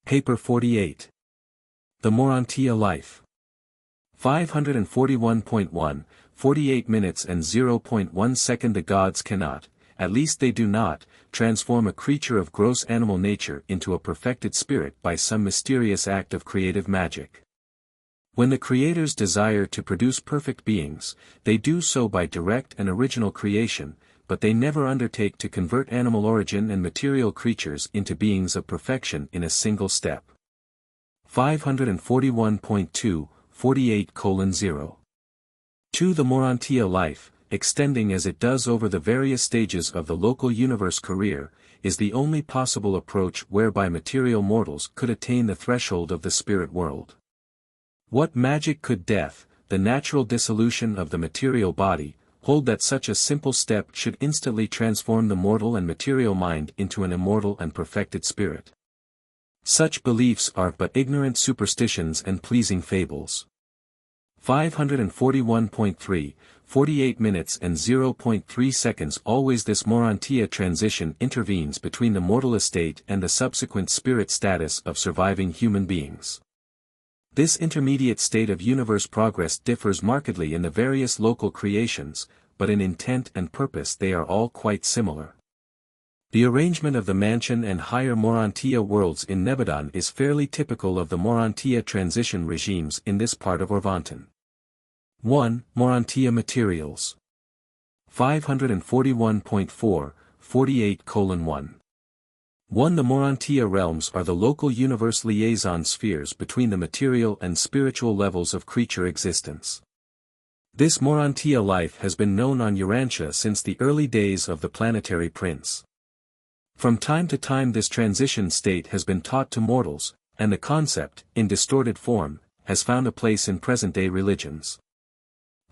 Paper 48. The Morontia Life. 541.1, 48 minutes and 0.1 second. The gods cannot, at least they do not, transform a creature of gross animal nature into a perfected spirit by some mysterious act of creative magic. When the creators desire to produce perfect beings, they do so by direct and original creation, but they never undertake to convert animal origin and material creatures into beings of perfection in a single step. 541.2, 48:0. 2. The Morontia life, extending as it does over the various stages of the local universe career, is the only possible approach whereby material mortals could attain the threshold of the spirit world. What magic could death, the natural dissolution of the material body, hold that such a simple step should instantly transform the mortal and material mind into an immortal and perfected spirit? Such beliefs are but ignorant superstitions and pleasing fables. 541.3, 48 minutes and 0.3 seconds. Always this Morontia transition intervenes between the mortal estate and the subsequent spirit status of surviving human beings. This intermediate state of universe progress differs markedly in the various local creations, but in intent and purpose they are all quite similar. The arrangement of the mansion and higher Morontia worlds in Nebadon is fairly typical of the Morontia transition regimes in this part of Orvanton. 1. Morontia materials. 541.4, 48:1. 1. The Morontia realms are the local universe liaison spheres between the material and spiritual levels of creature existence. This Morontia life has been known on Urantia since the early days of the Planetary Prince. From time to time this transition state has been taught to mortals, and the concept, in distorted form, has found a place in present-day religions.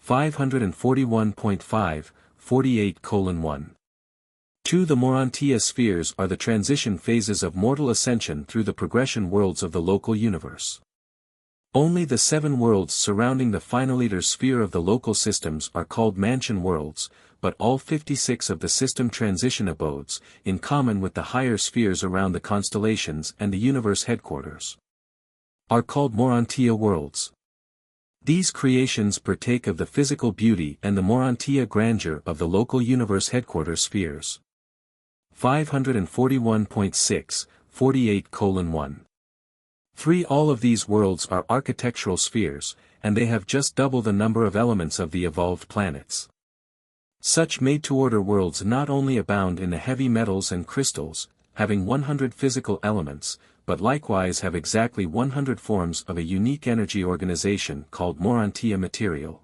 541.5, 48:1. 2. The Morontia spheres are the transition phases of mortal ascension through the progression worlds of the local universe. Only the 7 worlds surrounding the finaliter sphere of the local systems are called mansion worlds, but all 56 of the system transition abodes, in common with the higher spheres around the constellations and the universe headquarters, are called Morontia worlds. These creations partake of the physical beauty and the Morontia grandeur of the local universe headquarters spheres. 541.6, 48:1. 3. All of these worlds are architectural spheres, and they have just double the number of elements of the evolved planets. Such made-to-order worlds not only abound in the heavy metals and crystals, having 100 physical elements, but likewise have exactly 100 forms of a unique energy organization called Morontia material.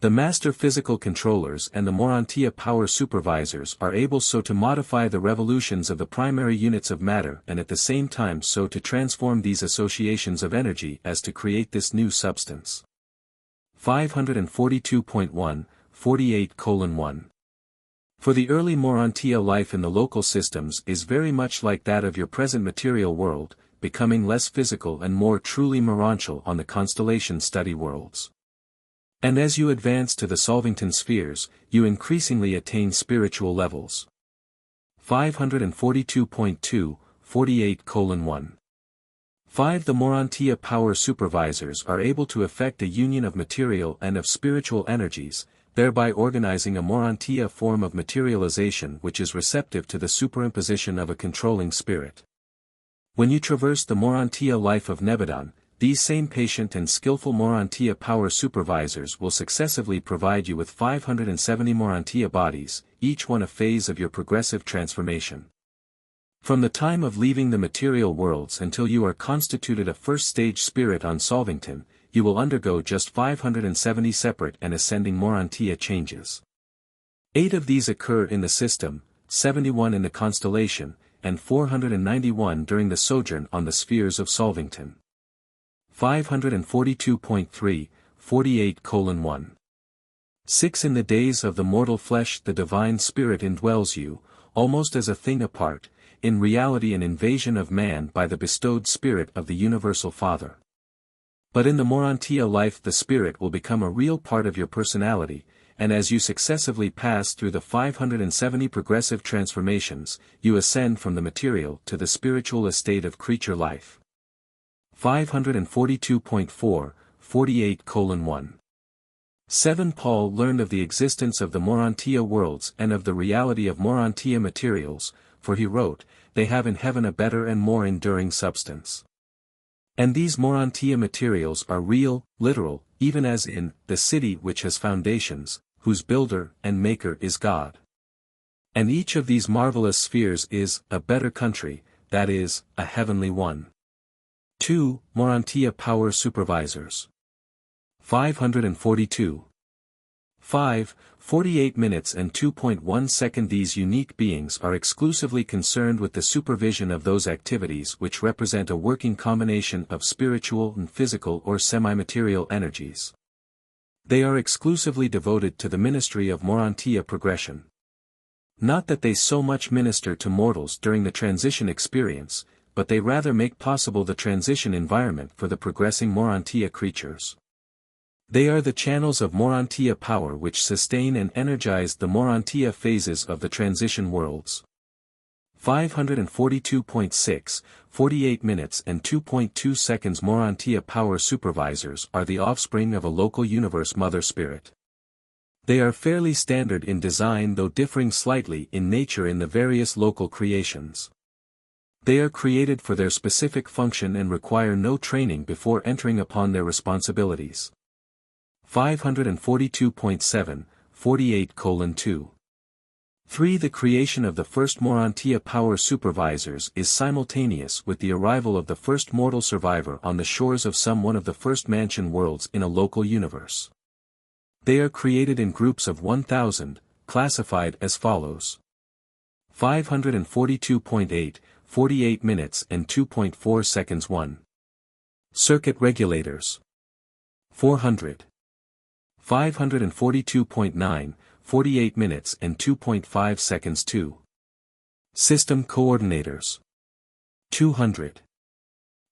The master physical controllers and the Morontia power supervisors are able so to modify the revolutions of the primary units of matter and at the same time so to transform these associations of energy as to create this new substance. 542.1, 48:1. For the early Morontia life in the local systems is very much like that of your present material world, becoming less physical and more truly morontial on the constellation study worlds. And as you advance to the Solvington spheres, you increasingly attain spiritual levels. 542.2, 48:1. 5. The Morontia power supervisors are able to effect a union of material and of spiritual energies, thereby organizing a Morontia form of materialization which is receptive to the superimposition of a controlling spirit. When you traverse the Morontia life of Nebadon, these same patient and skillful Morontia power supervisors will successively provide you with 570 Morontia bodies, each one a phase of your progressive transformation. From the time of leaving the material worlds until you are constituted a first-stage spirit on Solvington, you will undergo just 570 separate and ascending Morontia changes. 8 of these occur in the system, 71 in the constellation, and 491 during the sojourn on the spheres of Solvington. 542.3, 48:1. 6. In the days of the mortal flesh the divine spirit indwells you, almost as a thing apart, in reality an invasion of man by the bestowed spirit of the universal Father. But in the Morontia life the spirit will become a real part of your personality, and as you successively pass through the 570 progressive transformations, you ascend from the material to the spiritual estate of creature life. 542.4, 48:1. 7 Paul learned of the existence of the Morontia worlds and of the reality of Morontia materials, for he wrote, "They have in heaven a better and more enduring substance." And these Morontia materials are real, literal, even as in the city which has foundations, whose builder and maker is God. And each of these marvelous spheres is a better country, that is, a heavenly one. 2. Morontia Power Supervisors. 542. 5, 48 minutes and 2.1 second. These unique beings are exclusively concerned with the supervision of those activities which represent a working combination of spiritual and physical or semi-material energies. They are exclusively devoted to the ministry of Morontia progression. Not that they so much minister to mortals during the transition experience, but they rather make possible the transition environment for the progressing Morontia creatures. They are the channels of Morontia power which sustain and energize the Morontia phases of the transition worlds. 542.6, 48 minutes and 2.2 seconds. Morontia power supervisors are the offspring of a local universe mother spirit. They are fairly standard in design, though differing slightly in nature in the various local creations. They are created for their specific function and require no training before entering upon their responsibilities. 542.7, 48:2. 3. The creation of the first Morontia power supervisors is simultaneous with the arrival of the first mortal survivor on the shores of some one of the first mansion worlds in a local universe. They are created in groups of 1,000, classified as follows. 542.8, 48 minutes and 2.4 seconds. 1. Circuit regulators. 400. 542.9, 48 minutes and 2.5 seconds. 2. System coordinators. 200.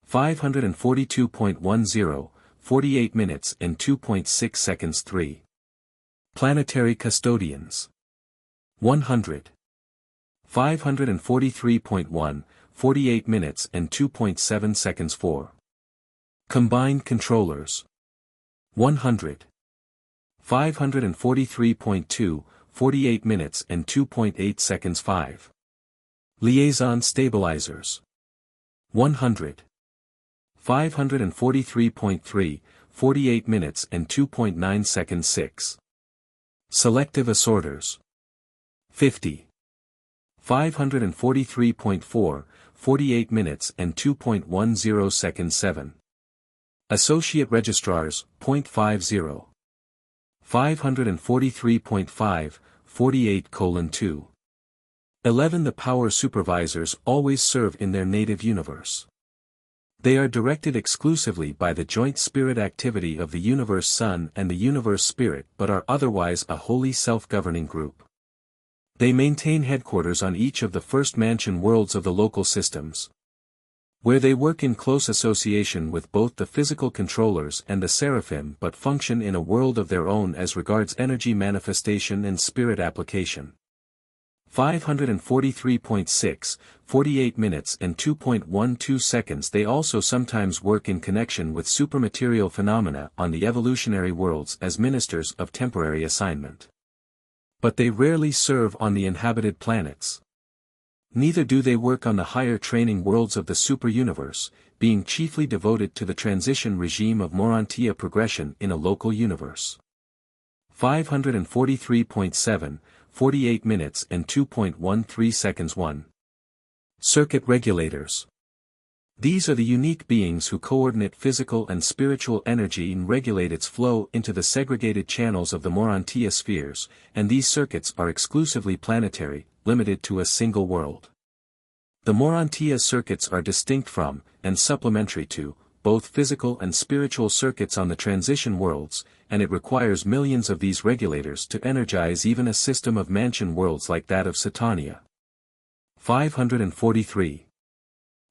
542.10, 48 minutes and 2.6 seconds. 3. Planetary custodians. 100. 543.1, 48 minutes and 2.7 seconds. 4. Combined controllers. 100. 543.2, 48 minutes and 2.8 seconds. 5. Liaison stabilizers. 100. 543.3, 48 minutes and 2.9 seconds. 6. Selective assorters. 50. 543.4, 48 minutes and 2.10 seconds. 7. Associate registrars, 0.50. 543.5, 48:2. 11. The power supervisors always serve in their native universe. They are directed exclusively by the joint spirit activity of the universe sun and the universe spirit, but are otherwise a wholly self-governing group. They maintain headquarters on each of the first mansion worlds of the local systems, where they work in close association with both the physical controllers and the seraphim, but function in a world of their own as regards energy manifestation and spirit application. 543.6, 48 minutes and 2.12 seconds. They also sometimes work in connection with supermaterial phenomena on the evolutionary worlds as ministers of temporary assignment. But they rarely serve on the inhabited planets. Neither do they work on the higher training worlds of the super-universe, being chiefly devoted to the transition regime of Morontia progression in a local universe. 543.7, 48 minutes and 2.13 seconds. 1. Circuit regulators. These are the unique beings who coordinate physical and spiritual energy and regulate its flow into the segregated channels of the Morontia spheres, and these circuits are exclusively planetary, limited to a single world. The Morontia circuits are distinct from, and supplementary to, both physical and spiritual circuits on the transition worlds, and it requires millions of these regulators to energize even a system of mansion worlds like that of Satania. 543.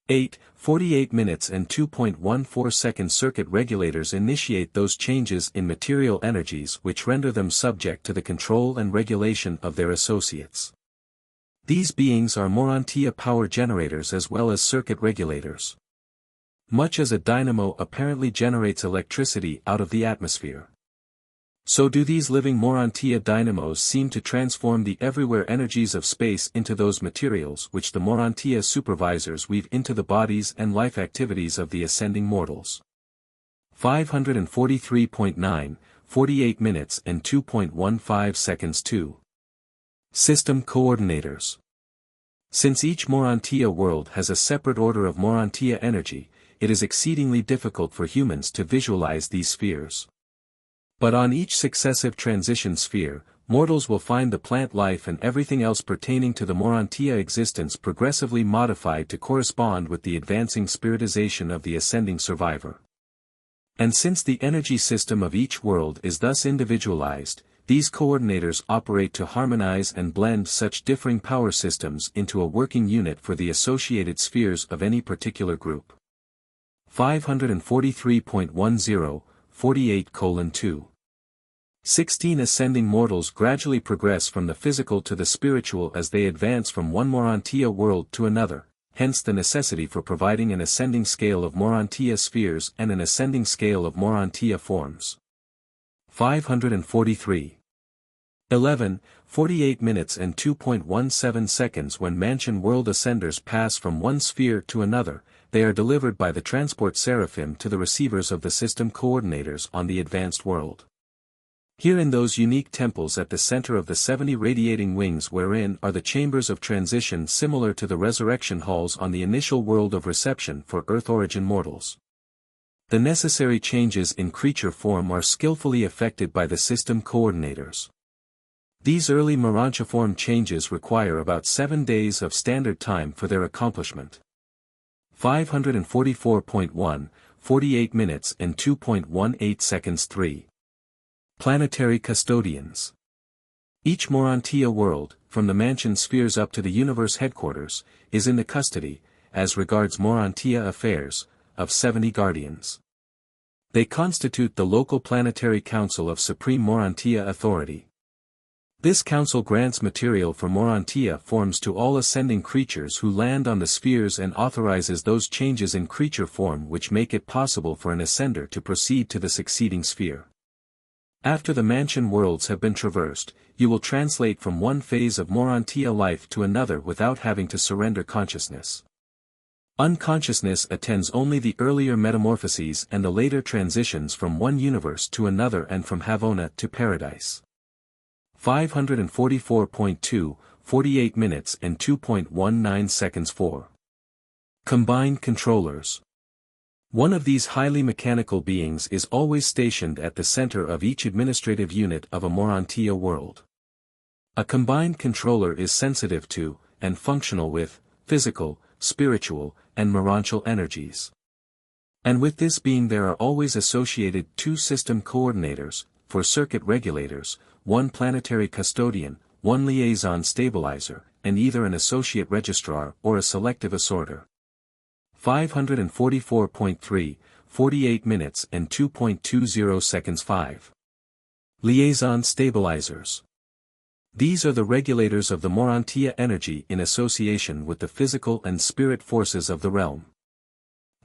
8, 48 minutes and 2.14 seconds circuit regulators initiate those changes in material energies which render them subject to the control and regulation of their associates. These beings are Morontia power generators as well as circuit regulators. Much as a dynamo apparently generates electricity out of the atmosphere, so do these living Morontia dynamos seem to transform the everywhere energies of space into those materials which the Morontia supervisors weave into the bodies and life activities of the ascending mortals. 543.9, 48 minutes and 2.15 seconds 2. System coordinators. Since each Morontia world has a separate order of Morontia energy, it is exceedingly difficult for humans to visualize these spheres. But on each successive transition sphere, mortals will find the plant life and everything else pertaining to the Morontia existence progressively modified to correspond with the advancing spiritization of the ascending survivor. And since the energy system of each world is thus individualized, these coordinators operate to harmonize and blend such differing power systems into a working unit for the associated spheres of any particular group. 543.10, 48:2. 16 ascending mortals gradually progress from the physical to the spiritual as they advance from one Morontia world to another, hence the necessity for providing an ascending scale of Morontia spheres and an ascending scale of Morontia forms. 543. 11, 48 minutes and 2.17 seconds. When Mansion world ascenders pass from one sphere to another, they are delivered by the transport seraphim to the receivers of the system coordinators on the advanced world. Here in those unique temples at the center of the 70 radiating wings wherein are the chambers of transition similar to the resurrection halls on the initial world of reception for Earth origin mortals. The necessary changes in creature form are skillfully effected by the system coordinators. These early Morontia form changes require about 7 days of standard time for their accomplishment. 544.1, 48 minutes and 2.18 seconds 3. Planetary custodians. Each Morontia world, from the mansion spheres up to the universe headquarters, is in the custody, as regards Morontia affairs, of 70 guardians. They constitute the local planetary council of supreme Morontia authority. This council grants material for Morontia forms to all ascending creatures who land on the spheres and authorizes those changes in creature form which make it possible for an ascender to proceed to the succeeding sphere. After the mansion worlds have been traversed, you will translate from one phase of Morontia life to another without having to surrender consciousness. Unconsciousness attends only the earlier metamorphoses and the later transitions from one universe to another and from Havona to Paradise. 544.2, 48 minutes and 2.19 seconds 4. Combined controllers. One of these highly mechanical beings is always stationed at the center of each administrative unit of a Morontia world. A combined controller is sensitive to, and functional with, physical, spiritual, and Morontial energies. And with this being there are always associated 2 system coordinators, for circuit regulators, 1 planetary custodian, 1 liaison stabilizer, and either an associate registrar or a selective assorter. 544.3, 48 minutes and 2.20 seconds 5. Liaison stabilizers. These are the regulators of the Morontia energy in association with the physical and spirit forces of the realm.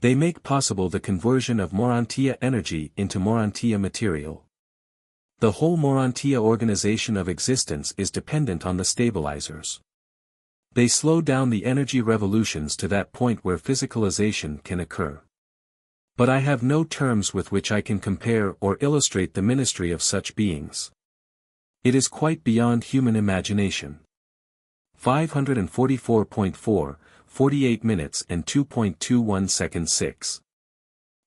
They make possible the conversion of Morontia energy into Morontia material. The whole Morontia organization of existence is dependent on the stabilizers. They slow down the energy revolutions to that point where physicalization can occur. But I have no terms with which I can compare or illustrate the ministry of such beings. It is quite beyond human imagination. 544.4, 48 minutes and 2.21 seconds 6.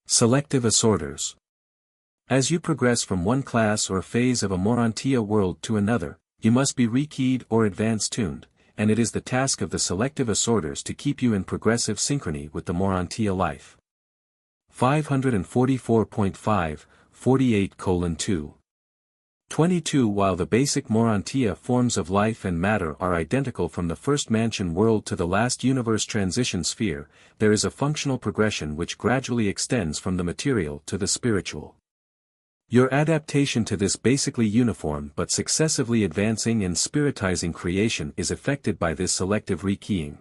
Selective assorters. As you progress from one class or phase of a Morontia world to another, you must be rekeyed or advance-tuned, and it is the task of the selective assorters to keep you in progressive synchrony with the Morontia life. 544.5, 48:2. 22 While the basic Morontia forms of life and matter are identical from the first mansion world to the last universe transition sphere, there is a functional progression which gradually extends from the material to the spiritual. Your adaptation to this basically uniform but successively advancing and spiritizing creation is affected by this selective rekeying.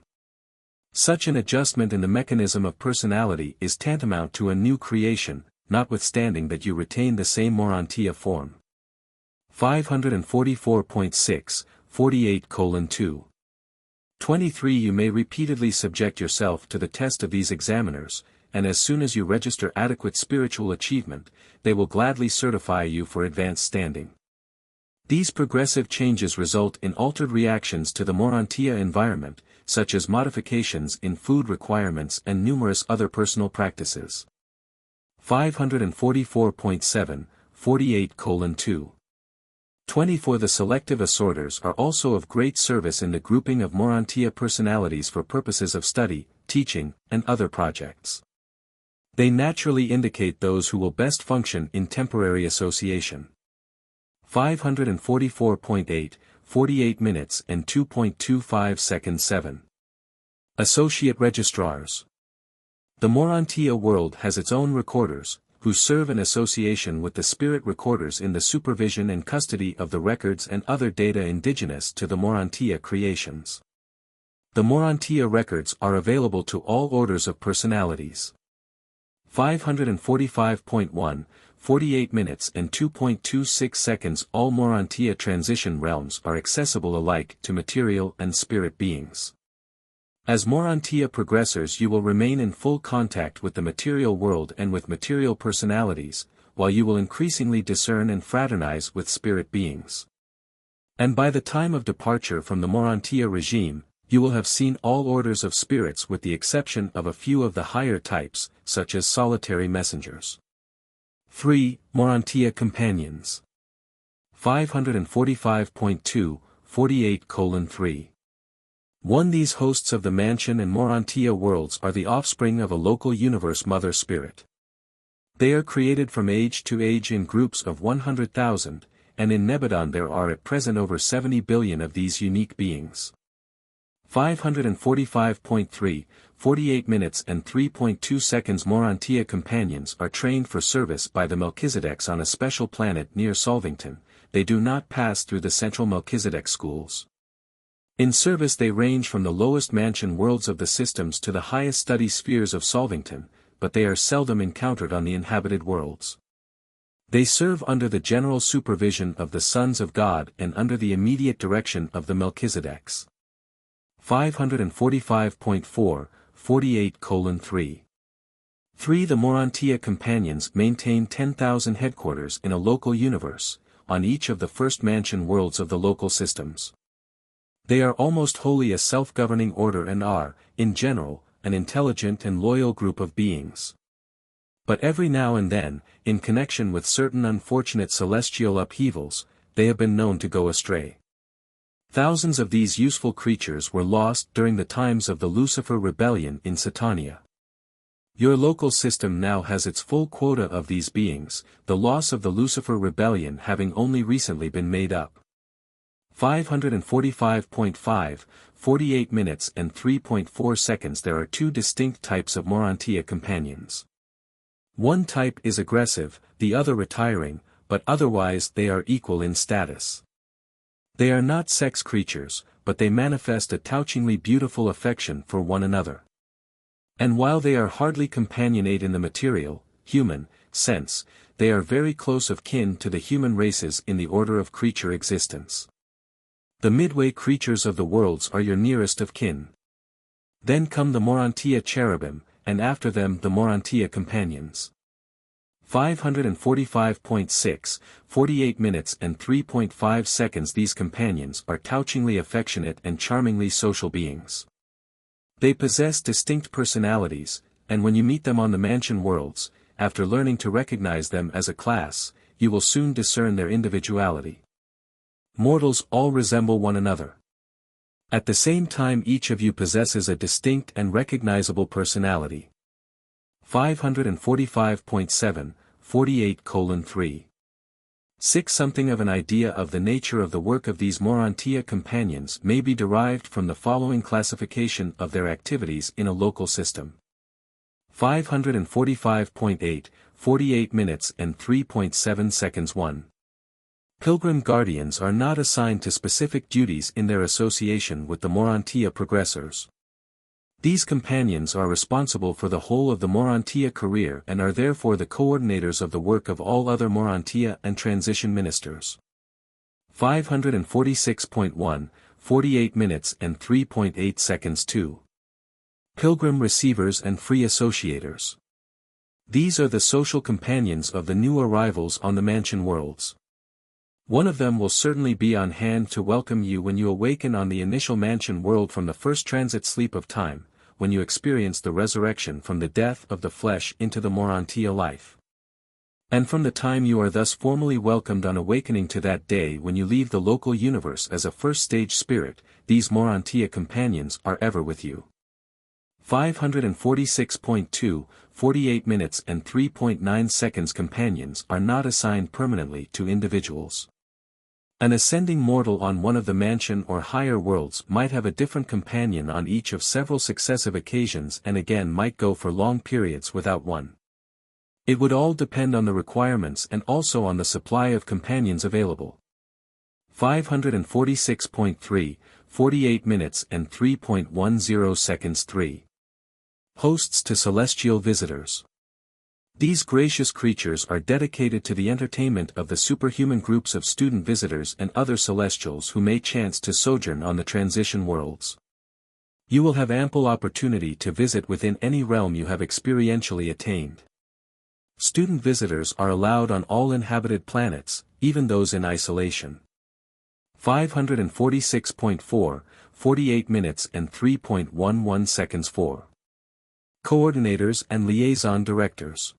Such an adjustment in the mechanism of personality is tantamount to a new creation, notwithstanding that you retain the same Morontia form. 544.6, 48:2. 23 You may repeatedly subject yourself to the test of these examiners, and as soon as you register adequate spiritual achievement, they will gladly certify you for advanced standing. These progressive changes result in altered reactions to the Morontia environment, such as modifications in food requirements and numerous other personal practices. 544.7, 48:2. 24 The selective assorters are also of great service in the grouping of Morontia personalities for purposes of study, teaching, and other projects. They naturally indicate those who will best function in temporary association. 544.8, 48 minutes and 2.25 seconds 7. Associate Registrars. The Morontia world has its own recorders, who serve in association with the spirit recorders in the supervision and custody of the records and other data indigenous to the Morontia creations. The Morontia records are available to all orders of personalities. 545.1, 48 minutes and 2.26 seconds All Morontia transition realms are accessible alike to material and spirit beings. As Morontia progressors you will remain in full contact with the material world and with material personalities, while you will increasingly discern and fraternize with spirit beings. And by the time of departure from the Morontia regime, you will have seen all orders of spirits with the exception of a few of the higher types, such as solitary messengers. 3. Morontia Companions. 545.2, 48:3. 1. These hosts of the mansion and Morontia worlds are the offspring of a local universe mother spirit. They are created from age to age in groups of 100,000, and in Nebadon there are at present over 70 billion of these unique beings. 545.3, 48 minutes and 3.2 seconds Morontia companions are trained for service by the Melchizedeks on a special planet near Solvington. They do not pass through the central Melchizedek schools. In service they range from the lowest mansion worlds of the systems to the highest study spheres of Solvington, but they are seldom encountered on the inhabited worlds. They serve under the general supervision of the sons of God and under the immediate direction of the Melchizedeks. 545.4, 48:3. 3. The Morontia companions maintain 10,000 headquarters in a local universe, on each of the first mansion worlds of the local systems. They are almost wholly a self-governing order and are, in general, an intelligent and loyal group of beings. But every now and then, in connection with certain unfortunate celestial upheavals, they have been known to go astray. Thousands of these useful creatures were lost during the times of the Lucifer rebellion in Satania. Your local system now has its full quota of these beings, the loss of the Lucifer rebellion having only recently been made up. 545.5, 48 minutes and 3.4 seconds There are two distinct types of Morontia companions. One type is aggressive, the other retiring, but otherwise they are equal in status. They are not sex creatures, but they manifest a touchingly beautiful affection for one another. And while they are hardly companionate in the material, human, sense, they are very close of kin to the human races in the order of creature existence. The midway creatures of the worlds are your nearest of kin. Then come the Morontia cherubim, and after them the Morontia companions. 545.6, 48 minutes and 3.5 seconds These companions are touchingly affectionate and charmingly social beings. They possess distinct personalities, and when you meet them on the mansion worlds, after learning to recognize them as a class, you will soon discern their individuality. Mortals all resemble one another. At the same time each of you possesses a distinct and recognizable personality. 545.7, 48:3. 6. Something of an idea of the nature of the work of these Morontia companions may be derived from the following classification of their activities in a local system. 545.8, 48 minutes and 3.7 seconds. 1. Pilgrim guardians are not assigned to specific duties in their association with the Morontia progressors. These companions are responsible for the whole of the Morontia career and are therefore the coordinators of the work of all other Morontia and transition ministers. 546.1, 48 minutes and 3.8 seconds. 2. Pilgrim receivers and free associators. These are the social companions of the new arrivals on the mansion worlds. One of them will certainly be on hand to welcome you when you awaken on the initial mansion world from the first transit sleep of time, when you experience the resurrection from the death of the flesh into the Morontia life. And from the time you are thus formally welcomed on awakening to that day when you leave the local universe as a first-stage spirit, these Morontia companions are ever with you. 546.2, 48 minutes and 3.9 seconds. Companions are not assigned permanently to individuals. An ascending mortal on one of the mansion or higher worlds might have a different companion on each of several successive occasions and again might go for long periods without one. It would all depend on the requirements and also on the supply of companions available. 546.3, 48 minutes and 3.10 seconds. 3. Hosts to celestial visitors. These gracious creatures are dedicated to the entertainment of the superhuman groups of student visitors and other celestials who may chance to sojourn on the transition worlds. You will have ample opportunity to visit within any realm you have experientially attained. Student visitors are allowed on all inhabited planets, even those in isolation. 546.4, 48 minutes and 3.11 seconds. 4. Coordinators and liaison directors.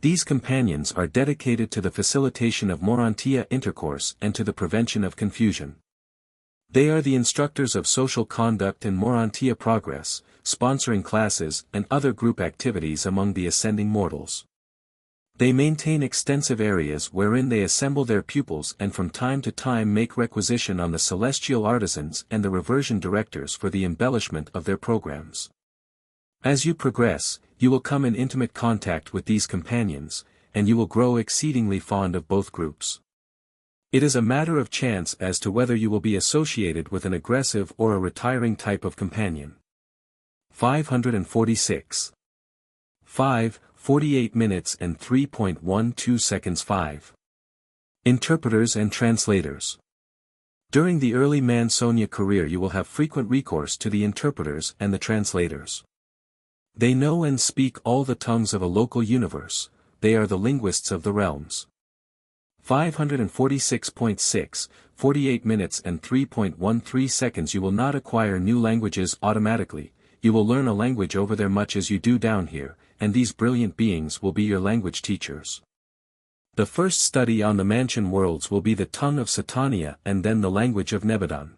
These companions are dedicated to the facilitation of Morontia intercourse and to the prevention of confusion. They are the instructors of social conduct and Morontia progress, sponsoring classes and other group activities among the ascending mortals. They maintain extensive areas wherein they assemble their pupils and from time to time make requisition on the celestial artisans and the reversion directors for the embellishment of their programs. As you progress, you will come in intimate contact with these companions, and you will grow exceedingly fond of both groups. It is a matter of chance as to whether you will be associated with an aggressive or a retiring type of companion. 546. 5, 48 minutes and 3.12 seconds. 5. Interpreters and translators. During the early Mansonia career you will have frequent recourse to the interpreters and the translators. They know and speak all the tongues of a local universe, they are the linguists of the realms. 546.6, 48 minutes and 3.13 seconds. You will not acquire new languages automatically, you will learn a language over there much as you do down here, and these brilliant beings will be your language teachers. The first study on the mansion worlds will be the tongue of Satania and then the language of Nebadon.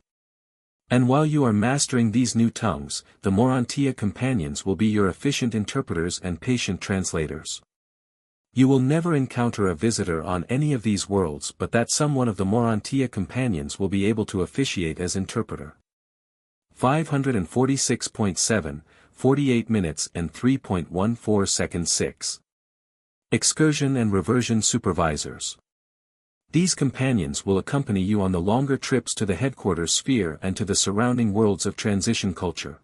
And while you are mastering these new tongues, the Morontia companions will be your efficient interpreters and patient translators. You will never encounter a visitor on any of these worlds but that some one of the Morontia companions will be able to officiate as interpreter. 546.7, 48 minutes and 3.14 seconds. 6. Excursion and reversion supervisors. These companions will accompany you on the longer trips to the headquarters sphere and to the surrounding worlds of transition culture.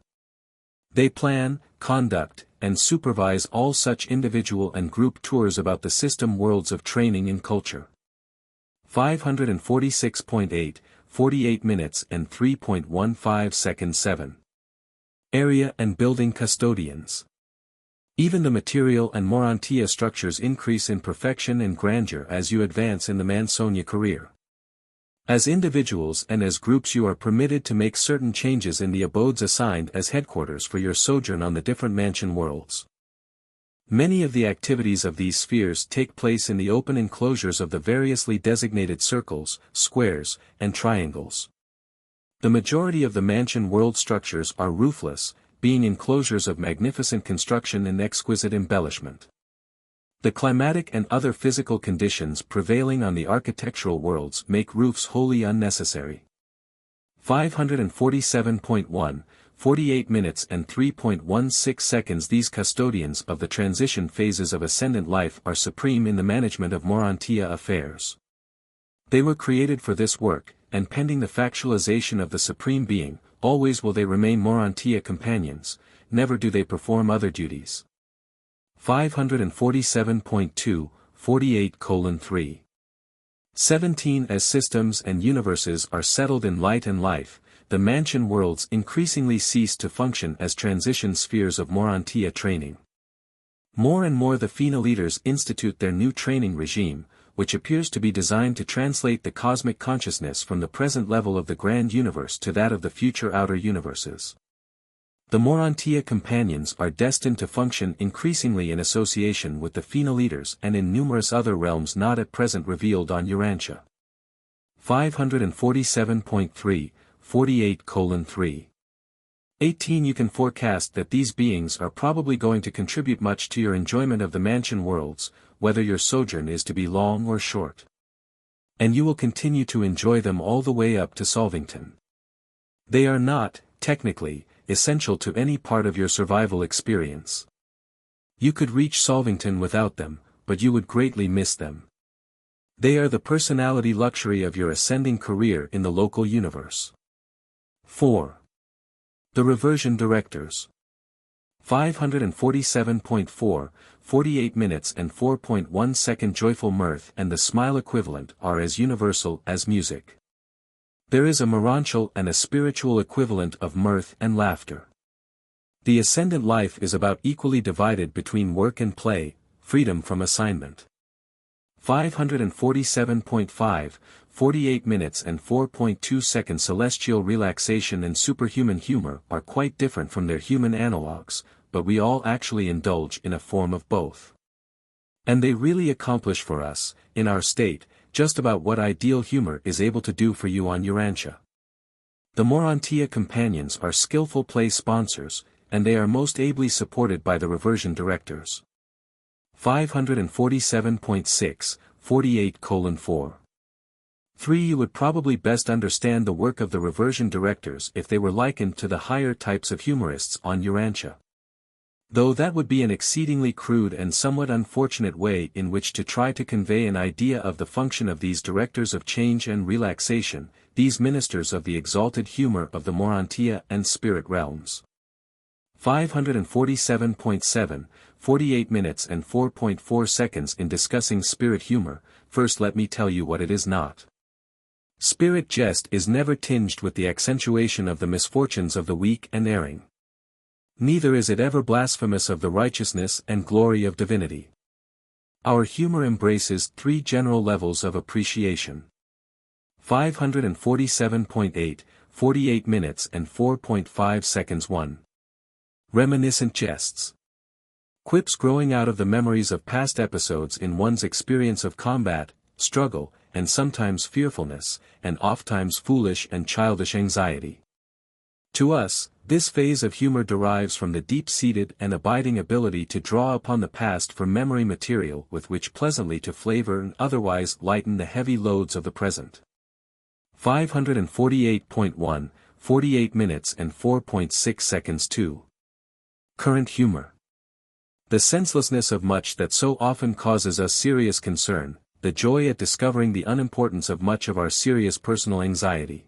They plan, conduct, and supervise all such individual and group tours about the system worlds of training in culture. 546.8, 48 minutes and 3.15 seconds. 7. Area and building custodians. Even the material and Morontia structures increase in perfection and grandeur as you advance in the Mansonia career. As individuals and as groups you are permitted to make certain changes in the abodes assigned as headquarters for your sojourn on the different mansion worlds. Many of the activities of these spheres take place in the open enclosures of the variously designated circles, squares, and triangles. The majority of the mansion world structures are roofless, being enclosures of magnificent construction and exquisite embellishment. The climatic and other physical conditions prevailing on the architectural worlds make roofs wholly unnecessary. 547.1, 48 minutes and 3.16 seconds. These custodians of the transition phases of ascendant life are supreme in the management of Morontia affairs. They were created for this work, and pending the factualization of the Supreme Being, always will they remain Morontia companions, never do they perform other duties. 547.2, 48:3. 17. As systems and universes are settled in light and life, the mansion worlds increasingly cease to function as transition spheres of Morontia training. More and more the FINA leaders institute their new training regime, which appears to be designed to translate the cosmic consciousness from the present level of the grand universe to that of the future outer universes. The Morontia companions are destined to function increasingly in association with the FINA leaders and in numerous other realms not at present revealed on Urantia. 547.3, 48:3. 18. You can forecast that these beings are probably going to contribute much to your enjoyment of the mansion worlds, whether your sojourn is to be long or short. And you will continue to enjoy them all the way up to Solvington. They are not, technically, essential to any part of your survival experience. You could reach Solvington without them, but you would greatly miss them. They are the personality luxury of your ascending career in the local universe. 4. The Reversion Directors. 547.4, 48 minutes and 4.1 second. Joyful mirth and the smile equivalent are as universal as music. There is a morontial and a spiritual equivalent of mirth and laughter. The ascendant life is about equally divided between work and play, freedom from assignment. 547.5, 48 minutes and 4.2 seconds. Celestial relaxation and superhuman humor are quite different from their human analogues, but we all actually indulge in a form of both. And they really accomplish for us, in our state, just about what ideal humor is able to do for you on Urantia. The Morontia companions are skillful play sponsors, and they are most ably supported by the reversion directors. 547.6, 48:4. 3. You would probably best understand the work of the reversion directors if they were likened to the higher types of humorists on Urantia. Though that would be an exceedingly crude and somewhat unfortunate way in which to try to convey an idea of the function of these directors of change and relaxation, these ministers of the exalted humor of the Morontia and spirit realms. 547.7, 48 minutes and 4.4 seconds. In discussing spirit humor, first let me tell you what it is not. Spirit jest is never tinged with the accentuation of the misfortunes of the weak and erring. Neither is it ever blasphemous of the righteousness and glory of divinity. Our humor embraces three general levels of appreciation. 547.8, 48 minutes and 4.5 seconds. 1. Reminiscent jests. Quips growing out of the memories of past episodes in one's experience of combat, struggle, and sometimes fearfulness, and ofttimes foolish and childish anxiety. To us, this phase of humor derives from the deep-seated and abiding ability to draw upon the past for memory material with which pleasantly to flavor and otherwise lighten the heavy loads of the present. 548.1, 48 minutes and 4.6 seconds. 2. Current humor. The senselessness of much that so often causes us serious concern, the joy at discovering the unimportance of much of our serious personal anxiety.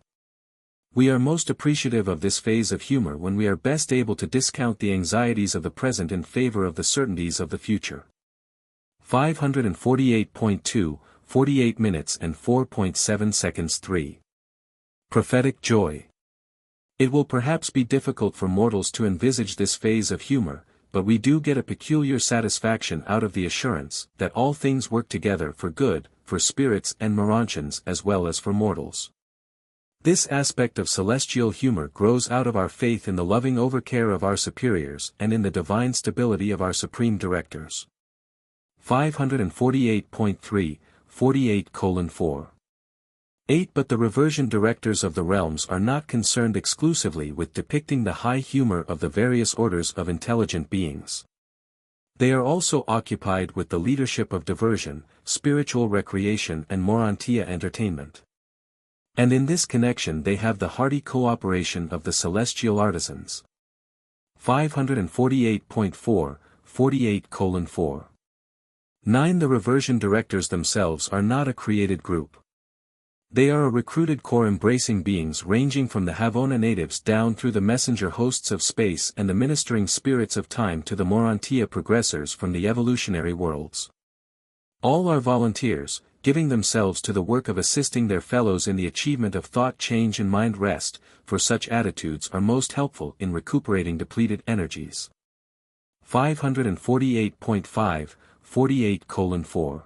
We are most appreciative of this phase of humor when we are best able to discount the anxieties of the present in favor of the certainties of the future. 548.2, 48 minutes and 4.7 seconds. 3. Prophetic joy. It will perhaps be difficult for mortals to envisage this phase of humor, but we do get a peculiar satisfaction out of the assurance that all things work together for good, for spirits and Morontians as well as for mortals. This aspect of celestial humor grows out of our faith in the loving overcare of our superiors and in the divine stability of our supreme directors. 548.3, 48:4. 8. But the reversion directors of the realms are not concerned exclusively with depicting the high humor of the various orders of intelligent beings. They are also occupied with the leadership of diversion, spiritual recreation and Morontia entertainment. And in this connection they have the hearty cooperation of the celestial artisans. 548.4, 48:4. 9. The reversion directors themselves are not a created group. They are a recruited corps embracing beings ranging from the Havona natives down through the messenger hosts of space and the ministering spirits of time to the Morontia progressors from the evolutionary worlds. All are volunteers, giving themselves to the work of assisting their fellows in the achievement of thought change and mind rest, for such attitudes are most helpful in recuperating depleted energies. 548.5, 48:4.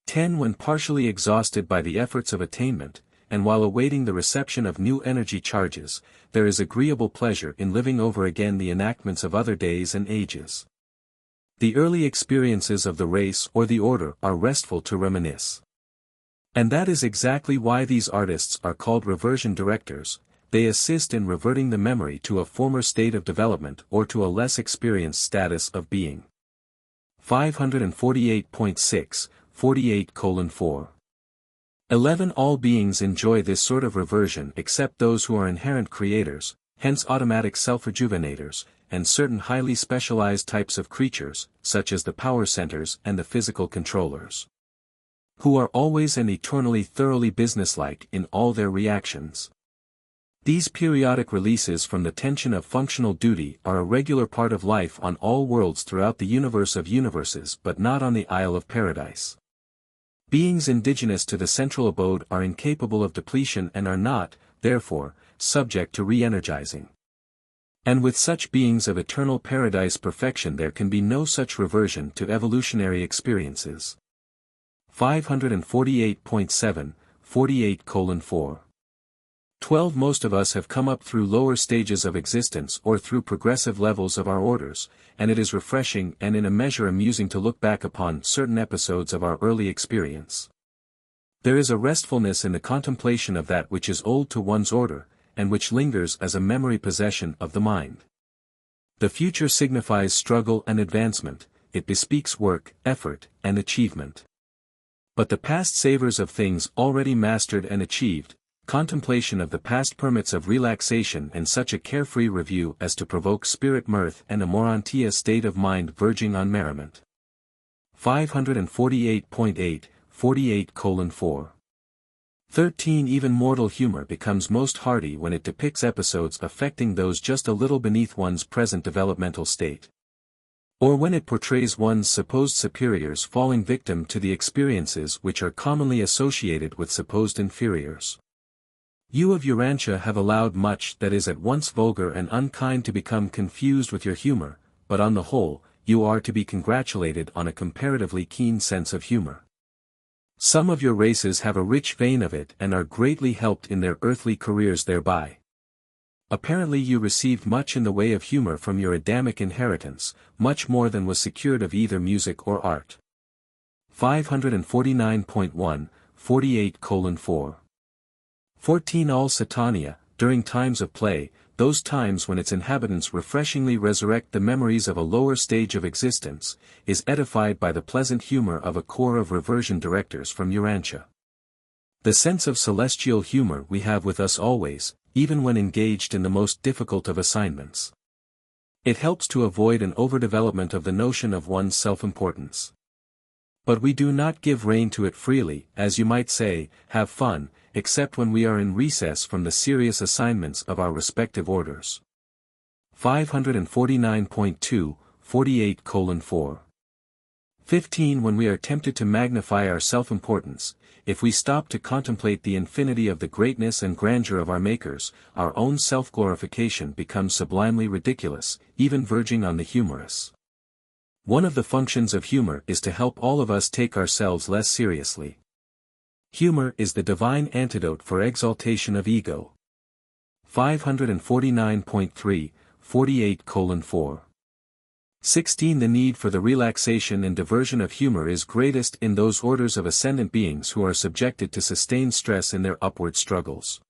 10. When partially exhausted by the efforts of attainment, and while awaiting the reception of new energy charges, there is agreeable pleasure in living over again the enactments of other days and ages. The early experiences of the race or the order are restful to reminisce. And that is exactly why these artists are called reversion directors. They assist in reverting the memory to a former state of development or to a less experienced status of being. 548.6, 48:4. 11. All beings enjoy this sort of reversion except those who are inherent creators, hence automatic self-rejuvenators, and certain highly specialized types of creatures, such as the power centers and the physical controllers, who are always and eternally thoroughly businesslike in all their reactions. These periodic releases from the tension of functional duty are a regular part of life on all worlds throughout the universe of universes but not on the Isle of Paradise. Beings indigenous to the central abode are incapable of depletion and are not, therefore, subject to re-energizing. And with such beings of eternal paradise perfection there can be no such reversion to evolutionary experiences. 548.7, 48:4. 12. Most of us have come up through lower stages of existence or through progressive levels of our orders, and it is refreshing and in a measure amusing to look back upon certain episodes of our early experience. There is a restfulness in the contemplation of that which is old to one's order, and which lingers as a memory possession of the mind. The future signifies struggle and advancement, it bespeaks work, effort, and achievement. But the past savors of things already mastered and achieved. Contemplation of the past permits of relaxation and such a carefree review as to provoke spirit mirth and a Morontia state of mind verging on merriment. 548.8, 48:4. 13. Even mortal humor becomes most hearty when it depicts episodes affecting those just a little beneath one's present developmental state. Or when it portrays one's supposed superiors falling victim to the experiences which are commonly associated with supposed inferiors. You of Urantia have allowed much that is at once vulgar and unkind to become confused with your humor, but on the whole, you are to be congratulated on a comparatively keen sense of humor. Some of your races have a rich vein of it and are greatly helped in their earthly careers thereby. Apparently you received much in the way of humor from your Adamic inheritance, much more than was secured of either music or art. 549.1, 48:4. 14. All Satania, during times of play, those times when its inhabitants refreshingly resurrect the memories of a lower stage of existence, is edified by the pleasant humor of a corps of reversion directors from Urantia. The sense of celestial humor we have with us always, even when engaged in the most difficult of assignments. It helps to avoid an overdevelopment of the notion of one's self-importance. But we do not give rein to it freely, as you might say, have fun, except when we are in recess from the serious assignments of our respective orders. 549.2, 48:4. 15. When we are tempted to magnify our self-importance, if we stop to contemplate the infinity of the greatness and grandeur of our makers, our own self-glorification becomes sublimely ridiculous, even verging on the humorous. One of the functions of humor is to help all of us take ourselves less seriously. Humor is the divine antidote for exaltation of ego. 549.3, 48:4. 16. The need for the relaxation and diversion of humor is greatest in those orders of ascendant beings who are subjected to sustained stress in their upward struggles.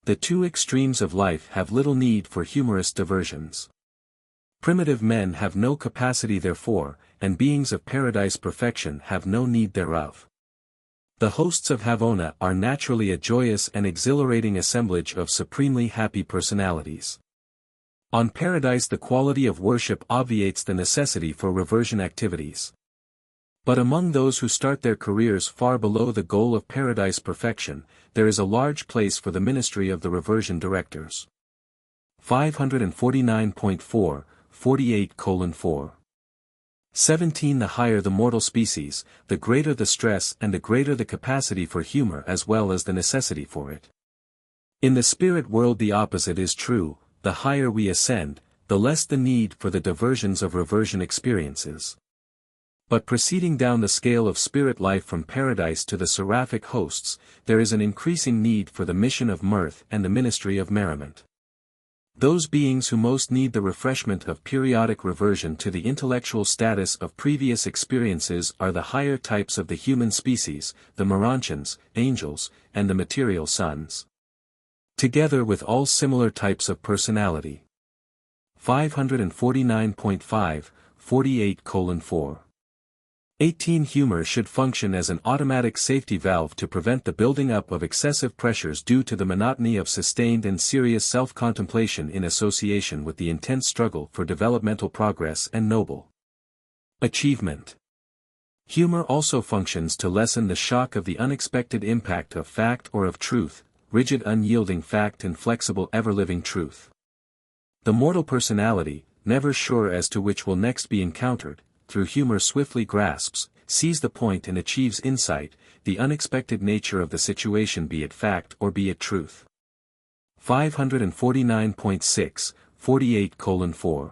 The two extremes of life have little need for humorous diversions. Primitive men have no capacity therefore, and beings of paradise perfection have no need thereof. The hosts of Havona are naturally a joyous and exhilarating assemblage of supremely happy personalities. On paradise the quality of worship obviates the necessity for reversion activities. But among those who start their careers far below the goal of paradise perfection, there is a large place for the ministry of the reversion directors. 549.4, 48:4. 17 The higher the mortal species, the greater the stress and the greater the capacity for humor as well as the necessity for it. In the spirit world the opposite is true, the higher we ascend, the less the need for the diversions of reversion experiences. But proceeding down the scale of spirit life from paradise to the seraphic hosts, there is an increasing need for the mission of mirth and the ministry of merriment. Those beings who most need the refreshment of periodic reversion to the intellectual status of previous experiences are the higher types of the human species, the Morontians, angels, and the material sons. Together with all similar types of personality. 549.5, 48:4. 18 Humor should function as an automatic safety valve to prevent the building up of excessive pressures due to the monotony of sustained and serious self-contemplation in association with the intense struggle for developmental progress and noble achievement. Humor also functions to lessen the shock of the unexpected impact of fact or of truth, rigid unyielding fact and flexible ever-living truth. The mortal personality, never sure as to which will next be encountered, through humor swiftly grasps, sees the point and achieves insight, the unexpected nature of the situation be it fact or be it truth. 549.6, 48:4.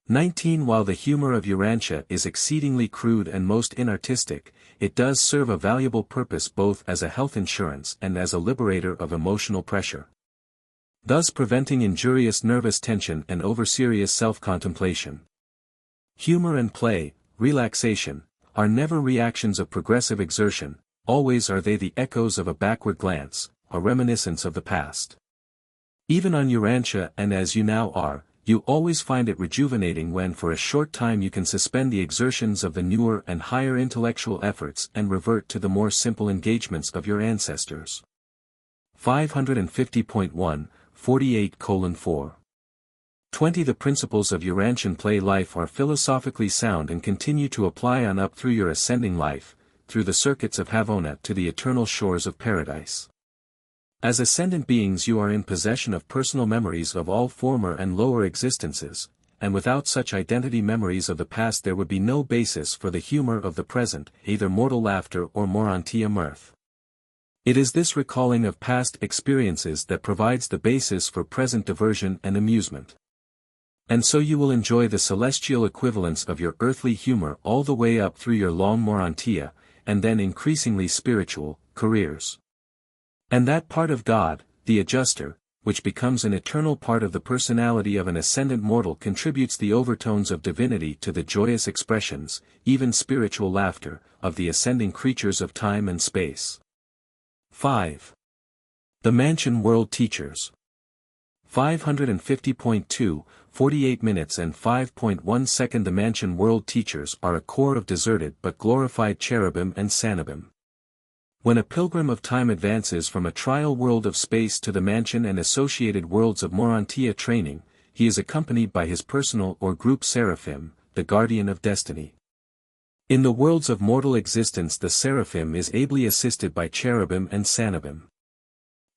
19 While the humor of Urantia is exceedingly crude and most inartistic, it does serve a valuable purpose both as a health insurance and as a liberator of emotional pressure. Thus preventing injurious nervous tension and over-serious self-contemplation. Humor and play, relaxation, are never reactions of progressive exertion, always are they the echoes of a backward glance, a reminiscence of the past. Even on Urantia and as you now are, you always find it rejuvenating when for a short time you can suspend the exertions of the newer and higher intellectual efforts and revert to the more simple engagements of your ancestors. 550.1, 48:4. 20 The principles of Urantian play life are philosophically sound and continue to apply on up through your ascending life, through the circuits of Havona to the eternal shores of paradise. As ascendant beings you are in possession of personal memories of all former and lower existences, and without such identity memories of the past there would be no basis for the humor of the present, either mortal laughter or Morontia mirth. It is this recalling of past experiences that provides the basis for present diversion and amusement. And so you will enjoy the celestial equivalence of your earthly humor all the way up through your long Morontia, and then increasingly spiritual, careers. And that part of God, the adjuster, which becomes an eternal part of the personality of an ascendant mortal contributes the overtones of divinity to the joyous expressions, even spiritual laughter, of the ascending creatures of time and space. 5. The Mansion World Teachers. 550.2, 48 minutes and 5.1 seconds. The Mansion World Teachers are a corps of deserted but glorified cherubim and sanibim. When a pilgrim of time advances from a trial world of space to the mansion and associated worlds of Morontia training, he is accompanied by his personal or group seraphim, the guardian of destiny. In the worlds of mortal existence the seraphim is ably assisted by cherubim and sanibim.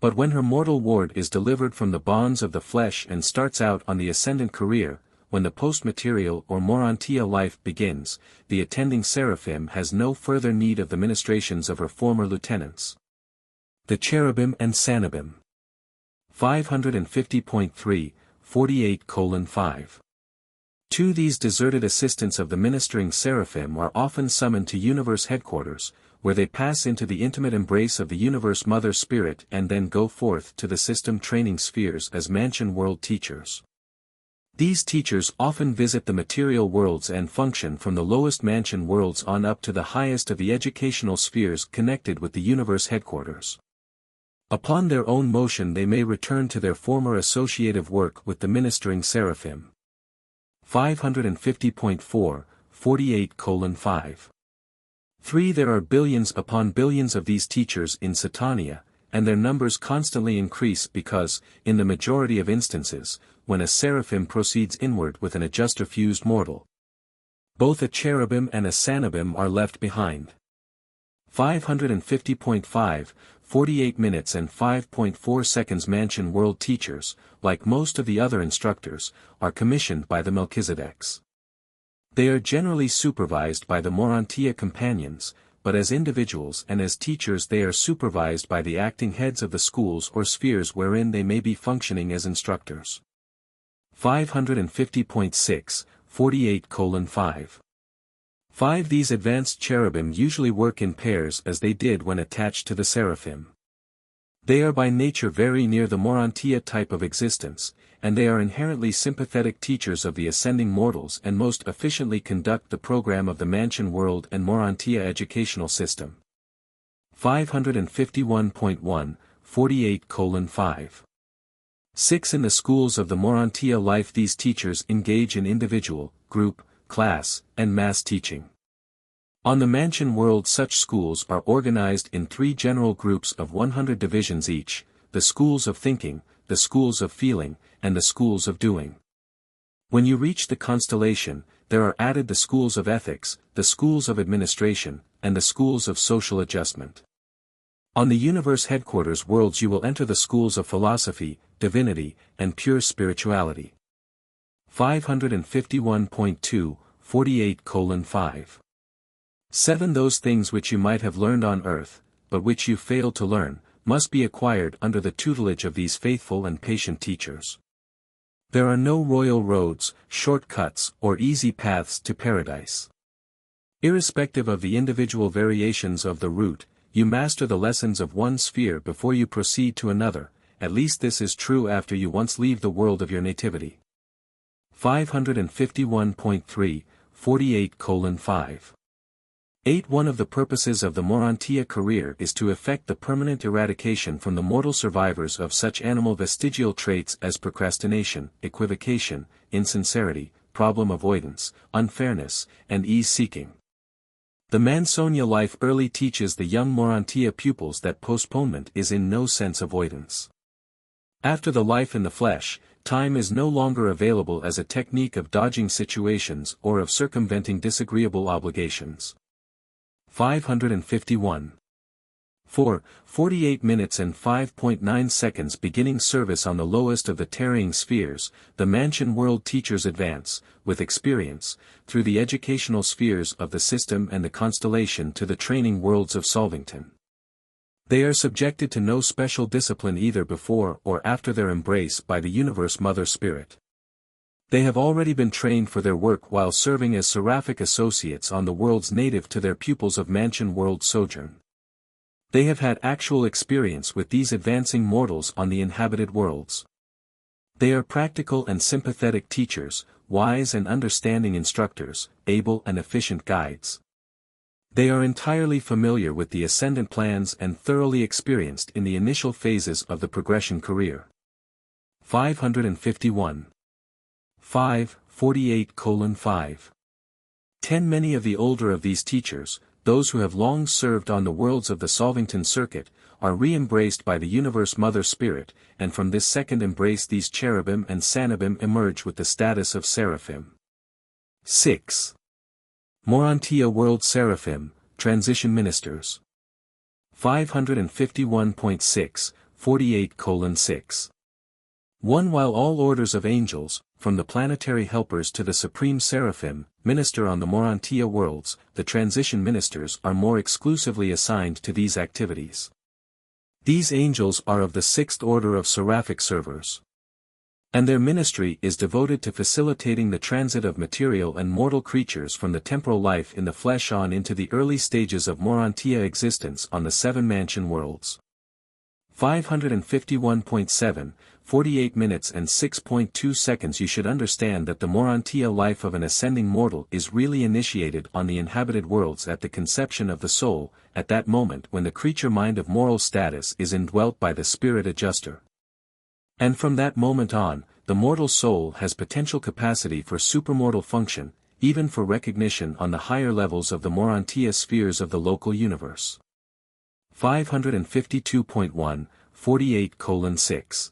But when her mortal ward is delivered from the bonds of the flesh and starts out on the ascendant career, when the post-material or Morontia life begins, the attending seraphim has no further need of the ministrations of her former lieutenants. The cherubim and sanibim. 550.3, 48:5. 2 These deserted assistants of the ministering seraphim are often summoned to universe headquarters, where they pass into the intimate embrace of the universe mother spirit and then go forth to the system training spheres as mansion world teachers. These teachers often visit the material worlds and function from the lowest mansion worlds on up to the highest of the educational spheres connected with the universe headquarters. Upon their own motion they may return to their former associative work with the ministering seraphim. 550.4, 48:5. 3. There are billions upon billions of these teachers in Satania, and their numbers constantly increase because, in the majority of instances, when a seraphim proceeds inward with an adjuster-fused mortal, both a cherubim and a sanabim are left behind. 550.5, 48 minutes and 5.4 seconds. Mansion world teachers, like most of the other instructors, are commissioned by the Melchizedeks. They are generally supervised by the Morontia companions, but as individuals and as teachers they are supervised by the acting heads of the schools or spheres wherein they may be functioning as instructors. 550.6, 48:5. 5. These advanced cherubim usually work in pairs as they did when attached to the seraphim. They are by nature very near the Morontia type of existence, and they are inherently sympathetic teachers of the ascending mortals and most efficiently conduct the program of the Mansion World and Morontia educational system. 551.1, 48:5. 6. In the schools of the Morontia life these teachers engage in individual, group, class, and mass teaching. On the Mansion World such schools are organized in 3 general groups of 100 divisions each, the schools of thinking, the schools of feeling, and the schools of doing. When you reach the constellation, there are added the schools of ethics, the schools of administration, and the schools of social adjustment. On the universe headquarters worlds you will enter the schools of philosophy, divinity, and pure spirituality. 551.2, 48:5. 7. Those things which you might have learned on earth, but which you failed to learn, must be acquired under the tutelage of these faithful and patient teachers. There are no royal roads, shortcuts, or easy paths to paradise. Irrespective of the individual variations of the route, you master the lessons of one sphere before you proceed to another, at least this is true after you once leave the world of your nativity. 551.3, 48:5. 8. One of the purposes of the Morontia career is to effect the permanent eradication from the mortal survivors of such animal vestigial traits as procrastination, equivocation, insincerity, problem avoidance, unfairness, and ease-seeking. The Mansonia life early teaches the young Morontia pupils that postponement is in no sense avoidance. After the life in the flesh, time is no longer available as a technique of dodging situations or of circumventing disagreeable obligations. 551. 4. 48 minutes and 5.9 seconds. Beginning service on the lowest of the tarrying spheres, the Mansion World teachers advance, with experience, through the educational spheres of the system and the constellation to the training worlds of Solvington. They are subjected to no special discipline either before or after their embrace by the Universe Mother Spirit. They have already been trained for their work while serving as seraphic associates on the worlds native to their pupils of Mansion World sojourn. They have had actual experience with these advancing mortals on the inhabited worlds. They are practical and sympathetic teachers, wise and understanding instructors, able and efficient guides. They are entirely familiar with the ascendant plans and thoroughly experienced in the initial phases of the progression career. 551. 5, 48:5. 10. Many of the older of these teachers, those who have long served on the worlds of the Solvington circuit, are re-embraced by the Universe Mother Spirit, and from this second embrace these cherubim and sanabim emerge with the status of seraphim. 6. Morontia World Seraphim, Transition Ministers. 551.6, 48:6. 1. While all orders of angels, from the planetary helpers to the supreme seraphim, minister on the Morontia worlds, the transition ministers are more exclusively assigned to these activities. These angels are of the 6th order of seraphic servers. And their ministry is devoted to facilitating the transit of material and mortal creatures from the temporal life in the flesh on into the early stages of Morontia existence on the 7 mansion worlds. 551.7, 48 minutes and 6.2 seconds. You should understand that the Morontia life of an ascending mortal is really initiated on the inhabited worlds at the conception of the soul, at that moment when the creature mind of moral status is indwelt by the spirit adjuster. And from that moment on, the mortal soul has potential capacity for supermortal function, even for recognition on the higher levels of the Morontia spheres of the local universe. 552.1, 48:6.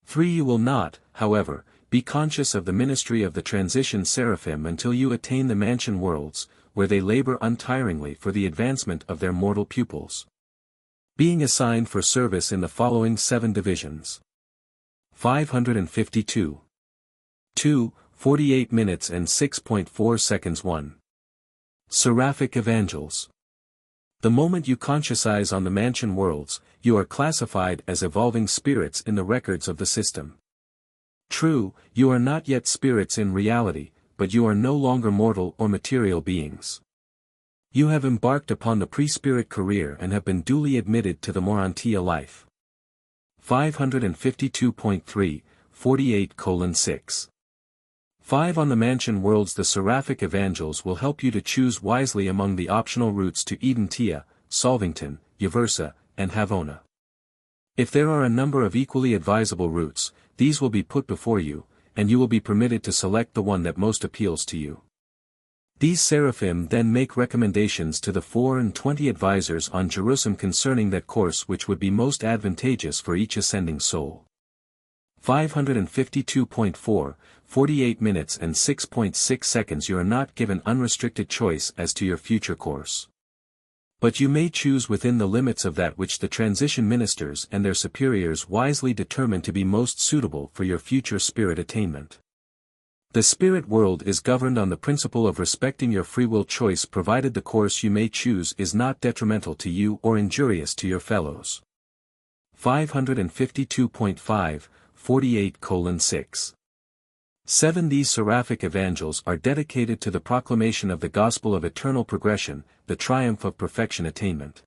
3. You will not, however, be conscious of the ministry of the transition seraphim until you attain the mansion worlds, where they labor untiringly for the advancement of their mortal pupils. Being assigned for service in the following 7 divisions. 552. 2, 48 minutes and 6.4 seconds. 1. Seraphic Evangels. The moment you conscientize on the mansion worlds, you are classified as evolving spirits in the records of the system. True, you are not yet spirits in reality, but you are no longer mortal or material beings. You have embarked upon the pre-spirit career and have been duly admitted to the Morontia life. 552.3, 48:6. 5. On the mansion worlds, the seraphic evangels will help you to choose wisely among the optional routes to Urantia, Solvington, Uversa, and Havona. If there are a number of equally advisable routes, these will be put before you, and you will be permitted to select the one that most appeals to you. These seraphim then make recommendations to the 24 advisors on Jerusalem concerning that course which would be most advantageous for each ascending soul. 552.4, 48 minutes and 6.6 seconds. You are not given unrestricted choice as to your future course. But you may choose within the limits of that which the transition ministers and their superiors wisely determine to be most suitable for your future spirit attainment. The spirit world is governed on the principle of respecting your free will choice, provided the course you may choose is not detrimental to you or injurious to your fellows. 552.5, 48:6. 7. These seraphic evangels are dedicated to the proclamation of the gospel of eternal progression, the triumph of perfection attainment.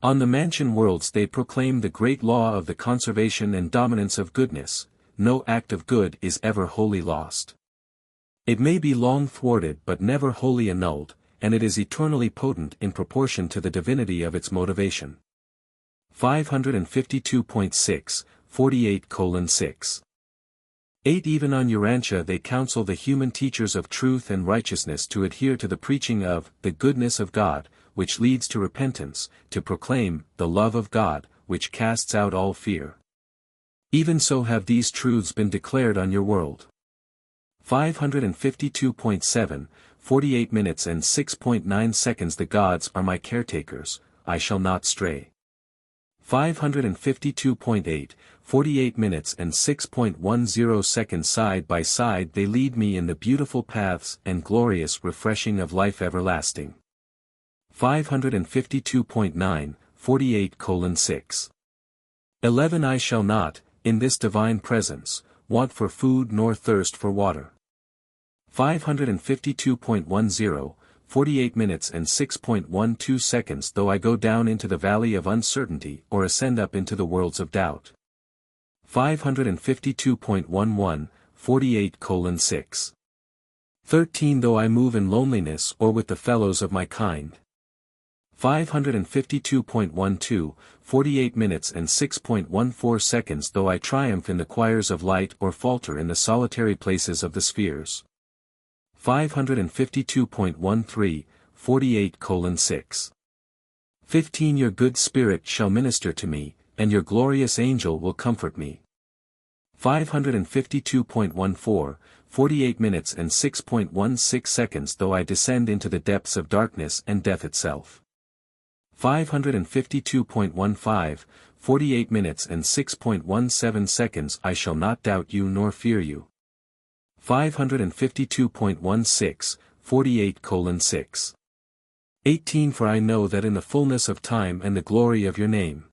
On the mansion worlds they proclaim the great law of the conservation and dominance of goodness. No act of good is ever wholly lost. It may be long thwarted but never wholly annulled, and it is eternally potent in proportion to the divinity of its motivation. 552.6, 48:6. 8. Even on Urantia they counsel the human teachers of truth and righteousness to adhere to the preaching of the goodness of God, which leads to repentance, to proclaim the love of God, which casts out all fear. Even so have these truths been declared on your world. 552.7, 48 minutes and 6.9 seconds. The gods are my caretakers, I shall not stray. 552.8, 48 minutes and 6.10 seconds. Side by side they lead me in the beautiful paths and glorious refreshing of life everlasting. 552.9, 48:6. 11. I shall not, in this divine presence, want for food nor thirst for water. 552.10, 48 minutes and 6.12 seconds. Though I go down into the valley of uncertainty or ascend up into the worlds of doubt. 552.11, 48:6. 13. Though I move in loneliness or with the fellows of my kind. 552.12, 48 minutes and 6.14 seconds. Though I triumph in the choirs of light or falter in the solitary places of the spheres. 552.13, 48:6. 15. Your good spirit shall minister to me, and your glorious angel will comfort me. 552.14, 48 minutes and 6.16 seconds. Though I descend into the depths of darkness and death itself. 552.15, 48 minutes and 6.17 seconds. I shall not doubt you nor fear you. 552.16, 48:6. 18. For I know that in the fullness of time and the glory of your name.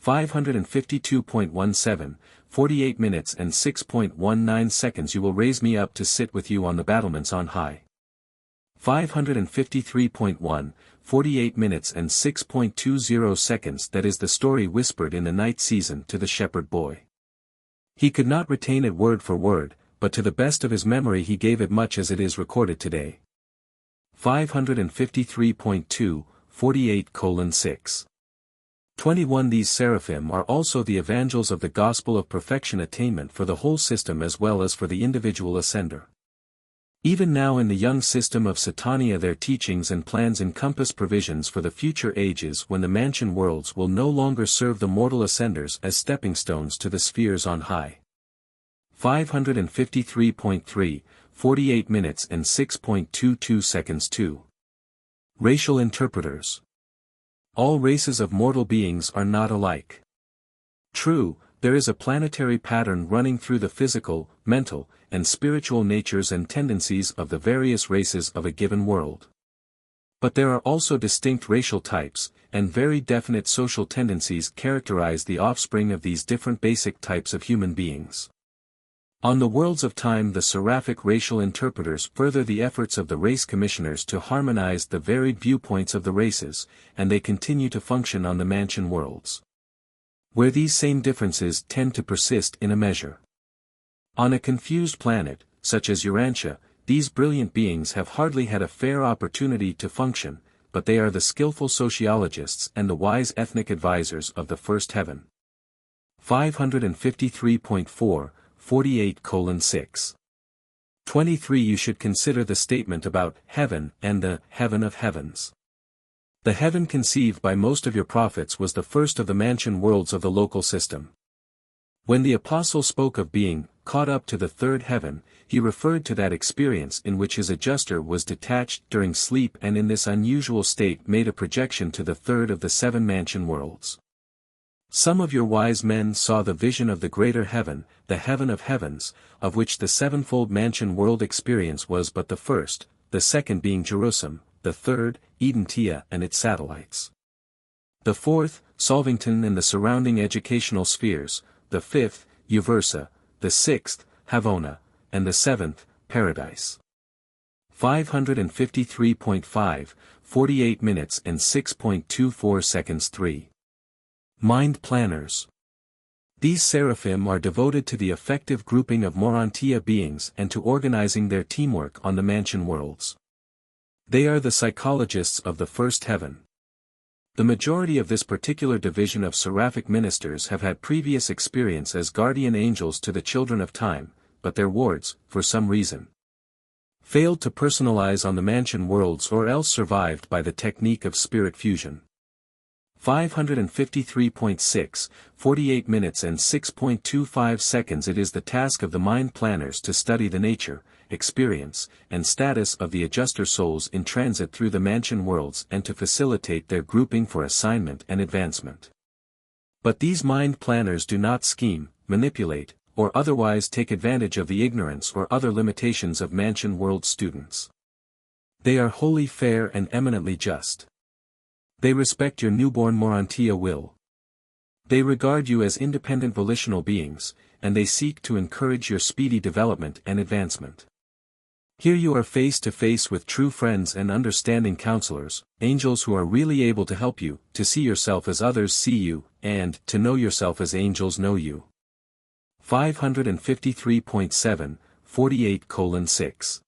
552.17, 48 minutes and 6.19 seconds. You will raise me up to sit with you on the battlements on high. 553.1, 48 minutes and 6.20 seconds. That is the story whispered in the night season to the shepherd boy. He could not retain it word for word, but to the best of his memory he gave it much as it is recorded today. 553.2, 48:6. 21 These seraphim are also the evangels of the gospel of perfection attainment for the whole system as well as for the individual ascender. Even now in the young system of Satania their teachings and plans encompass provisions for the future ages when the mansion worlds will no longer serve the mortal ascenders as stepping stones to the spheres on high. 553.3, 48 minutes and 6.22 seconds 2. Racial interpreters. All races of mortal beings are not alike. True, there is a planetary pattern running through the physical, mental, and spiritual natures and tendencies of the various races of a given world. But there are also distinct racial types, and very definite social tendencies characterize the offspring of these different basic types of human beings. On the worlds of time the seraphic racial interpreters further the efforts of the race commissioners to harmonize the varied viewpoints of the races, and they continue to function on the mansion worlds, where these same differences tend to persist in a measure. On a confused planet, such as Urantia, these brilliant beings have hardly had a fair opportunity to function, but they are the skillful sociologists and the wise ethnic advisors of the first heaven. 553.4, 48:6. 23 You should consider the statement about heaven and the heaven of heavens. The heaven conceived by most of your prophets was the first of the mansion worlds of the local system. When the apostle spoke of being caught up to the third heaven, he referred to that experience in which his adjuster was detached during sleep and in this unusual state made a projection to the third of the 7 mansion worlds. Some of your wise men saw the vision of the greater heaven, the heaven of heavens, of which the 7-fold mansion world experience was but the first, the second being Jerusalem, the third, Urantia and its satellites. The fourth, Solvington and the surrounding educational spheres, the fifth, Uversa, the sixth, Havona, and the seventh, Paradise. 553.5, 48 minutes and 6.24 seconds 3. Mind planners. These seraphim are devoted to the effective grouping of Morontia beings and to organizing their teamwork on the mansion worlds. They are the psychologists of the first heaven. The majority of this particular division of seraphic ministers have had previous experience as guardian angels to the children of time, but their wards, for some reason, failed to personalize on the mansion worlds or else survived by the technique of spirit fusion. 553.6, 48 minutes and 6.25 seconds It is the task of the mind planners to study the nature, experience, and status of the adjuster souls in transit through the mansion worlds and to facilitate their grouping for assignment and advancement. But these mind planners do not scheme, manipulate, or otherwise take advantage of the ignorance or other limitations of mansion world students. They are wholly fair and eminently just. They respect your newborn Morontia will. They regard you as independent volitional beings, and they seek to encourage your speedy development and advancement. Here you are face to face with true friends and understanding counselors, angels who are really able to help you, to see yourself as others see you, and to know yourself as angels know you. 553.7, 48:6.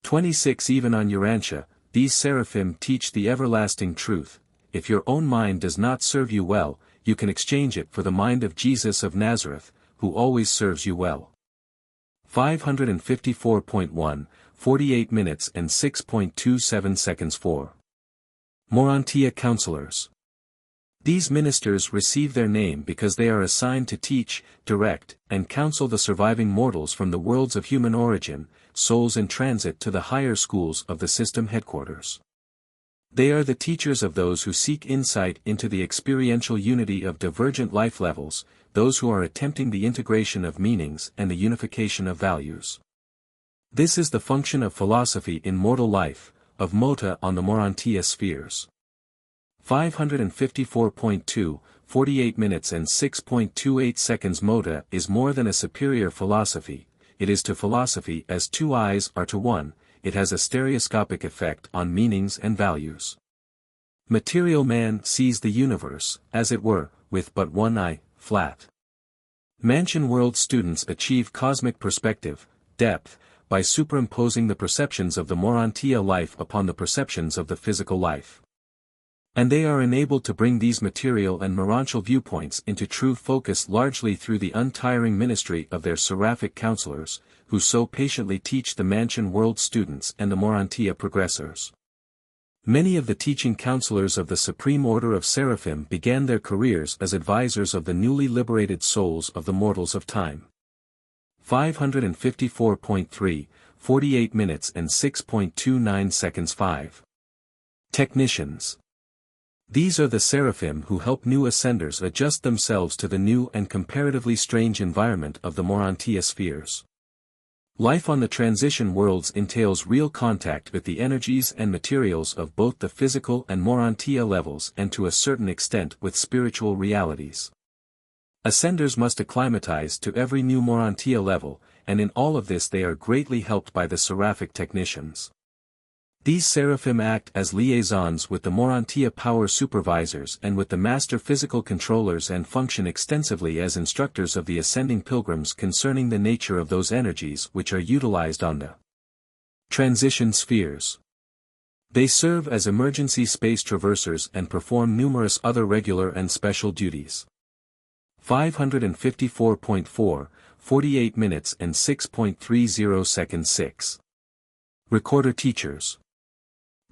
26 Even on Urantia, these seraphim teach the everlasting truth. If your own mind does not serve you well, you can exchange it for the mind of Jesus of Nazareth, who always serves you well. 554.1, 48 minutes and 6.27 seconds 4. Morontia counselors. These ministers receive their name because they are assigned to teach, direct, and counsel the surviving mortals from the worlds of human origin, souls in transit to the higher schools of the system headquarters. They are the teachers of those who seek insight into the experiential unity of divergent life levels, those who are attempting the integration of meanings and the unification of values. This is the function of philosophy in mortal life, of Mota on the Morontia spheres. 554.2, 48 minutes and 6.28 seconds Mota is more than a superior philosophy, it is to philosophy as two eyes are to one, it has a stereoscopic effect on meanings and values. Material man sees the universe, as it were, with but one eye, flat. Mansion world students achieve cosmic perspective, depth, by superimposing the perceptions of the Morontia life upon the perceptions of the physical life. And they are enabled to bring these material and morontial viewpoints into true focus largely through the untiring ministry of their seraphic counselors, who so patiently teach the Mansion World students and the Morontia progressors. Many of the teaching counselors of the Supreme Order of Seraphim began their careers as advisors of the newly liberated souls of the mortals of time. 554.3, 48 minutes and 6.29 seconds. 5. Technicians. These are the seraphim who help new ascenders adjust themselves to the new and comparatively strange environment of the Morontia spheres. Life on the transition worlds entails real contact with the energies and materials of both the physical and Morontia levels and to a certain extent with spiritual realities. Ascenders must acclimatize to every new Morontia level, and in all of this they are greatly helped by the seraphic technicians. These seraphim act as liaisons with the Morontia power supervisors and with the master physical controllers and function extensively as instructors of the ascending pilgrims concerning the nature of those energies which are utilized on the transition spheres. They serve as emergency space traversers and perform numerous other regular and special duties. 554.4, 48 minutes and 6.30 seconds. 6. Recorder teachers.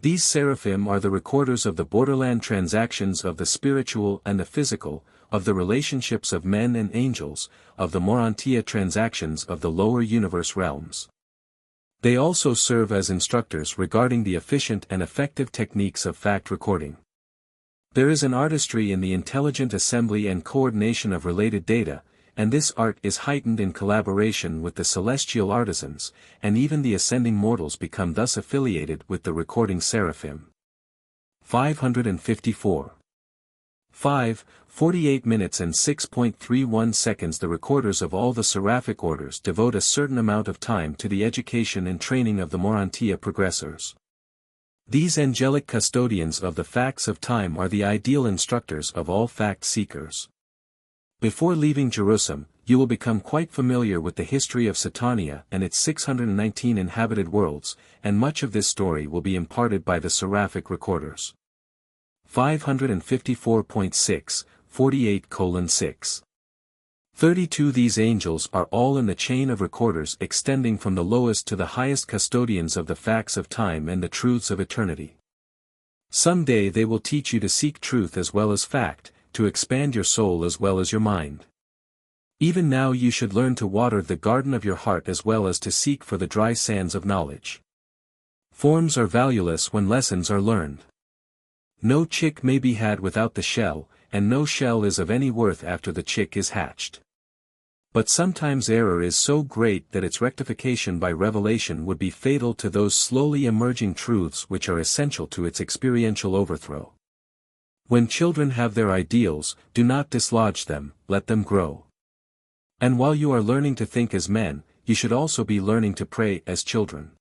These seraphim are the recorders of the borderland transactions of the spiritual and the physical, of the relationships of men and angels, of the Morontia transactions of the lower universe realms. They also serve as instructors regarding the efficient and effective techniques of fact recording. There is an artistry in the intelligent assembly and coordination of related data, and this art is heightened in collaboration with the celestial artisans, and even the ascending mortals become thus affiliated with the recording seraphim. 554. 5, 48 minutes and 6.31 seconds. The recorders of all the seraphic orders devote a certain amount of time to the education and training of the Morontia progressors. These angelic custodians of the facts of time are the ideal instructors of all fact seekers. Before leaving Jerusalem, you will become quite familiar with the history of Satania and its 619 inhabited worlds, and much of this story will be imparted by the seraphic recorders. 554.6, 48:6. 32 These angels are all in the chain of recorders extending from the lowest to the highest custodians of the facts of time and the truths of eternity. Some day they will teach you to seek truth as well as fact, to expand your soul as well as your mind. Even now you should learn to water the garden of your heart as well as to seek for the dry sands of knowledge. Forms are valueless when lessons are learned. No chick may be had without the shell, and no shell is of any worth after the chick is hatched. But sometimes error is so great that its rectification by revelation would be fatal to those slowly emerging truths which are essential to its experiential overthrow. When children have their ideals, do not dislodge them, let them grow. And while you are learning to think as men, you should also be learning to pray as children.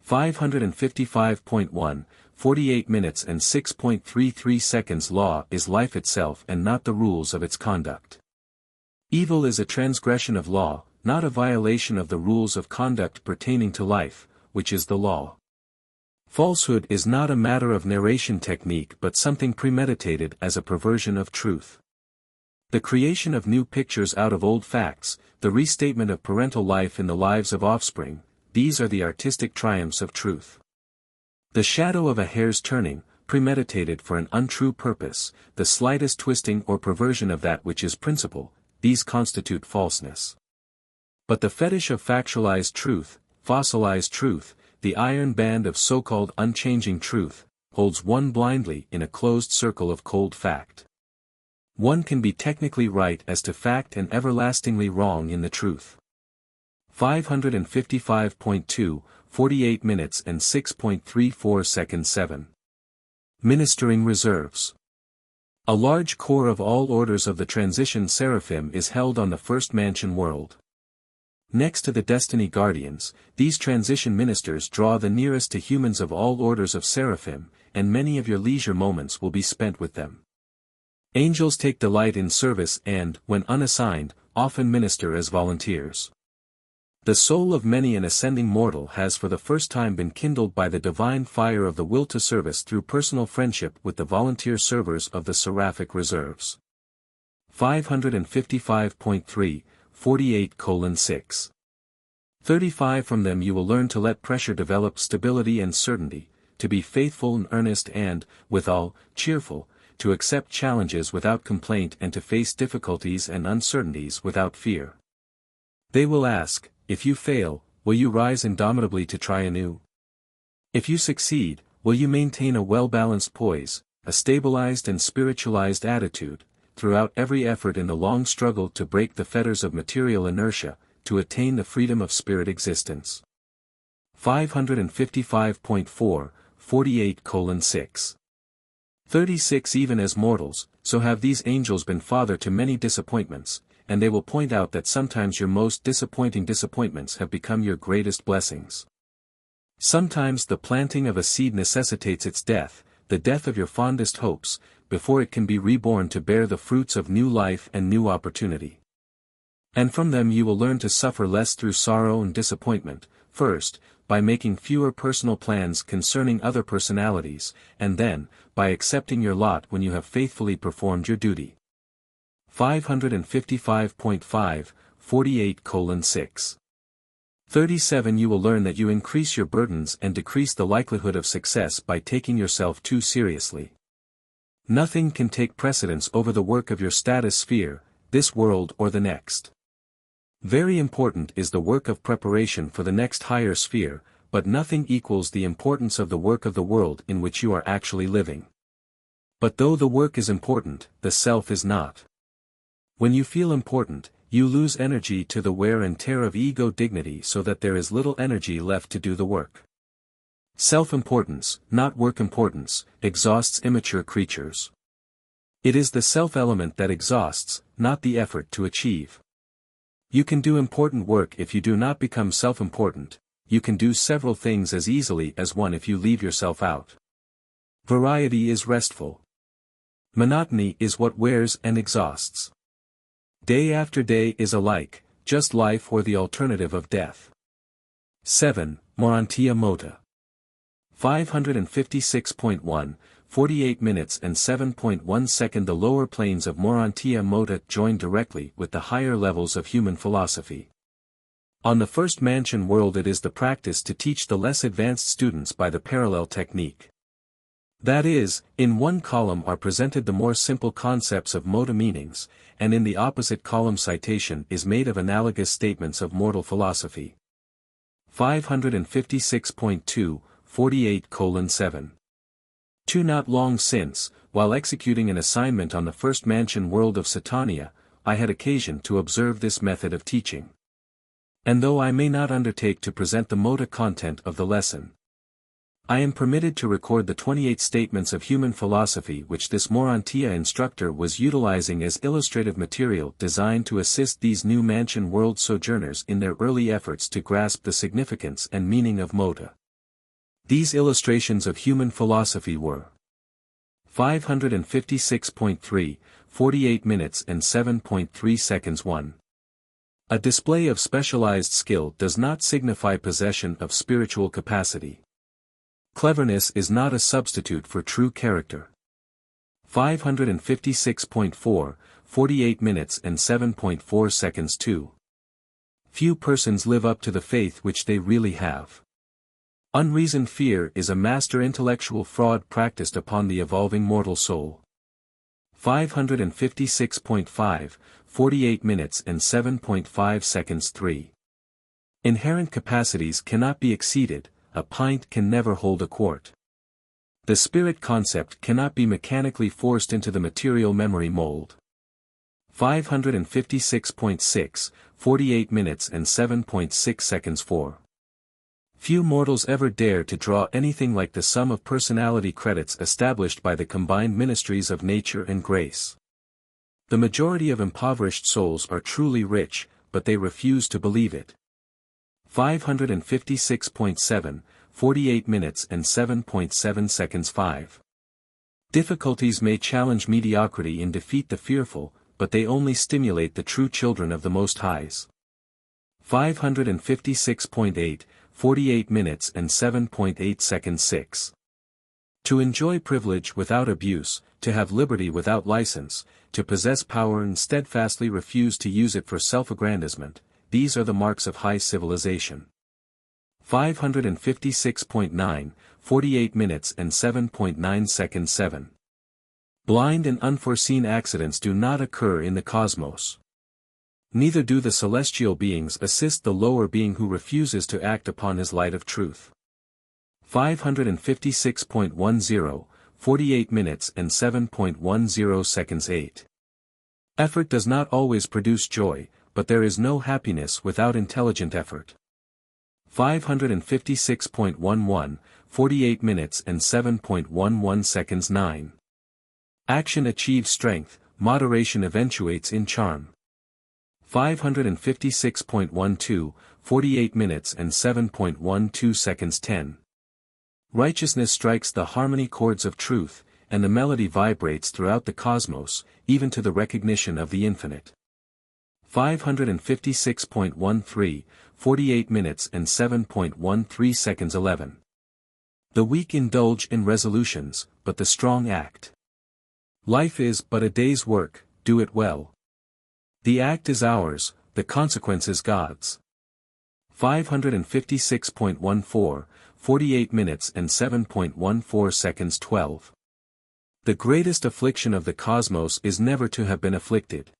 555.1, 48 minutes and 6.33 seconds. Law is life itself and not the rules of its conduct. Evil is a transgression of law, not a violation of the rules of conduct pertaining to life, which is the law. Falsehood is not a matter of narration technique but something premeditated as a perversion of truth. The creation of new pictures out of old facts, the restatement of parental life in the lives of offspring, these are the artistic triumphs of truth. The shadow of a hair's turning, premeditated for an untrue purpose, the slightest twisting or perversion of that which is principle, these constitute falseness. But the fetish of factualized truth, fossilized truth, the iron band of so-called unchanging truth, holds one blindly in a closed circle of cold fact. One can be technically right as to fact and everlastingly wrong in the truth. 555.2, 48 minutes and 6.34 seconds. 7. Ministering reserves. A large core of all orders of the transition seraphim is held on the first mansion world. Next to the destiny guardians, these transition ministers draw the nearest to humans of all orders of seraphim, and many of your leisure moments will be spent with them. Angels take delight in service and, when unassigned, often minister as volunteers. The soul of many an ascending mortal has for the first time been kindled by the divine fire of the will to service through personal friendship with the volunteer servers of the seraphic reserves. 555.3, 48:6. 35 From them you will learn to let pressure develop stability and certainty, to be faithful and earnest and, withal, cheerful, to accept challenges without complaint and to face difficulties and uncertainties without fear. They will ask, if you fail, will you rise indomitably to try anew? If you succeed, will you maintain a well-balanced poise, a stabilized and spiritualized attitude, throughout every effort in the long struggle to break the fetters of material inertia, to attain the freedom of spirit existence? 555.4, 48:6. 36 Even as mortals, so have these angels been father to many disappointments, and they will point out that sometimes your most disappointing disappointments have become your greatest blessings. Sometimes the planting of a seed necessitates its death, the death of your fondest hopes, before it can be reborn to bear the fruits of new life and new opportunity. And from them you will learn to suffer less through sorrow and disappointment, first, by making fewer personal plans concerning other personalities, and then, by accepting your lot when you have faithfully performed your duty. 555.5, 48:6. 37 You will learn that you increase your burdens and decrease the likelihood of success by taking yourself too seriously. Nothing can take precedence over the work of your status sphere, this world or the next. Very important is the work of preparation for the next higher sphere, but nothing equals the importance of the work of the world in which you are actually living. But though the work is important, the self is not. When you feel important, you lose energy to the wear and tear of ego dignity so that there is little energy left to do the work. Self-importance, not work importance, exhausts immature creatures. It is the self-element that exhausts, not the effort to achieve. You can do important work if you do not become self-important, you can do several things as easily as one if you leave yourself out. Variety is restful. Monotony is what wears and exhausts. Day after day is alike, just life or the alternative of death. 7. Morontia Mota. 556.1, 48 minutes and 7.1 seconds. The lower planes of Morontia Mota join directly with the higher levels of human philosophy. On the first mansion world it is the practice to teach the less advanced students by the parallel technique. That is, in one column are presented the more simple concepts of Mota meanings, and in the opposite column citation is made of analogous statements of mortal philosophy. 556.2, 48:7. Not long since, while executing an assignment on the first mansion world of Satania, I had occasion to observe this method of teaching. And though I may not undertake to present the Mota content of the lesson, I am permitted to record the 28 statements of human philosophy which this Morontia instructor was utilizing as illustrative material designed to assist these new mansion world sojourners in their early efforts to grasp the significance and meaning of Mota. These illustrations of human philosophy were 556.3, 48 minutes and 7.3 seconds. 1. A display of specialized skill does not signify possession of spiritual capacity. Cleverness is not a substitute for true character. 556.4, 48 minutes and 7.4 seconds. 2. Few persons live up to the faith which they really have. Unreasoned fear is a master intellectual fraud practiced upon the evolving mortal soul. 556.5, 48 minutes and 7.5 seconds. 3. Inherent capacities cannot be exceeded. A pint can never hold a quart. The spirit concept cannot be mechanically forced into the material memory mold. 556.6, 48 minutes and 7.6 seconds. 4. Few mortals ever dare to draw anything like the sum of personality credits established by the combined ministries of nature and grace. The majority of impoverished souls are truly rich, but they refuse to believe it. 556.7, 48 minutes and 7.7 seconds. 5. Difficulties may challenge mediocrity and defeat the fearful, but they only stimulate the true children of the Most Highs. 556.8, 48 minutes and 7.8 seconds 6. To enjoy privilege without abuse, to have liberty without license, to possess power and steadfastly refuse to use it for self-aggrandizement, these are the marks of high civilization. 556.9, 48 minutes and 7.9 seconds 7. Blind and unforeseen accidents do not occur in the cosmos. Neither do the celestial beings assist the lower being who refuses to act upon his light of truth. 556.10, 48 minutes and 7.10 seconds 8. Effort does not always produce joy, but there is no happiness without intelligent effort. 556.11, 48 minutes and 7.11 seconds 9. Action achieves strength, moderation eventuates in charm. 556.12, 48 minutes and 7.12 seconds 10. Righteousness strikes the harmony chords of truth, and the melody vibrates throughout the cosmos, even to the recognition of the infinite. 556.13, 48 minutes and 7.13 seconds 11. The weak indulge in resolutions, but the strong act. Life is but a day's work, do it well. The act is ours, the consequence is God's. 556.14, 48 minutes and 7.14 seconds 12. The greatest affliction of the cosmos is never to have been afflicted.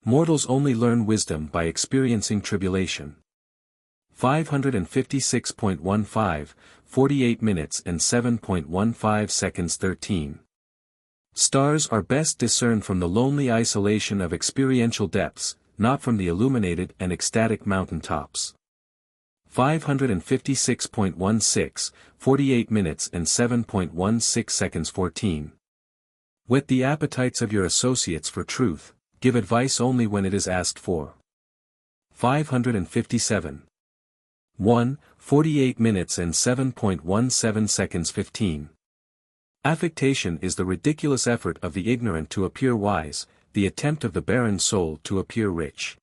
Mortals only learn wisdom by experiencing tribulation. 556.15, 48 minutes and 7.15 seconds 13. Stars are best discerned from the lonely isolation of experiential depths, not from the illuminated and ecstatic mountain tops. 556.16, 48 minutes and 7.16 seconds 14. Whet the appetites of your associates for truth, give advice only when it is asked for. 557. 1, 48 minutes and 7.17 seconds 15. Affectation is the ridiculous effort of the ignorant to appear wise, the attempt of the barren soul to appear rich.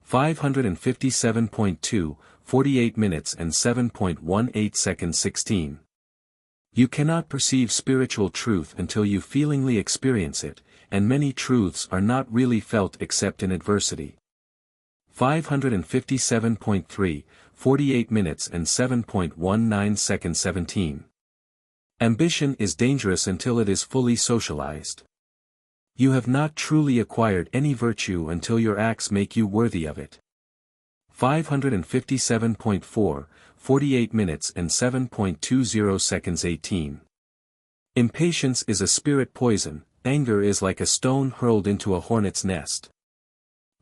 557.2, 48 minutes and 7.18 seconds 16. You cannot perceive spiritual truth until you feelingly experience it, and many truths are not really felt except in adversity. 557.3, 48 minutes and 7.19 seconds 17. Ambition is dangerous until it is fully socialized. You have not truly acquired any virtue until your acts make you worthy of it. 557.4, 48 minutes and 7.20 seconds 18. Impatience is a spirit poison, anger is like a stone hurled into a hornet's nest.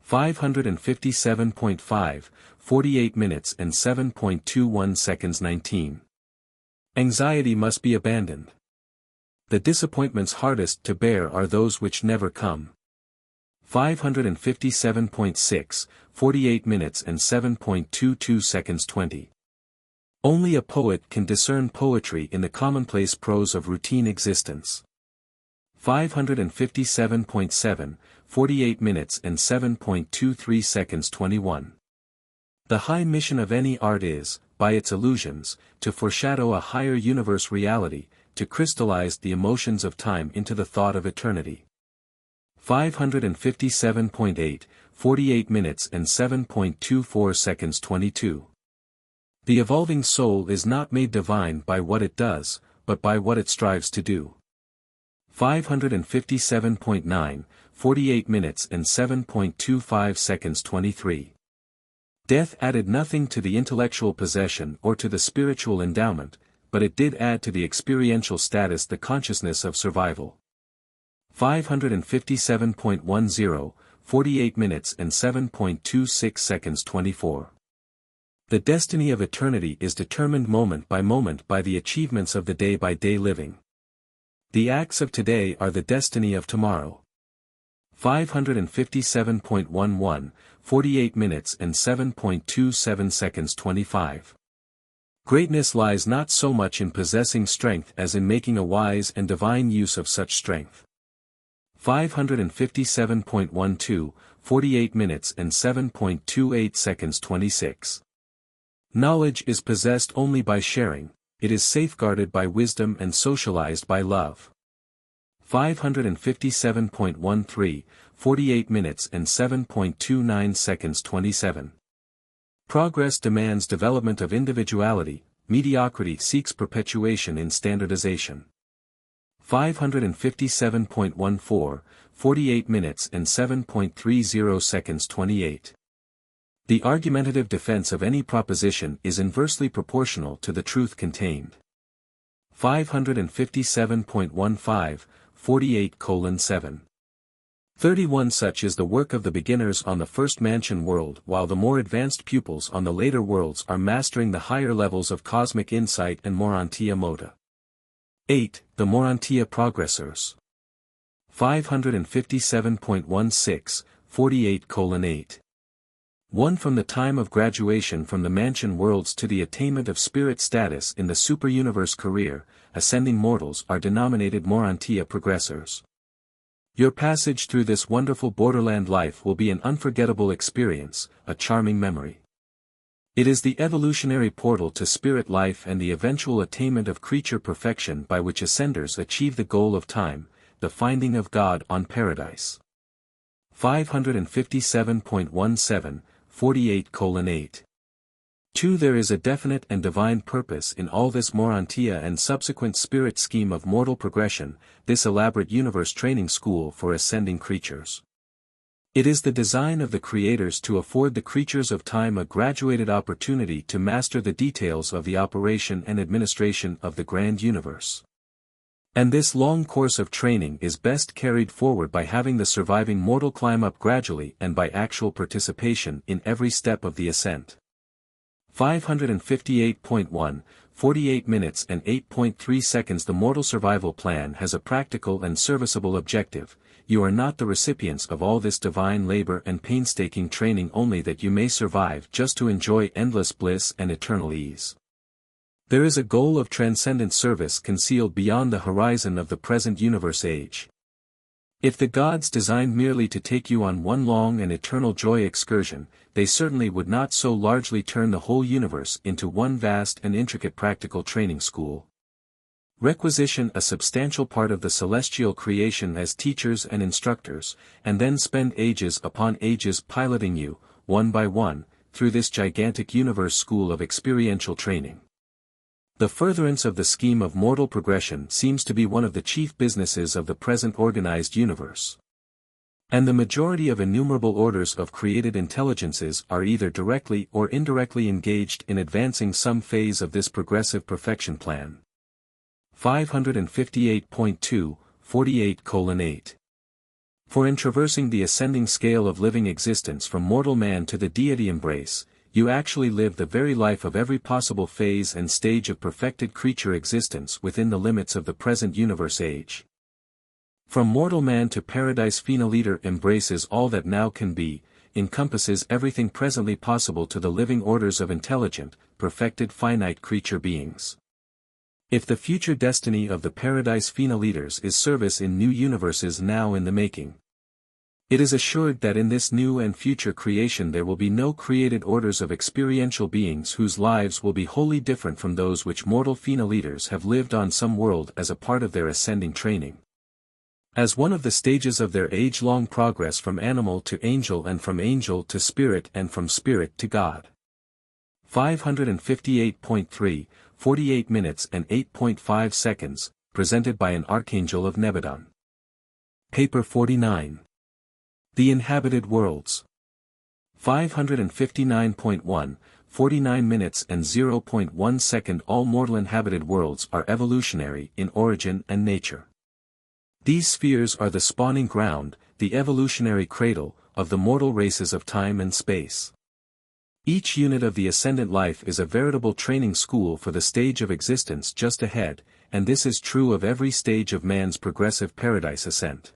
557.5, 48 minutes and 7.21 seconds 19. Anxiety must be abandoned. The disappointments hardest to bear are those which never come. 557.6, 48 minutes and 7.22 seconds 20. Only a poet can discern poetry in the commonplace prose of routine existence. 557.7, 48 minutes and 7.23 seconds 21. The high mission of any art is, by its illusions, to foreshadow a higher universe reality, to crystallize the emotions of time into the thought of eternity. 557.8, 48 minutes and 7.24 seconds 22. The evolving soul is not made divine by what it does, but by what it strives to do. 557.9, 48 minutes and 7.25 seconds 23. Death added nothing to the intellectual possession or to the spiritual endowment, but it did add to the experiential status the consciousness of survival. 557.10, 48 minutes and 7.26 seconds 24. The destiny of eternity is determined moment by the achievements of the day-by-day living. The acts of today are the destiny of tomorrow. 557.11, 48 minutes and 7.27 seconds 25. Greatness lies not so much in possessing strength as in making a wise and divine use of such strength. 557.12, 48 minutes and 7.28 seconds 26. Knowledge is possessed only by sharing, it is safeguarded by wisdom and socialized by love. 557.13, 48 minutes and 7.29 seconds 27. Progress demands development of individuality, mediocrity seeks perpetuation in standardization. 557.14, 48 minutes and 7.30 seconds 28. The argumentative defense of any proposition is inversely proportional to the truth contained. 557.15, 48:7. 31 Such is the work of the beginners on the first mansion world, while the more advanced pupils on the later worlds are mastering the higher levels of cosmic insight and Morontia moda. 8. The Morontia progressors. 557.16, 48:8. 1. From the time of graduation from the mansion worlds to the attainment of spirit status in the superuniverse career, ascending mortals are denominated Morontia progressors. Your passage through this wonderful borderland life will be an unforgettable experience, a charming memory. It is the evolutionary portal to spirit life and the eventual attainment of creature perfection by which ascenders achieve the goal of time, the finding of God on paradise. 557.17, 48:8. 2. There is a definite and divine purpose in all this Morontia and subsequent spirit scheme of mortal progression, this elaborate universe training school for ascending creatures. It is the design of the creators to afford the creatures of time a graduated opportunity to master the details of the operation and administration of the grand universe. And this long course of training is best carried forward by having the surviving mortal climb up gradually and by actual participation in every step of the ascent. 558.1, 48 minutes and 8.3 seconds. The mortal survival plan has a practical and serviceable objective. You are not the recipients of all this divine labor and painstaking training only that you may survive just to enjoy endless bliss and eternal ease. There is a goal of transcendent service concealed beyond the horizon of the present universe age. If the gods designed merely to take you on one long and eternal joy excursion, they certainly would not so largely turn the whole universe into one vast and intricate practical training school. Requisition a substantial part of the celestial creation as teachers and instructors, and then spend ages upon ages piloting you, one by one, through this gigantic universe school of experiential training. The furtherance of the scheme of mortal progression seems to be one of the chief businesses of the present organized universe. And the majority of innumerable orders of created intelligences are either directly or indirectly engaged in advancing some phase of this progressive perfection plan. 558.2, 48:8. For in traversing the ascending scale of living existence from mortal man to the deity embrace, you actually live the very life of every possible phase and stage of perfected creature existence within the limits of the present universe age. From mortal man to paradise finaliter embraces all that now can be, encompasses everything presently possible to the living orders of intelligent, perfected finite creature beings. If the future destiny of the paradise finaliters is service in new universes now in the making, it is assured that in this new and future creation there will be no created orders of experiential beings whose lives will be wholly different from those which mortal finaliters have lived on some world as a part of their ascending training. As one of the stages of their age-long progress from animal to angel and from angel to spirit and from spirit to God. 558.3, 48 minutes and 8.5 seconds, presented by an Archangel of Nebadon. Paper 49. The Inhabited Worlds. 559.1, 49 minutes and 0.1 second. All mortal inhabited worlds are evolutionary in origin and nature. These spheres are the spawning ground, the evolutionary cradle, of the mortal races of time and space. Each unit of the ascendant life is a veritable training school for the stage of existence just ahead, and this is true of every stage of man's progressive paradise ascent.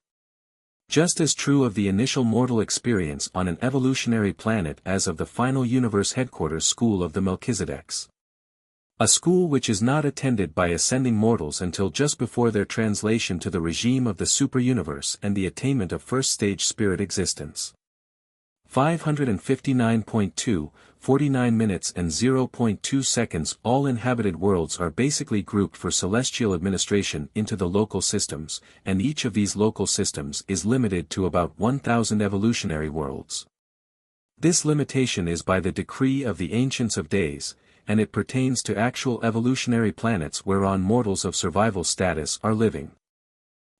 Just as true of the initial mortal experience on an evolutionary planet as of the final universe headquarters school of the Melchizedeks. A school which is not attended by ascending mortals until just before their translation to the regime of the superuniverse and the attainment of first-stage spirit existence. 559.2, 49 minutes and 0.2 seconds. All inhabited worlds are basically grouped for celestial administration into the local systems, and each of these local systems is limited to about 1,000 evolutionary worlds. This limitation is by the decree of the Ancients of Days, and it pertains to actual evolutionary planets whereon mortals of survival status are living.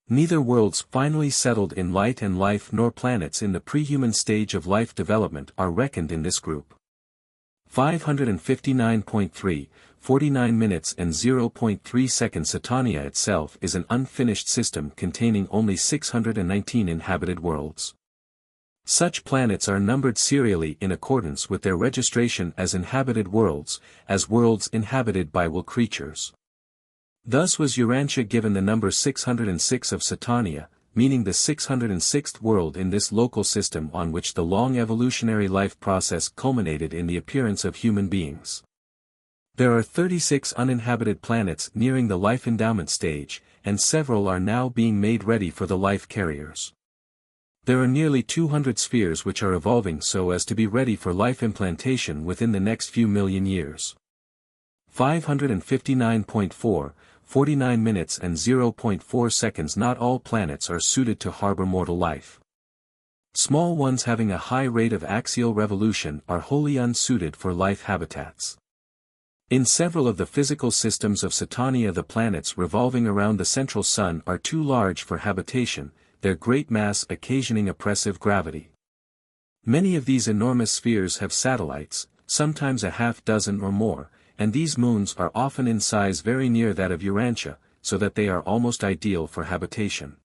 Neither worlds finally settled in light and life nor planets in the pre-human stage of life development are reckoned in this group. 559.3, 49 minutes and 0.3 seconds. Satania itself is an unfinished system containing only 619 inhabited worlds. Such planets are numbered serially in accordance with their registration as inhabited worlds, as worlds inhabited by will creatures. Thus was Urantia given the number 606 of Satania, meaning the 606th world in this local system on which the long evolutionary life process culminated in the appearance of human beings. There are 36 uninhabited planets nearing the life endowment stage, and several are now being made ready for the life carriers. There are nearly 200 spheres which are evolving so as to be ready for life implantation within the next few million years. 559.4, 49 minutes and 0.4 seconds. Not all planets are suited to harbor mortal life. Small ones having a high rate of axial revolution are wholly unsuited for life habitats. In several of the physical systems of Satania, the planets revolving around the central sun are too large for habitation, their great mass occasioning oppressive gravity. Many of these enormous spheres have satellites, sometimes a half dozen or more, and these moons are often in size very near that of Urantia, so that they are almost ideal for habitation.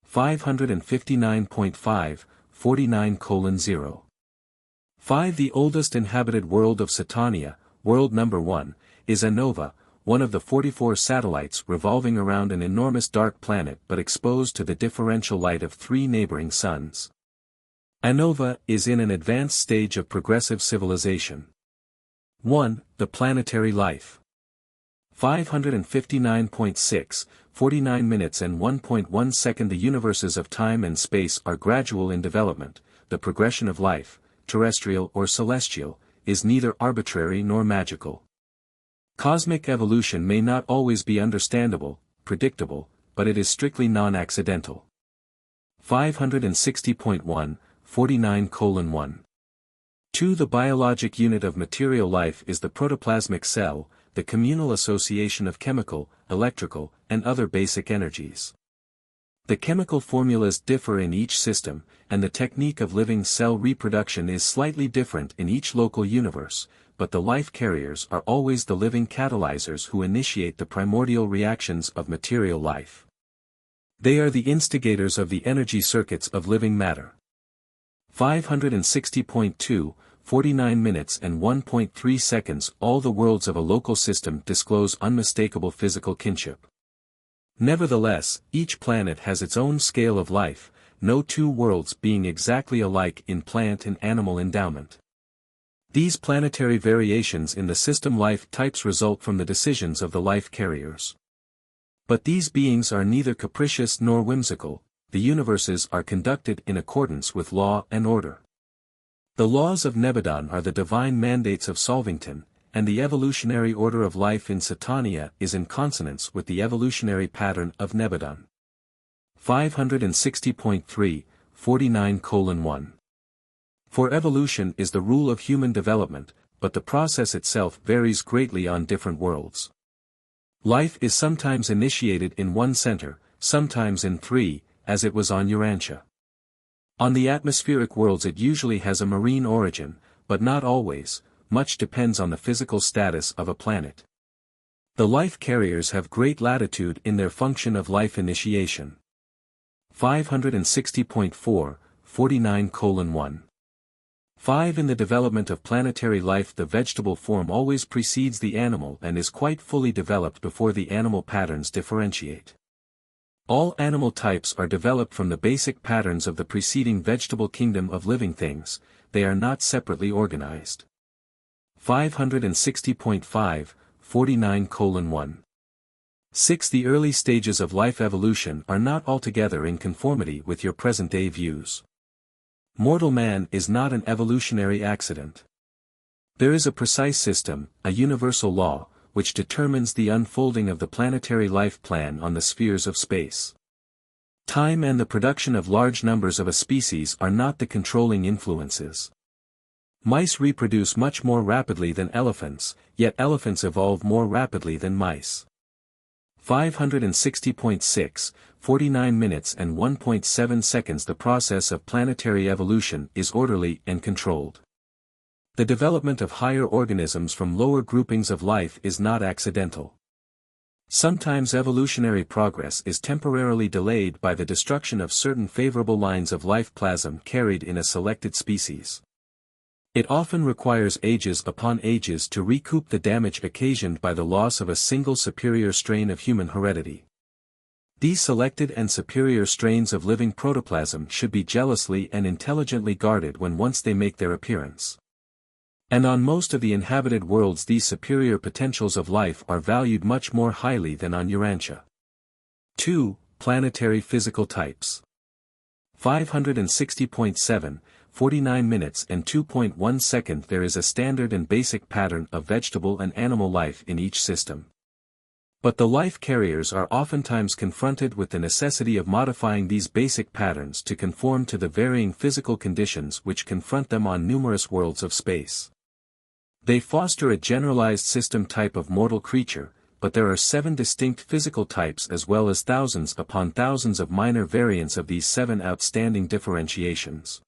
559.5, 49:0. 5. The oldest inhabited world of Satania, world number 1, is Anova, one of the 44 satellites revolving around an enormous dark planet but exposed to the differential light of 3 neighboring suns. Anova is in an advanced stage of progressive civilization. 1. The planetary life. 559.6, 49 minutes and 1.1 second. The universes of time and space are gradual in development. The progression of life, terrestrial or celestial, is neither arbitrary nor magical. Cosmic evolution may not always be understandable, predictable, but it is strictly non-accidental. 560.1, 49:1. 2. The biologic unit of material life is the protoplasmic cell, the communal association of chemical, electrical, and other basic energies. The chemical formulas differ in each system, and the technique of living cell reproduction is slightly different in each local universe, but the life carriers are always the living catalyzers who initiate the primordial reactions of material life. They are the instigators of the energy circuits of living matter. 560.2, 49 minutes and 1.3 seconds. All the worlds of a local system disclose unmistakable physical kinship. Nevertheless, each planet has its own scale of life, no two worlds being exactly alike in plant and animal endowment. These planetary variations in the system life types result from the decisions of the life carriers. But these beings are neither capricious nor whimsical. The universes are conducted in accordance with law and order. The laws of Nebadon are the divine mandates of Solvington, and the evolutionary order of life in Satania is in consonance with the evolutionary pattern of Nebadon. 560.3, 49:1. For evolution is the rule of human development, but the process itself varies greatly on different worlds. Life is sometimes initiated in one center, sometimes in 3, as it was on Urantia. On the atmospheric worlds it usually has a marine origin, but not always. Much depends on the physical status of a planet. The life carriers have great latitude in their function of life initiation. 560.4, 49:1. 5. In the development of planetary life, the vegetable form always precedes the animal and is quite fully developed before the animal patterns differentiate. All animal types are developed from the basic patterns of the preceding vegetable kingdom of living things, they are not separately organized. 560.5, 49:1. 6. The early stages of life evolution are not altogether in conformity with your present-day views. Mortal man is not an evolutionary accident. There is a precise system, a universal law, which determines the unfolding of the planetary life plan on the spheres of space. Time and the production of large numbers of a species are not the controlling influences. Mice reproduce much more rapidly than elephants, yet elephants evolve more rapidly than mice. 560.6, 49 minutes and 1.7 seconds. The process of planetary evolution is orderly and controlled. The development of higher organisms from lower groupings of life is not accidental. Sometimes evolutionary progress is temporarily delayed by the destruction of certain favorable lines of life plasm carried in a selected species. It often requires ages upon ages to recoup the damage occasioned by the loss of a single superior strain of human heredity. These selected and superior strains of living protoplasm should be jealously and intelligently guarded when once they make their appearance. And on most of the inhabited worlds these superior potentials of life are valued much more highly than on Urantia. 2. Planetary physical types. 560.7, 49 minutes and 2.1 seconds. There is a standard and basic pattern of vegetable and animal life in each system. But the life carriers are oftentimes confronted with the necessity of modifying these basic patterns to conform to the varying physical conditions which confront them on numerous worlds of space. They foster a generalized system type of mortal creature, but there are 7 distinct physical types as well as thousands upon thousands of minor variants of these 7 outstanding differentiations.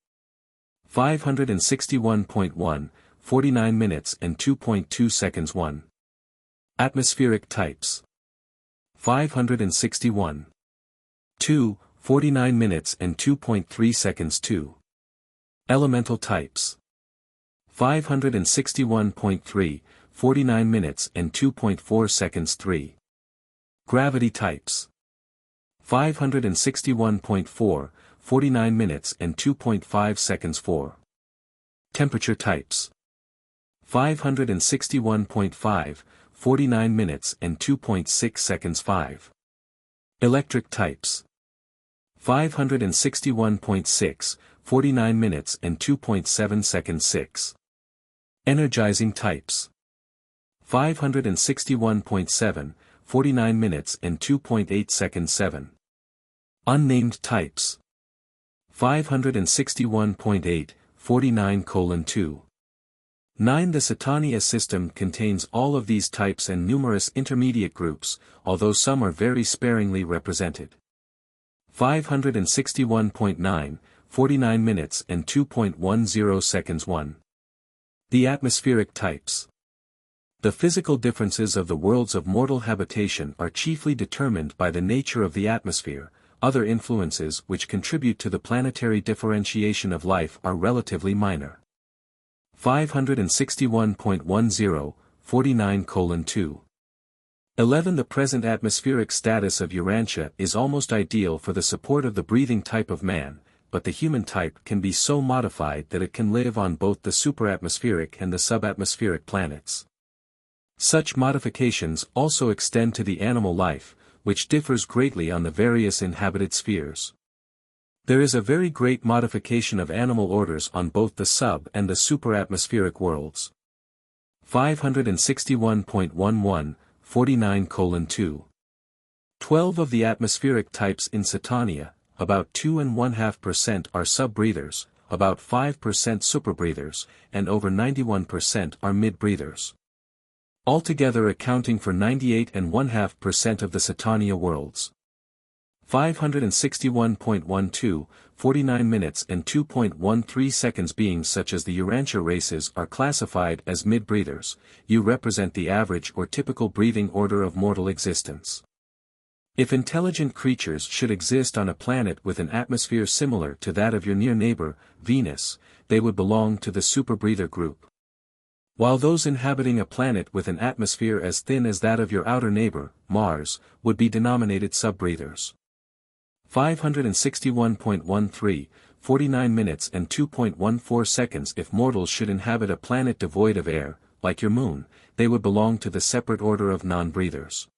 561.1, 49 minutes and 2.2 seconds. 1. Atmospheric types. 561. 2, 49 minutes and 2.3 seconds. 2. Elemental types. 561.3, 49 minutes and 2.4 seconds. 3. Gravity types. 561.4, 49 minutes and 2.5 seconds. 4. Temperature types. 561.5, 49 minutes and 2.6 seconds. 5. Electric types. 561.6, 49 minutes and 2.7 seconds. 6. Energizing types. 561.7, 49 minutes and 2.8 seconds. 7. Unnamed types. 561.8, 49:2. 9. The Satania system contains all of these types and numerous intermediate groups, although some are very sparingly represented. 561.9, 49 minutes and 2.10 seconds. 1. The atmospheric types. The physical differences of the worlds of mortal habitation are chiefly determined by the nature of the atmosphere. Other influences which contribute to the planetary differentiation of life are relatively minor. 561.10, 49:2. 11. The present atmospheric status of Urantia is almost ideal for the support of the breathing type of man, but the human type can be so modified that it can live on both the supraatmospheric and the subatmospheric planets. Such modifications also extend to the animal life, which differs greatly on the various inhabited spheres. There is a very great modification of animal orders on both the sub and the supraatmospheric worlds. 561.11, 49:2. 12 of the atmospheric types in Satania, about 2.5% are sub-breathers, about 5% superbreathers, and over 91% are mid-breathers. Altogether accounting for 98.5% of the Satania worlds. 561.12, 49 minutes and 2.13 seconds. Beings such as the Urantia races are classified as mid-breathers. You represent the average or typical breathing order of mortal existence. If intelligent creatures should exist on a planet with an atmosphere similar to that of your near neighbor, Venus, they would belong to the superbreather group. While those inhabiting a planet with an atmosphere as thin as that of your outer neighbor, Mars, would be denominated subbreathers. 561.13, 49 minutes and 2.14 seconds. If mortals should inhabit a planet devoid of air, like your moon, they would belong to the separate order of non-breathers.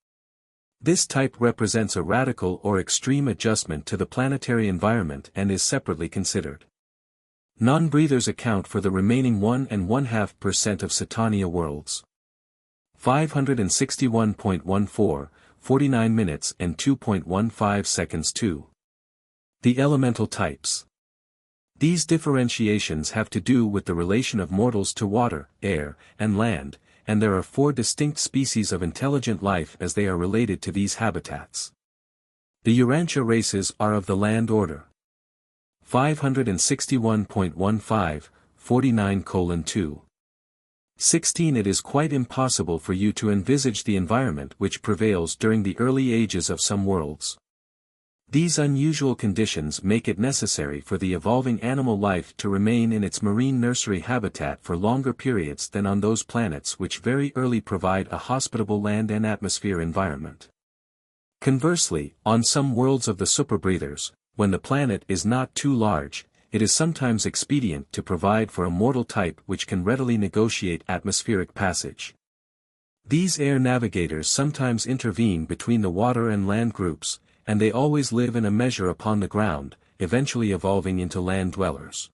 This type represents a radical or extreme adjustment to the planetary environment and is separately considered. Non-breathers account for the remaining 1.5% of Satania worlds. 561.14, 49 minutes and 2.15 seconds 2. The elemental types. These differentiations have to do with the relation of mortals to water, air, and land, and there are 4 distinct species of intelligent life as they are related to these habitats. The Urantia races are of the land order. 561.15, 49:2. 16. It is quite impossible for you to envisage the environment which prevails during the early ages of some worlds. These unusual conditions make it necessary for the evolving animal life to remain in its marine nursery habitat for longer periods than on those planets which very early provide a hospitable land and atmosphere environment. Conversely, on some worlds of the superbreathers, when the planet is not too large, it is sometimes expedient to provide for a mortal type which can readily negotiate atmospheric passage. These air navigators sometimes intervene between the water and land groups, and they always live in a measure upon the ground, eventually evolving into land dwellers.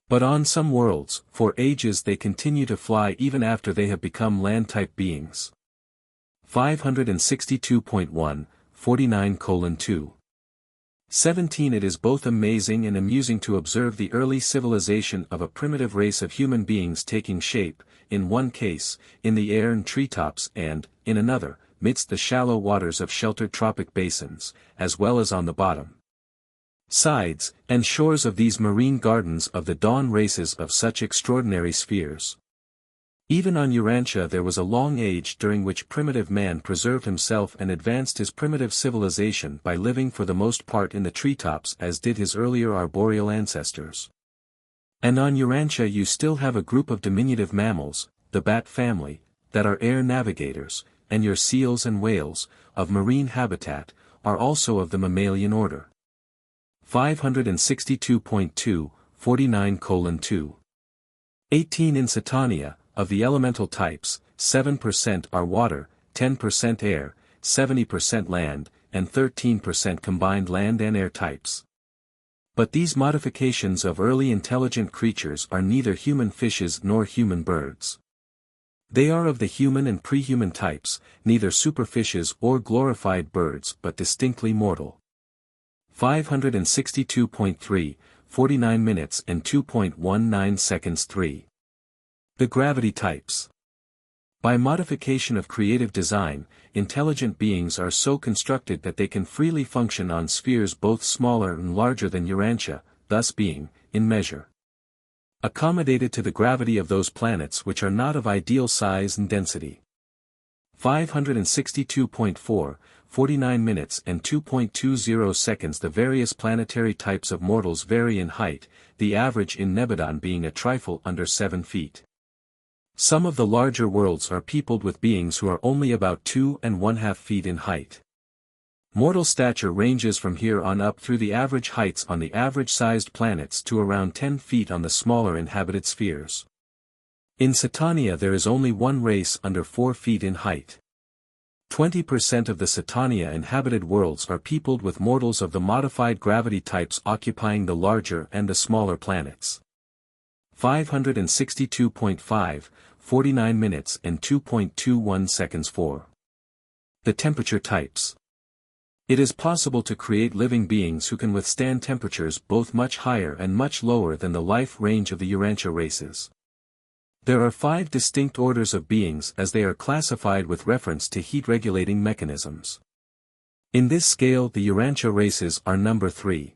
But on some worlds, for ages they continue to fly even after they have become land-type beings. 562.1, 49:2. 17. It is both amazing and amusing to observe the early civilization of a primitive race of human beings taking shape, in one case, in the air and treetops and, in another, midst the shallow waters of sheltered tropic basins, as well as on the bottom, sides, and shores of these marine gardens of the dawn races of such extraordinary spheres. Even on Urantia there was a long age during which primitive man preserved himself and advanced his primitive civilization by living for the most part in the treetops as did his earlier arboreal ancestors. And on Urantia you still have a group of diminutive mammals, the bat family, that are air navigators, and your seals and whales, of marine habitat, are also of the mammalian order. 562.2, 49:2. 18. In Satania, of the elemental types, 7% are water, 10% air, 70% land, and 13% combined land and air types. But these modifications of early intelligent creatures are neither human fishes nor human birds. They are of the human and pre-human types, neither superfishes or glorified birds but distinctly mortal. 562.3, 49 minutes and 2.19 seconds 3. The gravity types. By modification of creative design, intelligent beings are so constructed that they can freely function on spheres both smaller and larger than Urantia, thus being, in measure, accommodated to the gravity of those planets which are not of ideal size and density. 562.4, 49 minutes and 2.20 seconds. The various planetary types of mortals vary in height, the average in Nebadon being a trifle under 7 feet. Some of the larger worlds are peopled with beings who are only about 2.5 feet in height. Mortal stature ranges from here on up through the average heights on the average-sized planets to around 10 feet on the smaller inhabited spheres. In Satania there is only one race under 4 feet in height. 20% of the Satania inhabited worlds are peopled with mortals of the modified gravity types occupying the larger and the smaller planets. 562.5, 49 minutes and 2.21 seconds 4. The temperature types. It is possible to create living beings who can withstand temperatures both much higher and much lower than the life range of the Urantia races. There are 5 distinct orders of beings as they are classified with reference to heat-regulating mechanisms. In this scale the Urantia races are number 3.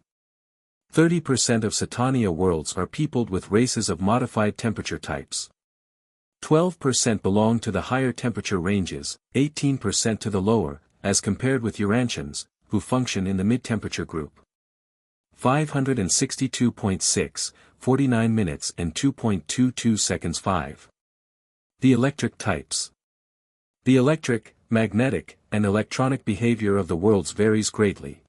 30% of Satania worlds are peopled with races of modified temperature types. 12% belong to the higher temperature ranges, 18% to the lower, as compared with Urantians, who function in the mid-temperature group. 562.6, 49 minutes and 2.22 seconds 5. The electric types. The electric, magnetic, and electronic behavior of the worlds varies greatly.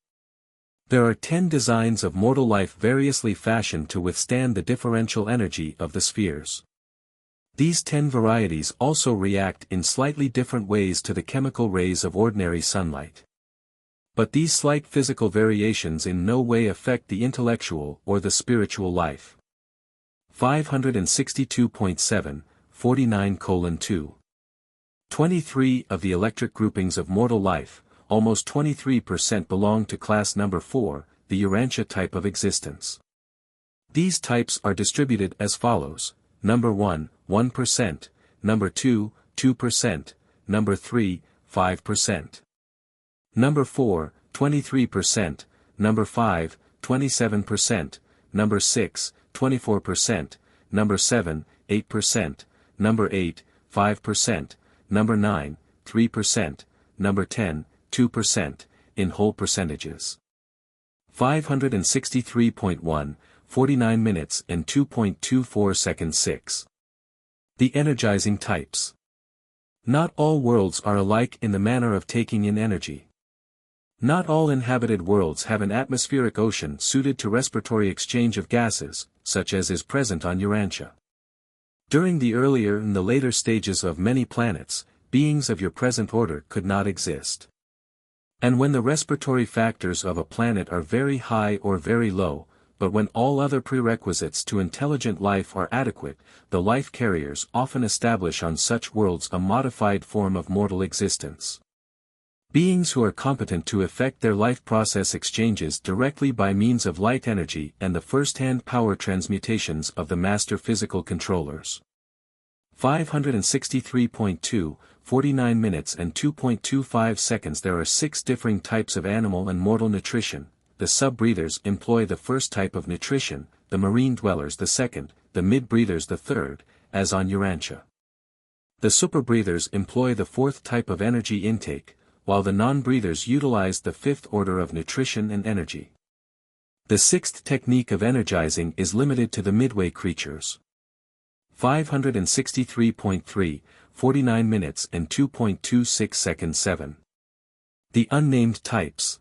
There are 10 designs of mortal life variously fashioned to withstand the differential energy of the spheres. These 10 varieties also react in slightly different ways to the chemical rays of ordinary sunlight. But these slight physical variations in no way affect the intellectual or the spiritual life. 562.7, 49:2. 23 of the electric groupings of mortal life, almost 23% belong to class number 4, the Urantia type of existence. These types are distributed as follows: number 1, 1%, number 2, 2%, number 3, 5%. Number 4, 23%, number 5, 27%, number 6, 24%, number 7, 8%, number 8, 5%, number 9, 3%, number 10, 2%, in whole percentages. 563.1, 49 minutes and 2.24 seconds 6. The energizing types. Not all worlds are alike in the manner of taking in energy. Not all inhabited worlds have an atmospheric ocean suited to respiratory exchange of gases, such as is present on Urantia. During the earlier and the later stages of many planets, beings of your present order could not exist. And when the respiratory factors of a planet are very high or very low, but when all other prerequisites to intelligent life are adequate, the life carriers often establish on such worlds a modified form of mortal existence. Beings who are competent to effect their life process exchanges directly by means of light energy and the first-hand power transmutations of the master physical controllers. 563.2, 49 minutes and 2.25 seconds. There are 6 differing types of animal and mortal nutrition. The sub-breathers employ the first type of nutrition, the marine dwellers the second, the mid-breathers the third, as on Urantia. The super-breathers employ the fourth type of energy intake, while the non-breathers utilize the fifth order of nutrition and energy. The sixth technique of energizing is limited to the midway creatures. 563.3, 49 minutes and 2.26 seconds 7. The unnamed types.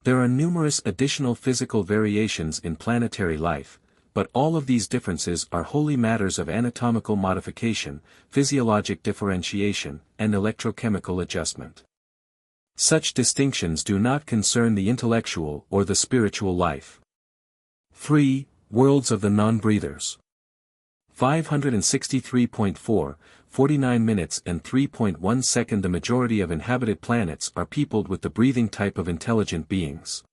There are numerous additional physical variations in planetary life, but all of these differences are wholly matters of anatomical modification, physiologic differentiation, and electrochemical adjustment. Such distinctions do not concern the intellectual or the spiritual life. 3. Worlds of the non-breathers. 563.4, 49 minutes and 3.1 seconds. The majority of inhabited planets are peopled with the breathing type of intelligent beings.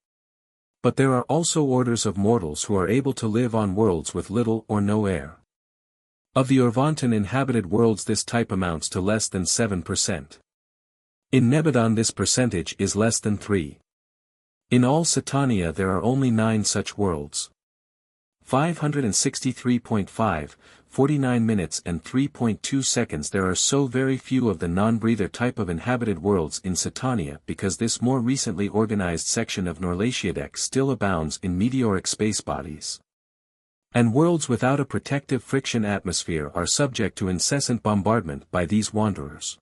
But there are also orders of mortals who are able to live on worlds with little or no air. Of the Urantian inhabited worlds, this type amounts to less than 7%. In Nebadon this percentage is less than 3. In all Satania there are only 9 such worlds. 563.5, 49 minutes and 3.2 seconds. There are so very few of the non-breather type of inhabited worlds in Satania because this more recently organized section of Norlatiadex still abounds in meteoric space bodies. And worlds without a protective friction atmosphere are subject to incessant bombardment by these wanderers.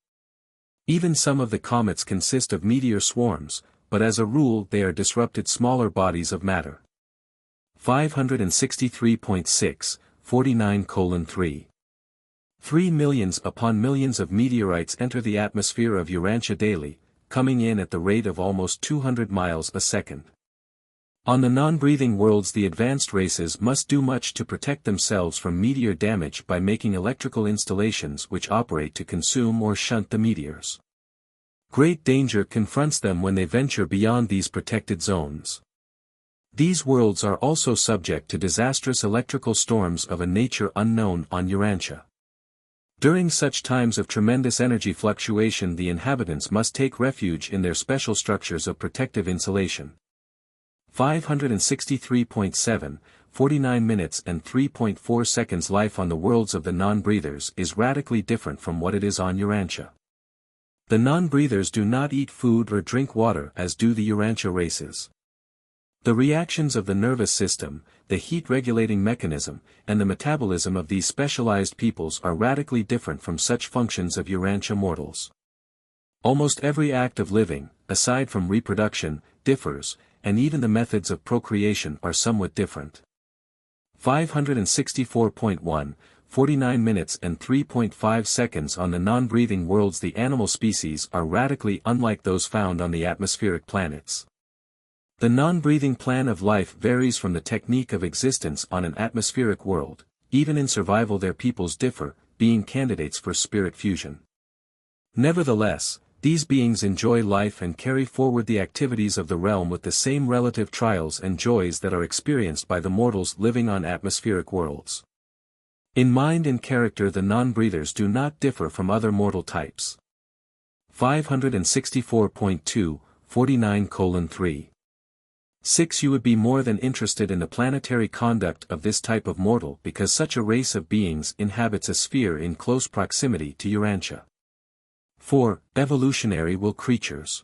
Even some of the comets consist of meteor swarms, but as a rule they are disrupted smaller bodies of matter. 563.6, 49:3. 3 millions upon millions of meteorites enter the atmosphere of Urantia daily, coming in at the rate of almost 200 miles a second. On the non-breathing worlds the advanced races must do much to protect themselves from meteor damage by making electrical installations which operate to consume or shunt the meteors. Great danger confronts them when they venture beyond these protected zones. These worlds are also subject to disastrous electrical storms of a nature unknown on Urantia. During such times of tremendous energy fluctuation the inhabitants must take refuge in their special structures of protective insulation. 563.7, 49 minutes and 3.4 seconds. Life on the worlds of the non-breathers is radically different from what it is on Urantia. The non-breathers do not eat food or drink water as do the Urantia races. The reactions of the nervous system, the heat-regulating mechanism, and the metabolism of these specialized peoples are radically different from such functions of Urantia mortals. Almost every act of living, aside from reproduction, differs, and even the methods of procreation are somewhat different. 564.1, 49 minutes and 3.5 seconds. On the non-breathing worlds the animal species are radically unlike those found on the atmospheric planets. The non-breathing plan of life varies from the technique of existence on an atmospheric world, even in survival their peoples differ, being candidates for spirit fusion. Nevertheless, these beings enjoy life and carry forward the activities of the realm with the same relative trials and joys that are experienced by the mortals living on atmospheric worlds. In mind and character the non-breathers do not differ from other mortal types. 564.2, 49:3. 6. You would be more than interested in the planetary conduct of this type of mortal because such a race of beings inhabits a sphere in close proximity to Urantia. 4. Evolutionary will creatures.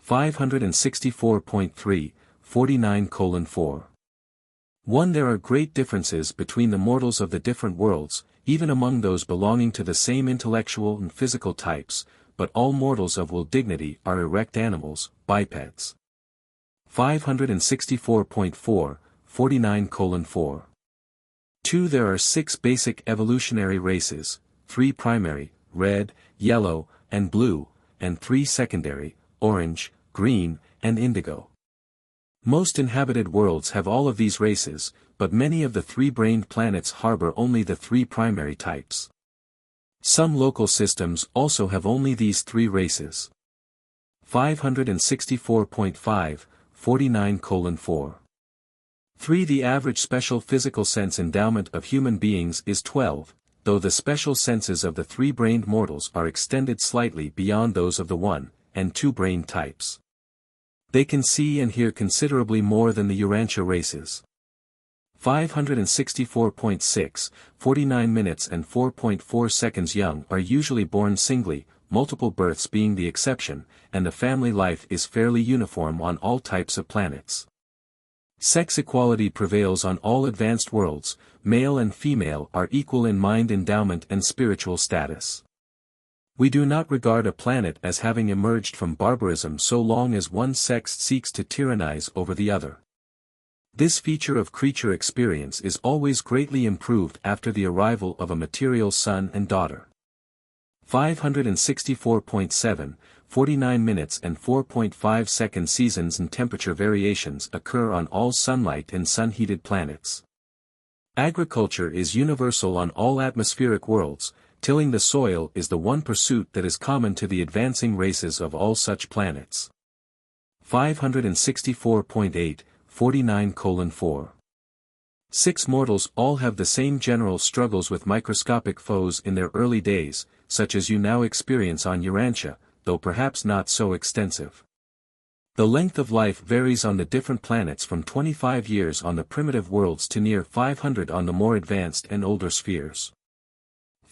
564.3, 49:4. 1. There are great differences between the mortals of the different worlds, even among those belonging to the same intellectual and physical types, but all mortals of will dignity are erect animals, bipeds. 564.4, 49:4. 2. There are 6 basic evolutionary races, 3 primary, red, yellow, and blue, and 3 secondary, orange, green, and indigo. Most inhabited worlds have all of these races, but many of the 3-brained planets harbor only the 3 primary types. Some local systems also have only these 3 races. 564.5, 49:4. 3. The average special physical sense endowment of human beings is 12, though the special senses of the 3-brained mortals are extended slightly beyond those of the 1 and 2-brained types. They can see and hear considerably more than the Urantia races. 564.6, 49 minutes and 4.4 seconds. Young are usually born singly, multiple births being the exception, and the family life is fairly uniform on all types of planets. Sex equality prevails on all advanced worlds, male and female are equal in mind endowment and spiritual status. We do not regard a planet as having emerged from barbarism so long as one sex seeks to tyrannize over the other. This feature of creature experience is always greatly improved after the arrival of a material son and daughter. 564.7, 49 minutes and 4.5 seconds. Seasons and temperature variations occur on all sunlight and sun-heated planets. Agriculture is universal on all atmospheric worlds, tilling the soil is the one pursuit that is common to the advancing races of all such planets. 564.8, 49:4. 6. Mortals all have the same general struggles with microscopic foes in their early days, such as you now experience on Urantia, though perhaps not so extensive. The length of life varies on the different planets from 25 years on the primitive worlds to near 500 on the more advanced and older spheres.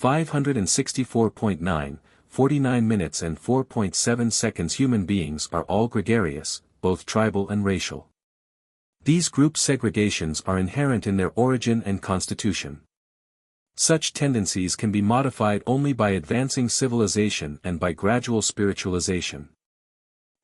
564.9, 49 minutes and 4.7 seconds. Human beings are all gregarious, both tribal and racial. These group segregations are inherent in their origin and constitution. Such tendencies can be modified only by advancing civilization and by gradual spiritualization.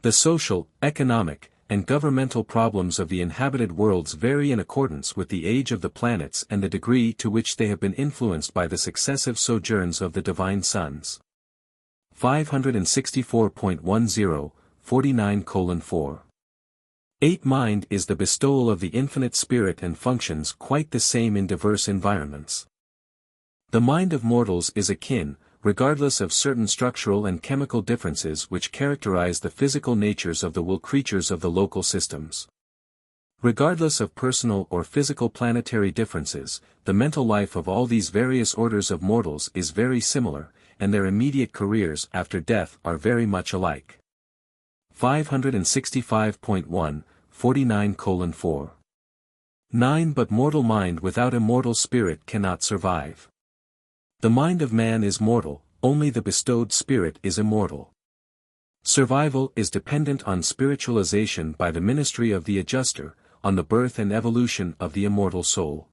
The social, economic, and governmental problems of the inhabited worlds vary in accordance with the age of the planets and the degree to which they have been influenced by the successive sojourns of the divine sons. 564.10, 49:4. 8. Mind is the bestowal of the infinite spirit and functions quite the same in diverse environments. The mind of mortals is akin, regardless of certain structural and chemical differences which characterize the physical natures of the will creatures of the local systems. Regardless of personal or physical planetary differences, the mental life of all these various orders of mortals is very similar, and their immediate careers after death are very much alike. 565.1, 49:4. 9. But mortal mind without immortal spirit cannot survive. The mind of man is mortal, only the bestowed spirit is immortal. Survival is dependent on spiritualization by the ministry of the adjuster, on the birth and evolution of the immortal soul.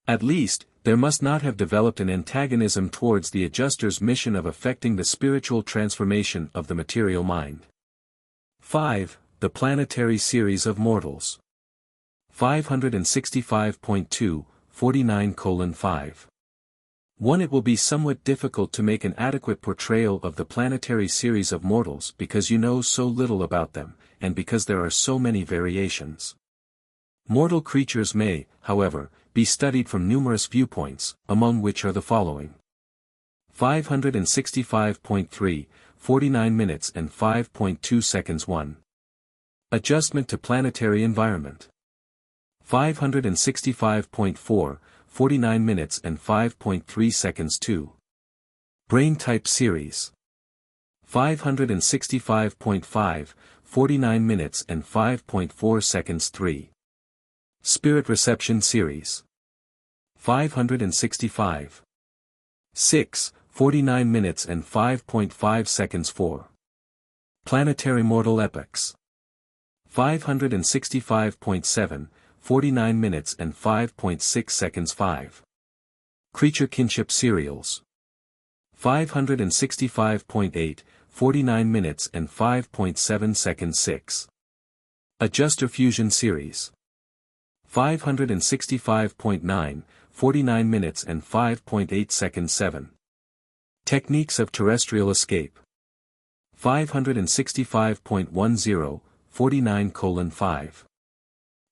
At least, there must not have developed an antagonism towards the adjuster's mission of effecting the spiritual transformation of the material mind. 5. The planetary series of mortals. 565.2, 49:5. 1. It will be somewhat difficult to make an adequate portrayal of the planetary series of mortals because you know so little about them, and because there are so many variations. Mortal creatures may, however, be studied from numerous viewpoints, among which are the following. 565.3, 49 minutes and 5.2 seconds 1. Adjustment to planetary environment. 565.4, 49 minutes and 5.3 seconds 2. Brain type series. 565.5, 49 minutes and 5.4 seconds 3. Spirit reception series. 565. 6, 49 minutes and 5.5 seconds 4. Planetary mortal epochs. 565.7, 49 minutes and 5.6 seconds 5. Creature kinship serials. 565.8, 49 minutes and 5.7 seconds 6. Adjuster fusion series. 565.9, 49 minutes and 5.8 seconds 7. Techniques of terrestrial escape. 565.10, 49:5.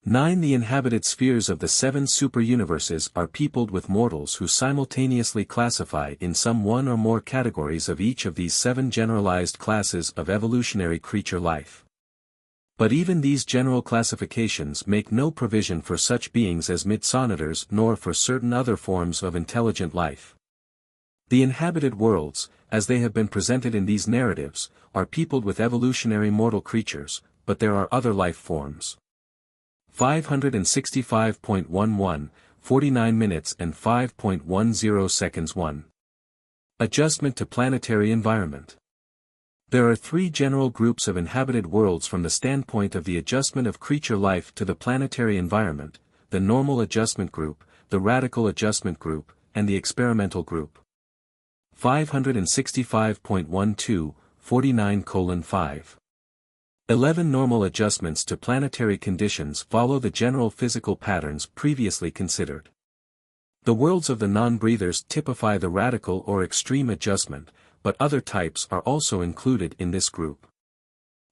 9. The inhabited spheres of the 7 superuniverses are peopled with mortals who simultaneously classify in some one or more categories of each of these 7 generalized classes of evolutionary creature life. But even these general classifications make no provision for such beings as midsonators nor for certain other forms of intelligent life. The inhabited worlds, as they have been presented in these narratives, are peopled with evolutionary mortal creatures, but there are other life forms. 565.11, 49 minutes and 5.10 seconds 1. Adjustment to planetary environment. There are 3 general groups of inhabited worlds from the standpoint of the adjustment of creature life to the planetary environment: the normal adjustment group, the radical adjustment group, and the experimental group. 565.12, 49:5. 11 normal adjustments to planetary conditions follow the general physical patterns previously considered. The worlds of the non-breathers typify the radical or extreme adjustment, but other types are also included in this group.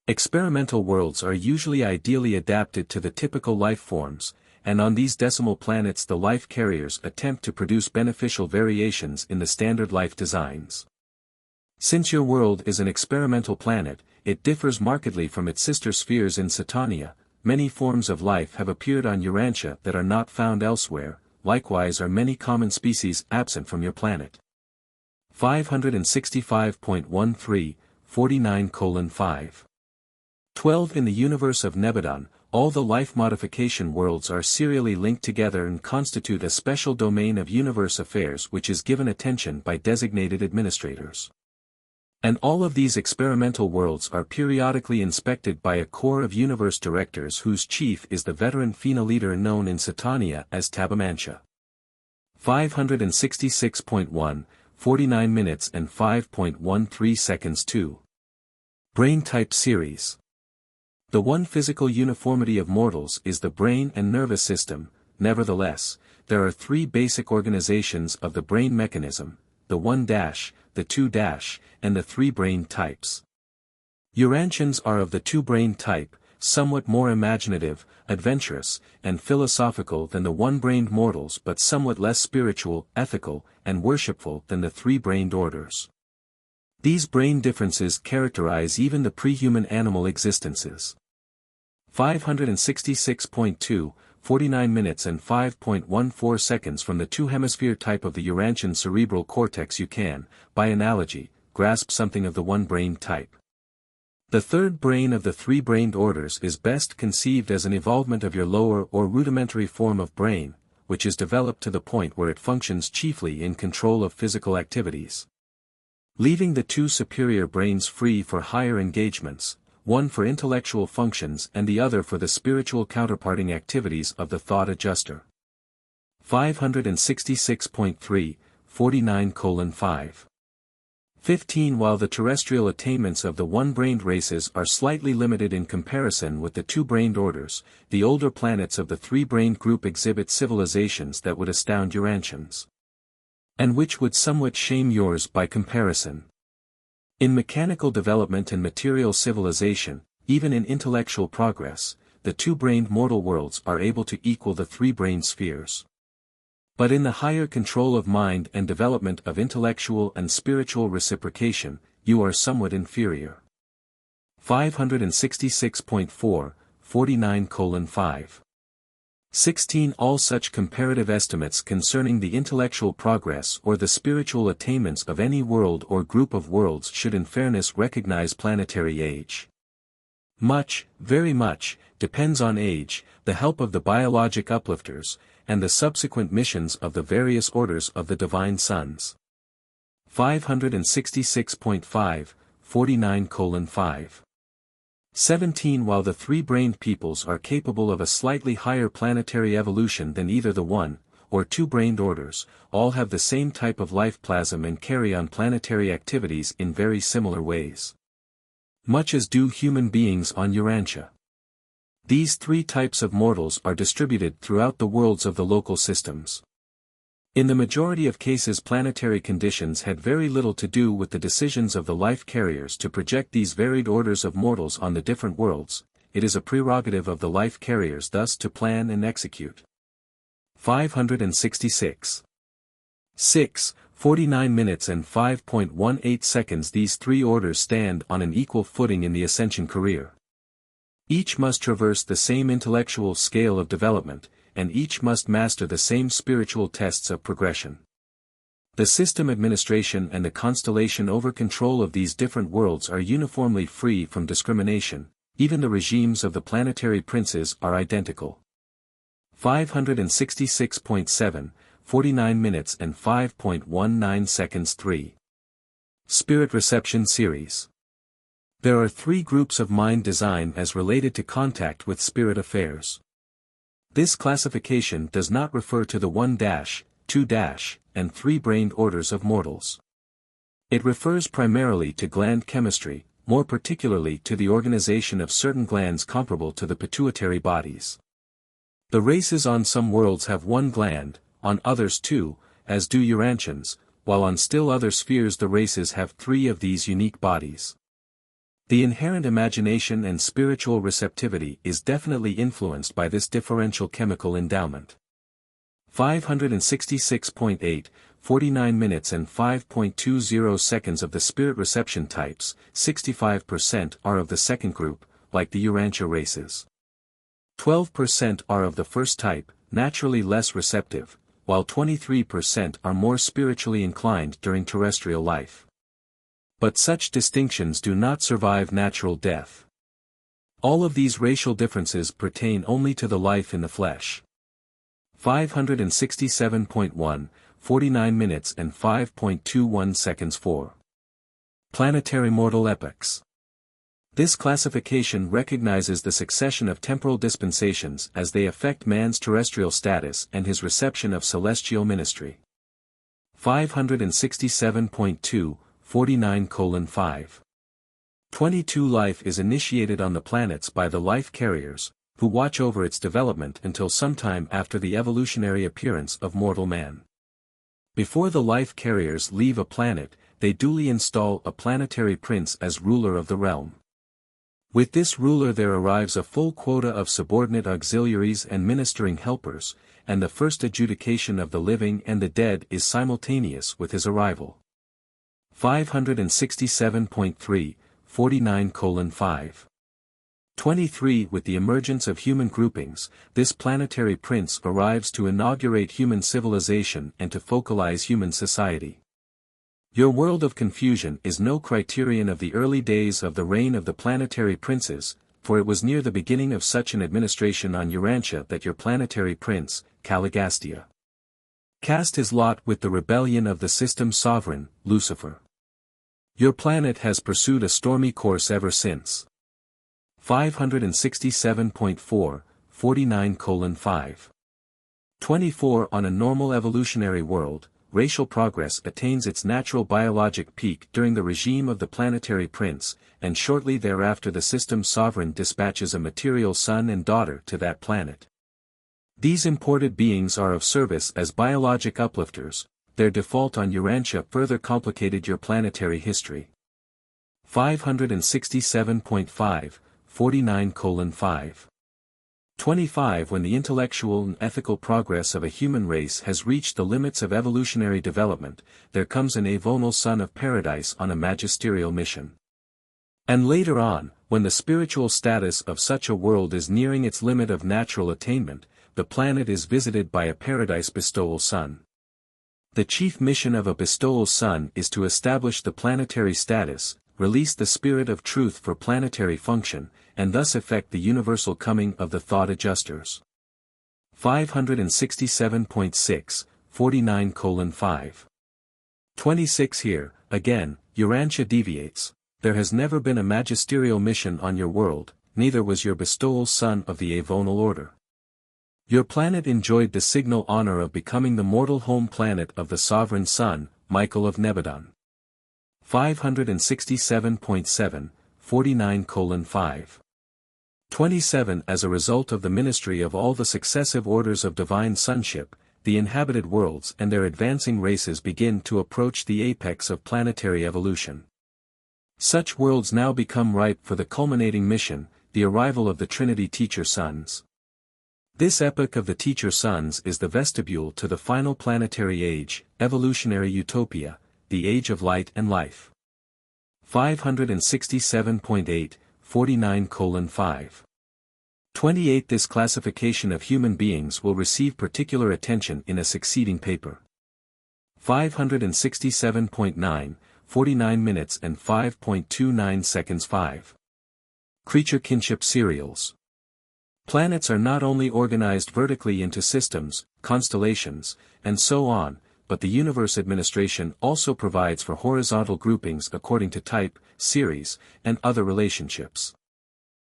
Experimental worlds are usually ideally adapted to the typical life forms, and on these decimal planets the life carriers attempt to produce beneficial variations in the standard life designs. Since your world is an experimental planet, it differs markedly from its sister spheres in Satania. Many forms of life have appeared on Urantia that are not found elsewhere, likewise are many common species absent from your planet. 565.13, 49:5. 12. In the universe of Nebadon, all the life modification worlds are serially linked together and constitute a special domain of universe affairs which is given attention by designated administrators. And all of these experimental worlds are periodically inspected by a corps of universe directors whose chief is the veteran Fena leader known in Satania as Tabamantia. 566.1, 49 minutes and 5.13 seconds 2. Brain type series. The one physical uniformity of mortals is the brain and nervous system. Nevertheless, there are 3 basic organizations of the brain mechanism: the 1-, the 2-, and the 3 brain types. Urantians are of the 2 brain type, somewhat more imaginative, adventurous, and philosophical than the 1-brained mortals but somewhat less spiritual, ethical, and worshipful than the 3-brained orders. These brain differences characterize even the pre-human animal existences. 566.2, 49 minutes and 5.14 seconds. From the 2-hemisphere type of the Urantian cerebral cortex you can, by analogy, grasp something of the 1-brain type. The 3rd brain of the 3-brained orders is best conceived as an evolvement of your lower or rudimentary form of brain, which is developed to the point where it functions chiefly in control of physical activities. Leaving the 2 superior brains free for higher engagements, one for intellectual functions and the other for the spiritual counterparting activities of the thought adjuster. 566.3, 49:5. 15. While the terrestrial attainments of the 1-brained races are slightly limited in comparison with the 2-brained orders, the older planets of the 3-brained group exhibit civilizations that would astound Urantians, and which would somewhat shame yours by comparison. In mechanical development and material civilization, even in intellectual progress, the 2-brained mortal worlds are able to equal the 3-brained spheres. But in the higher control of mind and development of intellectual and spiritual reciprocation, you are somewhat inferior. 566.4, 49:5. 16 All such comparative estimates concerning the intellectual progress or the spiritual attainments of any world or group of worlds should in fairness recognize planetary age. Much, very much, depends on age, the help of the biologic uplifters, and the subsequent missions of the various orders of the divine sons. 566.5, 49:5. 17 While the three-brained peoples are capable of a slightly higher planetary evolution than either the one, or two-brained orders, all have the same type of life plasm and carry on planetary activities in very similar ways. Much as do human beings on Urantia. These three types of mortals are distributed throughout the worlds of the local systems. In the majority of cases planetary conditions had very little to do with the decisions of the life carriers to project these varied orders of mortals on the different worlds, it is a prerogative of the life carriers thus to plan and execute. 566. 6, 49 minutes and 5.18 seconds These three orders stand on an equal footing in the ascension career. Each must traverse the same intellectual scale of development, and each must master the same spiritual tests of progression. The system administration and the constellation over control of these different worlds are uniformly free from discrimination, even the regimes of the planetary princes are identical. 566.7, 49 minutes and 5.19 seconds 3. Spirit Reception Series. There are three groups of mind design as related to contact with spirit affairs. This classification does not refer to the 1-, 2-, and 3-brained orders of mortals. It refers primarily to gland chemistry, more particularly to the organization of certain glands comparable to the pituitary bodies. The races on some worlds have one gland, on others two, as do Urantians, while on still other spheres the races have three of these unique bodies. The inherent imagination and spiritual receptivity is definitely influenced by this differential chemical endowment. 566.8, 49 minutes and 5.20 seconds of the spirit reception types, 65% are of the second group, like the Urantia races. 12% are of the first type, naturally less receptive, while 23% are more spiritually inclined during terrestrial life. But such distinctions do not survive natural death. All of these racial differences pertain only to the life in the flesh. 567.1, 49 minutes and 5.21 seconds 4. Planetary mortal epochs. This classification recognizes the succession of temporal dispensations as they affect man's terrestrial status and his reception of celestial ministry. 567.2, 49:5. 22 Life is initiated on the planets by the life carriers, who watch over its development until sometime after the evolutionary appearance of mortal man. Before the life carriers leave a planet, they duly install a planetary prince as ruler of the realm. With this ruler there arrives a full quota of subordinate auxiliaries and ministering helpers, and the first adjudication of the living and the dead is simultaneous with his arrival. 567.3, 49:5. 23 With the emergence of human groupings, this planetary prince arrives to inaugurate human civilization and to focalize human society. Your world of confusion is no criterion of the early days of the reign of the planetary princes, for it was near the beginning of such an administration on Urantia that your planetary prince, Caligastia, cast his lot with the rebellion of the system's sovereign, Lucifer. Your planet has pursued a stormy course ever since. 567.4, 49:5. 24 On a normal evolutionary world, racial progress attains its natural biologic peak during the regime of the planetary prince, and shortly thereafter the system's sovereign dispatches a material son and daughter to that planet. These imported beings are of service as biologic uplifters. Their default on Urantia further complicated your planetary history. 567.5, 49:5. 25 When the intellectual and ethical progress of a human race has reached the limits of evolutionary development, there comes an avonal son of paradise on a magisterial mission. And later on, when the spiritual status of such a world is nearing its limit of natural attainment, the planet is visited by a paradise bestowal son. The chief mission of a bestowal son is to establish the planetary status, release the spirit of truth for planetary function, and thus effect the universal coming of the thought adjusters. 567.6, 49:5. 26 Here, again, Urantia deviates. There has never been a magisterial mission on your world, neither was your bestowal son of the avonal order. Your planet enjoyed the signal honor of becoming the mortal home planet of the sovereign son, Michael of Nebadon. 567.7, 49:5. 27 As a result of the ministry of all the successive orders of divine sonship, the inhabited worlds and their advancing races begin to approach the apex of planetary evolution. Such worlds now become ripe for the culminating mission, the arrival of the Trinity Teacher Sons. This epoch of the Teacher Sons is the vestibule to the final planetary age, evolutionary utopia, the age of light and life. 567.8, 49:5. 28 This classification of human beings will receive particular attention in a succeeding paper. 567.9, 49 minutes and 5.29 seconds. 5. Creature kinship serials. Planets are not only organized vertically into systems, constellations, and so on, but the universe administration also provides for horizontal groupings according to type, series, and other relationships.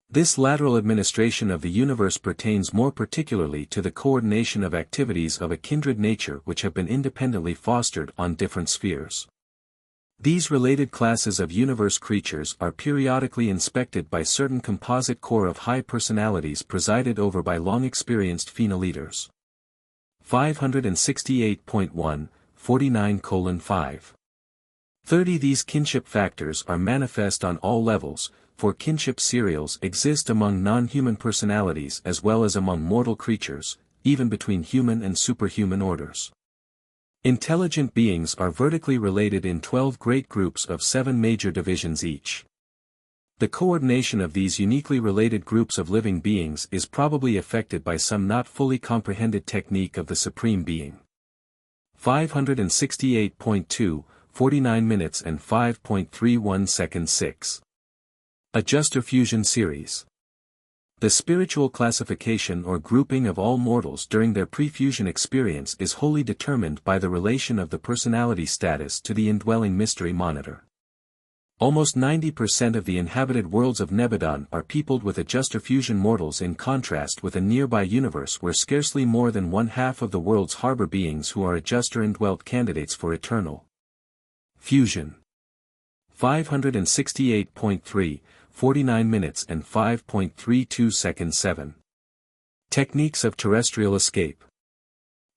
This lateral administration of the universe pertains more particularly to the coordination of activities of a kindred nature which have been independently fostered on different spheres. These related classes of universe creatures are periodically inspected by certain composite core of high personalities presided over by long-experienced FINA leaders. 568.1, 49:5. 30 These kinship factors are manifest on all levels, for kinship serials exist among non-human personalities as well as among mortal creatures, even between human and superhuman orders. Intelligent beings are vertically related in 12 great groups of 7 major divisions each. The coordination of these uniquely related groups of living beings is probably affected by some not fully comprehended technique of the Supreme Being. 568.2, 49 minutes and 5.31 seconds. 6. Adjuster Fusion Series. The spiritual classification or grouping of all mortals during their pre-fusion experience is wholly determined by the relation of the personality status to the indwelling mystery monitor. Almost 90% of the inhabited worlds of Nebadon are peopled with adjuster fusion mortals, in contrast with a nearby universe where scarcely more than one-half of the worlds harbor beings who are adjuster indwelt candidates for eternal fusion. 568.3, 49 minutes and 5.32 seconds. 7. Techniques of terrestrial escape.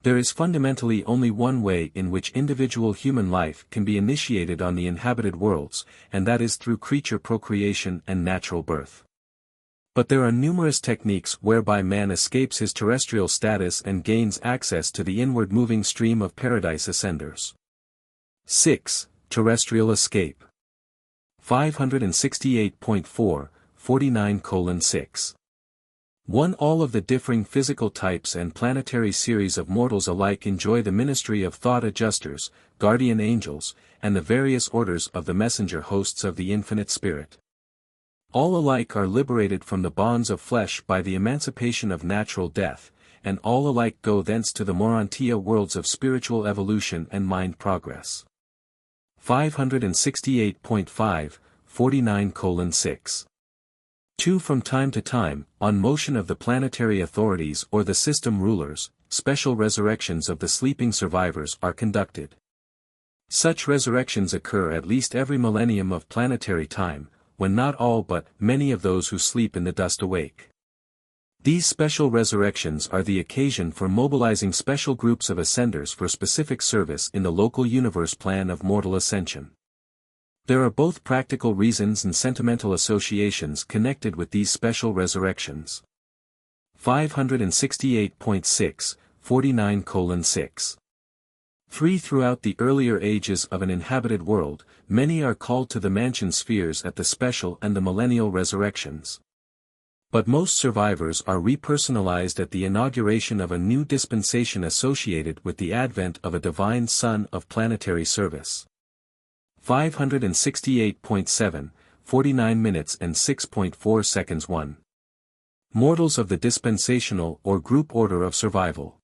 There is fundamentally only one way in which individual human life can be initiated on the inhabited worlds, and that is through creature procreation and natural birth. But there are numerous techniques whereby man escapes his terrestrial status and gains access to the inward moving stream of paradise ascenders. 6. Terrestrial escape. 568.4, 49:6. 1. All of the differing physical types and planetary series of mortals alike enjoy the ministry of thought adjusters, guardian angels, and the various orders of the messenger hosts of the infinite spirit. All alike are liberated from the bonds of flesh by the emancipation of natural death, and all alike go thence to the Morontia worlds of spiritual evolution and mind progress. 568.5, 49:6. 2. From time to time, on motion of the planetary authorities or the system rulers, special resurrections of the sleeping survivors are conducted. Such resurrections occur at least every millennium of planetary time, when not all but many of those who sleep in the dust awake. These special resurrections are the occasion for mobilizing special groups of ascenders for specific service in the local universe plan of mortal ascension. There are both practical reasons and sentimental associations connected with these special resurrections. 568.6, 49:6. 3. Throughout the earlier ages of an inhabited world, many are called to the mansion spheres at the special and the millennial resurrections. But most survivors are repersonalized at the inauguration of a new dispensation associated with the advent of a divine son of planetary service. 568.7, 49 minutes and 6.4 seconds. 1. Mortals of the dispensational or group order of survival.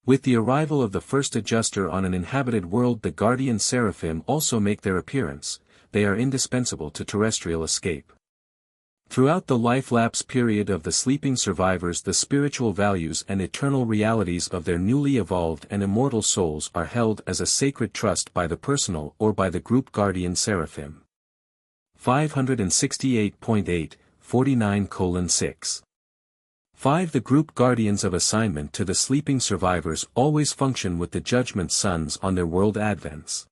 With the arrival of the first adjuster on an inhabited world, the guardian seraphim also make their appearance. They are indispensable to terrestrial escape. Throughout the life-lapse period of the sleeping survivors, the spiritual values and eternal realities of their newly evolved and immortal souls are held as a sacred trust by the personal or by the group guardian seraphim. 568.8, 49:6. 5. The group guardians of assignment to the sleeping survivors always function with the judgment sons on their world advents.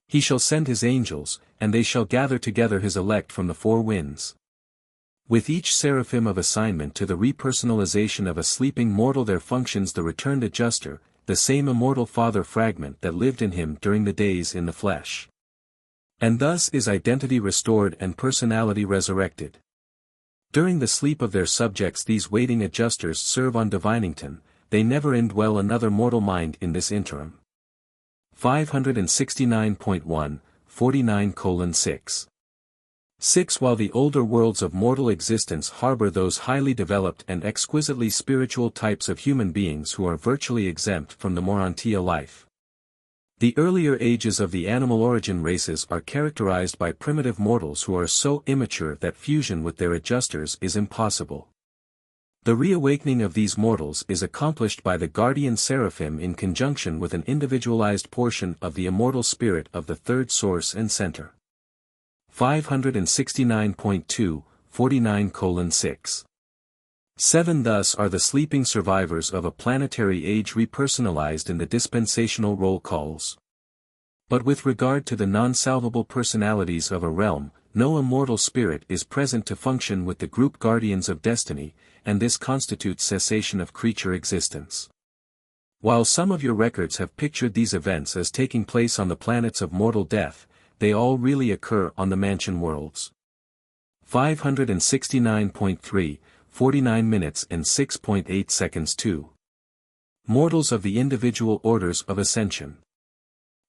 He shall send his angels, and they shall gather together his elect from the four winds. With each seraphim of assignment to the repersonalization of a sleeping mortal there functions the returned adjuster, the same immortal father fragment that lived in him during the days in the flesh. And thus is identity restored and personality resurrected. During the sleep of their subjects these waiting adjusters serve on Divinington, they never indwell another mortal mind in this interim. 569.1, 49:6. 6. While the older worlds of mortal existence harbor those highly developed and exquisitely spiritual types of human beings who are virtually exempt from the Morontia life. The earlier ages of the animal origin races are characterized by primitive mortals who are so immature that fusion with their adjusters is impossible. The reawakening of these mortals is accomplished by the guardian seraphim in conjunction with an individualized portion of the immortal spirit of the third source and center. 569.2, 49:6. 7. Thus are the sleeping survivors of a planetary age repersonalized in the dispensational roll calls. But with regard to the non-salvable personalities of a realm, no immortal spirit is present to function with the group guardians of destiny, and this constitutes cessation of creature existence. While some of your records have pictured these events as taking place on the planets of mortal death, they all really occur on the mansion worlds. 569.3, 49 minutes and 6.8 seconds. 2. Mortals of the individual orders of ascension.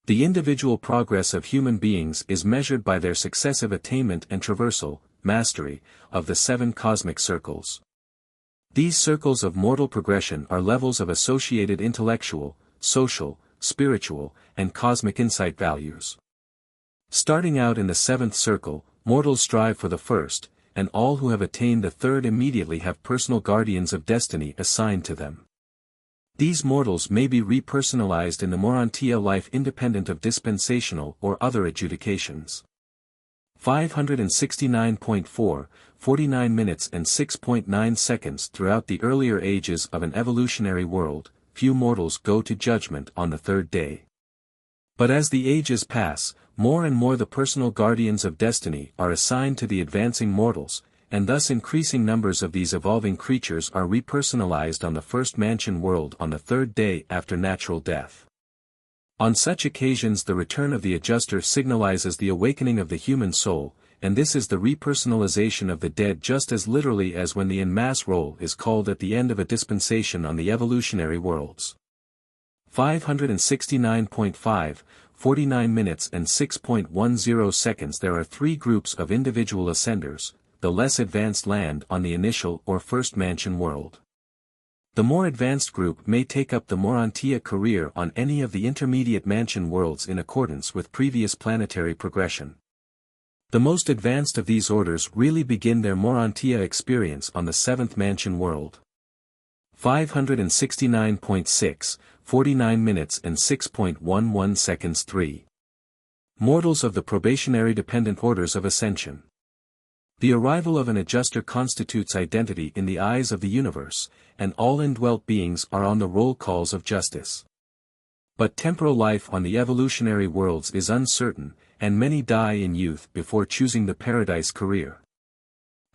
The individual progress of human beings is measured by their successive attainment and traversal, mastery, of the 7 cosmic circles. These circles of mortal progression are levels of associated intellectual, social, spiritual, and cosmic insight values. Starting out in the 7th circle, mortals strive for the first, and all who have attained the 3rd immediately have personal guardians of destiny assigned to them. These mortals may be repersonalized in the Morontia life independent of dispensational or other adjudications. 569.4, 49 minutes and 6.9 seconds. Throughout the earlier ages of an evolutionary world, few mortals go to judgment on the 3rd day. But as the ages pass, more and more the personal guardians of destiny are assigned to the advancing mortals, and thus increasing numbers of these evolving creatures are repersonalized on the first mansion world on the 3rd day after natural death. On such occasions the return of the adjuster signalizes the awakening of the human soul, and this is the repersonalization of the dead just as literally as when the en masse roll is called at the end of a dispensation on the evolutionary worlds. 569.5, 49 minutes and 6.10 seconds. There are 3 groups of individual ascenders, the less advanced land on the initial or first mansion world. The more advanced group may take up the Morontia career on any of the intermediate mansion worlds in accordance with previous planetary progression. The most advanced of these orders really begin their Morontia experience on the 7th mansion world. 569.6, 49 minutes and 6.11 seconds. 3. Mortals of the probationary dependent orders of ascension. The arrival of an adjuster constitutes identity in the eyes of the universe, and all indwelt beings are on the roll calls of justice. But temporal life on the evolutionary worlds is uncertain, and many die in youth before choosing the paradise career.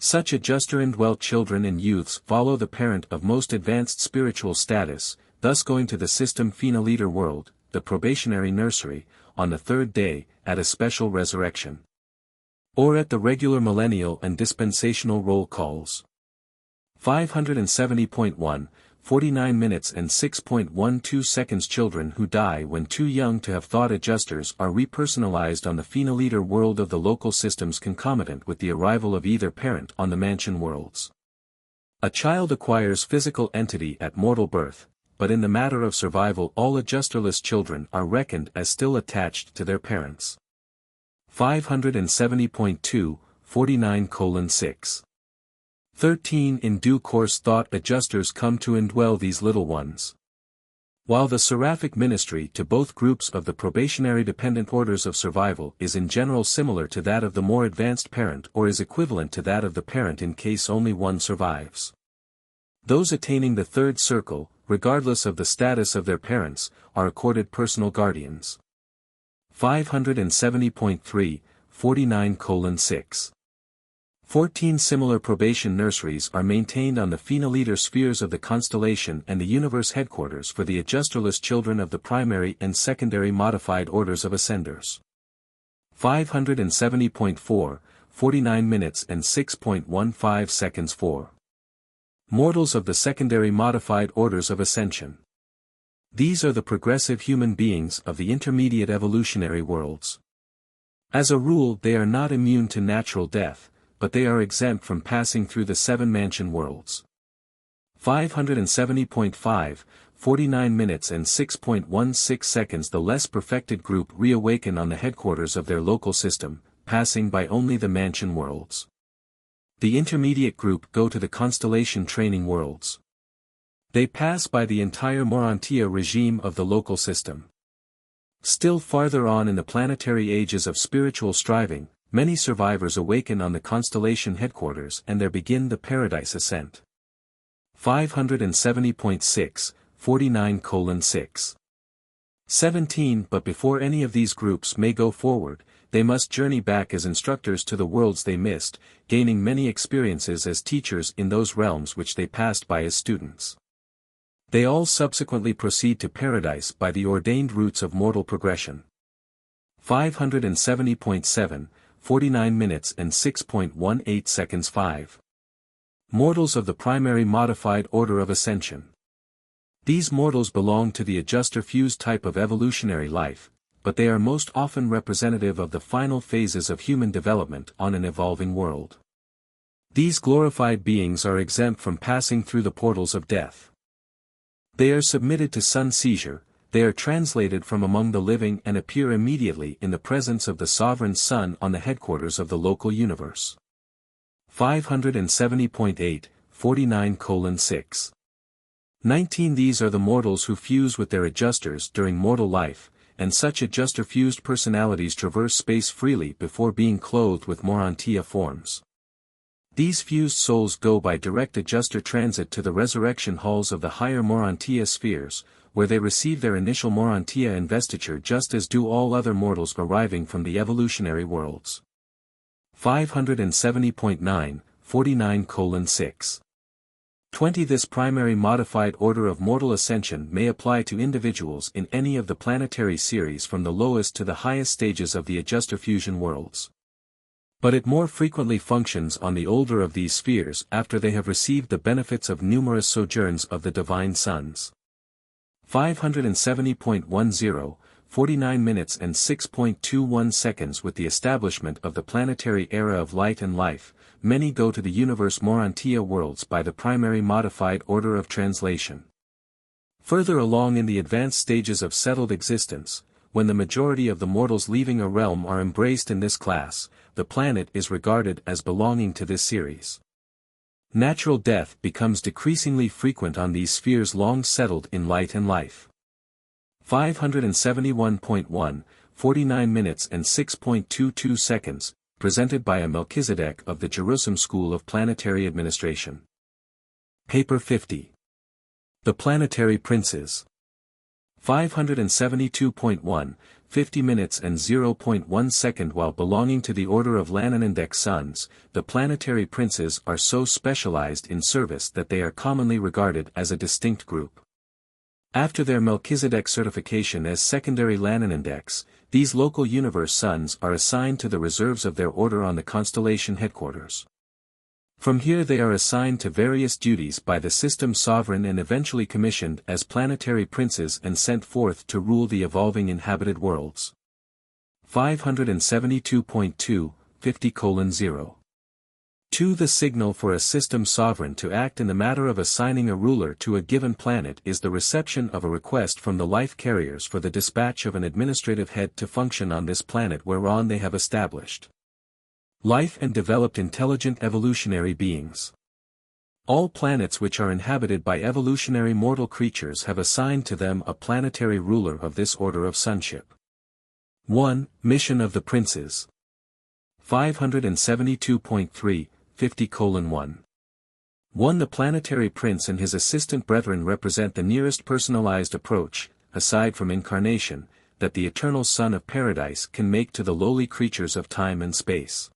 Such adjuster-indwelt children and youths follow the parent of most advanced spiritual status, thus going to the system Phenoliter world, the probationary nursery, on the third day, at a special resurrection. Or at the regular millennial and dispensational roll calls. 570.1, 49 minutes and 6.12 seconds. Children who die when too young to have thought adjusters are repersonalized on the Phenoliter world of the local systems concomitant with the arrival of either parent on the mansion worlds. A child acquires physical entity at mortal birth, but in the matter of survival all adjusterless children are reckoned as still attached to their parents. 570.2, 49:6. 13 In due course thought adjusters come to indwell these little ones. While the seraphic ministry to both groups of the probationary dependent orders of survival is in general similar to that of the more advanced parent or is equivalent to that of the parent in case only one survives. Those attaining the third circle, regardless of the status of their parents, are accorded personal guardians. 570.3, 49:6. 14 Similar probation nurseries are maintained on the Phenoliter spheres of the constellation and the universe headquarters for the adjusterless children of the primary and secondary modified orders of ascenders. 570.4, 49 minutes and 6.15 seconds. 4. Mortals of the secondary modified orders of ascension. These are the progressive human beings of the intermediate evolutionary worlds. As a rule they are not immune to natural death, but they are exempt from passing through the 7 mansion worlds. 570.5, 49 minutes and 6.16 seconds. The less perfected group reawaken on the headquarters of their local system, passing by only the mansion worlds. The intermediate group go to the constellation training worlds. They pass by the entire Morontia regime of the local system. Still farther on in the planetary ages of spiritual striving, many survivors awaken on the constellation headquarters and there begin the paradise ascent. 570.6, 49:6. 17 But before any of these groups may go forward, they must journey back as instructors to the worlds they missed, gaining many experiences as teachers in those realms which they passed by as students. They all subsequently proceed to paradise by the ordained routes of mortal progression. 570.7, 49 minutes and 6.18 seconds. 5. Mortals of the primary modified order of ascension. These mortals belong to the adjuster-fused type of evolutionary life, but they are most often representative of the final phases of human development on an evolving world. These glorified beings are exempt from passing through the portals of death. They are submitted to sun seizure, they are translated from among the living and appear immediately in the presence of the sovereign sun on the headquarters of the local universe. 570.8, 49:6. 19 These are the mortals who fuse with their adjusters during mortal life, and such adjuster-fused personalities traverse space freely before being clothed with Morontia forms. These fused souls go by direct adjuster transit to the resurrection halls of the higher Morontia spheres, where they receive their initial Morontia investiture just as do all other mortals arriving from the evolutionary worlds. 570.9, 49:6. 20 This primary modified order of mortal ascension may apply to individuals in any of the planetary series from the lowest to the highest stages of the adjuster fusion worlds. But it more frequently functions on the older of these spheres after they have received the benefits of numerous sojourns of the divine sons. 570.10, 49 minutes and 6.21 seconds. With the establishment of the planetary era of light and life, many go to the universe Morontia worlds by the primary modified order of translation. Further along in the advanced stages of settled existence, when the majority of the mortals leaving a realm are embraced in this class, the planet is regarded as belonging to this series. Natural death becomes decreasingly frequent on these spheres long settled in light and life. 571.1, 49 minutes and 6.22 seconds, presented by a Melchizedek of the Jerusalem School of Planetary Administration. Paper 50. The Planetary Princes. 572.1, 50 minutes and 0.1 second. While belonging to the order of Lananandek sons, the planetary princes are so specialized in service that they are commonly regarded as a distinct group. After their Melchizedek certification as secondary Lananandeks, these local universe sons are assigned to the reserves of their order on the constellation headquarters. From here they are assigned to various duties by the system sovereign and eventually commissioned as planetary princes and sent forth to rule the evolving inhabited worlds. 572.2, 50:0. 2. The signal for a system sovereign to act in the matter of assigning a ruler to a given planet is the reception of a request from the life carriers for the dispatch of an administrative head to function on this planet whereon they have established life and developed intelligent evolutionary beings. All planets which are inhabited by evolutionary mortal creatures have assigned to them a planetary ruler of this order of sonship. 1. Mission of the Princes. 572.3, 50:1. 1. The planetary prince and his assistant brethren represent the nearest personalized approach, aside from incarnation, that the eternal Son of Paradise can make to the lowly creatures of time and space.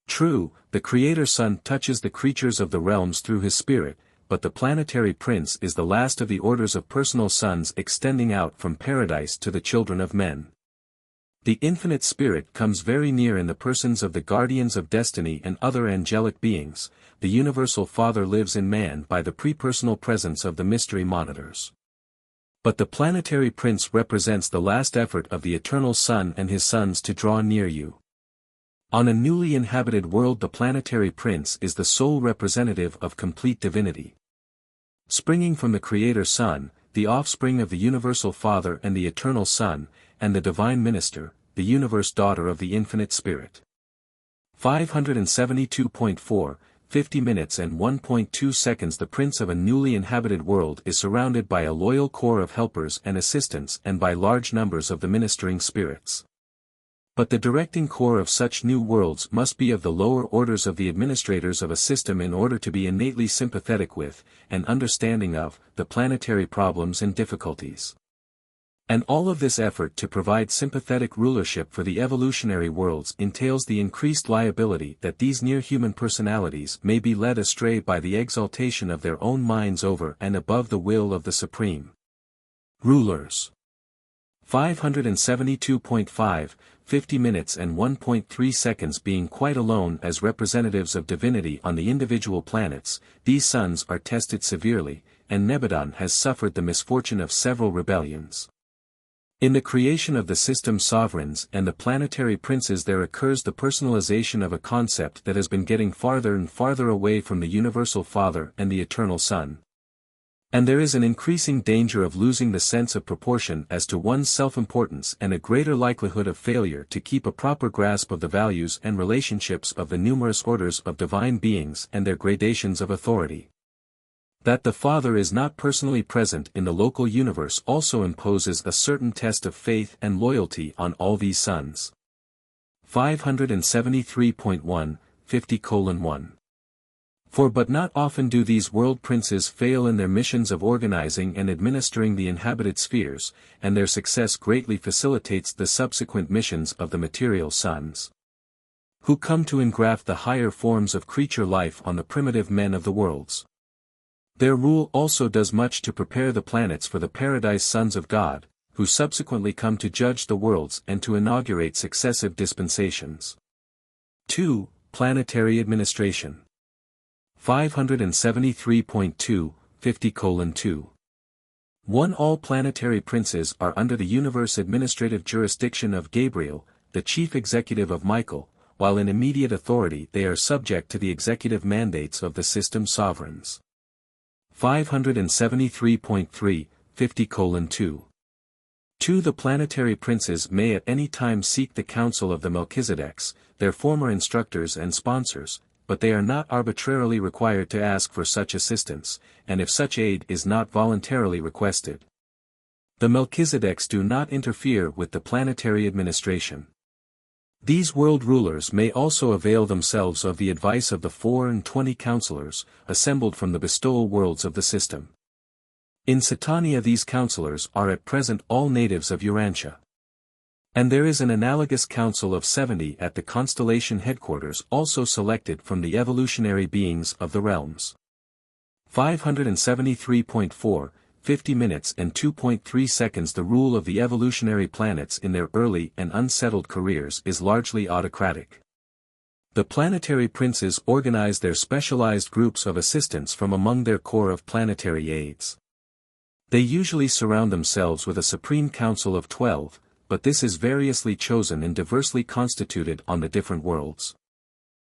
True, the Creator Son touches the creatures of the realms through his spirit, but the planetary prince is the last of the orders of personal sons extending out from paradise to the children of men. The infinite spirit comes very near in the persons of the guardians of destiny and other angelic beings. The universal Father lives in man by the prepersonal presence of the mystery monitors. But the planetary prince represents the last effort of the eternal Son and his sons to draw near you. On a newly inhabited world, the planetary prince is the sole representative of complete divinity. Springing from the Creator Son, the offspring of the universal Father and the eternal Son, and the divine minister, the universe daughter of the infinite Spirit. 572.4, 50 minutes and 1.2 seconds. The prince of a newly inhabited world is surrounded by a loyal corps of helpers and assistants and by large numbers of the ministering spirits. But the directing core of such new worlds must be of the lower orders of the administrators of a system in order to be innately sympathetic with, and understanding of, the planetary problems and difficulties. And all of this effort to provide sympathetic rulership for the evolutionary worlds entails the increased liability that these near-human personalities may be led astray by the exaltation of their own minds over and above the will of the supreme rulers. 572.5, 50 minutes and 1.3 seconds. Being quite alone as representatives of divinity on the individual planets, these sons are tested severely, and Nebadon has suffered the misfortune of several rebellions. In the creation of the system sovereigns and the planetary princes there occurs the personalization of a concept that has been getting farther and farther away from the universal Father and the eternal Son. And there is an increasing danger of losing the sense of proportion as to one's self-importance and a greater likelihood of failure to keep a proper grasp of the values and relationships of the numerous orders of divine beings and their gradations of authority. That the Father is not personally present in the local universe also imposes a certain test of faith and loyalty on all these sons. 573.1, 50:1. For but not often do these world princes fail in their missions of organizing and administering the inhabited spheres, and their success greatly facilitates the subsequent missions of the material sons, who come to engraft the higher forms of creature life on the primitive men of the worlds. Their rule also does much to prepare the planets for the paradise sons of God, who subsequently come to judge the worlds and to inaugurate successive dispensations. 2. Planetary administration. 573.2, 50:2. 1. All planetary princes are under the universe administrative jurisdiction of Gabriel, the chief executive of Michael, while in immediate authority they are subject to the executive mandates of the system sovereigns. 573.3, 50:2. 2. The planetary princes may at any time seek the counsel of the Melchizedeks, their former instructors and sponsors, but they are not arbitrarily required to ask for such assistance, and if such aid is not voluntarily requested. The Melchizedeks do not interfere with the planetary administration. These world rulers may also avail themselves of the advice of the 24 counselors, assembled from the bestowal worlds of the system. In Satania these counselors are at present all natives of Urantia. And there is an analogous council of 70 at the constellation headquarters also selected from the evolutionary beings of the realms. 573.4, 50 minutes and 2.3 seconds. The rule of the evolutionary planets in their early and unsettled careers is largely autocratic. The planetary princes organize their specialized groups of assistants from among their corps of planetary aides. They usually surround themselves with a supreme council of 12, but this is variously chosen and diversely constituted on the different worlds.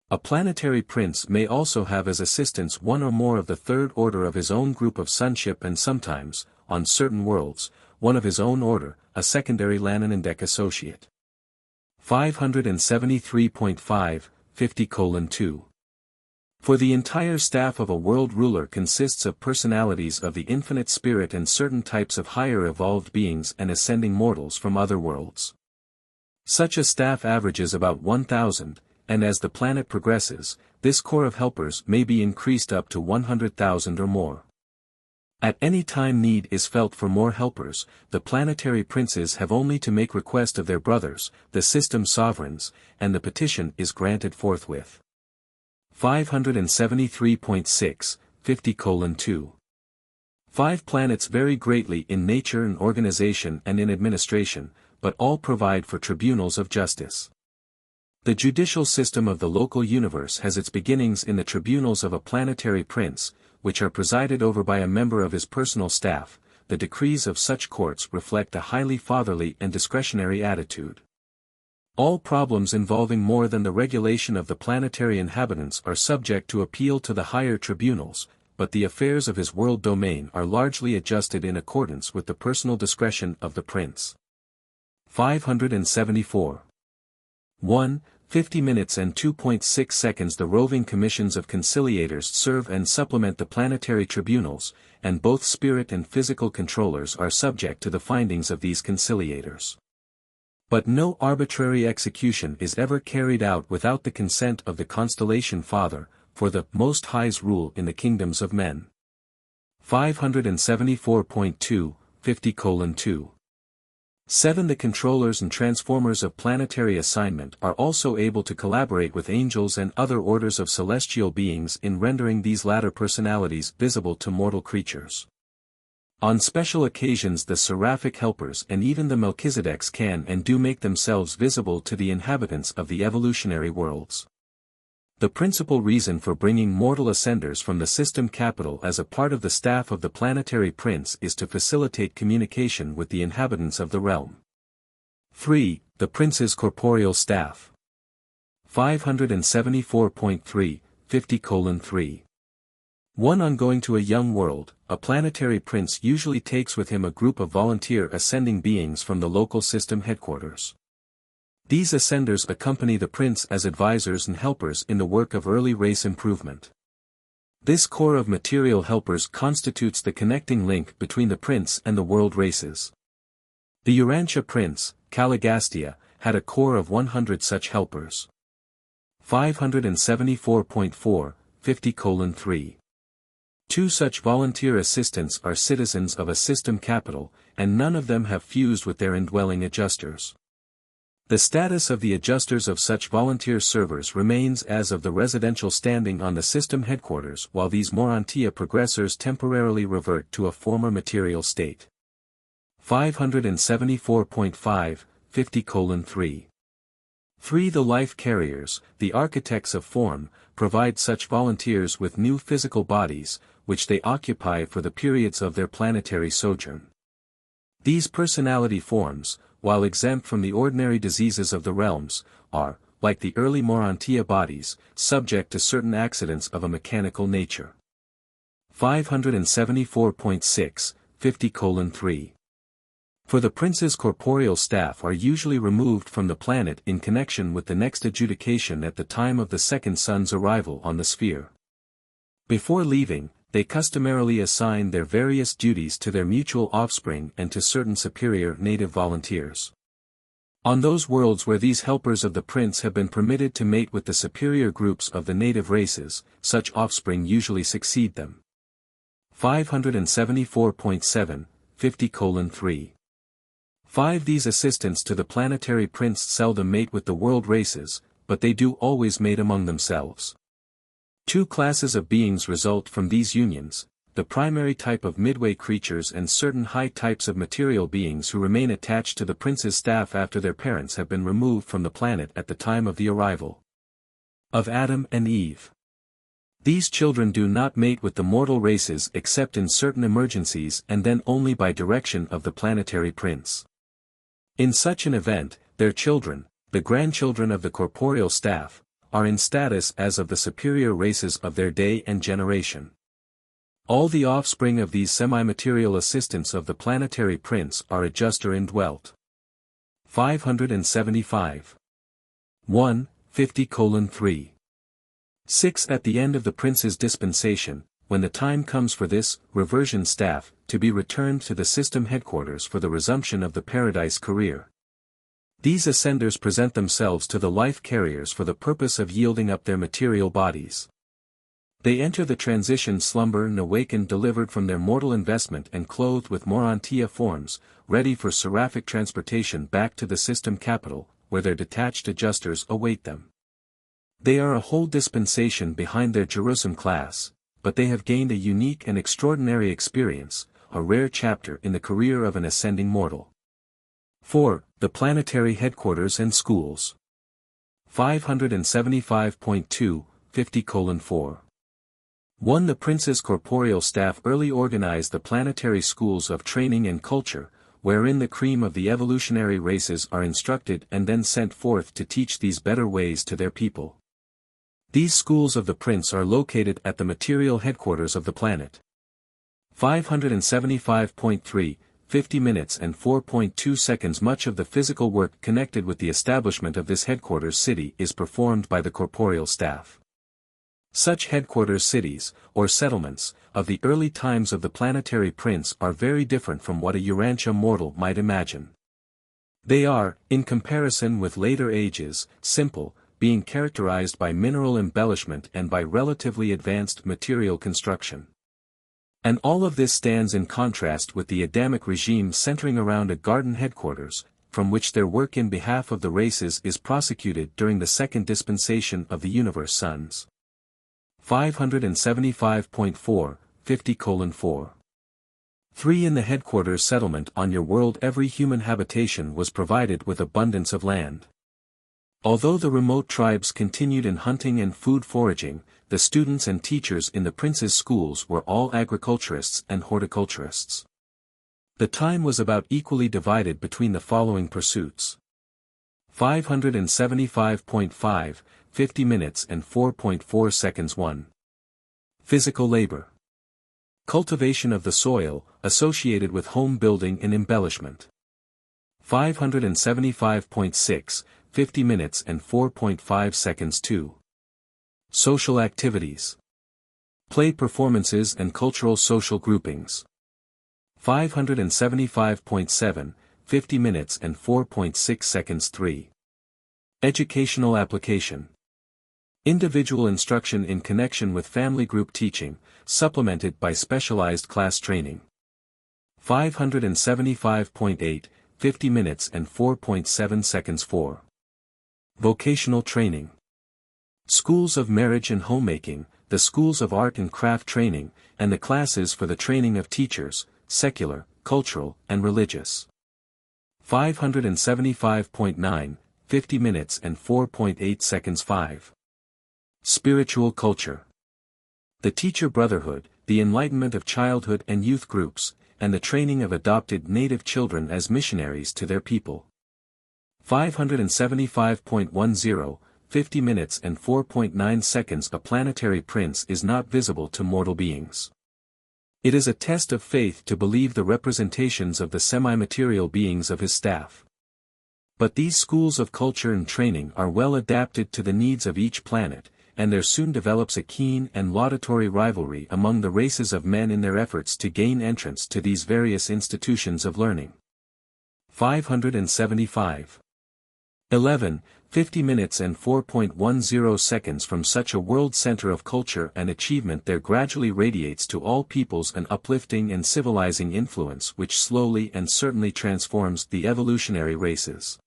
A planetary prince may also have as assistants one or more of the third order of his own group of sonship, and sometimes, on certain worlds, one of his own order, a secondary Lananandek associate. 573.5, 50:2. For the entire staff of a world ruler consists of personalities of the infinite spirit and certain types of higher evolved beings and ascending mortals from other worlds. Such a staff averages about 1,000, and as the planet progresses, this corps of helpers may be increased up to 100,000 or more. At any time need is felt for more helpers, the planetary princes have only to make request of their brothers, the system sovereigns, and the petition is granted forthwith. 573.6, 50:2. 5 planets vary greatly in nature and organization and in administration, but all provide for tribunals of justice. The judicial system of the local universe has its beginnings in the tribunals of a planetary prince, which are presided over by a member of his personal staff. The decrees of such courts reflect a highly fatherly and discretionary attitude. All problems involving more than the regulation of the planetary inhabitants are subject to appeal to the higher tribunals, but the affairs of his world domain are largely adjusted in accordance with the personal discretion of the prince. 574. 1. 50 minutes and 2.6 seconds. The roving commissions of conciliators serve and supplement the planetary tribunals, and both spirit and physical controllers are subject to the findings of these conciliators. But no arbitrary execution is ever carried out without the consent of the constellation father, for the Most High's rule in the kingdoms of men. 574.2, 50:2. 7. The controllers and transformers of planetary assignment are also able to collaborate with angels and other orders of celestial beings in rendering these latter personalities visible to mortal creatures. On special occasions the seraphic helpers and even the Melchizedeks can and do make themselves visible to the inhabitants of the evolutionary worlds. The principal reason for bringing mortal ascenders from the system capital as a part of the staff of the planetary prince is to facilitate communication with the inhabitants of the realm. 3. The prince's corporeal staff. 574.3, 50:3. 1. On going to a young world, a planetary prince usually takes with him a group of volunteer ascending beings from the local system headquarters. These ascenders accompany the prince as advisors and helpers in the work of early race improvement. This corps of material helpers constitutes the connecting link between the prince and the world races. The Urantia prince, Caligastia, had a corps of 100 such helpers. 574.4, 50:3. 2 such volunteer assistants are citizens of a system capital, and none of them have fused with their indwelling adjusters. The status of the adjusters of such volunteer servers remains as of the residential standing on the system headquarters, while these Morontia progressors temporarily revert to a former material state. 574.5, 50:3. 3. The life carriers, the architects of form, provide such volunteers with new physical bodies, which they occupy for the periods of their planetary sojourn. These personality forms, while exempt from the ordinary diseases of the realms, are, like the early Morontia bodies, subject to certain accidents of a mechanical nature. 574.6, 50:3. For the prince's corporeal staff are usually removed from the planet in connection with the next adjudication at the time of the second sun's arrival on the sphere. Before leaving, they customarily assign their various duties to their mutual offspring and to certain superior native volunteers. On those worlds where these helpers of the prince have been permitted to mate with the superior groups of the native races, such offspring usually succeed them. 574.7, 50:3. 5. These assistants to the planetary prince seldom mate with the world races, but they do always mate among themselves. 2 classes of beings result from these unions, the primary type of midway creatures and certain high types of material beings who remain attached to the prince's staff after their parents have been removed from the planet at the time of the arrival of Adam and Eve. These children do not mate with the mortal races except in certain emergencies and then only by direction of the planetary prince. In such an event, their children, the grandchildren of the corporeal staff, are in status as of the superior races of their day and generation. All the offspring of these semi-material assistants of the planetary prince are adjuster indwelt. 575. 1, 50:3. 6. At the end of the prince's dispensation, when the time comes for this reversion staff to be returned to the system headquarters for the resumption of the paradise career, these ascenders present themselves to the life carriers for the purpose of yielding up their material bodies. They enter the transition slumber and awaken delivered from their mortal investment and clothed with Morontia forms, ready for seraphic transportation back to the system capital, where their detached adjusters await them. They are a whole dispensation behind their Jerusalem class, but they have gained a unique and extraordinary experience, a rare chapter in the career of an ascending mortal. 4. The planetary headquarters and schools. 575.2, 50:4. 1. The prince's corporeal staff early organized the planetary schools of training and culture, wherein the cream of the evolutionary races are instructed and then sent forth to teach these better ways to their people. These schools of the prince are located at the material headquarters of the planet. 575.3, 50 minutes and 4.2 seconds. Much of the physical work connected with the establishment of this headquarters city is performed by the corporeal staff. Such headquarters cities, or settlements, of the early times of the planetary prince are very different from what a Urantia mortal might imagine. They are, in comparison with later ages, simple, being characterized by mineral embellishment and by relatively advanced material construction. And all of this stands in contrast with the Adamic regime centering around a garden headquarters, from which their work in behalf of the races is prosecuted during the second dispensation of the universe sons. 575.4, 50:4. 3. In the headquarters settlement on your world every human habitation was provided with abundance of land. Although the remote tribes continued in hunting and food foraging, the students and teachers in the prince's schools were all agriculturists and horticulturists. The time was about equally divided between the following pursuits. 575.5, 50 minutes and 4.4 seconds. 1. Physical labor. Cultivation of the soil, associated with home building and embellishment. 575.6, 50 minutes and 4.5 seconds. 2. Social activities. Play performances and cultural social groupings. 575.7, 50 minutes and 4.6 seconds. 3. Educational application. Individual instruction in connection with family group teaching, supplemented by specialized class training. 575.8, 50 minutes and 4.7 seconds. 4. Vocational training. Schools of marriage and homemaking, the schools of art and craft training, and the classes for the training of teachers, secular, cultural, and religious. 575.9, 50 minutes and 4.8 seconds. 5. Spiritual culture. The teacher brotherhood, the enlightenment of childhood and youth groups, and the training of adopted native children as missionaries to their people. 575.10, 50 minutes and 4.9 seconds. A planetary prince is not visible to mortal beings. It is a test of faith to believe the representations of the semi-material beings of his staff. But these schools of culture and training are well adapted to the needs of each planet, and there soon develops a keen and laudatory rivalry among the races of men in their efforts to gain entrance to these various institutions of learning. 575. 11, 50 minutes and 4.10 seconds from such a world center of culture and achievement there gradually radiates to all peoples an uplifting and civilizing influence which slowly and certainly transforms the evolutionary races.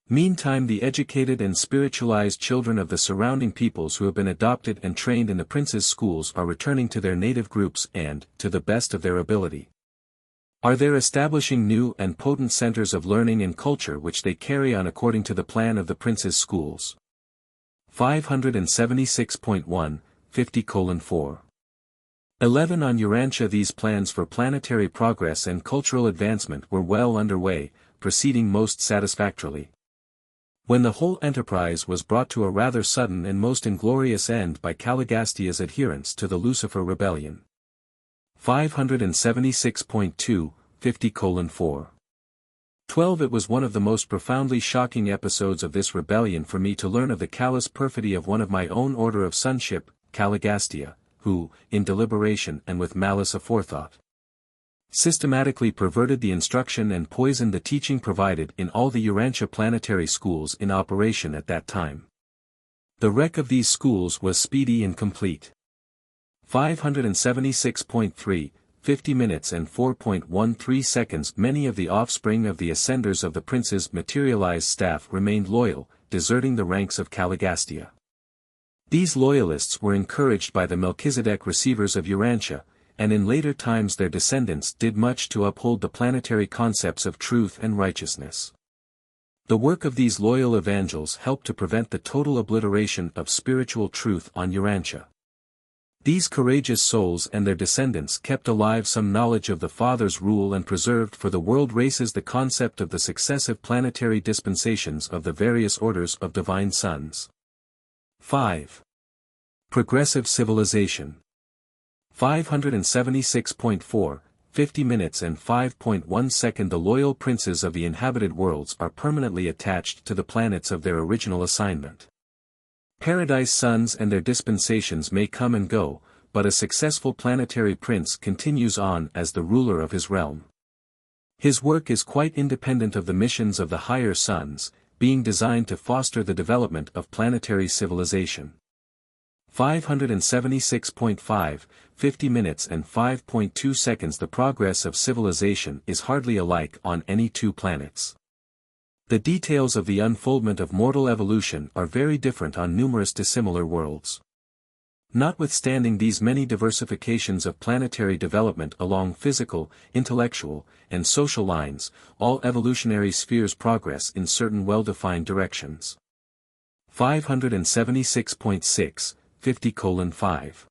Meantime the educated and spiritualized children of the surrounding peoples who have been adopted and trained in the prince's schools are returning to their native groups and, to the best of their ability, are there establishing new and potent centers of learning and culture which they carry on according to the plan of the prince's schools. 576.1, 50:4. 11 On Urantia. These plans for planetary progress and cultural advancement were well underway, proceeding most satisfactorily, when the whole enterprise was brought to a rather sudden and most inglorious end by Caligastia's adherence to the Lucifer rebellion. 576.2, 50:4. 12 It was one of the most profoundly shocking episodes of this rebellion for me to learn of the callous perfidy of one of my own order of sonship, Caligastia, who, in deliberation and with malice aforethought, systematically perverted the instruction and poisoned the teaching provided in all the Urantia planetary schools in operation at that time. The wreck of these schools was speedy and complete. 576.3, 50 minutes and 4.13 seconds. Many of the offspring of the ascenders of the prince's materialized staff remained loyal, deserting the ranks of Caligastia. These loyalists were encouraged by the Melchizedek receivers of Urantia, and in later times their descendants did much to uphold the planetary concepts of truth and righteousness. The work of these loyal evangels helped to prevent the total obliteration of spiritual truth on Urantia. These courageous souls and their descendants kept alive some knowledge of the Father's rule and preserved for the world races the concept of the successive planetary dispensations of the various orders of divine sons. 5. Progressive civilization. 576.4, 50 minutes and 5.1 seconds. The loyal princes of the inhabited worlds are permanently attached to the planets of their original assignment. Paradise sons and their dispensations may come and go, but a successful planetary prince continues on as the ruler of his realm. His work is quite independent of the missions of the higher sons, being designed to foster the development of planetary civilization. 576.5, 50 minutes and 5.2 seconds. The progress of civilization is hardly alike on any two planets. The details of the unfoldment of mortal evolution are very different on numerous dissimilar worlds. Notwithstanding these many diversifications of planetary development along physical, intellectual, and social lines, all evolutionary spheres progress in certain well-defined directions. 576.6, 50:5.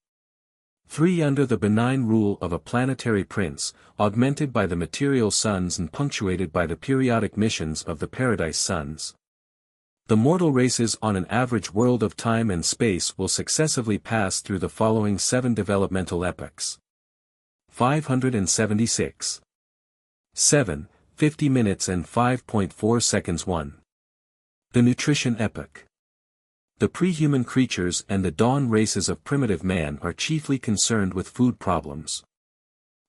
3 Under the benign rule of a planetary prince, augmented by the material sons and punctuated by the periodic missions of the paradise sons, the mortal races on an average world of time and space will successively pass through the following 7 developmental epochs. 576. 7, 50 minutes and 5.4 seconds. 1. The nutrition epoch. The pre-human creatures and the dawn races of primitive man are chiefly concerned with food problems.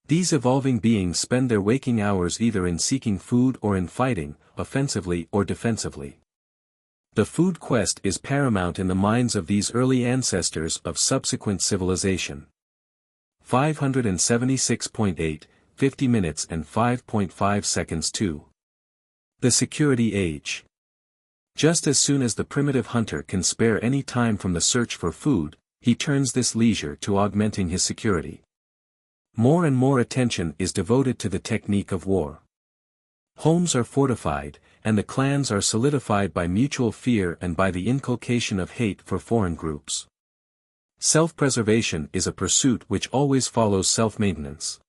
These evolving beings spend their waking hours either in seeking food or in fighting, offensively or defensively. The food quest is paramount in the minds of these early ancestors of subsequent civilization. 576.8, 50 minutes and 5.5 seconds. 2. The security age. Just as soon as the primitive hunter can spare any time from the search for food, he turns this leisure to augmenting his security. More and more attention is devoted to the technique of war. Homes are fortified, and the clans are solidified by mutual fear and by the inculcation of hate for foreign groups. Self-preservation is a pursuit which always follows self-maintenance.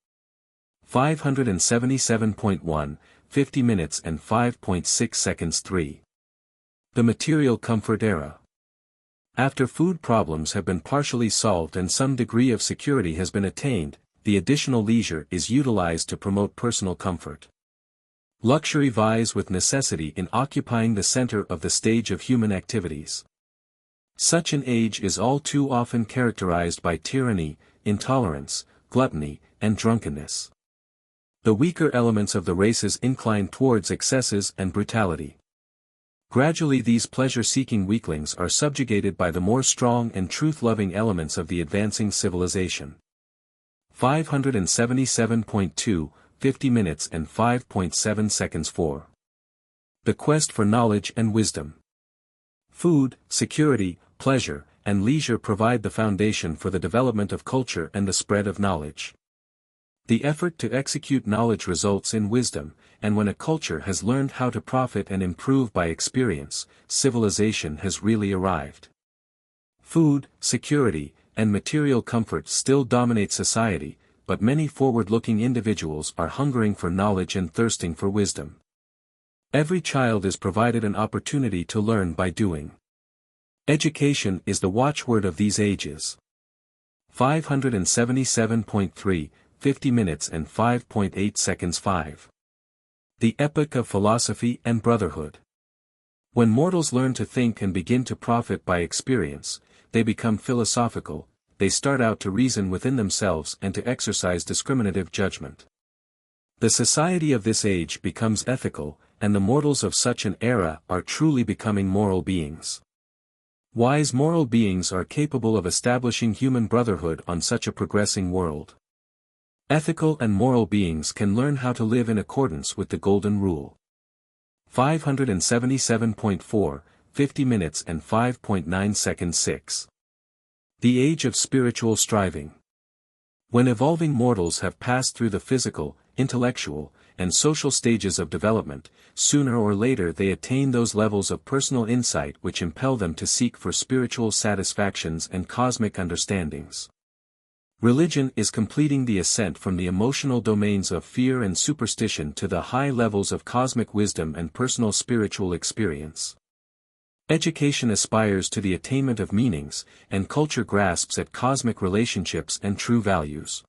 577.1, 50 minutes and 5.6 seconds. 3. The material comfort era. After food problems have been partially solved and some degree of security has been attained, the additional leisure is utilized to promote personal comfort. Luxury vies with necessity in occupying the center of the stage of human activities. Such an age is all too often characterized by tyranny, intolerance, gluttony, and drunkenness. The weaker elements of the races incline towards excesses and brutality. Gradually these pleasure-seeking weaklings are subjugated by the more strong and truth-loving elements of the advancing civilization. 577.2, 50 minutes and 5.7 seconds 4. The quest for knowledge and wisdom. Food, security, pleasure, and leisure provide the foundation for the development of culture and the spread of knowledge. The effort to execute knowledge results in wisdom, and when a culture has learned how to profit and improve by experience, civilization has really arrived. Food, security, and material comfort still dominate society, but many forward-looking individuals are hungering for knowledge and thirsting for wisdom. Every child is provided an opportunity to learn by doing. Education is the watchword of these ages. 577.3, 50 minutes and 5.8 seconds 5. The epoch of philosophy and brotherhood. When mortals learn to think and begin to profit by experience, they become philosophical, they start out to reason within themselves and to exercise discriminative judgment. The society of this age becomes ethical, and the mortals of such an era are truly becoming moral beings. Wise moral beings are capable of establishing human brotherhood on such a progressing world. Ethical and moral beings can learn how to live in accordance with the Golden Rule. 577.4, 50 minutes and 5.9 seconds 6. The age of spiritual striving. When evolving mortals have passed through the physical, intellectual, and social stages of development, sooner or later they attain those levels of personal insight which impel them to seek for spiritual satisfactions and cosmic understandings. Religion is completing the ascent from the emotional domains of fear and superstition to the high levels of cosmic wisdom and personal spiritual experience. Education aspires to the attainment of meanings, and culture grasps at cosmic relationships and true values.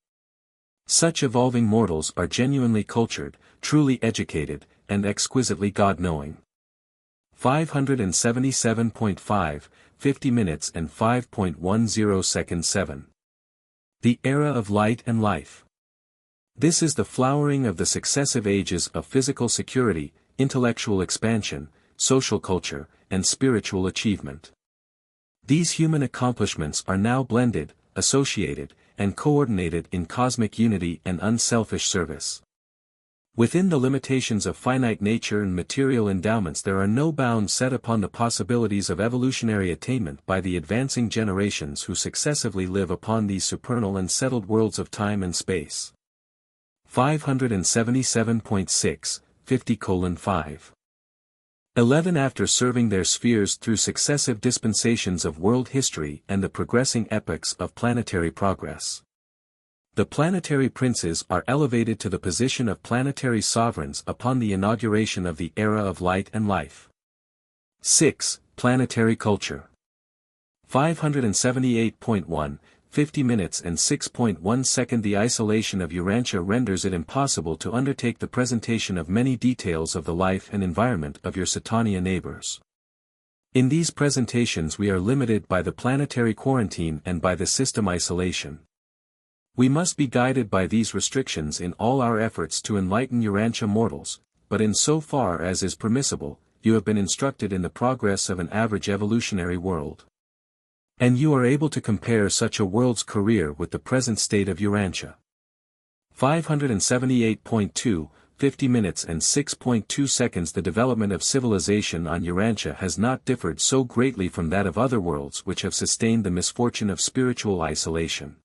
Such evolving mortals are genuinely cultured, truly educated, and exquisitely God-knowing. 577.5, 50 minutes and 5.10 seconds 7. The era of light and life. This is the flowering of the successive ages of physical security, intellectual expansion, social culture, and spiritual achievement. These human accomplishments are now blended, associated, and coordinated in cosmic unity and unselfish service. Within the limitations of finite nature and material endowments there are no bounds set upon the possibilities of evolutionary attainment by the advancing generations who successively live upon these supernal and settled worlds of time and space. 577.6, 50:5. 11 After serving their spheres through successive dispensations of world history and the progressing epochs of planetary progress, the planetary princes are elevated to the position of planetary sovereigns upon the inauguration of the era of light and life. 6. Planetary culture. 578.1, 50 minutes and 6.1 seconds. The isolation of Urantia renders it impossible to undertake the presentation of many details of the life and environment of your Satania neighbors. In these presentations we are limited by the planetary quarantine and by the system isolation. We must be guided by these restrictions in all our efforts to enlighten Urantia mortals, but in so far as is permissible, you have been instructed in the progress of an average evolutionary world. And you are able to compare such a world's career with the present state of Urantia. 578.2, 50 minutes and 6.2 seconds. The development of civilization on Urantia has not differed so greatly from that of other worlds which have sustained the misfortune of spiritual isolation.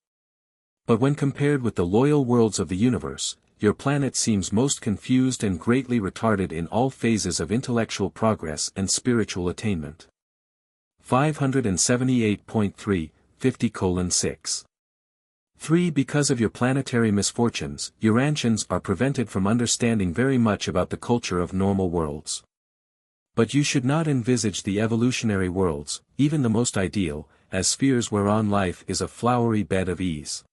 But when compared with the loyal worlds of the universe, your planet seems most confused and greatly retarded in all phases of intellectual progress and spiritual attainment. 578.3, 50:6. 3. Because of your planetary misfortunes, Urantians are prevented from understanding very much about the culture of normal worlds. But you should not envisage the evolutionary worlds, even the most ideal, as spheres whereon life is a flowery bed of ease.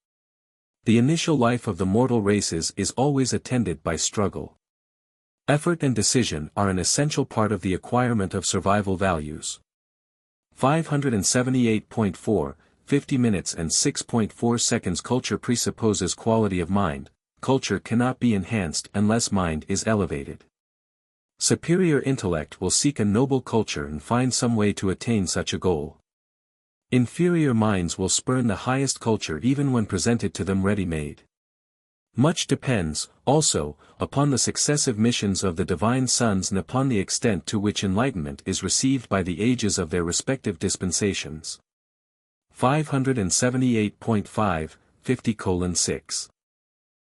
The initial life of the mortal races is always attended by struggle. Effort and decision are an essential part of the acquirement of survival values. 578.4, 50 minutes and 6.4 seconds. Culture presupposes quality of mind. Culture cannot be enhanced unless mind is elevated. Superior intellect will seek a noble culture and find some way to attain such a goal. Inferior minds will spurn the highest culture even when presented to them ready-made. Much depends, also, upon the successive missions of the divine sons and upon the extent to which enlightenment is received by the ages of their respective dispensations. 578.5, 50:6.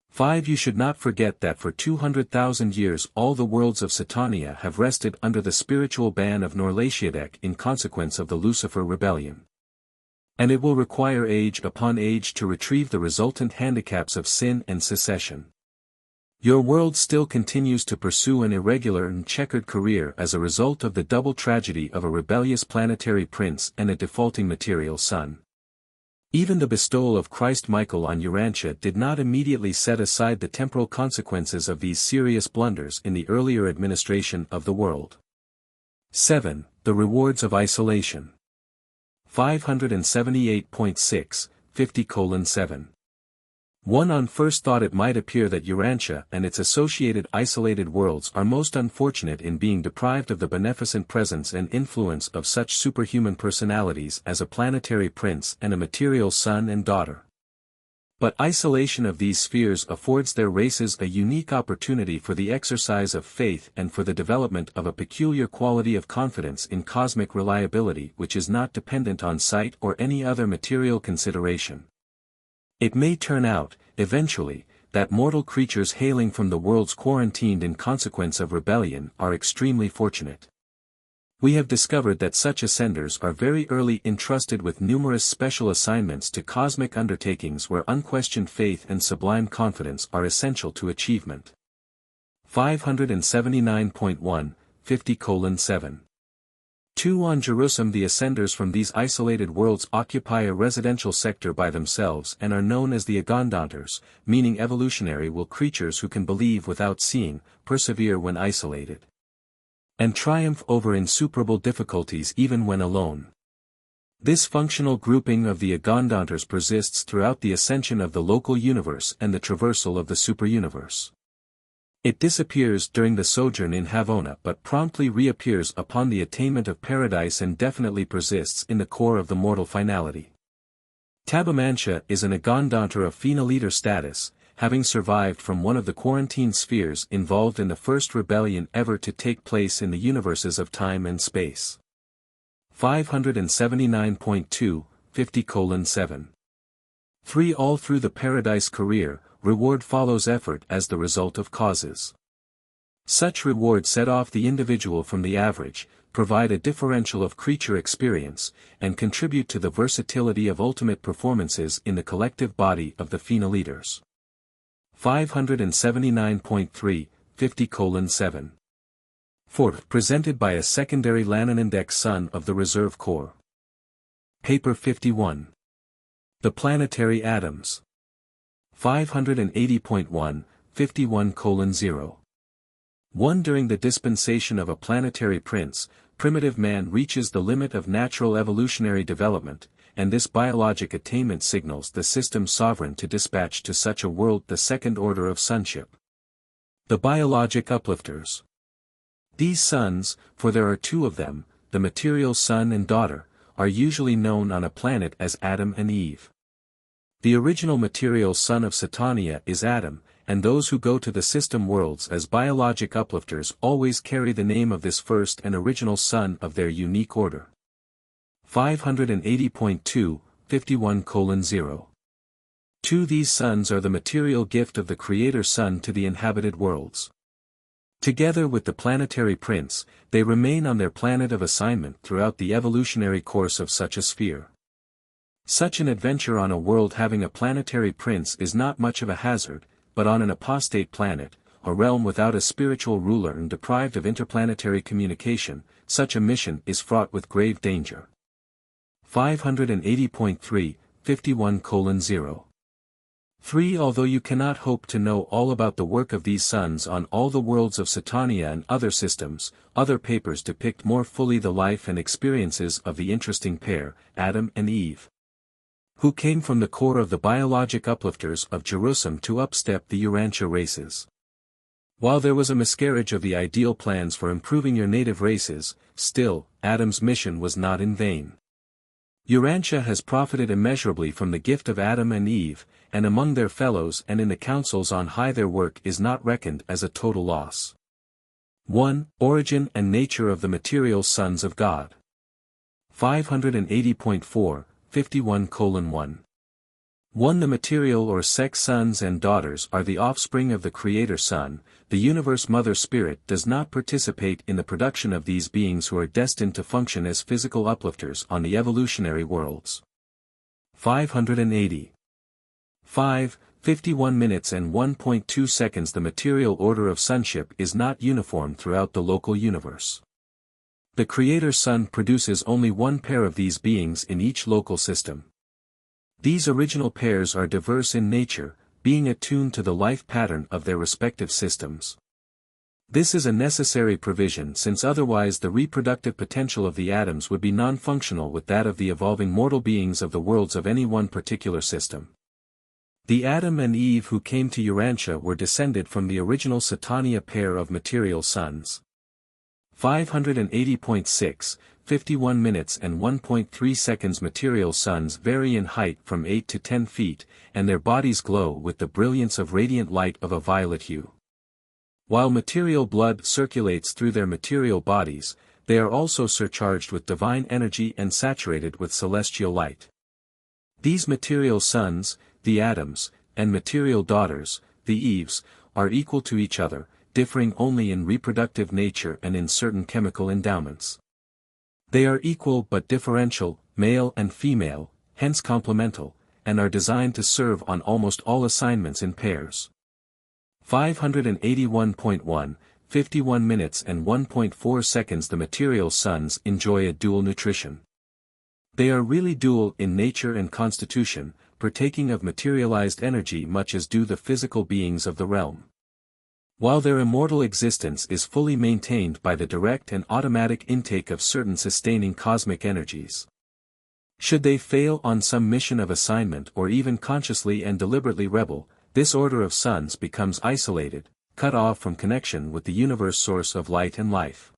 5. You should not forget that for 200,000 years all the worlds of Satania have rested under the spiritual ban of Norlatiadek in consequence of the Lucifer rebellion. And it will require age upon age to retrieve the resultant handicaps of sin and secession. Your world still continues to pursue an irregular and checkered career as a result of the double tragedy of a rebellious planetary prince and a defaulting material son. Even the bestowal of Christ Michael on Urantia did not immediately set aside the temporal consequences of these serious blunders in the earlier administration of the world. 7. The rewards of isolation. 578.6, 50:7. 1. On first thought it might appear that Urantia and its associated isolated worlds are most unfortunate in being deprived of the beneficent presence and influence of such superhuman personalities as a planetary prince and a material son and daughter. But isolation of these spheres affords their races a unique opportunity for the exercise of faith and for the development of a peculiar quality of confidence in cosmic reliability which is not dependent on sight or any other material consideration. It may turn out, eventually, that mortal creatures hailing from the worlds quarantined in consequence of rebellion are extremely fortunate. We have discovered that such ascenders are very early entrusted with numerous special assignments to cosmic undertakings where unquestioned faith and sublime confidence are essential to achievement. 579.1, 50:7. 2. On Jerusalem the ascenders from these isolated worlds occupy a residential sector by themselves and are known as the Agondanters, meaning evolutionary will creatures who can believe without seeing, persevere when isolated, and triumph over insuperable difficulties even when alone. This functional grouping of the Agondanters persists throughout the ascension of the local universe and the traversal of the superuniverse. It disappears during the sojourn in Havona but promptly reappears upon the attainment of paradise and definitely persists in the core of the mortal finality. Tabamantia is an Agondanter of phenoliter status, having survived from one of the quarantine spheres involved in the first rebellion ever to take place in the universes of time and space. 579.2, 50:7. 3. All through the paradise career, reward follows effort as the result of causes. Such reward set off the individual from the average, provide a differential of creature experience, and contribute to the versatility of ultimate performances in the collective body of the phenoliters. 579.3, 50:7. 4. Presented by a secondary Lananindex son of the Reserve Corps. Paper 51. The Planetary Atoms. 580.1, 51:0. 1. During the dispensation of a planetary prince, primitive man reaches the limit of natural evolutionary development, and this biologic attainment signals the system sovereign to dispatch to such a world the second order of sonship. The biologic uplifters. These sons, for there are two of them, the material son and daughter, are usually known on a planet as Adam and Eve. The original material son of Satania is Adam, and those who go to the system worlds as biologic uplifters always carry the name of this first and original son of their unique order. 580.2, 51:0. 2. These sons are the material gift of the Creator Son to the inhabited worlds. Together with the planetary prince, they remain on their planet of assignment throughout the evolutionary course of such a sphere. Such an adventure on a world having a planetary prince is not much of a hazard, but on an apostate planet, a realm without a spiritual ruler and deprived of interplanetary communication, such a mission is fraught with grave danger. 580.3, 51:0. 3. Although you cannot hope to know all about the work of these sons on all the worlds of Satania and other systems, other papers depict more fully the life and experiences of the interesting pair, Adam and Eve, who came from the core of the biologic uplifters of Jerusalem to upstep the Urantia races. While there was a miscarriage of the ideal plans for improving your native races, still, Adam's mission was not in vain. Urantia has profited immeasurably from the gift of Adam and Eve, and among their fellows and in the councils on high their work is not reckoned as a total loss. 1. Origin and nature of the material sons of God. 580.4, 51:1. 1. The material or sex sons and daughters are the offspring of the Creator Son. The universe Mother Spirit does not participate in the production of these beings who are destined to function as physical uplifters on the evolutionary worlds. 580. 5, 51 minutes and 1.2 seconds. The material order of sonship is not uniform throughout the local universe. The Creator Son produces only one pair of these beings in each local system. These original pairs are diverse in nature, being attuned to the life pattern of their respective systems. This is a necessary provision since otherwise the reproductive potential of the atoms would be non-functional with that of the evolving mortal beings of the worlds of any one particular system. The Adam and Eve who came to Urantia were descended from the original Satania pair of material sons. 580.6, 51 minutes and 1.3 seconds. Material sons vary in height from 8 to 10 feet, and their bodies glow with the brilliance of radiant light of a violet hue. While material blood circulates through their material bodies, they are also surcharged with divine energy and saturated with celestial light. These material sons, the Adams, and material daughters, the Eves, are equal to each other, differing only in reproductive nature and in certain chemical endowments. They are equal but differential, male and female, hence complemental, and are designed to serve on almost all assignments in pairs. 581.1, 51 minutes and 1.4 seconds. The material sons enjoy a dual nutrition. They are really dual in nature and constitution, partaking of materialized energy much as do the physical beings of the realm. While their immortal existence is fully maintained by the direct and automatic intake of certain sustaining cosmic energies. Should they fail on some mission of assignment or even consciously and deliberately rebel, this order of sons becomes isolated, cut off from connection with the universe source of light and life.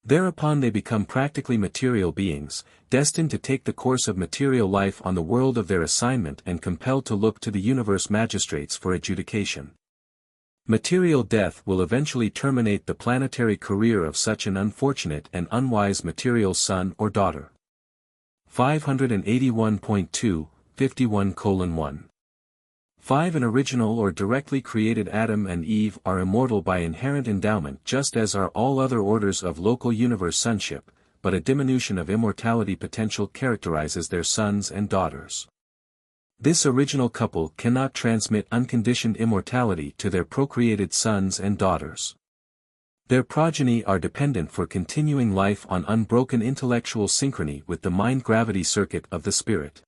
Thereupon they become practically material beings, destined to take the course of material life on the world of their assignment and compelled to look to the universe magistrates for adjudication. Material death will eventually terminate the planetary career of such an unfortunate and unwise material son or daughter. 581.2, 51:1. 5. An original or directly created Adam and Eve are immortal by inherent endowment just as are all other orders of local universe sonship, but a diminution of immortality potential characterizes their sons and daughters. This original couple cannot transmit unconditioned immortality to their procreated sons and daughters. Their progeny are dependent for continuing life on unbroken intellectual synchrony with the mind-gravity circuit of the spirit.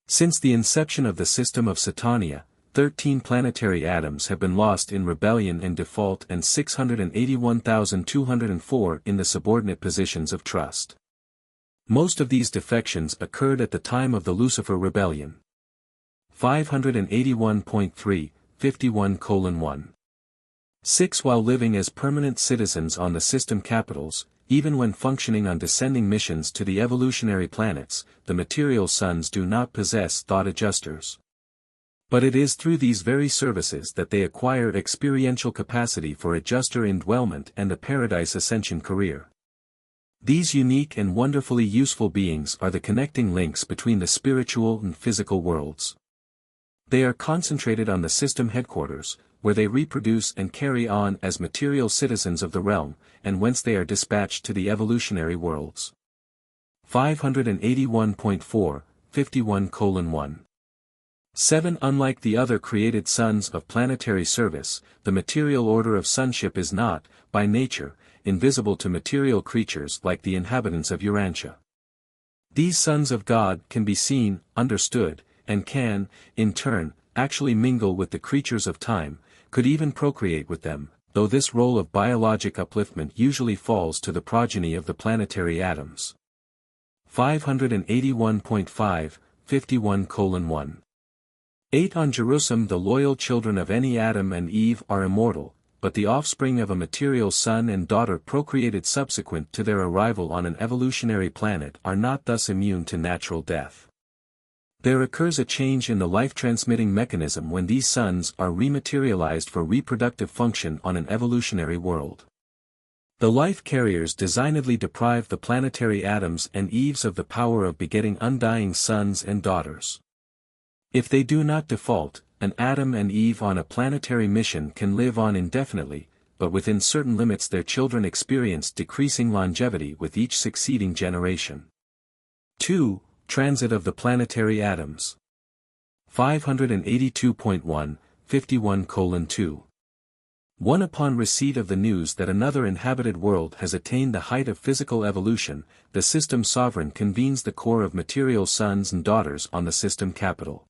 Since the inception of the system of Satania, 13 planetary atoms have been lost in rebellion and default and 681,204 in the subordinate positions of trust. Most of these defections occurred at the time of the Lucifer rebellion. 581.3, 51:1. 6. While living as permanent citizens on the system capitals, even when functioning on descending missions to the evolutionary planets, the material sons do not possess thought adjusters. But it is through these very services that they acquire experiential capacity for adjuster indwellment and the paradise ascension career. These unique and wonderfully useful beings are the connecting links between the spiritual and physical worlds. They are concentrated on the system headquarters, where they reproduce and carry on as material citizens of the realm, and whence they are dispatched to the evolutionary worlds. 581.4, 51:1. 7. Unlike the other created sons of planetary service, the material order of sonship is not, by nature, invisible to material creatures like the inhabitants of Urantia. These sons of God can be seen, understood, and can, in turn, actually mingle with the creatures of time, could even procreate with them, though this role of biologic upliftment usually falls to the progeny of the planetary atoms. 581.5, 51:1. 8. On Jerusalem the loyal children of any Adam and Eve are immortal, but the offspring of a material son and daughter procreated subsequent to their arrival on an evolutionary planet are not thus immune to natural death. There occurs a change in the life-transmitting mechanism when these sons are rematerialized for reproductive function on an evolutionary world. The life carriers designedly deprive the planetary Adams and Eves of the power of begetting undying sons and daughters. If they do not default, an Adam and Eve on a planetary mission can live on indefinitely, but within certain limits their children experience decreasing longevity with each succeeding generation. 2. Transit of the planetary Adams. 582.1, 51:2. 1. Upon receipt of the news that another inhabited world has attained the height of physical evolution, the system sovereign convenes the core of material sons and daughters on the system capital.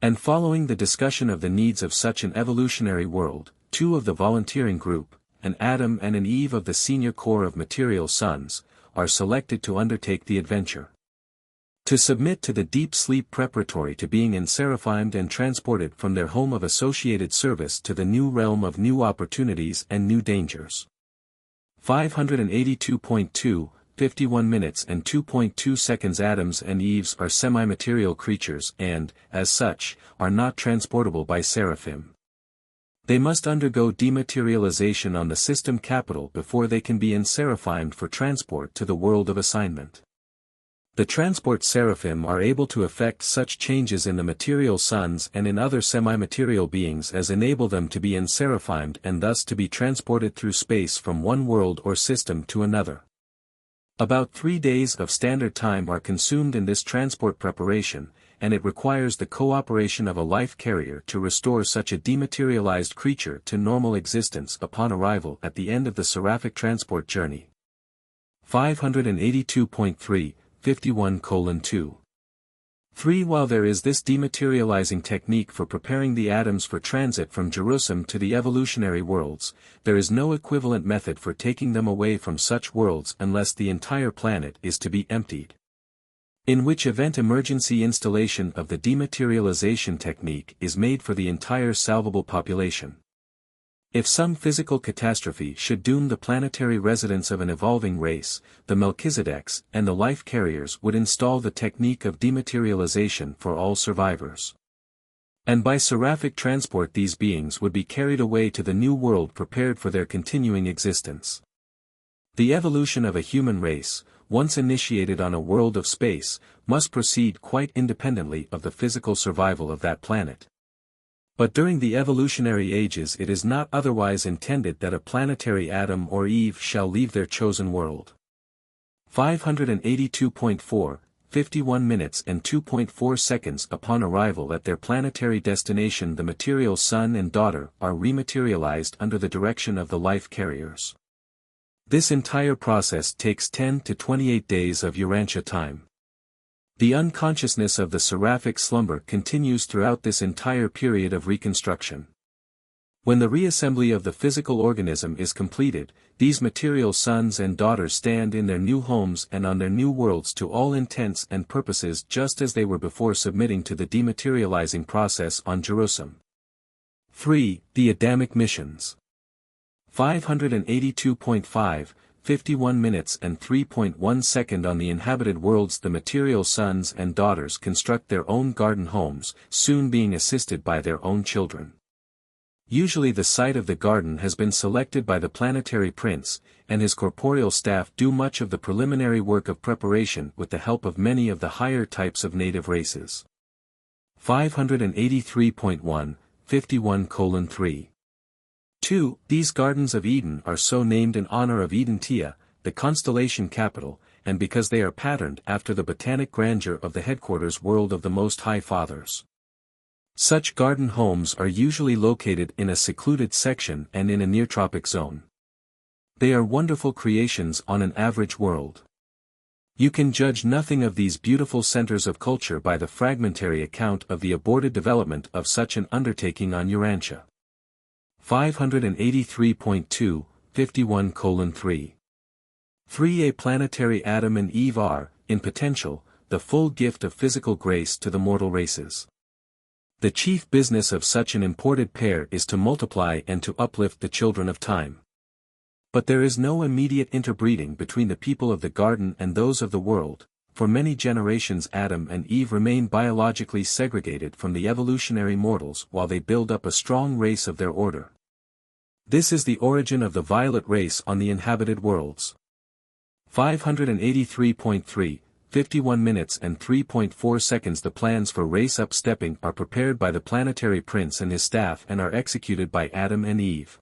And following the discussion of the needs of such an evolutionary world, 2 of the volunteering group, an Adam and an Eve of the senior core of material sons, are selected to undertake the adventure. To submit to the deep sleep preparatory to being enseraphimed and transported from their home of associated service to the new realm of new opportunities and new dangers. 582.2, 51 minutes and 2.2 seconds. Adams and Eves are semi-material creatures and, as such, are not transportable by seraphim. They must undergo dematerialization on the system capital before they can be enseraphimed for transport to the world of assignment. The transport seraphim are able to effect such changes in the material sons and in other semi-material beings as enable them to be enseraphimed and thus to be transported through space from one world or system to another. About 3 days of standard time are consumed in this transport preparation, and it requires the cooperation of a life carrier to restore such a dematerialized creature to normal existence upon arrival at the end of the seraphic transport journey. 582.3, 51:2. 3. While there is this dematerializing technique for preparing the atoms for transit from Jerusalem to the evolutionary worlds, there is no equivalent method for taking them away from such worlds unless the entire planet is to be emptied. In which event emergency installation of the dematerialization technique is made for the entire salvable population. If some physical catastrophe should doom the planetary residents of an evolving race, the Melchizedeks and the life carriers would install the technique of dematerialization for all survivors. And by seraphic transport these beings would be carried away to the new world prepared for their continuing existence. The evolution of a human race, once initiated on a world of space, must proceed quite independently of the physical survival of that planet. But during the evolutionary ages it is not otherwise intended that a planetary Adam or Eve shall leave their chosen world. 582.4, 51 minutes and 2.4 seconds. Upon arrival at their planetary destination the material son and daughter are rematerialized under the direction of the life carriers. This entire process takes 10 to 28 days of Urantia time. The unconsciousness of the seraphic slumber continues throughout this entire period of reconstruction. When the reassembly of the physical organism is completed, these material sons and daughters stand in their new homes and on their new worlds to all intents and purposes just as they were before submitting to the dematerializing process on Jerusalem. 3. The Adamic missions. 582.5, 51 minutes and 3.1 seconds. On the inhabited worlds the material sons and daughters construct their own garden homes, soon being assisted by their own children. Usually the site of the garden has been selected by the planetary prince, and his corporeal staff do much of the preliminary work of preparation with the help of many of the higher types of native races. 583.1, 51:3. 2. These Gardens of Eden are so named in honor of Urantia, the constellation capital, and because they are patterned after the botanic grandeur of the headquarters world of the Most High Fathers. Such garden homes are usually located in a secluded section and in a near-tropic zone. They are wonderful creations on an average world. You can judge nothing of these beautiful centers of culture by the fragmentary account of the aborted development of such an undertaking on Urantia. 583.2, 51:3. 3. A planetary Adam and Eve are, in potential, the full gift of physical grace to the mortal races. The chief business of such an imported pair is to multiply and to uplift the children of time. But there is no immediate interbreeding between the people of the garden and those of the world. For many generations Adam and Eve remain biologically segregated from the evolutionary mortals while they build up a strong race of their order. This is the origin of the violet race on the inhabited worlds. 583.3, 51 minutes and 3.4 seconds. The plans for race upstepping are prepared by the planetary prince and his staff and are executed by Adam and Eve.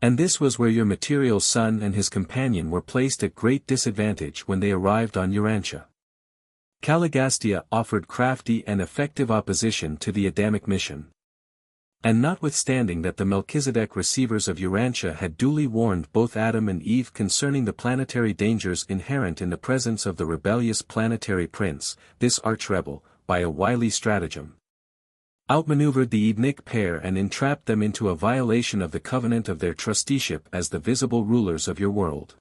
And this was where your material son and his companion were placed at great disadvantage when they arrived on Urantia. Caligastia offered crafty and effective opposition to the Adamic mission. And notwithstanding that the Melchizedek receivers of Urantia had duly warned both Adam and Eve concerning the planetary dangers inherent in the presence of the rebellious planetary prince, this arch-rebel, by a wily stratagem, outmaneuvered the Edenic pair and entrapped them into a violation of the covenant of their trusteeship as the visible rulers of your world.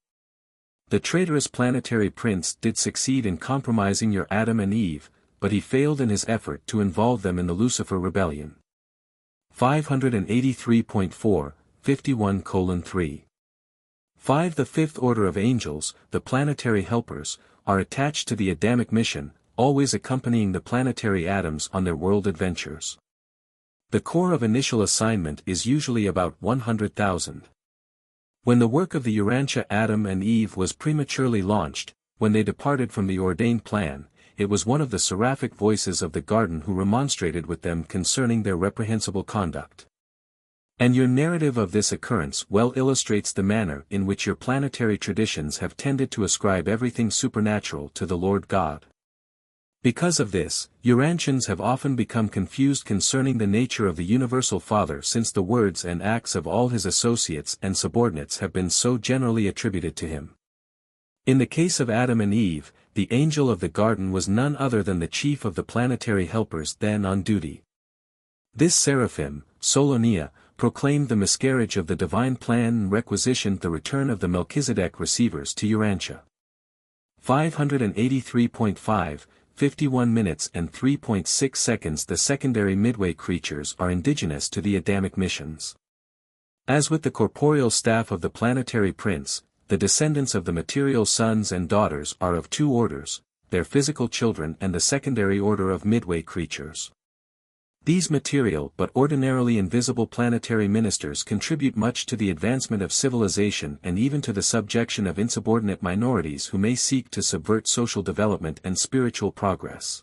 The traitorous planetary prince did succeed in compromising your Adam and Eve, but he failed in his effort to involve them in the Lucifer rebellion. 583.4, 51:3. 5. The fifth order of angels, the planetary helpers, are attached to the Adamic mission, always accompanying the planetary atoms on their world adventures. The core of initial assignment is usually about 100,000. When the work of the Urantia Adam and Eve was prematurely launched, when they departed from the ordained plan, it was one of the seraphic voices of the garden who remonstrated with them concerning their reprehensible conduct. And your narrative of this occurrence well illustrates the manner in which your planetary traditions have tended to ascribe everything supernatural to the Lord God. Because of this, Urantians have often become confused concerning the nature of the Universal Father, since the words and acts of all his associates and subordinates have been so generally attributed to him. In the case of Adam and Eve, the angel of the garden was none other than the chief of the planetary helpers then on duty. This seraphim, Solonia, proclaimed the miscarriage of the divine plan and requisitioned the return of the Melchizedek receivers to Urantia. 583.5, 51 minutes and 3.6 seconds. The secondary midway creatures are indigenous to the Adamic missions. As with the corporeal staff of the planetary prince, the descendants of the material sons and daughters are of two orders, their physical children and the secondary order of midway creatures. These material but ordinarily invisible planetary ministers contribute much to the advancement of civilization and even to the subjection of insubordinate minorities who may seek to subvert social development and spiritual progress.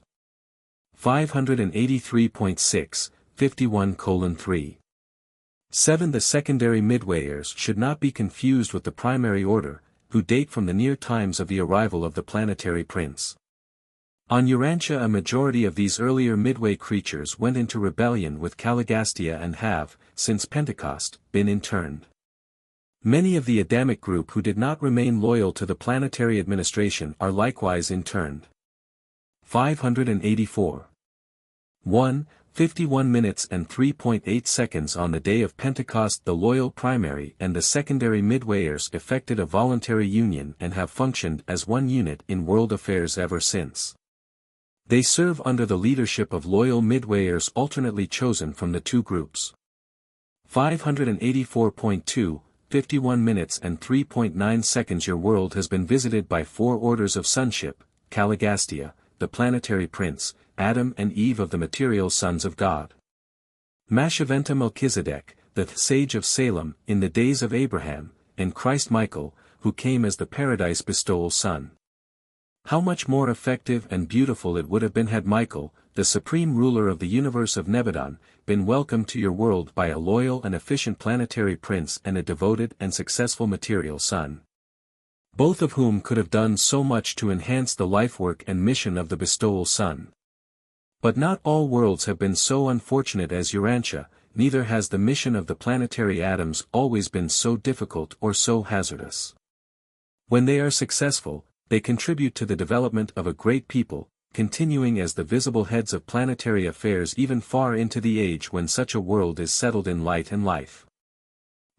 583.6, 51:3. 7. The secondary midwayers should not be confused with the primary order, who date from the near times of the arrival of the planetary prince. On Urantia a majority of these earlier midway creatures went into rebellion with Caligastia and have, since Pentecost, been interned. Many of the Adamic group who did not remain loyal to the planetary administration are likewise interned. 584. 1. 51 minutes and 3.8 seconds. On the day of Pentecost the loyal primary and the secondary midwayers effected a voluntary union and have functioned as one unit in world affairs ever since. They serve under the leadership of loyal midwayers alternately chosen from the two groups. 584.2, 51 minutes and 3.9 seconds. Your world has been visited by four orders of sonship: Caligastia, the planetary prince, Adam and Eve of the material sons of God. Mashaventa Melchizedek, the sage of Salem, in the days of Abraham, and Christ Michael, who came as the paradise bestowal son. How much more effective and beautiful it would have been had Michael, the supreme ruler of the universe of Nebadon, been welcomed to your world by a loyal and efficient planetary prince and a devoted and successful material son, both of whom could have done so much to enhance the lifework and mission of the bestowal son. But not all worlds have been so unfortunate as Urantia, neither has the mission of the planetary atoms always been so difficult or so hazardous. When they are successful, they contribute to the development of a great people, continuing as the visible heads of planetary affairs even far into the age when such a world is settled in light and life.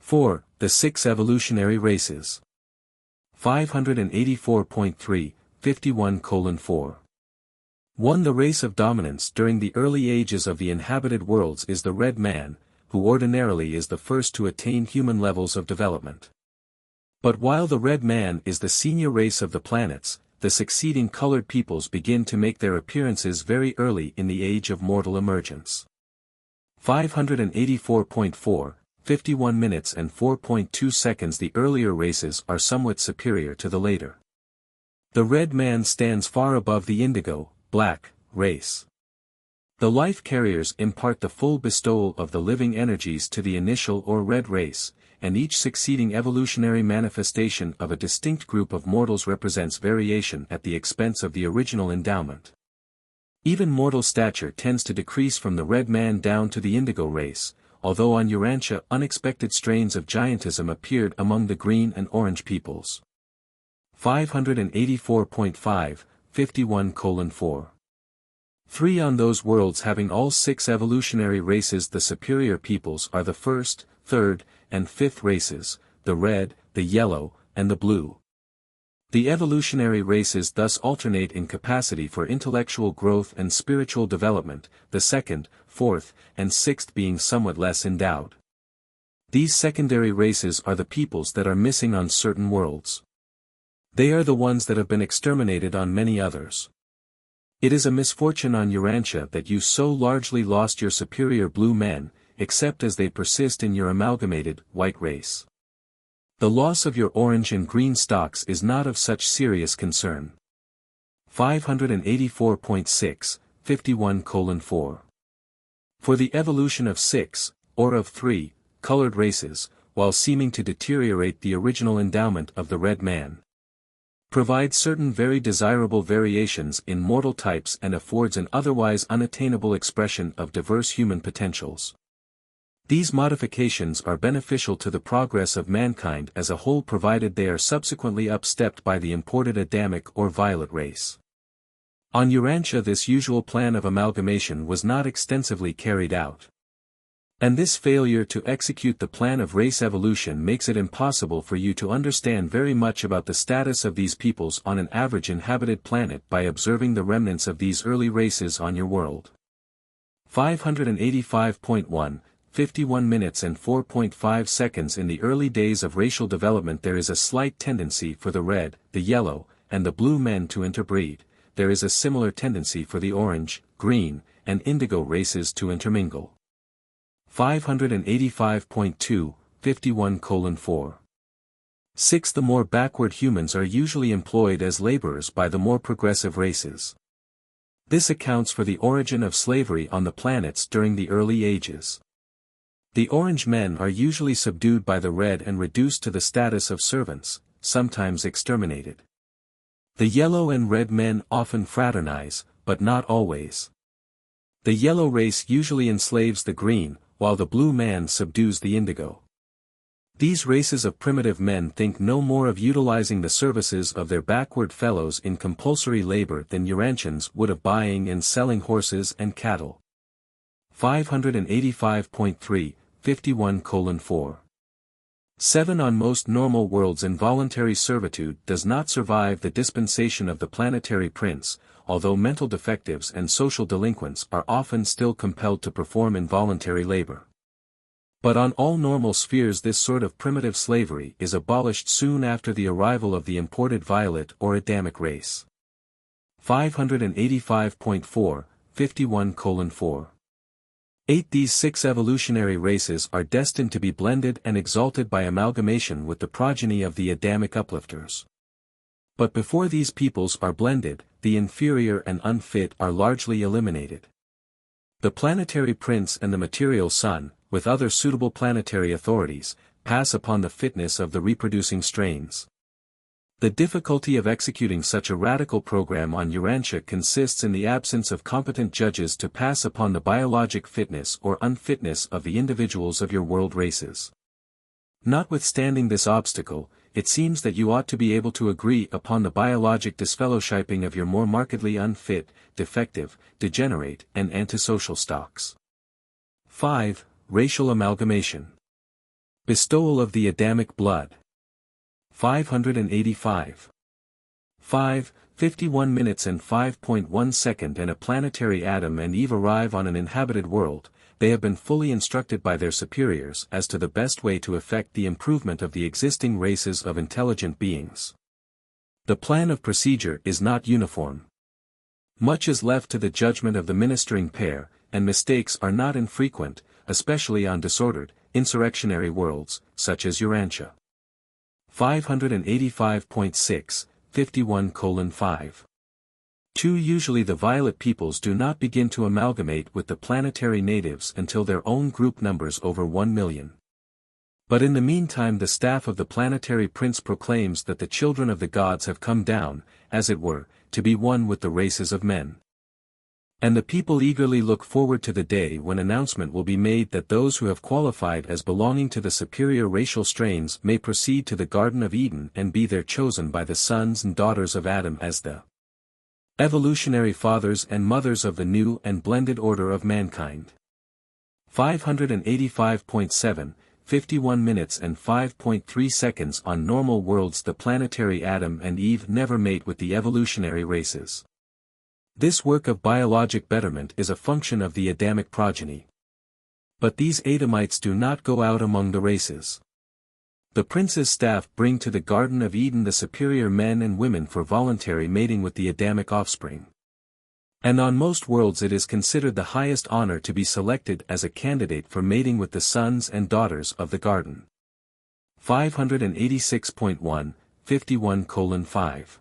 4. The six evolutionary races. 584.3, 51:4. 1. The race of dominance during the early ages of the inhabited worlds is the red man, who ordinarily is the first to attain human levels of development. But while the red man is the senior race of the planets, the succeeding colored peoples begin to make their appearances very early in the age of mortal emergence. 584.4, 51 minutes and 4.2 seconds. The earlier races are somewhat superior to the later. The red man stands far above the indigo, black, race. The life carriers impart the full bestowal of the living energies to the initial or red race, and each succeeding evolutionary manifestation of a distinct group of mortals represents variation at the expense of the original endowment. Even mortal stature tends to decrease from the red man down to the indigo race, although on Urantia unexpected strains of giantism appeared among the green and orange peoples. 584.5, 51:4. 3. On those worlds having all 6 evolutionary races, the superior peoples are the first, third, and fifth races, the red, the yellow, and the blue. The evolutionary races thus alternate in capacity for intellectual growth and spiritual development, the second, fourth, and sixth being somewhat less endowed. These secondary races are the peoples that are missing on certain worlds. They are the ones that have been exterminated on many others. It is a misfortune on Urantia that you so largely lost your superior blue men, except as they persist in your amalgamated, white race. The loss of your orange and green stocks is not of such serious concern. 584.6, 51:4. For the evolution of 6, or of 3, colored races, while seeming to deteriorate the original endowment of the red man, provides certain very desirable variations in mortal types and affords an otherwise unattainable expression of diverse human potentials. These modifications are beneficial to the progress of mankind as a whole, provided they are subsequently upstepped by the imported Adamic or violet race. On Urantia this usual plan of amalgamation was not extensively carried out. And this failure to execute the plan of race evolution makes it impossible for you to understand very much about the status of these peoples on an average inhabited planet by observing the remnants of these early races on your world. 585.1, 51 minutes and 4.5 seconds. In the early days of racial development there is a slight tendency for the red, the yellow, and the blue men to interbreed. There is a similar tendency for the orange, green, and indigo races to intermingle. 585.2, 51:4. 6. The more backward humans are usually employed as laborers by the more progressive races. This accounts for the origin of slavery on the planets during the early ages. The orange men are usually subdued by the red and reduced to the status of servants, sometimes exterminated. The yellow and red men often fraternize, but not always. The yellow race usually enslaves the green, while the blue man subdues the indigo. These races of primitive men think no more of utilizing the services of their backward fellows in compulsory labor than Urantians would of buying and selling horses and cattle. 585.3, 51:4. 7. On most normal worlds involuntary servitude does not survive the dispensation of the planetary prince, although mental defectives and social delinquents are often still compelled to perform involuntary labor. But on all normal spheres this sort of primitive slavery is abolished soon after the arrival of the imported violet or Adamic race. 585.4, 51:4. 8. These 6 evolutionary races are destined to be blended and exalted by amalgamation with the progeny of the Adamic uplifters. But before these peoples are blended, the inferior and unfit are largely eliminated. The planetary prince and the material sun, with other suitable planetary authorities, pass upon the fitness of the reproducing strains. The difficulty of executing such a radical program on Urantia consists in the absence of competent judges to pass upon the biologic fitness or unfitness of the individuals of your world races. Notwithstanding this obstacle, it seems that you ought to be able to agree upon the biologic disfellowshipping of your more markedly unfit, defective, degenerate, and antisocial stocks. 5. Racial amalgamation. Bestowal of the Adamic blood. 585. 5. 51 minutes and 5.1 second and a planetary Adam and Eve arrive on an inhabited world, they have been fully instructed by their superiors as to the best way to effect the improvement of the existing races of intelligent beings. The plan of procedure is not uniform. Much is left to the judgment of the ministering pair, and mistakes are not infrequent, especially on disordered, insurrectionary worlds, such as Urantia. 585.6, 51:5. 2. Usually the violet peoples do not begin to amalgamate with the planetary natives until their own group numbers over 1 million. But in the meantime the staff of the planetary prince proclaims that the children of the gods have come down, as it were, to be one with the races of men. And the people eagerly look forward to the day when announcement will be made that those who have qualified as belonging to the superior racial strains may proceed to the Garden of Eden and be there chosen by the sons and daughters of Adam as the evolutionary fathers and mothers of the new and blended order of mankind. 585.7, 51 minutes and 5.3 seconds. On normal worlds the planetary Adam and Eve never mate with the evolutionary races. This work of biologic betterment is a function of the Adamic progeny. But these Adamites do not go out among the races. The prince's staff bring to the Garden of Eden the superior men and women for voluntary mating with the Adamic offspring. And on most worlds it is considered the highest honor to be selected as a candidate for mating with the sons and daughters of the garden. 586.1, 51:5.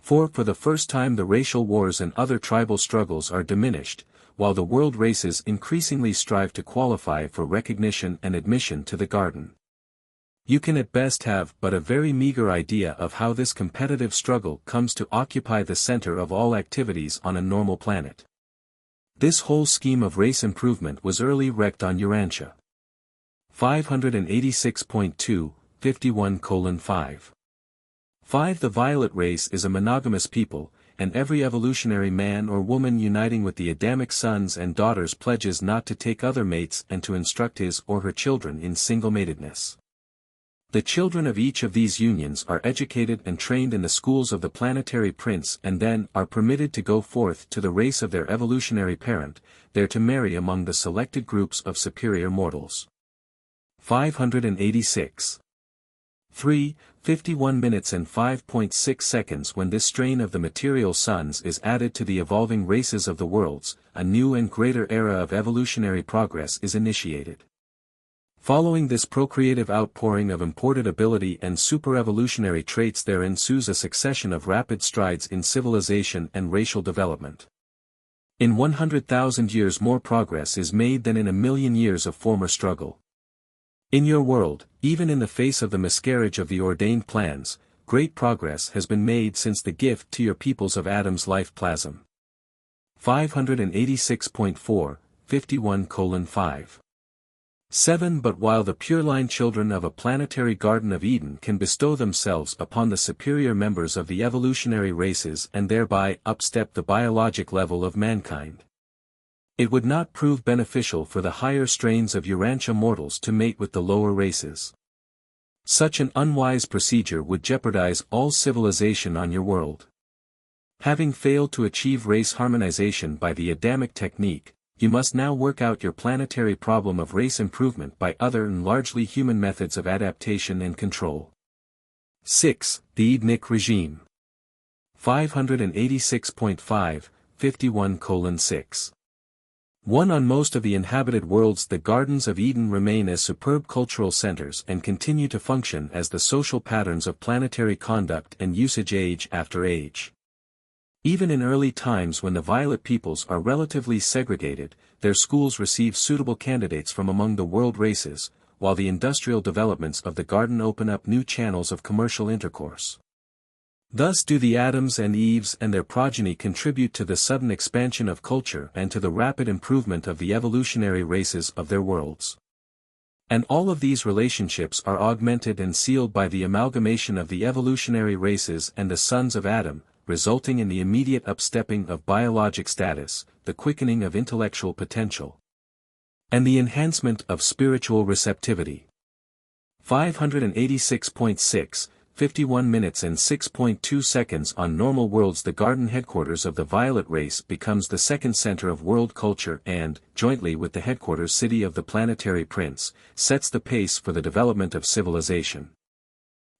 For the first time the racial wars and other tribal struggles are diminished, while the world races increasingly strive to qualify for recognition and admission to the garden. You can at best have but a very meager idea of how this competitive struggle comes to occupy the center of all activities on a normal planet. This whole scheme of race improvement was early wrecked on Urantia. 586.2, 51:5. 5. The violet race is a monogamous people, and every evolutionary man or woman uniting with the Adamic sons and daughters pledges not to take other mates and to instruct his or her children in single-matedness. The children of each of these unions are educated and trained in the schools of the planetary prince and then are permitted to go forth to the race of their evolutionary parent, there to marry among the selected groups of superior mortals. 586. 3. 51 minutes and 5.6 seconds. When this strain of the material sons is added to the evolving races of the worlds, a new and greater era of evolutionary progress is initiated. Following this procreative outpouring of imported ability and super-evolutionary traits there ensues a succession of rapid strides in civilization and racial development. In 100,000 years more progress is made than in 1,000,000 years of former struggle. In your world, even in the face of the miscarriage of the ordained plans, great progress has been made since the gift to your peoples of Adam's life plasm. 586.4, 51:5. 7. But while the pure-line children of a planetary Garden of Eden can bestow themselves upon the superior members of the evolutionary races and thereby upstep the biologic level of mankind, it would not prove beneficial for the higher strains of Urantia mortals to mate with the lower races. Such an unwise procedure would jeopardize all civilization on your world. Having failed to achieve race harmonization by the Adamic technique, you must now work out your planetary problem of race improvement by other and largely human methods of adaptation and control. 6. The Edenic regime. 586.5, 51:6. 1. On most of the inhabited worlds the Gardens of Eden remain as superb cultural centers and continue to function as the social patterns of planetary conduct and usage age after age. Even in early times when the violet peoples are relatively segregated, their schools receive suitable candidates from among the world races, while the industrial developments of the garden open up new channels of commercial intercourse. Thus do the Adams and Eves and their progeny contribute to the sudden expansion of culture and to the rapid improvement of the evolutionary races of their worlds. And all of these relationships are augmented and sealed by the amalgamation of the evolutionary races and the sons of Adam, resulting in the immediate upstepping of biologic status, the quickening of intellectual potential, and the enhancement of spiritual receptivity. 586.6, 51 minutes and 6.2 seconds on normal worlds. The garden headquarters of the violet race becomes the second center of world culture and, jointly with the headquarters city of the planetary prince, sets the pace for the development of civilization.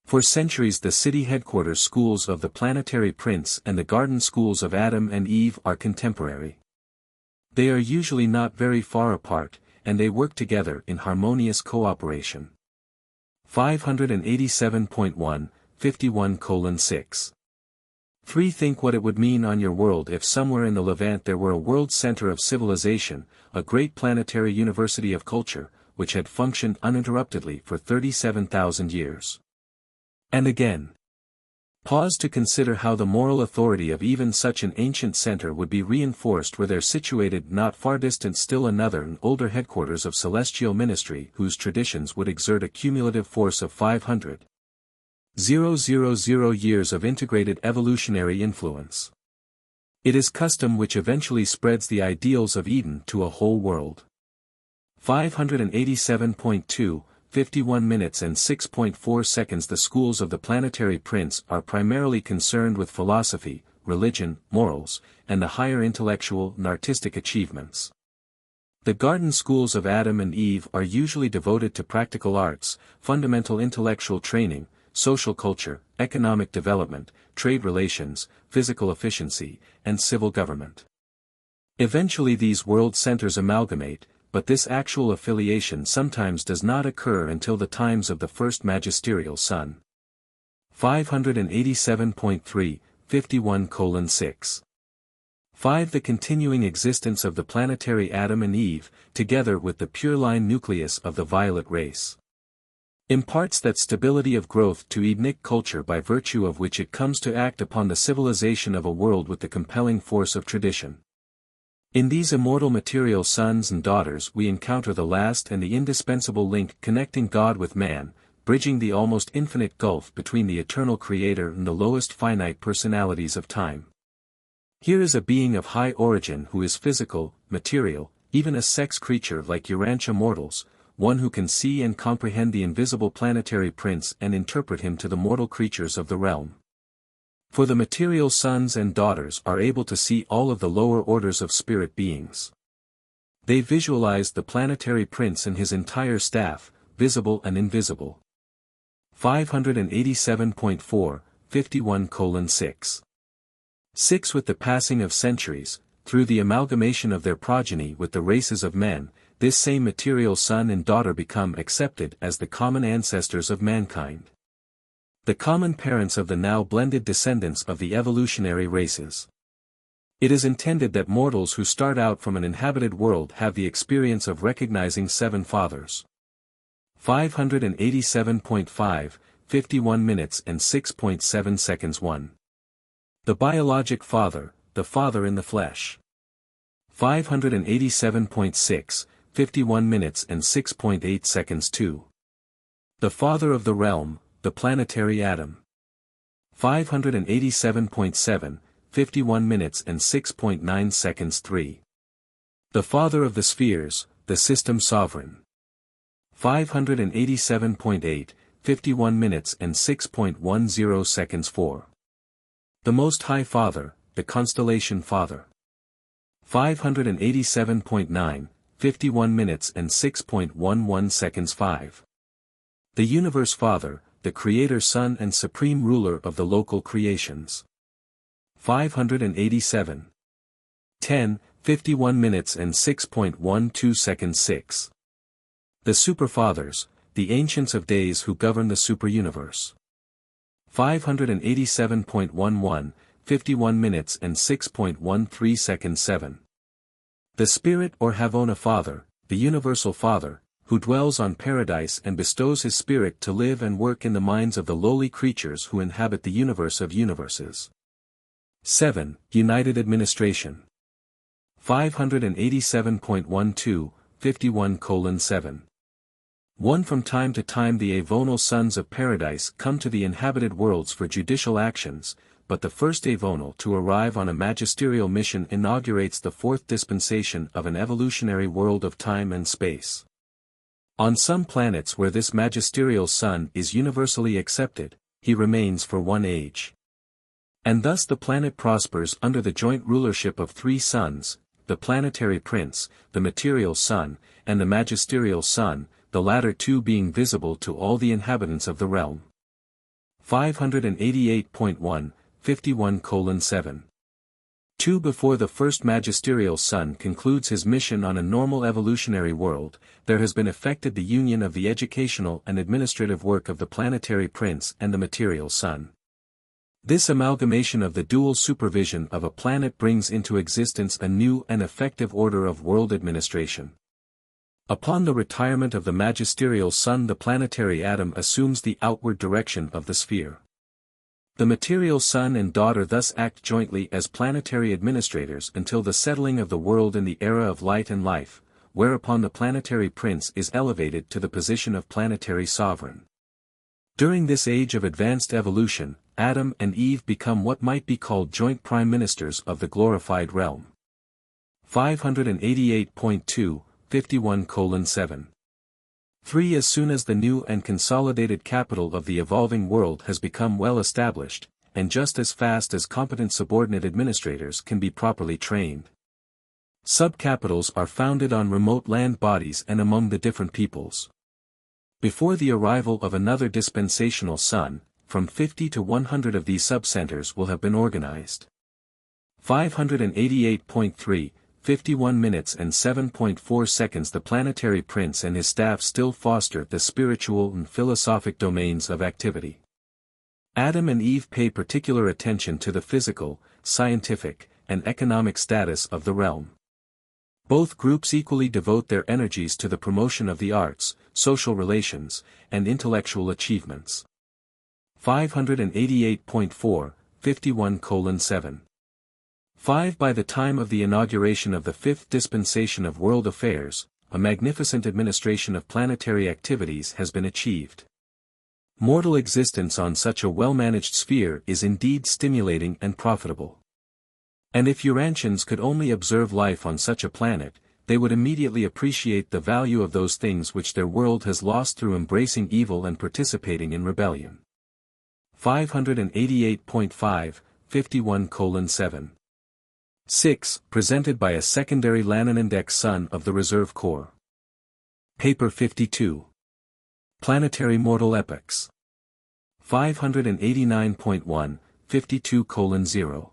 For centuries the city headquarters schools of the planetary prince and the garden schools of Adam and Eve are contemporary. They are usually not very far apart, and they work together in harmonious cooperation. 587.1, 51:6. 3. Think what it would mean on your world if somewhere in the Levant there were a world center of civilization, a great planetary university of culture, which had functioned uninterruptedly for 37,000 years. And again. Pause to consider how the moral authority of even such an ancient center would be reinforced were there situated not far distant still another and older headquarters of celestial ministry whose traditions would exert a cumulative force of 500,000 years of integrated evolutionary influence. It is custom which eventually spreads the ideals of Eden to a whole world. 587.2, 51 minutes and 6.4 seconds. The schools of the planetary prince are primarily concerned with philosophy, religion, morals, and the higher intellectual and artistic achievements. The garden schools of Adam and Eve are usually devoted to practical arts, fundamental intellectual training, social culture, economic development, trade relations, physical efficiency, and civil government. Eventually these world centers amalgamate, but this actual affiliation sometimes does not occur until the times of the first magisterial sun. 587.3, 51:6. 5. The continuing existence of the planetary Adam and Eve, together with the pure line nucleus of the violet race, imparts that stability of growth to Edenic culture by virtue of which it comes to act upon the civilization of a world with the compelling force of tradition. In these immortal material sons and daughters we encounter the last and the indispensable link connecting God with man, bridging the almost infinite gulf between the eternal Creator and the lowest finite personalities of time. Here is a being of high origin who is physical, material, even a sex creature like Urantia mortals, one who can see and comprehend the invisible planetary prince and interpret him to the mortal creatures of the realm. For the material sons and daughters are able to see all of the lower orders of spirit beings. They visualize the planetary prince and his entire staff, visible and invisible. 587.4, 51:6. 6. With the passing of centuries, through the amalgamation of their progeny with the races of men, this same material son and daughter become accepted as the common ancestors of mankind. The common parents of the now blended descendants of the evolutionary races. It is intended that mortals who start out from an inhabited world have the experience of recognizing seven fathers. 587.5, 51 minutes and 6.7 seconds. 1. The biologic father, the father in the flesh. 587.6, 51 minutes and 6.8 seconds. 2. The father of the realm, the planetary Adam. 587.7, 51 minutes and 6.9 seconds. 3. The father of the spheres, the system sovereign. 587.8, 51 minutes and 6.10 seconds. 4. The Most High Father, the constellation Father. 587.9, 51 minutes and 6.11 seconds. 5. The Universe Father, the Creator Son and Supreme Ruler of the local creations. 587. 10, 51 minutes and 6.12 seconds. 6. The Superfathers, the Ancients of Days who govern the superuniverse. 587.11, 51 minutes and 6.13 seconds. 7. The Spirit or Havona Father, the Universal Father, who dwells on paradise and bestows his spirit to live and work in the minds of the lowly creatures who inhabit the universe of universes. 7. United Administration. 587.12, 51:7. 1. From time to time the Avonal sons of paradise come to the inhabited worlds for judicial actions, but the first Avonal to arrive on a magisterial mission inaugurates the fourth dispensation of an evolutionary world of time and space. On some planets where this magisterial son is universally accepted, he remains for one age. And thus the planet prospers under the joint rulership of three suns, the planetary prince, the material sun, and the magisterial sun, the latter two being visible to all the inhabitants of the realm. 588.1, 51:7. 2. Before the first magisterial sun concludes his mission on a normal evolutionary world, there has been effected the union of the educational and administrative work of the planetary prince and the material sun. This amalgamation of the dual supervision of a planet brings into existence a new and effective order of world administration. Upon the retirement of the magisterial sun, the planetary atom assumes the outward direction of the sphere. The material son and daughter thus act jointly as planetary administrators until the settling of the world in the era of light and life, whereupon the planetary prince is elevated to the position of planetary sovereign. During this age of advanced evolution, Adam and Eve become what might be called joint prime ministers of the glorified realm. 588.2, 51:7. 3. As soon as the new and consolidated capital of the evolving world has become well established, and just as fast as competent subordinate administrators can be properly trained. Subcapitals are founded on remote land bodies and among the different peoples. Before the arrival of another dispensational sun, from 50 to 100 of these subcenters will have been organized. 588.3, 51 minutes and 7.4 seconds. The planetary prince and his staff still foster the spiritual and philosophic domains of activity. Adam and Eve pay particular attention to the physical, scientific, and economic status of the realm. Both groups equally devote their energies to the promotion of the arts, social relations, and intellectual achievements. 588.4, 51:7. 5. By the time of the inauguration of the fifth dispensation of world affairs, a magnificent administration of planetary activities has been achieved. Mortal existence on such a well-managed sphere is indeed stimulating and profitable. And if Urantians could only observe life on such a planet, they would immediately appreciate the value of those things which their world has lost through embracing evil and participating in rebellion. 588.5, 51:7. 6. Presented by a secondary Lananindex son of the Reserve Corps. Paper 52. Planetary Mortal Epochs. 589.1, 52:0.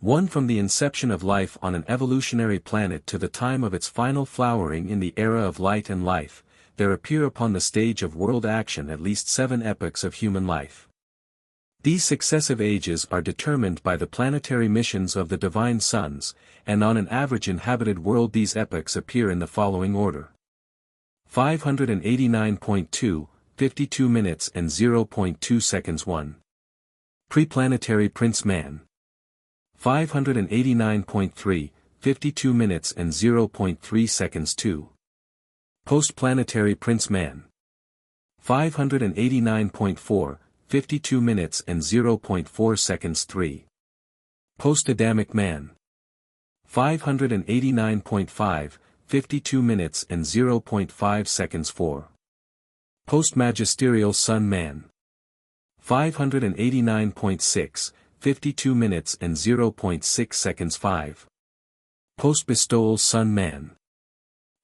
1. From the inception of life on an evolutionary planet to the time of its final flowering in the era of light and life, there appear upon the stage of world action at least 7 epochs of human life. These successive ages are determined by the planetary missions of the divine sons, and on an average inhabited world these epochs appear in the following order. 589.2, 52 minutes and 0.2 seconds 1. Preplanetary Prince Man. 589.3, 52 minutes and 0.3 seconds 2. Postplanetary Prince Man. 589.4, 52 minutes and 0.4 seconds 3. Post-Adamic Man. 589.5, 52 minutes and 0.5 seconds 4. Post-Magisterial Sun Man. 589.6, 52 minutes and 0.6 seconds 5. Post-Bestowal Sun Man.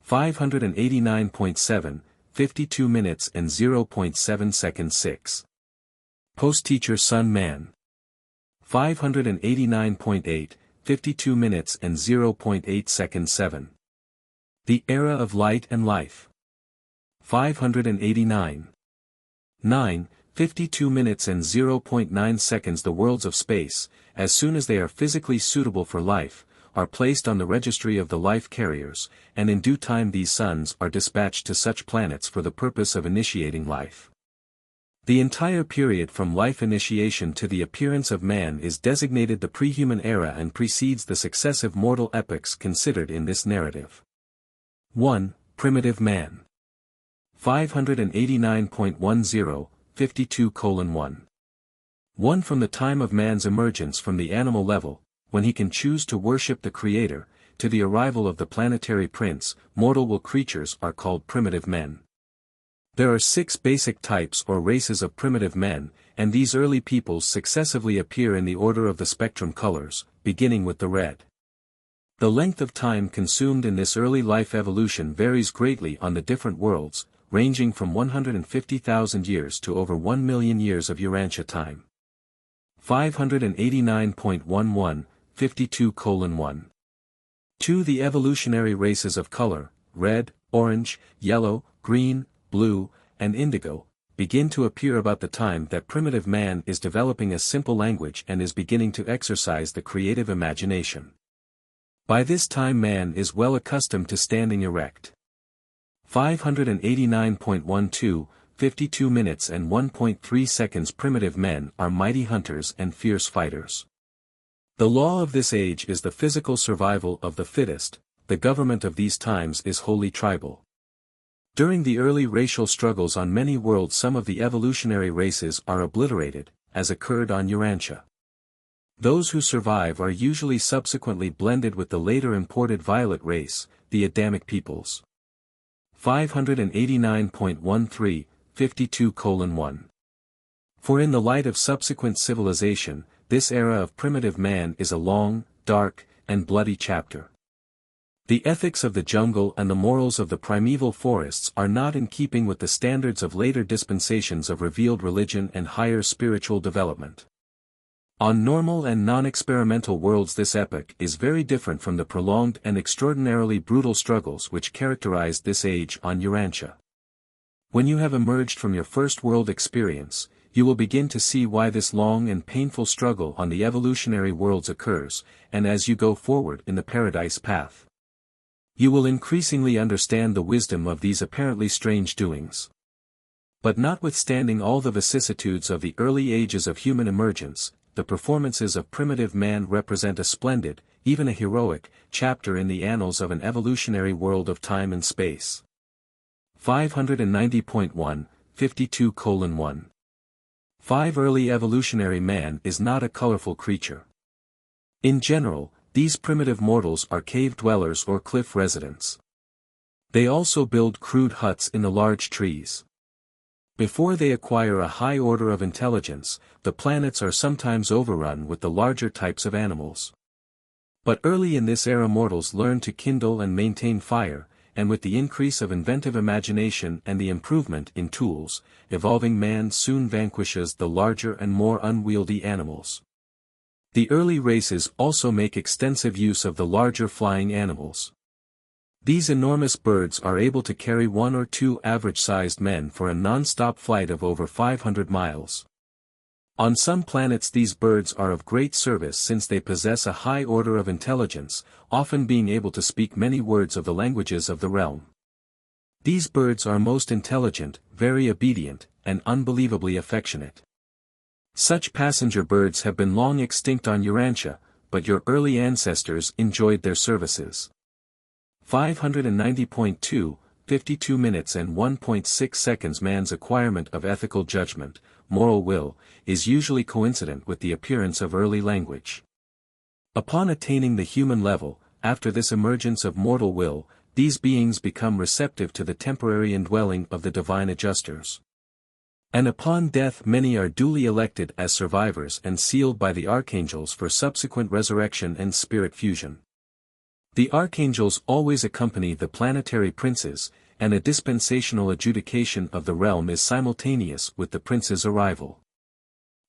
589.7, 52 minutes and 0.7 seconds 6. Post-Teacher Sun Man. 589.8, 52 minutes and 0.8 seconds 7. The Era of Light and Life. 589. 9, 52 minutes and 0.9 seconds. The worlds of space, as soon as they are physically suitable for life, are placed on the registry of the life carriers, and in due time these suns are dispatched to such planets for the purpose of initiating life. The entire period from life initiation to the appearance of man is designated the prehuman era and precedes the successive mortal epochs considered in this narrative. 1. Primitive Man. 589.10, 52:1. 1. From the time of man's emergence from the animal level, when he can choose to worship the Creator, to the arrival of the planetary prince, mortal creatures are called primitive men. There are 6 basic types or races of primitive men, and these early peoples successively appear in the order of the spectrum colors, beginning with the red. The length of time consumed in this early life evolution varies greatly on the different worlds, ranging from 150,000 years to over 1 million years of Urantia time. 589.11, 52:1. 2. The evolutionary races of color, red, orange, yellow, green, blue, and indigo, begin to appear about the time that primitive man is developing a simple language and is beginning to exercise the creative imagination. By this time man is well accustomed to standing erect. 589.12, 52 minutes and 1.3 seconds. Primitive men are mighty hunters and fierce fighters. The law of this age is the physical survival of the fittest. The government of these times is wholly tribal. During the early racial struggles on many worlds, some of the evolutionary races are obliterated, as occurred on Urantia. Those who survive are usually subsequently blended with the later imported violet race, the Adamic peoples. 589.13, 52:1. For in the light of subsequent civilization, this era of primitive man is a long, dark, and bloody chapter. The ethics of the jungle and the morals of the primeval forests are not in keeping with the standards of later dispensations of revealed religion and higher spiritual development. On normal and non-experimental worlds, this epoch is very different from the prolonged and extraordinarily brutal struggles which characterized this age on Urantia. When you have emerged from your first world experience, you will begin to see why this long and painful struggle on the evolutionary worlds occurs, and as you go forward in the paradise path, you will increasingly understand the wisdom of these apparently strange doings. But notwithstanding all the vicissitudes of the early ages of human emergence, the performances of primitive man represent a splendid, even a heroic, chapter in the annals of an evolutionary world of time and space. 590.1, 52:1. 5. Early evolutionary man is not a colorful creature. In general, these primitive mortals are cave dwellers or cliff residents. They also build crude huts in the large trees. Before they acquire a high order of intelligence, the planets are sometimes overrun with the larger types of animals. But early in this era mortals learn to kindle and maintain fire, and with the increase of inventive imagination and the improvement in tools, evolving man soon vanquishes the larger and more unwieldy animals. The early races also make extensive use of the larger flying animals. These enormous birds are able to carry 1 or 2 average-sized men for a non-stop flight of over 500 miles. On some planets these birds are of great service since they possess a high order of intelligence, often being able to speak many words of the languages of the realm. These birds are most intelligent, very obedient, and unbelievably affectionate. Such passenger birds have been long extinct on Urantia, but your early ancestors enjoyed their services. 590.2, 52 minutes and 1.6 seconds. Man's acquirement of ethical judgment, moral will, is usually coincident with the appearance of early language. Upon attaining the human level, after this emergence of mortal will, these beings become receptive to the temporary indwelling of the divine adjusters. And upon death many are duly elected as survivors and sealed by the archangels for subsequent resurrection and spirit fusion. The archangels always accompany the planetary princes, and a dispensational adjudication of the realm is simultaneous with the prince's arrival.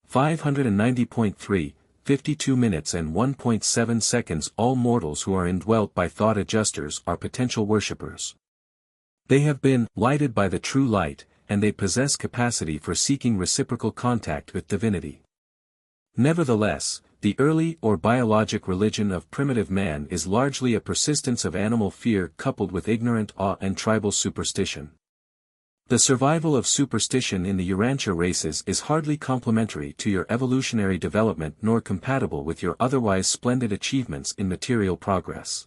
590.3, 52 minutes and 1.7 seconds. All mortals who are indwelt by thought adjusters are potential worshippers. They have been lighted by the true light, and they possess capacity for seeking reciprocal contact with divinity. Nevertheless, the early or biologic religion of primitive man is largely a persistence of animal fear coupled with ignorant awe and tribal superstition. The survival of superstition in the Urantia races is hardly complementary to your evolutionary development nor compatible with your otherwise splendid achievements in material progress.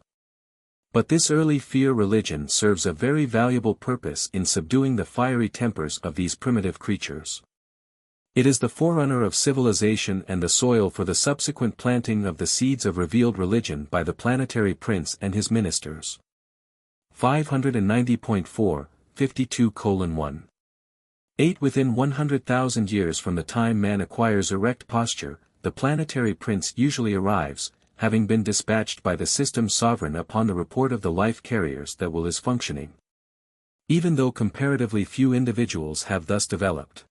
But this early fear religion serves a very valuable purpose in subduing the fiery tempers of these primitive creatures. It is the forerunner of civilization and the soil for the subsequent planting of the seeds of revealed religion by the planetary prince and his ministers. 590.4, 52:1. 8. Within 100,000 years from the time man acquires erect posture, the planetary prince usually arrives, having been dispatched by the system's sovereign upon the report of the life carriers that will is functioning. Even though comparatively few individuals have thus developed,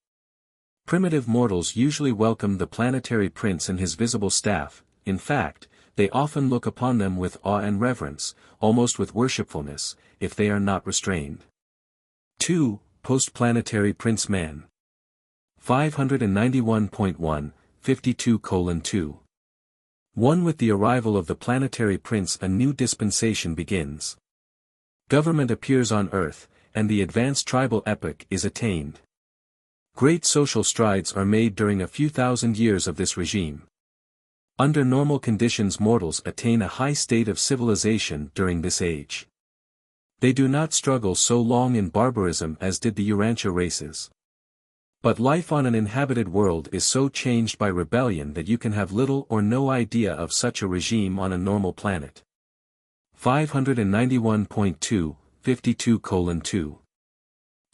primitive mortals usually welcome the planetary prince and his visible staff. In fact, they often look upon them with awe and reverence, almost with worshipfulness, if they are not restrained. 2. Post-planetary prince man. 591.1, 52:2. 1. With the arrival of the planetary prince a new dispensation begins. Government appears on Earth, and the advanced tribal epoch is attained. Great social strides are made during a few thousand years of this regime. Under normal conditions mortals attain a high state of civilization during this age. They do not struggle so long in barbarism as did the Urantia races. But life on an inhabited world is so changed by rebellion that you can have little or no idea of such a regime on a normal planet. 591.2, 52:2.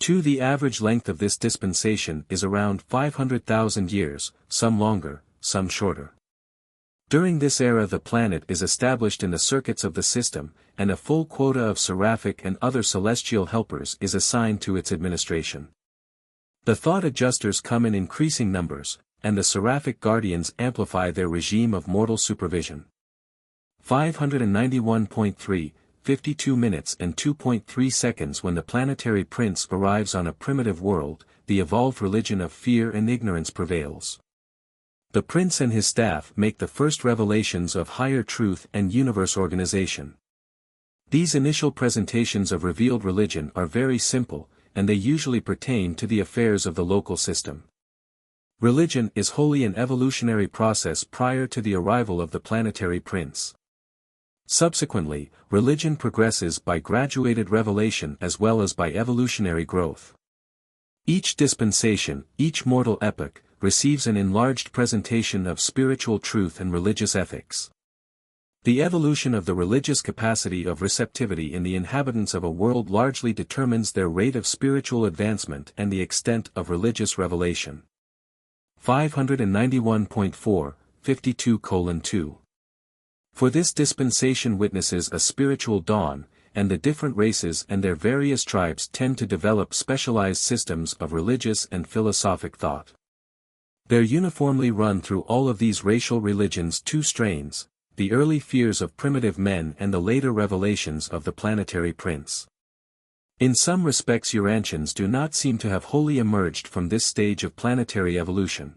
2. The average length of this dispensation is around 500,000 years, some longer, some shorter. During this era the planet is established in the circuits of the system, and a full quota of seraphic and other celestial helpers is assigned to its administration. The thought adjusters come in increasing numbers, and the seraphic guardians amplify their regime of mortal supervision. 591.3, 52 minutes and 2.3 seconds. When the planetary prince arrives on a primitive world, the evolved religion of fear and ignorance prevails. The prince and his staff make the first revelations of higher truth and universe organization. These initial presentations of revealed religion are very simple, and they usually pertain to the affairs of the local system. Religion is wholly an evolutionary process prior to the arrival of the planetary prince. Subsequently, religion progresses by graduated revelation as well as by evolutionary growth. Each dispensation, each mortal epoch, receives an enlarged presentation of spiritual truth and religious ethics. The evolution of the religious capacity of receptivity in the inhabitants of a world largely determines their rate of spiritual advancement and the extent of religious revelation. 591.4, 52:2. For this dispensation witnesses a spiritual dawn, and the different races and their various tribes tend to develop specialized systems of religious and philosophic thought. There uniformly run through all of these racial religions two strains, the early fears of primitive men and the later revelations of the planetary prince. In some respects Urantians do not seem to have wholly emerged from this stage of planetary evolution.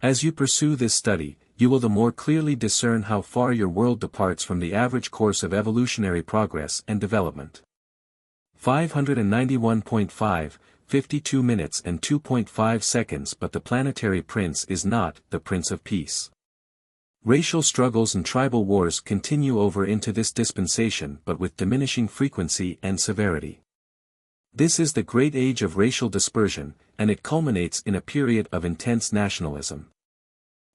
As you pursue this study, you will the more clearly discern how far your world departs from the average course of evolutionary progress and development. 591.5, 52 minutes and 2.5 seconds. But the planetary prince is not the Prince of Peace. Racial struggles and tribal wars continue over into this dispensation but with diminishing frequency and severity. This is the great age of racial dispersion, and it culminates in a period of intense nationalism.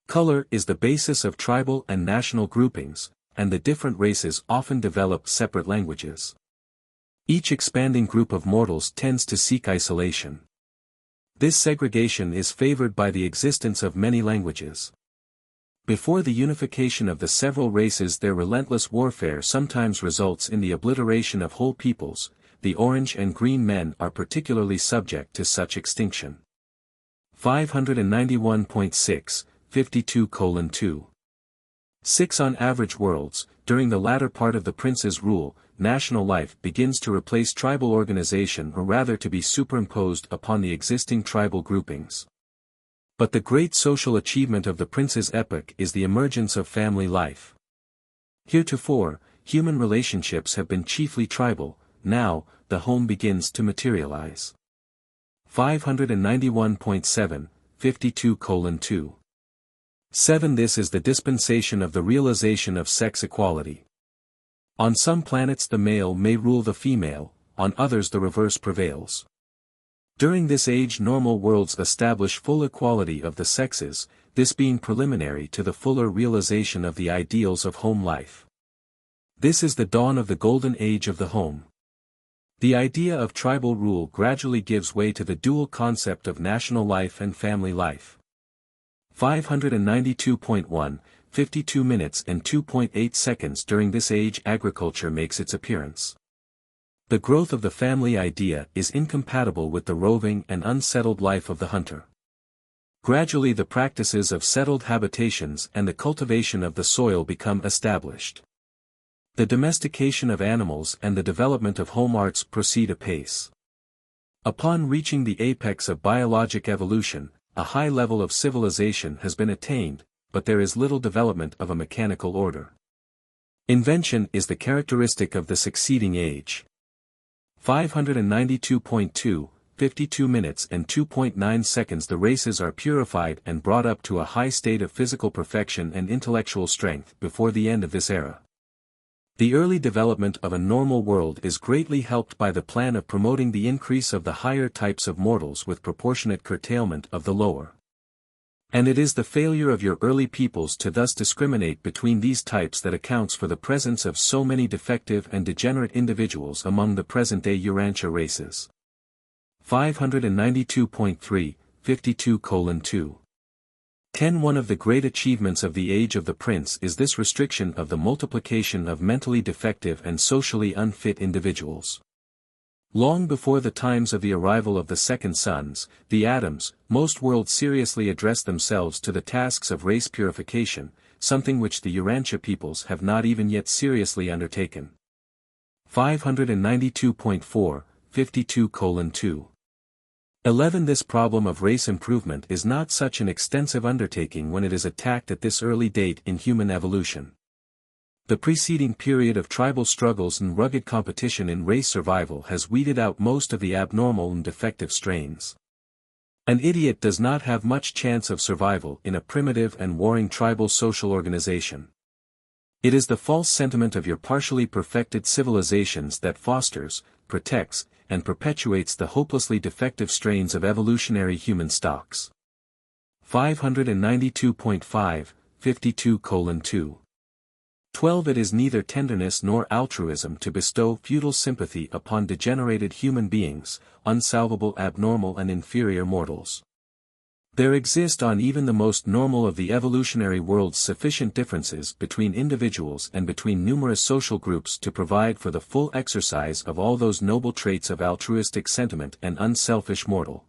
Color is the basis of tribal and national groupings, and the different races often develop separate languages. Each expanding group of mortals tends to seek isolation. This segregation is favored by the existence of many languages. Before the unification of the several races, their relentless warfare sometimes results in the obliteration of whole peoples. The orange and green men are particularly subject to such extinction. 591.6, 52:2. 6. On average worlds, during the latter part of the prince's rule, national life begins to replace tribal organization, or rather to be superimposed upon the existing tribal groupings. But the great social achievement of the prince's epoch is the emergence of family life. Heretofore, human relationships have been chiefly tribal. Now, the home begins to materialize. 591.7, 52:2. 7. This is the dispensation of the realization of sex equality. On some planets the male may rule the female, on others the reverse prevails. During this age normal worlds establish full equality of the sexes, this being preliminary to the fuller realization of the ideals of home life. This is the dawn of the golden age of the home. The idea of tribal rule gradually gives way to the dual concept of national life and family life. 592.1, 52 minutes and 2.8 seconds. During this age agriculture makes its appearance. The growth of the family idea is incompatible with the roving and unsettled life of the hunter. Gradually the practices of settled habitations and the cultivation of the soil become established. The domestication of animals and the development of home arts proceed apace. Upon reaching the apex of biologic evolution, a high level of civilization has been attained, but there is little development of a mechanical order. Invention is the characteristic of the succeeding age. 592.2, 52 minutes and 2.9 seconds. The races are purified and brought up to a high state of physical perfection and intellectual strength before the end of this era. The early development of a normal world is greatly helped by the plan of promoting the increase of the higher types of mortals with proportionate curtailment of the lower. And it is the failure of your early peoples to thus discriminate between these types that accounts for the presence of so many defective and degenerate individuals among the present-day Urantia races. 592.3, 52:2. 10. One of the great achievements of the Age of the Prince is this restriction of the multiplication of mentally defective and socially unfit individuals. Long before the times of the arrival of the second sons, the Adams, most worlds seriously addressed themselves to the tasks of race purification, something which the Urantia peoples have not even yet seriously undertaken. 592.4, 52:2. 11. This problem of race improvement is not such an extensive undertaking when it is attacked at this early date in human evolution. The preceding period of tribal struggles and rugged competition in race survival has weeded out most of the abnormal and defective strains. An idiot does not have much chance of survival in a primitive and warring tribal social organization. It is the false sentiment of your partially perfected civilizations that fosters, protects, and perpetuates the hopelessly defective strains of evolutionary human stocks. 592.5, 52:2. 12. It is neither tenderness nor altruism to bestow futile sympathy upon degenerated human beings, unsalvable abnormal and inferior mortals. There exist on even the most normal of the evolutionary worlds sufficient differences between individuals and between numerous social groups to provide for the full exercise of all those noble traits of altruistic sentiment and unselfish mortal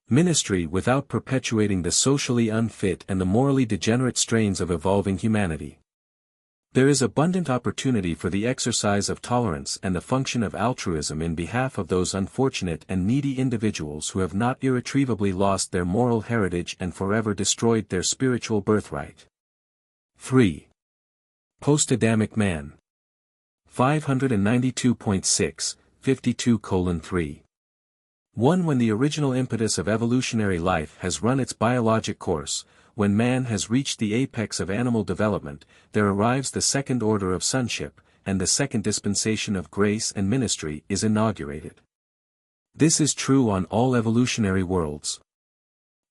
ministry without perpetuating the socially unfit and the morally degenerate strains of evolving humanity. There is abundant opportunity for the exercise of tolerance and the function of altruism in behalf of those unfortunate and needy individuals who have not irretrievably lost their moral heritage and forever destroyed their spiritual birthright. 3. Post-Adamic man. 592.6, 52:3. 1. When the original impetus of evolutionary life has run its biologic course, when man has reached the apex of animal development, there arrives the second order of sonship, and the second dispensation of grace and ministry is inaugurated. This is true on all evolutionary worlds.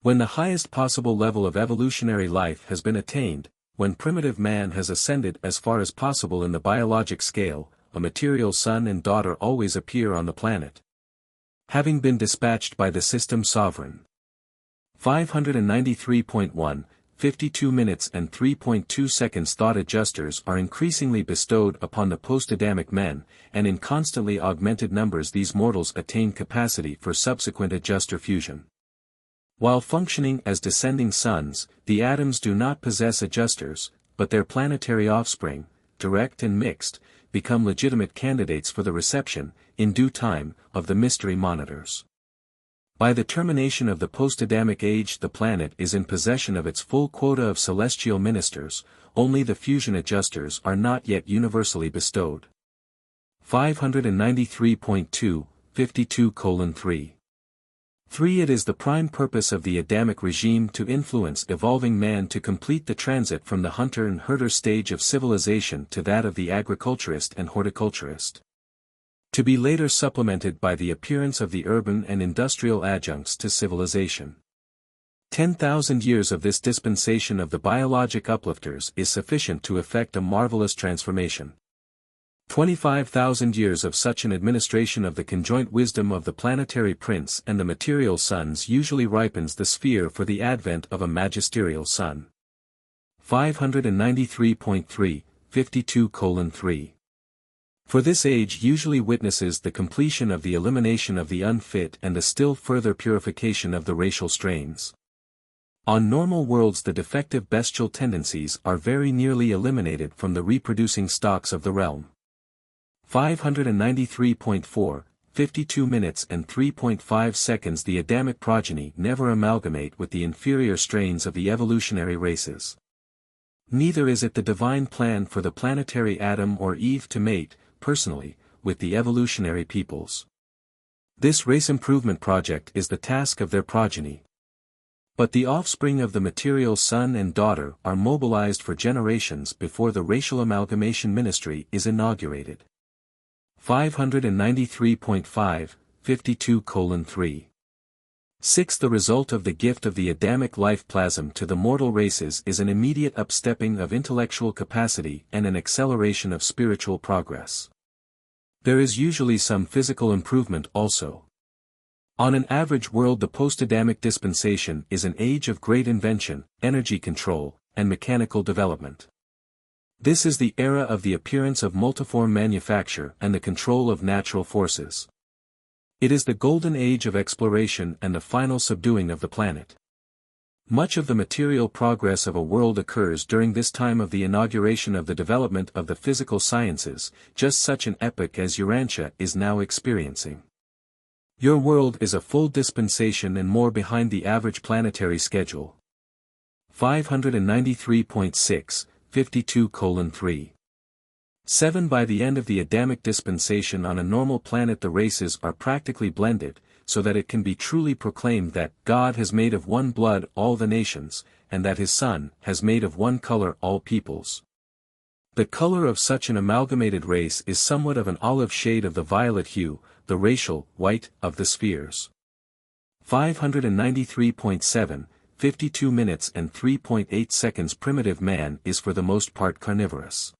When the highest possible level of evolutionary life has been attained, when primitive man has ascended as far as possible in the biologic scale, a material son and daughter always appear on the planet, having been dispatched by the system sovereign. 593.1, 52 minutes and 3.2 seconds. Thought adjusters are increasingly bestowed upon the post-Adamic men, and in constantly augmented numbers these mortals attain capacity for subsequent adjuster fusion. While functioning as descending sons, the Adams do not possess adjusters, but their planetary offspring, direct and mixed, become legitimate candidates for the reception, in due time, of the mystery monitors. By the termination of the post-Adamic age the planet is in possession of its full quota of celestial ministers, only the fusion adjusters are not yet universally bestowed. 593.2, 52:3. 3. It is the prime purpose of the Adamic regime to influence evolving man to complete the transit from the hunter and herder stage of civilization to that of the agriculturist and horticulturist, to be later supplemented by the appearance of the urban and industrial adjuncts to civilization. 10,000 years of this dispensation of the biologic uplifters is sufficient to effect a marvelous transformation. 25,000 years of such an administration of the conjoint wisdom of the planetary prince and the material suns usually ripens the sphere for the advent of a magisterial sun. 593.3, 52:3. For this age usually witnesses the completion of the elimination of the unfit and the still further purification of the racial strains. On normal worlds the defective bestial tendencies are very nearly eliminated from the reproducing stocks of the realm. 593.4, 52 minutes and 3.5 seconds. The Adamic progeny never amalgamate with the inferior strains of the evolutionary races. Neither is it the divine plan for the planetary Adam or Eve to mate, personally, with the evolutionary peoples. This race improvement project is the task of their progeny. But the offspring of the material son and daughter are mobilized for generations before the racial amalgamation ministry is inaugurated. 593.5, 52:3. 6. The result of the gift of the Adamic life plasm to the mortal races is an immediate upstepping of intellectual capacity and an acceleration of spiritual progress. There is usually some physical improvement also. On an average world the post-Adamic dispensation is an age of great invention, energy control, and mechanical development. This is the era of the appearance of multiform manufacture and the control of natural forces. It is the golden age of exploration and the final subduing of the planet. Much of the material progress of a world occurs during this time of the inauguration of the development of the physical sciences, just such an epoch as Urantia is now experiencing. Your world is a full dispensation and more behind the average planetary schedule. 593.6, 52:3. 7. By the end of the Adamic dispensation on a normal planet the races are practically blended, so that it can be truly proclaimed that God has made of one blood all the nations, and that his Son has made of one color all peoples. The color of such an amalgamated race is somewhat of an olive shade of the violet hue, the racial white of the spheres. 593.7, 52 minutes and 3.8 seconds. Primitive man is for the most part carnivorous.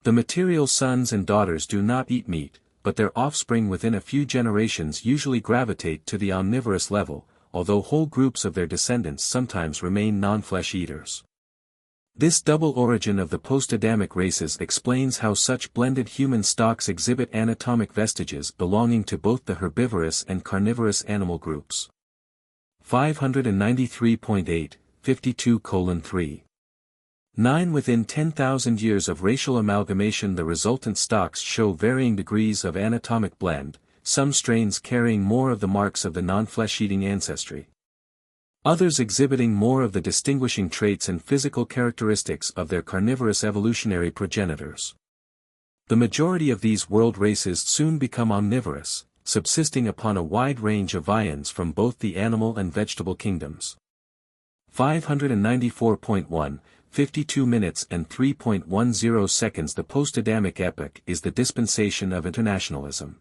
The material sons and daughters do not eat meat, but their offspring within a few generations usually gravitate to the omnivorous level, although whole groups of their descendants sometimes remain non-flesh eaters. This double origin of the post-Adamic races explains how such blended human stocks exhibit anatomic vestiges belonging to both the herbivorous and carnivorous animal groups. 593.8, 52:3. 9. Within 10,000 years of racial amalgamation the resultant stocks show varying degrees of anatomic blend, some strains carrying more of the marks of the non-flesh-eating ancestry. Others exhibiting more of the distinguishing traits and physical characteristics of their carnivorous evolutionary progenitors. The majority of these world races soon become omnivorous, subsisting upon a wide range of viands from both the animal and vegetable kingdoms. 594.1, 52 minutes and 3.10 seconds. The post-Adamic epoch is the dispensation of internationalism.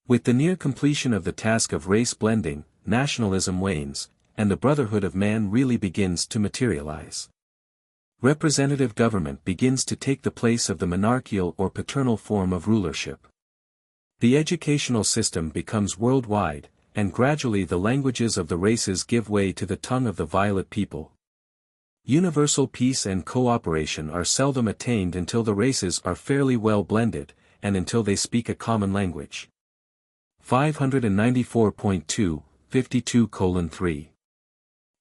With the near completion of the task of race blending, nationalism wanes, and the brotherhood of man really begins to materialize. Representative government begins to take the place of the monarchical or paternal form of rulership. The educational system becomes worldwide, and gradually the languages of the races give way to the tongue of the violet people. Universal peace and cooperation are seldom attained until the races are fairly well blended, and until they speak a common language. 594.2, 52:3.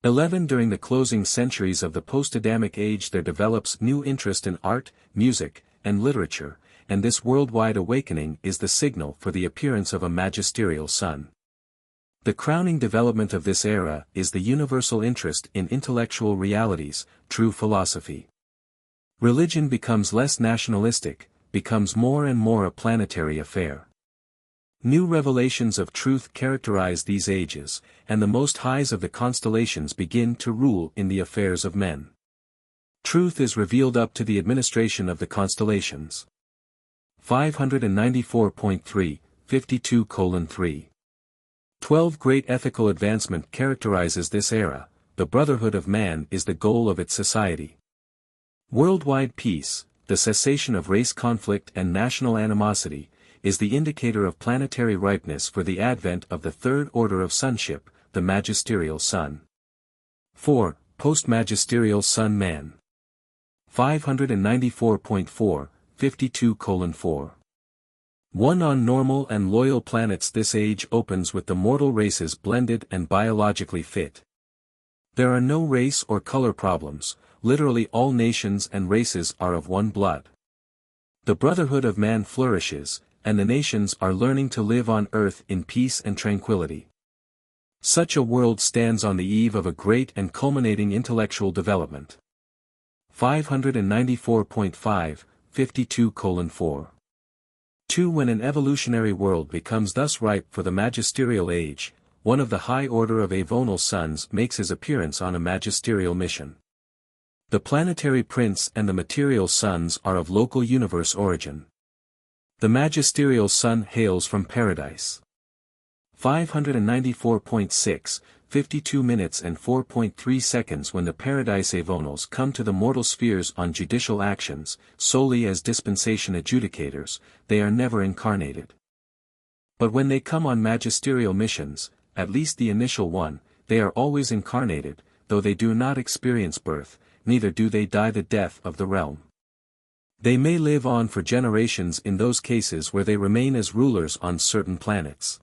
11. During the closing centuries of the post-Adamic age there develops new interest in art, music, and literature, and this worldwide awakening is the signal for the appearance of a magisterial sun. The crowning development of this era is the universal interest in intellectual realities, true philosophy. Religion becomes less nationalistic, becomes more and more a planetary affair. New revelations of truth characterize these ages, and the most highs of the constellations begin to rule in the affairs of men. Truth is revealed up to the administration of the constellations. 594.3, 52:3. 12. Great ethical advancement characterizes this era. The brotherhood of man is the goal of its society. Worldwide peace, the cessation of race conflict and national animosity, is the indicator of planetary ripeness for the advent of the third order of sonship, the magisterial son. 4. Post-magisterial son man. 594.4, 52:4. 1. On normal and loyal planets this age opens with the mortal races blended and biologically fit. There are no race or color problems, literally all nations and races are of one blood. The brotherhood of man flourishes, and the nations are learning to live on Earth in peace and tranquility. Such a world stands on the eve of a great and culminating intellectual development. 594.5, 52:4. 2. When an evolutionary world becomes thus ripe for the magisterial age, one of the high order of avonal sons makes his appearance on a magisterial mission. The planetary prince and the material sons are of local universe origin. The magisterial son hails from paradise. 594.6, 52 minutes and 4.3 seconds. When the paradise avonals come to the mortal spheres on judicial actions, solely as dispensation adjudicators, they are never incarnated. But when they come on magisterial missions, at least the initial one, they are always incarnated, though they do not experience birth, neither do they die the death of the realm. They may live on for generations in those cases where they remain as rulers on certain planets.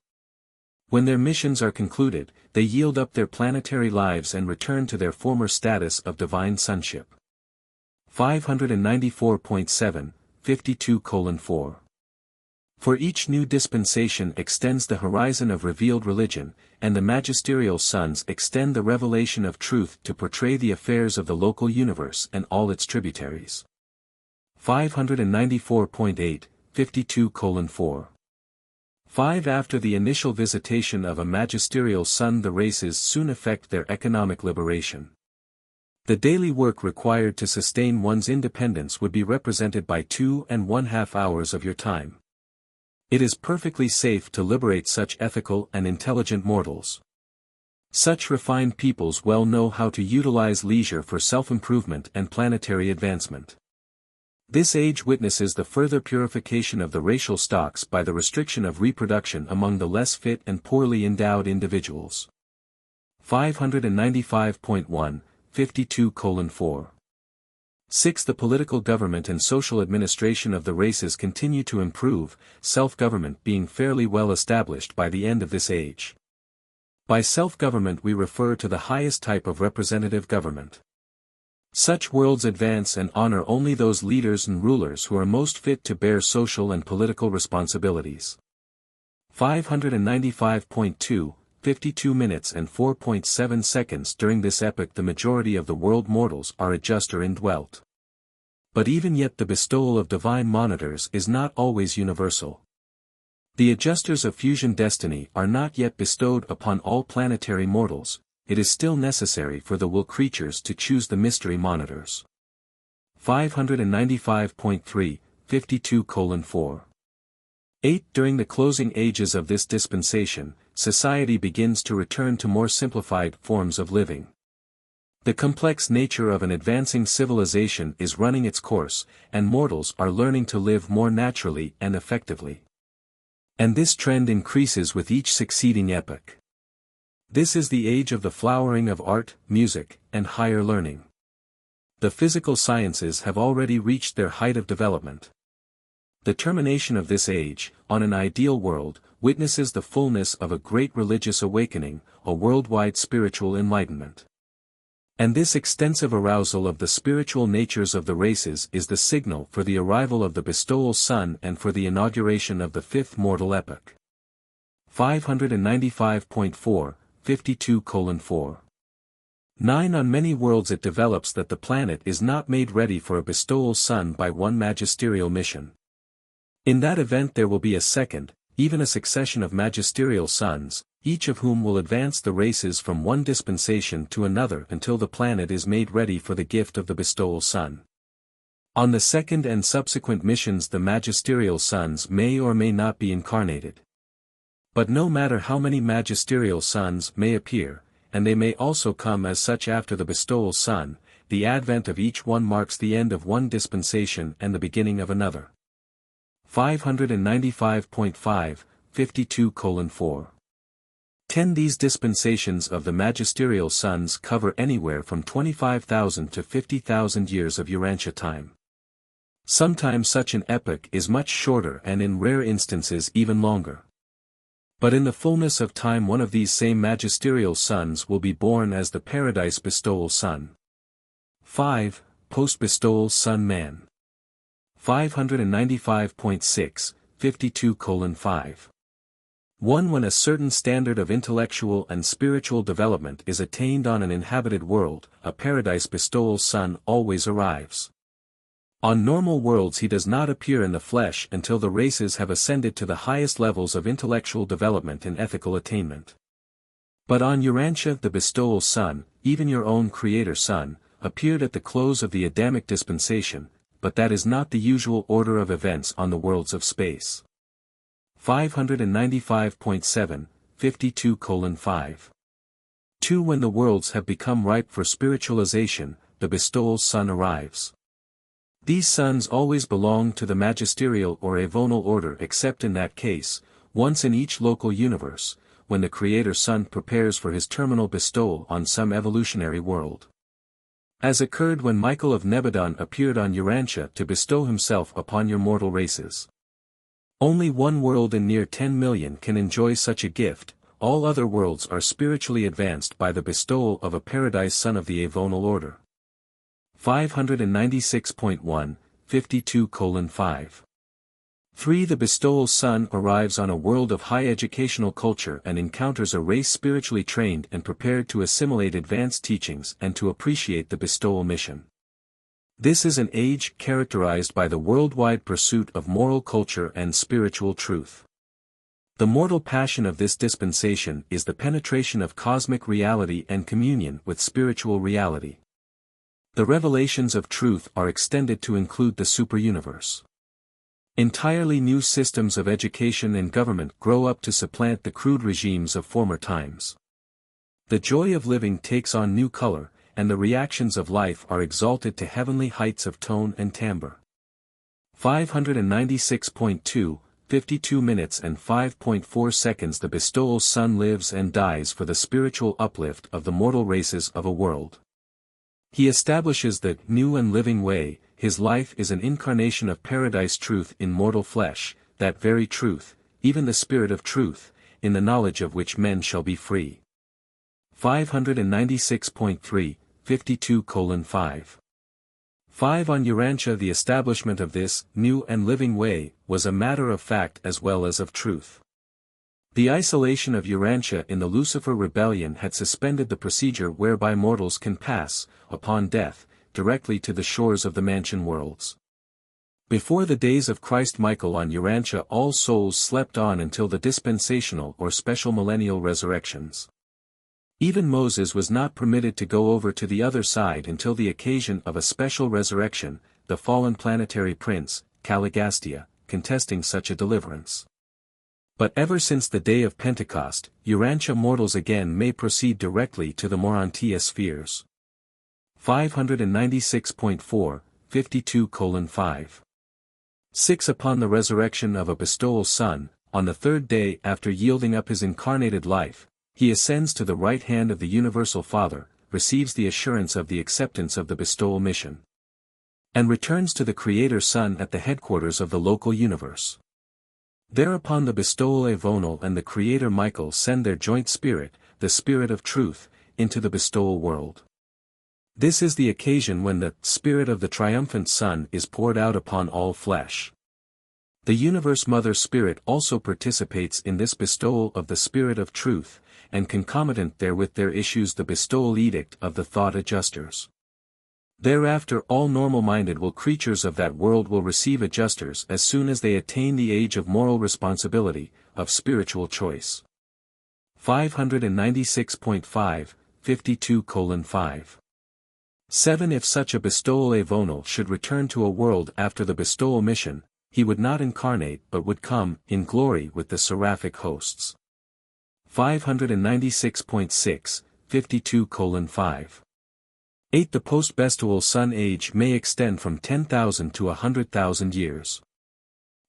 When their missions are concluded, they yield up their planetary lives and return to their former status of divine sonship. 594.7, 52:4. For each new dispensation extends the horizon of revealed religion, and the magisterial sons extend the revelation of truth to portray the affairs of the local universe and all its tributaries. 594.8, 52:4. 5. After the initial visitation of a magisterial son, the races soon effect their economic liberation. The daily work required to sustain one's independence would be represented by 2½ hours of your time. It is perfectly safe to liberate such ethical and intelligent mortals. Such refined peoples well know how to utilize leisure for self-improvement and planetary advancement. This age witnesses the further purification of the racial stocks by the restriction of reproduction among the less fit and poorly endowed individuals. 595.1, 52:4. 6. The political government and social administration of the races continue to improve, self-government being fairly well established by the end of this age. By self-government we refer to the highest type of representative government. Such worlds advance and honor only those leaders and rulers who are most fit to bear social and political responsibilities. 595.2, 52 minutes and 4.7 seconds. During this epoch the majority of the world mortals are adjust or indwelt. But even yet the bestowal of divine monitors is not always universal. The adjusters of fusion destiny are not yet bestowed upon all planetary mortals. It is still necessary for the will creatures to choose the mystery monitors. 595.3, 52:4. 8. During the closing ages of this dispensation, society begins to return to more simplified forms of living. The complex nature of an advancing civilization is running its course, and mortals are learning to live more naturally and effectively. And this trend increases with each succeeding epoch. This is the age of the flowering of art, music, and higher learning. The physical sciences have already reached their height of development. The termination of this age, on an ideal world, witnesses the fullness of a great religious awakening, a worldwide spiritual enlightenment. And this extensive arousal of the spiritual natures of the races is the signal for the arrival of the bestowal sun and for the inauguration of the fifth mortal epoch. 595.4, 52:4. 9. On many worlds it develops that the planet is not made ready for a bestowal sun by one magisterial mission. In that event there will be a second, even a succession of magisterial sons, each of whom will advance the races from one dispensation to another until the planet is made ready for the gift of the bestowal sun. On the second and subsequent missions the magisterial sons may or may not be incarnated. But no matter how many magisterial sons may appear, and they may also come as such after the bestowal sun, the advent of each one marks the end of one dispensation and the beginning of another. 595.5, 52:4. 10 These dispensations of the magisterial sons cover anywhere from 25,000 to 50,000 years of Urantia time. Sometimes such an epoch is much shorter and in rare instances even longer. But in the fullness of time one of these same magisterial sons will be born as the paradise bestowal son. 5. Post-bestowal son man. 595.6, 52:5. 1. When a certain standard of intellectual and spiritual development is attained on an inhabited world, a paradise bestowal son always arrives. On normal worlds he does not appear in the flesh until the races have ascended to the highest levels of intellectual development and ethical attainment. But on Urantia the bestowal son, even your own creator son, appeared at the close of the Adamic dispensation, but that is not the usual order of events on the worlds of space. 595.7, 52:5. 2. When the worlds have become ripe for spiritualization, the bestowal son arrives. These sons always belong to the magisterial or avonal order except in that case, once in each local universe, when the Creator Son prepares for his terminal bestowal on some evolutionary world. As occurred when Michael of Nebadon appeared on Urantia to bestow himself upon your mortal races. Only one world in near 10 million can enjoy such a gift, all other worlds are spiritually advanced by the bestowal of a paradise son of the avonal order. 596.1, 52:5. 3. The bestowal son arrives on a world of high educational culture and encounters a race spiritually trained and prepared to assimilate advanced teachings and to appreciate the bestowal mission. This is an age characterized by the worldwide pursuit of moral culture and spiritual truth. The mortal passion of this dispensation is the penetration of cosmic reality and communion with spiritual reality. The revelations of truth are extended to include the superuniverse. Entirely new systems of education and government grow up to supplant the crude regimes of former times. The joy of living takes on new color, and the reactions of life are exalted to heavenly heights of tone and timbre. 596.2, 52 minutes and 5.4 seconds. The bestowal son lives and dies for the spiritual uplift of the mortal races of a world. He establishes the new and living way. His life is an incarnation of paradise truth in mortal flesh, that very truth, even the spirit of truth, in the knowledge of which men shall be free. 596.3, 52:5. 5. On Urantia the establishment of this new and living way was a matter of fact as well as of truth. The isolation of Urantia in the Lucifer rebellion had suspended the procedure whereby mortals can pass, upon death, directly to the shores of the mansion worlds. Before the days of Christ Michael on Urantia all souls slept on until the dispensational or special millennial resurrections. Even Moses was not permitted to go over to the other side until the occasion of a special resurrection, the fallen planetary prince, Caligastia, contesting such a deliverance. But ever since the day of Pentecost, Urantia mortals again may proceed directly to the Morontia spheres. 596.4, 52:5. 6. Upon the resurrection of a bestowal son, on the third day after yielding up his incarnated life, he ascends to the right hand of the Universal Father, receives the assurance of the acceptance of the bestowal mission, and returns to the Creator Son at the headquarters of the local universe. Thereupon the bestowal avonal and the Creator Michael send their joint spirit, the Spirit of Truth, into the bestowal world. This is the occasion when the Spirit of the triumphant Son is poured out upon all flesh. The Universe Mother Spirit also participates in this bestowal of the Spirit of Truth, and concomitant therewith there issues the bestowal edict of the Thought Adjusters. Thereafter all normal-minded creatures of that world will receive adjusters as soon as they attain the age of moral responsibility, of spiritual choice. 596.5, 52:5. 7. If such a bestowal avonal should return to a world after the bestowal mission, he would not incarnate but would come, in glory with the seraphic hosts. 596.6, 52:5. 8. The post-bestial sun age may extend from 10,000 to 100,000 years.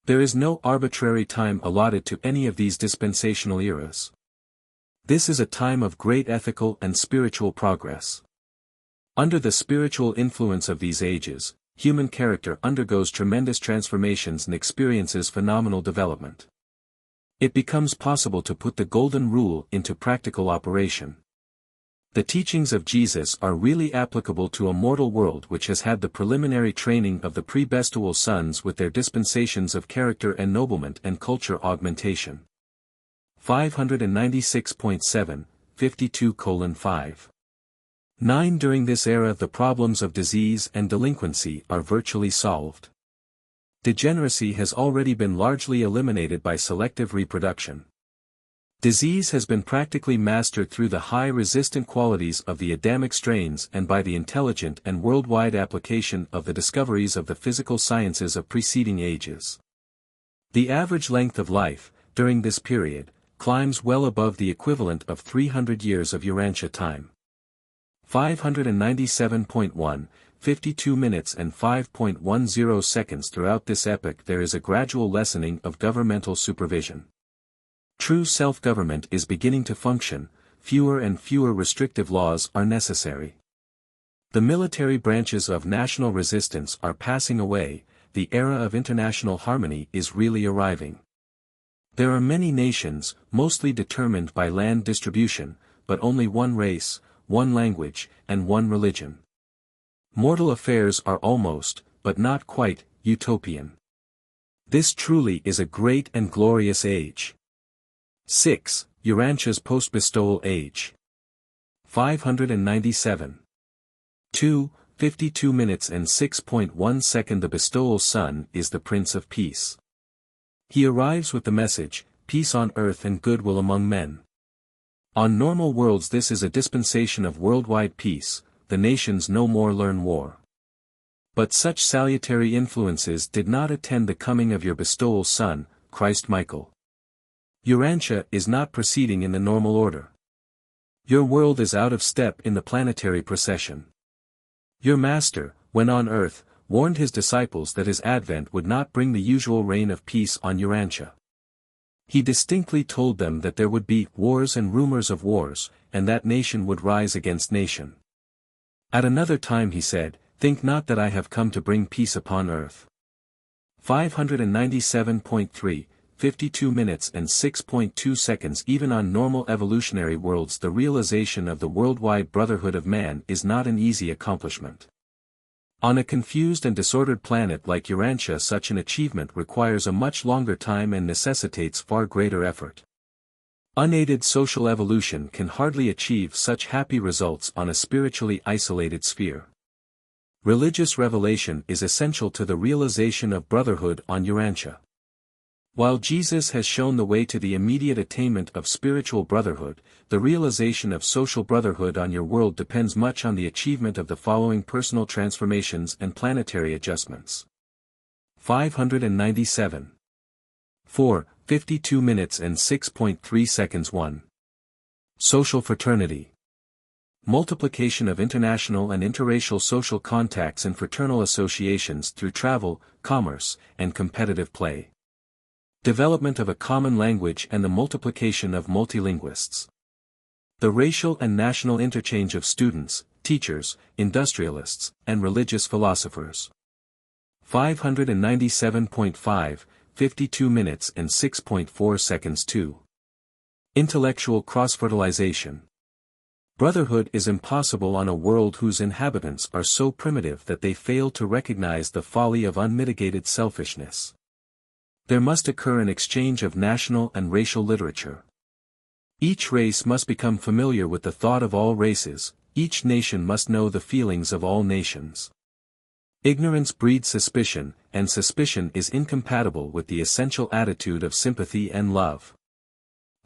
There is no arbitrary time allotted to any of these dispensational eras. This is a time of great ethical and spiritual progress. Under the spiritual influence of these ages, human character undergoes tremendous transformations and experiences phenomenal development. It becomes possible to put the golden rule into practical operation. The teachings of Jesus are really applicable to a mortal world which has had the preliminary training of the pre-bestial sons with their dispensations of character ennoblement and culture augmentation. 596.7, 52:5. 9. During this era the problems of disease and delinquency are virtually solved. Degeneracy has already been largely eliminated by selective reproduction. Disease has been practically mastered through the high resistant qualities of the Adamic strains and by the intelligent and worldwide application of the discoveries of the physical sciences of preceding ages. The average length of life, during this period, climbs well above the equivalent of 300 years of Urantia time. 597.1, 52 minutes and 5.10 seconds. Throughout this epoch there is a gradual lessening of governmental supervision. True self-government is beginning to function, fewer and fewer restrictive laws are necessary. The military branches of national resistance are passing away, the era of international harmony is really arriving. There are many nations, mostly determined by land distribution, but only one race, one language, and one religion. Mortal affairs are almost, but not quite, utopian. This truly is a great and glorious age. 6. Urantia's post-bestowal age. 597. 2, 52 minutes and 6.1 seconds. The bestowal sun is the Prince of Peace. He arrives with the message, peace on earth and goodwill among men. On normal worlds this is a dispensation of worldwide peace, the nations no more learn war. But such salutary influences did not attend the coming of your bestowal son, Christ Michael. Urantia is not proceeding in the normal order. Your world is out of step in the planetary procession. Your master, when on earth, warned his disciples that his advent would not bring the usual reign of peace on Urantia. He distinctly told them that there would be wars and rumors of wars, and that nation would rise against nation. At another time he said, think not that I have come to bring peace upon earth. 597.3, 52 minutes and 6.2 seconds. Even on normal evolutionary worlds the realization of the worldwide brotherhood of man is not an easy accomplishment. On a confused and disordered planet like Urantia such an achievement requires a much longer time and necessitates far greater effort. Unaided social evolution can hardly achieve such happy results on a spiritually isolated sphere. Religious revelation is essential to the realization of brotherhood on Urantia. While Jesus has shown the way to the immediate attainment of spiritual brotherhood, the realization of social brotherhood on your world depends much on the achievement of the following personal transformations and planetary adjustments. 597. 4, 52 minutes and 6.3 seconds. 1. Social fraternity. Multiplication of international and interracial social contacts and fraternal associations through travel, commerce, and competitive play. Development of a common language and the multiplication of multilinguists. The racial and national interchange of students, teachers, industrialists, and religious philosophers. 597.5, 52 minutes and 6.4 seconds. 2. Intellectual cross-fertilization. Brotherhood is impossible on a world whose inhabitants are so primitive that they fail to recognize the folly of unmitigated selfishness. There must occur an exchange of national and racial literature. Each race must become familiar with the thought of all races, each nation must know the feelings of all nations. Ignorance breeds suspicion, and suspicion is incompatible with the essential attitude of sympathy and love.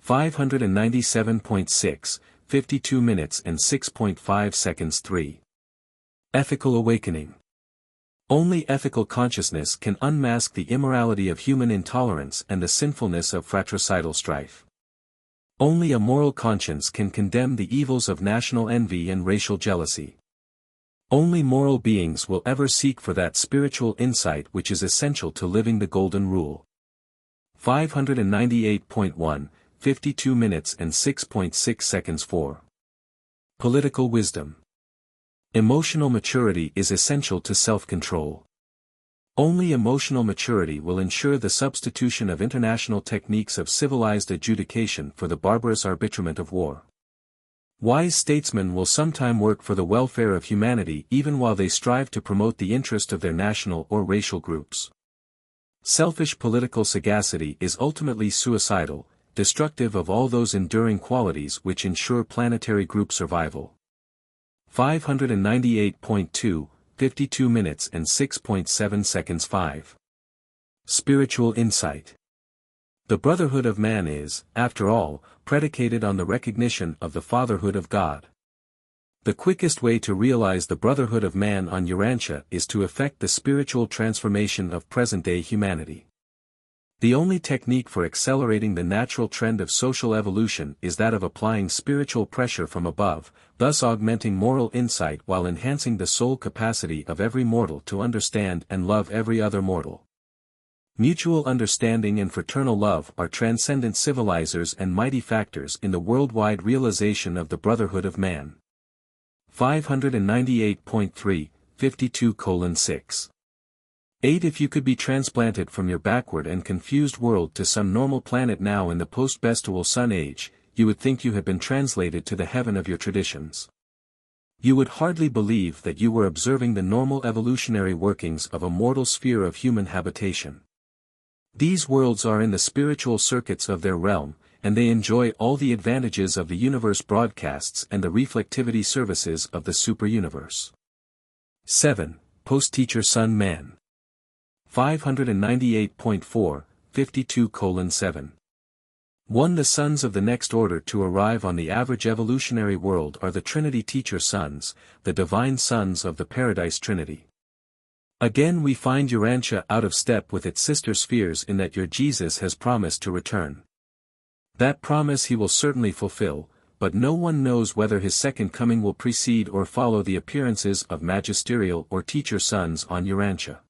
597.6, 52 minutes and 6.5 seconds. 3. Ethical awakening. Only ethical consciousness can unmask the immorality of human intolerance and the sinfulness of fratricidal strife. Only a moral conscience can condemn the evils of national envy and racial jealousy. Only moral beings will ever seek for that spiritual insight which is essential to living the Golden Rule. 598.1, 52 minutes and 6.6 seconds 4. Political wisdom. Emotional maturity is essential to self-control. Only emotional maturity will ensure the substitution of international techniques of civilized adjudication for the barbarous arbitrament of war. Wise statesmen will sometime work for the welfare of humanity even while they strive to promote the interest of their national or racial groups. Selfish political sagacity is ultimately suicidal, destructive of all those enduring qualities which ensure planetary group survival. 598.2, 52 minutes and 6.7 seconds 5. Spiritual insight. The brotherhood of man is, after all, predicated on the recognition of the fatherhood of God. The quickest way to realize the brotherhood of man on Urantia is to effect the spiritual transformation of present-day humanity. The only technique for accelerating the natural trend of social evolution is that of applying spiritual pressure from above, thus augmenting moral insight while enhancing the soul capacity of every mortal to understand and love every other mortal. Mutual understanding and fraternal love are transcendent civilizers and mighty factors in the worldwide realization of the brotherhood of man. 598.3, 52:6. 8. If you could be transplanted from your backward and confused world to some normal planet now in the post-bestial Sun Age, you would think you had been translated to the heaven of your traditions. You would hardly believe that you were observing the normal evolutionary workings of a mortal sphere of human habitation. These worlds are in the spiritual circuits of their realm, and they enjoy all the advantages of the universe broadcasts and the reflectivity services of the superuniverse. 7. Post-teacher Sun Man. 598.4, 52:7. 1. The sons of the next order to arrive on the average evolutionary world are the Trinity teacher sons, the divine sons of the Paradise Trinity. Again we find Urantia out of step with its sister spheres in that your Jesus has promised to return. That promise he will certainly fulfill, but no one knows whether his second coming will precede or follow the appearances of magisterial or teacher sons on Urantia.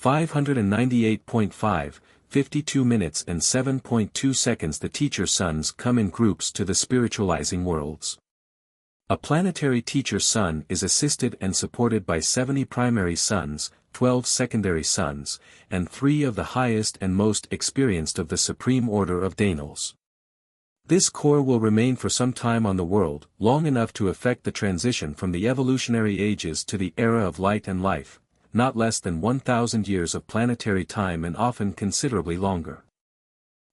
598.5, 52 minutes and 7.2 seconds. The teacher sons come in groups to the spiritualizing worlds. A planetary teacher sun is assisted and supported by 70 primary suns, 12 secondary suns, and 3 of the highest and most experienced of the supreme order of Dainals. This core will remain for some time on the world, long enough to effect the transition from the evolutionary ages to the era of light and life, not less than 1,000 years of planetary time and often considerably longer.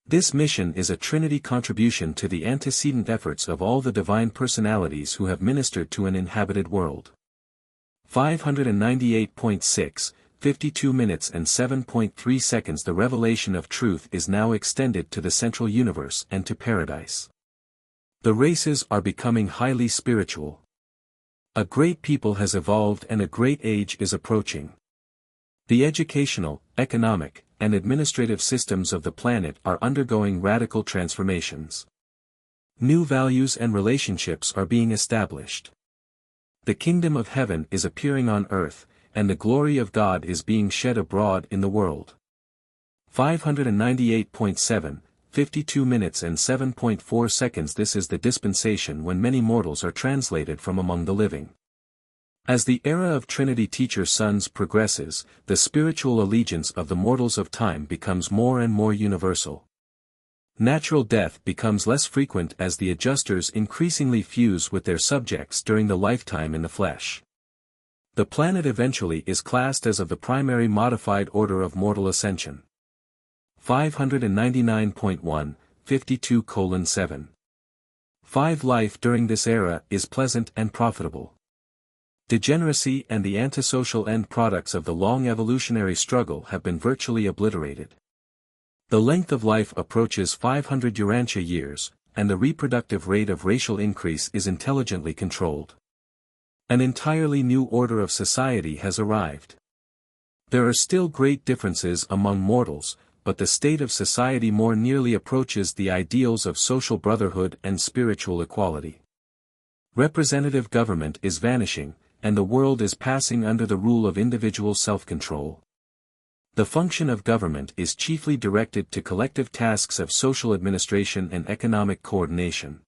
This mission is a Trinity contribution to the antecedent efforts of all the divine personalities who have ministered to an inhabited world. 598.6, 52 minutes and 7.3 seconds. The revelation of truth is now extended to the central universe and to paradise. The races are becoming highly spiritual. A great people has evolved and a great age is approaching. The educational, economic, and administrative systems of the planet are undergoing radical transformations. New values and relationships are being established. The kingdom of heaven is appearing on earth, and the glory of God is being shed abroad in the world. 598.7, 52 minutes and 7.4 seconds. This is the dispensation when many mortals are translated from among the living. As the era of Trinity teacher sons progresses, the spiritual allegiance of the mortals of time becomes more and more universal. Natural death becomes less frequent as the adjusters increasingly fuse with their subjects during the lifetime in the flesh. The planet eventually is classed as of the primary modified order of mortal ascension. 599.1, 52:7. 5. Life during this era is pleasant and profitable. Degeneracy and the antisocial end products of the long evolutionary struggle have been virtually obliterated. The length of life approaches 500 Urantia years, and the reproductive rate of racial increase is intelligently controlled. An entirely new order of society has arrived. There are still great differences among mortals, but the state of society more nearly approaches the ideals of social brotherhood and spiritual equality. Representative government is vanishing, and the world is passing under the rule of individual self-control. The function of government is chiefly directed to collective tasks of social administration and economic coordination.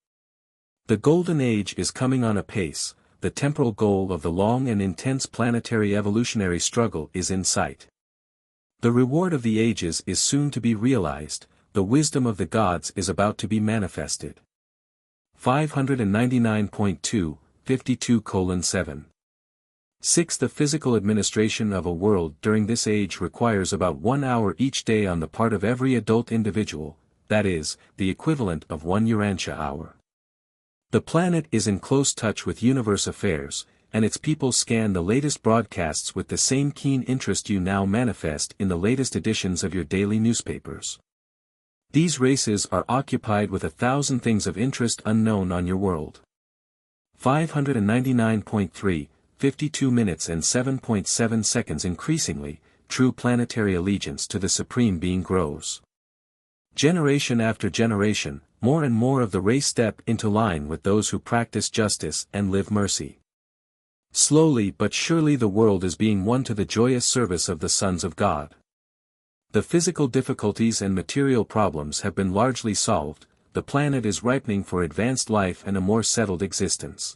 The Golden Age is coming on apace, the temporal goal of the long and intense planetary evolutionary struggle is in sight. The reward of the ages is soon to be realized, the wisdom of the gods is about to be manifested. 599.2, 52:7. 6. The physical administration of a world during this age requires about 1 hour each day on the part of every adult individual, that is, the equivalent of 1 Urantia hour. The planet is in close touch with universe affairs, and its people scan the latest broadcasts with the same keen interest you now manifest in the latest editions of your daily newspapers. These races are occupied with 1,000 things of interest unknown on your world. 599.3, 52 minutes and 7.7 seconds. Increasingly, true planetary allegiance to the Supreme Being grows. Generation after generation, more and more of the race step into line with those who practice justice and live mercy. Slowly but surely the world is being won to the joyous service of the sons of God. The physical difficulties and material problems have been largely solved, the planet is ripening for advanced life and a more settled existence.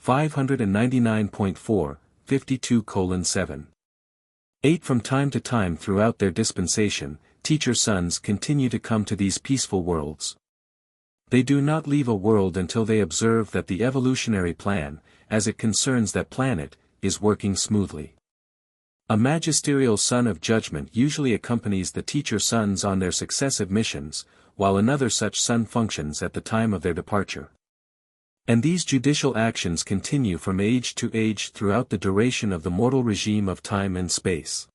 599.4, 52:7. 8. From time to time throughout their dispensation, teacher sons continue to come to these peaceful worlds. They do not leave a world until they observe that the evolutionary plan, as it concerns that planet, is working smoothly. A magisterial son of judgment usually accompanies the teacher sons on their successive missions, while another such son functions at the time of their departure. And these judicial actions continue from age to age throughout the duration of the mortal regime of time and space.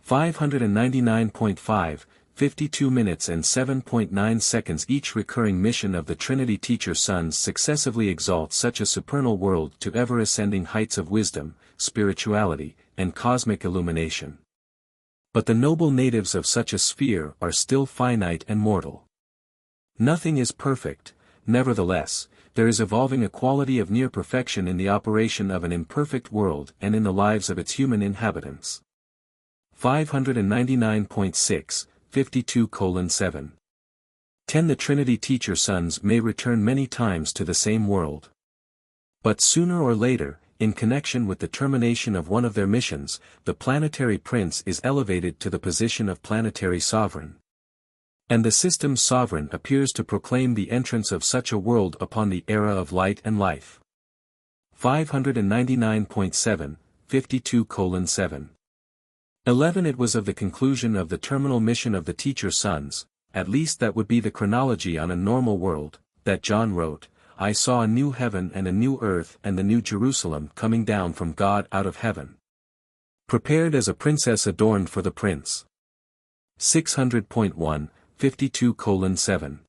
599.5, 52 minutes and 7.9 seconds. Each recurring mission of the Trinity teacher sons successively exalts such a supernal world to ever-ascending heights of wisdom, spirituality, and cosmic illumination. But the noble natives of such a sphere are still finite and mortal. Nothing is perfect, nevertheless, there is evolving a quality of near perfection in the operation of an imperfect world and in the lives of its human inhabitants. 599.6, 52:7. 10. The Trinity teacher sons may return many times to the same world. But sooner or later, in connection with the termination of one of their missions, the planetary prince is elevated to the position of planetary sovereign. And the system's sovereign appears to proclaim the entrance of such a world upon the era of light and life. 599.7, 52:7. 11. It was of the conclusion of the terminal mission of the teacher sons, at least that would be the chronology on a normal world, that John wrote, "I saw a new heaven and a new earth and the new Jerusalem coming down from God out of heaven, prepared as a princess adorned for the prince." 600.1, 52:7.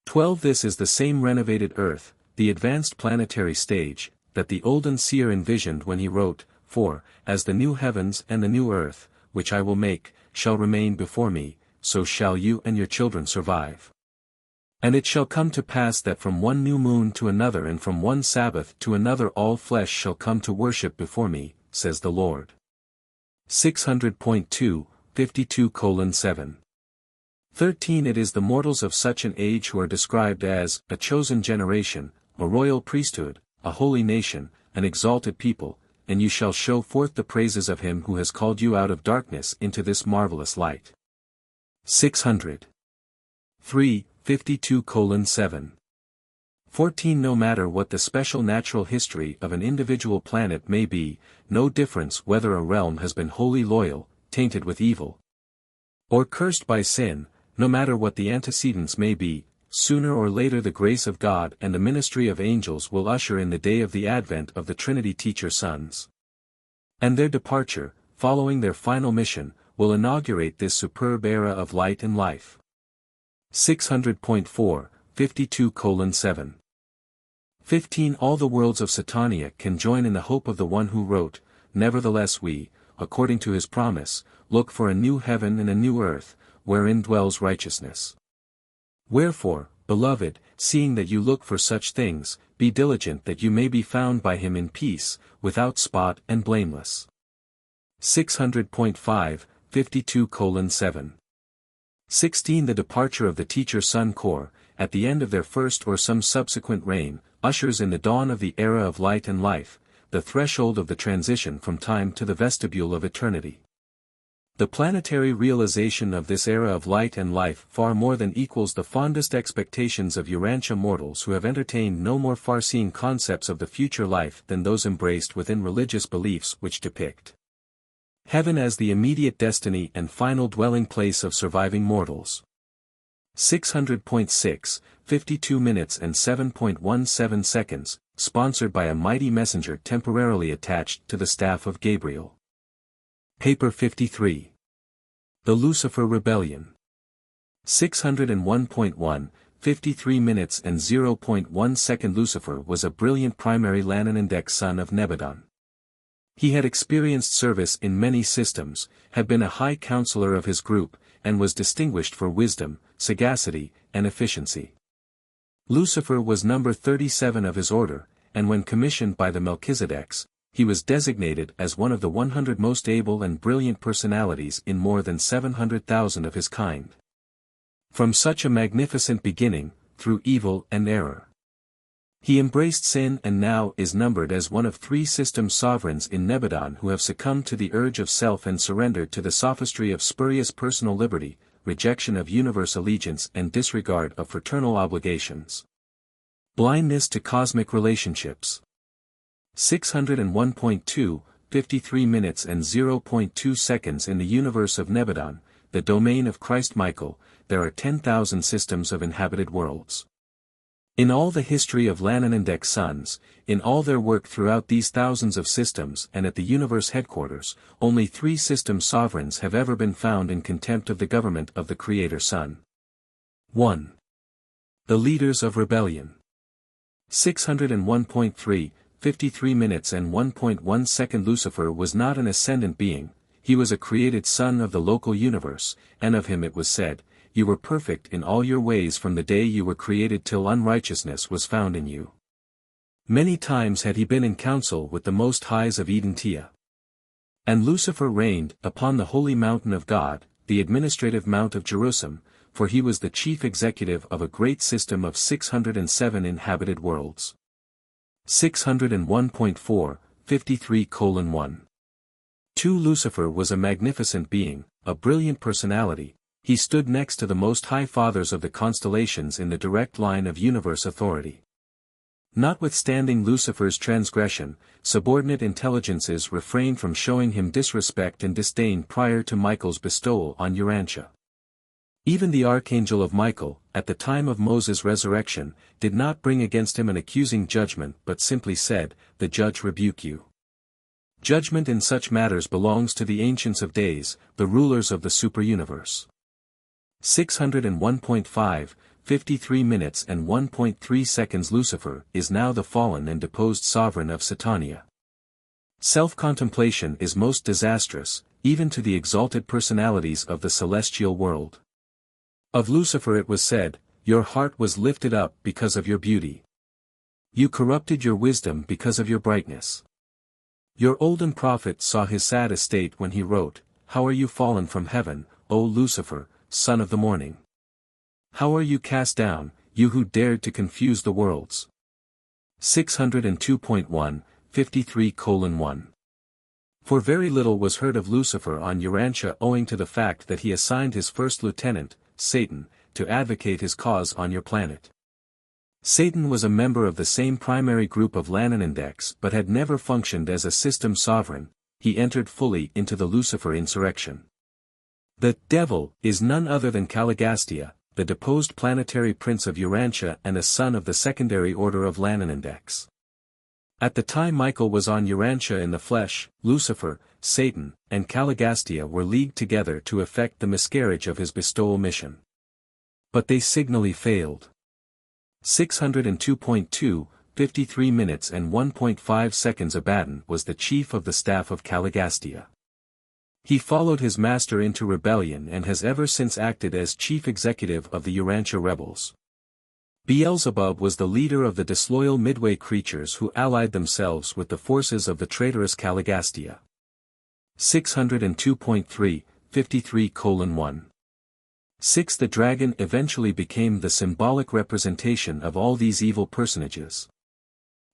12. This is the same renovated earth, the advanced planetary stage, that the olden seer envisioned when he wrote, "For, as the new heavens and the new earth, which I will make, shall remain before me, so shall you and your children survive. And it shall come to pass that from one new moon to another and from one Sabbath to another all flesh shall come to worship before me, says the Lord." 600.2, 52:7. 13. It is the mortals of such an age who are described as a chosen generation, a royal priesthood, a holy nation, an exalted people, and you shall show forth the praises of him who has called you out of darkness into this marvelous light. 600. 3, 52:7. 14. No matter what the special natural history of an individual planet may be, no difference whether a realm has been wholly loyal, tainted with evil, or cursed by sin, no matter what the antecedents may be, sooner or later the grace of God and the ministry of angels will usher in the day of the advent of the Trinity teacher sons. And their departure, following their final mission, will inaugurate this superb era of light and life. 600.4, 52:7. 15. All the worlds of Satania can join in the hope of the one who wrote, "Nevertheless we, according to his promise, look for a new heaven and a new earth, wherein dwells righteousness. Wherefore, beloved, seeing that you look for such things, be diligent that you may be found by him in peace, without spot and blameless. 600.5, 52:7. 16. The departure of the Teacher Sun Corps, at the end of their first or some subsequent reign, ushers in the dawn of the era of light and life, the threshold of the transition from time to the vestibule of eternity. The planetary realization of this era of light and life far more than equals the fondest expectations of Urantia mortals who have entertained no more far-seeing concepts of the future life than those embraced within religious beliefs which depict heaven as the immediate destiny and final dwelling place of surviving mortals. 600.6, 52 minutes and 7.17 seconds, sponsored by a mighty messenger temporarily attached to the staff of Gabriel. Paper 53. The Lucifer Rebellion. 601.1, 53 minutes and 0.1 second. Lucifer was a brilliant primary Lananandek son of Nebadon. He had experienced service in many systems, had been a high counselor of his group, and was distinguished for wisdom, sagacity, and efficiency. Lucifer was number 37 of his order, and when commissioned by the Melchizedeks, he was designated as one of the 100 most able and brilliant personalities in more than 700,000 of his kind. From such a magnificent beginning, through evil and error, he embraced sin and now is numbered as one of 3 system sovereigns in Nebadon who have succumbed to the urge of self and surrendered to the sophistry of spurious personal liberty, rejection of universe allegiance and disregard of fraternal obligations. Blindness to cosmic relationships. 601.2, 53 minutes and 0.2 seconds. In the universe of Nebadon, the domain of Christ Michael, there are 10,000 systems of inhabited worlds. In all the history of Lananandek sons, in all their work throughout these thousands of systems and at the universe headquarters, only 3 system sovereigns have ever been found in contempt of the government of the Creator Sun. 1. The leaders of rebellion. 601.3, 53 minutes and 1.1 second. Lucifer was not an ascendant being, he was a created son of the local universe, and of him it was said, "You were perfect in all your ways from the day you were created till unrighteousness was found in you." Many times had he been in council with the Most Highs of Urantia. And Lucifer reigned upon the holy mountain of God, the administrative mount of Jerusalem, for he was the chief executive of a great system of 607 inhabited worlds. 601.4, 53:1. 2. Lucifer was a magnificent being, a brilliant personality. He stood next to the Most High Fathers of the constellations in the direct line of universe authority. Notwithstanding Lucifer's transgression, subordinate intelligences refrained from showing him disrespect and disdain prior to Michael's bestowal on Urantia. Even the archangel of Michael, at the time of Moses' resurrection, did not bring against him an accusing judgment but simply said, "The judge rebuke you." Judgment in such matters belongs to the Ancients of Days, the rulers of the superuniverse. 601.5, 53 minutes and 1.3 seconds. Lucifer is now the fallen and deposed sovereign of Satania. Self-contemplation is most disastrous, even to the exalted personalities of the celestial world. Of Lucifer it was said, "Your heart was lifted up because of your beauty. You corrupted your wisdom because of your brightness." Your olden prophet saw his sad estate when he wrote, "How are you fallen from heaven, O Lucifer, son of the morning? How are you cast down, you who dared to confuse the worlds?" 602.1, 53:1. For very little was heard of Lucifer on Urantia owing to the fact that he assigned his first lieutenant, Satan, to advocate his cause on your planet. Satan was a member of the same primary group of Lananandeks but had never functioned as a system sovereign. He entered fully into the Lucifer insurrection. The devil is none other than Caligastia, the deposed planetary prince of Urantia and a son of the secondary order of Lananandeks. At the time Michael was on Urantia in the flesh, Lucifer, Satan, and Caligastia were leagued together to effect the miscarriage of his bestowal mission. But they signally failed. 602.2, 53 minutes and 1.5 seconds. Abaddon was the chief of the staff of Caligastia. He followed his master into rebellion and has ever since acted as chief executive of the Urantia rebels. Beelzebub was the leader of the disloyal midway creatures who allied themselves with the forces of the traitorous Caligastia. 602.3, 53:1. 6. The dragon eventually became the symbolic representation of all these evil personages.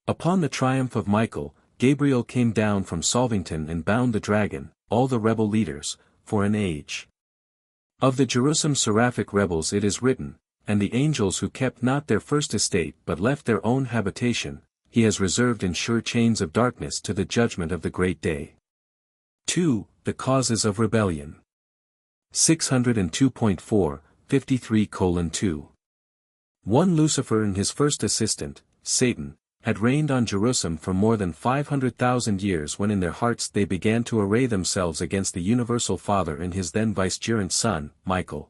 Upon the triumph of Michael, Gabriel came down from Solvington and bound the dragon, all the rebel leaders, for an age. Of the Jerusalem seraphic rebels it is written, and the angels who kept not their first estate but left their own habitation, he has reserved in sure chains of darkness to the judgment of the great day. 2. The causes of rebellion. 602.4, 53:2. 1. Lucifer and his first assistant, Satan, had reigned on Jerusalem for more than 500,000 years when in their hearts they began to array themselves against the universal Father and his then vicegerent son, Michael.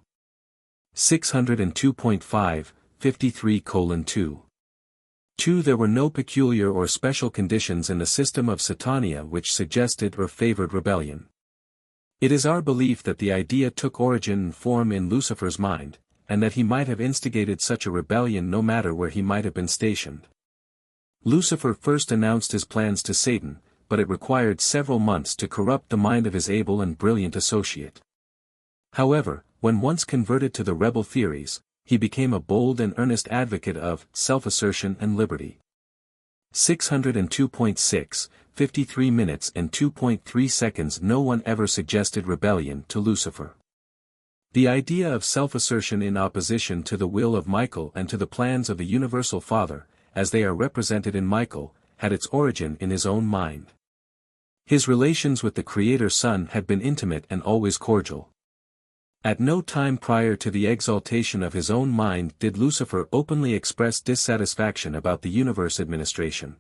602.5, 53:2. 2. There were no peculiar or special conditions in the system of Satania which suggested or favored rebellion. It is our belief that the idea took origin and form in Lucifer's mind, and that he might have instigated such a rebellion no matter where he might have been stationed. Lucifer first announced his plans to Satan, but it required several months to corrupt the mind of his able and brilliant associate. However, when once converted to the rebel theories, he became a bold and earnest advocate of self-assertion and liberty. 602.6, 53 minutes and 2.3 seconds. No one ever suggested rebellion to Lucifer. The idea of self-assertion in opposition to the will of Michael and to the plans of the Universal Father, as they are represented in Michael, had its origin in his own mind. His relations with the Creator Son had been intimate and always cordial. At no time prior to the exaltation of his own mind did Lucifer openly express dissatisfaction about the universe administration.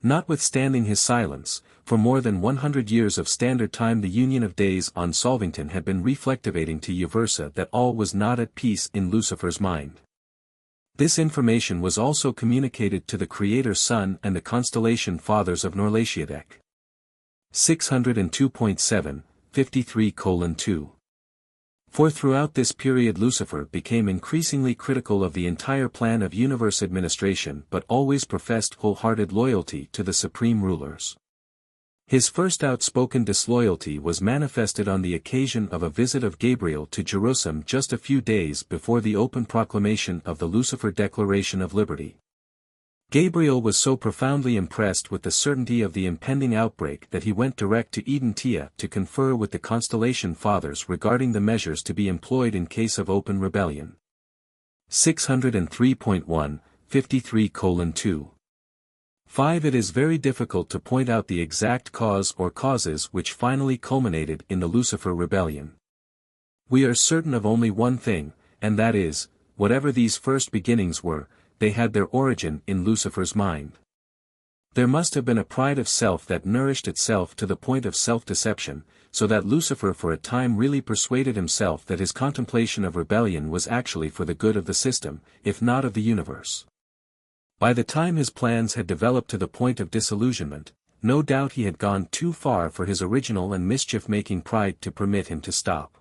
Notwithstanding his silence, for more than 100 years of standard time the union of days on Solvington had been reflectivating to Uversa that all was not at peace in Lucifer's mind. This information was also communicated to the Creator Son and the constellation fathers of Norlatiadec. 602.7, 53:2. For throughout this period Lucifer became increasingly critical of the entire plan of universe administration but always professed wholehearted loyalty to the supreme rulers. His first outspoken disloyalty was manifested on the occasion of a visit of Gabriel to Jerusalem just a few days before the open proclamation of the Lucifer Declaration of Liberty. Gabriel was so profoundly impressed with the certainty of the impending outbreak that he went direct to Urantia to confer with the constellation fathers regarding the measures to be employed in case of open rebellion. 603.1, 53:2. 5. It is very difficult to point out the exact cause or causes which finally culminated in the Lucifer rebellion. We are certain of only one thing, and that is, whatever these first beginnings were, they had their origin in Lucifer's mind. There must have been a pride of self that nourished itself to the point of self-deception, so that Lucifer for a time really persuaded himself that his contemplation of rebellion was actually for the good of the system, if not of the universe. By the time his plans had developed to the point of disillusionment, no doubt he had gone too far for his original and mischief-making pride to permit him to stop.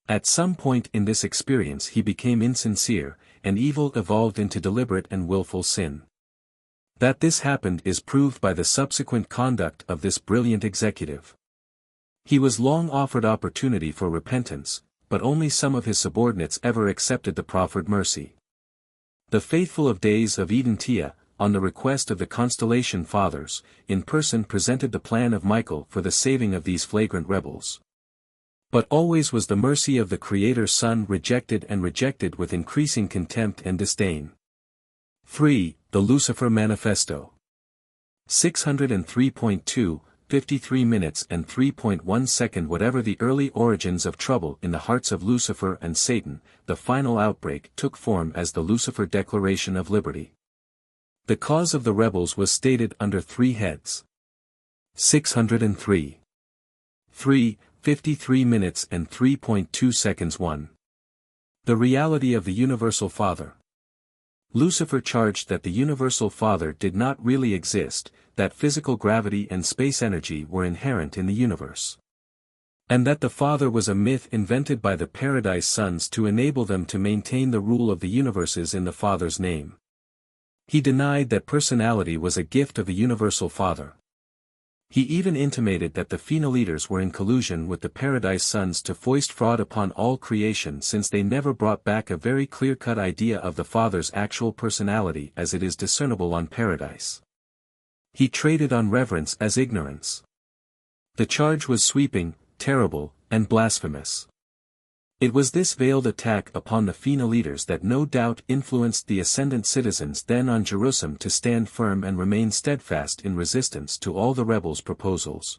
At some point in this experience he became insincere, and evil evolved into deliberate and willful sin. That this happened is proved by the subsequent conduct of this brilliant executive. He was long offered opportunity for repentance, but only some of his subordinates ever accepted the proffered mercy. The faithful of days of Urantia, on the request of the constellation fathers, in person presented the plan of Michael for the saving of these flagrant rebels. But always was the mercy of the Creator Son rejected and rejected with increasing contempt and disdain. 3. The Lucifer Manifesto. 603.2, 53 minutes and 3.1 seconds. Whatever the early origins of trouble in the hearts of Lucifer and Satan, the final outbreak took form as the Lucifer Declaration of Liberty. The cause of the rebels was stated under three heads. 603. 3. 53 minutes and 3.2 seconds. 1. The reality of the Universal Father. Lucifer charged that the Universal Father did not really exist, that physical gravity and space energy were inherent in the universe. and that the Father was a myth invented by the Paradise Sons to enable them to maintain the rule of the universes in the Father's name. He denied that personality was a gift of the Universal Father. He even intimated that the Phenoliters were in collusion with the Paradise Sons to foist fraud upon all creation, since they never brought back a very clear-cut idea of the Father's actual personality as it is discernible on Paradise. He traded on reverence as ignorance. The charge was sweeping, terrible, and blasphemous. It was this veiled attack upon the Phenoliters that no doubt influenced the ascendant citizens then on Jerusalem to stand firm and remain steadfast in resistance to all the rebels' proposals.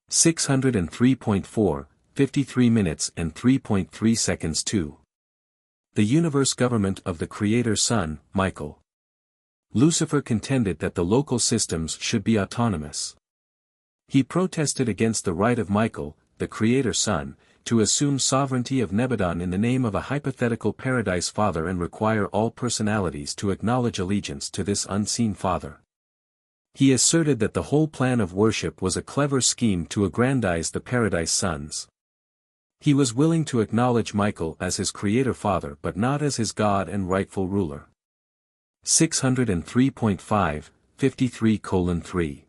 603.4, 53 minutes and 3.3 seconds 2. The universe government of the Creator Son, Michael. Lucifer contended that the local systems should be autonomous. He protested against the right of Michael, the Creator Son, to assume sovereignty of Nebadon in the name of a hypothetical Paradise Father and require all personalities to acknowledge allegiance to this unseen Father. He asserted that the whole plan of worship was a clever scheme to aggrandize the Paradise Sons. He was willing to acknowledge Michael as his Creator Father but not as his God and rightful ruler. 603.5, 53:3.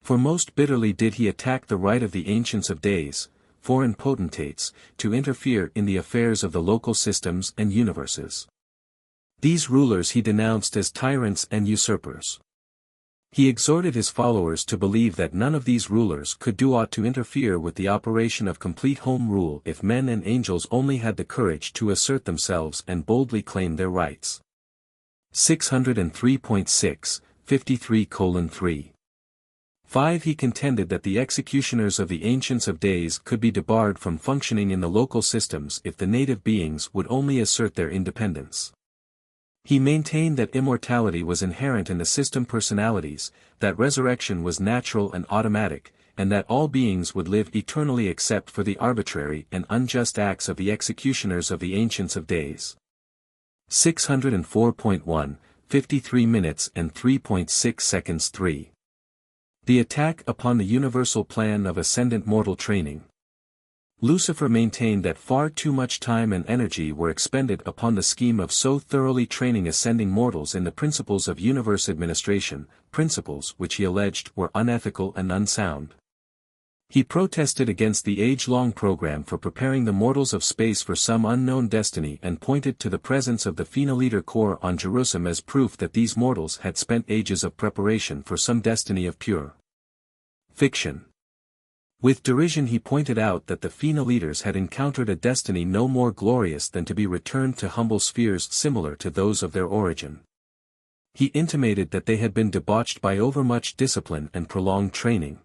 For most bitterly did he attack the right of the Ancients of Days, foreign potentates, to interfere in the affairs of the local systems and universes. These rulers he denounced as tyrants and usurpers. He exhorted his followers to believe that none of these rulers could do aught to interfere with the operation of complete home rule if men and angels only had the courage to assert themselves and boldly claim their rights. 603.6, 53:3. 5. He contended that the executioners of the Ancients of Days could be debarred from functioning in the local systems if the native beings would only assert their independence. He maintained that immortality was inherent in the system personalities, that resurrection was natural and automatic, and that all beings would live eternally except for the arbitrary and unjust acts of the executioners of the Ancients of Days. 604.1, 53 minutes and 3.6 seconds 3. The attack upon the universal plan of ascendant mortal training. Lucifer maintained that far too much time and energy were expended upon the scheme of so thoroughly training ascending mortals in the principles of universe administration, principles which he alleged were unethical and unsound. He protested against the age-long program for preparing the mortals of space for some unknown destiny and pointed to the presence of the Phenoliter Corps on Jerusalem as proof that these mortals had spent ages of preparation for some destiny of pure fiction. With derision he pointed out that the Phenoliters had encountered a destiny no more glorious than to be returned to humble spheres similar to those of their origin. He intimated that they had been debauched by overmuch discipline and prolonged training,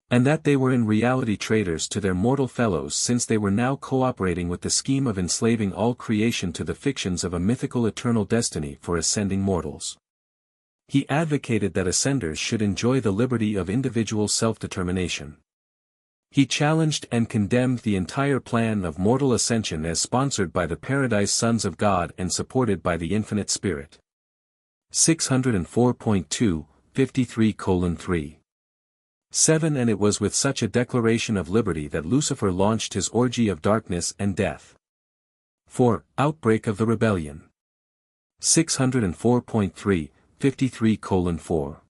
and that they were in reality traitors to their mortal fellows since they were now cooperating with the scheme of enslaving all creation to the fictions of a mythical eternal destiny for ascending mortals. He advocated that ascenders should enjoy the liberty of individual self-determination. He challenged and condemned the entire plan of mortal ascension as sponsored by the Paradise Sons of God and supported by the Infinite Spirit. 604.2, 53:3. 7. And it was with such a declaration of liberty that Lucifer launched his orgy of darkness and death. 4. Outbreak of the rebellion. 604.3, 53:4.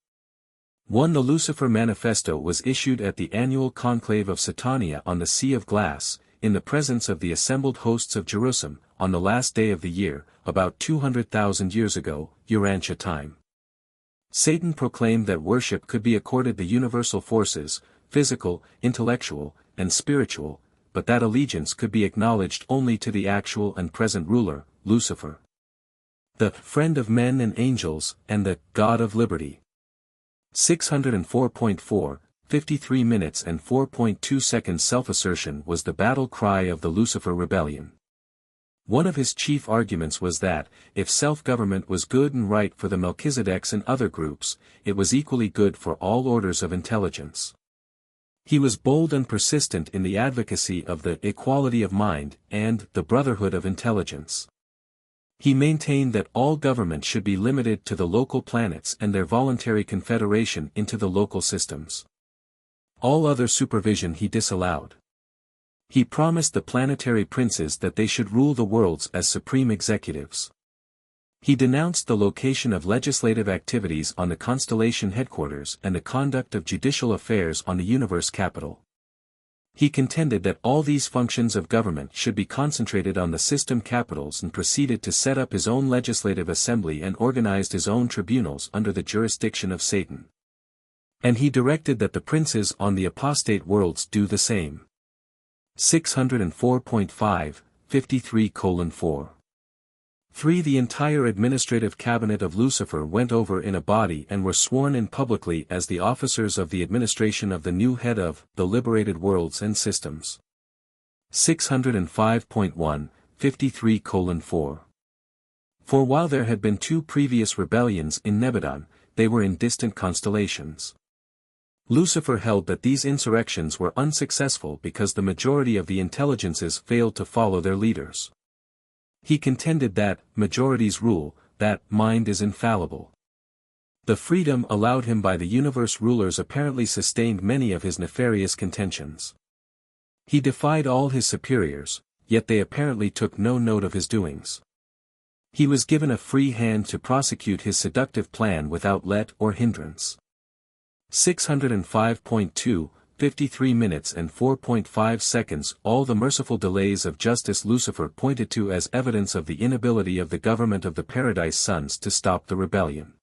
1. The Lucifer Manifesto was issued at the annual conclave of Satania on the Sea of Glass, in the presence of the assembled hosts of Jerusalem, on the last day of the year, about 200,000 years ago, Urantia time. Satan proclaimed that worship could be accorded the universal forces, physical, intellectual, and spiritual, but that allegiance could be acknowledged only to the actual and present ruler, Lucifer, the friend of men and angels, and the God of liberty. 604.4, 53 minutes and 4.2 seconds. Self-assertion was the battle cry of the Lucifer rebellion. One of his chief arguments was that, if self-government was good and right for the Melchizedeks and other groups, it was equally good for all orders of intelligence. He was bold and persistent in the advocacy of the equality of mind and the brotherhood of intelligence. He maintained that all government should be limited to the local planets and their voluntary confederation into the local systems. All other supervision he disallowed. He promised the planetary princes that they should rule the worlds as supreme executives. He denounced the location of legislative activities on the constellation headquarters and the conduct of judicial affairs on the universe capital. He contended that all these functions of government should be concentrated on the system capitals and proceeded to set up his own legislative assembly and organized his own tribunals under the jurisdiction of Satan. And he directed that the princes on the apostate worlds do the same. 604.5, 53:4. 3. The entire administrative cabinet of Lucifer went over in a body and were sworn in publicly as the officers of the administration of the new head of the liberated worlds and systems. 605.1, 53:4. For while there had been 2 previous rebellions in Nebadon, they were in distant constellations. Lucifer held that these insurrections were unsuccessful because the majority of the intelligences failed to follow their leaders. He contended that, majorities rule, that mind is infallible. The freedom allowed him by the universe rulers apparently sustained many of his nefarious contentions. He defied all his superiors, yet they apparently took no note of his doings. He was given a free hand to prosecute his seductive plan without let or hindrance. 605.2, 53 minutes and 4.5 seconds. All the merciful delays of justice Lucifer pointed to as evidence of the inability of the government of the Paradise Sons to stop the rebellion.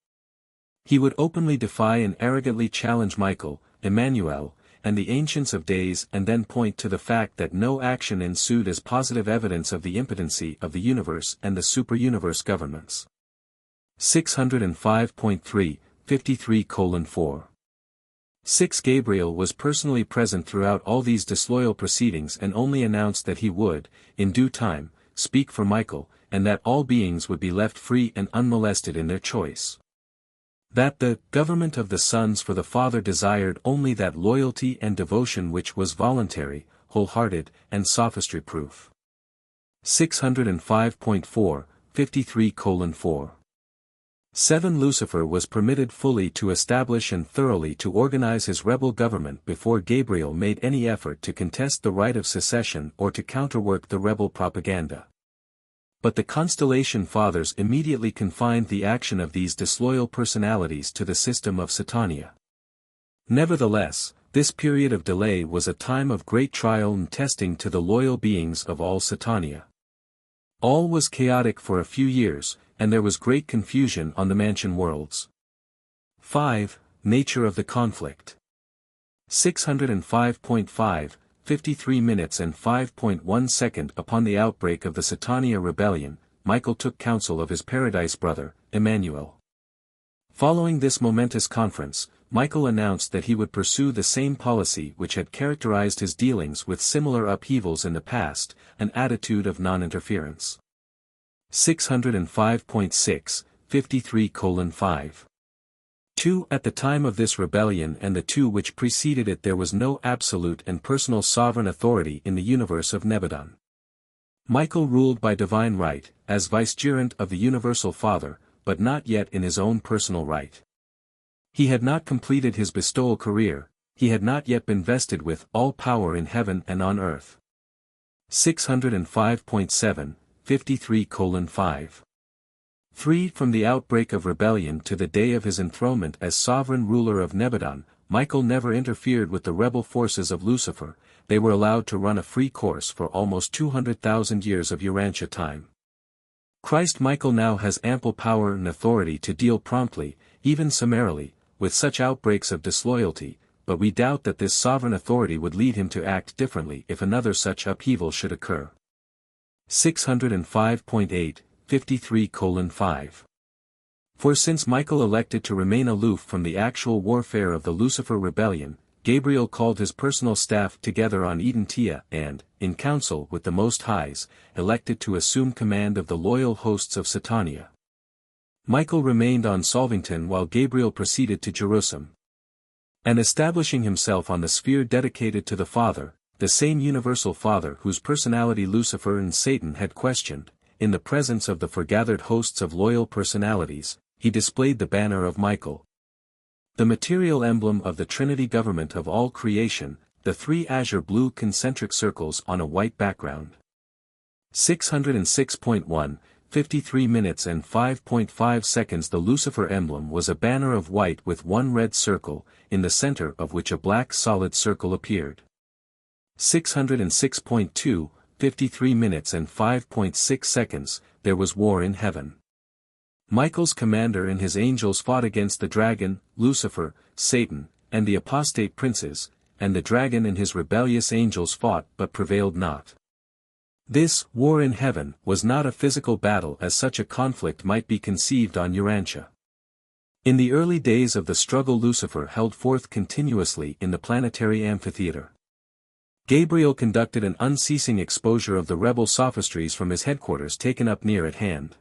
He would openly defy and arrogantly challenge Michael, Emmanuel, and the Ancients of Days and then point to the fact that no action ensued as positive evidence of the impotency of the universe and the superuniverse governments. 605.3, 53:4. 6. Gabriel was personally present throughout all these disloyal proceedings and only announced that he would, in due time, speak for Michael, and that all beings would be left free and unmolested in their choice. That the government of the sons for the Father desired only that loyalty and devotion which was voluntary, wholehearted, and sophistry-proof. 605.4, 53:4. 7. Lucifer was permitted fully to establish and thoroughly to organize his rebel government before Gabriel made any effort to contest the right of secession or to counterwork the rebel propaganda. But the constellation fathers immediately confined the action of these disloyal personalities to the system of Satania. Nevertheless, this period of delay was a time of great trial and testing to the loyal beings of all Satania. All was chaotic for a few years, and there was great confusion on the mansion worlds. 5. Nature of the conflict. 605.5, 53 minutes and 5.1 second. Upon the outbreak of the Satania rebellion, Michael took counsel of his paradise brother, Emmanuel. Following this momentous conference, Michael announced that he would pursue the same policy which had characterized his dealings with similar upheavals in the past, an attitude of non-interference. 605.6, 53:5. 2. At the time of this rebellion and the 2 which preceded it there was no absolute and personal sovereign authority in the universe of Nebadon. Michael ruled by divine right, as vicegerent of the universal Father, but not yet in his own personal right. He had not completed his bestowal career, he had not yet been vested with all power in heaven and on earth. 605.7, 53:5. 3. From the outbreak of rebellion to the day of his enthronement as sovereign ruler of Nebadon, Michael never interfered with the rebel forces of Lucifer, they were allowed to run a free course for almost 200,000 years of Urantia time. Christ Michael now has ample power and authority to deal promptly, even summarily, with such outbreaks of disloyalty, but we doubt that this sovereign authority would lead him to act differently if another such upheaval should occur. 605.8, 53:5. For since Michael elected to remain aloof from the actual warfare of the Lucifer rebellion, Gabriel called his personal staff together on Urantia and, in council with the Most Highs, elected to assume command of the loyal hosts of Satania. Michael remained on Solvington while Gabriel proceeded to Jerusalem. And establishing himself on the sphere dedicated to the Father, the same universal Father whose personality Lucifer and Satan had questioned, in the presence of the foregathered hosts of loyal personalities, he displayed the banner of Michael. The material emblem of the Trinity government of all creation, the three azure blue concentric circles on a white background. 606.1, 53 minutes and 5.5 seconds. The Lucifer emblem was a banner of white with one red circle, in the center of which a black solid circle appeared. 606.2, 53 minutes and 5.6 seconds, there was war in heaven. Michael's commander and his angels fought against the dragon, Lucifer, Satan, and the apostate princes, and the dragon and his rebellious angels fought but prevailed not. This war in heaven was not a physical battle as such a conflict might be conceived on Urantia. In the early days of the struggle, Lucifer held forth continuously in the planetary amphitheater. Gabriel conducted an unceasing exposure of the rebel sophistries from his headquarters taken up near at hand.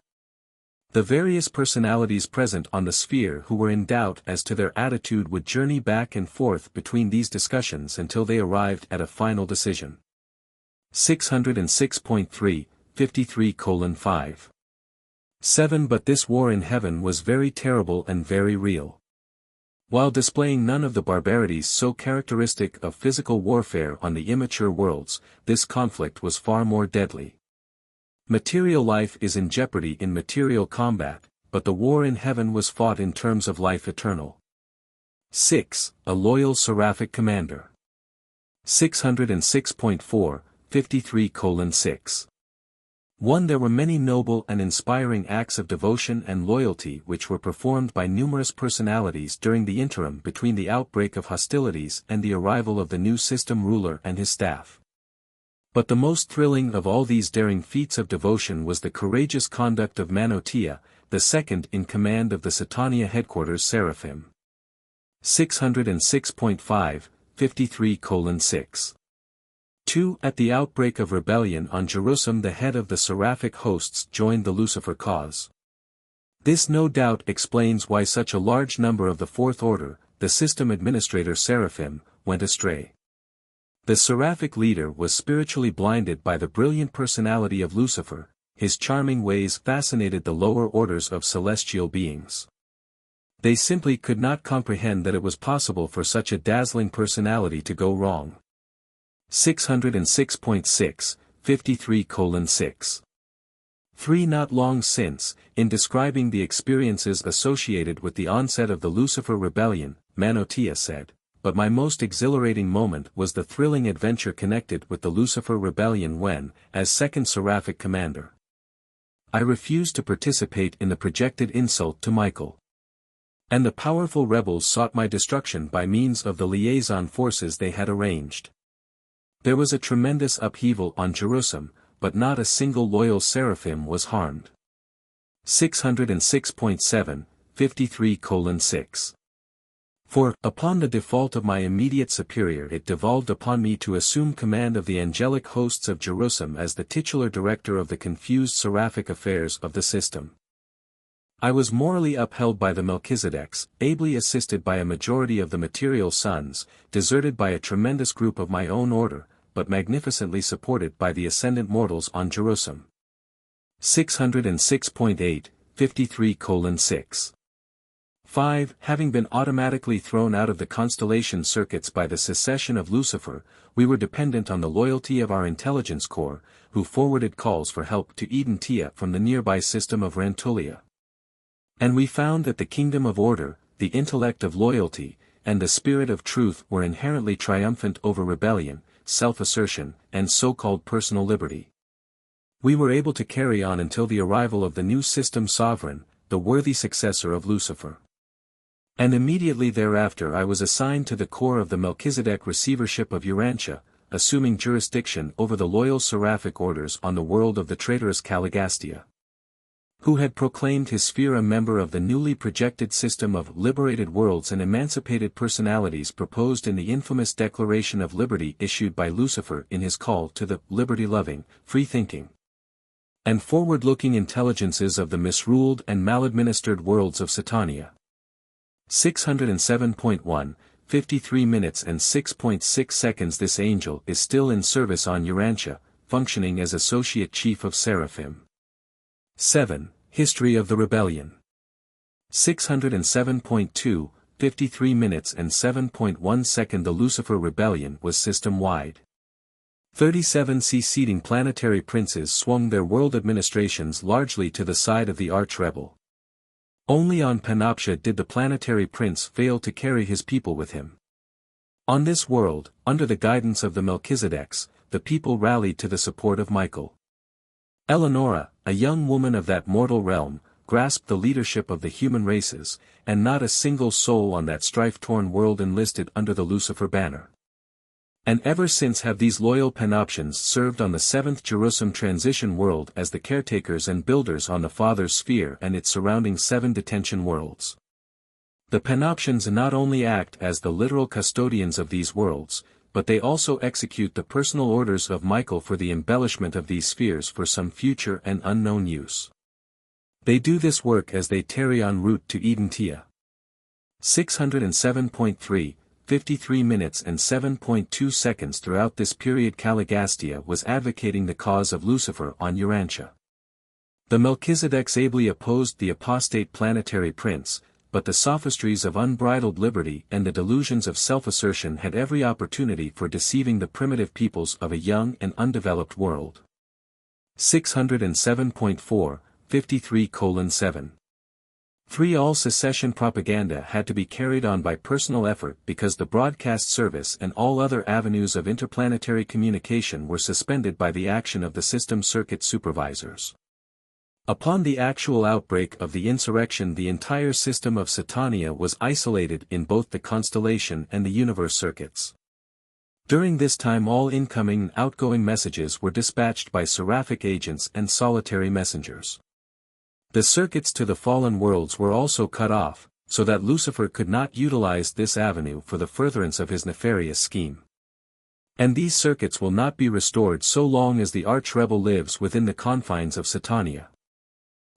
The various personalities present on the sphere who were in doubt as to their attitude would journey back and forth between these discussions until they arrived at a final decision. 606.3, 53:5. 7. But this war in heaven was very terrible and very real. While displaying none of the barbarities so characteristic of physical warfare on the immature worlds, this conflict was far more deadly. Material life is in jeopardy in material combat, but the war in heaven was fought in terms of life eternal. 6. A loyal seraphic commander. 606.4, 53:6. 1. There were many noble and inspiring acts of devotion and loyalty which were performed by numerous personalities during the interim between the outbreak of hostilities and the arrival of the new system ruler and his staff. But the most thrilling of all these daring feats of devotion was the courageous conduct of Morontia, the second in command of the Satania headquarters Seraphim. 606.5, 53:6. 2. At the outbreak of rebellion on Jerusalem, the head of the seraphic hosts joined the Lucifer cause. This no doubt explains why such a large number of the fourth order, the system administrator Seraphim, went astray. The seraphic leader was spiritually blinded by the brilliant personality of Lucifer. His charming ways fascinated the lower orders of celestial beings. They simply could not comprehend that it was possible for such a dazzling personality to go wrong. 606.6, 53:6. 3. Not long since, in describing the experiences associated with the onset of the Lucifer rebellion, Morontia said, "But my most exhilarating moment was the thrilling adventure connected with the Lucifer rebellion when, as second seraphic commander, I refused to participate in the projected insult to Michael. And the powerful rebels sought my destruction by means of the liaison forces they had arranged. There was a tremendous upheaval on Jerusalem, but not a single loyal seraphim was harmed." 606.7, 53:6. 4. Upon the default of my immediate superior, it devolved upon me to assume command of the angelic hosts of Jerusalem as the titular director of the confused seraphic affairs of the system. I was morally upheld by the Melchizedeks, ably assisted by a majority of the material sons, deserted by a tremendous group of my own order, but magnificently supported by the ascendant mortals on Jerusalem. 606.8, 53:6. 5. Having been automatically thrown out of the constellation circuits by the secession of Lucifer, we were dependent on the loyalty of our intelligence corps, who forwarded calls for help to Urantia from the nearby system of Rantulia. And we found that the kingdom of order, the intellect of loyalty, and the spirit of truth were inherently triumphant over rebellion, self-assertion, and so-called personal liberty. We were able to carry on until the arrival of the new system sovereign, the worthy successor of Lucifer. And immediately thereafter I was assigned to the corps of the Melchizedek receivership of Urantia, assuming jurisdiction over the loyal seraphic orders on the world of the traitorous Caligastia, who had proclaimed his sphere a member of the newly projected system of liberated worlds and emancipated personalities proposed in the infamous Declaration of Liberty issued by Lucifer in his call to the liberty-loving, free-thinking, and forward-looking intelligences of the misruled and maladministered worlds of Satania. 607.1, 53 minutes and 6.6 seconds. This angel is still in service on Urantia, functioning as Associate Chief of Seraphim. 7. History of the Rebellion. 607.2, 53 minutes and 7.1 seconds. The Lucifer rebellion was system-wide. 37 seceding planetary princes swung their world administrations largely to the side of the arch-rebel. Only on Panoptia did the planetary prince fail to carry his people with him. On this world, under the guidance of the Melchizedeks, the people rallied to the support of Michael. Eleonora, a young woman of that mortal realm, grasped the leadership of the human races, and not a single soul on that strife-torn world enlisted under the Lucifer banner. And ever since have these loyal Panoptians served on the 7th Jerusalem transition world as the caretakers and builders on the Father's sphere and its surrounding 7 detention worlds. The Panoptians not only act as the literal custodians of these worlds, but they also execute the personal orders of Michael for the embellishment of these spheres for some future and unknown use. They do this work as they tarry en route to Urantia. 607.3 53 minutes and 7.2 seconds. Throughout this period Caligastia was advocating the cause of Lucifer on Urantia. The Melchizedeks ably opposed the apostate planetary prince, but the sophistries of unbridled liberty and the delusions of self-assertion had every opportunity for deceiving the primitive peoples of a young and undeveloped world. 607.4 53:7 3. All secession propaganda had to be carried on by personal effort because the broadcast service and all other avenues of interplanetary communication were suspended by the action of the system circuit supervisors. Upon the actual outbreak of the insurrection, the entire system of Satania was isolated in both the constellation and the universe circuits. During this time all incoming and outgoing messages were dispatched by seraphic agents and solitary messengers. The circuits to the fallen worlds were also cut off, so that Lucifer could not utilize this avenue for the furtherance of his nefarious scheme. And these circuits will not be restored so long as the arch-rebel lives within the confines of Satania.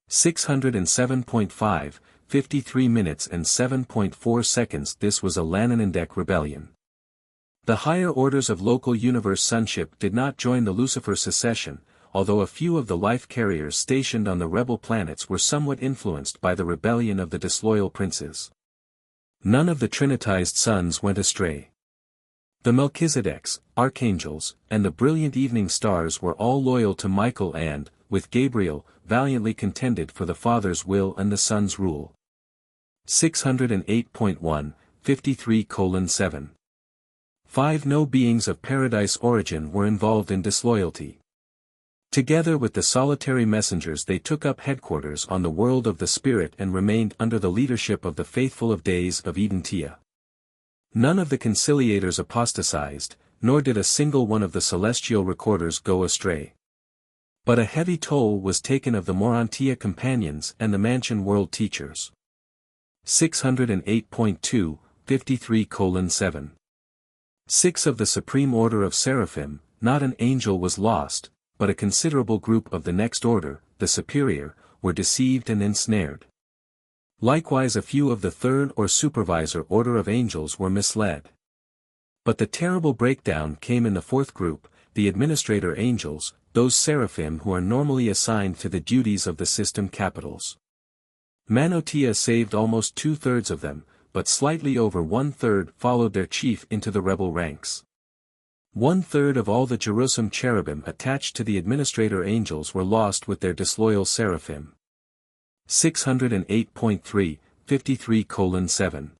607.5 53 minutes and 7.4 seconds. This was a Lananandek rebellion. The higher orders of local universe sonship did not join the Lucifer secession, although a few of the life carriers stationed on the rebel planets were somewhat influenced by the rebellion of the disloyal princes. None of the trinitized sons went astray. The Melchizedeks, archangels, and the brilliant evening stars were all loyal to Michael and, with Gabriel, valiantly contended for the Father's will and the Son's rule. 608.1 53:7 5. No beings of paradise origin were involved in disloyalty. Together with the solitary messengers they took up headquarters on the world of the Spirit and remained under the leadership of the faithful of days of Urantia. None of the conciliators apostatized, nor did a single one of the celestial recorders go astray. But a heavy toll was taken of the Morontia companions and the mansion world teachers. 608.2 53:7 6 of the supreme order of seraphim, not an angel was lost, but a considerable group of the next order, the superior, were deceived and ensnared. Likewise a few of the third or supervisor order of angels were misled. But the terrible breakdown came in the fourth group, the administrator angels, those seraphim who are normally assigned to the duties of the system capitals. Morontia saved almost 2/3 of them, but slightly over 1/3 followed their chief into the rebel ranks. 1/3 of all the Jerusalem cherubim attached to the administrator angels were lost with their disloyal seraphim. 608.3 53:7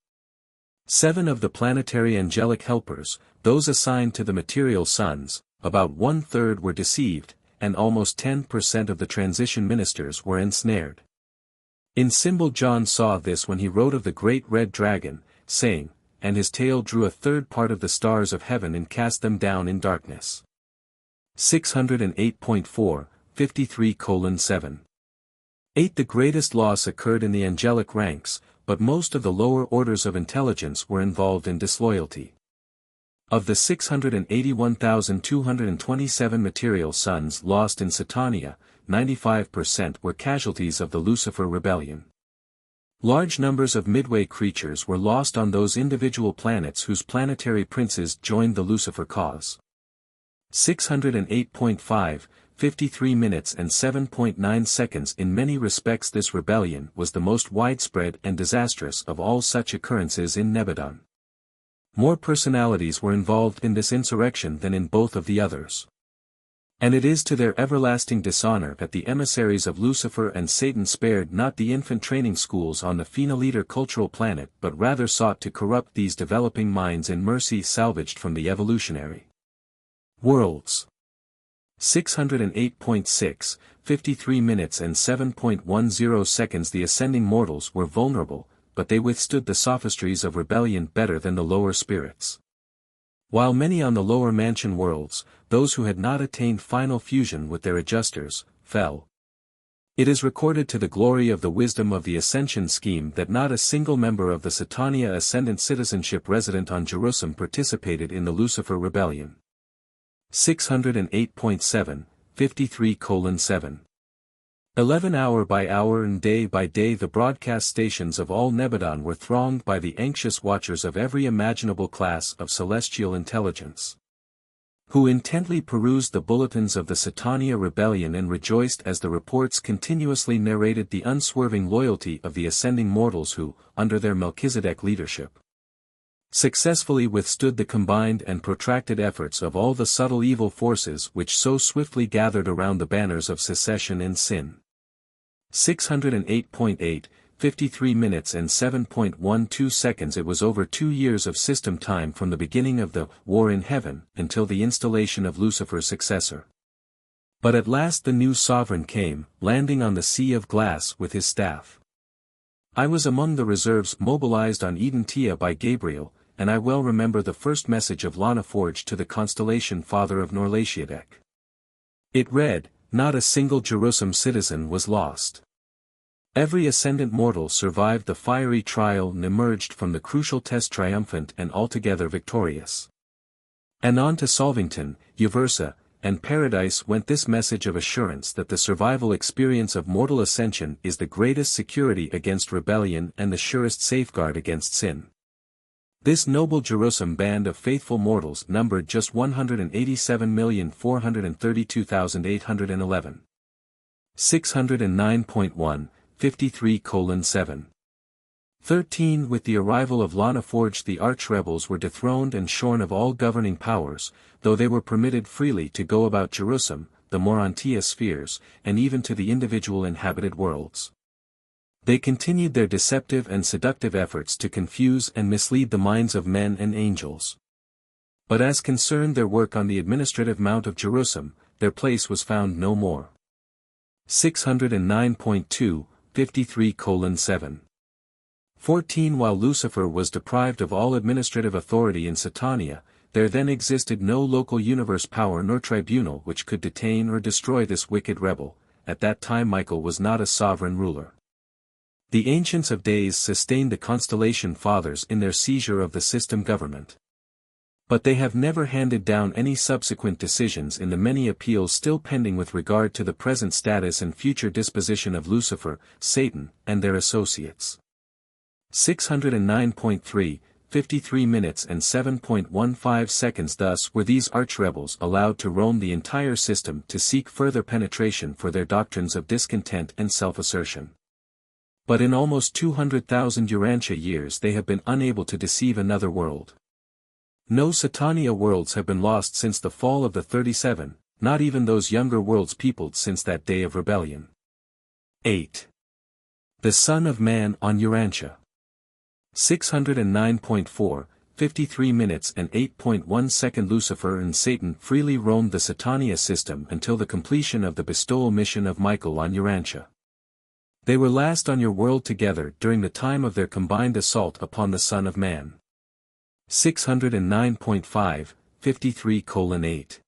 7 of the planetary angelic helpers, those assigned to the material sons, about 1/3 were deceived, and almost 10% of the transition ministers were ensnared. In symbol John saw this when he wrote of the great red dragon, saying, "And his tail drew 1/3 part of the stars of heaven and cast them down in darkness." 608.4 53:7 8 The greatest loss occurred in the angelic ranks, but most of the lower orders of intelligence were involved in disloyalty. Of the 681,227 material sons lost in Satania, 95% were casualties of the Lucifer rebellion. Large numbers of midway creatures were lost on those individual planets whose planetary princes joined the Lucifer cause. 608.5, 53 minutes and 7.9 seconds. In many respects this rebellion was the most widespread and disastrous of all such occurrences in Nebadon. More personalities were involved in this insurrection than in both of the others. And it is to their everlasting dishonor that the emissaries of Lucifer and Satan spared not the infant training schools on the phenoliter cultural planet but rather sought to corrupt these developing minds in mercy salvaged from the evolutionary worlds. 608.6, 53 minutes and 7.10 seconds. The ascending mortals were vulnerable, but they withstood the sophistries of rebellion better than the lower spirits. While many on the lower mansion worlds, those who had not attained final fusion with their adjusters, fell. It is recorded to the glory of the wisdom of the ascension scheme that not a single member of the Satania Ascendant citizenship resident on Jerusalem participated in the Lucifer rebellion. 608.7, 53:7. 11 hour by hour and day by day the broadcast stations of all Nebadon were thronged by the anxious watchers of every imaginable class of celestial intelligence, who intently perused the bulletins of the Satania rebellion and rejoiced as the reports continuously narrated the unswerving loyalty of the ascending mortals who, under their Melchizedek leadership, successfully withstood the combined and protracted efforts of all the subtle evil forces which so swiftly gathered around the banners of secession and sin. 608.8, 53 minutes and 7.12 seconds. It was over 2 years of system time from the beginning of the war in heaven until the installation of Lucifer's successor. But at last the new sovereign came, landing on the sea of glass with his staff. I was among the reserves mobilized on Urantia by Gabriel, and I well remember the first message of Lana forged to the constellation father of Melchizedek. It read, "Not a single Jerusalem citizen was lost. Every ascendant mortal survived the fiery trial and emerged from the crucial test triumphant and altogether victorious." And on to Solvington, Uversa, and Paradise went this message of assurance that the survival experience of mortal ascension is the greatest security against rebellion and the surest safeguard against sin. This noble Jerusalem band of faithful mortals numbered just 187,432,811. 609.1, 53:7. 13 With the arrival of Lana Forge the arch-rebels were dethroned and shorn of all governing powers, though they were permitted freely to go about Jerusalem, the Morontia spheres, and even to the individual inhabited worlds. They continued their deceptive and seductive efforts to confuse and mislead the minds of men and angels. But as concerned their work on the administrative mount of Jerusalem, their place was found no more. 609.2, 53:7. 14 While Lucifer was deprived of all administrative authority in Satania, there then existed no local universe power nor tribunal which could detain or destroy this wicked rebel. At that time Michael was not a sovereign ruler. The Ancients of Days sustained the constellation fathers in their seizure of the system government. But they have never handed down any subsequent decisions in the many appeals still pending with regard to the present status and future disposition of Lucifer, Satan, and their associates. 609.3, 53 minutes and 7.15 seconds. Thus were these arch-rebels allowed to roam the entire system to seek further penetration for their doctrines of discontent and self-assertion. But in almost 200,000 Urantia years they have been unable to deceive another world. No Satania worlds have been lost since the fall of the 37, not even those younger worlds peopled since that day of rebellion. 8. The Son of Man on Urantia. 609.4, 53 minutes and 8.1 seconds. Lucifer and Satan freely roamed the Satania system until the completion of the bestowal mission of Michael on Urantia. They were last on your world together during the time of their combined assault upon the Son of Man. 609.5, 53:8.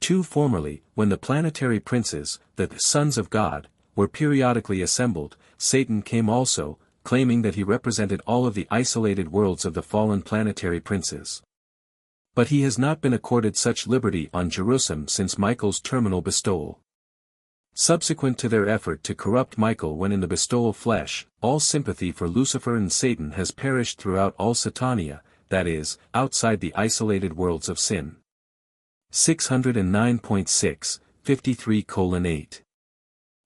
2 Formerly, when the planetary princes, the sons of God, were periodically assembled, Satan came also, claiming that he represented all of the isolated worlds of the fallen planetary princes. But he has not been accorded such liberty on Jerusalem since Michael's terminal bestowal. Subsequent to their effort to corrupt Michael when in the bestowal flesh, all sympathy for Lucifer and Satan has perished throughout all Satania, that is, outside the isolated worlds of sin. 609.6, 53:8.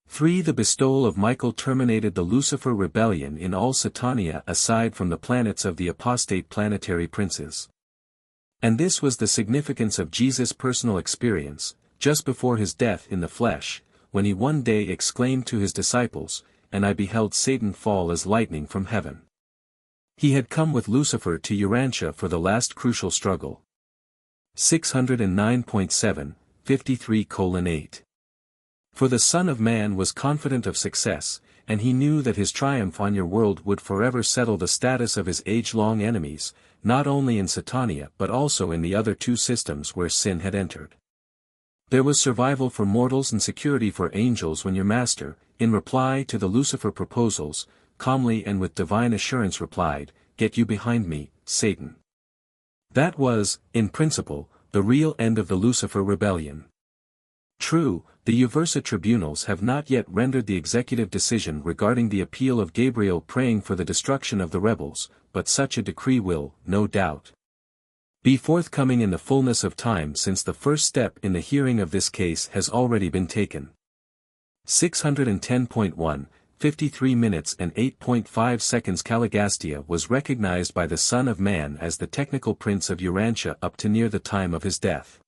3. The bestowal of Michael terminated the Lucifer rebellion in all Satania aside from the planets of the apostate planetary princes. And this was the significance of Jesus' personal experience, just before his death in the flesh, when he one day exclaimed to his disciples, "And I beheld Satan fall as lightning from heaven." He had come with Lucifer to Urantia for the last crucial struggle. 609.7, 53:8. For the Son of Man was confident of success, and he knew that his triumph on your world would forever settle the status of his age-long enemies, not only in Satania but also in the other two systems where sin had entered. There was survival for mortals and security for angels when your master, in reply to the Lucifer proposals, calmly and with divine assurance replied, "Get you behind me, Satan." That was, in principle, the real end of the Lucifer rebellion. True, the Uversa tribunals have not yet rendered the executive decision regarding the appeal of Gabriel praying for the destruction of the rebels, but such a decree will, no doubt, be forthcoming in the fullness of time since the first step in the hearing of this case has already been taken. 610.1, 53 minutes and 8.5 seconds. Caligastia was recognized by the Son of Man as the technical prince of Urantia up to near the time of his death.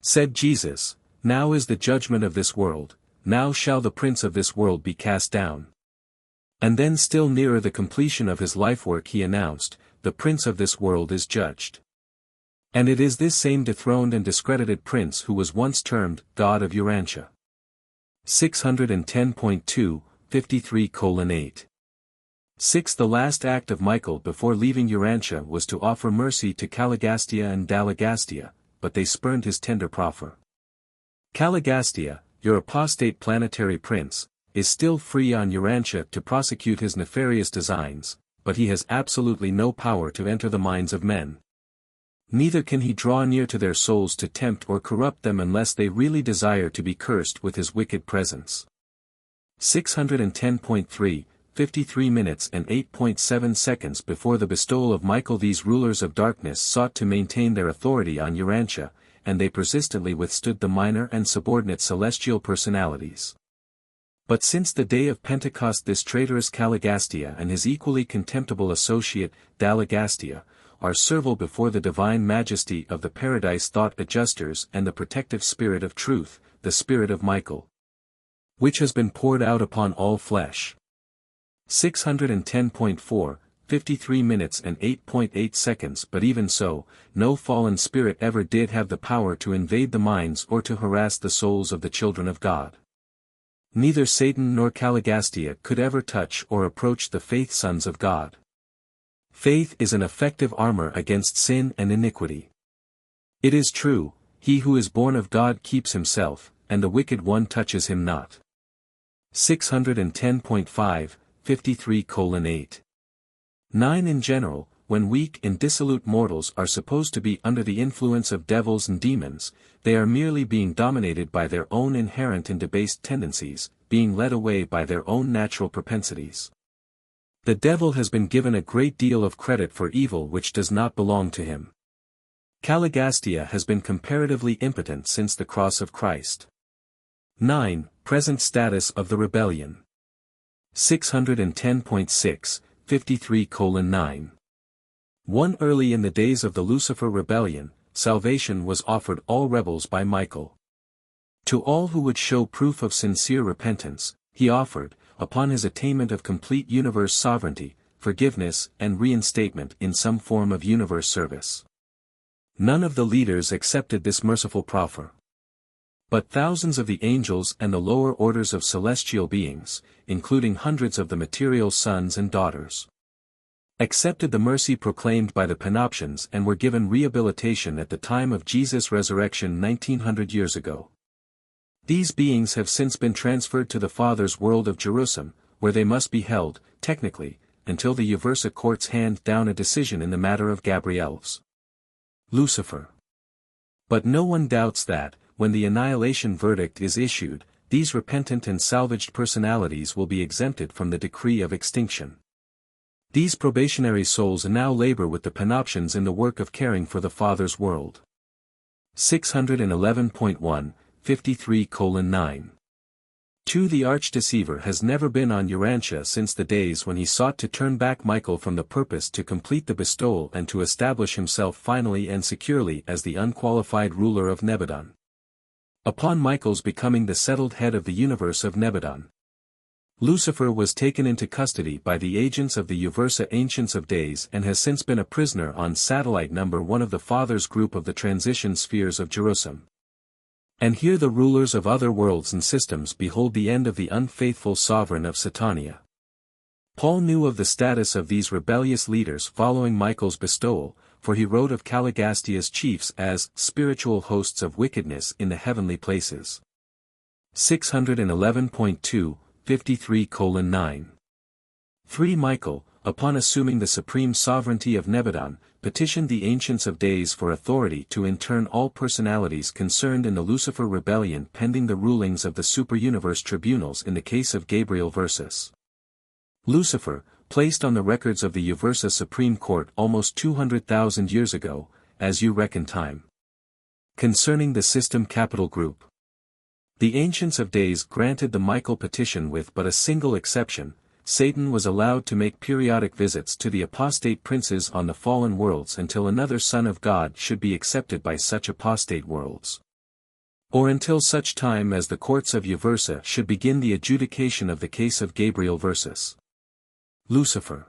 Said Jesus, "Now is the judgment of this world, now shall the prince of this world be cast down." And then still nearer the completion of his life work he announced, "The prince of this world is judged." And it is this same dethroned and discredited prince who was once termed God of Urantia. 610.2, 53:8. 6. The last act of Michael before leaving Urantia was to offer mercy to Caligastia and Dalagastia, but they spurned his tender proffer. Caligastia, your apostate planetary prince, is still free on Urantia to prosecute his nefarious designs, but he has absolutely no power to enter the minds of men. Neither can he draw near to their souls to tempt or corrupt them unless they really desire to be cursed with his wicked presence. 610.3, 53 minutes and 8.7 seconds. Before the bestowal of Michael, these rulers of darkness sought to maintain their authority on Urantia, and they persistently withstood the minor and subordinate celestial personalities. But since the day of Pentecost, this traitorous Caligastia and his equally contemptible associate, Dalagastia, are servile before the divine majesty of the paradise thought adjusters and the protective spirit of truth, the spirit of Michael, which has been poured out upon all flesh. 610.4, 53 minutes and 8.8 seconds. But even so, no fallen spirit ever did have the power to invade the minds or to harass the souls of the children of God. Neither Satan nor Caligastia could ever touch or approach the faith sons of God. Faith is an effective armor against sin and iniquity. It is true, he who is born of God keeps himself, and the wicked one touches him not. 610.5, 53:8. 9. In general, when weak and dissolute mortals are supposed to be under the influence of devils and demons, they are merely being dominated by their own inherent and debased tendencies, being led away by their own natural propensities. The devil has been given a great deal of credit for evil which does not belong to him. Caligastia has been comparatively impotent since the cross of Christ. 9. Present status of the rebellion. 610.6, 53:9. 1. Early in the days of the Lucifer rebellion, salvation was offered all rebels by Michael. To all who would show proof of sincere repentance, he offered, upon his attainment of complete universe sovereignty, forgiveness and reinstatement in some form of universe service. None of the leaders accepted this merciful proffer. But thousands of the angels and the lower orders of celestial beings, including hundreds of the material sons and daughters, accepted the mercy proclaimed by the Penoptions and were given rehabilitation at the time of Jesus' resurrection 1900 years ago. These beings have since been transferred to the Father's world of Jerusalem, where they must be held, technically, until the Uversa courts hand down a decision in the matter of Gabriel's Lucifer. But no one doubts that, when the annihilation verdict is issued, these repentant and salvaged personalities will be exempted from the decree of extinction. These probationary souls now labor with the Penoptions in the work of caring for the Father's world. 611.1, 53:9. 2. The arch-deceiver has never been on Urantia since the days when he sought to turn back Michael from the purpose to complete the bestowal and to establish himself finally and securely as the unqualified ruler of Nebadon. Upon Michael's becoming the settled head of the universe of Nebadon, Lucifer was taken into custody by the agents of the Uversa Ancients of Days and has since been a prisoner on satellite number 1 of the Father's group of the transition spheres of Jerusalem. And here the rulers of other worlds and systems behold the end of the unfaithful sovereign of Satania. Paul knew of the status of these rebellious leaders following Michael's bestowal, for he wrote of Caligastia's chiefs as spiritual hosts of wickedness in the heavenly places. 611.2, 53:9. 3. Michael, upon assuming the supreme sovereignty of Nebadon, petitioned the Ancients of Days for authority to intern all personalities concerned in the Lucifer rebellion pending the rulings of the superuniverse tribunals in the case of Gabriel versus Lucifer, placed on the records of the Uversa Supreme Court almost 200,000 years ago, as you reckon time. Concerning the system capital group, the Ancients of Days granted the Michael petition with but a single exception. Satan was allowed to make periodic visits to the apostate princes on the fallen worlds until another Son of God should be accepted by such apostate worlds, or until such time as the courts of Uversa should begin the adjudication of the case of Gabriel versus Lucifer.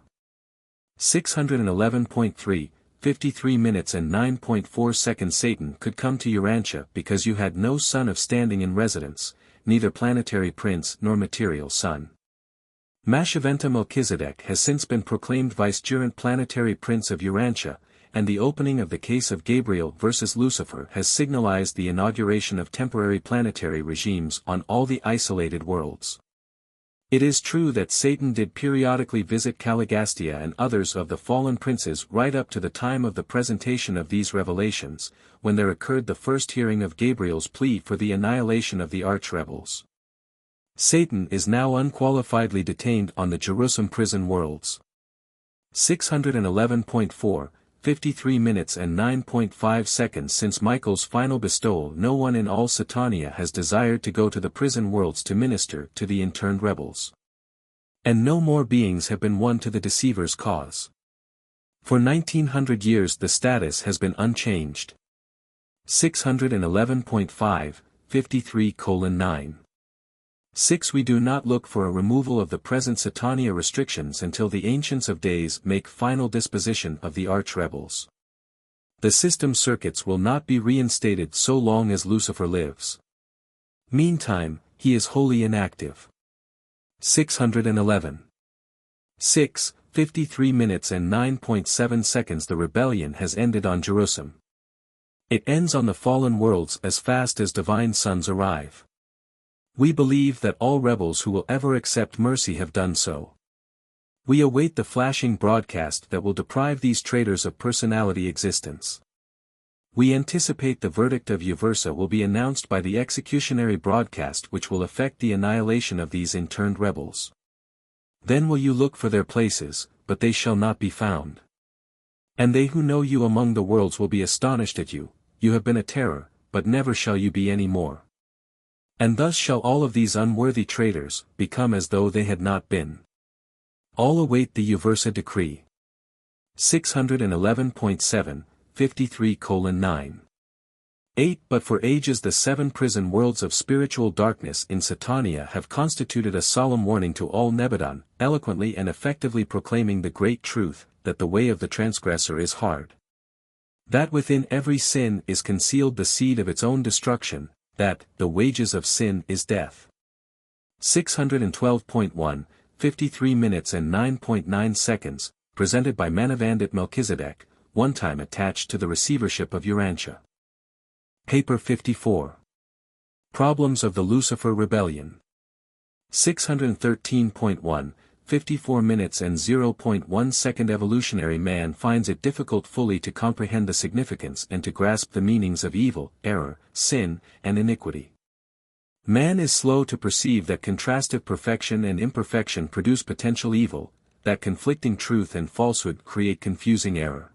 611.3, 53 minutes and 9.4 seconds. Satan could come to Urantia because you had no son of standing in residence, neither planetary prince nor material son. Mashaventa Melchizedek has since been proclaimed vicegerent planetary prince of Urantia, and the opening of the case of Gabriel versus Lucifer has signalized the inauguration of temporary planetary regimes on all the isolated worlds. It is true that Satan did periodically visit Caligastia and others of the fallen princes right up to the time of the presentation of these revelations, when there occurred the first hearing of Gabriel's plea for the annihilation of the arch-rebels. Satan is now unqualifiedly detained on the Jerusalem prison worlds. 611.4, 53 minutes and 9.5 seconds. Since Michael's final bestowal, no one in all Satania has desired to go to the prison worlds to minister to the interned rebels. And no more beings have been won to the deceiver's cause. For 1900 years the status has been unchanged. 611.5, 53:9. 6. We do not look for a removal of the present Satania restrictions until the Ancients of Days make final disposition of the arch-rebels. The system circuits will not be reinstated so long as Lucifer lives. Meantime, he is wholly inactive. 611. 6, 53 minutes and 9.7 seconds. The rebellion has ended on Jerusalem. It ends on the fallen worlds as fast as divine sons arrive. We believe that all rebels who will ever accept mercy have done so. We await the flashing broadcast that will deprive these traitors of personality existence. We anticipate the verdict of Uversa will be announced by the executionary broadcast which will effect the annihilation of these interned rebels. Then will you look for their places, but they shall not be found. And they who know you among the worlds will be astonished at you. You have been a terror, but never shall you be any more. And thus shall all of these unworthy traitors become as though they had not been. All await the Uversa decree. 611.7, 53:9. 8. But for ages the 7 prison worlds of spiritual darkness in Satania have constituted a solemn warning to all Nebadon, eloquently and effectively proclaiming the great truth, that the way of the transgressor is hard. That within every sin is concealed the seed of its own destruction, that the wages of sin is death. 612.1, 53 minutes and 9.9 seconds, presented by Manavandit Melchizedek, one time attached to the receivership of Urantia. Paper 54. Problems of the Lucifer Rebellion. 613.1, 54 minutes and 0.1 second. Evolutionary man finds it difficult fully to comprehend the significance and to grasp the meanings of evil, error, sin, and iniquity. Man is slow to perceive that contrastive perfection and imperfection produce potential evil, that conflicting truth and falsehood create confusing error.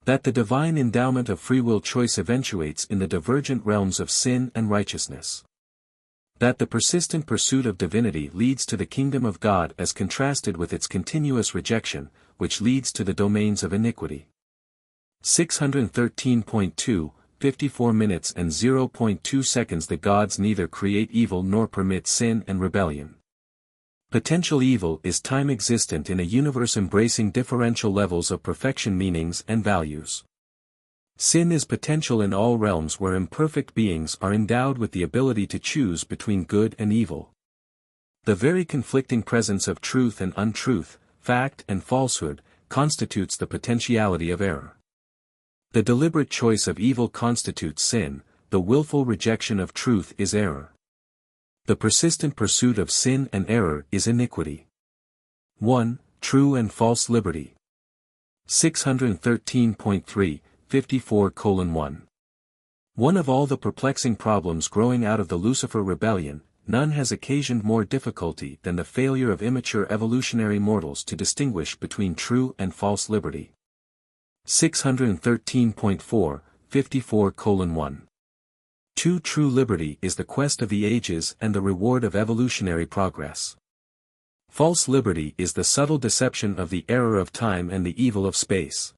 That the divine endowment of free will choice eventuates in the divergent realms of sin and righteousness. That the persistent pursuit of divinity leads to the kingdom of God as contrasted with its continuous rejection, which leads to the domains of iniquity. 613.2, 54 minutes and 0.2 seconds. The gods neither create evil nor permit sin and rebellion. Potential evil is time existent in a universe embracing differential levels of perfection, meanings and values. Sin is potential in all realms where imperfect beings are endowed with the ability to choose between good and evil. The very conflicting presence of truth and untruth, fact and falsehood, constitutes the potentiality of error. The deliberate choice of evil constitutes sin, the willful rejection of truth is error. The persistent pursuit of sin and error is iniquity. 1. True and false liberty. 613.3, 54:1. One of all the perplexing problems growing out of the Lucifer rebellion, none has occasioned more difficulty than the failure of immature evolutionary mortals to distinguish between true and false liberty. 613.4, 54:1. True liberty is the quest of the ages and the reward of evolutionary progress. False liberty is the subtle deception of the error of time and the evil of space.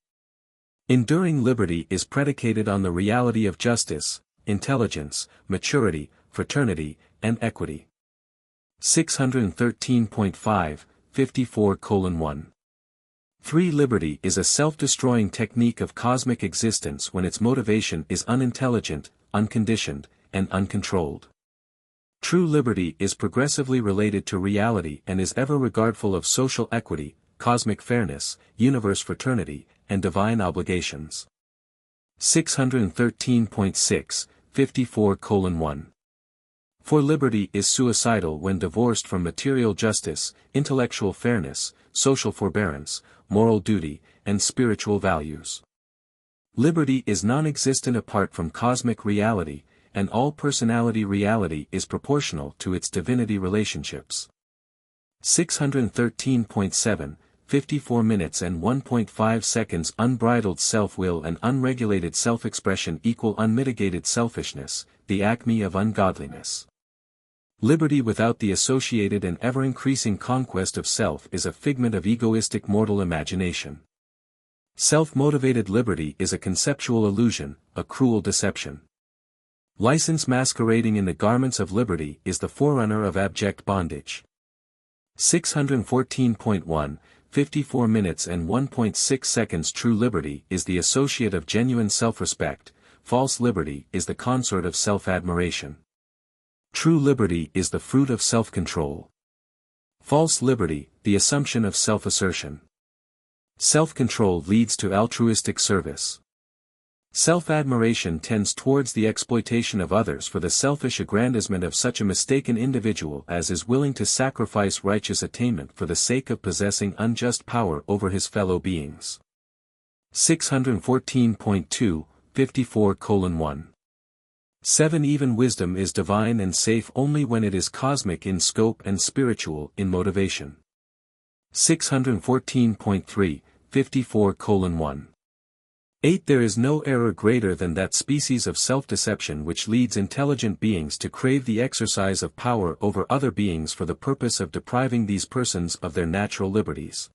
Enduring liberty is predicated on the reality of justice, intelligence, maturity, fraternity, and equity. 613.5, 54:1. Free liberty is a self-destroying technique of cosmic existence when its motivation is unintelligent, unconditioned, and uncontrolled. True liberty is progressively related to reality and is ever regardful of social equity, cosmic fairness, universe fraternity, and divine obligations. 613.6, 54:1. For liberty is suicidal when divorced from material justice, intellectual fairness, social forbearance, moral duty, and spiritual values. Liberty is non-existent apart from cosmic reality, and all personality reality is proportional to its divinity relationships. 613.7, 54 minutes and 1.5 seconds. Unbridled self-will and unregulated self-expression equal unmitigated selfishness, the acme of ungodliness. Liberty without the associated and ever-increasing conquest of self is a figment of egoistic mortal imagination. Self-motivated liberty is a conceptual illusion, a cruel deception. License masquerading in the garments of liberty is the forerunner of abject bondage. 614.1, 54 minutes and 1.6 seconds. True liberty is the associate of genuine self-respect, false liberty is the consort of self-admiration. True liberty is the fruit of self-control. False liberty, the assumption of self-assertion. Self-control leads to altruistic service. Self-admiration tends towards the exploitation of others for the selfish aggrandizement of such a mistaken individual as is willing to sacrifice righteous attainment for the sake of possessing unjust power over his fellow beings. 614.2, 54:1. 7. Even wisdom is divine and safe only when it is cosmic in scope and spiritual in motivation. 614.3, 54:1. 8. There is no error greater than that species of self-deception which leads intelligent beings to crave the exercise of power over other beings for the purpose of depriving these persons of their natural liberties.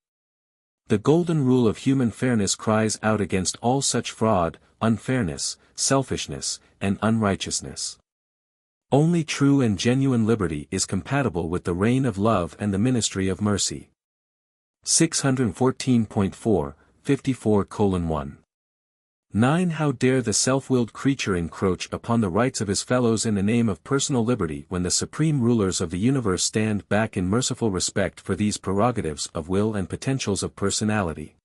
The golden rule of human fairness cries out against all such fraud, unfairness, selfishness, and unrighteousness. Only true and genuine liberty is compatible with the reign of love and the ministry of mercy. 614.4, 54:1. 9. How dare the self-willed creature encroach upon the rights of his fellows in the name of personal liberty when the supreme rulers of the universe stand back in merciful respect for these prerogatives of will and potentials of personality.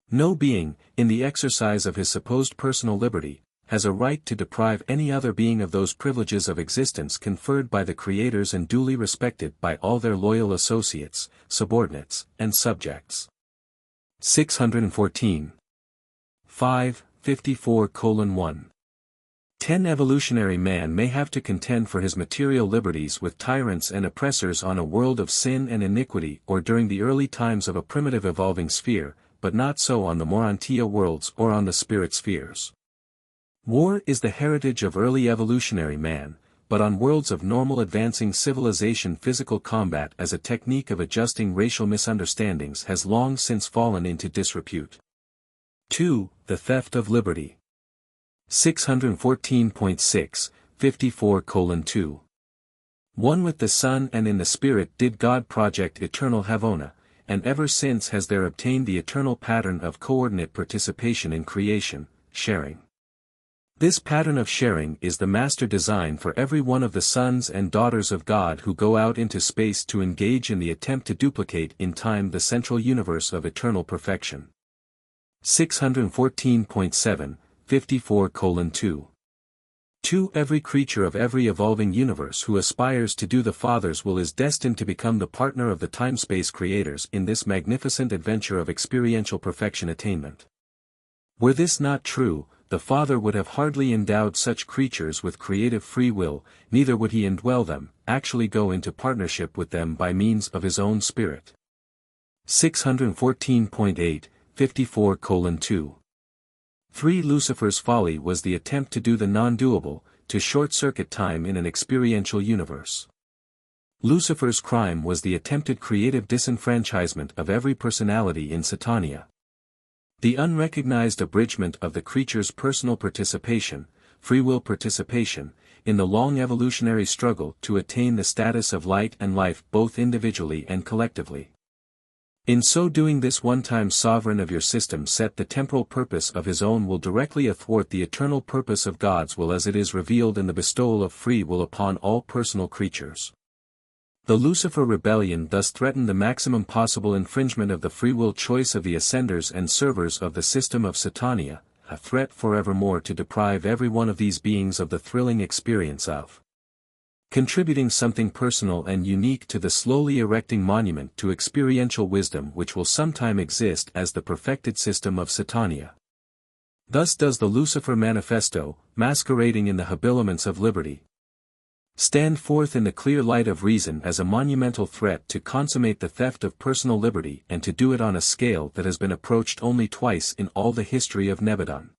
No being, in the exercise of his supposed personal liberty, has a right to deprive any other being of those privileges of existence conferred by the creators and duly respected by all their loyal associates, subordinates, and subjects. 614. 5, 54:1. 10. Evolutionary man may have to contend for his material liberties with tyrants and oppressors on a world of sin and iniquity or during the early times of a primitive evolving sphere, but not so on the Morontia worlds or on the spirit spheres. War is the heritage of early evolutionary man, but on worlds of normal advancing civilization physical combat as a technique of adjusting racial misunderstandings has long since fallen into disrepute. 2. The theft of liberty. 614.6, 54:2. One with the Son and in the Spirit did God project eternal Havona, and ever since has there obtained the eternal pattern of coordinate participation in creation, sharing. This pattern of sharing is the master design for every one of the sons and daughters of God who go out into space to engage in the attempt to duplicate in time the central universe of eternal perfection. 614.7, 54:2. 2. Every creature of every evolving universe who aspires to do the Father's will is destined to become the partner of the time-space creators in this magnificent adventure of experiential perfection attainment. Were this not true, the Father would have hardly endowed such creatures with creative free will, neither would he indwell them, actually go into partnership with them by means of his own Spirit. 614.8, 54:2. 3. Lucifer's folly was the attempt to do the non-doable, to short-circuit time in an experiential universe. Lucifer's crime was the attempted creative disenfranchisement of every personality in Satania. The unrecognized abridgment of the creature's personal participation, free will participation, in the long evolutionary struggle to attain the status of light and life both individually and collectively. In so doing, this one-time sovereign of your system set the temporal purpose of his own will directly athwart the eternal purpose of God's will as it is revealed in the bestowal of free will upon all personal creatures. The Lucifer rebellion thus threatened the maximum possible infringement of the free will choice of the ascenders and servers of the system of Satania, a threat forevermore to deprive every one of these beings of the thrilling experience of contributing something personal and unique to the slowly erecting monument to experiential wisdom which will sometime exist as the perfected system of Satania. Thus does the Lucifer Manifesto, masquerading in the habiliments of liberty, stand forth in the clear light of reason as a monumental threat to consummate the theft of personal liberty and to do it on a scale that has been approached only twice in all the history of Nebadon.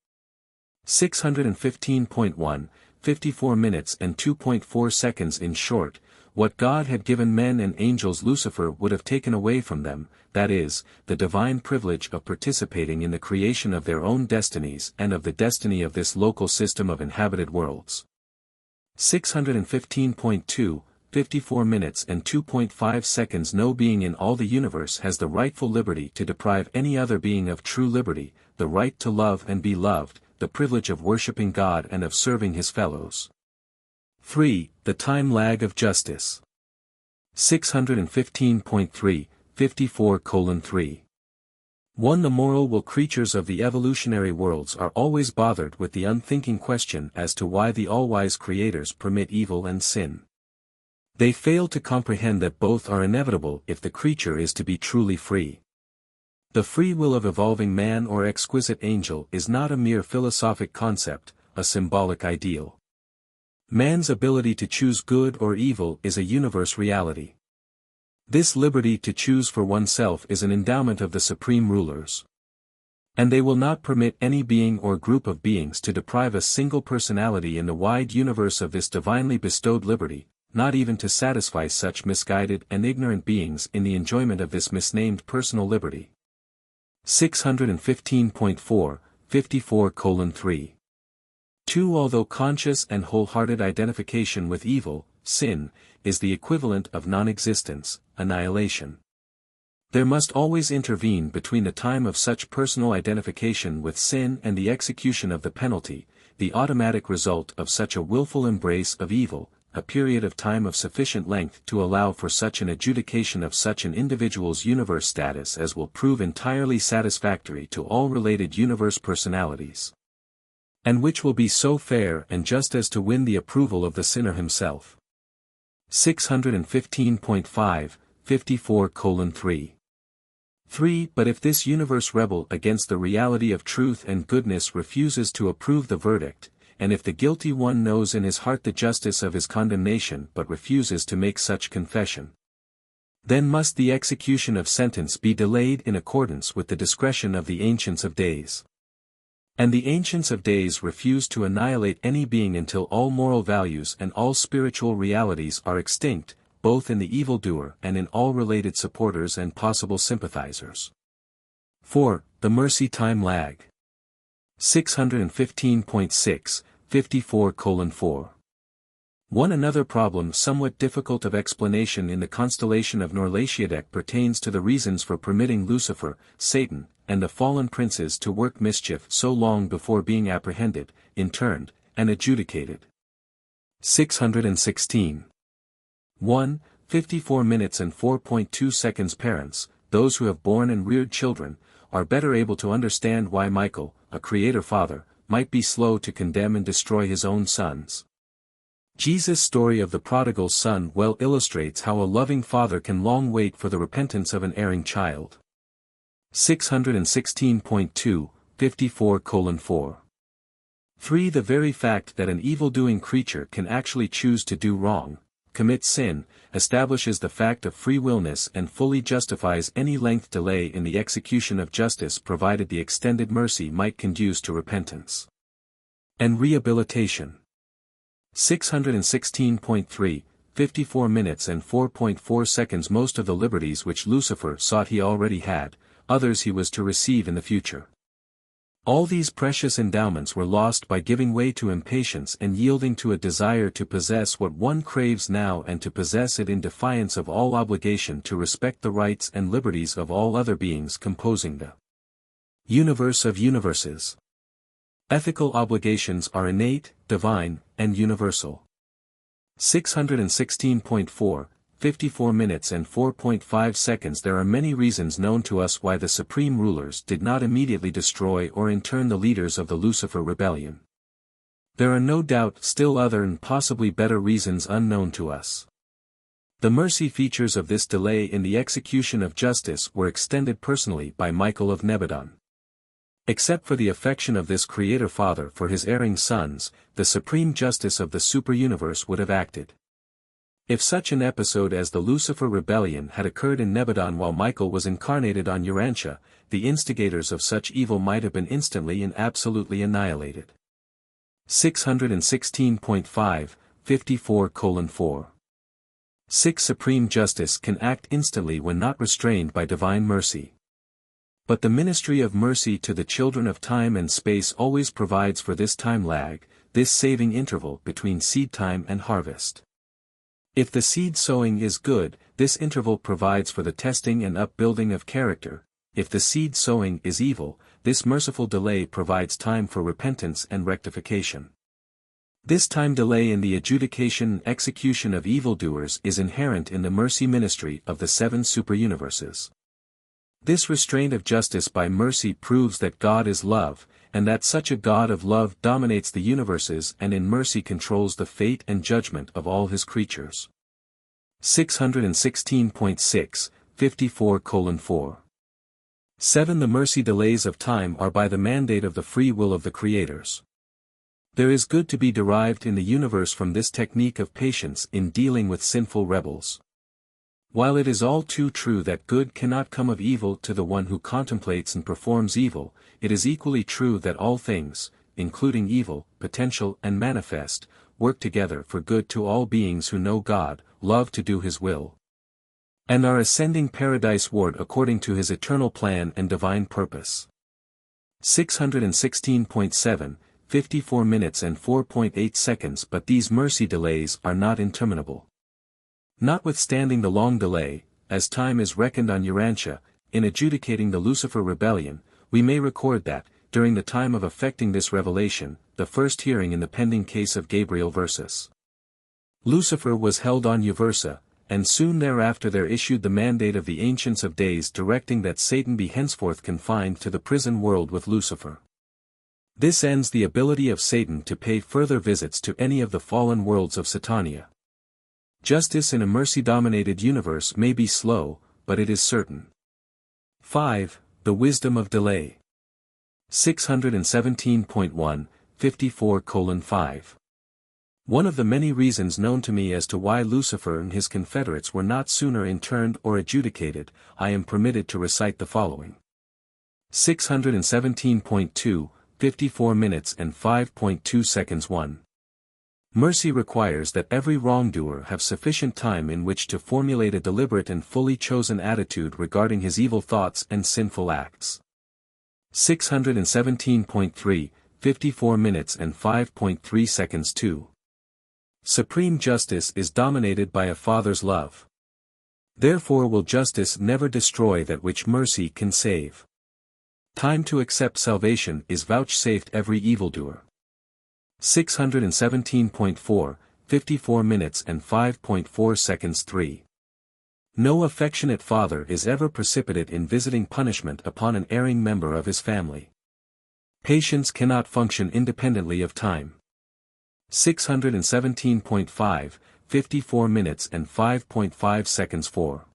615.1, 54 minutes and 2.4 seconds. In short, what God had given men and angels Lucifer would have taken away from them, that is, the divine privilege of participating in the creation of their own destinies and of the destiny of this local system of inhabited worlds. 615.2, 54 minutes and 2.5 seconds. No being in all the universe has the rightful liberty to deprive any other being of true liberty, the right to love and be loved, the privilege of worshipping God and of serving his fellows. 3. The time lag of justice. 615.3, 54:3. 1. The moral will creatures of the evolutionary worlds are always bothered with the unthinking question as to why the all-wise creators permit evil and sin. They fail to comprehend that both are inevitable if the creature is to be truly free. The free will of evolving man or exquisite angel is not a mere philosophic concept, a symbolic ideal. Man's ability to choose good or evil is a universe reality. This liberty to choose for oneself is an endowment of the supreme rulers. And they will not permit any being or group of beings to deprive a single personality in the wide universe of this divinely bestowed liberty, not even to satisfy such misguided and ignorant beings in the enjoyment of this misnamed personal liberty. 615.4, 54:3. 2. Although conscious and wholehearted identification with evil, sin, is the equivalent of non-existence, annihilation. There must always intervene between the time of such personal identification with sin and the execution of the penalty, the automatic result of such a willful embrace of evil, a period of time of sufficient length to allow for such an adjudication of such an individual's universe status as will prove entirely satisfactory to all related universe personalities, and which will be so fair and just as to win the approval of the sinner himself. 615.5, 54:3. 3. But if this universe rebel against the reality of truth and goodness refuses to approve the verdict, and if the guilty one knows in his heart the justice of his condemnation but refuses to make such confession, Then must the execution of sentence be delayed in accordance with the discretion of the Ancients of Days. And the Ancients of Days refuse to annihilate any being until all moral values and all spiritual realities are extinct, both in the evildoer and in all related supporters and possible sympathizers. 4. The mercy time lag. 615.6, 54:4. One another problem somewhat difficult of explanation in the constellation of Melchizedek pertains to the reasons for permitting Lucifer, Satan, and the fallen princes to work mischief so long before being apprehended, interned, and adjudicated. 616. 1. 54 minutes and 4.2 seconds. Parents, those who have borne and reared children, are better able to understand why Michael, a creator father, might be slow to condemn and destroy his own sons. Jesus' story of the prodigal son well illustrates how a loving father can long wait for the repentance of an erring child. 616.2, 54:4. 3. The very fact that an evil-doing creature can actually choose to do wrong, commit sin, establishes the fact of free willness and fully justifies any length delay in the execution of justice provided the extended mercy might conduce to repentance and rehabilitation. 616.3, 54 minutes and 4.4 seconds. Most of the liberties which Lucifer sought he already had, others he was to receive in the future. All these precious endowments were lost by giving way to impatience and yielding to a desire to possess what one craves now and to possess it in defiance of all obligation to respect the rights and liberties of all other beings composing the universe of universes. Ethical obligations are innate, divine, and universal. 616.4, 54 minutes and 4.5 seconds. There are many reasons known to us why the supreme rulers did not immediately destroy or intern the leaders of the Lucifer rebellion. There are no doubt still other and possibly better reasons unknown to us. The mercy features of this delay in the execution of justice were extended personally by Michael of Nebadon. Except for the affection of this Creator Father for his erring sons, the supreme justice of the super-universe would have acted. If such an episode as the Lucifer rebellion had occurred in Nebadon while Michael was incarnated on Urantia, the instigators of such evil might have been instantly and absolutely annihilated. 616.5, 54:4. 6. Supreme justice can act instantly when not restrained by divine mercy. But the ministry of mercy to the children of time and space always provides for this time lag, this saving interval between seed time and harvest. If the seed sowing is good, this interval provides for the testing and upbuilding of character. If the seed sowing is evil, this merciful delay provides time for repentance and rectification. This time delay in the adjudication and execution of evildoers is inherent in the mercy ministry of the 7 superuniverses. This restraint of justice by mercy proves that God is love, and that such a God of love dominates the universes and in mercy controls the fate and judgment of all his creatures. 616.6, 54:4. 7. The mercy delays of time are by the mandate of the free will of the creators. There is good to be derived in the universe from this technique of patience in dealing with sinful rebels. While it is all too true that good cannot come of evil to the one who contemplates and performs evil, it is equally true that all things, including evil, potential and manifest, work together for good to all beings who know God, love to do his will, and are ascending paradise-ward according to his eternal plan and divine purpose. 616.7, 54 minutes and 4.8 seconds. But these mercy delays are not interminable. Notwithstanding the long delay, as time is reckoned on Urantia, in adjudicating the Lucifer rebellion, we may record that, during the time of effecting this revelation, the first hearing in the pending case of Gabriel versus Lucifer was held on Uversa, and soon thereafter there issued the mandate of the Ancients of Days directing that Satan be henceforth confined to the prison world with Lucifer. This ends the ability of Satan to pay further visits to any of the fallen worlds of Satania. Justice in a mercy-dominated universe may be slow, but it is certain. 5. The wisdom of delay. 617.1, 54:5. One of the many reasons known to me as to why Lucifer and his confederates were not sooner interned or adjudicated, I am permitted to recite the following. 617.2, 54 minutes and 5.2 seconds 1. Mercy requires that every wrongdoer have sufficient time in which to formulate a deliberate and fully chosen attitude regarding his evil thoughts and sinful acts. 617.3, 54 minutes and 5.3 seconds 2. Supreme justice is dominated by a father's love. Therefore will justice never destroy that which mercy can save. Time to accept salvation is vouchsafed every evildoer. 617.4, 54 minutes and 5.4 seconds 3. No affectionate father is ever precipitate in visiting punishment upon an erring member of his family. Patience cannot function independently of time. 617.5, 54 minutes and 5.5 seconds 4.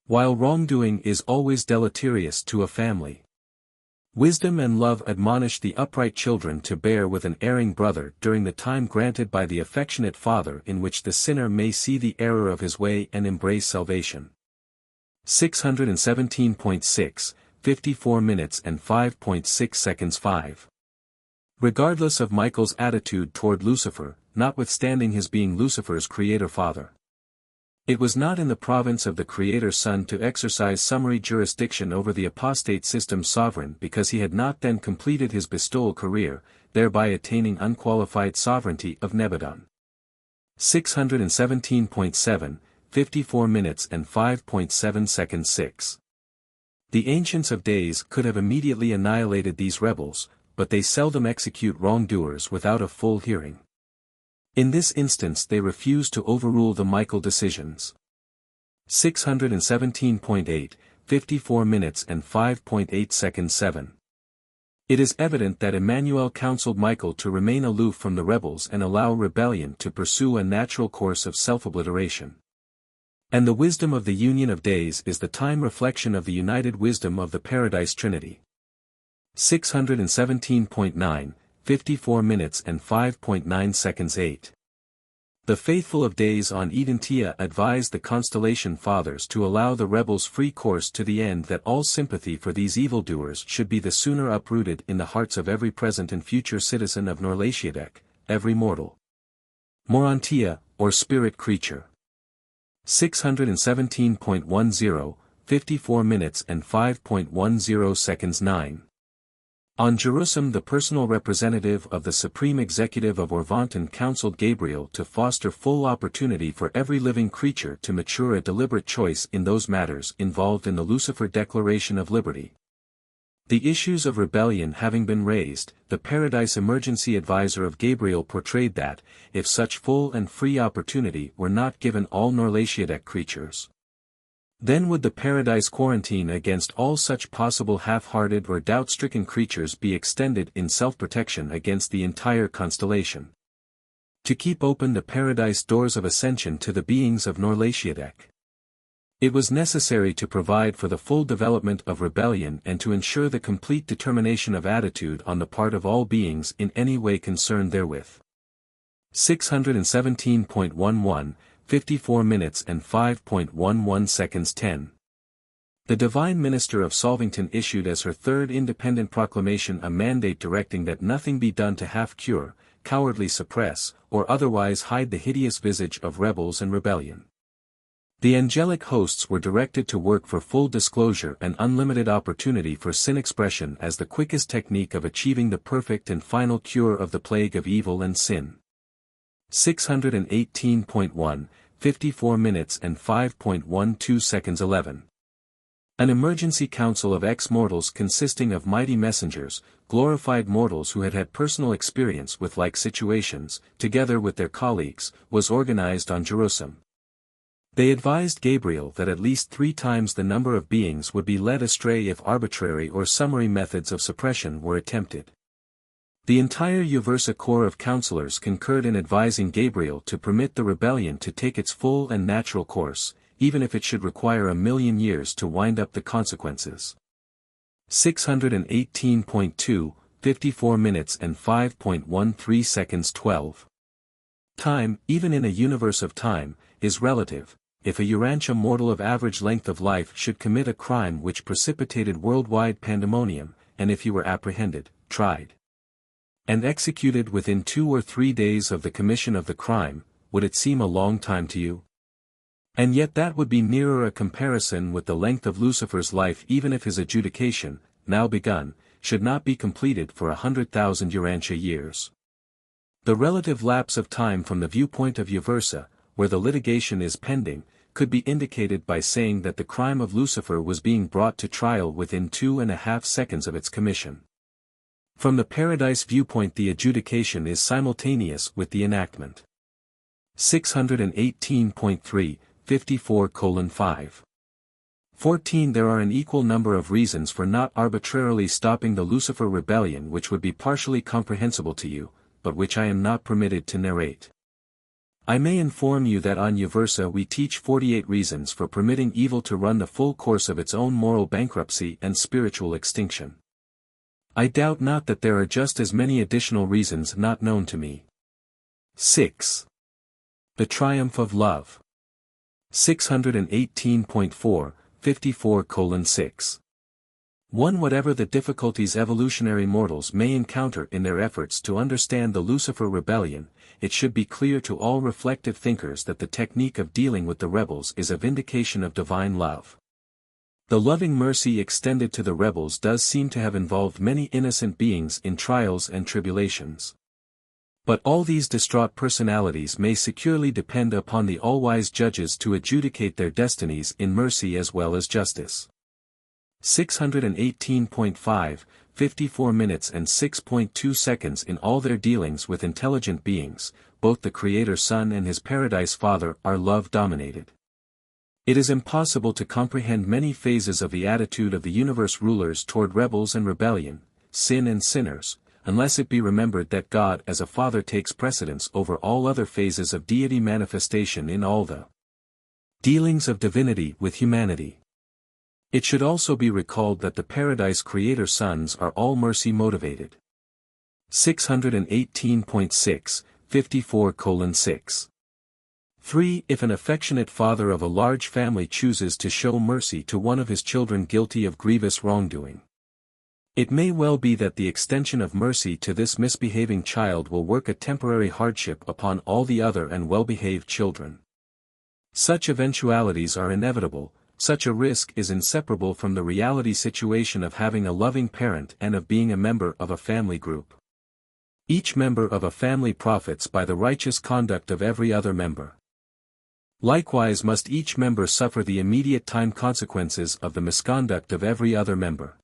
While wrongdoing is always deleterious to a family, wisdom and love admonish the upright children to bear with an erring brother during the time granted by the affectionate father in which the sinner may see the error of his way and embrace salvation. 617.6, 54 minutes and 5.6 seconds 5. Regardless of Michael's attitude toward Lucifer, notwithstanding his being Lucifer's creator father, it was not in the province of the Creator's Son to exercise summary jurisdiction over the apostate system's sovereign because he had not then completed his bestowal career, thereby attaining unqualified sovereignty of Nebadon. 617.7, 54 minutes and 5.7 seconds 6. The Ancients of Days could have immediately annihilated these rebels, but they seldom execute wrongdoers without a full hearing. In this instance they refused to overrule the Michael decisions. 617.8, 54 minutes and 5.8 seconds 7. It is evident that Emmanuel counseled Michael to remain aloof from the rebels and allow rebellion to pursue a natural course of self-obliteration. And the wisdom of the union of days is the time reflection of the united wisdom of the Paradise Trinity. 617.9, 54 minutes and 5.9 seconds 8. The faithful of days on Urantia advised the Constellation Fathers to allow the rebels free course to the end that all sympathy for these evildoers should be the sooner uprooted in the hearts of every present and future citizen of Norlatiadek, every mortal. Morontia, or spirit creature. 617.10, 54 minutes and 5.10 seconds 9. On Jerusalem the personal representative of the Supreme Executive of Orvanton counseled Gabriel to foster full opportunity for every living creature to mature a deliberate choice in those matters involved in the Lucifer Declaration of Liberty. The issues of rebellion having been raised, the Paradise Emergency Advisor of Gabriel portrayed that, if such full and free opportunity were not given all Norlatiadek creatures, then would the Paradise quarantine against all such possible half-hearted or doubt-stricken creatures be extended in self-protection against the entire constellation. To keep open the Paradise doors of ascension to the beings of Norlatiadek, it was necessary to provide for the full development of rebellion and to ensure the complete determination of attitude on the part of all beings in any way concerned therewith. 617.11, 54 minutes and 5.11 seconds 10. The Divine Minister of Solvington issued as her third independent proclamation a mandate directing that nothing be done to half-cure, cowardly suppress, or otherwise hide the hideous visage of rebels and rebellion. The angelic hosts were directed to work for full disclosure and unlimited opportunity for sin expression as the quickest technique of achieving the perfect and final cure of the plague of evil and sin. 618.1, 54 minutes and 5.12 seconds 11. An emergency council of ex-mortals consisting of mighty messengers, glorified mortals who had had personal experience with like situations, together with their colleagues, was organized on Jerusalem. They advised Gabriel that at least 3 times the number of beings would be led astray if arbitrary or summary methods of suppression were attempted. The entire Uversa Corps of counselors concurred in advising Gabriel to permit the rebellion to take its full and natural course, even if it should require 1,000,000 years to wind up the consequences. 618.2, 54 minutes and 5.13 seconds 12. Time, even in a universe of time, is relative. If a Urantia mortal of average length of life should commit a crime which precipitated worldwide pandemonium, and if he were apprehended, tried, and executed within 2 or 3 days of the commission of the crime, would it seem a long time to you? And yet that would be nearer a comparison with the length of Lucifer's life even if his adjudication, now begun, should not be completed for 100,000 Urantia years. The relative lapse of time from the viewpoint of Uversa, where the litigation is pending, could be indicated by saying that the crime of Lucifer was being brought to trial within 2.5 seconds of its commission. From the paradise viewpoint the adjudication is simultaneous with the enactment. 618.3, 54:5. 14 There are an equal number of reasons for not arbitrarily stopping the Lucifer rebellion which would be partially comprehensible to you, but which I am not permitted to narrate. I may inform you that on Uversa we teach 48 reasons for permitting evil to run the full course of its own moral bankruptcy and spiritual extinction. I doubt not that there are just as many additional reasons not known to me. 6. The Triumph of Love. 618.4, 54:6. 1. Whatever the difficulties evolutionary mortals may encounter in their efforts to understand the Lucifer rebellion, it should be clear to all reflective thinkers that the technique of dealing with the rebels is a vindication of divine love. The loving mercy extended to the rebels does seem to have involved many innocent beings in trials and tribulations. But all these distraught personalities may securely depend upon the all-wise judges to adjudicate their destinies in mercy as well as justice. 618.5, 54 minutes and 6.2 seconds In all their dealings with intelligent beings, both the Creator Son and his Paradise Father are love-dominated. It is impossible to comprehend many phases of the attitude of the universe rulers toward rebels and rebellion, sin and sinners, unless it be remembered that God as a Father takes precedence over all other phases of deity manifestation in all the dealings of divinity with humanity. It should also be recalled that the Paradise Creator Sons are all mercy-motivated. 618.6, 54:6. 3. If an affectionate father of a large family chooses to show mercy to one of his children guilty of grievous wrongdoing, it may well be that the extension of mercy to this misbehaving child will work a temporary hardship upon all the other and well-behaved children. Such eventualities are inevitable. Such a risk is inseparable from the reality situation of having a loving parent and of being a member of a family group. Each member of a family profits by the righteous conduct of every other member. Likewise must each member suffer the immediate time consequences of the misconduct of every other member.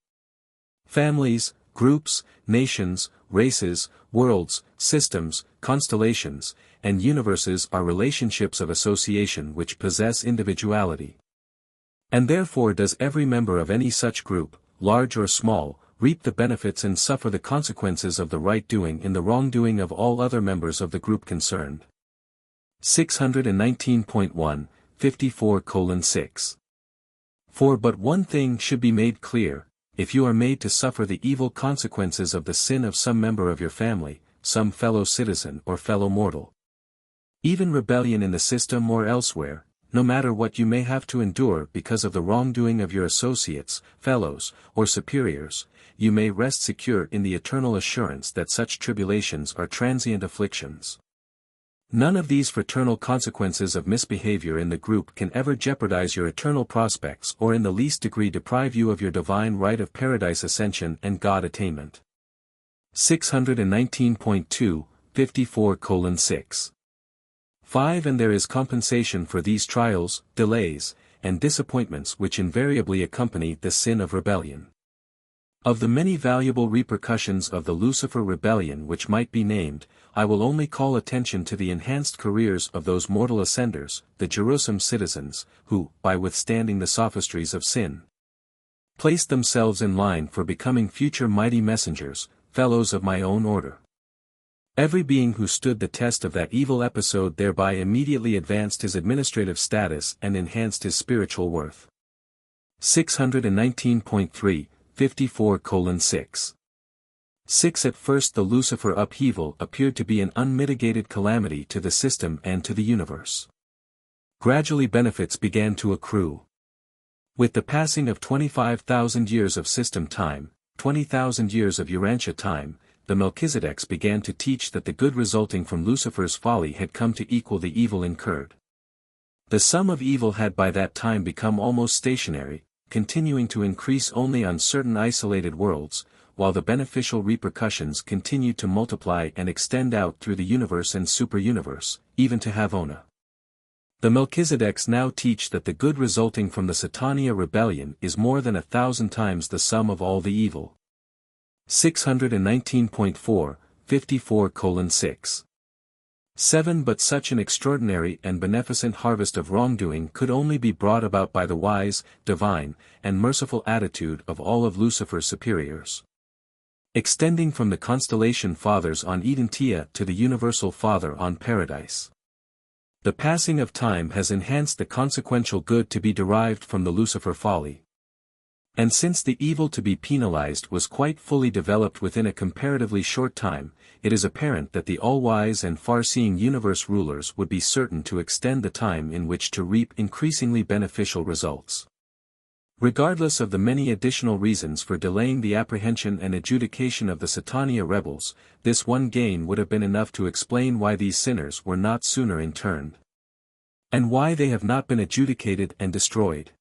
Families, groups, nations, races, worlds, systems, constellations, and universes are relationships of association which possess individuality. And therefore does every member of any such group, large or small, reap the benefits and suffer the consequences of the right doing in the wrongdoing of all other members of the group concerned. 619.1, 54:6. For but one thing should be made clear: if you are made to suffer the evil consequences of the sin of some member of your family, some fellow citizen or fellow mortal, even rebellion in the system or elsewhere, no matter what you may have to endure because of the wrongdoing of your associates, fellows, or superiors, you may rest secure in the eternal assurance that such tribulations are transient afflictions. None of these fraternal consequences of misbehavior in the group can ever jeopardize your eternal prospects or in the least degree deprive you of your divine right of paradise ascension and God attainment. 619.2, 54:6. 5. And there is compensation for these trials, delays, and disappointments which invariably accompany the sin of rebellion. Of the many valuable repercussions of the Lucifer rebellion which might be named, I will only call attention to the enhanced careers of those mortal ascenders, the Jerusalem citizens, who, by withstanding the sophistries of sin, placed themselves in line for becoming future mighty messengers, fellows of my own order. Every being who stood the test of that evil episode thereby immediately advanced his administrative status and enhanced his spiritual worth. 619.3, 54:6. 6. At first the Lucifer upheaval appeared to be an unmitigated calamity to the system and to the universe. Gradually benefits began to accrue. With the passing of 25,000 years of system time, 20,000 years of Urantia time, the Melchizedeks began to teach that the good resulting from Lucifer's folly had come to equal the evil incurred. The sum of evil had by that time become almost stationary, continuing to increase only on certain isolated worlds, while the beneficial repercussions continued to multiply and extend out through the universe and superuniverse, even to Havona. The Melchizedeks now teach that the good resulting from the Satania rebellion is more than 1,000 times the sum of all the evil. 619.4, 54:6. 7. But such an extraordinary and beneficent harvest of wrongdoing could only be brought about by the wise, divine, and merciful attitude of all of Lucifer's superiors. Extending from the constellation fathers on Urantia to the universal Father on Paradise. The passing of time has enhanced the consequential good to be derived from the Lucifer folly. And since the evil to be penalized was quite fully developed within a comparatively short time, it is apparent that the all-wise and far-seeing universe rulers would be certain to extend the time in which to reap increasingly beneficial results. Regardless of the many additional reasons for delaying the apprehension and adjudication of the Satania rebels, this one gain would have been enough to explain why these sinners were not sooner interned. And why they have not been adjudicated and destroyed.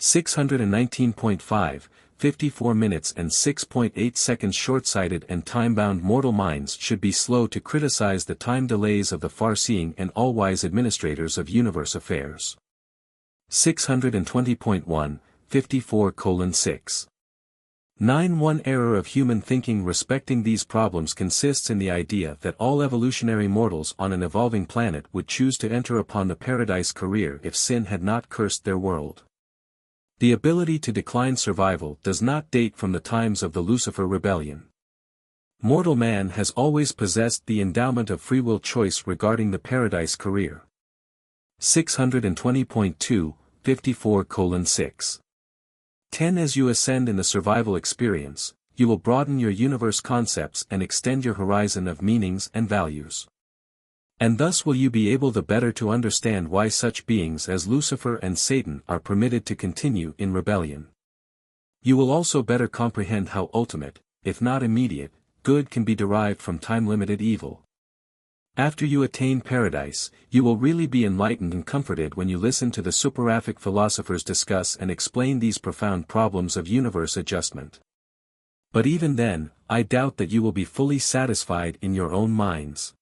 619.5, 54 minutes and 6.8 seconds. Short-sighted and time-bound mortal minds should be slow to criticize the time delays of the far-seeing and all-wise administrators of universe affairs. 620.1, 54:6. 9. One error of human thinking respecting these problems consists in the idea that all evolutionary mortals on an evolving planet would choose to enter upon the paradise career if sin had not cursed their world. The ability to decline survival does not date from the times of the Lucifer rebellion. Mortal man has always possessed the endowment of free will choice regarding the paradise career. 620.2, 54:6. 10. As you ascend in the survival experience, you will broaden your universe concepts and extend your horizon of meanings and values. And thus will you be able the better to understand why such beings as Lucifer and Satan are permitted to continue in rebellion. You will also better comprehend how ultimate, if not immediate, good can be derived from time-limited evil. After you attain paradise, you will really be enlightened and comforted when you listen to the superaphic philosophers discuss and explain these profound problems of universe adjustment. But even then, I doubt that you will be fully satisfied in your own minds.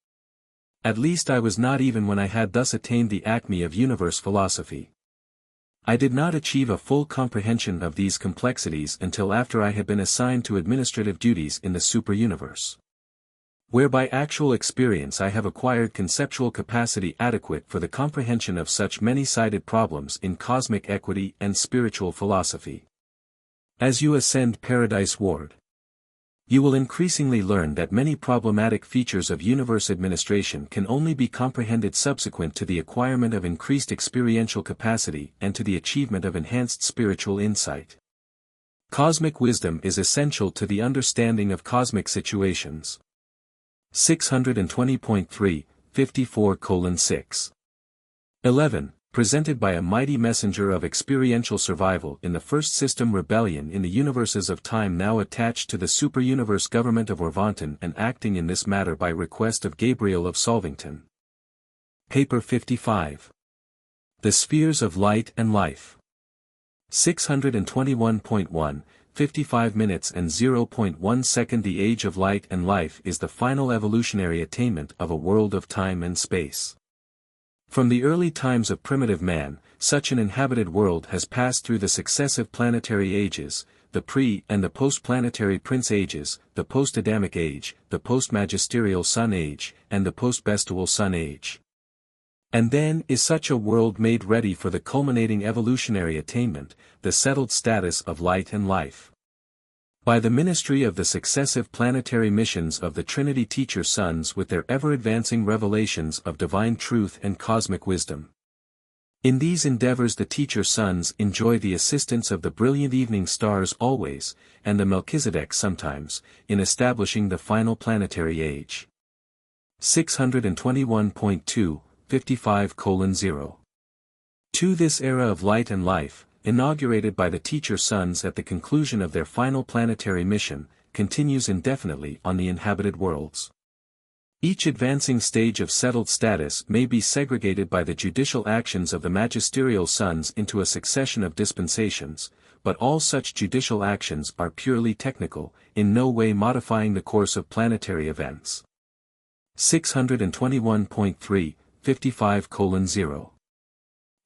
At least I was not even when I had thus attained the acme of universe philosophy. I did not achieve a full comprehension of these complexities until after I had been assigned to administrative duties in the superuniverse, where by actual experience I have acquired conceptual capacity adequate for the comprehension of such many-sided problems in cosmic equity and spiritual philosophy. As you ascend paradise ward, you will increasingly learn that many problematic features of universe administration can only be comprehended subsequent to the acquirement of increased experiential capacity and to the achievement of enhanced spiritual insight. Cosmic wisdom is essential to the understanding of cosmic situations. 620.3, 54:6. 11. Presented by a mighty messenger of experiential survival in the first system rebellion in the universes of time now attached to the superuniverse government of Orvanton and acting in this matter by request of Gabriel of Solvington. Paper 55. The Spheres of Light and Life. 621.1, 55 minutes and 0.1 second. The age of light and life is the final evolutionary attainment of a world of time and space. From the early times of primitive man, such an inhabited world has passed through the successive planetary ages, the pre- and the post-planetary prince ages, the post-Adamic age, the post-magisterial sun age, and the post-bestial sun age. And then is such a world made ready for the culminating evolutionary attainment, the settled status of light and life. By the ministry of the successive planetary missions of the Trinity Teacher Sons with their ever-advancing revelations of divine truth and cosmic wisdom. In these endeavors the teacher sons enjoy the assistance of the brilliant evening stars always, and the Melchizedek sometimes, in establishing the final planetary age. 621.2, 55:0. To this era of light and life, inaugurated by the teacher sons at the conclusion of their final planetary mission, continues indefinitely on the inhabited worlds. Each advancing stage of settled status may be segregated by the judicial actions of the magisterial sons into a succession of dispensations, but all such judicial actions are purely technical, in no way modifying the course of planetary events. 621.3, 55:0.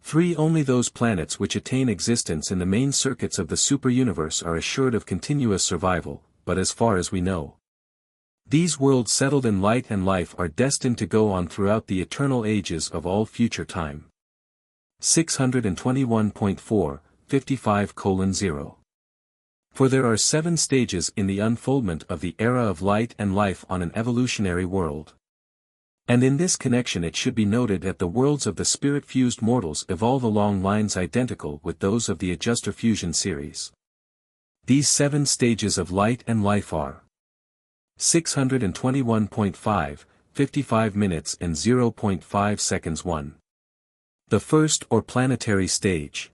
3. Only those planets which attain existence in the main circuits of the superuniverse are assured of continuous survival, but as far as we know, these worlds settled in light and life are destined to go on throughout the eternal ages of all future time. 621.4, 55:0. For there are 7 stages in the unfoldment of the era of light and life on an evolutionary world. And in this connection it should be noted that the worlds of the spirit-fused mortals evolve along lines identical with those of the adjuster fusion series. These 7 stages of light and life are 621.5, 55 minutes and 0.5 seconds 1. The first or planetary stage.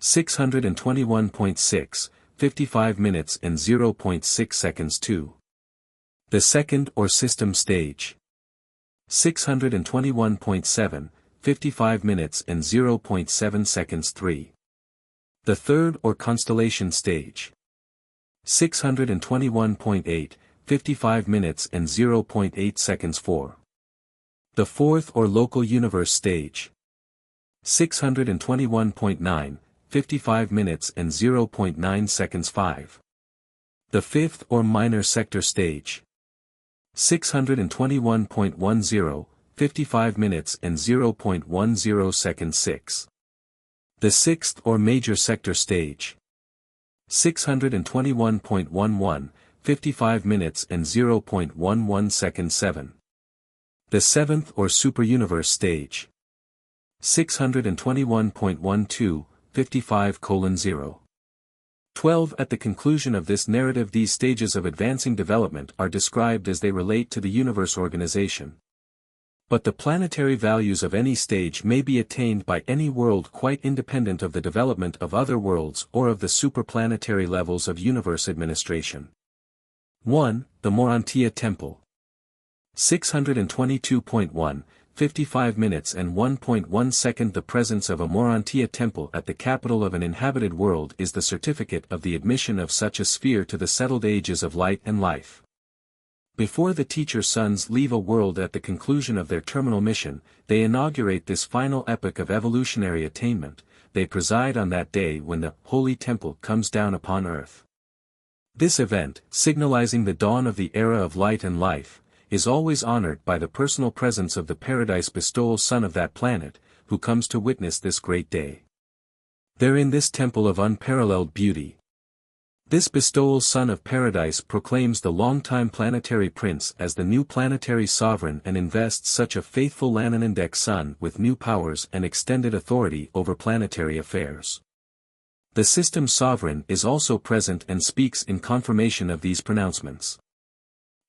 621.6, 55 minutes and 0.6 seconds 2. The second or system stage. 621.7, 55 minutes and 0.7 seconds 3. The third or constellation stage. 621.8, 55 minutes and 0.8 seconds 4. The fourth or local universe stage. 621.9, 55 minutes and 0.9 seconds 5. The fifth or minor sector stage. 621.10, 55 minutes and 0.10 seconds 6. The sixth or major sector stage. 621.11, 55 minutes and 0.11 seconds 7. The seventh or superuniverse stage. 621.12, 55:0. 12. At the conclusion of this narrative these stages of advancing development are described as they relate to the universe organization. But the planetary values of any stage may be attained by any world quite independent of the development of other worlds or of the superplanetary levels of universe administration. 1. The Morontia Temple. 622.1, 55 minutes and 1.1 second. The presence of a Morontia temple at the capital of an inhabited world is the certificate of the admission of such a sphere to the settled ages of light and life. Before the teacher sons leave a world at the conclusion of their terminal mission, they inaugurate this final epoch of evolutionary attainment. They preside on that day when the Holy Temple comes down upon earth. This event, signalizing the dawn of the era of light and life, is always honored by the personal presence of the paradise bestowal son of that planet, who comes to witness this great day. There in this temple of unparalleled beauty, this bestowal son of paradise proclaims the longtime planetary prince as the new planetary sovereign and invests such a faithful Lananandek son with new powers and extended authority over planetary affairs. The system sovereign is also present and speaks in confirmation of these pronouncements.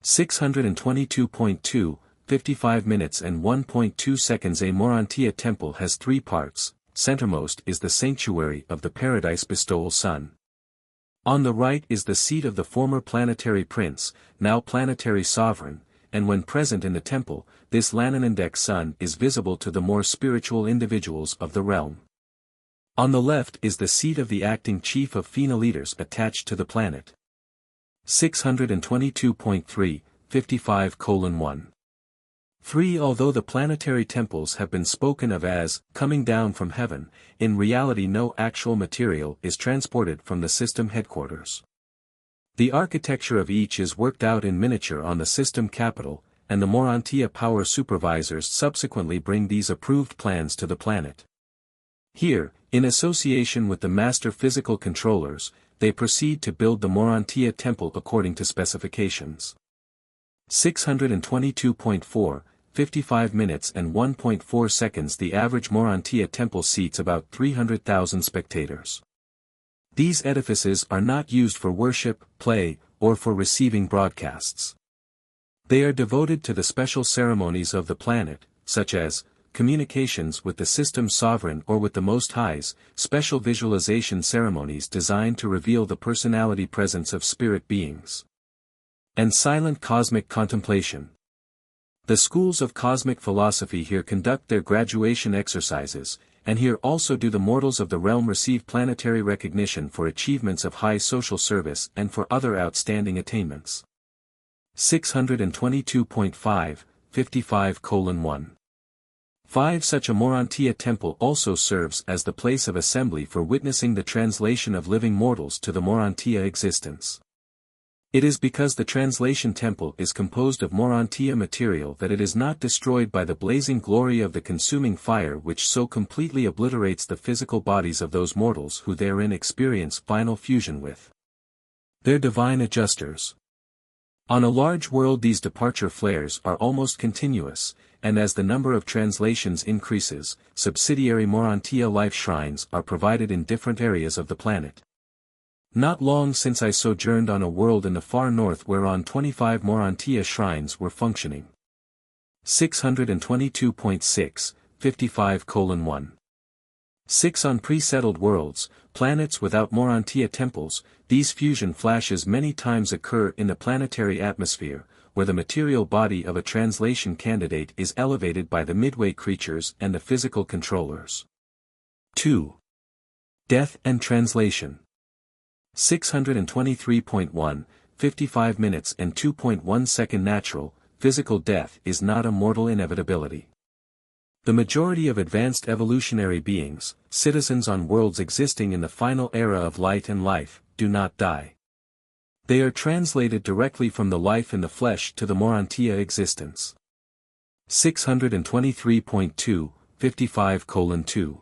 622.2, 55 minutes and 1.2 seconds. A Morontia temple has 3 parts. Centermost is the sanctuary of the paradise bestowal son. On the right is the seat of the former planetary prince, now planetary sovereign, and when present in the temple, this Lananandek son is visible to the more spiritual individuals of the realm. On the left is the seat of the acting chief of Fena leaders attached to the planet. 622.3, 55:1. 3. Although the planetary temples have been spoken of as coming down from heaven, in reality no actual material is transported from the system headquarters. The architecture of each is worked out in miniature on the system capital, and the Morontia power supervisors subsequently bring these approved plans to the planet. Here, in association with the master physical controllers, they proceed to build the Morontia temple according to specifications. 622.4, 55 minutes and 1.4 seconds. The average Morontia temple seats about 300,000 spectators. These edifices are not used for worship, play, or for receiving broadcasts. They are devoted to the special ceremonies of the planet, such as communications with the system's sovereign or with the Most High's, special visualization ceremonies designed to reveal the personality presence of spirit beings, and silent cosmic contemplation. The schools of cosmic philosophy here conduct their graduation exercises, and here also do the mortals of the realm receive planetary recognition for achievements of high social service and for other outstanding attainments. 622.5, 55:1. 5. Such a Morontia temple also serves as the place of assembly for witnessing the translation of living mortals to the Morontia existence. It is because the translation temple is composed of Morontia material that it is not destroyed by the blazing glory of the consuming fire which so completely obliterates the physical bodies of those mortals who therein experience final fusion with their divine adjusters. On a large world these departure flares are almost continuous, and as the number of translations increases, subsidiary Morontia life shrines are provided in different areas of the planet. Not long since I sojourned on a world in the far north whereon 25 Morontia shrines were functioning. 622.6, 55:1. 6. On pre-settled worlds, planets without Morontia temples, these fusion flashes many times occur in the planetary atmosphere, where the material body of a translation candidate is elevated by the midway creatures and the physical controllers. 2. Death and translation. 623.1, 55 minutes and 2.1 second. Natural, physical death is not a mortal inevitability. The majority of advanced evolutionary beings, citizens on worlds existing in the final era of light and life, do not die. They are translated directly from the life in the flesh to the Morontia existence. 623.2, 55:2.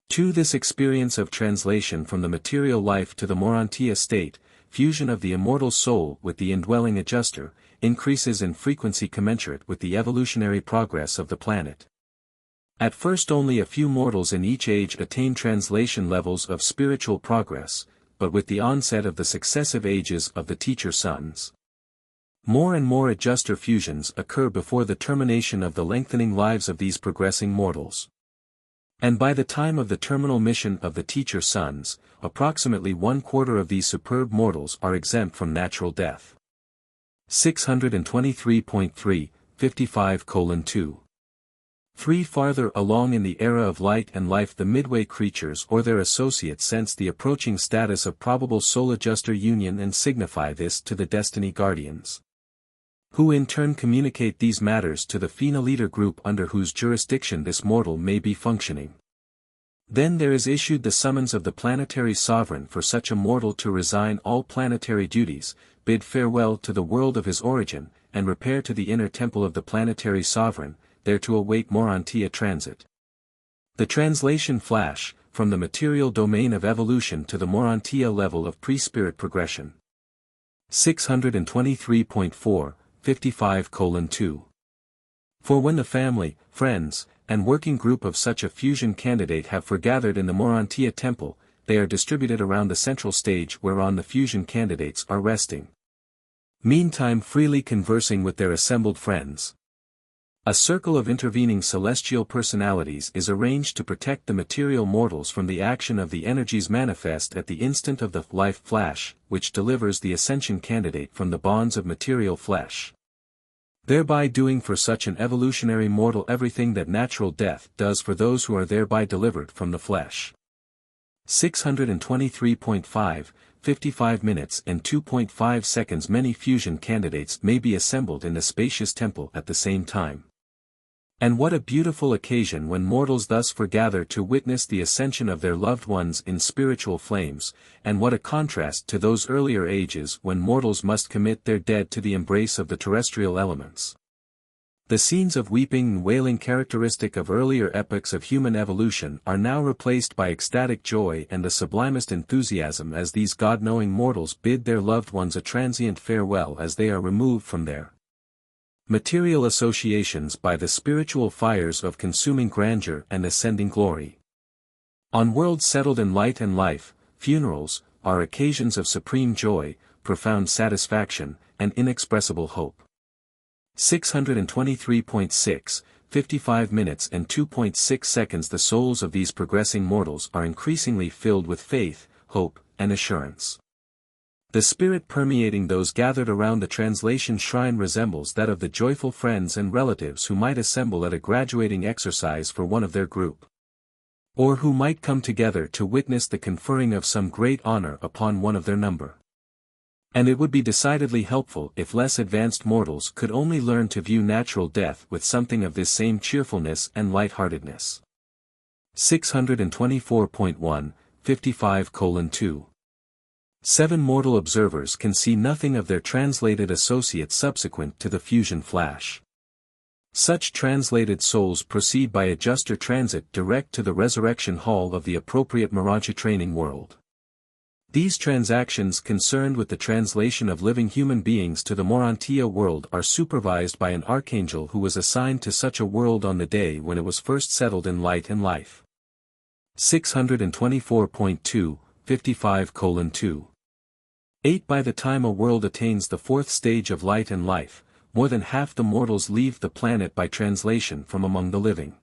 2. This experience of translation from the material life to the Morontia state, fusion of the immortal soul with the indwelling adjuster, increases in frequency commensurate with the evolutionary progress of the planet. At first only a few mortals in each age attain translation levels of spiritual progress, but with the onset of the successive ages of the teacher sons, more and more adjuster fusions occur before the termination of the lengthening lives of these progressing mortals. And by the time of the terminal mission of the teacher sons, approximately 1/4 of these superb mortals are exempt from natural death. 623.3, 55:2. 3. Farther along in the era of light and life the midway creatures or their associates sense the approaching status of probable soul adjuster union and signify this to the destiny guardians, who in turn communicate these matters to the Fina leader group under whose jurisdiction this mortal may be functioning. Then there is issued the summons of the planetary sovereign for such a mortal to resign all planetary duties, bid farewell to the world of his origin, and repair to the inner temple of the planetary sovereign, there to await Morontia transit. The translation flash, from the material domain of evolution to the Morontia level of pre-spirit progression. 623.4, 55:2. For when the family, friends, and working group of such a fusion candidate have foregathered in the Morontia temple, they are distributed around the central stage whereon the fusion candidates are resting, meantime freely conversing with their assembled friends. A circle of intervening celestial personalities is arranged to protect the material mortals from the action of the energies manifest at the instant of the life flash, which delivers the ascension candidate from the bonds of material flesh, thereby doing for such an evolutionary mortal everything that natural death does for those who are thereby delivered from the flesh. 623.5, 55 minutes and 2.5 seconds. Many fusion candidates may be assembled in the spacious temple at the same time. And what a beautiful occasion when mortals thus foregather to witness the ascension of their loved ones in spiritual flames, and what a contrast to those earlier ages when mortals must commit their dead to the embrace of the terrestrial elements. The scenes of weeping and wailing characteristic of earlier epochs of human evolution are now replaced by ecstatic joy and the sublimest enthusiasm as these God-knowing mortals bid their loved ones a transient farewell as they are removed from their Material associations by the spiritual fires of consuming grandeur and ascending glory. On worlds settled in light and life, funerals are occasions of supreme joy, profound satisfaction, and inexpressible hope. 623.6, 55 minutes and 2.6 seconds. The souls of these progressing mortals are increasingly filled with faith, hope, and assurance. The spirit permeating those gathered around the translation shrine resembles that of the joyful friends and relatives who might assemble at a graduating exercise for one of their group, or who might come together to witness the conferring of some great honor upon one of their number. And it would be decidedly helpful if less advanced mortals could only learn to view natural death with something of this same cheerfulness and lightheartedness. 624.1, 55:2. 7 mortal observers can see nothing of their translated associates subsequent to the fusion flash. Such translated souls proceed by adjuster transit direct to the resurrection hall of the appropriate Morontia training world. These transactions concerned with the translation of living human beings to the Morontia world are supervised by an archangel who was assigned to such a world on the day when it was first settled in light and life. 624.2, 55:2. 8. By the time a world attains the 4th stage of light and life, more than half the mortals leave the planet by translation from among the living.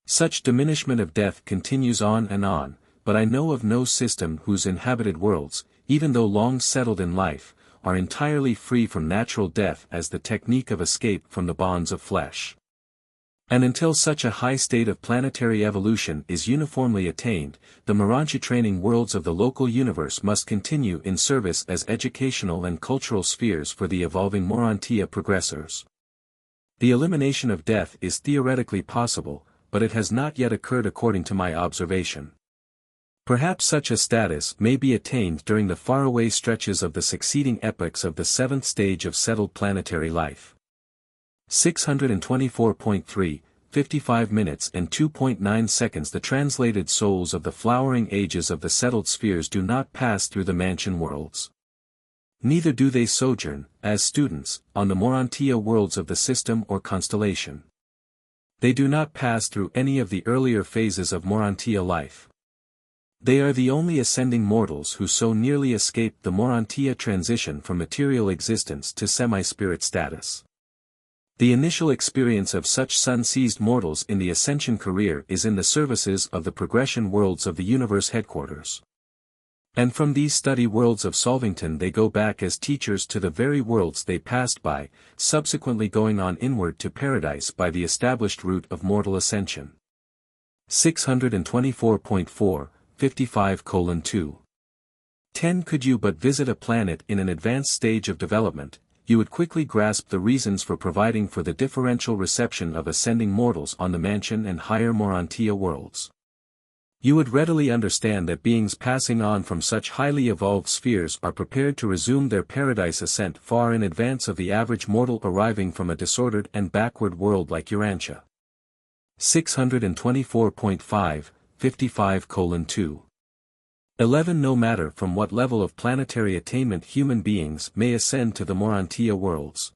Such diminishment of death continues on and on, but I know of no system whose inhabited worlds, even though long settled in life, are entirely free from natural death as the technique of escape from the bonds of flesh. And until such a high state of planetary evolution is uniformly attained, the Morontia training worlds of the local universe must continue in service as educational and cultural spheres for the evolving Morontia progressors. The elimination of death is theoretically possible, but it has not yet occurred according to my observation. Perhaps such a status may be attained during the faraway stretches of the succeeding epochs of the 7th stage of settled planetary life. 624.3, 55 minutes and 2.9 seconds. The translated souls of the flowering ages of the settled spheres do not pass through the mansion worlds. Neither do they sojourn, as students, on the Morontia worlds of the system or constellation. They do not pass through any of the earlier phases of Morontia life. They are the only ascending mortals who so nearly escaped the Morontia transition from material existence to semi-spirit status. The initial experience of such sun-seized mortals in the ascension career is in the services of the progression worlds of the universe headquarters. And from these study worlds of Solvington they go back as teachers to the very worlds they passed by, subsequently going on inward to paradise by the established route of mortal ascension. 624.4, 55:2. 10. Could you but visit a planet in an advanced stage of development, you would quickly grasp the reasons for providing for the differential reception of ascending mortals on the mansion and higher Morontia worlds. You would readily understand that beings passing on from such highly evolved spheres are prepared to resume their paradise ascent far in advance of the average mortal arriving from a disordered and backward world like Urantia. 624.5, 55:2. 11. No matter from what level of planetary attainment human beings may ascend to the Morontia worlds,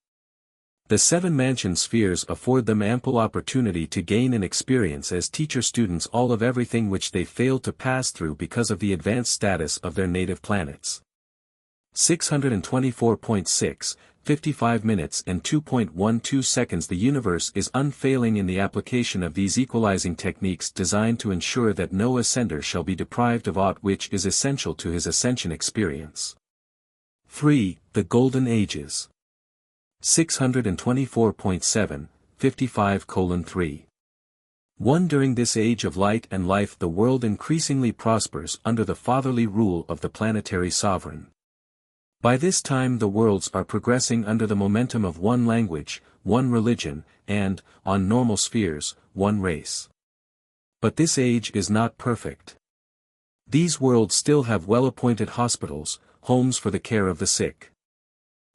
the 7 mansion spheres afford them ample opportunity to gain and experience as teacher-students all of everything which they failed to pass through because of the advanced status of their native planets. 624.6, 55 minutes and 2.12 seconds. The universe is unfailing in the application of these equalizing techniques designed to ensure that no ascender shall be deprived of aught which is essential to his ascension experience. 3. The Golden Ages. 624.7, 55:3. 1. During this age of light and life the world increasingly prospers under the fatherly rule of the planetary sovereign. By this time the worlds are progressing under the momentum of one language, one religion, and, on normal spheres, one race. But this age is not perfect. These worlds still have well-appointed hospitals, homes for the care of the sick.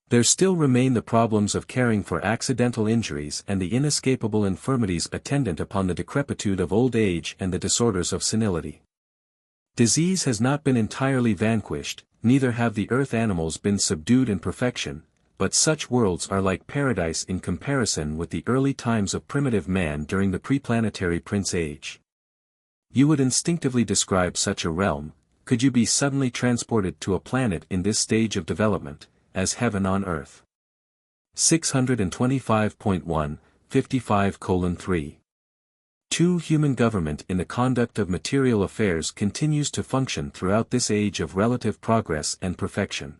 There still remain the problems of caring for accidental injuries and the inescapable infirmities attendant upon the decrepitude of old age and the disorders of senility. Disease has not been entirely vanquished, neither have the earth animals been subdued in perfection, but such worlds are like paradise in comparison with the early times of primitive man during the pre-planetary Prince Age. You would instinctively describe such a realm, could you be suddenly transported to a planet in this stage of development, as heaven on earth. 625.1, 55:3. 2. Human government in the conduct of material affairs continues to function throughout this age of relative progress and perfection.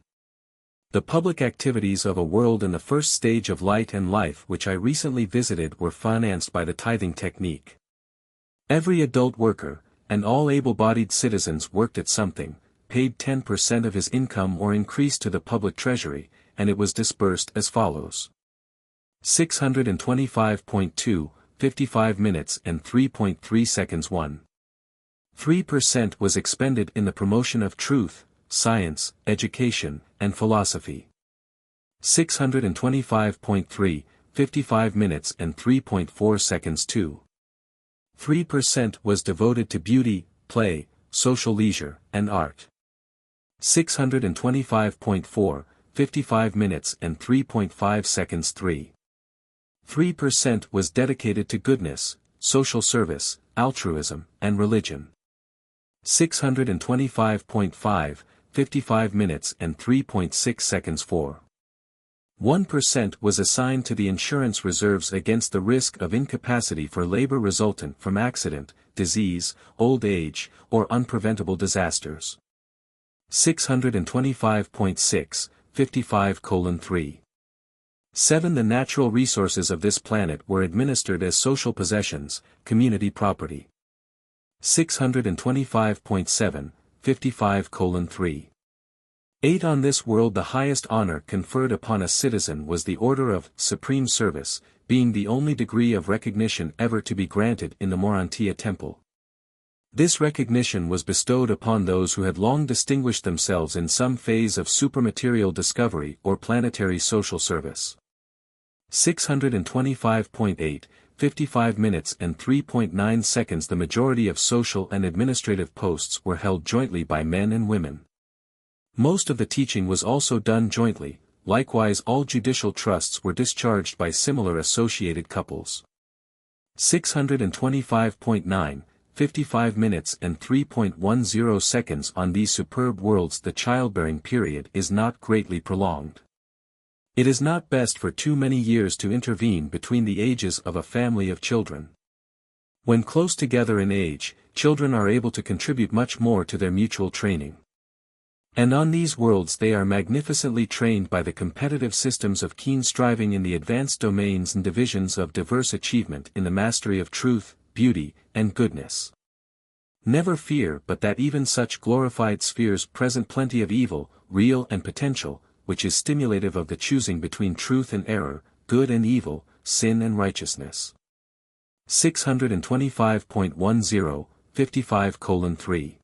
The public activities of a world in the first stage of light and life which I recently visited were financed by the tithing technique. Every adult worker, and all able-bodied citizens worked at something, paid 10% of his income or increased to the public treasury, and it was disbursed as follows. 625.2, 55 minutes and 3.3 seconds 1. 3% was expended in the promotion of truth, science, education, and philosophy. 625.3, 55 minutes and 3.4 seconds 2. 3% was devoted to beauty, play, social leisure, and art. 625.4, 55 minutes and 3.5 seconds 3. 3% was dedicated to goodness, social service, altruism, and religion. 625.5, 55 minutes and 3.6 seconds 4. 1% was assigned to the insurance reserves against the risk of incapacity for labor resultant from accident, disease, old age, or unpreventable disasters. 625.6, 55:3. 7. The natural resources of this planet were administered as social possessions, community property. 625.7, 55:3. 8. On this world the highest honor conferred upon a citizen was the Order of Supreme Service, being the only degree of recognition ever to be granted in the Morontia Temple. This recognition was bestowed upon those who had long distinguished themselves in some phase of supermaterial discovery or planetary social service. 625.8, 55 minutes and 3.9 seconds. The majority of social and administrative posts were held jointly by men and women. Most of the teaching was also done jointly, likewise all judicial trusts were discharged by similar associated couples. 625.9, 55 minutes and 3.10 seconds. On these superb worlds the childbearing period is not greatly prolonged. It is not best for too many years to intervene between the ages of a family of children. When close together in age, children are able to contribute much more to their mutual training. And on these worlds they are magnificently trained by the competitive systems of keen striving in the advanced domains and divisions of diverse achievement in the mastery of truth, beauty, and goodness. Never fear but that even such glorified spheres present plenty of evil, real and potential, which is stimulative of the choosing between truth and error, good and evil, sin and righteousness. 625.10, 55:3.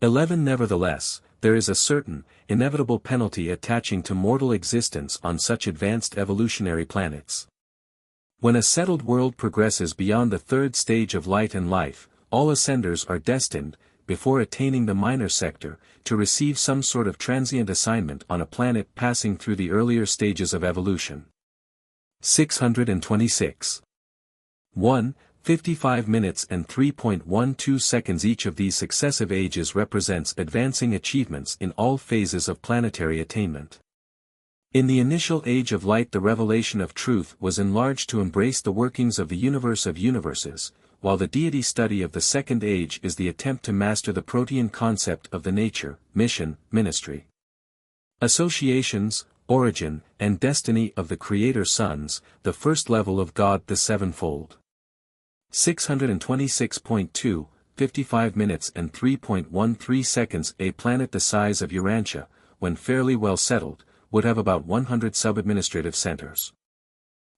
11. Nevertheless, there is a certain, inevitable penalty attaching to mortal existence on such advanced evolutionary planets. When a settled world progresses beyond the third stage of light and life, all ascenders are destined, before attaining the minor sector, to receive some sort of transient assignment on a planet passing through the earlier stages of evolution. 626. 1. 55 minutes and 3.12 seconds. Each of these successive ages represents advancing achievements in all phases of planetary attainment. In the initial age of light the revelation of truth was enlarged to embrace the workings of the universe of universes, while the deity study of the second age is the attempt to master the protean concept of the nature, mission, ministry, associations, origin, and destiny of the Creator Sons, the first level of God the Sevenfold. 626.2, 55 minutes and 3.13 seconds. A planet the size of Urantia, when fairly well settled, would have about 100 sub-administrative centers.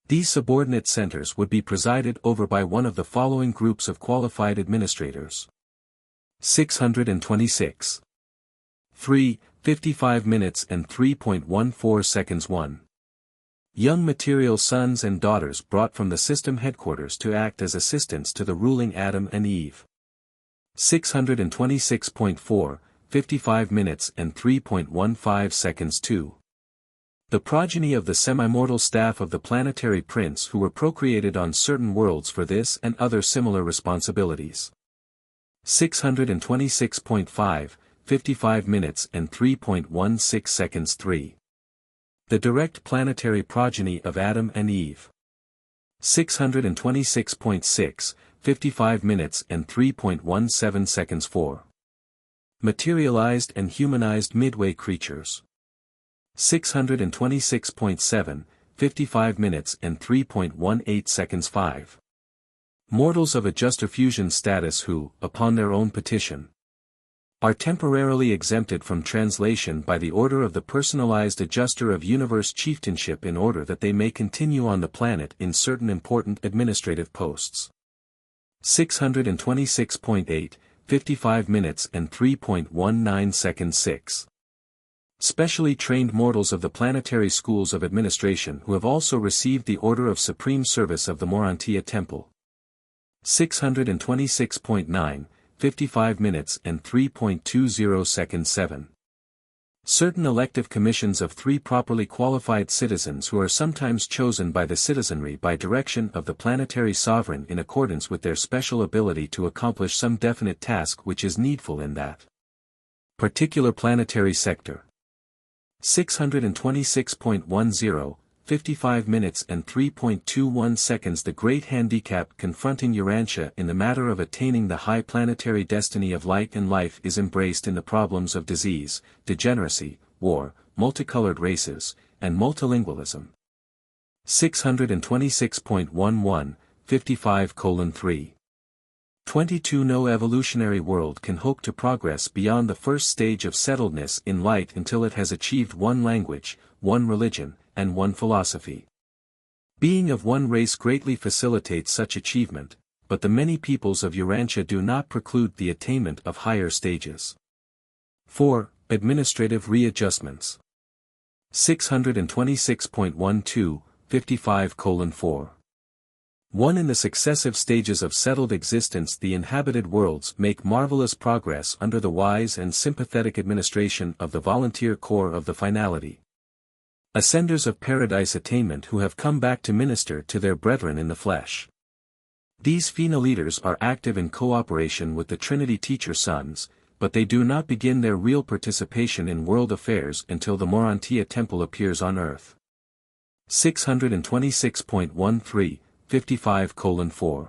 These subordinate centers would be presided over by one of the following groups of qualified administrators. 626. 3. 55 minutes and 3.14 seconds 1. Young material sons and daughters brought from the system headquarters to act as assistants to the ruling Adam and Eve. 626.4, 55 minutes and 3.15 seconds 2. The progeny of the semi-mortal staff of the planetary prince who were procreated on certain worlds for this and other similar responsibilities. 626.5, 55 minutes and 3.16 seconds 3. The direct planetary progeny of Adam and Eve. 626.6, 55 minutes and 3.17 seconds 4. Materialized and humanized midway creatures. 626.7, 55 minutes and 3.18 seconds 5. Mortals of adjuster fusion status who, upon their own petition, are temporarily exempted from translation by the order of the personalized adjuster of universe chieftainship in order that they may continue on the planet in certain important administrative posts. 626.8, 55 minutes and 3.19 seconds 6. Specially trained mortals of the planetary schools of administration who have also received the order of supreme service of the Morontia Temple. 626.9, 55 minutes and 3.20 seconds 7. Certain elective commissions of 3 properly qualified citizens who are sometimes chosen by the citizenry by direction of the planetary sovereign in accordance with their special ability to accomplish some definite task which is needful in that particular planetary sector. 626.10, 55 minutes and 3.21 seconds. The great handicap confronting Urantia in the matter of attaining the high planetary destiny of light and life is embraced in the problems of disease, degeneracy, war, multicolored races, and multilingualism. 626.11, 55:3. 22 No evolutionary world can hope to progress beyond the first stage of settledness in light until it has achieved one language, one religion, and one philosophy. Being of one race greatly facilitates such achievement, but the many peoples of Urantia do not preclude the attainment of higher stages. 4. Administrative readjustments. 626.12, 55:4. 1. In the successive stages of settled existence the inhabited worlds make marvelous progress under the wise and sympathetic administration of the volunteer corps of the finality. Ascenders of paradise attainment who have come back to minister to their brethren in the flesh. These FINA leaders are active in cooperation with the Trinity Teacher Sons, but they do not begin their real participation in world affairs until the Morontia Temple appears on earth. 626.13, 55:4.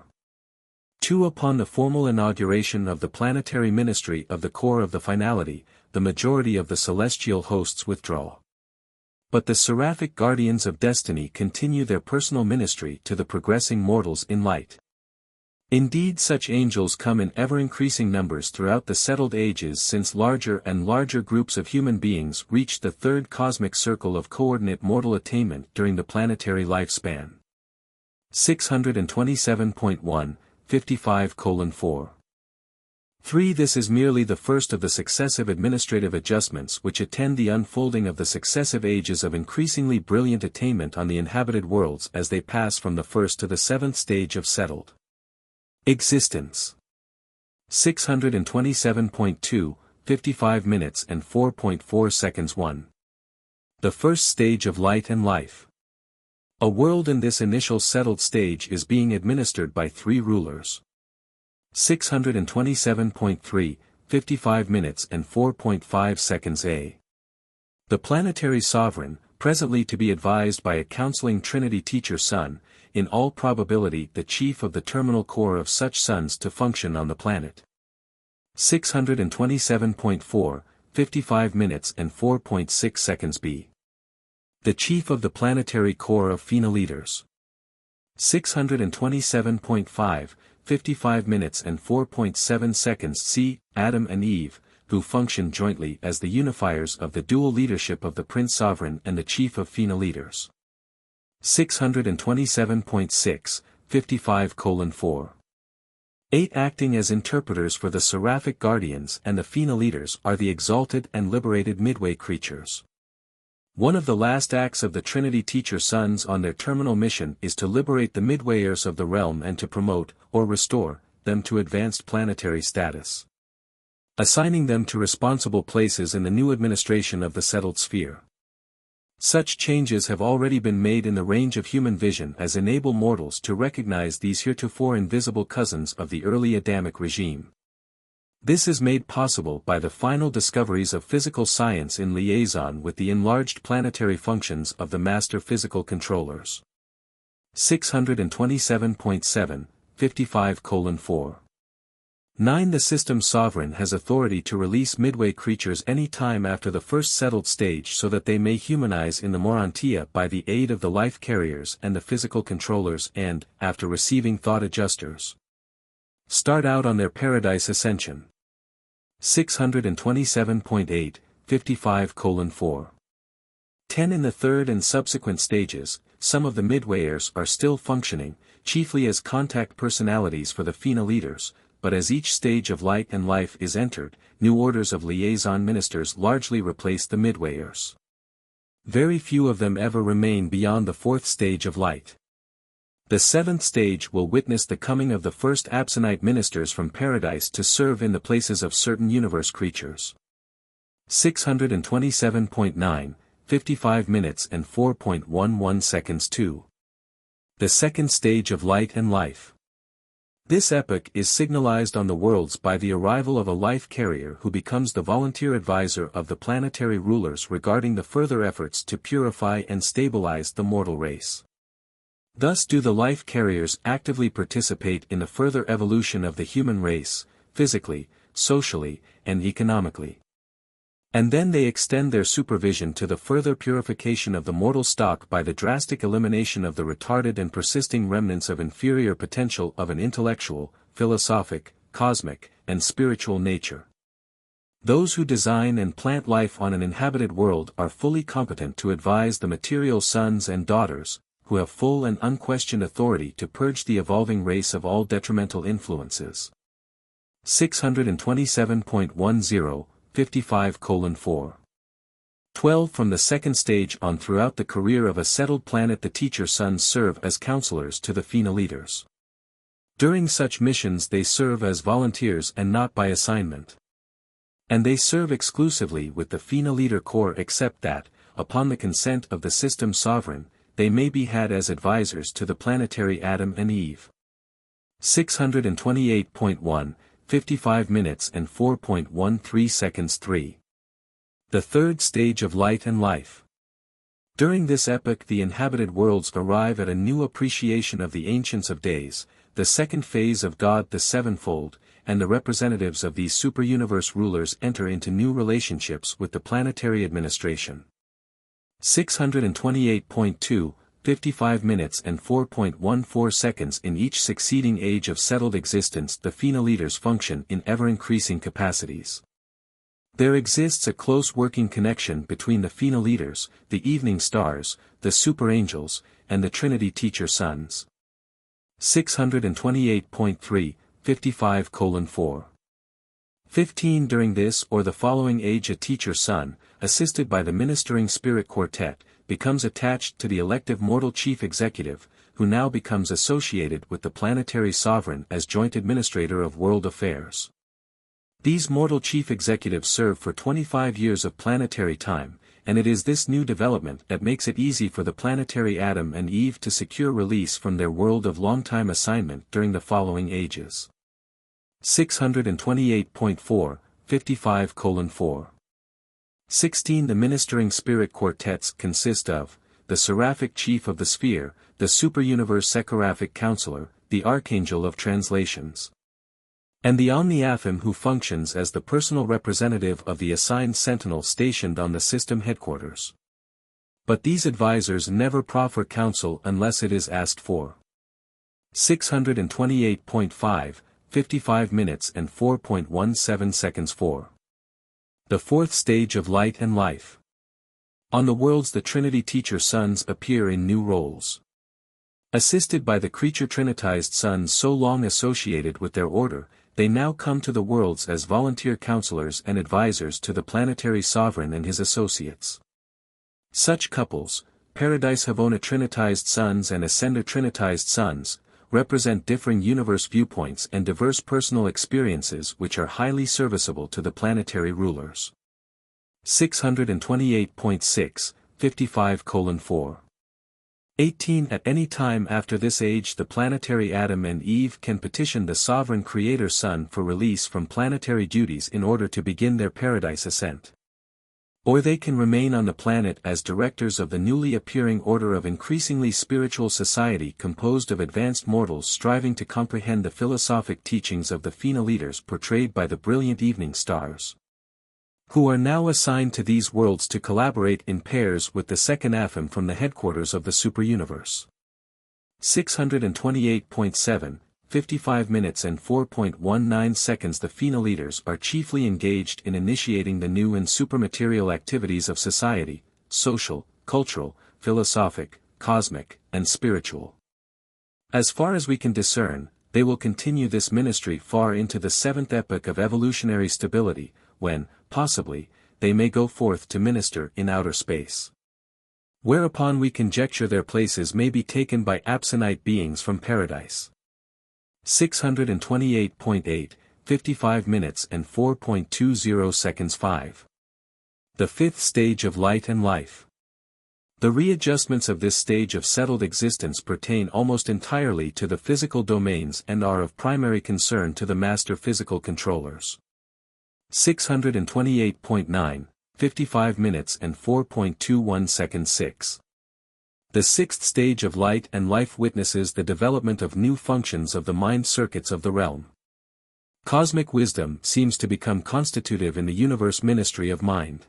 2. Upon the formal inauguration of the planetary ministry of the core of the finality, the majority of the celestial hosts withdraw. But the seraphic guardians of destiny continue their personal ministry to the progressing mortals in light. Indeed, such angels come in ever-increasing numbers throughout the settled ages since larger and larger groups of human beings reach the third cosmic circle of coordinate mortal attainment during the planetary lifespan. 627.1, 55:4. 3. This is merely the first of the successive administrative adjustments which attend the unfolding of the successive ages of increasingly brilliant attainment on the inhabited worlds as they pass from the first to the seventh stage of settled existence. 627.2, 55 minutes and 4.4 seconds 1. The first stage of light and life. A world in this initial settled stage is being administered by 3 rulers. 627.3, 55 minutes and 4.5 seconds A. The planetary sovereign, presently to be advised by a counseling Trinity Teacher Son, in all probability the chief of the terminal core of such sons to function on the planet. 627.4, 55 minutes and 4.6 seconds B. The chief of the planetary core of FINA leaders. 627.5, 55 minutes and 4.7 seconds C. Adam and Eve, who function jointly as the unifiers of the dual leadership of the Prince Sovereign and the chief of FINA leaders. 627.6, 55:4. 8. Acting as interpreters for the seraphic guardians and the FINA leaders are the exalted and liberated midway creatures. One of the last acts of the Trinity Teacher Sons on their terminal mission is to liberate the midwayers of the realm and to promote, or restore, them to advanced planetary status, assigning them to responsible places in the new administration of the settled sphere. Such changes have already been made in the range of human vision as enable mortals to recognize these heretofore invisible cousins of the early Adamic regime. This is made possible by the final discoveries of physical science in liaison with the enlarged planetary functions of the master physical controllers. 627.7, 55:4. 9. The system sovereign has authority to release midway creatures any time after the first settled stage so that they may humanize in the Morontia by the aid of the life carriers and the physical controllers and, after receiving thought adjusters, start out on their paradise ascension. 627.8, 55:4. 10. In the third and subsequent stages, some of the midwayers are still functioning, chiefly as contact personalities for the FINA leaders, but as each stage of light and life is entered, new orders of liaison ministers largely replace the midwayers. Very few of them ever remain beyond the fourth stage of light. The seventh stage will witness the coming of the first Absonite ministers from paradise to serve in the places of certain universe creatures. 627.9, 55 minutes and 4.11 seconds. 2. The second stage of light and life. This epoch is signalized on the worlds by the arrival of a life carrier who becomes the volunteer advisor of the planetary rulers regarding the further efforts to purify and stabilize the mortal race. Thus do the life carriers actively participate in the further evolution of the human race, physically, socially, and economically. And then they extend their supervision to the further purification of the mortal stock by the drastic elimination of the retarded and persisting remnants of inferior potential of an intellectual, philosophic, cosmic, and spiritual nature. Those who design and plant life on an inhabited world are fully competent to advise the material sons and daughters, who have full and unquestioned authority to purge the evolving race of all detrimental influences. 627.10, 55:4. 12. From the second stage on throughout the career of a settled planet the teacher sons serve as counselors to the FINA leaders. During such missions they serve as volunteers and not by assignment. And they serve exclusively with the FINA leader corps except that, upon the consent of the system sovereign, they may be had as advisors to the planetary Adam and Eve. 628.1, 55 minutes and 4.13 seconds. 3. The third stage of light and life. During this epoch the inhabited worlds arrive at a new appreciation of the Ancients of Days, the second phase of God the Sevenfold, and the representatives of these superuniverse rulers enter into new relationships with the planetary administration. 628.2, 55 minutes and 4.14 seconds. In each succeeding age of settled existence the FINA leaders function in ever-increasing capacities. There exists a close working connection between the FINA leaders, the evening stars, the super angels, and the Trinity teacher sons. 628.3, 55:4. 15. During this or the following age a teacher son, assisted by the ministering spirit quartet, becomes attached to the elective mortal chief executive, who now becomes associated with the planetary sovereign as joint administrator of world affairs. These mortal chief executives serve for 25 years of planetary time, and it is this new development that makes it easy for the planetary Adam and Eve to secure release from their world of long-time assignment during the following ages. 628.4, 55:4. 16. The ministering spirit quartets consist of, the seraphic chief of the sphere, the superuniverse seraphic counselor, the archangel of translations, and the omniaphim who functions as the personal representative of the assigned sentinel stationed on the system headquarters. But these advisors never proffer counsel unless it is asked for. 628.5, 55 minutes and 4.17 seconds. 4. The fourth stage of light and life. On the worlds the Trinity teacher sons appear in new roles. Assisted by the creature trinitized sons so long associated with their order, they now come to the worlds as volunteer counselors and advisors to the planetary sovereign and his associates. Such couples, Paradise Havona trinitized sons and Ascender trinitized sons, represent differing universe viewpoints and diverse personal experiences which are highly serviceable to the planetary rulers. 628.6, 55:4. 18 At any time after this age the planetary Adam and Eve can petition the sovereign Creator Sun for release from planetary duties in order to begin their paradise ascent. Or they can remain on the planet as directors of the newly appearing order of increasingly spiritual society composed of advanced mortals striving to comprehend the philosophic teachings of the Fina leaders portrayed by the brilliant evening stars, who are now assigned to these worlds to collaborate in pairs with the second Aphim from the headquarters of the superuniverse. 628.7, 55 minutes and 4.19 seconds. The Fina leaders are chiefly engaged in initiating the new and supermaterial activities of society, social, cultural, philosophic, cosmic, and spiritual. As far as we can discern, they will continue this ministry far into the seventh epoch of evolutionary stability, when, possibly, they may go forth to minister in outer space. Whereupon we conjecture their places may be taken by absentite beings from paradise. 628.8, 55 minutes and 4.20 seconds. 5. The fifth stage of light and life. The readjustments of this stage of settled existence pertain almost entirely to the physical domains and are of primary concern to the master physical controllers. 628.9, 55 minutes and 4.21 seconds. 6. The sixth stage of light and life witnesses the development of new functions of the mind circuits of the realm. Cosmic wisdom seems to become constitutive in the universe ministry of mind.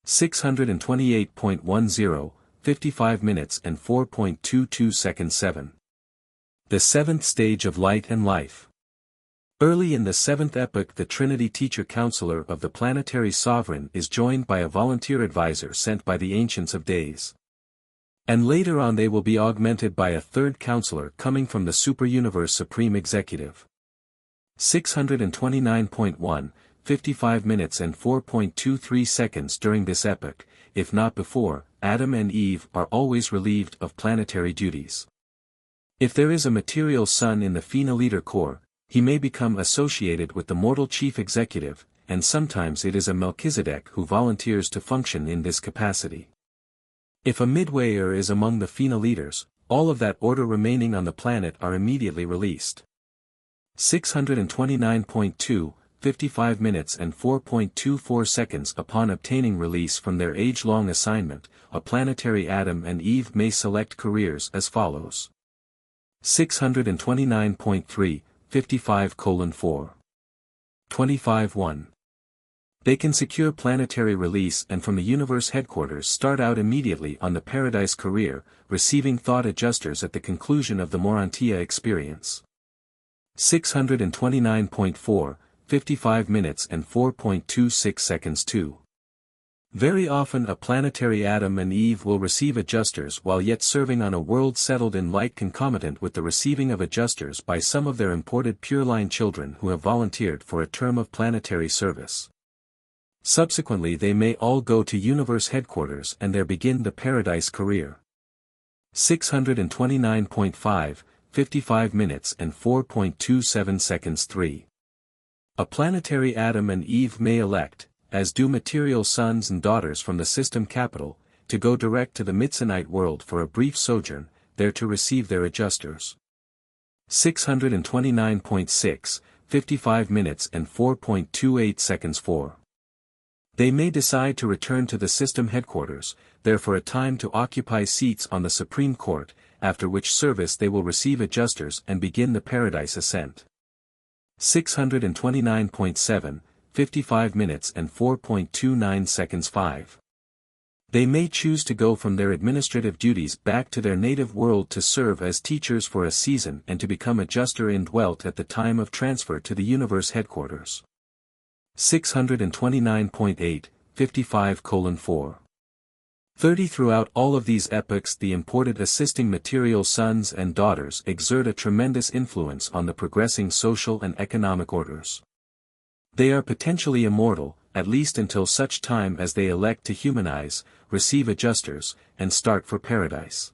628.10, 55 minutes and 4.22 seconds. 7. The seventh stage of light and life. Early in the seventh epoch the Trinity Teacher Counselor of the planetary sovereign is joined by a volunteer advisor sent by the Ancients of Days. And later on they will be augmented by a third counselor coming from the superuniverse Supreme Executive. 629.1, 55 minutes and 4.23 seconds. During this epoch, if not before, Adam and Eve are always relieved of planetary duties. If there is a material sun in the Fina leader corps, he may become associated with the mortal chief executive, and sometimes it is a Melchizedek who volunteers to function in this capacity. If a midwayer is among the Fina leaders, all of that order remaining on the planet are immediately released. 629.2, 55 minutes and 4.24 seconds. Upon obtaining release from their age-long assignment, a planetary Adam and Eve may select careers as follows. 629.3, 55:4. 25:1. They can secure planetary release and from the universe headquarters start out immediately on the paradise career, receiving thought adjusters at the conclusion of the Morontia experience. 629.4, 55 minutes and 4.26 seconds. 2. Very often a planetary Adam and Eve will receive adjusters while yet serving on a world settled in light concomitant with the receiving of adjusters by some of their imported pure-line children who have volunteered for a term of planetary service. Subsequently they may all go to universe headquarters and there begin the paradise career. 629.5, 55 minutes and 4.27 seconds. 3. A planetary Adam and Eve may elect, as do material sons and daughters from the system capital, to go direct to the Mitzanite world for a brief sojourn, there to receive their adjusters. 629.6, 55 minutes and 4.28 seconds. 4. They may decide to return to the system headquarters, there for a time to occupy seats on the Supreme Court, after which service they will receive adjusters and begin the paradise ascent. 629.7, 55 minutes and 4.29 seconds. 5. They may choose to go from their administrative duties back to their native world to serve as teachers for a season and to become adjuster indwelt at the time of transfer to the universe headquarters. 629.8, 55:4. 30 Throughout all of these epochs the imported assisting material sons and daughters exert a tremendous influence on the progressing social and economic orders. They are potentially immortal, at least until such time as they elect to humanize, receive adjusters, and start for paradise.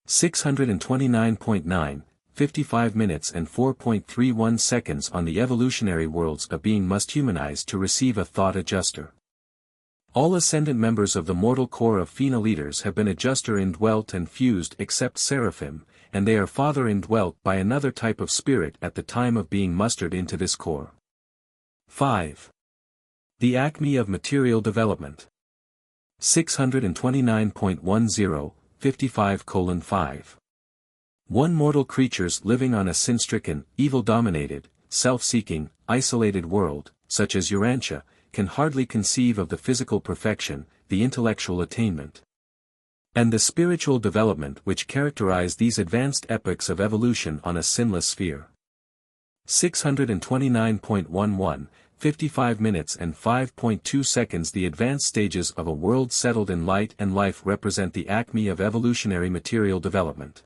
629.9, 55 minutes and 4.31 seconds on the evolutionary worlds a being must humanize to receive a thought adjuster. All ascendant members of the mortal core of Phena leaders have been adjuster indwelt and fused except Seraphim, and they are father indwelt by another type of spirit at the time of being mustered into this core. 5. The acme of material development. 629.10, 55:5. One mortal creatures living on a sin-stricken, evil-dominated, self-seeking, isolated world, such as Urantia, can hardly conceive of the physical perfection, the intellectual attainment, and the spiritual development which characterize these advanced epochs of evolution on a sinless sphere. 629.11, 55 minutes and 5.2 seconds. The advanced stages of a world settled in light and life represent the acme of evolutionary material development.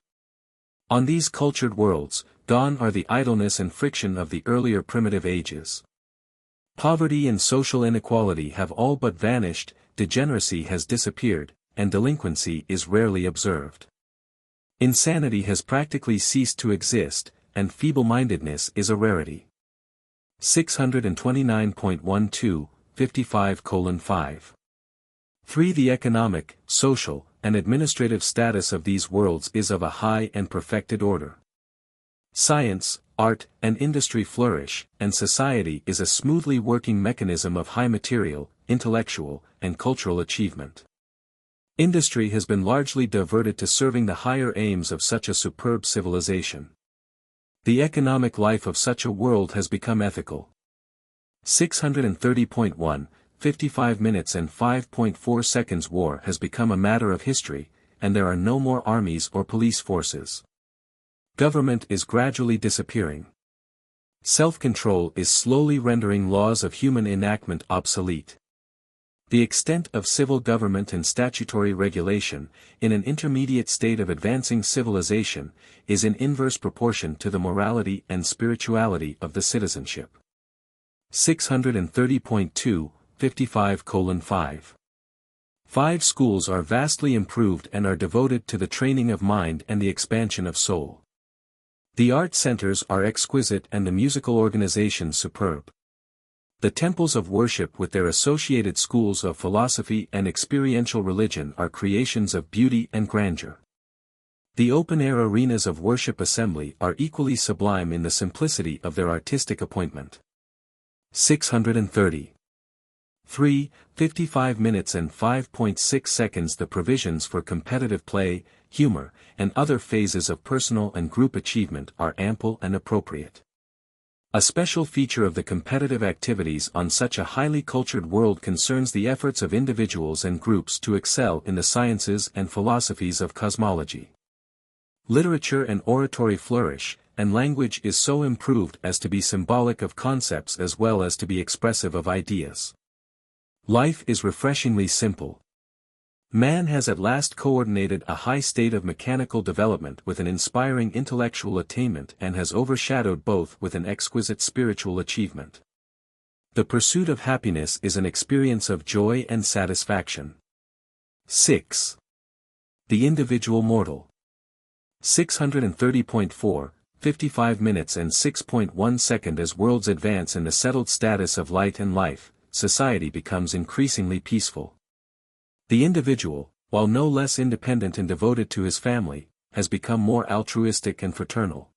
On these cultured worlds, gone are the idleness and friction of the earlier primitive ages. Poverty and social inequality have all but vanished, degeneracy has disappeared, and delinquency is rarely observed. Insanity has practically ceased to exist, and feeble-mindedness is a rarity. 629.12, 55:5. 3. The economic, social, and administrative status of these worlds is of a high and perfected order. Science, art, and industry flourish, and society is a smoothly working mechanism of high material, intellectual, and cultural achievement. Industry has been largely diverted to serving the higher aims of such a superb civilization. The economic life of such a world has become ethical. 630.1, 55 minutes and 5.4 seconds. War has become a matter of history, and there are no more armies or police forces. Government is gradually disappearing. Self-control is slowly rendering laws of human enactment obsolete. The extent of civil government and statutory regulation, in an intermediate state of advancing civilization, is in inverse proportion to the morality and spirituality of the citizenship. 630.2, 55:5. 5 schools are vastly improved and are devoted to the training of mind and the expansion of soul. The art centers are exquisite and the musical organization superb. The temples of worship with their associated schools of philosophy and experiential religion are creations of beauty and grandeur. The open-air arenas of worship assembly are equally sublime in the simplicity of their artistic appointment. 630. 3, 55 minutes and 5.6 seconds. The provisions for competitive play, humor, and other phases of personal and group achievement are ample and appropriate. A special feature of the competitive activities on such a highly cultured world concerns the efforts of individuals and groups to excel in the sciences and philosophies of cosmology. Literature and oratory flourish, and language is so improved as to be symbolic of concepts as well as to be expressive of ideas. Life is refreshingly simple. Man has at last coordinated a high state of mechanical development with an inspiring intellectual attainment and has overshadowed both with an exquisite spiritual achievement. The pursuit of happiness is an experience of joy and satisfaction. 6. The individual mortal. 630.4, 55 minutes and 6.1 seconds. As worlds advance in the settled status of light and life, society becomes increasingly peaceful. The individual, while no less independent and devoted to his family, has become more altruistic and fraternal.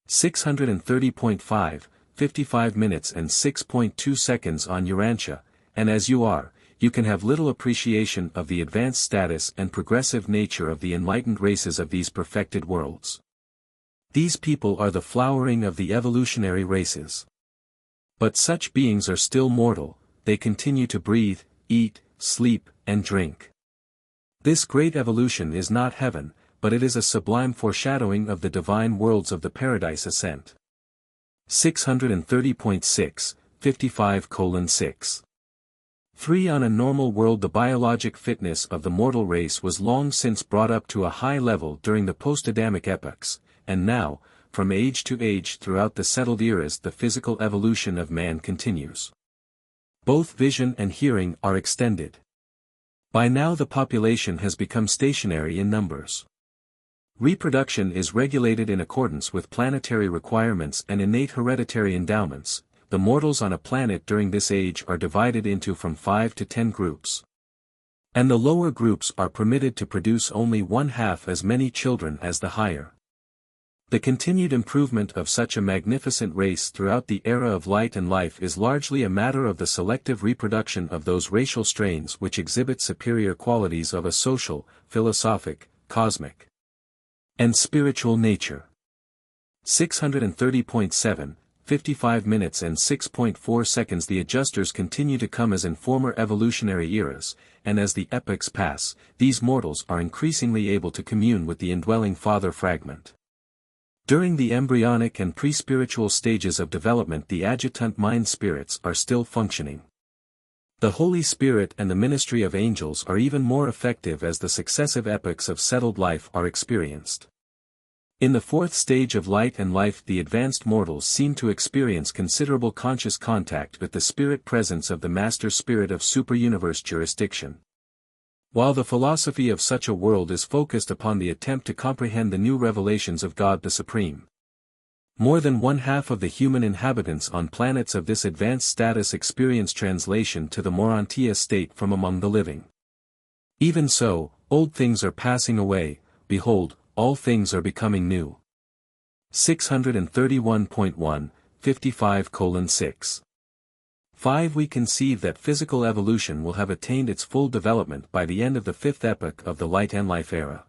630.5, 55 minutes and 6.2 seconds. On Urantia, and as you are, you can have little appreciation of the advanced status and progressive nature of the enlightened races of these perfected worlds. These people are the flowering of the evolutionary races. But such beings are still mortal, they continue to breathe, eat, sleep, and drink. This great evolution is not heaven, but it is a sublime foreshadowing of the divine worlds of the paradise ascent. 630.6, 55:6. 3. On a normal world, the biologic fitness of the mortal race was long since brought up to a high level during the post-Adamic epochs, and now, from age to age throughout the settled eras, the physical evolution of man continues. Both vision and hearing are extended. By now the population has become stationary in numbers. Reproduction is regulated in accordance with planetary requirements and innate hereditary endowments, the mortals on a planet during this age are divided into from 5 to 10 groups. And the lower groups are permitted to produce only one half as many children as the higher. The continued improvement of such a magnificent race throughout the era of light and life is largely a matter of the selective reproduction of those racial strains which exhibit superior qualities of a social, philosophic, cosmic, and spiritual nature. 630.7, 55 minutes and 6.4 seconds. The adjusters continue to come as in former evolutionary eras, and as the epochs pass, these mortals are increasingly able to commune with the indwelling father fragment. During the embryonic and pre-spiritual stages of development, the adjutant mind spirits are still functioning. The Holy Spirit and the ministry of angels are even more effective as the successive epochs of settled life are experienced. In the fourth stage of light and life, the advanced mortals seem to experience considerable conscious contact with the spirit presence of the Master Spirit of superuniverse jurisdiction. While the philosophy of such a world is focused upon the attempt to comprehend the new revelations of God the Supreme. More than one half of the human inhabitants on planets of this advanced status experience translation to the Morontia state from among the living. Even so, old things are passing away, behold, all things are becoming new. 631.1, 55:6. 5. We conceive that physical evolution will have attained its full development by the end of the fifth epoch of the light and life era.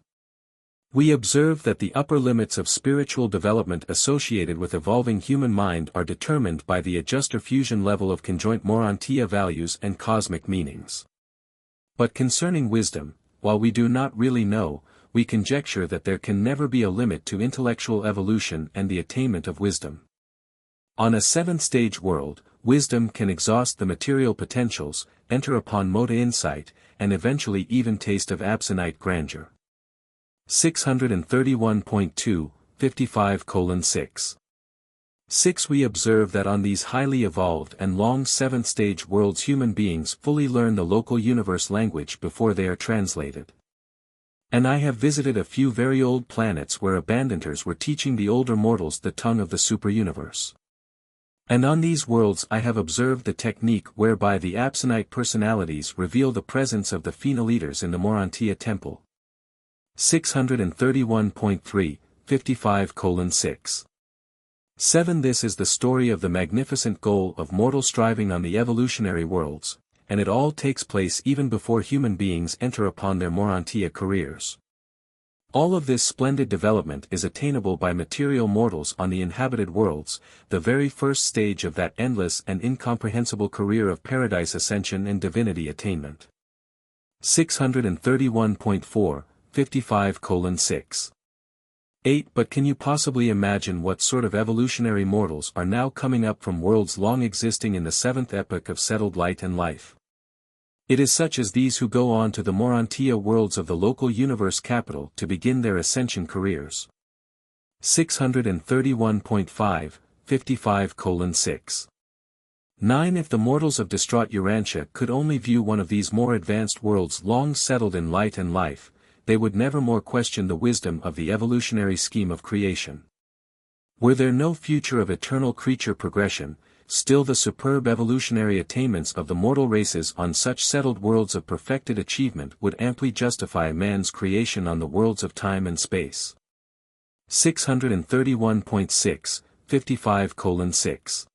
We observe that the upper limits of spiritual development associated with evolving human mind are determined by the adjuster fusion level of conjoint Morontia values and cosmic meanings. But concerning wisdom, while we do not really know, we conjecture that there can never be a limit to intellectual evolution and the attainment of wisdom. On a seventh-stage world, wisdom can exhaust the material potentials, enter upon Mota insight, and eventually even taste of absonite grandeur. 631.2, 55:6. 6. We observe that on these highly evolved and long seventh-stage worlds human beings fully learn the local universe language before they are translated. And I have visited a few very old planets where abandoners were teaching the older mortals the tongue of the superuniverse. And on these worlds I have observed the technique whereby the absonite personalities reveal the presence of the phenoliters in the Morontia temple. 631.3, 55:6. 7. This is the story of the magnificent goal of mortal striving on the evolutionary worlds, and it all takes place even before human beings enter upon their Morontia careers. All of this splendid development is attainable by material mortals on the inhabited worlds, the very first stage of that endless and incomprehensible career of paradise ascension and divinity attainment. 631.4, 55:6. 8. But can you possibly imagine what sort of evolutionary mortals are now coming up from worlds long existing in the seventh epoch of settled light and life? It is such as these who go on to the Morontia worlds of the local universe capital to begin their ascension careers. 631.5, 55:6. 9. If the mortals of distraught Urantia could only view one of these more advanced worlds long settled in light and life, they would never more question the wisdom of the evolutionary scheme of creation. Were there no future of eternal creature progression, still the superb evolutionary attainments of the mortal races on such settled worlds of perfected achievement would amply justify man's creation on the worlds of time and space. 631.6, 55:6.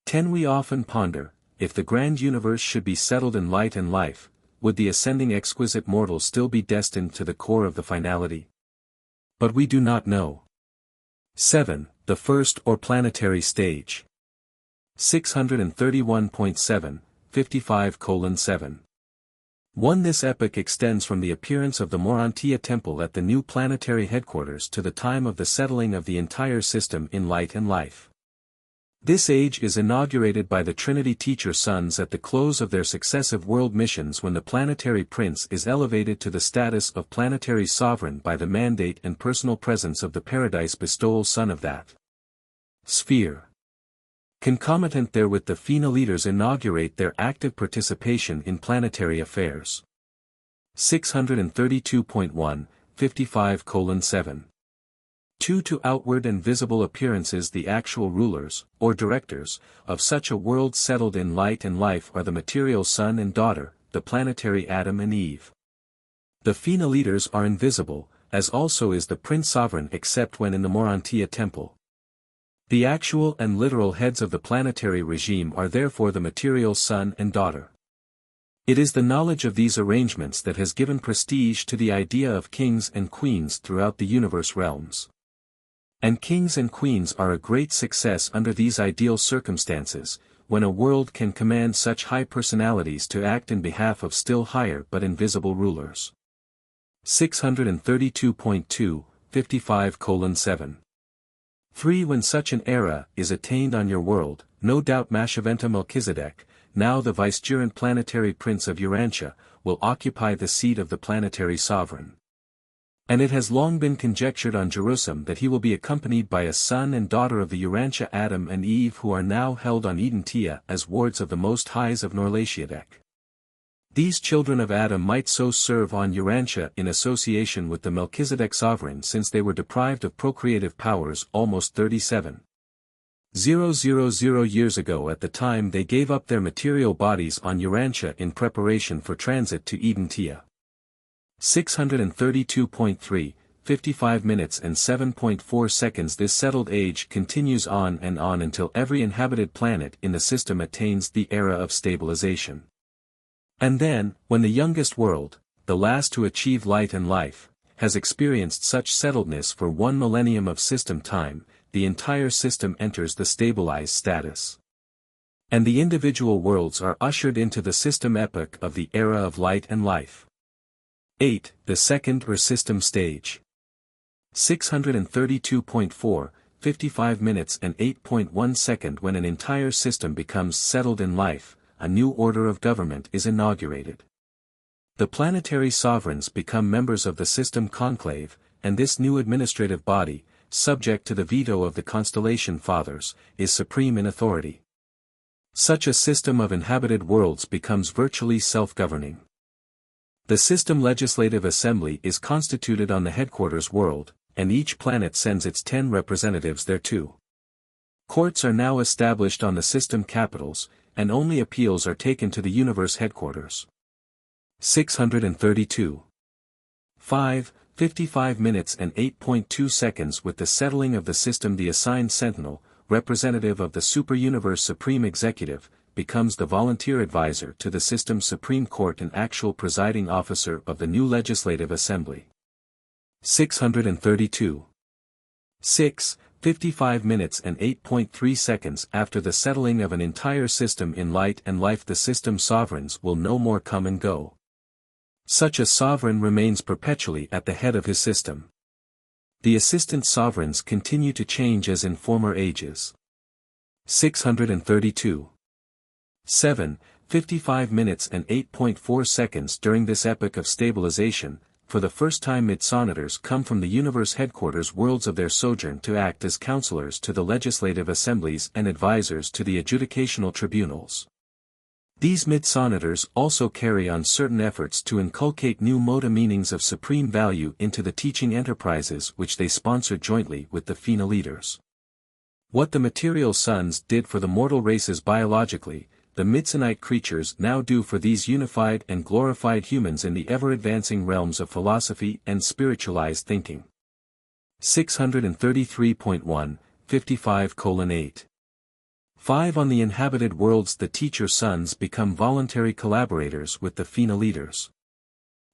10. We often ponder, if the grand universe should be settled in light and life, would the ascending exquisite mortal still be destined to the core of the finality? But we do not know. 7. The first or planetary stage. 631.7, 55:7. 1. This epoch extends from the appearance of the Morontia temple at the new planetary headquarters to the time of the settling of the entire system in light and life. This age is inaugurated by the Trinity Teacher Sons at the close of their successive world missions when the planetary prince is elevated to the status of planetary sovereign by the mandate and personal presence of the paradise bestowal son of that sphere. Concomitant therewith, the phenoliters inaugurate their active participation in planetary affairs. 632.1, 55:7. 2. To outward and visible appearances the actual rulers, or directors, of such a world settled in light and life are the material son and daughter, the planetary Adam and Eve. The Fina leaders are invisible, as also is the Prince Sovereign except when in the Morontia temple. The actual and literal heads of the planetary regime are therefore the material son and daughter. It is the knowledge of these arrangements that has given prestige to the idea of kings and queens throughout the universe realms. And kings and queens are a great success under these ideal circumstances, when a world can command such high personalities to act in behalf of still higher but invisible rulers. 632.2, 55:7. 3. When such an era is attained on your world, no doubt Mashaventa Melchizedek, now the vicegerent planetary prince of Urantia, will occupy the seat of the planetary sovereign. And it has long been conjectured on Jerusalem that he will be accompanied by a son and daughter of the Urantia Adam and Eve who are now held on Urantia as wards of the Most Highs of Norlatiadek. These children of Adam might so serve on Urantia in association with the Melchizedek sovereign since they were deprived of procreative powers almost 37,000 years ago at the time they gave up their material bodies on Urantia in preparation for transit to Urantia. 632.3, 55 minutes and 7.4 seconds. This settled age continues on and on until every inhabited planet in the system attains the era of stabilization. And then, when the youngest world, the last to achieve light and life, has experienced such settledness for 1 millennium of system time, the entire system enters the stabilized status. And the individual worlds are ushered into the system epoch of the era of light and life. 8. The second or system stage. 632.4, 55 minutes and 8.1 seconds. When an entire system becomes settled in life, a new order of government is inaugurated. The planetary sovereigns become members of the system conclave, and this new administrative body, subject to the veto of the constellation fathers, is supreme in authority. Such a system of inhabited worlds becomes virtually self-governing. The system legislative assembly is constituted on the headquarters world, and each planet sends its 10 representatives thereto. Courts are now established on the system capitals, and only appeals are taken to the universe headquarters. 632. 5, 55 minutes and 8.2 seconds. With the settling of the system, the assigned sentinel, representative of the super-universe supreme executive, becomes the volunteer advisor to the system's Supreme Court and actual presiding officer of the new legislative assembly. 632. 6, 55 minutes and 8.3 seconds. After the settling of an entire system in light and life, the system sovereigns will no more come and go. Such a sovereign remains perpetually at the head of his system. The assistant sovereigns continue to change as in former ages. 632. 7, 55 minutes and 8.4 seconds. During this epoch of stabilization, for the first time mid-sonators come from the universe headquarters worlds of their sojourn to act as counselors to the legislative assemblies and advisors to the adjudicational tribunals. These mid-sonators also carry on certain efforts to inculcate new moda meanings of supreme value into the teaching enterprises which they sponsor jointly with the Fina leaders. What the material sons did for the mortal races biologically, the midsonite creatures now do for these unified and glorified humans in the ever-advancing realms of philosophy and spiritualized thinking. 633.1, 55:8. 5. On the inhabited worlds, the teacher sons become voluntary collaborators with the Fina leaders.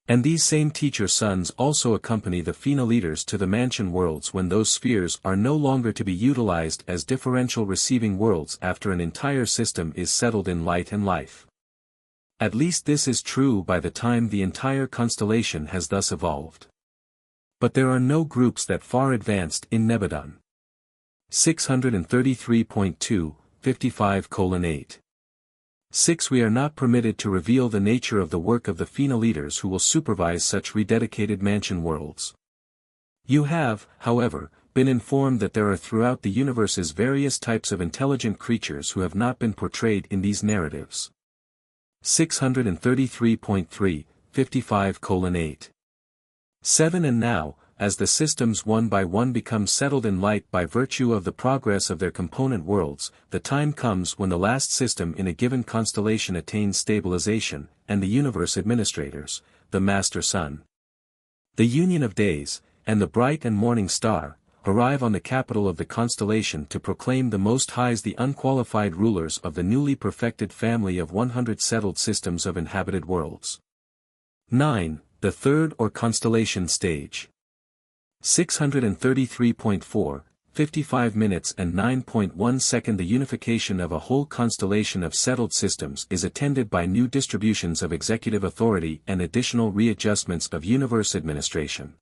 And these same teacher sons also accompany the Fina leaders to the mansion worlds when those spheres are no longer to be utilized as differential receiving worlds after an entire system is settled in light and life. At least this is true by the time the entire constellation has thus evolved. But there are no groups that far advanced in Nebadon. 633.2, 55:8. 6. We are not permitted to reveal the nature of the work of the Fina leaders who will supervise such rededicated mansion worlds. You have, however, been informed that there are throughout the universes various types of intelligent creatures who have not been portrayed in these narratives. 633.3, 55:8. 7. And now, as the systems one by one become settled in light by virtue of the progress of their component worlds, the time comes when the last system in a given constellation attains stabilization, and the universe administrators, the Master Sun, the Union of Days, and the Bright and Morning Star, arrive on the capital of the constellation to proclaim the Most Highs the unqualified rulers of the newly perfected family of 100 settled systems of inhabited worlds. 9. The third or constellation stage. 633.4, 55 minutes and 9.1 seconds. The unification of a whole constellation of settled systems is attended by new distributions of executive authority and additional readjustments of universe administration.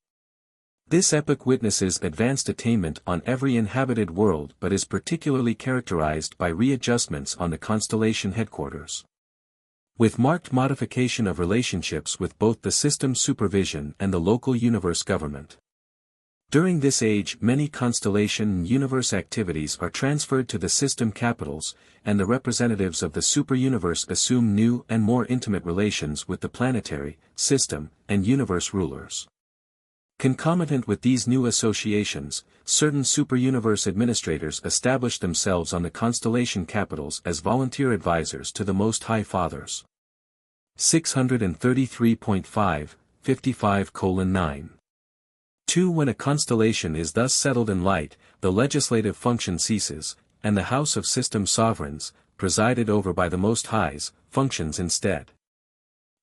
This epoch witnesses advanced attainment on every inhabited world but is particularly characterized by readjustments on the constellation headquarters, with marked modification of relationships with both the system supervision and the local universe government. During this age many constellation and universe activities are transferred to the system capitals, and the representatives of the superuniverse assume new and more intimate relations with the planetary, system, and universe rulers. Concomitant with these new associations, certain superuniverse administrators establish themselves on the constellation capitals as volunteer advisors to the Most High Fathers. 633.5, 55:9. 2. When a constellation is thus settled in light, the legislative function ceases, and the House of System Sovereigns, presided over by the Most Highs, functions instead.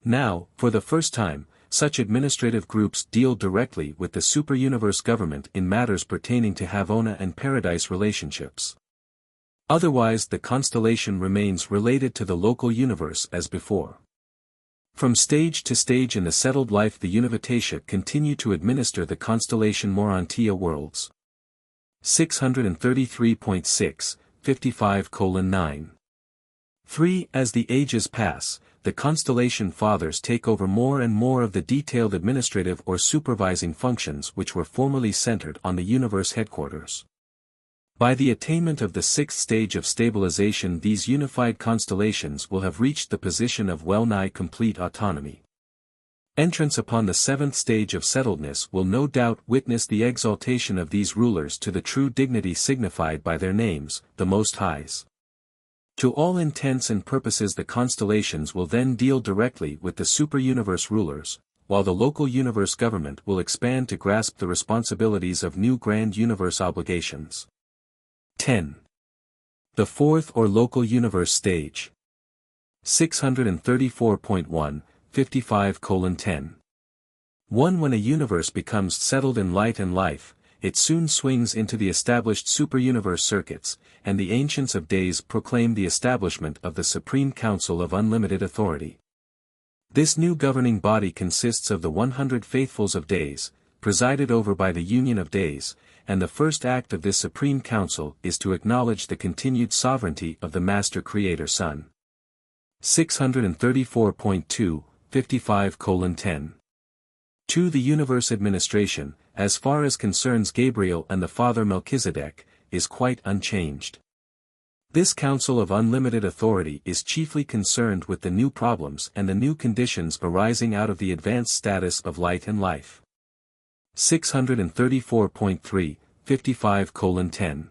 Now, for the first time, such administrative groups deal directly with the superuniverse government in matters pertaining to Havona and Paradise relationships. Otherwise the constellation remains related to the local universe as before. From stage to stage in the settled life the Univatasha continue to administer the constellation Morontia worlds. 633.6, 55:9. 3. As the ages pass, the constellation fathers take over more and more of the detailed administrative or supervising functions which were formerly centered on the universe headquarters. By the attainment of the sixth stage of stabilization these unified constellations will have reached the position of well-nigh complete autonomy. Entrance upon the seventh stage of settledness will no doubt witness the exaltation of these rulers to the true dignity signified by their names, the Most Highs. To all intents and purposes the constellations will then deal directly with the superuniverse rulers, while the local universe government will expand to grasp the responsibilities of new grand universe obligations. 10. The fourth or local universe stage. 634.1, 55:10. 1. When a universe becomes settled in light and life, it soon swings into the established superuniverse circuits, and the Ancients of Days proclaim the establishment of the Supreme Council of Unlimited Authority. This new governing body consists of the 100 Faithfuls of Days, presided over by the Union of Days, and the first act of this Supreme Council is to acknowledge the continued sovereignty of the Master Creator Sun. 634.2, 55:10. 2. The universe administration, as far as concerns Gabriel and the Father Melchizedek, is quite unchanged. This Council of Unlimited Authority is chiefly concerned with the new problems and the new conditions arising out of the advanced status of light and life. 634.3, 55:10.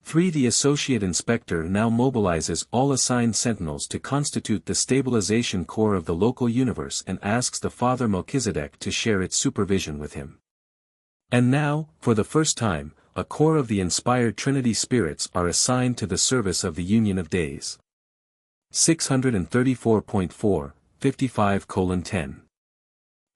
3. The Associate Inspector now mobilizes all assigned sentinels to constitute the stabilization core of the local universe and asks the Father Melchizedek to share its supervision with him. And now, for the first time, a core of the inspired Trinity spirits are assigned to the service of the Union of Days. 634.4, 55:10.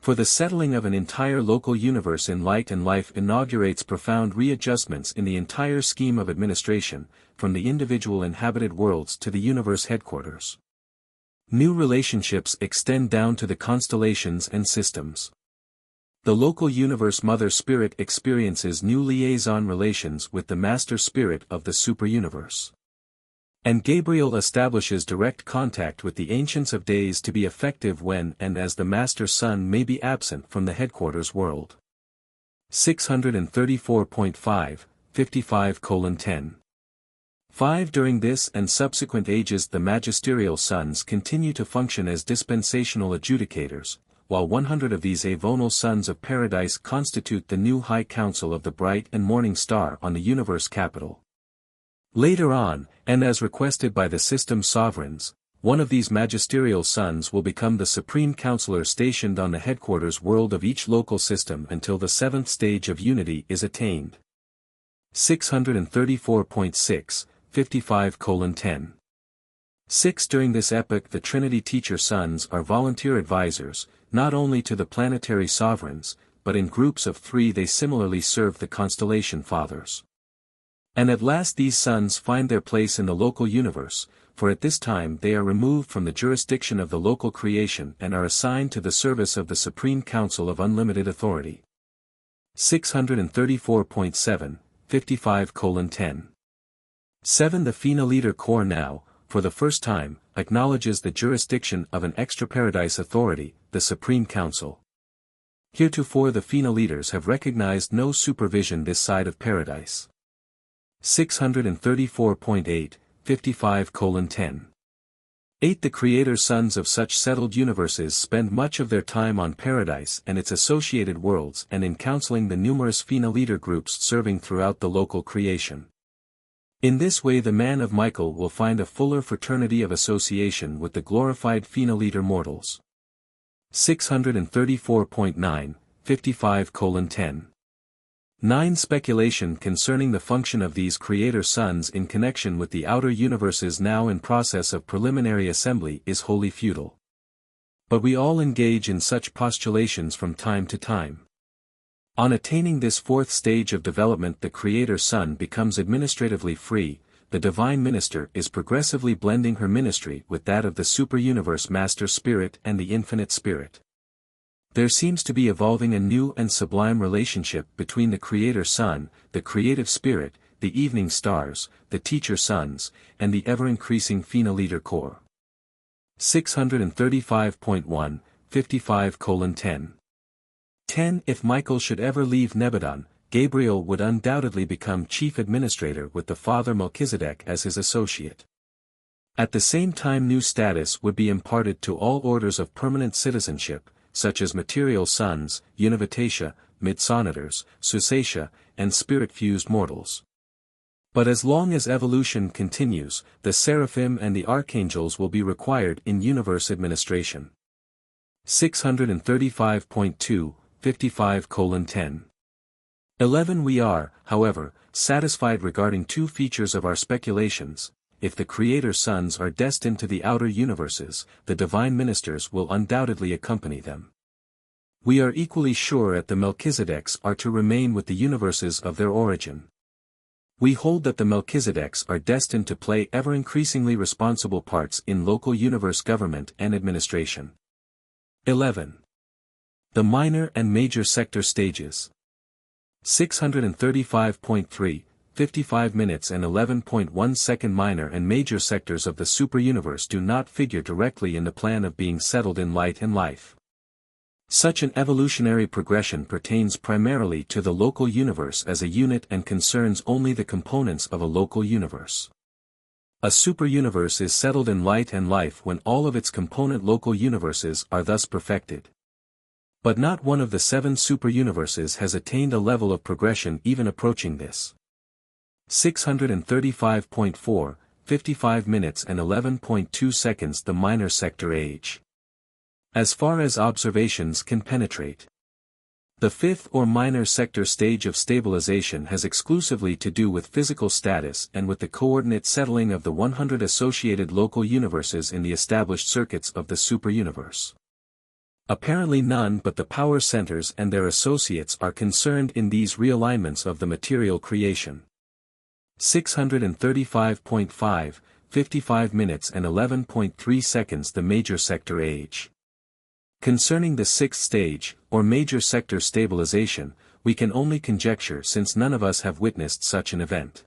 For the settling of an entire local universe in light and life inaugurates profound readjustments in the entire scheme of administration, from the individual inhabited worlds to the universe headquarters. New relationships extend down to the constellations and systems. The local universe Mother Spirit experiences new liaison relations with the Master Spirit of the superuniverse. And Gabriel establishes direct contact with the Ancients of Days to be effective when and as the Master Sun may be absent from the headquarters world. 634.5, 55:10. 5. During this and subsequent ages the magisterial sons continue to function as dispensational adjudicators, while 100 of these avonal sons of paradise constitute the new High Council of the bright and morning star on the universe capital. Later on, and as requested by the system sovereigns, one of these magisterial sons will become the supreme counselor stationed on the headquarters world of each local system until the seventh stage of unity is attained. 634.6, 55:10. 6. During this epoch the Trinity Teacher Sons are volunteer advisors, not only to the planetary sovereigns, but in groups of 3 they similarly serve the constellation fathers. And at last these sons find their place in the local universe, for at this time they are removed from the jurisdiction of the local creation and are assigned to the service of the Supreme Council of Unlimited Authority. 634.7, 55:10. 7. The Fina Leader Corps now, for the first time, acknowledges the jurisdiction of an extra-paradise authority, the Supreme Council. Heretofore the Fina leaders have recognized no supervision this side of paradise. 634.8, 55:10. 8. The Creator Sons of such settled universes spend much of their time on paradise and its associated worlds and in counseling the numerous Fina leader groups serving throughout the local creation. In this way the man of Michael will find a fuller fraternity of association with the glorified Fina leader mortals. 634.9, 55:10. 9. Speculation concerning the function of these Creator Sons in connection with the outer universes now in process of preliminary assembly is wholly futile. But we all engage in such postulations from time to time. On attaining this fourth stage of development the Creator Son becomes administratively free, the Divine Minister is progressively blending her ministry with that of the Super-Universe Master Spirit and the Infinite Spirit. There seems to be evolving a new and sublime relationship between the Creator Son, the Creative Spirit, the Evening Stars, the Teacher Sons, and the ever-increasing Fina Leader Corps. 635.1, 55:10. 10. If Michael should ever leave Nebadon, Gabriel would undoubtedly become chief administrator with the Father Melchizedek as his associate. At the same time new status would be imparted to all orders of permanent citizenship, such as material sons, Univitatia, Midsonators, Susatia, and spirit-fused mortals. But as long as evolution continues, the seraphim and the archangels will be required in universe administration. 635.2, 55:10. 11. We are, however, satisfied regarding 2 features of our speculations. If the Creator Sons are destined to the outer universes, the Divine Ministers will undoubtedly accompany them. We are equally sure that the Melchizedeks are to remain with the universes of their origin. We hold that the Melchizedeks are destined to play ever-increasingly responsible parts in local universe government and administration. 11. The minor and major sector stages. 635.3, 55 minutes and 11.1 second. Minor and major sectors of the super-universe do not figure directly in the plan of being settled in light and life. Such an evolutionary progression pertains primarily to the local universe as a unit and concerns only the components of a local universe. A super-universe is settled in light and life when all of its component local universes are thus perfected. But not one of the 7 super-universes has attained a level of progression even approaching this. 635.4, 55 minutes and 11.2 seconds. The minor sector age. As far as observations can penetrate. The 5th or minor sector stage of stabilization has exclusively to do with physical status and with the coordinate settling of the 100 associated local universes in the established circuits of the super-universe. Apparently none but the power centers and their associates are concerned in these realignments of the material creation. 635.5, 55 minutes and 11.3 seconds. The major sector age. Concerning the 6th stage, or major sector stabilization, we can only conjecture since none of us have witnessed such an event.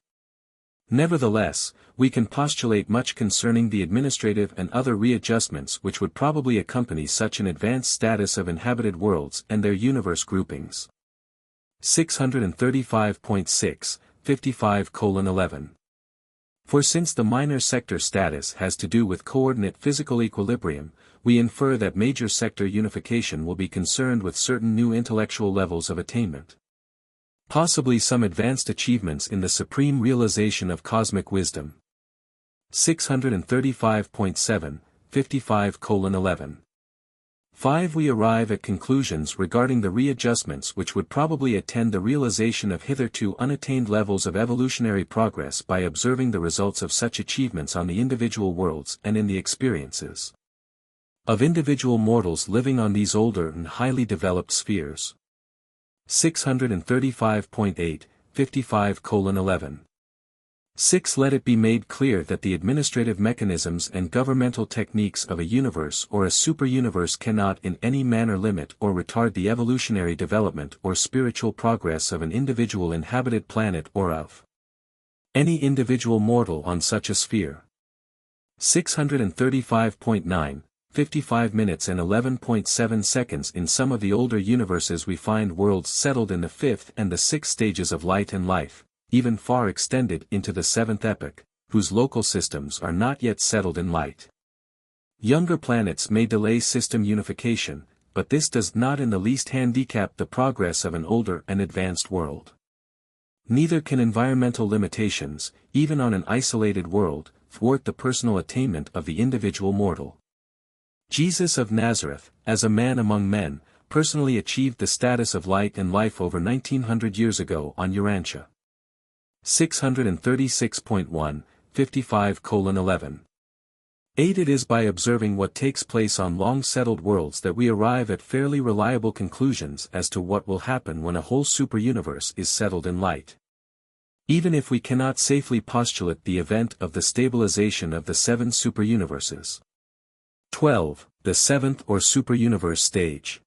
Nevertheless, we can postulate much concerning the administrative and other readjustments which would probably accompany such an advanced status of inhabited worlds and their universe groupings. 635.6, 55:11. For since the minor sector status has to do with coordinate physical equilibrium, we infer that major sector unification will be concerned with certain new intellectual levels of attainment. Possibly some advanced achievements in the supreme realization of cosmic wisdom. 635.7, 55:11. 5. We arrive at conclusions regarding the readjustments which would probably attend the realization of hitherto unattained levels of evolutionary progress by observing the results of such achievements on the individual worlds and in the experiences of individual mortals living on these older and highly developed spheres. 635.8, 55:11. 6. Let it be made clear that the administrative mechanisms and governmental techniques of a universe or a superuniverse cannot in any manner limit or retard the evolutionary development or spiritual progress of an individual inhabited planet or of any individual mortal on such a sphere. 635.9, 55 minutes and 11.7 seconds. In some of the older universes we find worlds settled in the fifth and the sixth stages of light and life, even far extended into the seventh epoch, whose local systems are not yet settled in light. Younger planets may delay system unification, but this does not in the least handicap the progress of an older and advanced world. Neither can environmental limitations, even on an isolated world, thwart the personal attainment of the individual mortal. Jesus of Nazareth, as a man among men, personally achieved the status of light and life over 1900 years ago on Urantia. 636.1, 55:11. 8. It is by observing what takes place on long-settled worlds that we arrive at fairly reliable conclusions as to what will happen when a whole superuniverse is settled in light. Even if we cannot safely postulate the event of the stabilization of the 7 superuniverses. 12. The 7th or superuniverse stage.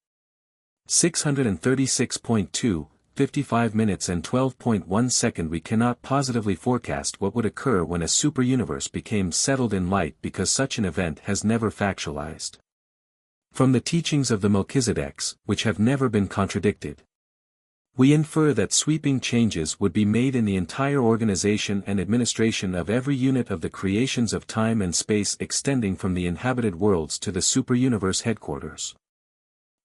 636.2, 55 minutes and 12.1 seconds. We cannot positively forecast what would occur when a superuniverse became settled in light because such an event has never factualized. From the teachings of the Melchizedeks, which have never been contradicted, we infer that sweeping changes would be made in the entire organization and administration of every unit of the creations of time and space extending from the inhabited worlds to the superuniverse headquarters.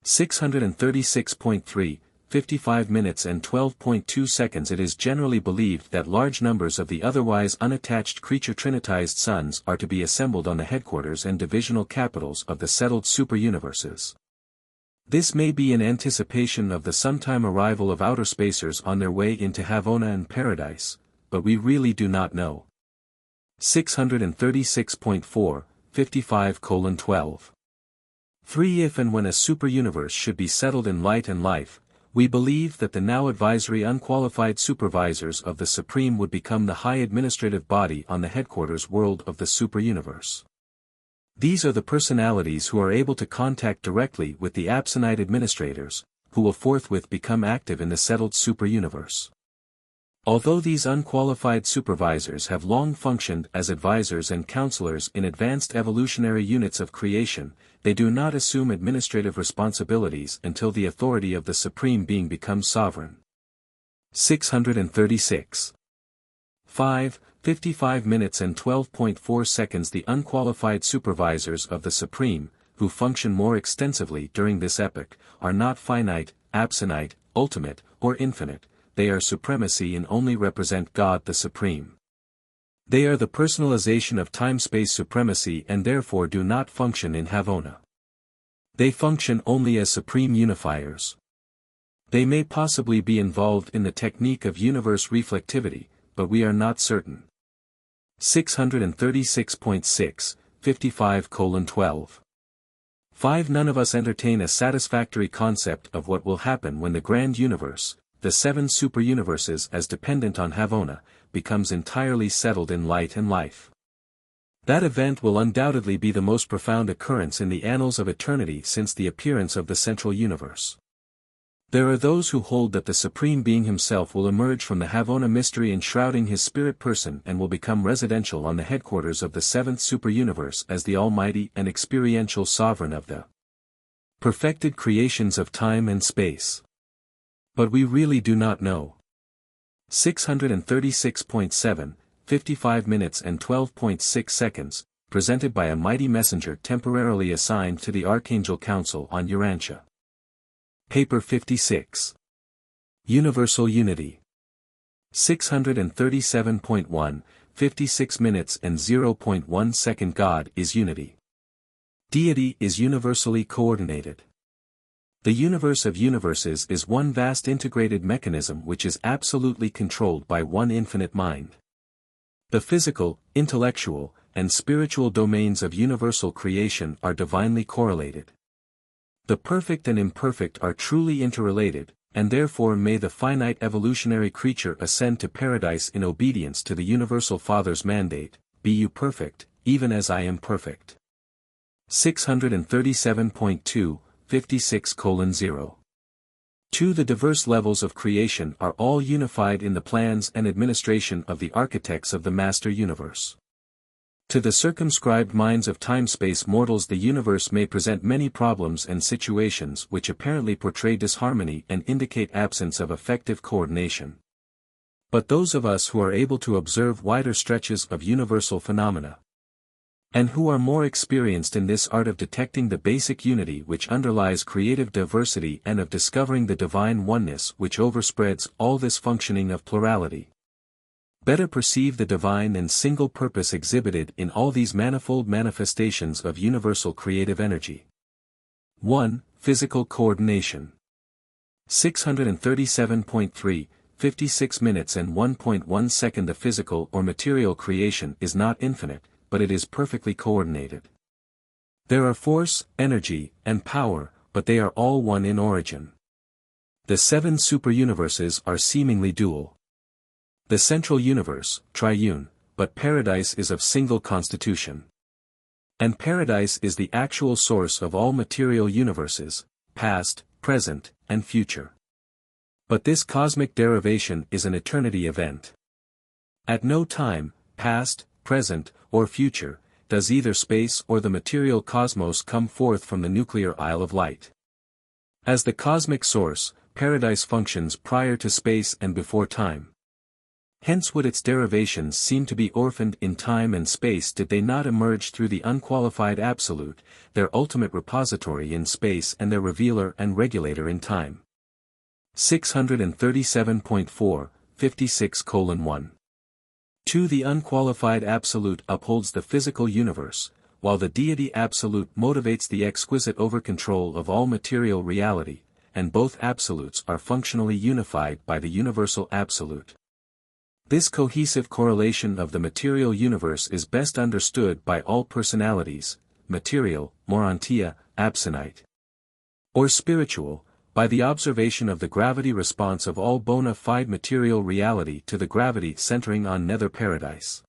636.3, 55 minutes and 12.2 seconds. It is generally believed that large numbers of the otherwise unattached creature trinitized suns are to be assembled on the headquarters and divisional capitals of the settled superuniverses. This may be in anticipation of the sometime arrival of outer spacers on their way into Havona and Paradise, but we really do not know. 636.4, 55:12. 3. If and when a superuniverse should be settled in light and life, we believe that the now advisory unqualified supervisors of the Supreme would become the high administrative body on the headquarters world of the superuniverse. These are the personalities who are able to contact directly with the absentite administrators, who will forthwith become active in the settled superuniverse. Although these unqualified supervisors have long functioned as advisors and counselors in advanced evolutionary units of creation, they do not assume administrative responsibilities until the authority of the Supreme Being becomes sovereign. 636. 5, 55 minutes and 12.4 seconds. The unqualified supervisors of the Supreme, who function more extensively during this epoch, are not finite, absentite, ultimate, or infinite. They are supremacy and only represent God the Supreme. They are the personalization of time-space supremacy and therefore do not function in Havona. They function only as supreme unifiers. They may possibly be involved in the technique of universe reflectivity, but we are not certain. 636.6, 55:12. 5. None of us entertain a satisfactory concept of what will happen when the grand universe, the 7 superuniverses as dependent on Havona, becomes entirely settled in light and life. That event will undoubtedly be the most profound occurrence in the annals of eternity since the appearance of the central universe. There are those who hold that the Supreme Being himself will emerge from the Havona mystery enshrouding his spirit person and will become residential on the headquarters of the 7th superuniverse as the almighty and experiential sovereign of the perfected creations of time and space. But we really do not know. 636.7, 55 minutes and 12.6 seconds, presented by a mighty messenger temporarily assigned to the Archangel Council on Urantia. Paper 56. Universal Unity. 637.1, 56 minutes and 0.1 second. God is unity. Deity is universally coordinated. The universe of universes is one vast integrated mechanism which is absolutely controlled by one infinite mind. The physical, intellectual, and spiritual domains of universal creation are divinely correlated. The perfect and imperfect are truly interrelated, and therefore may the finite evolutionary creature ascend to paradise in obedience to the Universal Father's mandate, "Be you perfect, even as I am perfect." 637.2, 56:0. 2. The diverse levels of creation are all unified in the plans and administration of the architects of the Master Universe. To the circumscribed minds of time-space mortals the universe may present many problems and situations which apparently portray disharmony and indicate absence of effective coordination. But those of us who are able to observe wider stretches of universal phenomena, and who are more experienced in this art of detecting the basic unity which underlies creative diversity and of discovering the divine oneness which overspreads all this functioning of plurality, better perceive the divine and single purpose exhibited in all these manifold manifestations of universal creative energy. 1. Physical coordination. 637.3, 56 minutes and 1.1 second. The physical or material creation is not infinite, but it is perfectly coordinated. There are force, energy, and power, but they are all one in origin. The 7 superuniverses are seemingly dual. The central universe, triune, but paradise is of single constitution. And paradise is the actual source of all material universes, past, present, and future. But this cosmic derivation is an eternity event. At no time, past, present, or future, does either space or the material cosmos come forth from the nuclear Isle of Light. As the cosmic source, paradise functions prior to space and before time. Hence would its derivations seem to be orphaned in time and space did they not emerge through the unqualified absolute, their ultimate repository in space and their revealer and regulator in time. 637.4, 56:1. 2. The unqualified absolute upholds the physical universe, while the deity absolute motivates the exquisite over-control of all material reality, and both absolutes are functionally unified by the universal absolute. This cohesive correlation of the material universe is best understood by all personalities, material, Morontia, absonite, or spiritual, by the observation of the gravity response of all bona fide material reality to the gravity centering on nether paradise.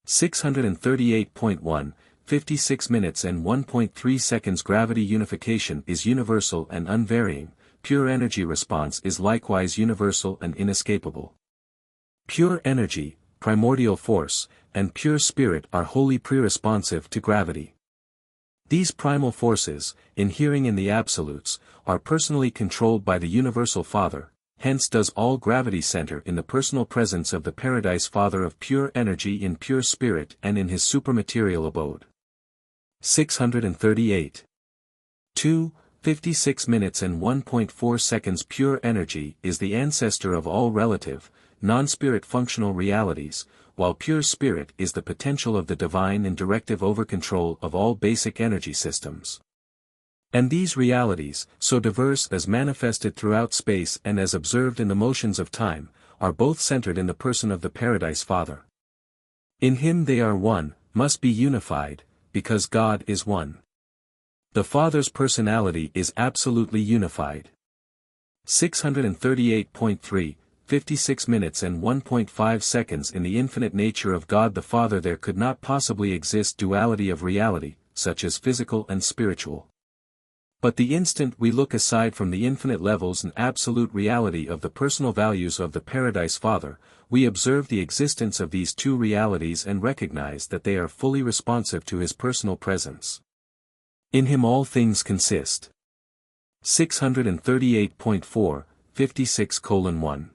638.1, 56 minutes and 1.3 seconds. Gravity unification is universal and unvarying, pure energy response is likewise universal and inescapable. Pure energy, primordial force, and pure spirit are wholly pre-responsive to gravity. These primal forces, inhering in the absolutes, are personally controlled by the Universal Father, hence does all gravity center in the personal presence of the Paradise Father of pure energy in pure spirit and in his supermaterial abode. 638. 2. 56 minutes and 1.4 seconds. Pure energy is the ancestor of all relative, non-spirit functional realities, while pure spirit is the potential of the divine and directive over-control of all basic energy systems. And these realities, so diverse as manifested throughout space and as observed in the motions of time, are both centered in the person of the Paradise Father. In him they are one, must be unified, because God is one. The Father's personality is absolutely unified. 638.3, 56 minutes and 1.5 seconds. In the infinite nature of God the Father there could not possibly exist duality of reality, such as physical and spiritual. But the instant we look aside from the infinite levels and absolute reality of the personal values of the Paradise Father, we observe the existence of these two realities and recognize that they are fully responsive to his personal presence. In him all things consist. 638.4, 56:1.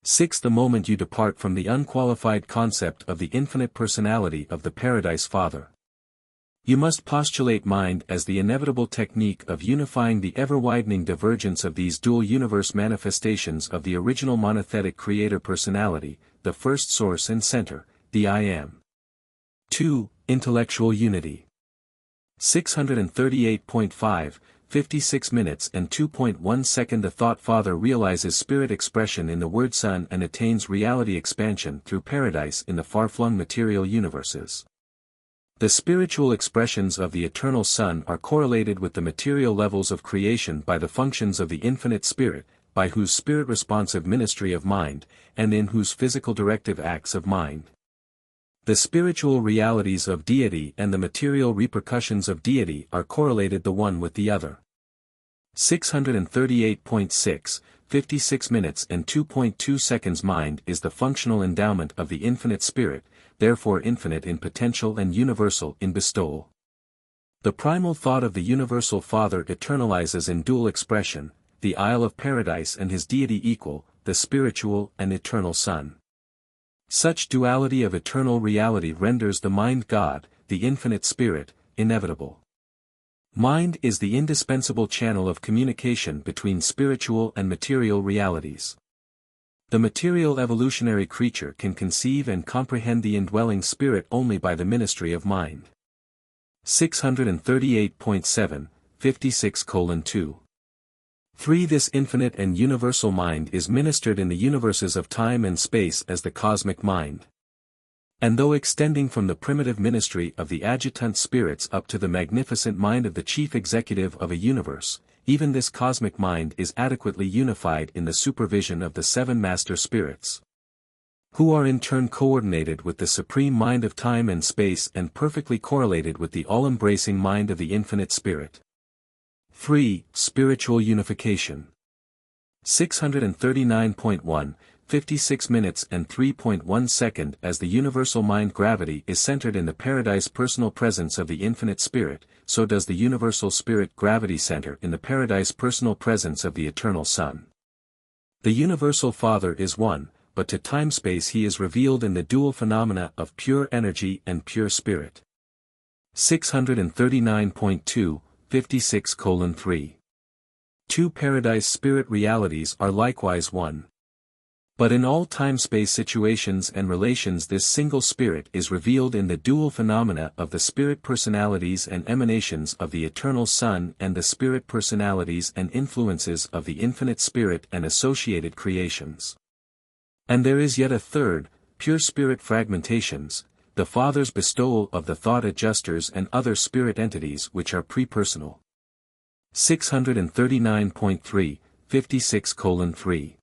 6. The moment you depart from the unqualified concept of the infinite personality of the Paradise Father. You must postulate mind as the inevitable technique of unifying the ever-widening divergence of these dual universe manifestations of the original monothetic creator personality, the first source and center, the I Am. 2. Intellectual unity. 638.5, 56 minutes and 2.1 second. The Thought Father realizes spirit expression in the Word Son and attains reality expansion through paradise in the far-flung material universes. The spiritual expressions of the Eternal Son are correlated with the material levels of creation by the functions of the Infinite Spirit, by whose spirit-responsive ministry of mind, and in whose physical directive acts of mind. The spiritual realities of deity and the material repercussions of deity are correlated the one with the other. 638.6, 56 minutes and 2.2 seconds. Mind is the functional endowment of the Infinite Spirit, therefore infinite in potential and universal in bestowal. The primal thought of the Universal Father eternalizes in dual expression, the Isle of Paradise and his deity equal, the spiritual and eternal Son. Such duality of eternal reality renders the Mind God, the Infinite Spirit, inevitable. Mind is the indispensable channel of communication between spiritual and material realities. The material evolutionary creature can conceive and comprehend the indwelling spirit only by the ministry of mind. 638.7, 56:2. 3. This infinite and universal mind is ministered in the universes of time and space as the cosmic mind. And though extending from the primitive ministry of the adjutant spirits up to the magnificent mind of the chief executive of a universe, even this cosmic mind is adequately unified in the supervision of the seven master spirits, who are in turn coordinated with the supreme mind of time and space and perfectly correlated with the all-embracing mind of the Infinite Spirit. 3. Spiritual unification. 639.1, 56 minutes and 3.1 second. As the universal mind gravity is centered in the paradise personal presence of the Infinite Spirit, so does the universal spirit gravity center in the paradise personal presence of the Eternal Son. The Universal Father is one, but to time-space he is revealed in the dual phenomena of pure energy and pure spirit. 639.2, 56:3. 2. Paradise spirit realities are likewise one. But in all time-space situations and relations this single spirit is revealed in the dual phenomena of the spirit personalities and emanations of the Eternal Son and the spirit personalities and influences of the Infinite Spirit and associated creations. And there is yet a third, pure spirit fragmentations, the Father's bestowal of the thought adjusters and other spirit entities which are pre-personal. 639.3, 56:3.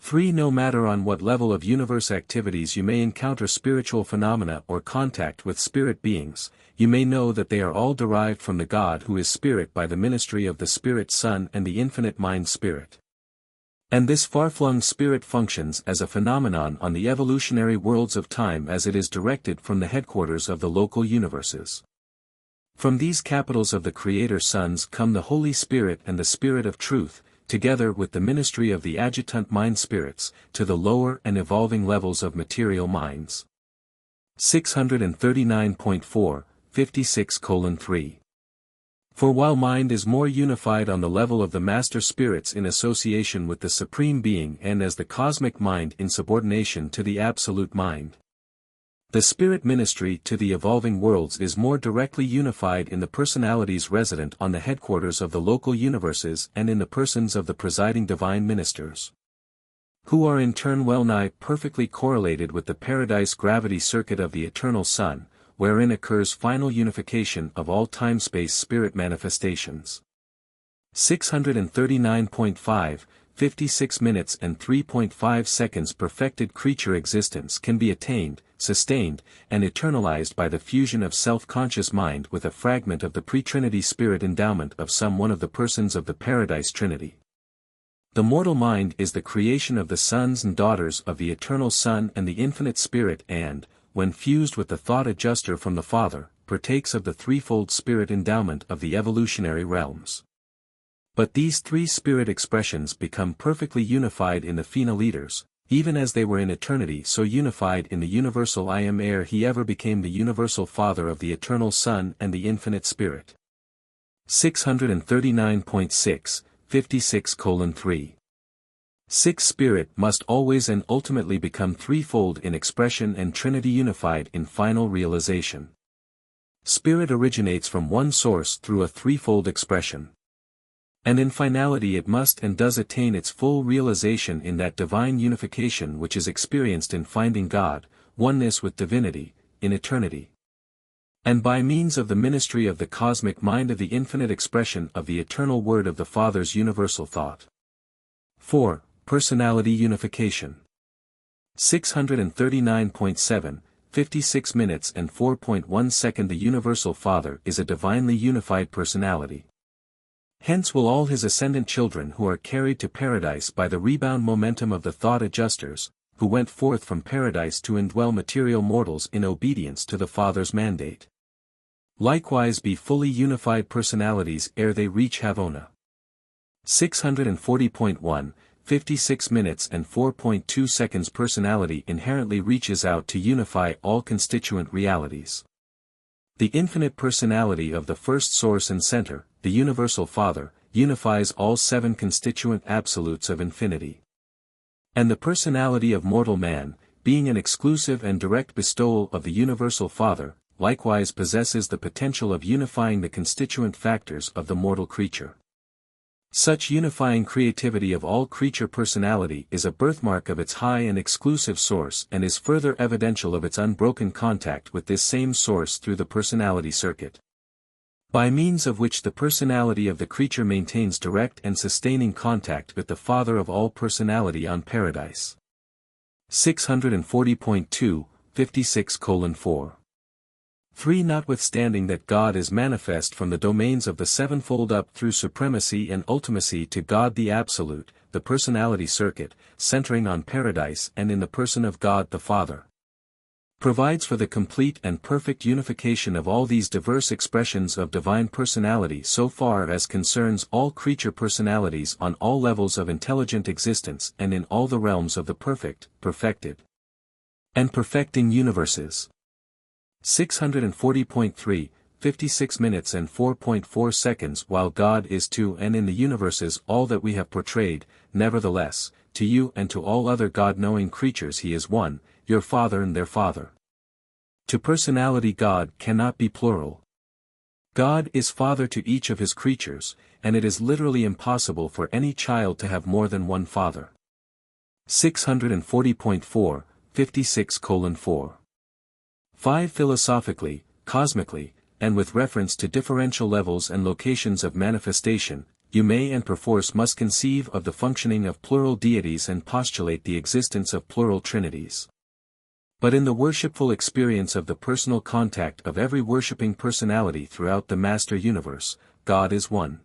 3. No matter on what level of universe activities you may encounter spiritual phenomena or contact with spirit beings, you may know that they are all derived from the God who is Spirit by the ministry of the Spirit Son and the Infinite Mind Spirit. And this far-flung spirit functions as a phenomenon on the evolutionary worlds of time as it is directed from the headquarters of the local universes. From these capitals of the Creator Sons come the Holy Spirit and the Spirit of Truth, together with the ministry of the adjutant mind spirits, to the lower and evolving levels of material minds. 639.4, 56:3. For while mind is more unified on the level of the master spirits in association with the Supreme Being and as the cosmic mind in subordination to the absolute mind, the spirit ministry to the evolving worlds is more directly unified in the personalities resident on the headquarters of the local universes and in the persons of the presiding divine ministers, who are in turn well-nigh perfectly correlated with the paradise gravity circuit of the Eternal Son, wherein occurs final unification of all time-space spirit manifestations. 639.5, 56 minutes and 3.5 seconds. Perfected creature existence can be attained, sustained, and eternalized by the fusion of self-conscious mind with a fragment of the pre-Trinity spirit endowment of some one of the persons of the Paradise Trinity. The mortal mind is the creation of the sons and daughters of the Eternal Son and the Infinite Spirit and, when fused with the thought adjuster from the Father, partakes of the threefold spirit endowment of the evolutionary realms. But these three spirit expressions become perfectly unified in the phenoliters, Even as they were in eternity so unified in the universal I Am ere he ever became the universal Father of the eternal Son and the infinite Spirit. 639.6, 56:3. 6 Spirit must always and ultimately become threefold in expression and Trinity unified in final realization. Spirit originates from one source through a threefold expression. And in finality it must and does attain its full realization in that divine unification which is experienced in finding God, oneness with divinity, in eternity. And by means of the ministry of the cosmic mind of the infinite expression of the eternal word of the Father's universal thought. 4. Personality unification. 639.7, 56 minutes and 4.1 second. The universal Father is a divinely unified personality. Hence will all his ascendant children who are carried to paradise by the rebound momentum of the thought adjusters, who went forth from paradise to indwell material mortals in obedience to the Father's mandate, likewise be fully unified personalities ere they reach Havona. 640.1, 56 minutes and 4.2 seconds. Personality inherently reaches out to unify all constituent realities. The infinite personality of the first source and center, the universal Father, unifies all 7 constituent absolutes of infinity. And the personality of mortal man, being an exclusive and direct bestowal of the universal Father, likewise possesses the potential of unifying the constituent factors of the mortal creature. Such unifying creativity of all creature personality is a birthmark of its high and exclusive source and is further evidential of its unbroken contact with this same source through the personality circuit, by means of which the personality of the creature maintains direct and sustaining contact with the Father of all personality on paradise. 640.2, 56:4. 3. Notwithstanding that God is manifest from the domains of the sevenfold up through supremacy and ultimacy to God the Absolute, the personality circuit, centering on paradise and in the person of God the Father, provides for the complete and perfect unification of all these diverse expressions of divine personality so far as concerns all creature personalities on all levels of intelligent existence and in all the realms of the perfect, perfected, and perfecting universes. 640.3, 56 minutes and 4.4 seconds. While God is to and in the universes all that we have portrayed, nevertheless, to you and to all other God-knowing creatures he is one, your Father and their Father. To personality God cannot be plural. God is Father to each of his creatures, and it is literally impossible for any child to have more than one father. 640.4, 56:4. 5. Philosophically, cosmically, and with reference to differential levels and locations of manifestation, you may and perforce must conceive of the functioning of plural deities and postulate the existence of plural trinities. But in the worshipful experience of the personal contact of every worshipping personality throughout the master universe, God is one.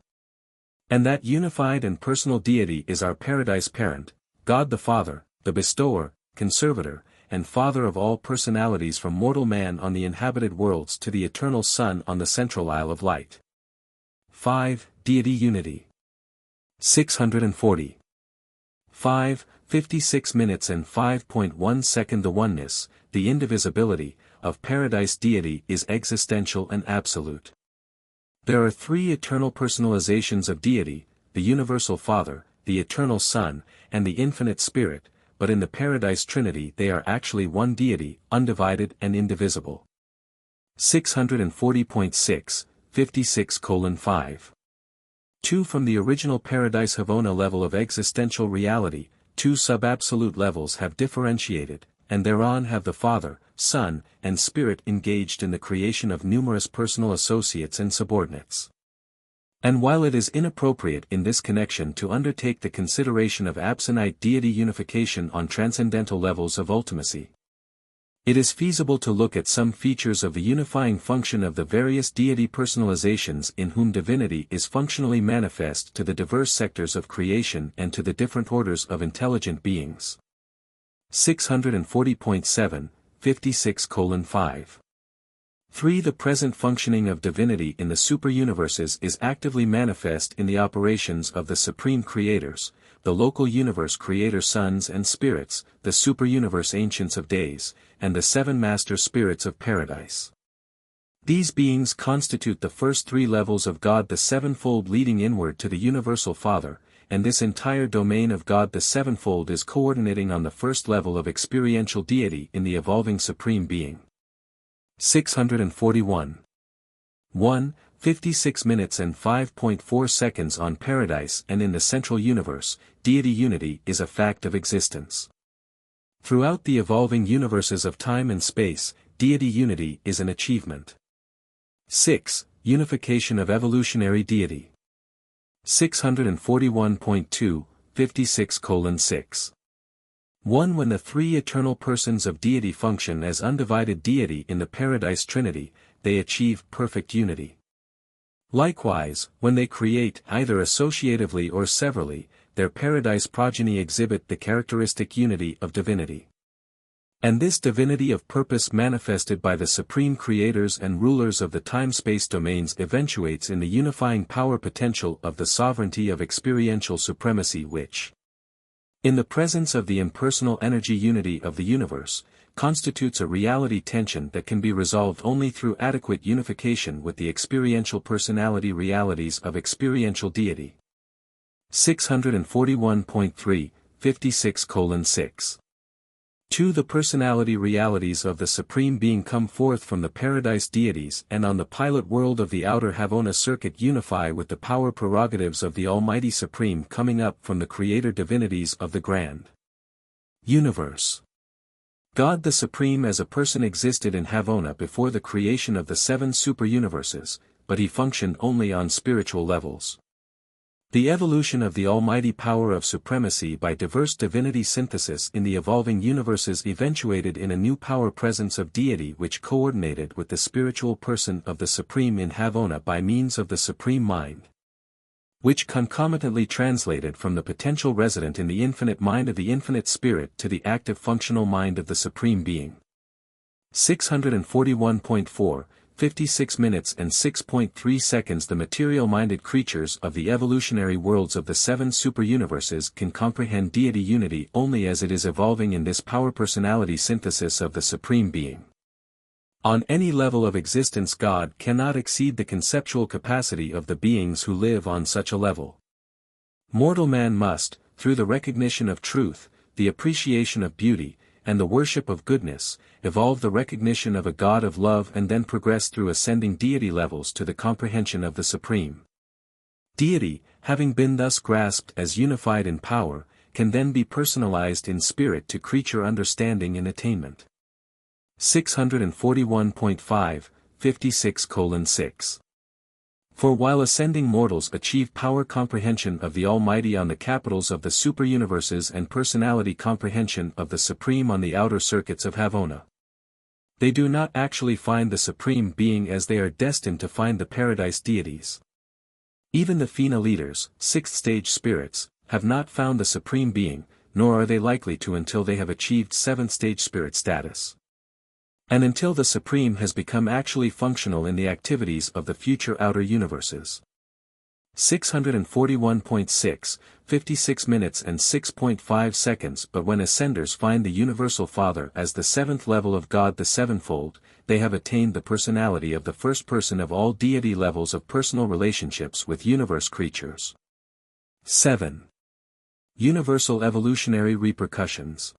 And that unified and personal deity is our paradise parent, God the Father, the bestower, conservator, and Father of all personalities from mortal man on the inhabited worlds to the eternal Son on the central Isle of Light. 5. Deity Unity. 640. 5, 56 minutes and 5.1 second. The oneness, the indivisibility, of paradise deity is existential and absolute. There are 3 eternal personalizations of deity, the universal Father, the eternal Son, and the infinite Spirit, but in the Paradise Trinity they are actually one deity, undivided and indivisible. 640.6, 56:5. 2. From the original Paradise Havona level of existential reality, 2 sub-absolute levels have differentiated, and thereon have the Father, Son, and Spirit engaged in the creation of numerous personal associates and subordinates. And while it is inappropriate in this connection to undertake the consideration of absonite deity unification on transcendental levels of ultimacy, it is feasible to look at some features of the unifying function of the various deity personalizations in whom divinity is functionally manifest to the diverse sectors of creation and to the different orders of intelligent beings. 640.7, 56:5. 3. The present functioning of divinity in the superuniverses is actively manifest in the operations of the supreme creators, the local universe creator sons and spirits, the superuniverse ancients of days, and the seven master spirits of paradise. These beings constitute the first three levels of God the sevenfold leading inward to the universal Father, and this entire domain of God the sevenfold is coordinating on the first level of experiential deity in the evolving Supreme Being. 641. 1. 56 minutes and 5.4 seconds on Paradise and in the Central Universe, deity unity is a fact of existence. Throughout the evolving universes of time and space, deity unity is an achievement. 6. Unification of evolutionary deity. 641.2, 56:6. 1. When the three eternal persons of deity function as undivided deity in the Paradise Trinity, they achieve perfect unity. Likewise, when they create, either associatively or severally, their paradise progeny exhibit the characteristic unity of divinity. And this divinity of purpose manifested by the supreme creators and rulers of the time-space domains eventuates in the unifying power potential of the sovereignty of experiential supremacy which, in the presence of the impersonal energy unity of the universe, constitutes a reality tension that can be resolved only through adequate unification with the experiential personality realities of experiential deity. 641.3, 56:6. 2. The personality realities of the Supreme Being come forth from the Paradise deities and on the pilot world of the outer Havona circuit unify with the power prerogatives of the Almighty Supreme coming up from the Creator divinities of the Grand Universe. God the Supreme as a person existed in Havona before the creation of the seven superuniverses, but he functioned only on spiritual levels. The evolution of the almighty power of supremacy by diverse divinity synthesis in the evolving universes eventuated in a new power presence of deity which coordinated with the spiritual person of the Supreme in Havona by means of the Supreme Mind, which concomitantly translated from the potential resident in the infinite mind of the infinite spirit to the active functional mind of the Supreme Being. 641.4, 56 minutes and 6.3 seconds. The material-minded creatures of the evolutionary worlds of the seven superuniverses can comprehend deity unity only as it is evolving in this power-personality synthesis of the Supreme Being. On any level of existence God cannot exceed the conceptual capacity of the beings who live on such a level. Mortal man must, through the recognition of truth, the appreciation of beauty, and the worship of goodness, evolve the recognition of a God of love and then progress through ascending deity levels to the comprehension of the Supreme Deity, having been thus grasped as unified in power, can then be personalized in spirit to creature understanding and attainment. 641.5, 56:6. For while ascending mortals achieve power comprehension of the Almighty on the capitals of the superuniverses and personality comprehension of the Supreme on the outer circuits of Havona, they do not actually find the Supreme Being as they are destined to find the Paradise deities. Even the Fina leaders, sixth-stage spirits, have not found the Supreme Being, nor are they likely to until they have achieved seventh-stage spirit status. And until the Supreme has become actually functional in the activities of the future outer universes. 641.6, 56 minutes and 6.5 seconds. But when ascenders find the Universal Father as the seventh level of God the sevenfold, they have attained the personality of the first person of all deity levels of personal relationships with universe creatures. 7. Universal evolutionary repercussions.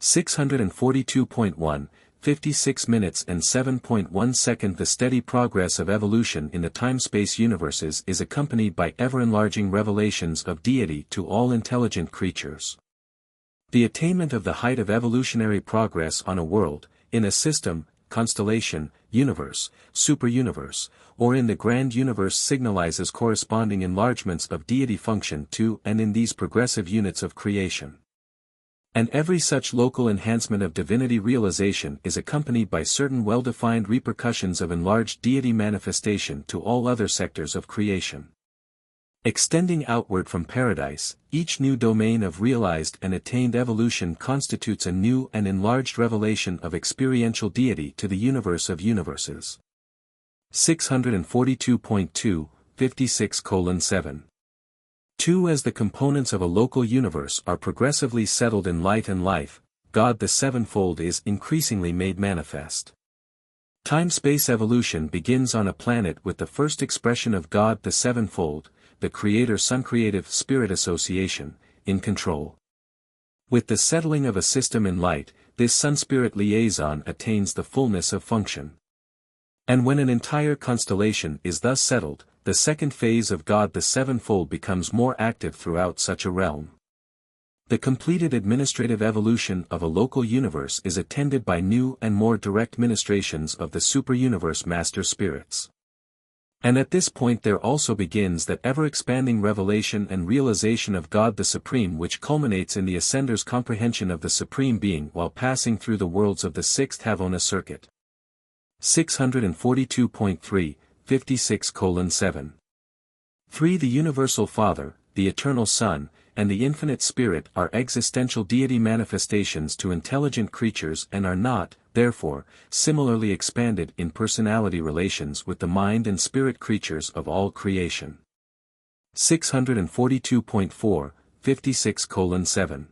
642.1, 56 minutes and 7.1 seconds. The steady progress of evolution in the time-space universes is accompanied by ever-enlarging revelations of deity to all intelligent creatures. The attainment of the height of evolutionary progress on a world, in a system, constellation, universe, superuniverse, or in the grand universe signalizes corresponding enlargements of deity function to and in these progressive units of creation. And every such local enhancement of divinity realization is accompanied by certain well-defined repercussions of enlarged deity manifestation to all other sectors of creation. Extending outward from paradise, each new domain of realized and attained evolution constitutes a new and enlarged revelation of experiential deity to the universe of universes. 642.2, 56:7. 2. As the components of a local universe are progressively settled in light and life, God the sevenfold is increasingly made manifest. Time-space evolution begins on a planet with the first expression of God the sevenfold, the Creator-Son Creative Spirit Association, in control. With the settling of a system in light, this Sun-Spirit liaison attains the fullness of function. And when an entire constellation is thus settled, the second phase of God the sevenfold becomes more active throughout such a realm. The completed administrative evolution of a local universe is attended by new and more direct ministrations of the superuniverse master spirits. And at this point there also begins that ever-expanding revelation and realization of God the Supreme, which culminates in the Ascender's comprehension of the Supreme Being while passing through the worlds of the sixth Havona circuit. 642.3, 56:7. 3. The Universal Father, the Eternal Son, and the Infinite Spirit are existential deity manifestations to intelligent creatures and are not, therefore, similarly expanded in personality relations with the mind and spirit creatures of all creation. 642.4, 56:7.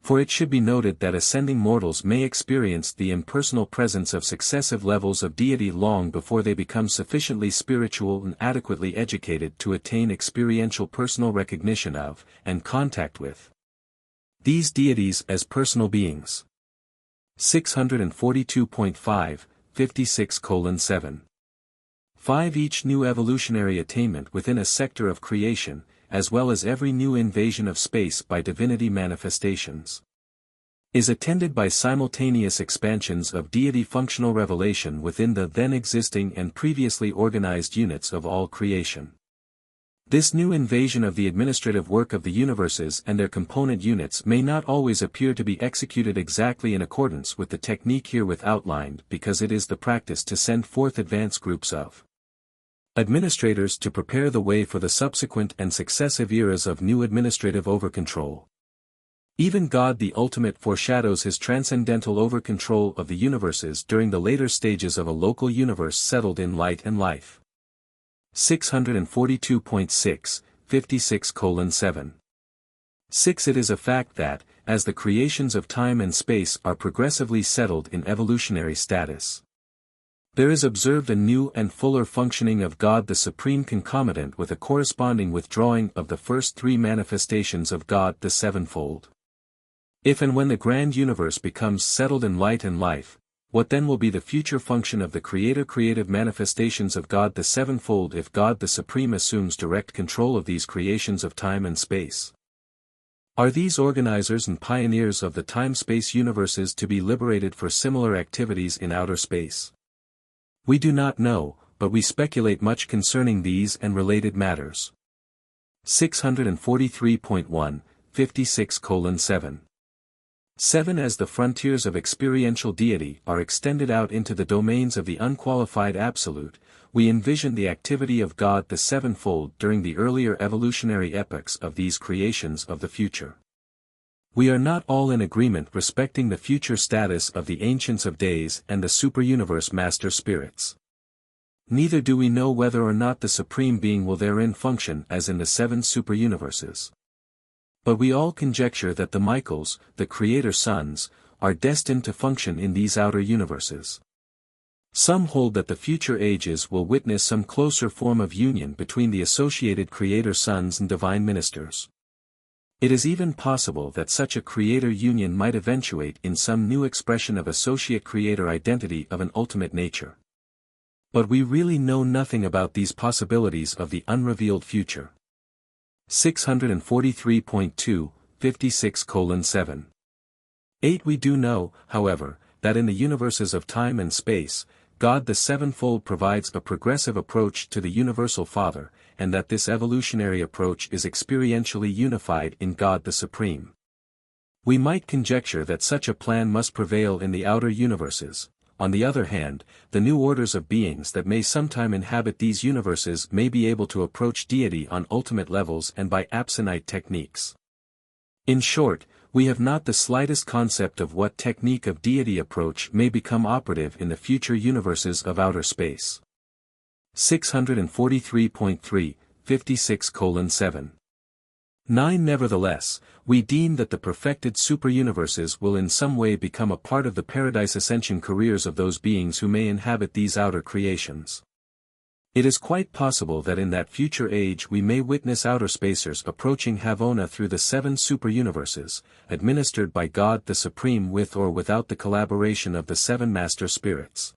For it should be noted that ascending mortals may experience the impersonal presence of successive levels of deity long before they become sufficiently spiritual and adequately educated to attain experiential personal recognition of, and contact with, these deities as personal beings. 642.5, 56:7. 5. Each new evolutionary attainment within a sector of creation, as well as every new invasion of space by divinity manifestations, is attended by simultaneous expansions of deity functional revelation within the then existing and previously organized units of all creation. This new invasion of the administrative work of the universes and their component units may not always appear to be executed exactly in accordance with the technique herewith outlined, because it is the practice to send forth advance groups of administrators to prepare the way for the subsequent and successive eras of new administrative overcontrol. Even God the Ultimate foreshadows his transcendental overcontrol of the universes during the later stages of a local universe settled in light and life. 642.6, 56:7. 6. It is a fact that, as the creations of time and space are progressively settled in evolutionary status, there is observed a new and fuller functioning of God the Supreme concomitant with a corresponding withdrawing of the first three manifestations of God the sevenfold. If and when the grand universe becomes settled in light and life, what then will be the future function of the creative manifestations of God the sevenfold if God the Supreme assumes direct control of these creations of time and space? Are these organizers and pioneers of the time-space universes to be liberated for similar activities in outer space? We do not know, but we speculate much concerning these and related matters. 643.1, 56:7. 7. As the frontiers of experiential deity are extended out into the domains of the unqualified absolute, we envision the activity of God the sevenfold during the earlier evolutionary epochs of these creations of the future. We are not all in agreement respecting the future status of the Ancients of Days and the superuniverse master spirits. Neither do we know whether or not the Supreme Being will therein function as in the seven superuniverses. But we all conjecture that the Michaels, the Creator Sons, are destined to function in these outer universes. Some hold that the future ages will witness some closer form of union between the associated Creator Sons and Divine Ministers. It is even possible that such a creator union might eventuate in some new expression of associate creator identity of an ultimate nature. But we really know nothing about these possibilities of the unrevealed future. 643.2, 56:7. 8. We do know, however, that in the universes of time and space, God the sevenfold provides a progressive approach to the Universal Father, and that this evolutionary approach is experientially unified in God the Supreme. We might conjecture that such a plan must prevail in the outer universes. On the other hand, the new orders of beings that may sometime inhabit these universes may be able to approach deity on ultimate levels and by absonite techniques. In short, we have not the slightest concept of what technique of deity approach may become operative in the future universes of outer space. 643.3, 56:7. 9. Nevertheless, we deem that the perfected superuniverses will in some way become a part of the paradise ascension careers of those beings who may inhabit these outer creations. It is quite possible that in that future age we may witness outer spacers approaching Havona through the 7 superuniverses, administered by God the Supreme with or without the collaboration of the 7 master spirits.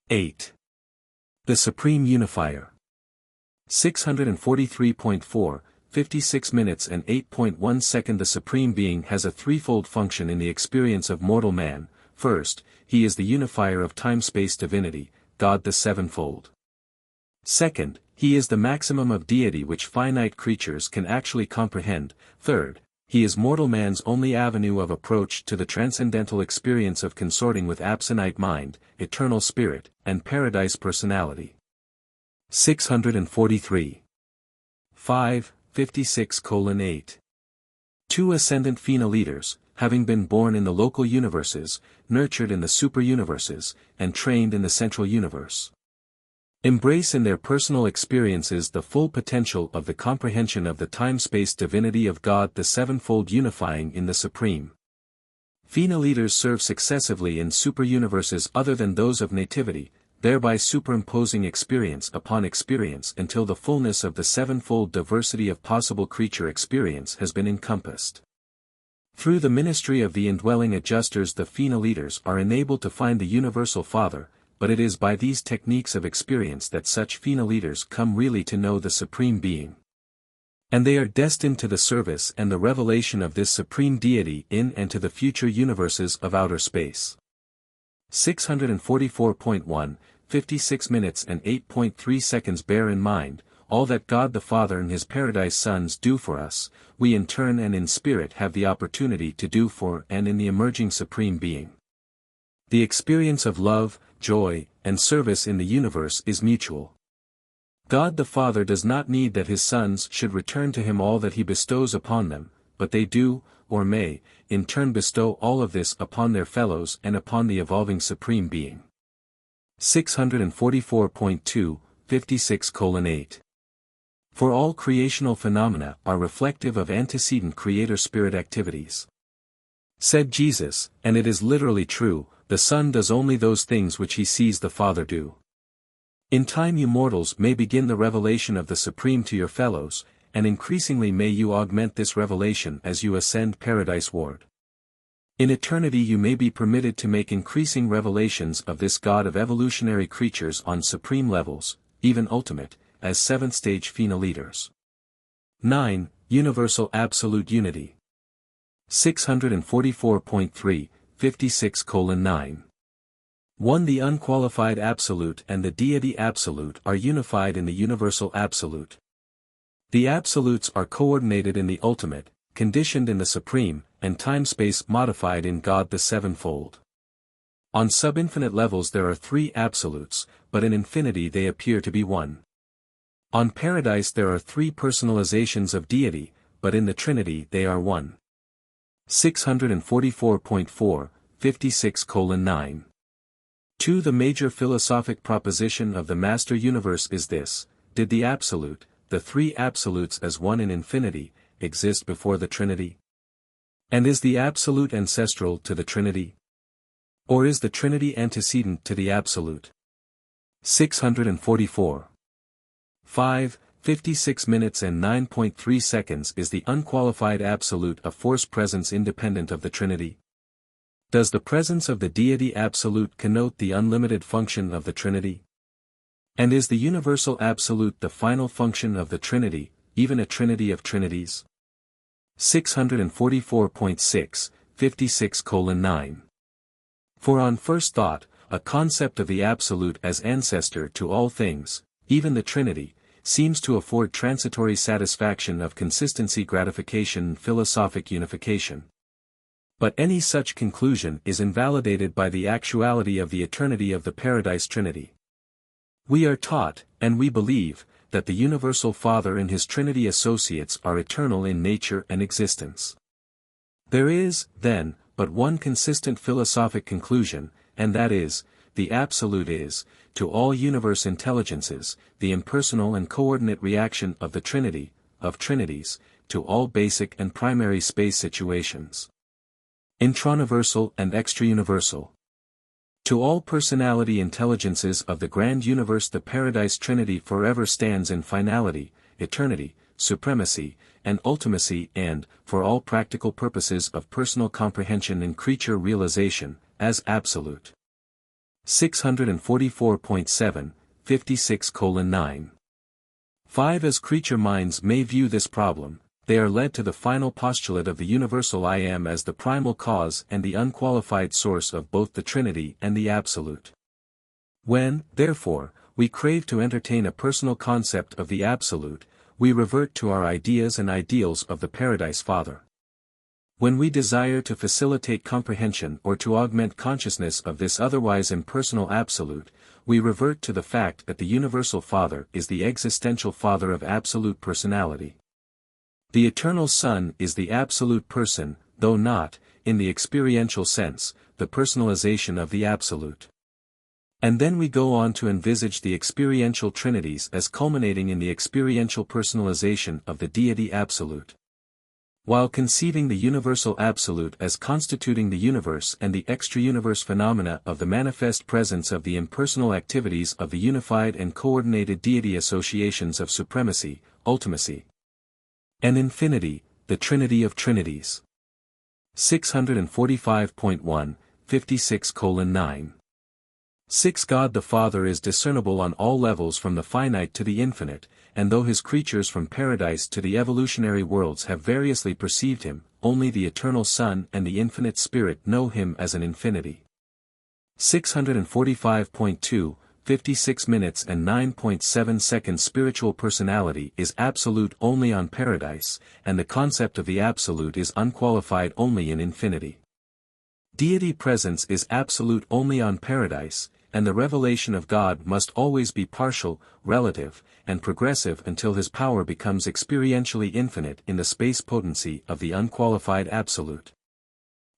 8. The Supreme Unifier. 643.4, 56 minutes and 8.1 seconds. The Supreme Being has a threefold function in the experience of mortal man. First, he is the unifier of time-space divinity, God the sevenfold. Second, he is the maximum of deity which finite creatures can actually comprehend. Third, he is mortal man's only avenue of approach to the transcendental experience of consorting with absonite mind, eternal spirit, and paradise personality. 643. 5, 56:8. 2 ascendant Phena leaders, having been born in the local universes, nurtured in the superuniverses, and trained in the central universe, embrace in their personal experiences the full potential of the comprehension of the time-space divinity of God the sevenfold unifying in the Supreme. Phena leaders serve successively in superuniverses other than those of nativity, thereby superimposing experience upon experience until the fullness of the sevenfold diversity of possible creature experience has been encompassed. Through the ministry of the indwelling adjusters the Phena leaders are enabled to find the Universal Father, but it is by these techniques of experience that such Phena leaders come really to know the Supreme Being. And they are destined to the service and the revelation of this Supreme Deity in and to the future universes of outer space. 644.1, 56 minutes and 8.3 seconds. Bear in mind, all that God the Father and His Paradise Sons do for us, we in turn and in spirit have the opportunity to do for and in the emerging Supreme Being. The experience of love, joy, and service in the universe is mutual. God the Father does not need that His sons should return to Him all that He bestows upon them, but they do, or may, in turn bestow all of this upon their fellows and upon the evolving Supreme Being. 644.2, 56:8. For all creational phenomena are reflective of antecedent Creator Spirit activities. Said Jesus, and it is literally true, the Son does only those things which He sees the Father do. In time you mortals may begin the revelation of the Supreme to your fellows, and increasingly may you augment this revelation as you ascend paradise-ward. In eternity you may be permitted to make increasing revelations of this God of evolutionary creatures on supreme levels, even ultimate, as seventh-stage Phena leaders. 9. Universal Absolute Unity. 644.3, 56:9. 1. The unqualified Absolute and the Deity Absolute are unified in the Universal Absolute. The Absolutes are coordinated in the Ultimate, conditioned in the Supreme, and time-space modified in God the Sevenfold. On sub-infinite levels there are 3 Absolutes, but in infinity they appear to be 1. On Paradise there are 3 personalizations of Deity, but in the Trinity they are 1. 644.4, 56:9. 2. The major philosophic proposition of the Master Universe is this: did the Absolute, the 3 Absolutes as one in infinity, exist before the Trinity? And is the Absolute ancestral to the Trinity? Or is the Trinity antecedent to the Absolute? 644. 5, 56 minutes and 9.3 seconds. Is the unqualified Absolute a force presence independent of the Trinity? Does the presence of the Deity Absolute connote the unlimited function of the Trinity? And is the Universal Absolute the final function of the Trinity, even a Trinity of Trinities? 644.6, 56:9. For on first thought, a concept of the Absolute as ancestor to all things, even the Trinity, seems to afford transitory satisfaction of consistency, gratification, and philosophic unification. But any such conclusion is invalidated by the actuality of the eternity of the Paradise Trinity. We are taught, and we believe, that the Universal Father and His Trinity associates are eternal in nature and existence. There is, then, but one consistent philosophic conclusion, and that is, the Absolute is, to all universe intelligences, the impersonal and coordinate reaction of the Trinity, of Trinities, to all basic and primary space situations. Intraniversal and extra-universal. To all personality intelligences of the grand universe the Paradise Trinity forever stands in finality, eternity, supremacy, and ultimacy and, for all practical purposes of personal comprehension and creature realization, as absolute. 644.7, 56:9. 5. As creature minds may view this problem, they are led to the final postulate of the universal I Am as the primal cause and the unqualified source of both the Trinity and the Absolute. When, therefore, we crave to entertain a personal concept of the Absolute, we revert to our ideas and ideals of the Paradise Father. When we desire to facilitate comprehension or to augment consciousness of this otherwise impersonal Absolute, we revert to the fact that the Universal Father is the existential Father of Absolute Personality. The Eternal Son is the Absolute Person, though not, in the experiential sense, the personalization of the Absolute. And then we go on to envisage the experiential trinities as culminating in the experiential personalization of the Deity Absolute. While conceiving the Universal Absolute as constituting the universe and the extra-universe phenomena of the manifest presence of the impersonal activities of the unified and coordinated deity associations of supremacy, ultimacy, and infinity, the Trinity of Trinities. 645.1, 56:9. 6. God the Father is discernible on all levels from the finite to the infinite, and though his creatures from paradise to the evolutionary worlds have variously perceived him, only the Eternal Son and the Infinite Spirit know him as an infinity. 645.2, 56 minutes and 9.7 seconds. Spiritual personality is absolute only on paradise, and the concept of the absolute is unqualified only in infinity. Deity presence is absolute only on paradise, and the revelation of God must always be partial, relative, and progressive until his power becomes experientially infinite in the space potency of the unqualified absolute.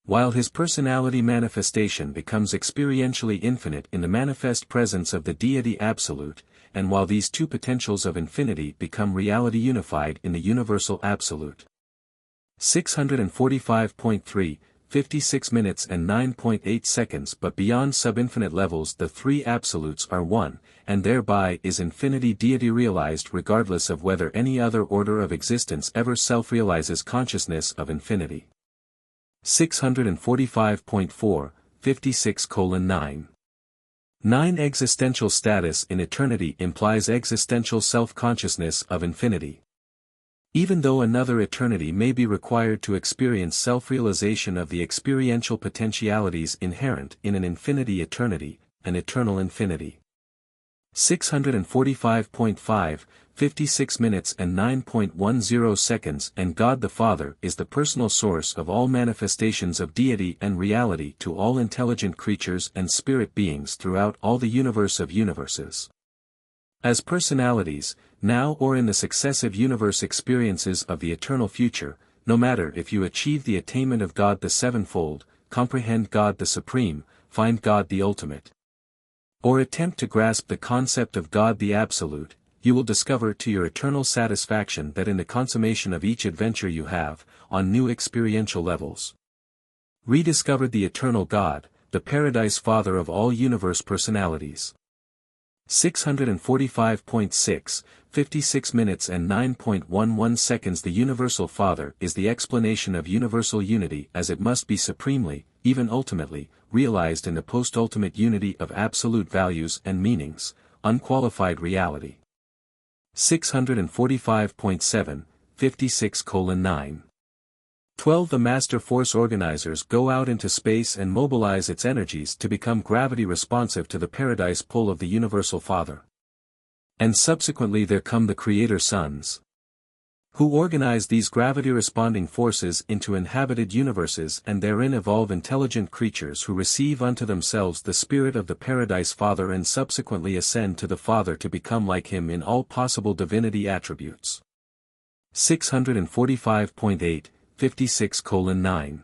While his personality manifestation becomes experientially infinite in the manifest presence of the Deity Absolute, and while these two potentials of infinity become reality unified in the Universal Absolute. 645.3, 56 minutes and 9.8 seconds. But beyond subinfinite levels the three absolutes are one, and thereby is infinity deity realized regardless of whether any other order of existence ever self-realizes consciousness of infinity. 645.4, 56:9. 9. Existential status in eternity implies existential self-consciousness of infinity. Even though another eternity may be required to experience self-realization of the experiential potentialities inherent in an infinity eternity, an eternal infinity. 645.5, 56 minutes and 9.10 seconds. And God the Father is the personal source of all manifestations of deity and reality to all intelligent creatures and spirit beings throughout all the universe of universes. As personalities, now or in the successive universe experiences of the eternal future, no matter if you achieve the attainment of God the sevenfold, comprehend God the Supreme, find God the Ultimate, or attempt to grasp the concept of God the Absolute, you will discover to your eternal satisfaction that in the consummation of each adventure you have, on new experiential levels, rediscovered the eternal God, the Paradise Father of all universe personalities. 645.6, 56 minutes and 9.11 seconds. The Universal Father is the explanation of universal unity as it must be supremely, even ultimately, realized in the post-ultimate unity of absolute values and meanings, unqualified reality. 645.7, 56:9. 12. The master force organizers go out into space and mobilize its energies to become gravity responsive to the paradise pull of the Universal Father. And subsequently there come the Creator Sons, who organize these gravity-responding forces into inhabited universes and therein evolve intelligent creatures who receive unto themselves the spirit of the Paradise Father and subsequently ascend to the Father to become like him in all possible divinity attributes. 645.8, 56:9.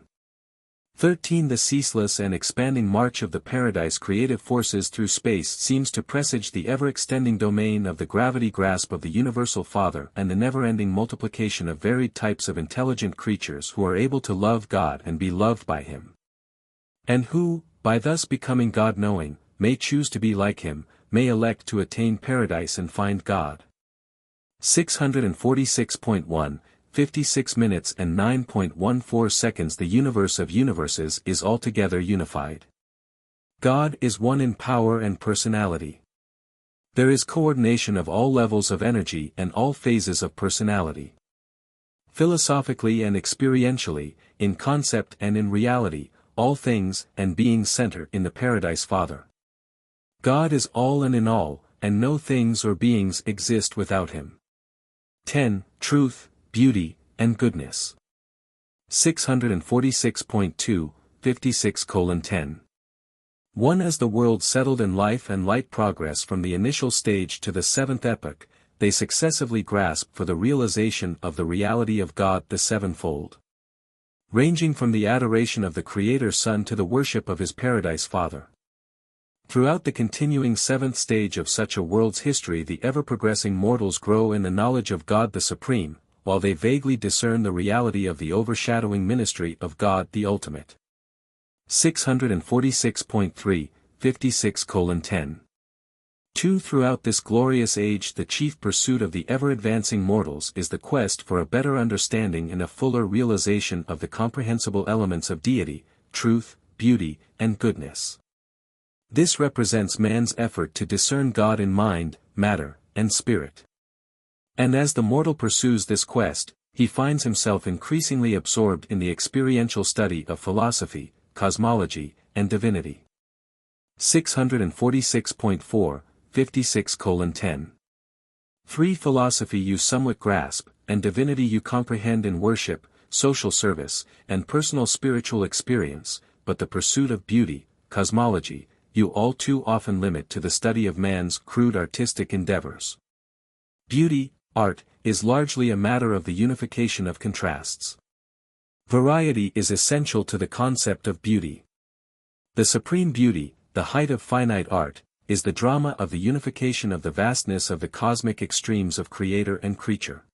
13. The ceaseless and expanding march of the paradise creative forces through space seems to presage the ever-extending domain of the gravity grasp of the Universal Father and the never-ending multiplication of varied types of intelligent creatures who are able to love God and be loved by Him. And who, by thus becoming God-knowing, may choose to be like Him, may elect to attain paradise and find God. 646.1 56 minutes and 9.14 seconds. The universe of universes is altogether unified. God is one in power and personality. There is coordination of all levels of energy and all phases of personality. Philosophically and experientially, in concept and in reality, all things and beings center in the Paradise Father. God is all and in all, and no things or beings exist without Him. 10. Truth, beauty, and goodness. 646.2, 56:10. 1. As the world settled in life and light progress from the initial stage to the seventh epoch, they successively grasped for the realization of the reality of God the sevenfold. Ranging from the adoration of the Creator Son to the worship of His Paradise Father. Throughout the continuing seventh stage of such a world's history, the ever-progressing mortals grow in the knowledge of God the Supreme, while they vaguely discern the reality of the overshadowing ministry of God the Ultimate. 646.3, 56:10. 2. Throughout this glorious age, the chief pursuit of the ever-advancing mortals is the quest for a better understanding and a fuller realization of the comprehensible elements of deity, truth, beauty, and goodness. This represents man's effort to discern God in mind, matter, and spirit. And as the mortal pursues this quest, he finds himself increasingly absorbed in the experiential study of philosophy, cosmology, and divinity. 646.4, 56:10. 3. Philosophy you somewhat grasp, and divinity you comprehend in worship, social service, and personal spiritual experience, but the pursuit of beauty, cosmology, you all too often limit to the study of man's crude artistic endeavors. Beauty, art, is largely a matter of the unification of contrasts. Variety is essential to the concept of beauty. The supreme beauty, the height of finite art, is the drama of the unification of the vastness of the cosmic extremes of creator and creature.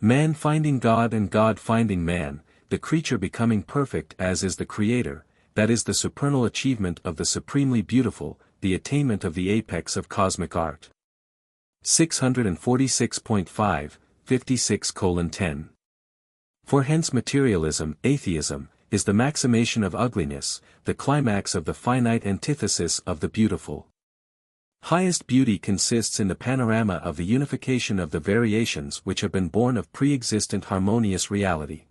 Man finding God and God finding man, the creature becoming perfect as is the creator, that is the supernal achievement of the supremely beautiful, the attainment of the apex of cosmic art. 646.5, 56:10. For hence materialism, atheism, is the maximation of ugliness, the climax of the finite antithesis of the beautiful. Highest beauty consists in the panorama of the unification of the variations which have been born of pre-existent harmonious reality.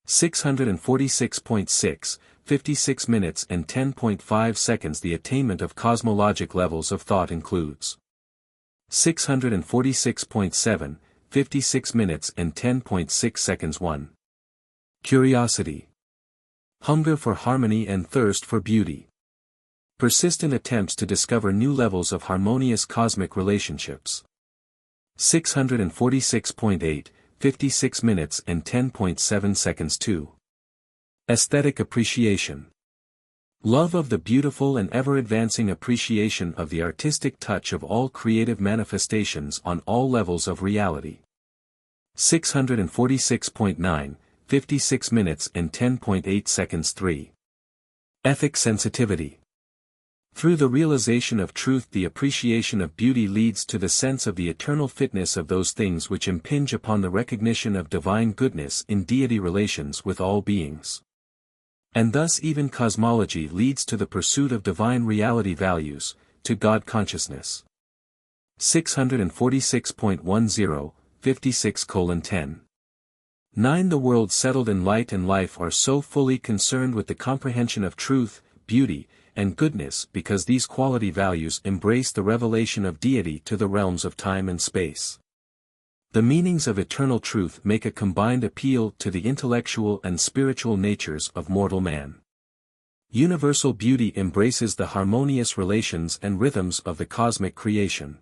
646.6, 56 minutes and 10.5 seconds. The attainment of cosmologic levels of thought includes 646.7, 56 minutes and 10.6 seconds. 1. Curiosity. Hunger for harmony and thirst for beauty. Persistent attempts to discover new levels of harmonious cosmic relationships. 646.8, 56 minutes and 10.7 seconds. 2. Aesthetic appreciation. Love of the beautiful and ever-advancing appreciation of the artistic touch of all creative manifestations on all levels of reality. 646.9, 56 minutes and 10.8 seconds. 3. Ethic sensitivity. Through the realization of truth, the appreciation of beauty leads to the sense of the eternal fitness of those things which impinge upon the recognition of divine goodness in deity relations with all beings. And thus even cosmology leads to the pursuit of divine reality values, to God consciousness. 646.10, 56:10. 9. The world settled in light and life are so fully concerned with the comprehension of truth, beauty, and goodness because these quality values embrace the revelation of deity to the realms of time and space. The meanings of eternal truth make a combined appeal to the intellectual and spiritual natures of mortal man. Universal beauty embraces the harmonious relations and rhythms of the cosmic creation.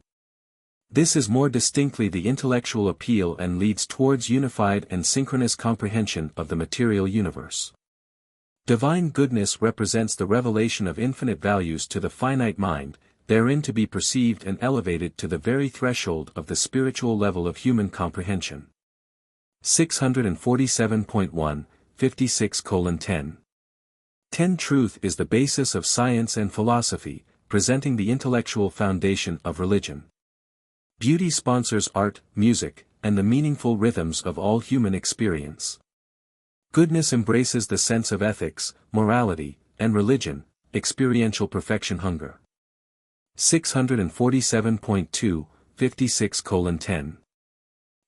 This is more distinctly the intellectual appeal and leads towards unified and synchronous comprehension of the material universe. Divine goodness represents the revelation of infinite values to the finite mind, therein to be perceived and elevated to the very threshold of the spiritual level of human comprehension. 647.1, 56:10. 10. Truth is the basis of science and philosophy, presenting the intellectual foundation of religion. Beauty sponsors art, music, and the meaningful rhythms of all human experience. Goodness embraces the sense of ethics, morality, and religion, experiential perfection hunger. 647.2, 56:10.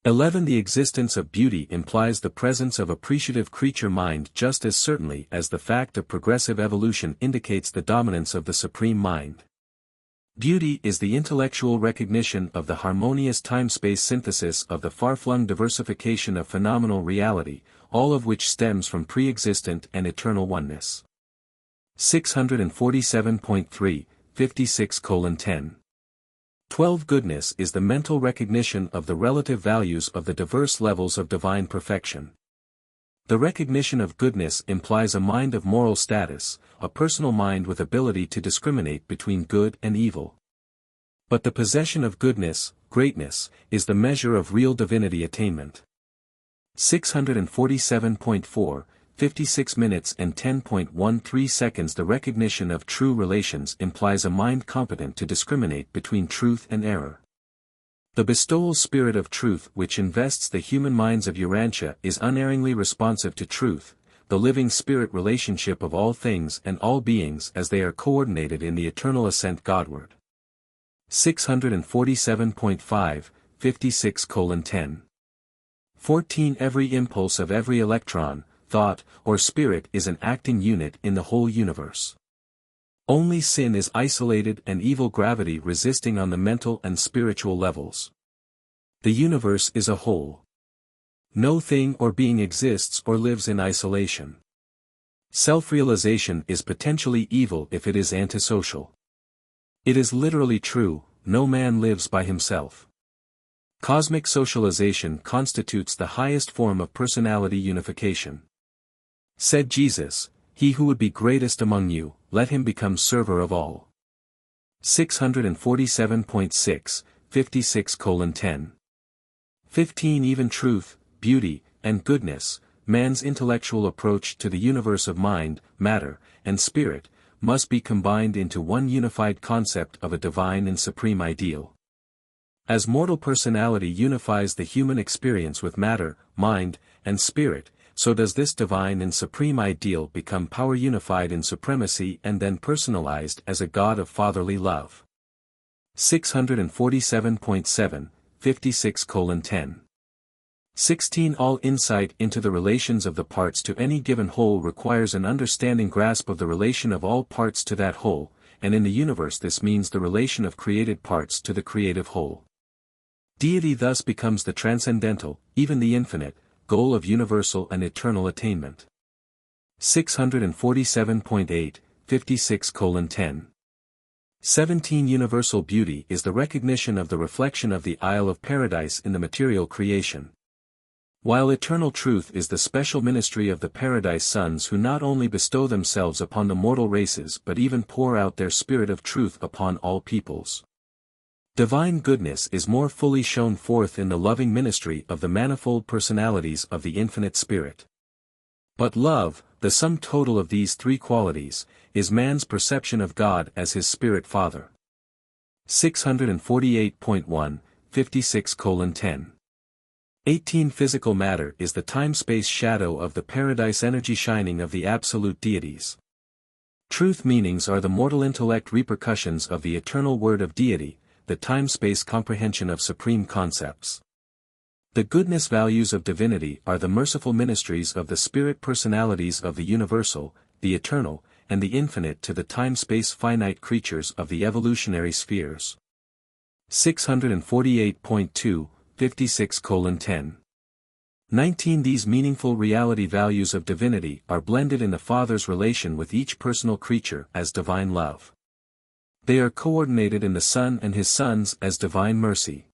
11. The existence of beauty implies the presence of appreciative creature mind just as certainly as the fact of progressive evolution indicates the dominance of the supreme mind. Beauty is the intellectual recognition of the harmonious time-space synthesis of the far-flung diversification of phenomenal reality, all of which stems from pre-existent and eternal oneness. 647.3, 56:10. 12. Goodness is the mental recognition of the relative values of the diverse levels of divine perfection. The recognition of goodness implies a mind of moral status, a personal mind with ability to discriminate between good and evil. But the possession of goodness, greatness, is the measure of real divinity attainment. 647.4, 56 minutes and 10.13 seconds. The recognition of true relations implies a mind competent to discriminate between truth and error. The bestowal spirit of truth which invests the human minds of Urantia is unerringly responsive to truth, the living spirit relationship of all things and all beings as they are coordinated in the eternal ascent Godward. 647.5, 56:10. 14. Every impulse of every electron, thought, or spirit is an acting unit in the whole universe. Only sin is isolated and evil gravity resisting on the mental and spiritual levels. The universe is a whole. No thing or being exists or lives in isolation. Self-realization is potentially evil if it is antisocial. It is literally true, no man lives by himself. Cosmic socialization constitutes the highest form of personality unification. Said Jesus, "He who would be greatest among you, let him become server of all." 647.6, 56:10. 15. Even truth, beauty, and goodness, man's intellectual approach to the universe of mind, matter, and spirit, must be combined into one unified concept of a divine and supreme ideal. As mortal personality unifies the human experience with matter, mind, and spirit, so does this divine and supreme ideal become power unified in supremacy and then personalized as a God of fatherly love. 647.7, 56:10. 16. All insight into the relations of the parts to any given whole requires an understanding grasp of the relation of all parts to that whole, and in the universe this means the relation of created parts to the creative whole. Deity thus becomes the transcendental, even the infinite, goal of universal and eternal attainment. 647.8, 56:10. 17. Universal beauty is the recognition of the reflection of the Isle of Paradise in the material creation. While eternal truth is the special ministry of the Paradise sons who not only bestow themselves upon the mortal races but even pour out their spirit of truth upon all peoples. Divine goodness is more fully shown forth in the loving ministry of the manifold personalities of the infinite spirit. But love, the sum total of these three qualities, is man's perception of God as his spirit father. 648.1, 56:10. 18. Physical matter is the time-space shadow of the paradise energy shining of the absolute deities. Truth meanings are the mortal intellect repercussions of the eternal word of deity, the time-space comprehension of supreme concepts. The goodness values of divinity are the merciful ministries of the spirit personalities of the universal, the eternal, and the infinite to the time-space finite creatures of the evolutionary spheres. 648.2, 56:10. 19. These meaningful reality values of divinity are blended in the Father's relation with each personal creature as divine love. They are coordinated in the Son and his sons as divine mercy.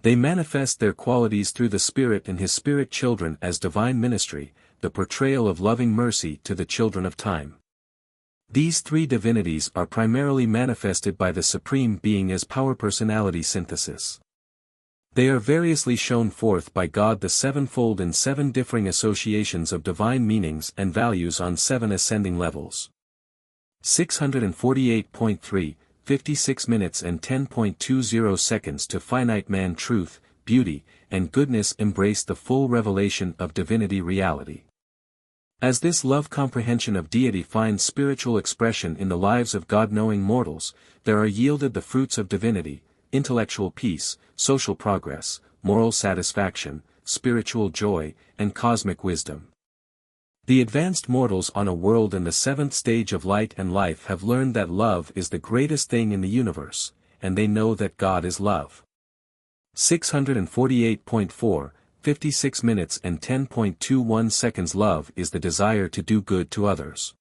They manifest their qualities through the Spirit and his Spirit children as divine ministry, the portrayal of loving mercy to the children of time. These three divinities are primarily manifested by the Supreme Being as power personality synthesis. They are variously shown forth by God the sevenfold in seven differing associations of divine meanings and values on seven ascending levels. 648.3, 56 minutes and 10.20 seconds to finite man. Truth, beauty, and goodness embrace the full revelation of divinity reality. As this love comprehension of deity finds spiritual expression in the lives of God-knowing mortals, there are yielded the fruits of divinity, intellectual peace, social progress, moral satisfaction, spiritual joy, and cosmic wisdom. The advanced mortals on a world in the seventh stage of light and life have learned that love is the greatest thing in the universe, and they know that God is love. 648.4, 56 minutes and 10.21 seconds. Love is the desire to do good to others.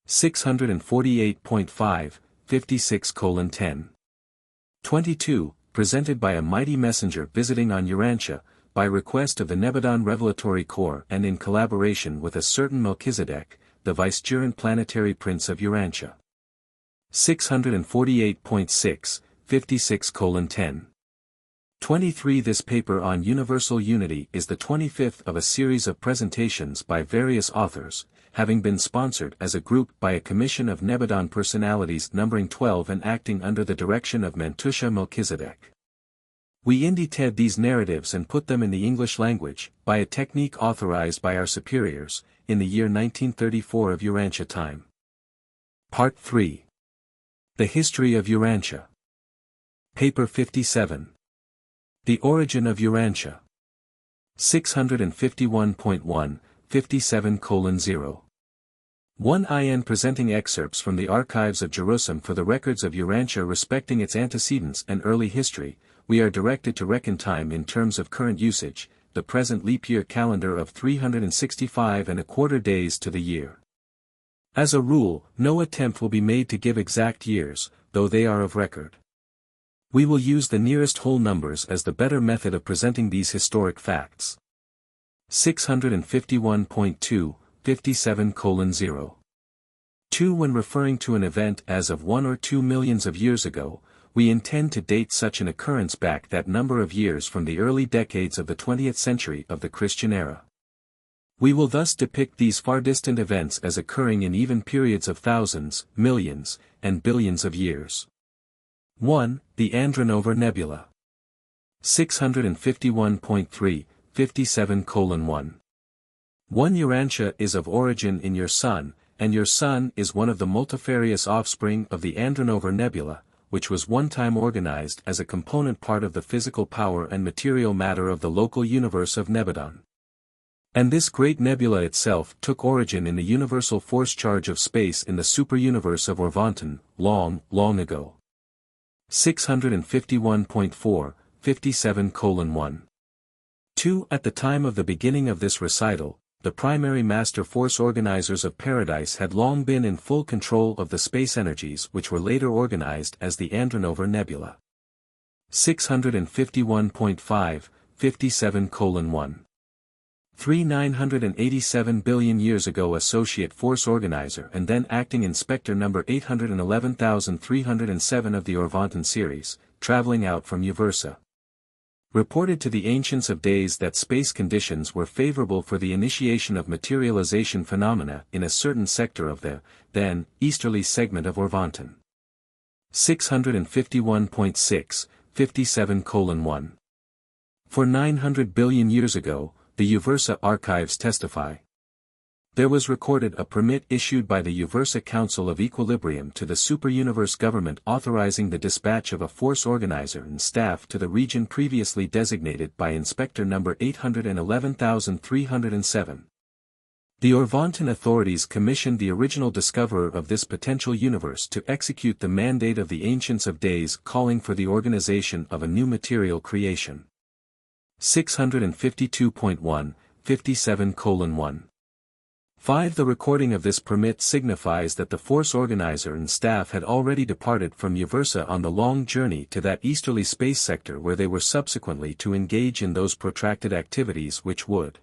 648.5, 56:10. 22, presented by a mighty messenger visiting on Urantia, by request of the Nebadon Revelatory Corps and in collaboration with a certain Melchizedek, the vicegerent planetary prince of Urantia. 648.6, 56:10. 23. This paper on universal unity is the 25th of a series of presentations by various authors, having been sponsored as a group by a commission of Nebadon personalities numbering 12 and acting under the direction of Mantusha Melchizedek. We edited these narratives and put them in the English language, by a technique authorized by our superiors, in the year 1934 of Urantia time. Part 3. The History of Urantia. Paper 57. The Origin of Urantia. 651.1, 57:0. 1 IN presenting excerpts from the archives of Jerusalem for the records of Urantia respecting its antecedents and early history. We are directed to reckon time in terms of current usage, the present leap year calendar of 365¼ days to the year. As a rule, no attempt will be made to give exact years, though they are of record. We will use the nearest whole numbers as the better method of presenting these historic facts. 651.2, 57:0. 2. When referring to an event as of 1 or 2 millions of years ago, we intend to date such an occurrence back that number of years from the early decades of the 20th century of the Christian era. We will thus depict these far distant events as occurring in even periods of thousands, millions, and billions of years. 1. The Andronova Nebula. 651.3, 57:1. 1. Urantia is of origin in your Sun, and your Sun is one of the multifarious offspring of the Andronova Nebula, which was one time organized as a component part of the physical power and material matter of the local universe of Nebadon. And this great nebula itself took origin in the universal force charge of space in the superuniverse of Orvanton, long, long ago. 651.4, 57:1. 2. At the time of the beginning of this recital, the primary master force organizers of Paradise had long been in full control of the space energies which were later organized as the Andronova Nebula. 651.5, 57:1. 3. 987 billion years ago Associate Force Organizer and then Acting Inspector number 811,307 of the Orvanton series, traveling out from Uversa. Reported to the Ancients of Days that space conditions were favorable for the initiation of materialization phenomena in a certain sector of the, then, easterly segment of Orvanton. 651.6, 57:1. For 900 billion years ago, the Uversa archives testify. There was recorded a permit issued by the Uversa Council of Equilibrium to the Superuniverse government authorizing the dispatch of a force organizer and staff to the region previously designated by Inspector number 811,307. The Orvanton authorities commissioned the original discoverer of this potential universe to execute the mandate of the Ancients of Days calling for the organization of a new material creation. 652.1, 57:1. 5. The recording of this permit signifies that the force organizer and staff had already departed from Uversa on the long journey to that easterly space sector where they were subsequently to engage in those protracted activities which would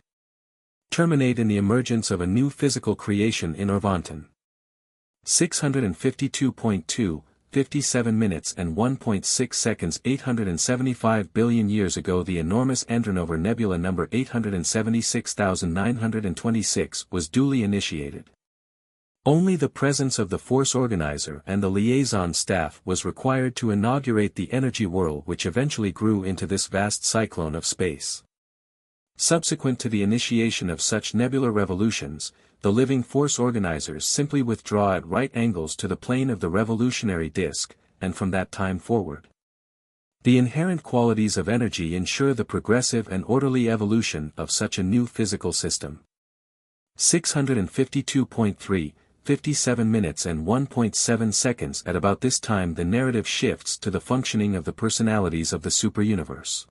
terminate in the emergence of a new physical creation in Urantia. 652.2, 57 minutes and 1.6 seconds. 875 billion years ago, the enormous Andronova nebula number 876,926 was duly initiated. Only the presence of the force organizer and the liaison staff was required to inaugurate the energy whirl which eventually grew into this vast cyclone of space. Subsequent to the initiation of such nebular revolutions, the living force organizers simply withdraw at right angles to the plane of the revolutionary disk, and from that time forward, the inherent qualities of energy ensure the progressive and orderly evolution of such a new physical system. 652.3, 57 minutes and 1.7 seconds. At about this time the narrative shifts to the functioning of the personalities of the superuniverse.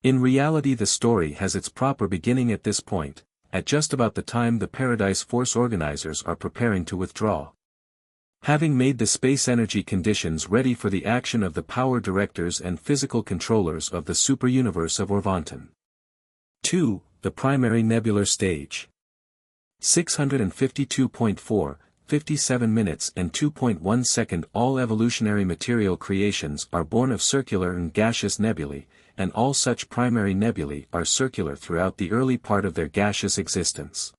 In reality the story has its proper beginning at this point, at just about the time the Paradise Force organizers are preparing to withdraw. Having made the space energy conditions ready for the action of the power directors and physical controllers of the superuniverse of Urantia. 2. The primary nebular stage. 652.4, 57 minutes and 2.1 second. All evolutionary material creations are born of circular and gaseous nebulae, and all such primary nebulae are circular throughout the early part of their gaseous existence.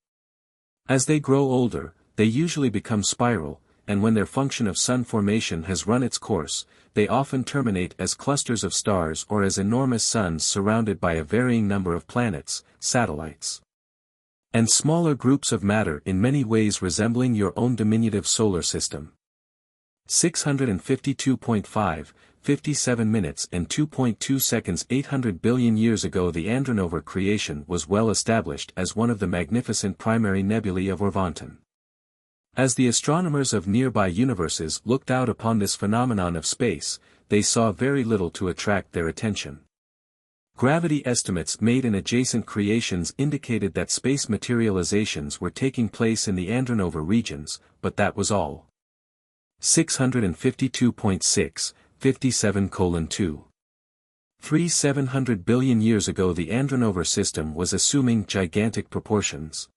As they grow older, they usually become spiral, and when their function of sun formation has run its course, they often terminate as clusters of stars or as enormous suns surrounded by a varying number of planets, satellites, and smaller groups of matter in many ways resembling your own diminutive solar system. 652.5, 57 minutes and 2.2 seconds. 800 billion years ago the Andronova creation was well established as one of the magnificent primary nebulae of Urantia. As the astronomers of nearby universes looked out upon this phenomenon of space, they saw very little to attract their attention. Gravity estimates made in adjacent creations indicated that space materializations were taking place in the Andronova regions, but that was all. 652.6, 57:2. 700 billion years ago the Andronova system was assuming gigantic proportions.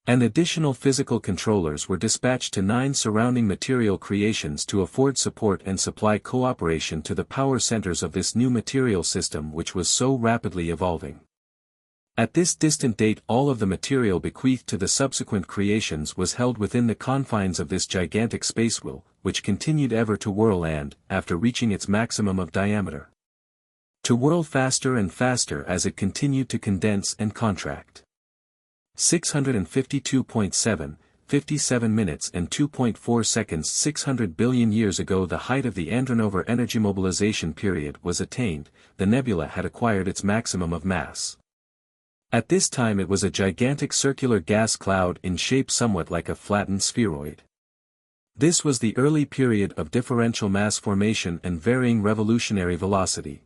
And additional physical controllers were dispatched to 9 surrounding material creations to afford support and supply cooperation to the power centers of this new material system which was so rapidly evolving. At this distant date all of the material bequeathed to the subsequent creations was held within the confines of this gigantic space wheel, which continued ever to whirl and, after reaching its maximum of diameter, to whirl faster and faster as it continued to condense and contract. 652.7, 57 minutes and 2.4 seconds. 600 billion years ago the height of the Andronova energy mobilization period was attained, the nebula had acquired its maximum of mass. At this time it was a gigantic circular gas cloud in shape somewhat like a flattened spheroid. This was the early period of differential mass formation and varying revolutionary velocity.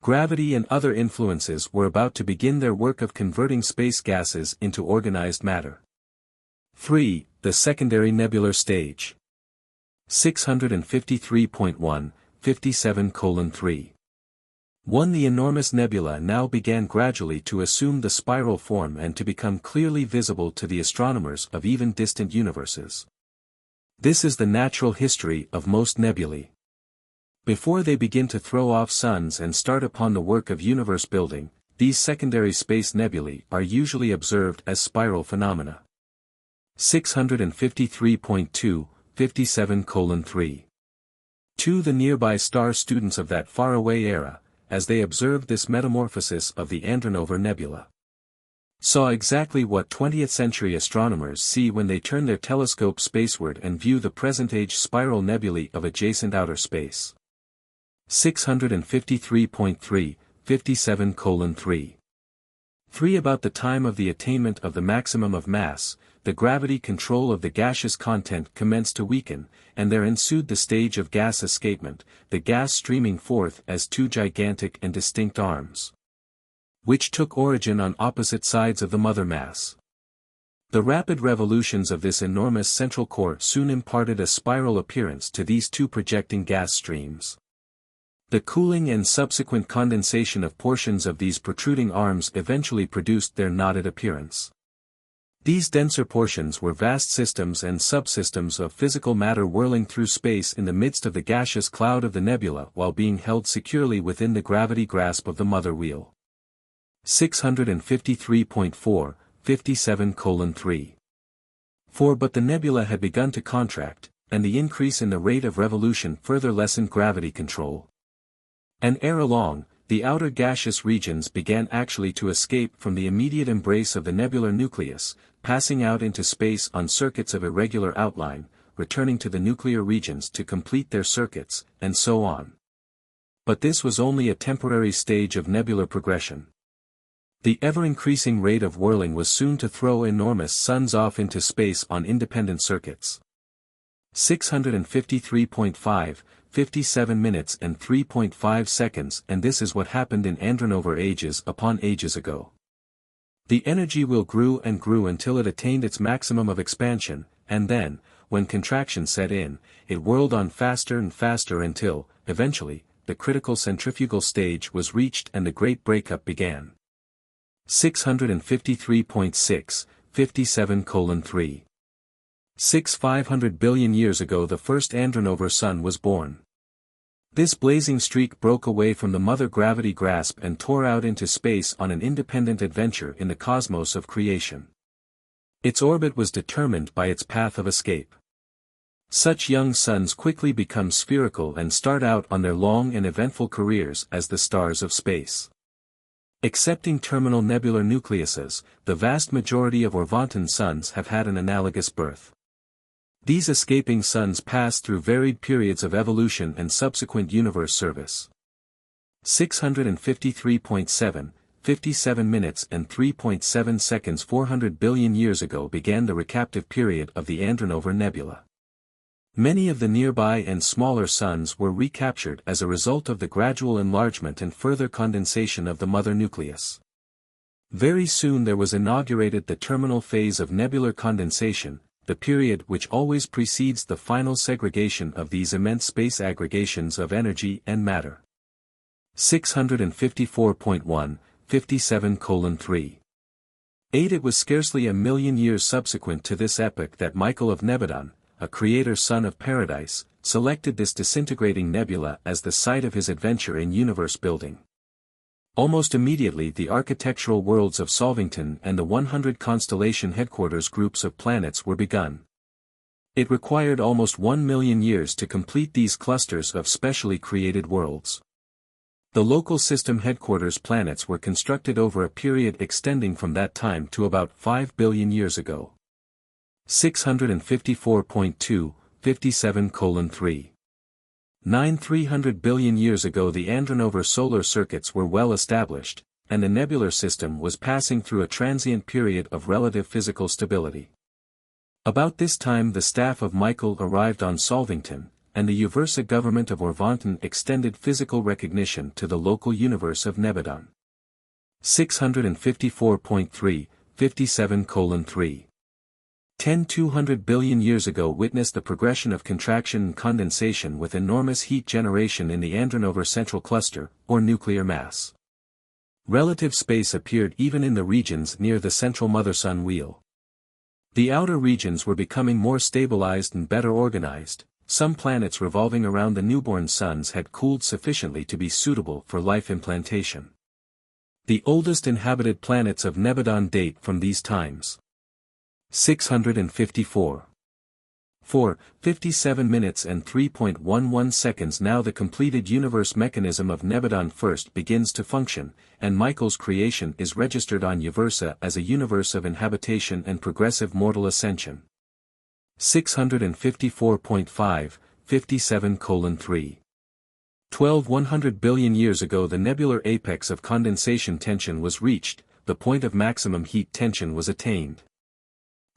Gravity and other influences were about to begin their work of converting space gases into organized matter. 3. The secondary nebular stage. 653.1, 57:3. 1. The enormous nebula now began gradually to assume the spiral form and to become clearly visible to the astronomers of even distant universes. This is the natural history of most nebulae. Before they begin to throw off suns and start upon the work of universe building, these secondary space nebulae are usually observed as spiral phenomena. 653.2, 57:3. 2. The nearby star students of that faraway era, as they observed this metamorphosis of the Andronova nebula, saw exactly what 20th-century astronomers see when they turn their telescope spaceward and view the present-age spiral nebulae of adjacent outer space. 653.3, 57:3. 3. About the time of the attainment of the maximum of mass, the gravity control of the gaseous content commenced to weaken, and there ensued the stage of gas escapement, the gas streaming forth as 2 gigantic and distinct arms, which took origin on opposite sides of the mother mass. The rapid revolutions of this enormous central core soon imparted a spiral appearance to these 2 projecting gas streams. The cooling and subsequent condensation of portions of these protruding arms eventually produced their knotted appearance. These denser portions were vast systems and subsystems of physical matter whirling through space in the midst of the gaseous cloud of the nebula while being held securely within the gravity grasp of the mother wheel. 653.4, 57:3. 4. But the nebula had begun to contract, and the increase in the rate of revolution further lessened gravity control. And ere long, the outer gaseous regions began actually to escape from the immediate embrace of the nebular nucleus, passing out into space on circuits of irregular outline, returning to the nuclear regions to complete their circuits, and so on. But this was only a temporary stage of nebular progression. The ever-increasing rate of whirling was soon to throw enormous suns off into space on independent circuits. 653.5, 57 minutes and 3.5 seconds, and this is what happened in Andronover ages upon ages ago. The energy wheel grew and grew until it attained its maximum of expansion, and then, when contraction set in, it whirled on faster and faster until, eventually, the critical centrifugal stage was reached and the great breakup began. 653.6, 57:3. 500 billion years ago the first Andronover sun was born. This blazing streak broke away from the mother gravity grasp and tore out into space on an independent adventure in the cosmos of creation. Its orbit was determined by its path of escape. Such young suns quickly become spherical and start out on their long and eventful careers as the stars of space. Excepting terminal nebular nucleuses, the vast majority of Orvontan suns have had an analogous birth. These escaping suns pass through varied periods of evolution and subsequent universe service. 653.7, 57 minutes and 3.7 seconds 400 billion years ago began the recaptive period of the Andronover Nebula. Many of the nearby and smaller suns were recaptured as a result of the gradual enlargement and further condensation of the mother nucleus. Very soon there was inaugurated the terminal phase of nebular condensation, the period which always precedes the final segregation of these immense space aggregations of energy and matter. 654.1, 57:3. 8. It was scarcely a million years subsequent to this epoch that Michael of Nebadon, a creator son of Paradise, selected this disintegrating nebula as the site of his adventure in universe building. Almost immediately the architectural worlds of Solvington and the 100 constellation headquarters groups of planets were begun. It required almost 1 million years to complete these clusters of specially created worlds. The local system headquarters planets were constructed over a period extending from that time to about 5 billion years ago. 654.2, 57:3. 300 billion years ago the Andronover solar circuits were well established, and the nebular system was passing through a transient period of relative physical stability. About this time the staff of Michael arrived on Solvington, and the Uversa government of Orvonton extended physical recognition to the local universe of Nebadon. 654.3, 57:3. 200 billion years ago witnessed the progression of contraction and condensation with enormous heat generation in the Andronover central cluster, or nuclear mass. Relative space appeared even in the regions near the central mother-sun wheel. The outer regions were becoming more stabilized and better organized. Some planets revolving around the newborn suns had cooled sufficiently to be suitable for life implantation. The oldest inhabited planets of Nebadon date from these times. 654. 4, 57 minutes and 3.11 seconds. Now the completed universe mechanism of Nebadon first begins to function, and Michael's creation is registered on Uversa as a universe of inhabitation and progressive mortal ascension. 654.5, 57:3. 100 billion years ago the nebular apex of condensation tension was reached, the point of maximum heat tension was attained.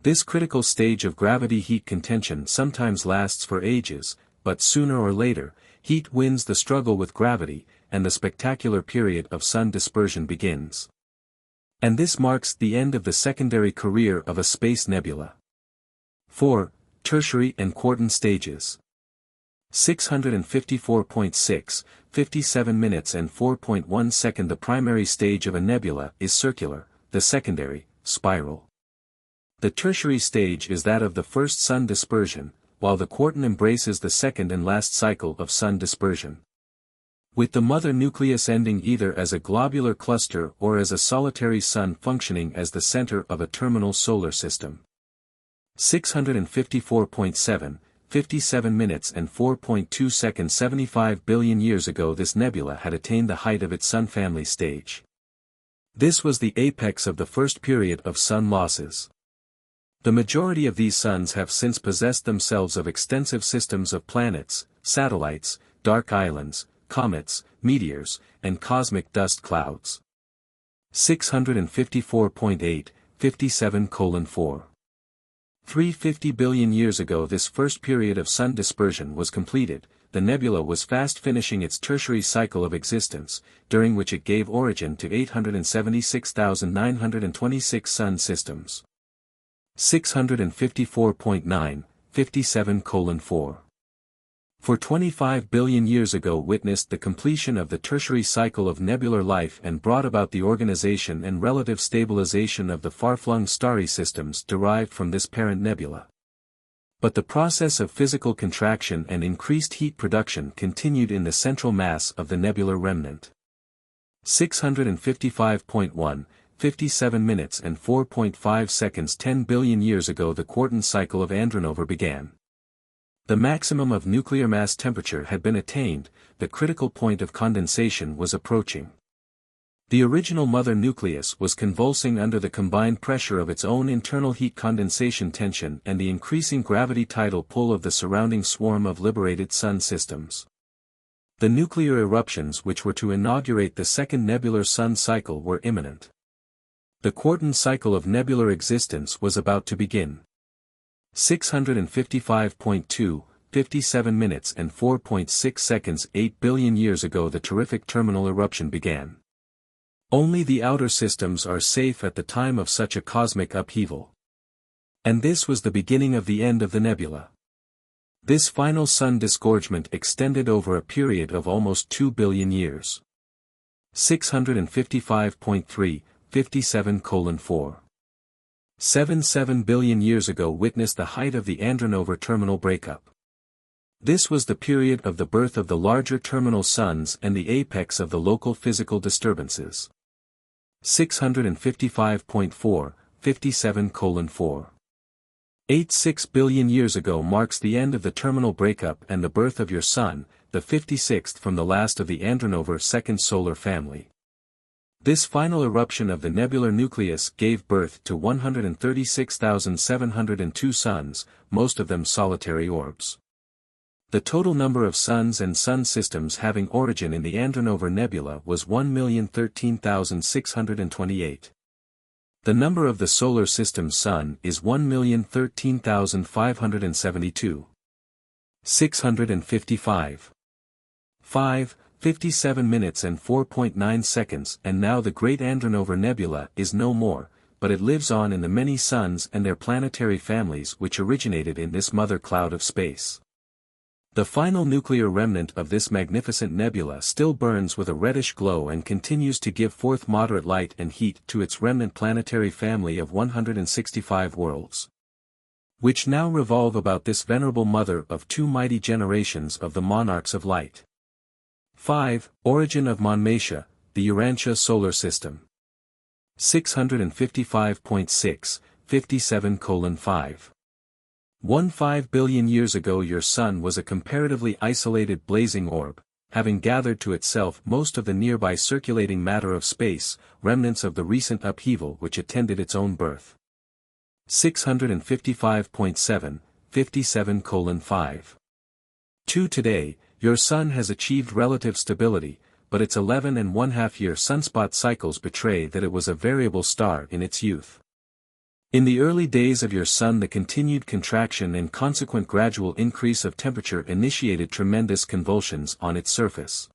This critical stage of gravity heat contention sometimes lasts for ages, but sooner or later, heat wins the struggle with gravity, and the spectacular period of sun dispersion begins. And this marks the end of the secondary career of a space nebula. 4. Tertiary and quartan stages. 654.6, 57 minutes and 4.1 second. The primary stage of a nebula is circular, the secondary, spiral. The tertiary stage is that of the first sun dispersion, while the quartan embraces the second and last cycle of sun dispersion. With the mother nucleus ending either as a globular cluster or as a solitary sun functioning as the center of a terminal solar system. 654.7, 57 minutes and 4.2 seconds. 75 billion years ago this nebula had attained the height of its sun family stage. This was the apex of the first period of sun losses. The majority of these suns have since possessed themselves of extensive systems of planets, satellites, dark islands, comets, meteors, and cosmic dust clouds. 654.8, 57:4. 350 billion years ago this first period of sun dispersion was completed. The nebula was fast finishing its tertiary cycle of existence, during which it gave origin to 876,926 sun systems. 654.9, 57:4. For 25 billion years ago witnessed the completion of the tertiary cycle of nebular life and brought about the organization and relative stabilization of the far-flung starry systems derived from this parent nebula. But the process of physical contraction and increased heat production continued in the central mass of the nebular remnant. 655.1, 57 minutes and 4.5 seconds. 10 billion years ago the quartan cycle of andronover began. The maximum of nuclear mass temperature had been attained, the critical point of condensation was approaching. The original mother nucleus was convulsing under the combined pressure of its own internal heat condensation tension and the increasing gravity tidal pull of the surrounding swarm of liberated sun systems. The nuclear eruptions which were to inaugurate the second nebular sun cycle were imminent. The quartan cycle of nebular existence was about to begin. 655.2, 57 minutes and 4.6 seconds. 8 billion years ago the terrific terminal eruption began. Only the outer systems are safe at the time of such a cosmic upheaval. And this was the beginning of the end of the nebula. This final sun disgorgement extended over a period of almost 2 billion years. 655.3, 57:4. 7 billion years ago witnessed the height of the andronover terminal breakup. This was the period of the birth of the larger terminal suns and the apex of the local physical disturbances. 655.4, 57:4. 6 billion years ago marks the end of the terminal breakup and the birth of your sun, the 56th from the last of the andronover second solar family. This final eruption of the nebular nucleus gave birth to 136,702 suns, most of them solitary orbs. The total number of suns and sun systems having origin in the Andronover Nebula was 1,013,628. The number of the Solar System's sun is 1,013,572. 655. 5, 57 minutes and 4.9 seconds. And now the great Andronover Nebula is no more, but it lives on in the many suns and their planetary families which originated in this mother cloud of space. The final nuclear remnant of this magnificent nebula still burns with a reddish glow and continues to give forth moderate light and heat to its remnant planetary family of 165 worlds, which now revolve about this venerable mother of two mighty generations of the monarchs of light. 5. Origin of Morontia, the Urantia solar system. 655.6, 57:5. 15 billion years ago your sun was a comparatively isolated blazing orb, having gathered to itself most of the nearby circulating matter of space, remnants of the recent upheaval which attended its own birth. 655.7, 57:5. Today, your sun has achieved relative stability, but its 11.5-year sunspot cycles betray that it was a variable star in its youth. In the early days of your sun the continued contraction and consequent gradual increase of temperature initiated tremendous convulsions on its surface.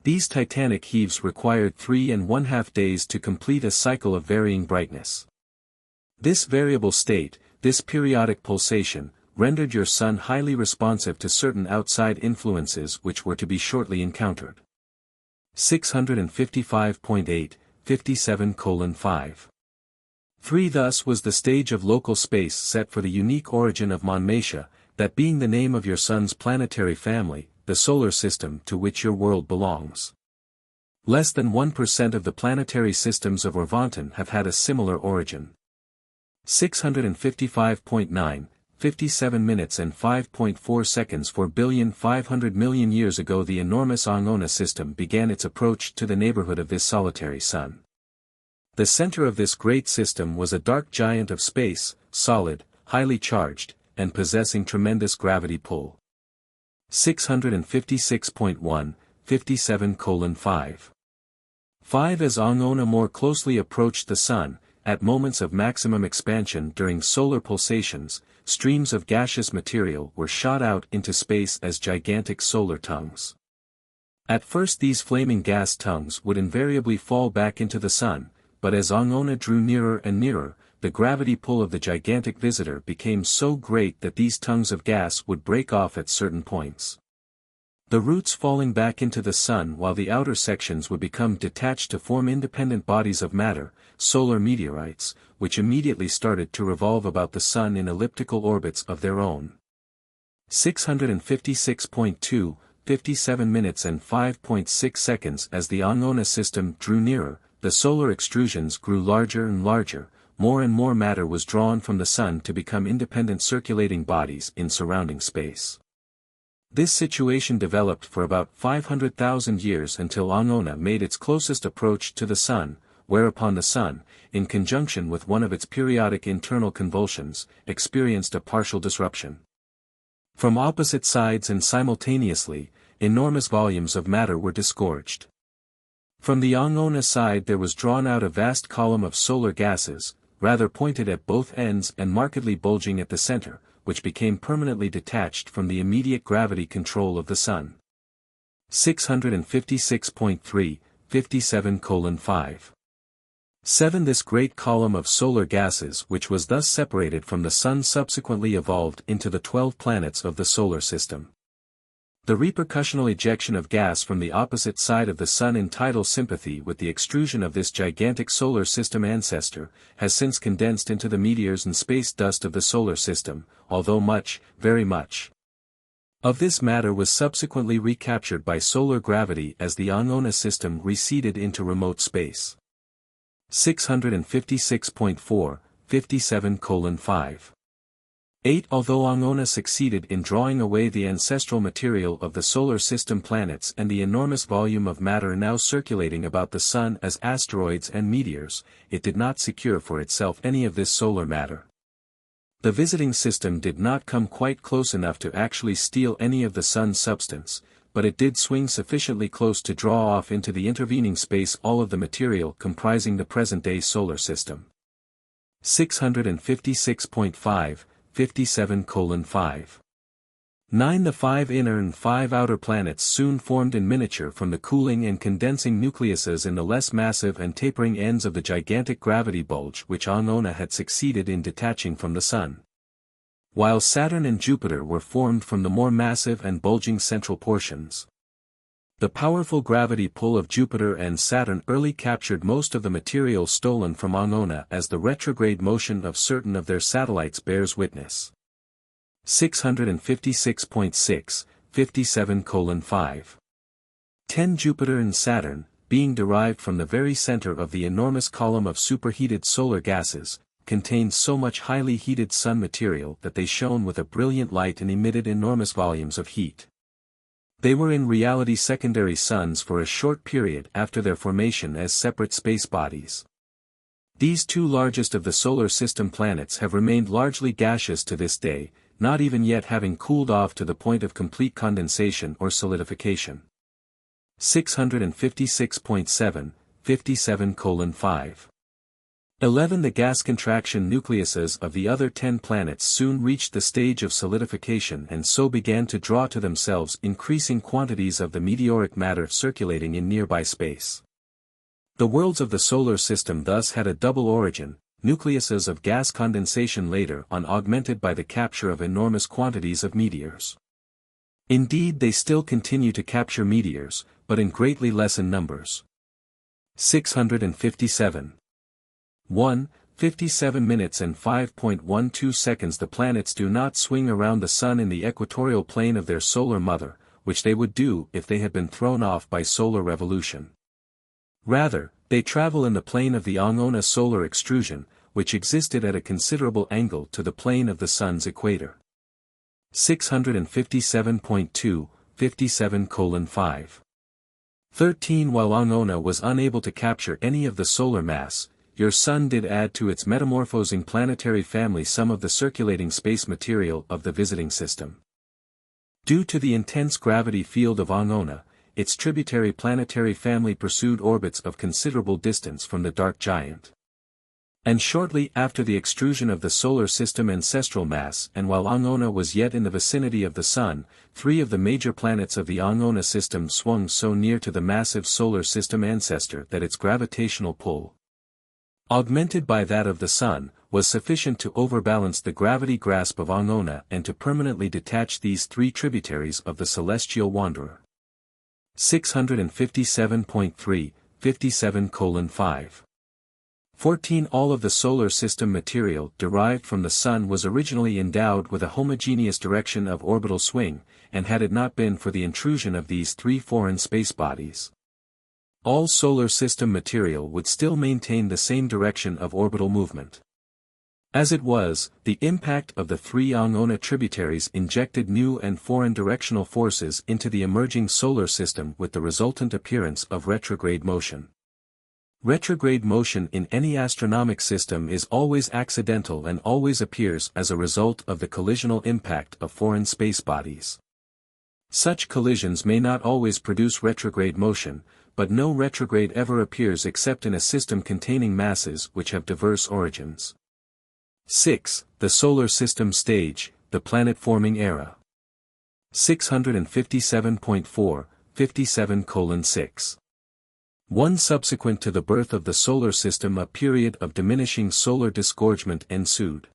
These titanic heaves required 3.5 days to complete a cycle of varying brightness. This variable state, this periodic pulsation, rendered your sun highly responsive to certain outside influences which were to be shortly encountered. 655.8, 57:5. 3. Thus was the stage of local space set for the unique origin of Morontia, that being the name of your sun's planetary family, the solar system to which your world belongs. Less than 1% of the planetary systems of Urantia have had a similar origin. 655.9, 57 minutes and 5.4 seconds. 4,500,000,000 years ago the enormous Urantia system began its approach to the neighborhood of this solitary sun. The center of this great system was a dark giant of space, solid, highly charged, and possessing tremendous gravity pull. 656.1, 57:5. 5. As Urantia more closely approached the sun, at moments of maximum expansion during solar pulsations, streams of gaseous material were shot out into space as gigantic solar tongues. At first these flaming gas tongues would invariably fall back into the sun, but as Urantia drew nearer and nearer, the gravity pull of the gigantic visitor became so great that these tongues of gas would break off at certain points. The roots falling back into the sun while the outer sections would become detached to form independent bodies of matter, solar meteorites, which immediately started to revolve about the sun in elliptical orbits of their own. 656.2, 57 minutes and 5.6 seconds. As the Urantia system drew nearer, the solar extrusions grew larger and larger, more and more matter was drawn from the sun to become independent circulating bodies in surrounding space. This situation developed for about 500,000 years until Urantia made its closest approach to the sun, whereupon the sun, in conjunction with one of its periodic internal convulsions, experienced a partial disruption. From opposite sides and simultaneously, enormous volumes of matter were disgorged. From the Urantia side there was drawn out a vast column of solar gases, rather pointed at both ends and markedly bulging at the center, which became permanently detached from the immediate gravity control of the sun. 656.3, 57:5. 7. This great column of solar gases which was thus separated from the sun subsequently evolved into the 12 planets of the solar system. The repercussional ejection of gas from the opposite side of the sun in tidal sympathy with the extrusion of this gigantic solar system ancestor, has since condensed into the meteors and space dust of the solar system, although much, very much of this matter was subsequently recaptured by solar gravity as the Urantia system receded into remote space. 656.4, 57:5. 8. Although Urantia succeeded in drawing away the ancestral material of the solar system planets and the enormous volume of matter now circulating about the sun as asteroids and meteors, it did not secure for itself any of this solar matter. The visiting system did not come quite close enough to actually steal any of the sun's substance, but it did swing sufficiently close to draw off into the intervening space all of the material comprising the present-day solar system. 656.5, 57:5. 9. The 5 inner and 5 outer planets soon formed in miniature from the cooling and condensing nucleuses in the less massive and tapering ends of the gigantic gravity bulge which Urantia had succeeded in detaching from the sun. While Saturn and Jupiter were formed from the more massive and bulging central portions. The powerful gravity pull of Jupiter and Saturn early captured most of the material stolen from Urantia as the retrograde motion of certain of their satellites bears witness. 656.6, 57:5. 10. Jupiter and Saturn, being derived from the very center of the enormous column of superheated solar gases, contained so much highly heated sun material that they shone with a brilliant light and emitted enormous volumes of heat. They were in reality secondary suns for a short period after their formation as separate space bodies. These two largest of the solar system planets have remained largely gaseous to this day, not even yet having cooled off to the point of complete condensation or solidification. 656.7, 57:5. 11. The gas contraction nucleuses of the other 10 planets soon reached the stage of solidification and so began to draw to themselves increasing quantities of the meteoric matter circulating in nearby space. The worlds of the solar system thus had a double origin, nucleuses of gas condensation later on augmented by the capture of enormous quantities of meteors. Indeed, they still continue to capture meteors, but in greatly lessened numbers. 657. 1. 57 minutes and 5.12 seconds. The planets do not swing around the Sun in the equatorial plane of their solar mother, which they would do if they had been thrown off by solar revolution. Rather, they travel in the plane of the Angona solar extrusion, which existed at a considerable angle to the plane of the Sun's equator. 657.2, 57:5. 13. While Angona was unable to capture any of the solar mass, your Sun did add to its metamorphosing planetary family some of the circulating space material of the visiting system. Due to the intense gravity field of Angona, its tributary planetary family pursued orbits of considerable distance from the dark giant. And shortly after the extrusion of the solar system ancestral mass and while Angona was yet in the vicinity of the Sun, 3 of the major planets of the Angona system swung so near to the massive solar system ancestor that its gravitational pull, augmented by that of the Sun, was sufficient to overbalance the gravity grasp of Angona and to permanently detach these 3 tributaries of the celestial wanderer. 657.3, 57:5. 14. All of the solar system material derived from the Sun was originally endowed with a homogeneous direction of orbital swing, and had it not been for the intrusion of these 3 foreign space bodies, all solar system material would still maintain the same direction of orbital movement. As it was, the impact of the 3 Angona tributaries injected new and foreign directional forces into the emerging solar system with the resultant appearance of retrograde motion. Retrograde motion in any astronomic system is always accidental and always appears as a result of the collisional impact of foreign space bodies. Such collisions may not always produce retrograde motion, but no retrograde ever appears except in a system containing masses which have diverse origins. 6. The solar system stage, the planet-forming era. 657.4, 57:6. 1. Subsequent to the birth of the solar system, a period of diminishing solar disgorgement ensued.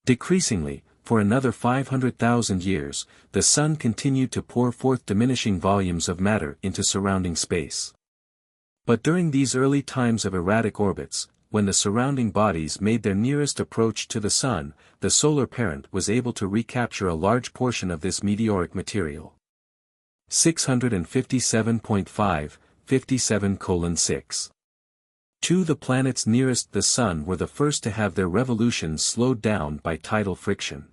Decreasingly, for another 500,000 years, the Sun continued to pour forth diminishing volumes of matter into surrounding space. But during these early times of erratic orbits, when the surrounding bodies made their nearest approach to the Sun, the solar parent was able to recapture a large portion of this meteoric material. 657.5, 57:6. 2. The planets nearest the Sun were the first to have their revolutions slowed down by tidal friction.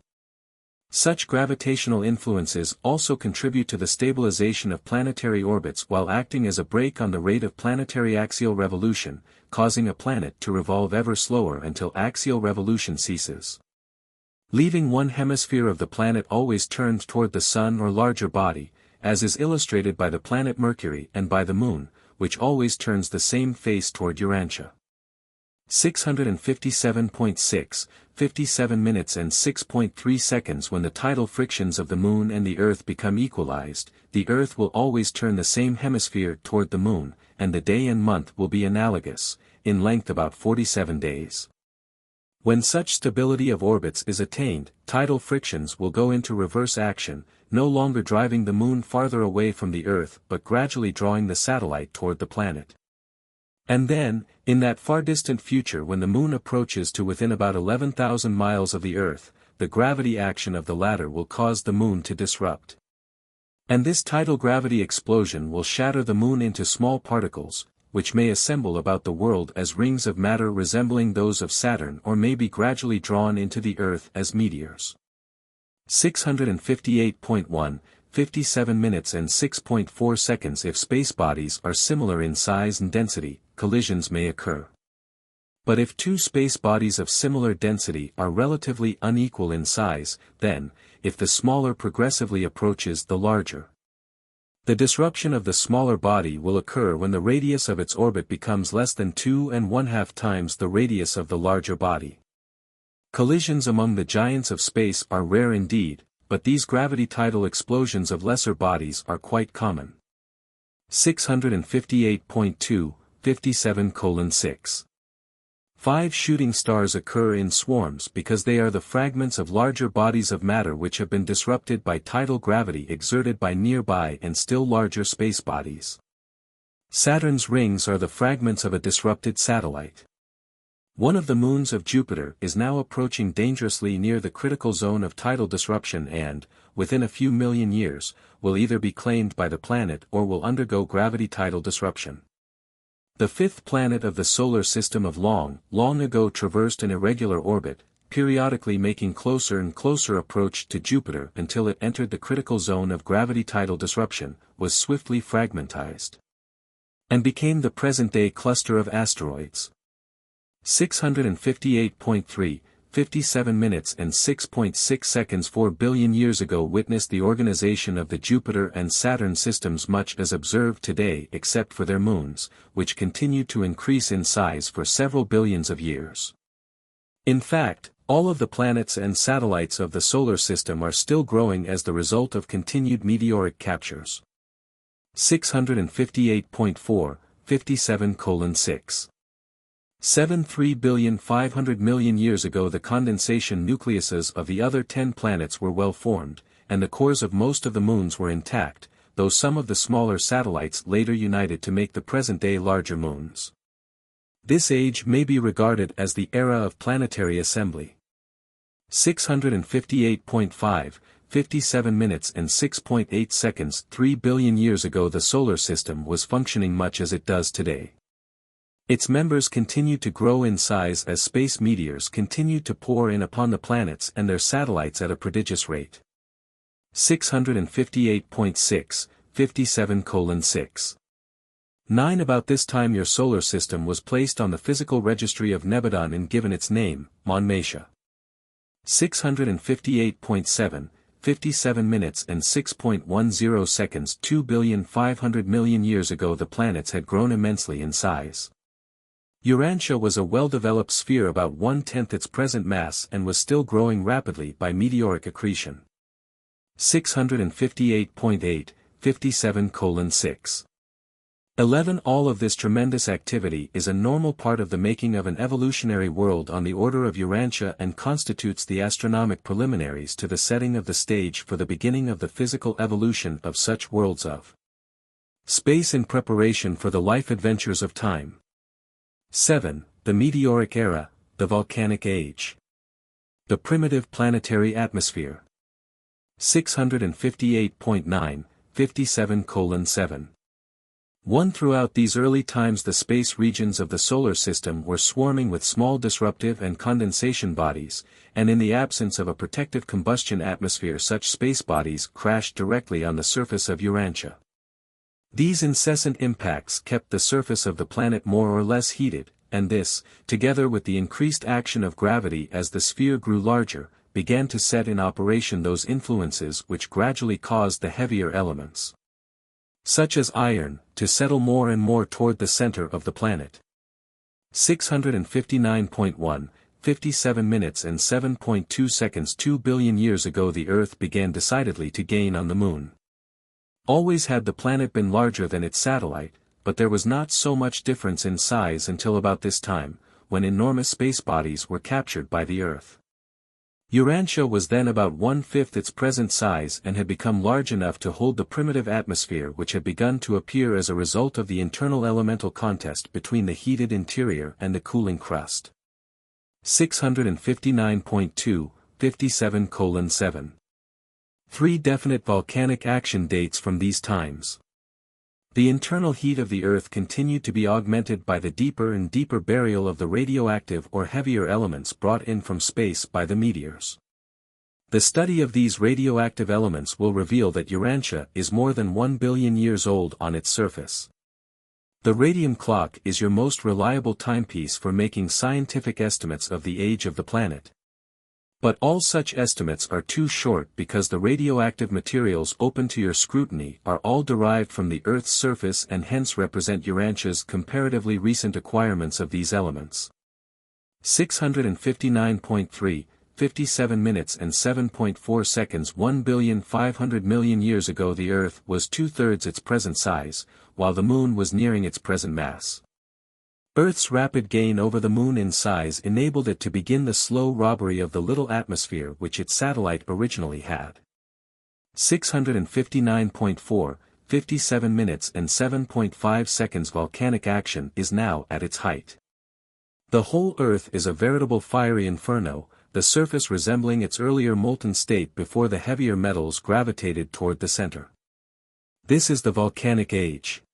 Such gravitational influences also contribute to the stabilization of planetary orbits while acting as a brake on the rate of planetary axial revolution, causing a planet to revolve ever slower until axial revolution ceases, leaving one hemisphere of the planet always turned toward the Sun or larger body, as is illustrated by the planet Mercury and by the Moon, which always turns the same face toward Urantia. 657.6, 57 minutes and 6.3 seconds. When the tidal frictions of the Moon and the Earth become equalized, the Earth will always turn the same hemisphere toward the Moon, and the day and month will be analogous, in length about 47 days. When such stability of orbits is attained, tidal frictions will go into reverse action, no longer driving the Moon farther away from the Earth but gradually drawing the satellite toward the planet. And then, in that far distant future when the Moon approaches to within about 11,000 miles of the Earth, the gravity action of the latter will cause the Moon to disrupt. And this tidal gravity explosion will shatter the Moon into small particles, which may assemble about the world as rings of matter resembling those of Saturn or may be gradually drawn into the Earth as meteors. 658.1, 57 minutes and 6.4 seconds. If space bodies are similar in size and density, collisions may occur. But if 2 space bodies of similar density are relatively unequal in size, then, if the smaller progressively approaches the larger, the disruption of the smaller body will occur when the radius of its orbit becomes less than 2½ times the radius of the larger body. Collisions among the giants of space are rare indeed, but these gravity-tidal explosions of lesser bodies are quite common. 658.2, 57:6. 5 shooting stars occur in swarms because they are the fragments of larger bodies of matter which have been disrupted by tidal gravity exerted by nearby and still larger space bodies. Saturn's rings are the fragments of a disrupted satellite. One of the moons of Jupiter is now approaching dangerously near the critical zone of tidal disruption and, within a few million years, will either be claimed by the planet or will undergo gravity tidal disruption. The fifth planet of the solar system of long ago traversed an irregular orbit, periodically making closer and closer approach to Jupiter until it entered the critical zone of gravity tidal disruption, was swiftly fragmentized, and became the present-day cluster of asteroids. 658.3, 57 minutes and 6.6 seconds 4 billion years ago witnessed the organization of the Jupiter and Saturn systems much as observed today except for their moons, which continued to increase in size for several billions of years. In fact, all of the planets and satellites of the solar system are still growing as the result of continued meteoric captures. 658.4, 57:6. 3,500,000,000 years ago the condensation nucleuses of the other 10 planets were well formed, and the cores of most of the moons were intact, though some of the smaller satellites later united to make the present-day larger moons. This age may be regarded as the era of planetary assembly. 658.5, 57 minutes and 6.8 seconds 3 billion years ago the solar system was functioning much as it does today. Its members continued to grow in size as space meteors continued to pour in upon the planets and their satellites at a prodigious rate. 658.6, 57:6. 9 About this time your solar system was placed on the physical registry of Nebadon and given its name, Morontia. 658.7, 57 minutes and 6.10 seconds 2,500,000,000 years ago the planets had grown immensely in size. Urantia was a well-developed sphere about 1/10 its present mass and was still growing rapidly by meteoric accretion. 658.8, 57:6. 11 All of this tremendous activity is a normal part of the making of an evolutionary world on the order of Urantia and constitutes the astronomic preliminaries to the setting of the stage for the beginning of the physical evolution of such worlds of space in preparation for the life adventures of time. 7. The meteoric era, the volcanic age. The primitive planetary atmosphere. 658.9, 57:7. 1 Throughout these early times the space regions of the solar system were swarming with small disruptive and condensation bodies, and in the absence of a protective combustion atmosphere such space bodies crashed directly on the surface of Urantia. These incessant impacts kept the surface of the planet more or less heated, and this, together with the increased action of gravity as the sphere grew larger, began to set in operation those influences which gradually caused the heavier elements, such as iron, to settle more and more toward the center of the planet. 659.1, 57 minutes and 7.2 seconds 2 billion years ago the Earth began decidedly to gain on the Moon. Always had the planet been larger than its satellite, but there was not so much difference in size until about this time, when enormous space bodies were captured by the Earth. Urantia was then about 1/5 its present size and had become large enough to hold the primitive atmosphere which had begun to appear as a result of the internal elemental contest between the heated interior and the cooling crust. 659.2, 57:7. 3 Definite volcanic action dates from these times. The internal heat of the Earth continued to be augmented by the deeper and deeper burial of the radioactive or heavier elements brought in from space by the meteors. The study of these radioactive elements will reveal that Urantia is more than 1 billion years old on its surface. The radium clock is your most reliable timepiece for making scientific estimates of the age of the planet. But all such estimates are too short because the radioactive materials open to your scrutiny are all derived from the Earth's surface and hence represent Urantia's comparatively recent acquirements of these elements. 659.3, 57 minutes and 7.4 seconds 1,500,000,000 years ago the Earth was 2/3 its present size, while the Moon was nearing its present mass. Earth's rapid gain over the Moon in size enabled it to begin the slow robbery of the little atmosphere which its satellite originally had. 659.4, 57 minutes and 7.5 seconds volcanic action is now at its height. The whole Earth is a veritable fiery inferno, the surface resembling its earlier molten state before the heavier metals gravitated toward the center. This is the volcanic age.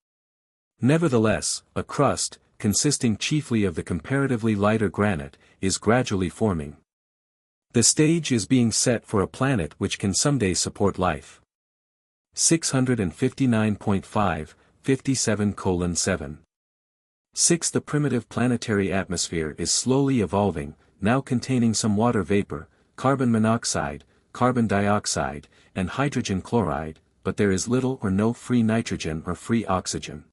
Nevertheless, a crust, consisting chiefly of the comparatively lighter granite, is gradually forming. The stage is being set for a planet which can someday support life. 659.5, 57:7. 6. The primitive planetary atmosphere is slowly evolving, now containing some water vapor, carbon monoxide, carbon dioxide, and hydrogen chloride, but there is little or no free nitrogen or free oxygen.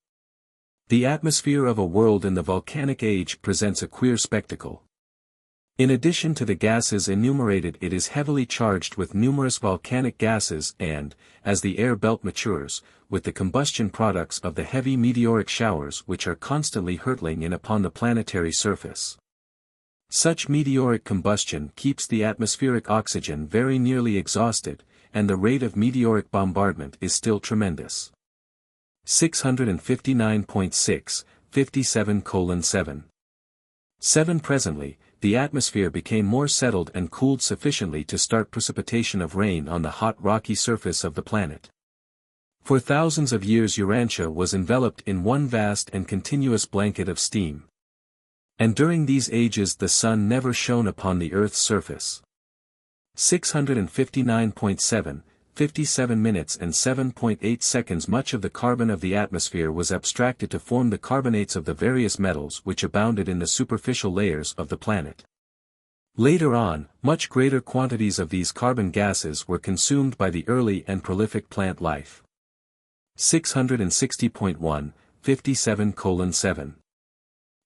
The atmosphere of a world in the volcanic age presents a queer spectacle. In addition to the gases enumerated, it is heavily charged with numerous volcanic gases and, as the air belt matures, with the combustion products of the heavy meteoric showers which are constantly hurtling in upon the planetary surface. Such meteoric combustion keeps the atmospheric oxygen very nearly exhausted, and the rate of meteoric bombardment is still tremendous. 659.6, 57:7. 7. Presently, the atmosphere became more settled and cooled sufficiently to start precipitation of rain on the hot rocky surface of the planet. For thousands of years Urantia was enveloped in one vast and continuous blanket of steam. And during these ages the sun never shone upon the Earth's surface. 659.7, 57 minutes and 7.8 seconds. Much of the carbon of the atmosphere was abstracted to form the carbonates of the various metals which abounded in the superficial layers of the planet. Later on, much greater quantities of these carbon gases were consumed by the early and prolific plant life. 660.1, 57:7.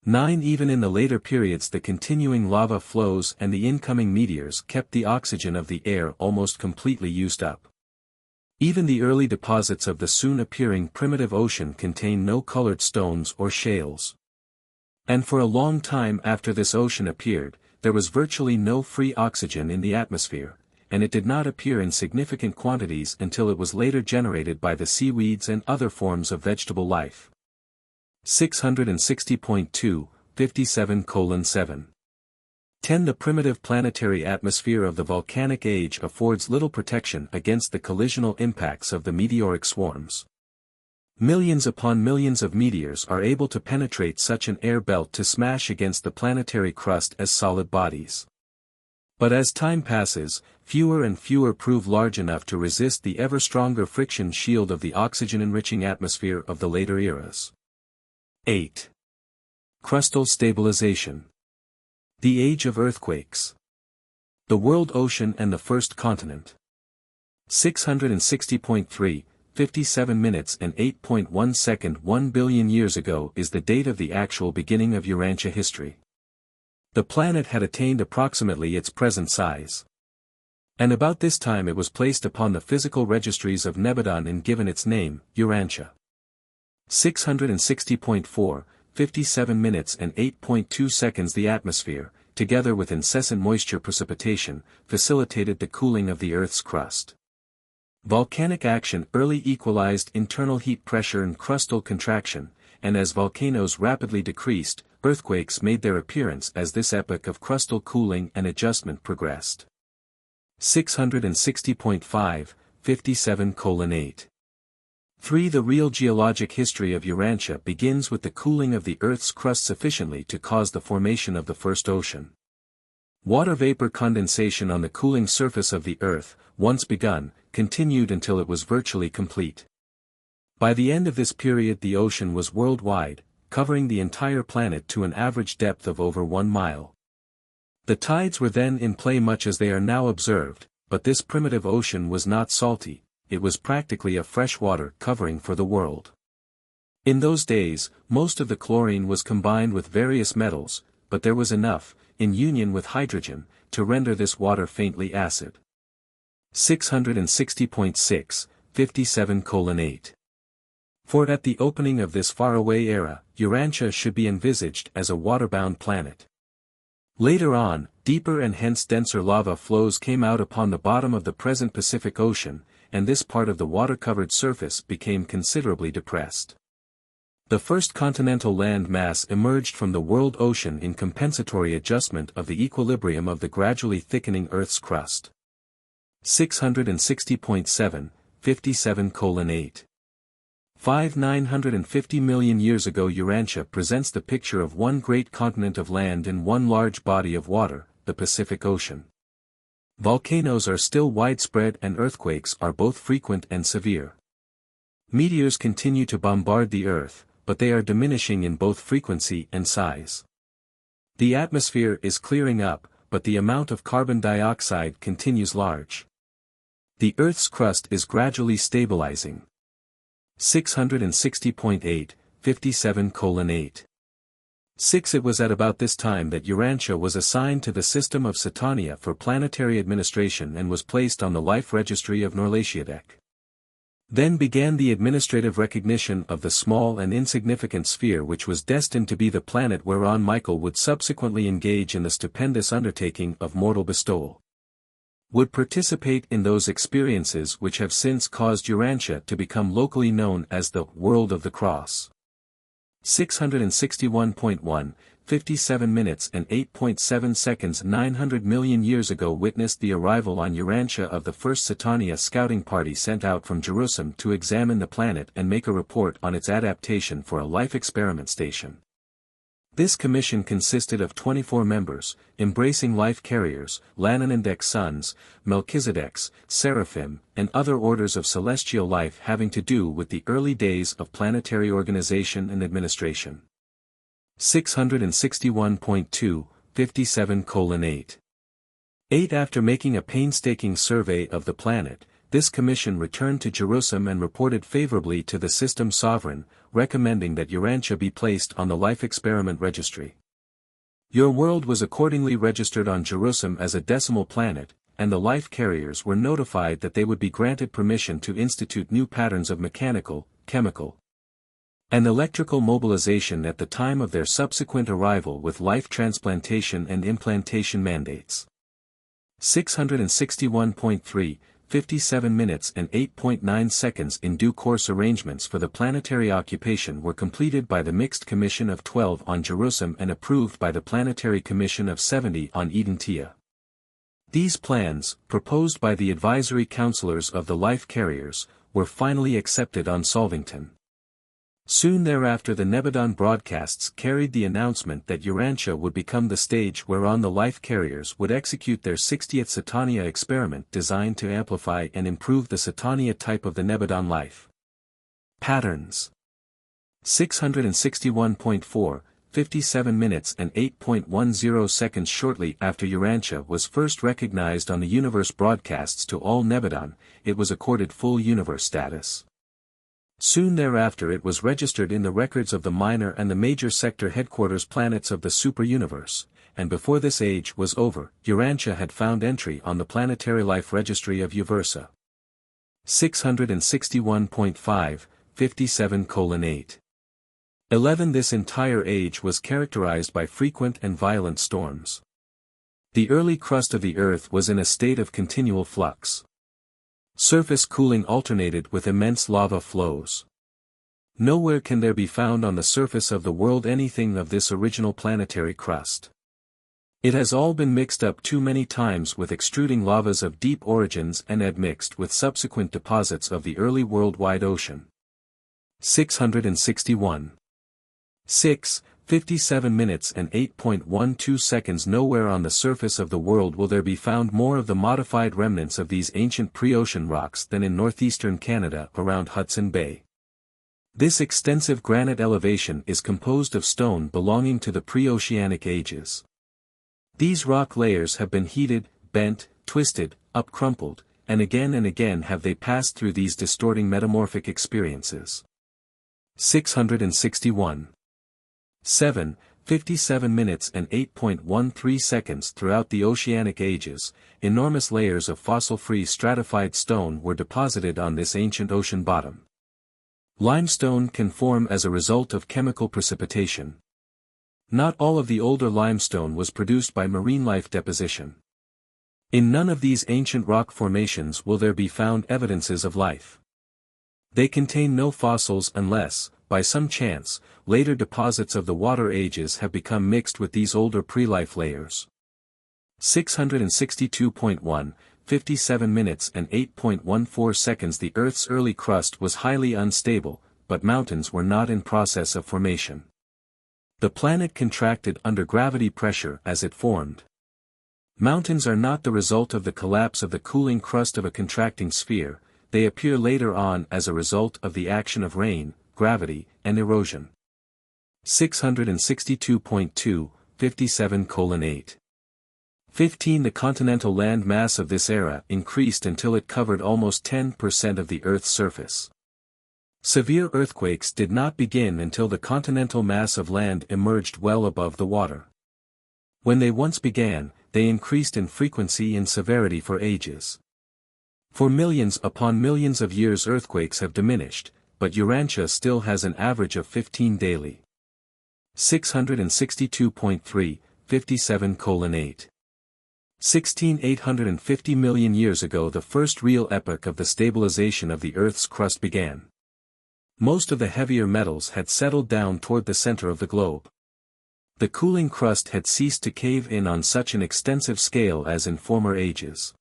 9. Even in the later periods the continuing lava flows and the incoming meteors kept the oxygen of the air almost completely used up. Even the early deposits of the soon appearing primitive ocean contain no colored stones or shales. And for a long time after this ocean appeared, there was virtually no free oxygen in the atmosphere, and it did not appear in significant quantities until it was later generated by the seaweeds and other forms of vegetable life. 660.2, 57:7. 10. The primitive planetary atmosphere of the volcanic age affords little protection against the collisional impacts of the meteoric swarms. Millions upon millions of meteors are able to penetrate such an air belt to smash against the planetary crust as solid bodies. But as time passes, fewer and fewer prove large enough to resist the ever stronger friction shield of the oxygen-enriching atmosphere of the later eras. 8. Crustal stabilization. The age of earthquakes. The world ocean and the first continent. 660.3, 57 minutes and 8.1 seconds. 1 billion years ago is the date of the actual beginning of Urantia history. The planet had attained approximately its present size. And about this time it was placed upon the physical registries of Nebadon and given its name, Urantia. 660.4, 57 minutes and 8.2 seconds. The atmosphere, together with incessant moisture precipitation, facilitated the cooling of the Earth's crust. Volcanic action early equalized internal heat pressure and crustal contraction, and as volcanoes rapidly decreased, earthquakes made their appearance as this epoch of crustal cooling and adjustment progressed. 660.5, 57:8. 3. The real geologic history of Urantia begins with the cooling of the Earth's crust sufficiently to cause the formation of the first ocean. Water vapor condensation on the cooling surface of the Earth, once begun, continued until it was virtually complete. By the end of this period the ocean was worldwide, covering the entire planet to an average depth of over 1 mile. The tides were then in play much as they are now observed, but this primitive ocean was not salty. It was practically a freshwater covering for the world. In those days, most of the chlorine was combined with various metals, but there was enough, in union with hydrogen, to render this water faintly acid. 660.6, 57:8. For at the opening of this faraway era, Urantia should be envisaged as a water-bound planet. Later on, deeper and hence denser lava flows came out upon the bottom of the present Pacific Ocean, and this part of the water-covered surface became considerably depressed. The first continental land mass emerged from the world ocean in compensatory adjustment of the equilibrium of the gradually thickening Earth's crust. 660.7, 57:8. 950 million years ago Urantia presents the picture of one great continent of land in one large body of water, the Pacific Ocean. Volcanoes are still widespread and earthquakes are both frequent and severe. Meteors continue to bombard the Earth, but they are diminishing in both frequency and size. The atmosphere is clearing up, but the amount of carbon dioxide continues large. The Earth's crust is gradually stabilizing. 660.8, 57:8. 6. It was at about this time that Urantia was assigned to the system of Satania for planetary administration and was placed on the life registry of Norlatiadec. Then began the administrative recognition of the small and insignificant sphere which was destined to be the planet whereon Michael would subsequently engage in the stupendous undertaking of mortal bestowal. Would participate in those experiences which have since caused Urantia to become locally known as the World of the Cross. 661.1, 57 minutes and 8.7 seconds 900 million years ago witnessed the arrival on Urantia of the first Satania scouting party sent out from Jerusalem to examine the planet and make a report on its adaptation for a life experiment station. This commission consisted of 24 members, embracing life carriers, Lananandek's sons, Melchizedek's, seraphim, and other orders of celestial life having to do with the early days of planetary organization and administration. 661.2, 57:8. 8. After making a painstaking survey of the planet, this commission returned to Jerusalem and reported favorably to the system sovereign, recommending that Urantia be placed on the life experiment registry. Your world was accordingly registered on Jerusalem as a decimal planet, and the life carriers were notified that they would be granted permission to institute new patterns of mechanical, chemical, and electrical mobilization at the time of their subsequent arrival with life transplantation and implantation mandates. 661.3, 57 minutes and 8.9 seconds. In due course arrangements for the planetary occupation were completed by the Mixed Commission of 12 on Jerusalem and approved by the Planetary Commission of 70 on Urantia. These plans, proposed by the advisory councillors of the life carriers, were finally accepted on Solvington. Soon thereafter the Nebadon broadcasts carried the announcement that Urantia would become the stage whereon the life carriers would execute their 60th Satania experiment designed to amplify and improve the Satania type of the Nebadon life. Patterns. 661.4, 57 minutes and 8.10 seconds. Shortly after Urantia was first recognized on the universe broadcasts to all Nebadon, it was accorded full universe status. Soon thereafter it was registered in the records of the minor and the major sector headquarters planets of the superuniverse, and before this age was over, Urantia had found entry on the planetary life registry of Uversa. 661.5, 57:8. 11. This entire age was characterized by frequent and violent storms. The early crust of the Earth was in a state of continual flux. Surface cooling alternated with immense lava flows. Nowhere can there be found on the surface of the world anything of this original planetary crust. It has all been mixed up too many times with extruding lavas of deep origins and admixed with subsequent deposits of the early worldwide ocean. 661. 6. 57 minutes and 8.12 seconds. Nowhere on the surface of the world will there be found more of the modified remnants of these ancient pre-ocean rocks than in northeastern Canada around Hudson Bay. This extensive granite elevation is composed of stone belonging to the pre-oceanic ages. These rock layers have been heated, bent, twisted, up-crumpled, and again have they passed through these distorting metamorphic experiences. 661. 7. 57 minutes and 8.13 seconds. Throughout the oceanic ages, enormous layers of fossil-free stratified stone were deposited on this ancient ocean bottom. Limestone can form as a result of chemical precipitation. Not all of the older limestone was produced by marine life deposition. In none of these ancient rock formations will there be found evidences of life. They contain no fossils unless, by some chance, later deposits of the water ages have become mixed with these older pre-life layers. 662.1, 57 minutes and 8.14 seconds. The Earth's early crust was highly unstable, but mountains were not in process of formation. The planet contracted under gravity pressure as it formed. Mountains are not the result of the collapse of the cooling crust of a contracting sphere, they appear later on as a result of the action of rain, gravity, and erosion. 662.2, 57:8. 15. The continental land mass of this era increased until it covered almost 10% of the Earth's surface. Severe earthquakes did not begin until the continental mass of land emerged well above the water. When they once began, they increased in frequency and severity for ages. For millions upon millions of years earthquakes have diminished, but Urantia still has an average of 15 daily. 662.3, 57:8. 850 million years ago the first real epoch of the stabilization of the Earth's crust began. Most of the heavier metals had settled down toward the center of the globe. The cooling crust had ceased to cave in on such an extensive scale as in former ages.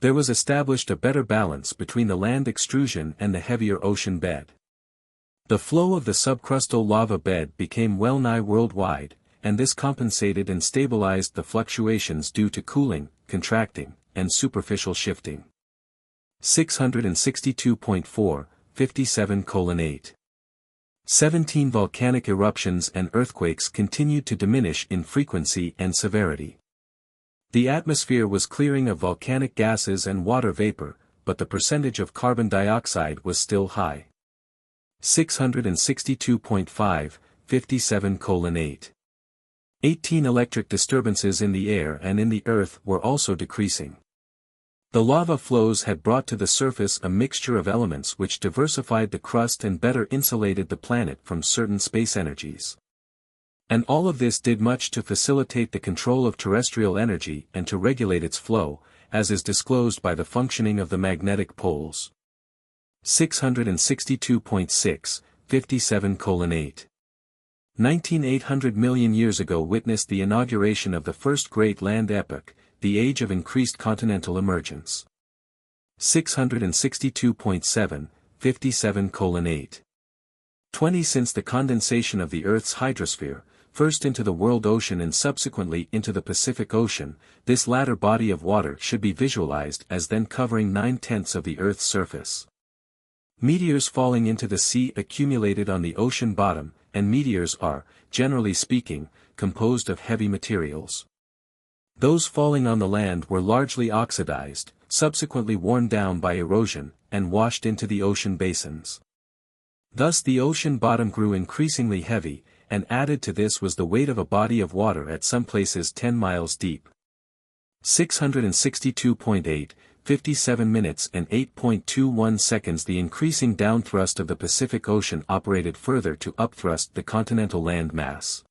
There was established a better balance between the land extrusion and the heavier ocean bed. The flow of the subcrustal lava bed became well-nigh worldwide, and this compensated and stabilized the fluctuations due to cooling, contracting, and superficial shifting. 662.4, 57:8. 17. Volcanic eruptions and earthquakes continued to diminish in frequency and severity. The atmosphere was clearing of volcanic gases and water vapor, but the percentage of carbon dioxide was still high. 662.5, 57:8. 18. Electric disturbances in the air and in the earth were also decreasing. The lava flows had brought to the surface a mixture of elements which diversified the crust and better insulated the planet from certain space energies. And all of this did much to facilitate the control of terrestrial energy and to regulate its flow, as is disclosed by the functioning of the magnetic poles. 662.6, 57:8. 800 million years ago witnessed the inauguration of the first great land epoch, the age of increased continental emergence. 662.7, 57:8. 20. Since the condensation of the Earth's hydrosphere, first into the world ocean and subsequently into the Pacific Ocean, this latter body of water should be visualized as then covering 9/10 of the Earth's surface. Meteors falling into the sea accumulated on the ocean bottom, and meteors are, generally speaking, composed of heavy materials. Those falling on the land were largely oxidized, subsequently worn down by erosion, and washed into the ocean basins. Thus the ocean bottom grew increasingly heavy, and added to this was the weight of a body of water at some places 10 miles deep. 662.8, 57 minutes and 8.21 seconds. The increasing downthrust of the Pacific Ocean operated further to upthrust the continental land mass.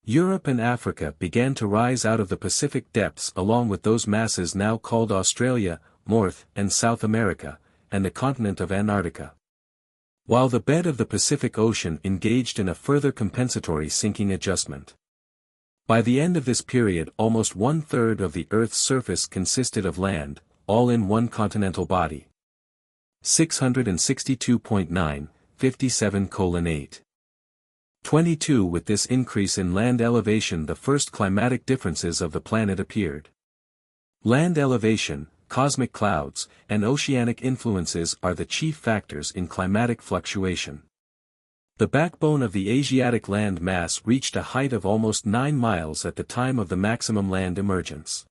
Europe and Africa began to rise out of the Pacific depths along with those masses now called Australia, North and South America, and the continent of Antarctica. While the bed of the Pacific Ocean engaged in a further compensatory sinking adjustment. By the end of this period almost 1/3 of the Earth's surface consisted of land, all in one continental body. 662.9, 57:8. 22. With this increase in land elevation the first climatic differences of the planet appeared. Land elevation, cosmic clouds, and oceanic influences are the chief factors in climatic fluctuation. The backbone of the Asiatic land mass reached a height of almost 9 miles at the time of the maximum land emergence.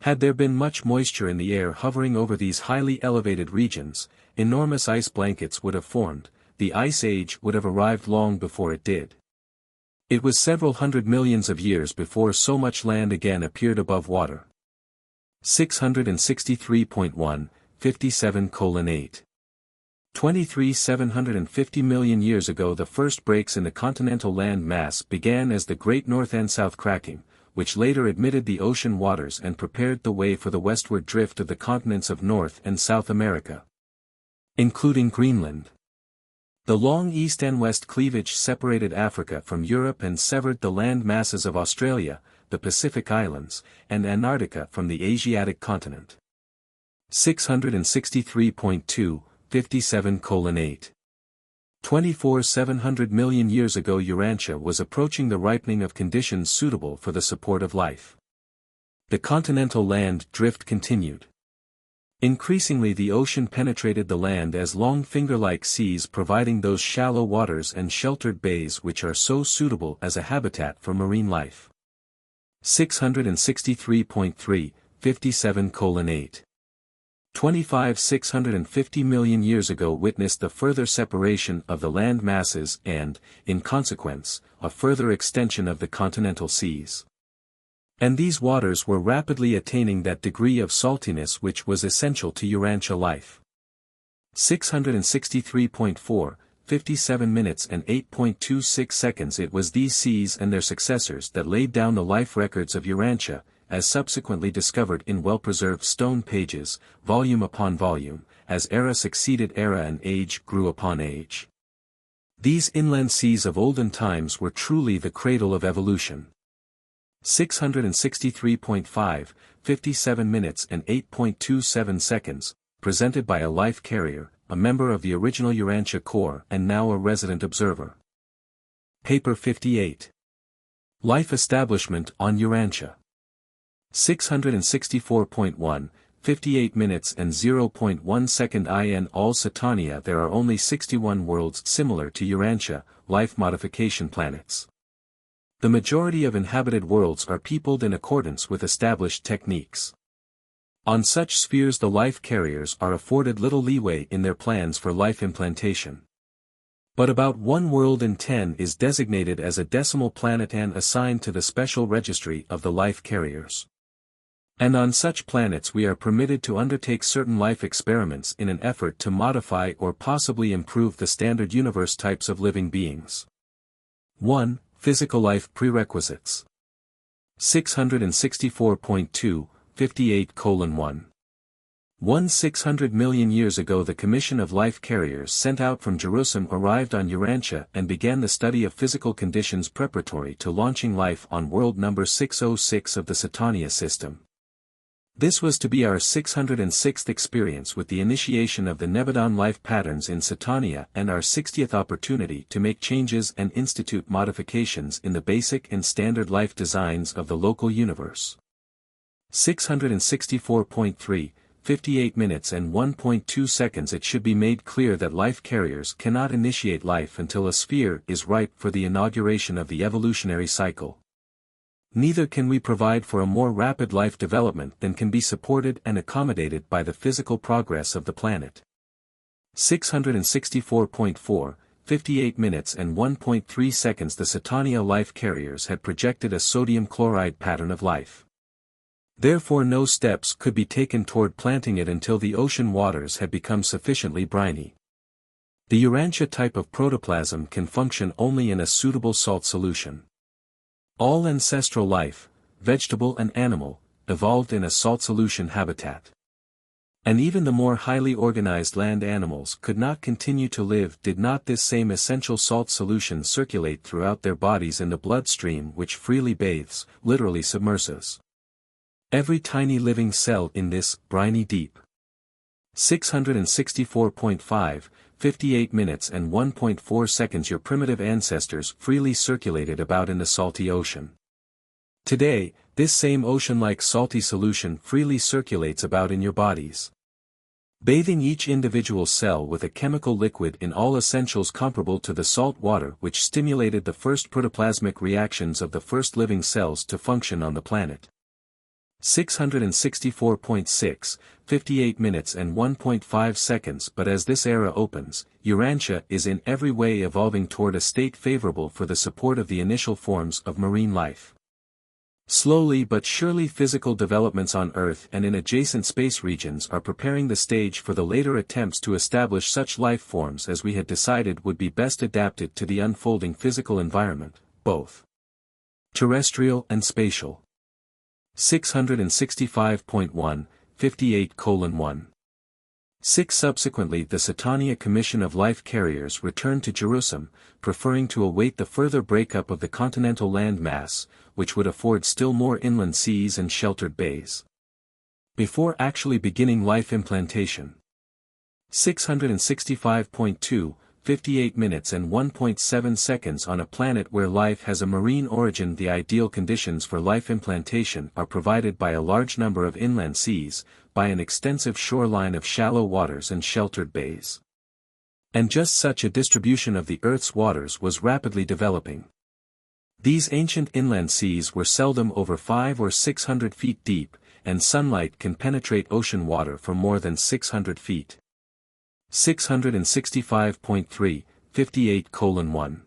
Had there been much moisture in the air hovering over these highly elevated regions, enormous ice blankets would have formed, the Ice Age would have arrived long before it did. It was several hundred millions of years before so much land again appeared above water. 663.1, 57:8. 23,750 million years ago the first breaks in the continental land mass began as the Great North and South cracking, which later admitted the ocean waters and prepared the way for the westward drift of the continents of North and South America, including Greenland. The long east and west cleavage separated Africa from Europe and severed the land masses of Australia, the Pacific Islands, and Antarctica from the Asiatic continent. 663.2, 57:8. 24,700 million years ago Urantia was approaching the ripening of conditions suitable for the support of life. The continental land drift continued. Increasingly the ocean penetrated the land as long finger-like seas providing those shallow waters and sheltered bays which are so suitable as a habitat for marine life. 663.3, 57:8. 25,650 million years ago witnessed the further separation of the land masses and, in consequence, a further extension of the continental seas. And these waters were rapidly attaining that degree of saltiness which was essential to Urantia life. 663.4, 57 minutes and 8.26 seconds. It was these seas and their successors that laid down the life records of Urantia, as subsequently discovered in well-preserved stone pages, volume upon volume, as era succeeded era and age grew upon age. These inland seas of olden times were truly the cradle of evolution. 663.5, 57 minutes and 8.27 seconds, presented by a life carrier, a member of the original Urantia core and now a resident observer. Paper 58. Life Establishment on Urantia. 664.1, 58 minutes and 0.1 second. In all Satania there are only 61 worlds similar to Urantia, life modification planets. The majority of inhabited worlds are peopled in accordance with established techniques. On such spheres the life carriers are afforded little leeway in their plans for life implantation. But about 1 world in 10 is designated as a decimal planet and assigned to the special registry of the life carriers. And on such planets we are permitted to undertake certain life experiments in an effort to modify or possibly improve the standard universe types of living beings. 1. Physical life prerequisites. 664.2, 58:1. 600 million years ago the Commission of Life Carriers sent out from Jerusalem arrived on Urantia and began the study of physical conditions preparatory to launching life on world number 606 of the Satania system. This was to be our 606th experience with the initiation of the Nebadon life patterns in Satania and our 60th opportunity to make changes and institute modifications in the basic and standard life designs of the local universe. 664.3, 58 minutes and 1.2 seconds. It should be made clear that life carriers cannot initiate life until a sphere is ripe for the inauguration of the evolutionary cycle. Neither can we provide for a more rapid life development than can be supported and accommodated by the physical progress of the planet. 664.4, 58 minutes and 1.3 seconds. The Satania life carriers had projected a sodium chloride pattern of life. Therefore no steps could be taken toward planting it until the ocean waters had become sufficiently briny. The Urantia type of protoplasm can function only in a suitable salt solution. All ancestral life, vegetable and animal, evolved in a salt solution habitat. And even the more highly organized land animals could not continue to live did not this same essential salt solution circulate throughout their bodies in the bloodstream which freely bathes, literally submerses every tiny living cell in this briny deep. 664.5, 58 minutes and 1.4 seconds. Your primitive ancestors freely circulated about in the salty ocean. Today, this same ocean-like salty solution freely circulates about in your bodies, bathing each individual cell with a chemical liquid in all essentials comparable to the salt water which stimulated the first protoplasmic reactions of the first living cells to function on the planet. 664.6, 58 minutes and 1.5 seconds. But as this era opens, Urantia is in every way evolving toward a state favorable for the support of the initial forms of marine life. Slowly but surely physical developments on Earth and in adjacent space regions are preparing the stage for the later attempts to establish such life forms as we had decided would be best adapted to the unfolding physical environment, both terrestrial and spatial. 665.1, 58:1. 6. Subsequently the Satania Commission of Life Carriers returned to Jerusalem, preferring to await the further breakup of the continental land mass, which would afford still more inland seas and sheltered bays, before actually beginning life implantation. 665.2, 58 minutes and 1.7 seconds. On a planet where life has a marine origin, the ideal conditions for life implantation are provided by a large number of inland seas, by an extensive shoreline of shallow waters and sheltered bays. And just such a distribution of the Earth's waters was rapidly developing. These ancient inland seas were seldom over 500 or 600 feet deep, and sunlight can penetrate ocean water for more than 600 feet. 665.3, 58:1.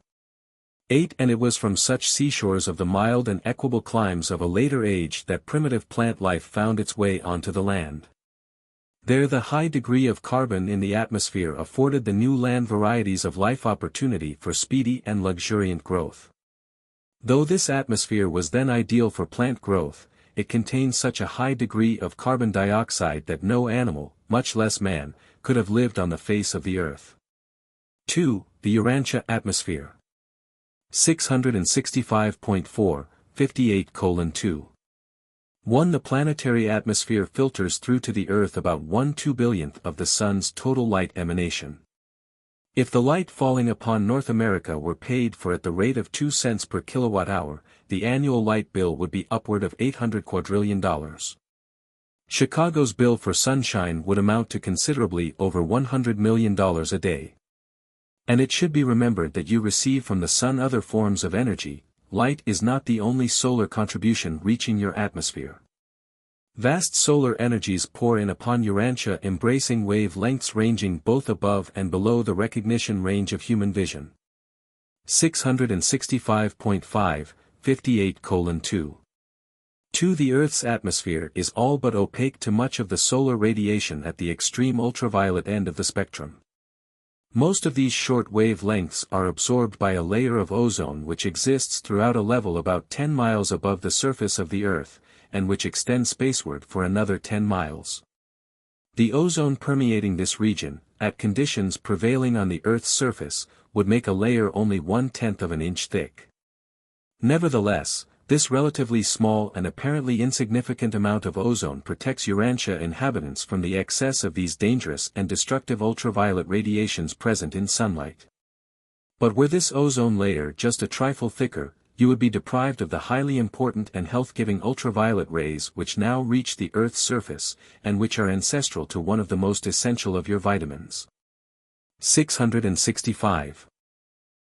8. And it was from such seashores of the mild and equable climes of a later age that primitive plant life found its way onto the land. There the high degree of carbon in the atmosphere afforded the new land varieties of life opportunity for speedy and luxuriant growth. Though this atmosphere was then ideal for plant growth, it contained such a high degree of carbon dioxide that no animal, much less man, could have lived on the face of the earth. 2. The Urantia atmosphere. 665.4, 58:2. 1. The planetary atmosphere filters through to the Earth about 1/2 billionth of the Sun's total light emanation. If the light falling upon North America were paid for at the rate of 2 cents per kilowatt-hour, the annual light bill would be upward of $800 quadrillion. Chicago's bill for sunshine would amount to considerably over $100 million a day. And it should be remembered that you receive from the sun other forms of energy. Light is not the only solar contribution reaching your atmosphere. Vast solar energies pour in upon Urantia, embracing wave-lengths ranging both above and below the recognition range of human vision. 665.5, 58:2. 2. The Earth's atmosphere is all but opaque to much of the solar radiation at the extreme ultraviolet end of the spectrum. Most of these short wavelengths are absorbed by a layer of ozone which exists throughout a level about 10 miles above the surface of the Earth, and which extends spaceward for another 10 miles. The ozone permeating this region, at conditions prevailing on the Earth's surface, would make a layer only 1/10 of an inch thick. Nevertheless, this relatively small and apparently insignificant amount of ozone protects Urantia inhabitants from the excess of these dangerous and destructive ultraviolet radiations present in sunlight. But were this ozone layer just a trifle thicker, you would be deprived of the highly important and health-giving ultraviolet rays which now reach the Earth's surface, and which are ancestral to one of the most essential of your vitamins. 665.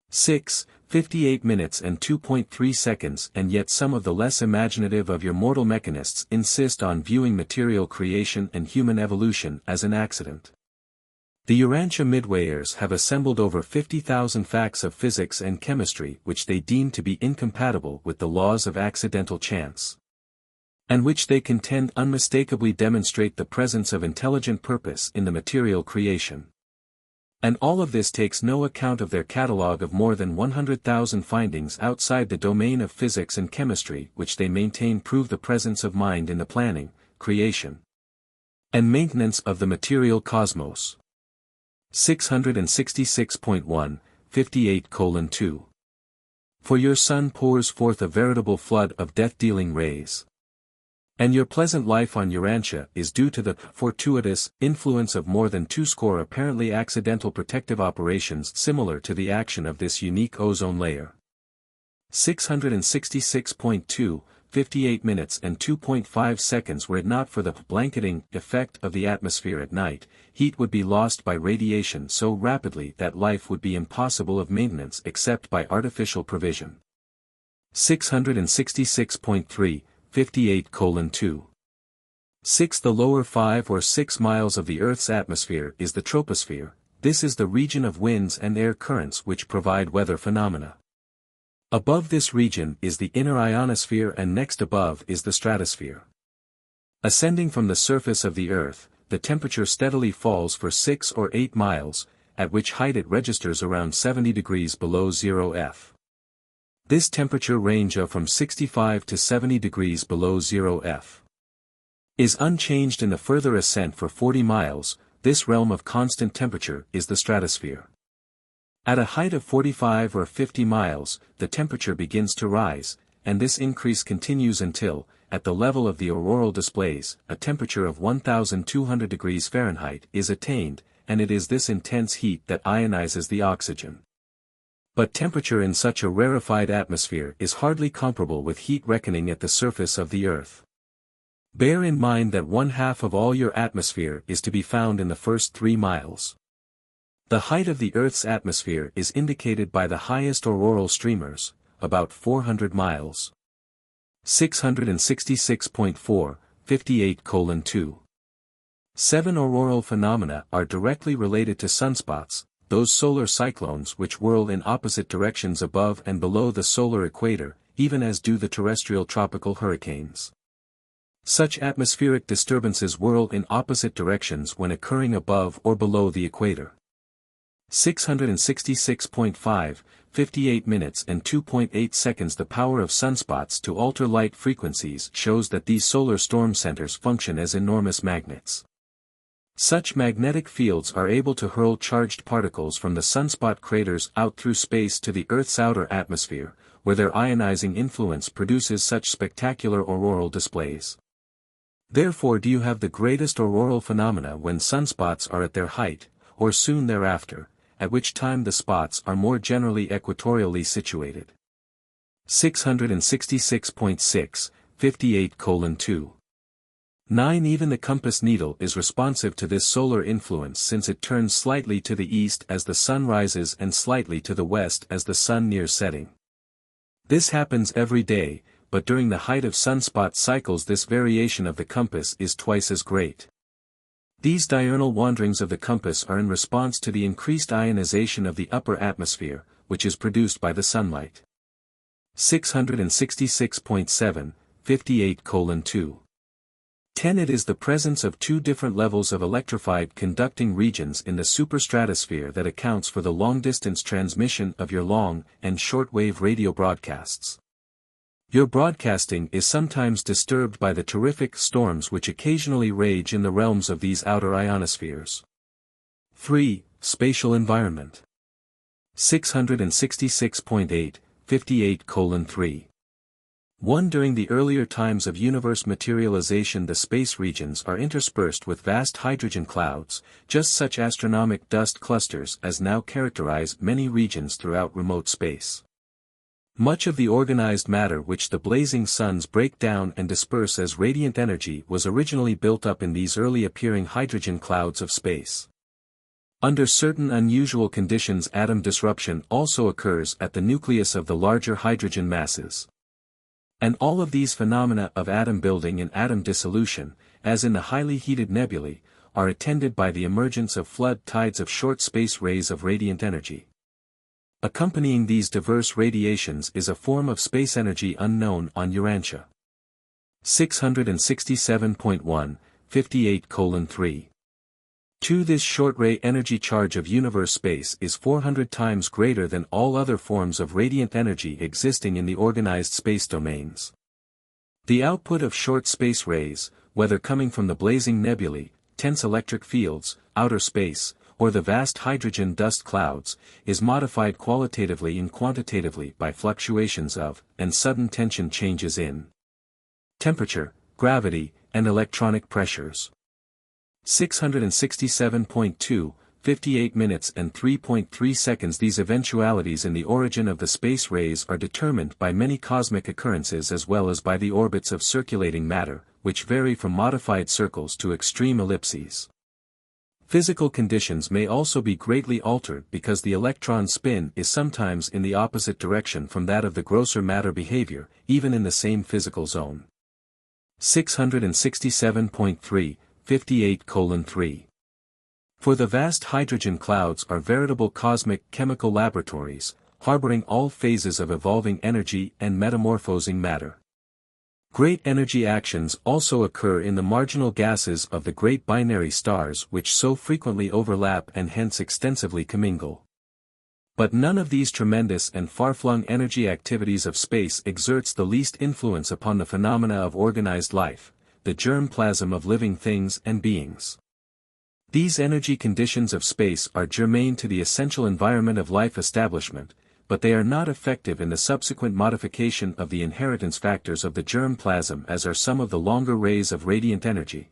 6, 58 minutes and 2.3 seconds. And yet some of the less imaginative of your mortal mechanists insist on viewing material creation and human evolution as an accident. The Urantia midwayers have assembled over 50,000 facts of physics and chemistry which they deem to be incompatible with the laws of accidental chance, and which they contend unmistakably demonstrate the presence of intelligent purpose in the material creation. And all of this takes no account of their catalogue of more than 100,000 findings outside the domain of physics and chemistry which they maintain prove the presence of mind in the planning, creation, and maintenance of the material cosmos. 666.1, 58:2. For your sun pours forth a veritable flood of death-dealing rays. And your pleasant life on Urantia is due to the fortuitous influence of more than 20 apparently accidental protective operations similar to the action of this unique ozone layer. 666.2, 58 minutes and 2.5 seconds. Were it not for the blanketing effect of the atmosphere at night, heat would be lost by radiation so rapidly that life would be impossible of maintenance except by artificial provision. 666.3, 58:2. 6. The lower 5 or 6 miles of the Earth's atmosphere is the troposphere. This is the region of winds and air currents which provide weather phenomena. Above this region is the inner ionosphere, and next above is the stratosphere. Ascending from the surface of the Earth, the temperature steadily falls for 6 or 8 miles, at which height it registers around 70 degrees below 0 F. This temperature range of from 65 to 70 degrees below 0 F is unchanged in the further ascent for 40 miles. This realm of constant temperature is the stratosphere. At a height of 45 or 50 miles, the temperature begins to rise, and this increase continues until, at the level of the auroral displays, a temperature of 1200 degrees Fahrenheit is attained, and it is this intense heat that ionizes the oxygen. But temperature in such a rarefied atmosphere is hardly comparable with heat reckoning at the surface of the Earth. Bear in mind that 1/2 of all your atmosphere is to be found in the first 3 miles. The height of the Earth's atmosphere is indicated by the highest auroral streamers, about 400 miles. 666.4, 58:2. 7 auroral phenomena are directly related to sunspots, those solar cyclones which whirl in opposite directions above and below the solar equator, even as do the terrestrial tropical hurricanes. Such atmospheric disturbances whirl in opposite directions when occurring above or below the equator. 666.5, 58 minutes and 2.8 seconds. The power of sunspots to alter light frequencies shows that these solar storm centers function as enormous magnets. Such magnetic fields are able to hurl charged particles from the sunspot craters out through space to the Earth's outer atmosphere, where their ionizing influence produces such spectacular auroral displays. Therefore do you have the greatest auroral phenomena when sunspots are at their height, or soon thereafter, at which time the spots are more generally equatorially situated. 666.6, 58:2. 9. Even the compass needle is responsive to this solar influence, since it turns slightly to the east as the sun rises and slightly to the west as the sun nears setting. This happens every day, but during the height of sunspot cycles this variation of the compass is twice as great. These diurnal wanderings of the compass are in response to the increased ionization of the upper atmosphere, which is produced by the sunlight. 666.7, 58:2. 10. It is the presence of 2 different levels of electrified conducting regions in the superstratosphere that accounts for the long-distance transmission of your long and short-wave radio broadcasts. Your broadcasting is sometimes disturbed by the terrific storms which occasionally rage in the realms of these outer ionospheres. 3. Spatial environment. 666.8, 58:3. 1. During the earlier times of universe materialization, the space regions are interspersed with vast hydrogen clouds, just such astronomic dust clusters as now characterize many regions throughout remote space. Much of the organized matter which the blazing suns break down and disperse as radiant energy was originally built up in these early appearing hydrogen clouds of space. Under certain unusual conditions, atom disruption also occurs at the nucleus of the larger hydrogen masses. And all of these phenomena of atom building and atom dissolution, as in the highly heated nebulae, are attended by the emergence of flood tides of short space rays of radiant energy. Accompanying these diverse radiations is a form of space energy unknown on Urantia. 667.1, 58:3. 2. This short-ray energy charge of universe space is 400 times greater than all other forms of radiant energy existing in the organized space domains. The output of short space rays, whether coming from the blazing nebulae, tense electric fields, outer space, or the vast hydrogen dust clouds, is modified qualitatively and quantitatively by fluctuations of, and sudden tension changes in temperature, gravity, and electronic pressures. 667.2, 58 minutes and 3.3 seconds. These eventualities in the origin of the space rays are determined by many cosmic occurrences as well as by the orbits of circulating matter, which vary from modified circles to extreme ellipses. Physical conditions may also be greatly altered because the electron spin is sometimes in the opposite direction from that of the grosser matter behavior, even in the same physical zone. 667.3, 58:3. For the vast hydrogen clouds are veritable cosmic chemical laboratories, harboring all phases of evolving energy and metamorphosing matter. Great energy actions also occur in the marginal gases of the great binary stars which so frequently overlap and hence extensively commingle. But none of these tremendous and far-flung energy activities of space exerts the least influence upon the phenomena of organized life, the germ plasm of living things and beings. These energy conditions of space are germane to the essential environment of life establishment, but they are not effective in the subsequent modification of the inheritance factors of the germ plasm as are some of the longer rays of radiant energy.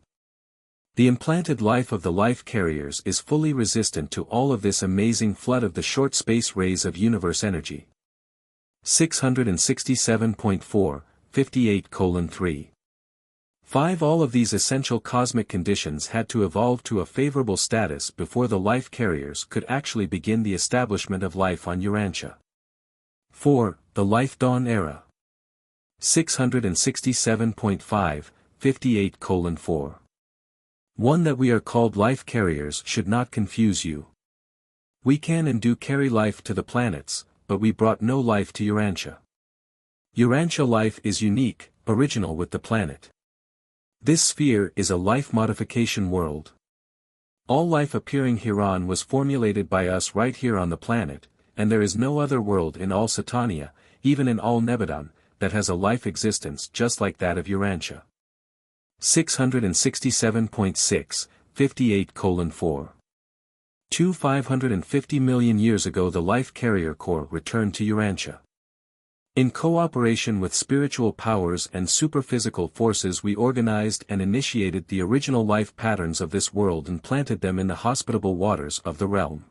The implanted life of the life carriers is fully resistant to all of this amazing flood of the short space rays of universe energy. 667.4, 58:3. 5. All of these essential cosmic conditions had to evolve to a favorable status before the life carriers could actually begin the establishment of life on Urantia. 4. The Life Dawn Era. 667.5, 58:4. 1. That we are called life carriers should not confuse you. We can and do carry life to the planets, but we brought no life to Urantia. Urantia life is unique, original with the planet. This sphere is a life modification world. All life appearing hereon was formulated by us right here on the planet, and there is no other world in all Satania, even in all Nebadon, that has a life existence just like that of Urantia. 667.6, 58:4. 2. 550 million years ago the life carrier core returned to Urantia. In cooperation with spiritual powers and superphysical forces we organized and initiated the original life patterns of this world and planted them in the hospitable waters of the realm.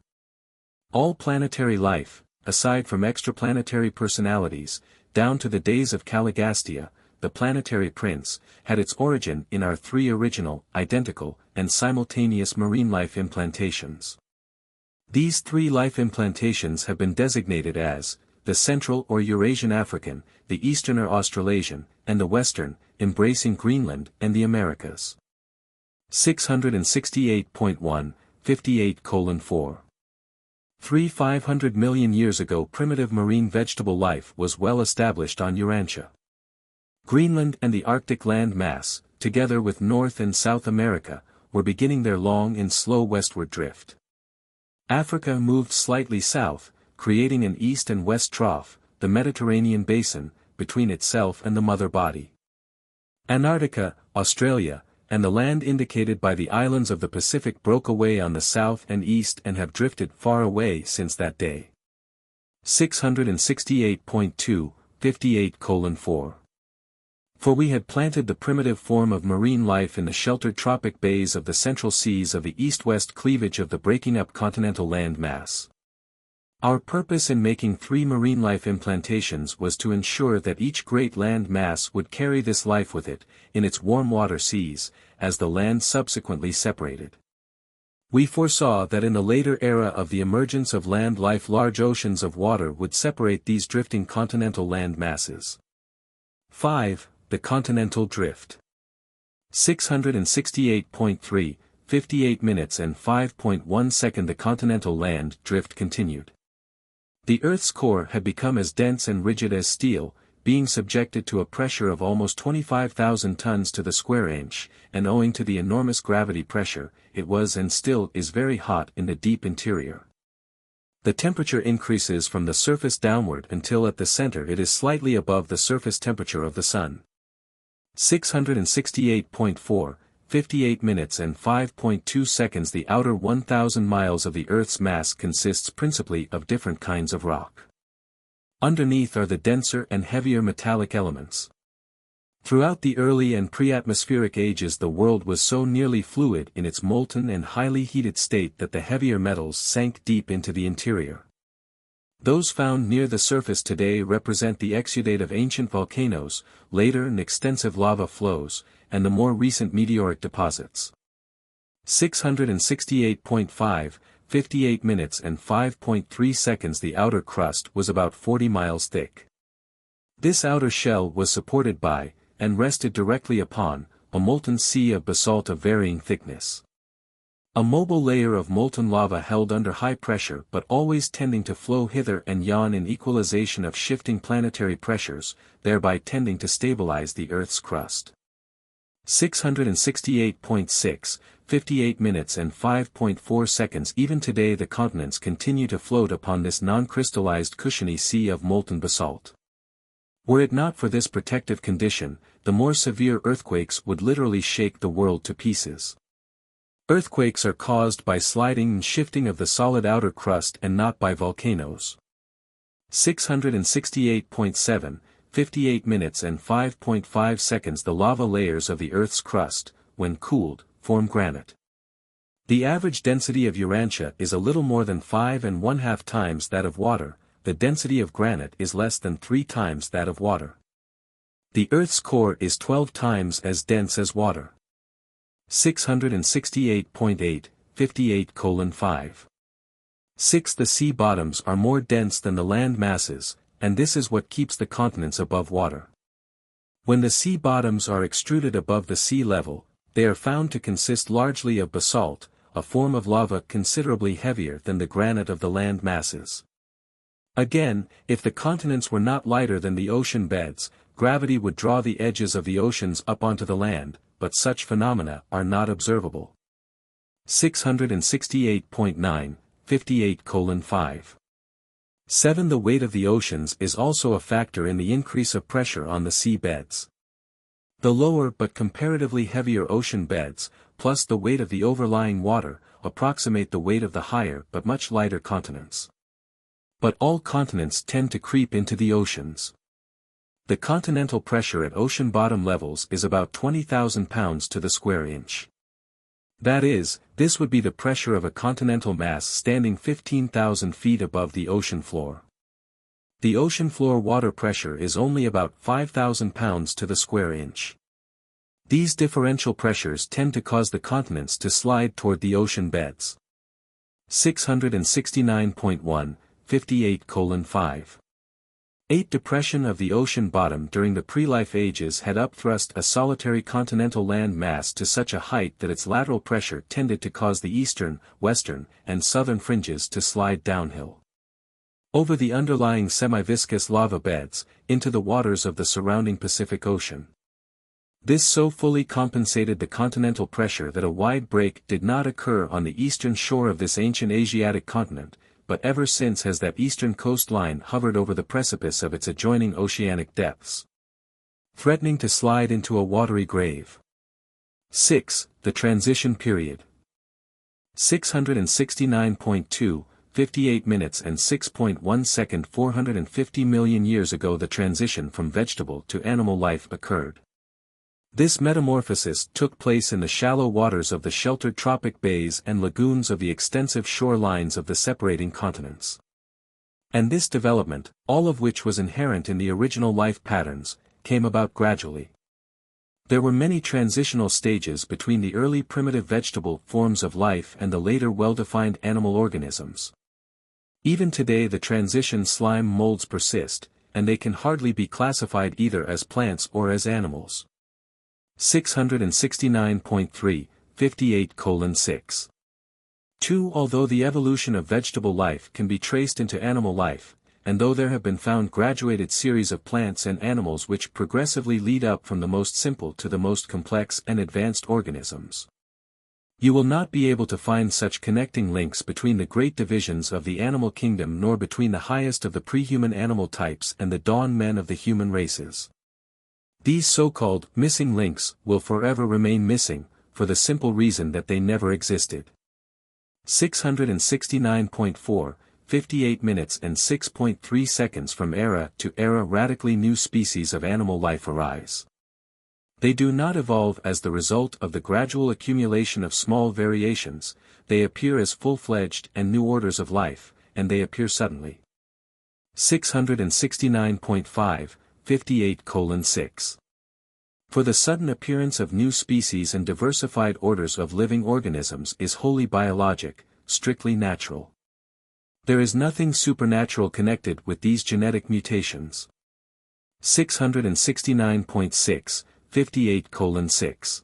All planetary life, aside from extraplanetary personalities, down to the days of Caligastia, the planetary prince, had its origin in our 3 original, identical, and simultaneous marine life implantations. These 3 life implantations have been designated as the Central or Eurasian African, the Eastern or Australasian, and the Western, embracing Greenland and the Americas. 668.1, 58:4. 3. 500 million years ago primitive marine vegetable life was well established on Urantia. Greenland and the Arctic land mass, together with North and South America, were beginning their long and slow westward drift. Africa moved slightly south, creating an east and west trough, the Mediterranean basin, between itself and the mother body. Antarctica, Australia, and the land indicated by the islands of the Pacific broke away on the south and east and have drifted far away since that day. 668.2, 58:4. For we had planted the primitive form of marine life in the sheltered tropic bays of the central seas of the east-west cleavage of the breaking up continental land mass. Our purpose in making 3 marine life implantations was to ensure that each great land mass would carry this life with it, in its warm water seas, as the land subsequently separated. We foresaw that in the later era of the emergence of land life large oceans of water would separate these drifting continental land masses. 5. The continental drift. 668.3, 58 minutes and 5.1 seconds. The continental land drift continued. The Earth's core had become as dense and rigid as steel, being subjected to a pressure of almost 25,000 tons to the square inch, and owing to the enormous gravity pressure, it was and still is very hot in the deep interior. The temperature increases from the surface downward until at the center it is slightly above the surface temperature of the Sun. 668.4, 58 minutes and 5.2 seconds. The outer 1,000 miles of the Earth's mass consists principally of different kinds of rock. Underneath are the denser and heavier metallic elements. Throughout the early and pre-atmospheric ages the world was so nearly fluid in its molten and highly heated state that the heavier metals sank deep into the interior. Those found near the surface today represent the exudate of ancient volcanoes, later and extensive lava flows, and the more recent meteoric deposits. 668.5, 58 minutes and 5.3 seconds. The outer crust was about 40 miles thick. This outer shell was supported by, and rested directly upon, a molten sea of basalt of varying thickness. A mobile layer of molten lava held under high pressure but always tending to flow hither and yon in equalization of shifting planetary pressures, thereby tending to stabilize the Earth's crust. 668.6, 58 minutes and 5.4 seconds. Even today the continents continue to float upon this non-crystallized cushiony sea of molten basalt. Were it not for this protective condition, the more severe earthquakes would literally shake the world to pieces. Earthquakes are caused by sliding and shifting of the solid outer crust and not by volcanoes. 668.7, 58 minutes and 5.5 seconds. The lava layers of the Earth's crust, when cooled, form granite. The average density of Urantia is a little more than 5½ times that of water. The density of granite is less than 3 times that of water. The Earth's core is 12 times as dense as water. 668.8, 58:5. 6. The sea bottoms are more dense than the land masses, and this is what keeps the continents above water. When the sea bottoms are extruded above the sea level, they are found to consist largely of basalt, a form of lava considerably heavier than the granite of the land masses. Again, if the continents were not lighter than the ocean beds, gravity would draw the edges of the oceans up onto the land, but such phenomena are not observable. 668.9, 58:5. 7. The weight of the oceans is also a factor in the increase of pressure on the sea beds. The lower but comparatively heavier ocean beds, plus the weight of the overlying water, approximate the weight of the higher but much lighter continents. But all continents tend to creep into the oceans. The continental pressure at ocean bottom levels is about 20,000 pounds to the square inch. That is, this would be the pressure of a continental mass standing 15,000 feet above the ocean floor. The ocean floor water pressure is only about 5,000 pounds to the square inch. These differential pressures tend to cause the continents to slide toward the ocean beds. 669.1, 58:5. 8. Depression of the ocean bottom during the pre-life ages had upthrust a solitary continental land mass to such a height that its lateral pressure tended to cause the eastern, western, and southern fringes to slide downhill over the underlying semi-viscous lava beds, into the waters of the surrounding Pacific Ocean. This so fully compensated the continental pressure that a wide break did not occur on the eastern shore of this ancient Asiatic continent, but ever since has that eastern coastline hovered over the precipice of its adjoining oceanic depths, threatening to slide into a watery grave. 6. The transition period. 669.2, 58 minutes and 6.1 seconds. 450 million years ago the transition from vegetable to animal life occurred. This metamorphosis took place in the shallow waters of the sheltered tropic bays and lagoons of the extensive shorelines of the separating continents. And this development, all of which was inherent in the original life patterns, came about gradually. There were many transitional stages between the early primitive vegetable forms of life and the later well-defined animal organisms. Even today the transition slime molds persist, and they can hardly be classified either as plants or as animals. 669.3, 58:6. 2. Although the evolution of vegetable life can be traced into animal life, and though there have been found graduated series of plants and animals which progressively lead up from the most simple to the most complex and advanced organisms, you will not be able to find such connecting links between the great divisions of the animal kingdom nor between the highest of the pre-human animal types and the dawn men of the human races. These so-called missing links will forever remain missing, for the simple reason that they never existed. 669.4, 58 minutes and 6.3 seconds. From era to era radically new species of animal life arise. They do not evolve as the result of the gradual accumulation of small variations, they appear as full-fledged and new orders of life, and they appear suddenly. 669.5, 58:6. For the sudden appearance of new species and diversified orders of living organisms is wholly biologic, strictly natural. There is nothing supernatural connected with these genetic mutations. 669.6, 58:6.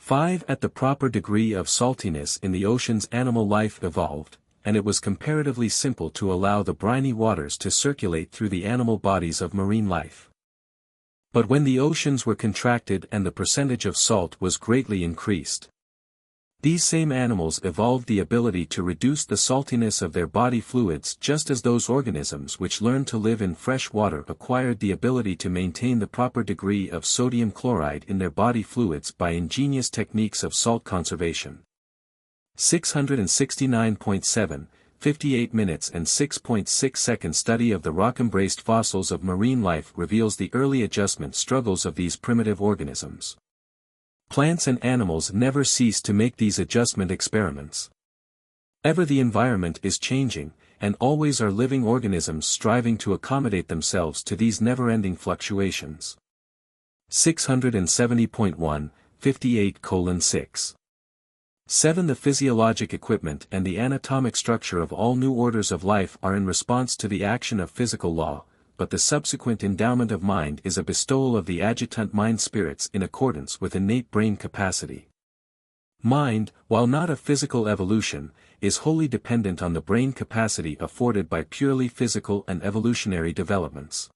5. At the proper degree of saltiness in the ocean's animal life evolved, and it was comparatively simple to allow the briny waters to circulate through the animal bodies of marine life. But when the oceans were contracted and the percentage of salt was greatly increased, these same animals evolved the ability to reduce the saltiness of their body fluids, just as those organisms which learned to live in fresh water acquired the ability to maintain the proper degree of sodium chloride in their body fluids by ingenious techniques of salt conservation. 669.7, 58 minutes and 6.6 seconds study of the rock-embraced fossils of marine life reveals the early adjustment struggles of these primitive organisms. Plants and animals never cease to make these adjustment experiments. Ever the environment is changing, and always are living organisms striving to accommodate themselves to these never-ending fluctuations. 670.1, 58:6. 7. The physiologic equipment and the anatomic structure of all new orders of life are in response to the action of physical law, but the subsequent endowment of mind is a bestowal of the adjutant mind spirits in accordance with innate brain capacity. Mind, while not a physical evolution, is wholly dependent on the brain capacity afforded by purely physical and evolutionary developments.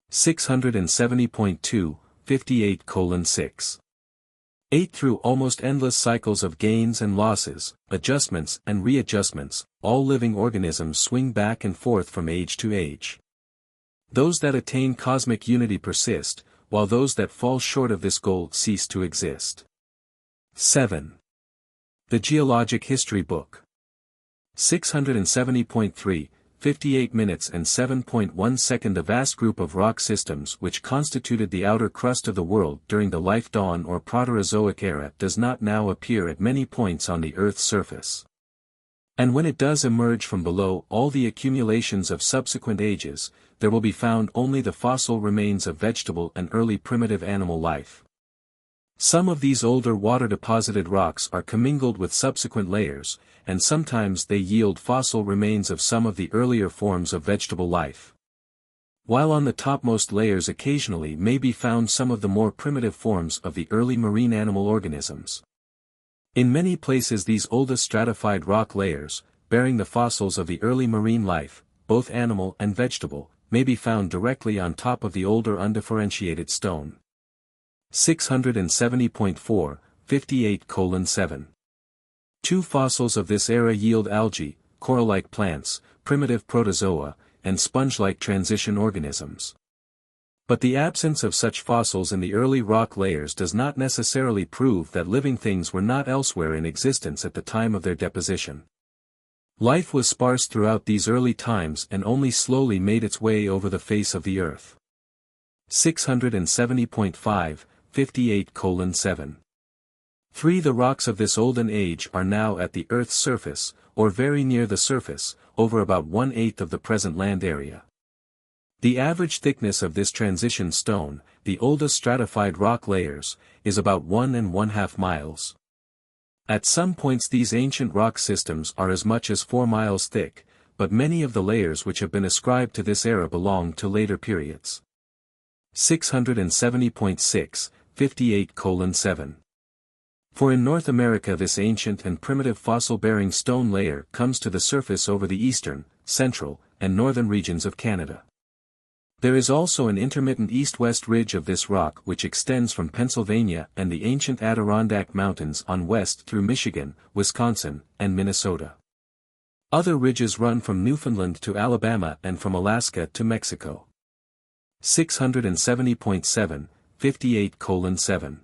670.2, 58:6. 8. Through almost endless cycles of gains and losses, adjustments and readjustments, all living organisms swing back and forth from age to age. Those that attain cosmic unity persist, while those that fall short of this goal cease to exist. 7. The Geologic History Book. 670.3, 58 minutes and 7.1 seconds. The vast group of rock systems which constituted the outer crust of the world during the life dawn or Proterozoic era does not now appear at many points on the Earth's surface. And when it does emerge from below all the accumulations of subsequent ages, there will be found only the fossil remains of vegetable and early primitive animal life. Some of these older water-deposited rocks are commingled with subsequent layers, and sometimes they yield fossil remains of some of the earlier forms of vegetable life. While on the topmost layers occasionally may be found some of the more primitive forms of the early marine animal organisms. In many places these oldest stratified rock layers, bearing the fossils of the early marine life, both animal and vegetable, may be found directly on top of the older undifferentiated stone. 670.4, 58:7. 2 fossils of this era yield algae, coral-like plants, primitive protozoa, and sponge-like transition organisms. But the absence of such fossils in the early rock layers does not necessarily prove that living things were not elsewhere in existence at the time of their deposition. Life was sparse throughout these early times and only slowly made its way over the face of the earth. 670.5, 58:7. 3. The rocks of this olden age are now at the Earth's surface, or very near the surface, over about 1/8 of the present land area. The average thickness of this transition stone, the oldest stratified rock layers, is about 1½ miles. At some points these ancient rock systems are as much as 4 miles thick, but many of the layers which have been ascribed to this era belong to later periods. 670.6, 58:7. For in North America this ancient and primitive fossil-bearing stone layer comes to the surface over the eastern, central, and northern regions of Canada. There is also an intermittent east-west ridge of this rock which extends from Pennsylvania and the ancient Adirondack Mountains on west through Michigan, Wisconsin, and Minnesota. Other ridges run from Newfoundland to Alabama and from Alaska to Mexico. 670.7, 58:7.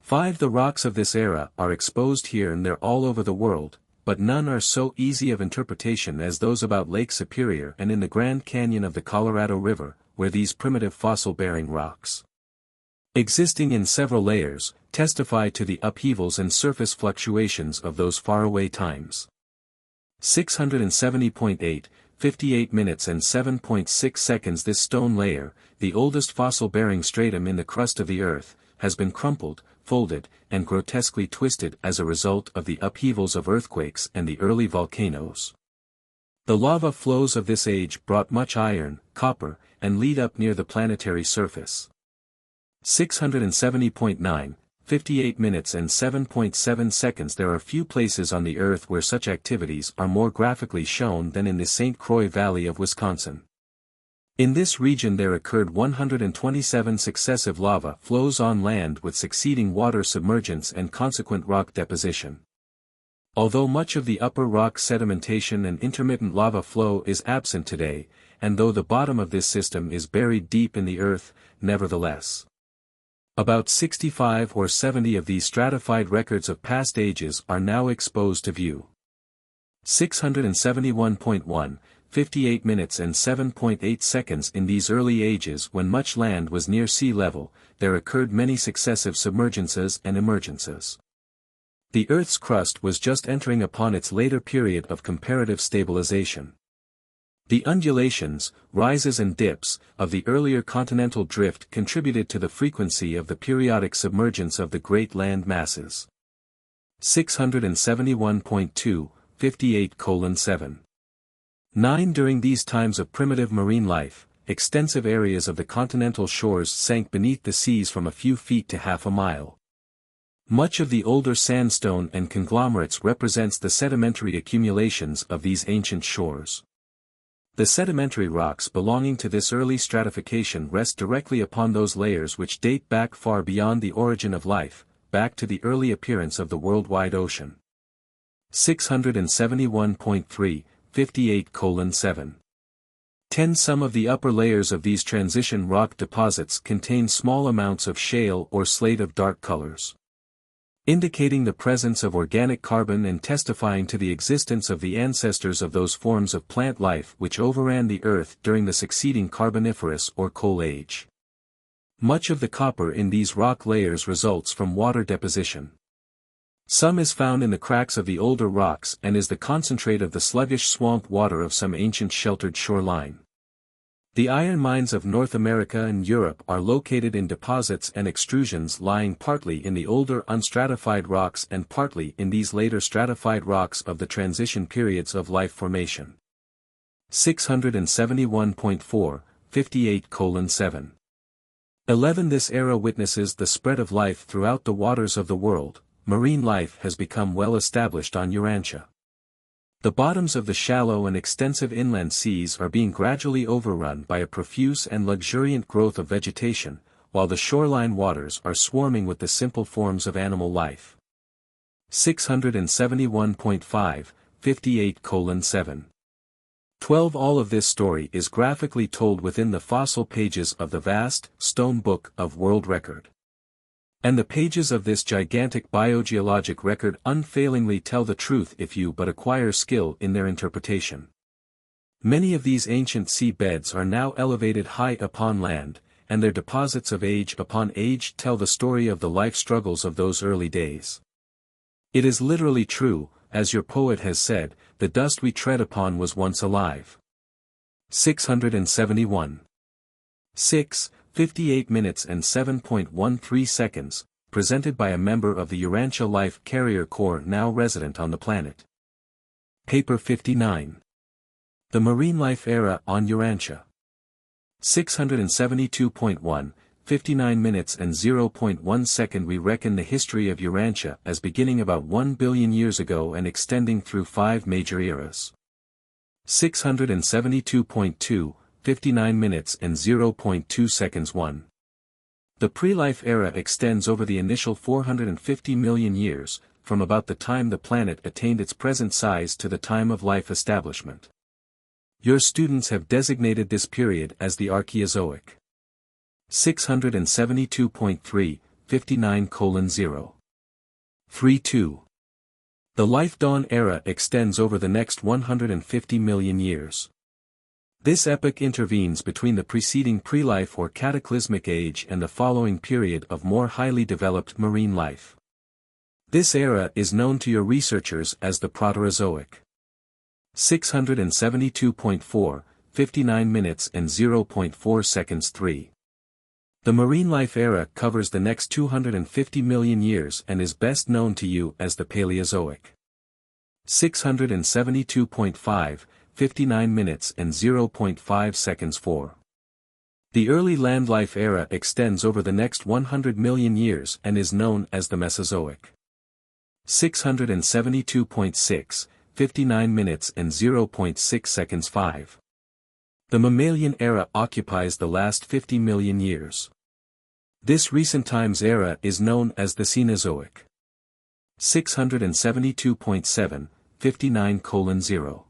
5. The rocks of this era are exposed here and there all over the world, but none are so easy of interpretation as those about Lake Superior and in the Grand Canyon of the Colorado River, where these primitive fossil-bearing rocks, existing in several layers, testify to the upheavals and surface fluctuations of those faraway times. 670.8, 58 minutes and 7.6 seconds. This stone layer, the oldest fossil-bearing stratum in the crust of the Earth, has been crumpled, folded, and grotesquely twisted as a result of the upheavals of earthquakes and the early volcanoes. The lava flows of this age brought much iron, copper, and lead up near the planetary surface. 670.9, 58 minutes and 7.7 seconds. There are few places on the Earth where such activities are more graphically shown than in the St. Croix Valley of Wisconsin. In this region there occurred 127 successive lava flows on land with succeeding water submergence and consequent rock deposition. Although much of the upper rock sedimentation and intermittent lava flow is absent today, and though the bottom of this system is buried deep in the earth, nevertheless, about 65 or 70 of these stratified records of past ages are now exposed to view. 671.1, 58 minutes and 7.8 seconds. In these early ages when much land was near sea level, there occurred many successive submergences and emergences. The Earth's crust was just entering upon its later period of comparative stabilization. The undulations, rises and dips, of the earlier continental drift contributed to the frequency of the periodic submergence of the great land masses. 671.2, 58:7. 9. During these times of primitive marine life, extensive areas of the continental shores sank beneath the seas from a few feet to half a mile. Much of the older sandstone and conglomerates represents the sedimentary accumulations of these ancient shores. The sedimentary rocks belonging to this early stratification rest directly upon those layers which date back far beyond the origin of life, back to the early appearance of the worldwide ocean. 671.3, 58:7. 10. Some of the upper layers of these transition rock deposits contain small amounts of shale or slate of dark colors, indicating the presence of organic carbon and testifying to the existence of the ancestors of those forms of plant life which overran the Earth during the succeeding Carboniferous or Coal Age. Much of the copper in these rock layers results from water deposition. Some is found in the cracks of the older rocks and is the concentrate of the sluggish swamp water of some ancient sheltered shoreline. The iron mines of North America and Europe are located in deposits and extrusions lying partly in the older unstratified rocks and partly in these later stratified rocks of the transition periods of life formation. 671.4, 58:7. 11. This era witnesses the spread of life throughout the waters of the world. Marine life has become well established on Urantia. The bottoms of the shallow and extensive inland seas are being gradually overrun by a profuse and luxuriant growth of vegetation, while the shoreline waters are swarming with the simple forms of animal life. 671.5, 58:7. 12. All of this story is graphically told within the fossil pages of the vast, stone book of world record. And the pages of this gigantic biogeologic record unfailingly tell the truth if you but acquire skill in their interpretation. Many of these ancient sea beds are now elevated high upon land, and their deposits of age upon age tell the story of the life struggles of those early days. It is literally true, as your poet has said, the dust we tread upon was once alive. 671. 6. 58 minutes and 7.13 seconds, presented by a member of the Urantia Life Carrier Corps now resident on the planet. Paper 59. The Marine Life Era on Urantia. 672.1, 59 minutes and 0.1 second. We reckon the history of Urantia as beginning about 1 billion years ago and extending through 5 major eras. 672.2, 59 minutes and 0.2 seconds. 1. The pre-life era extends over the initial 450 million years, from about the time the planet attained its present size to the time of life establishment. Your students have designated this period as the Archaeozoic. 672.3, 59:0. 3-2. The Life Dawn era extends over the next 150 million years. This epoch intervenes between the preceding pre-life or cataclysmic age and the following period of more highly developed marine life. This era is known to your researchers as the Proterozoic. 672.4, 59 minutes and 0.4 seconds. 3. The marine life era covers the next 250 million years and is best known to you as the Paleozoic. 672.5, 59 minutes and 0.5 seconds. 4. The early land-life era extends over the next 100 million years and is known as the Mesozoic. 672.6, 59 minutes and 0.6 seconds 5. The Mammalian era occupies the last 50 million years. This recent times era is known as the Cenozoic. 672.7, 59:0.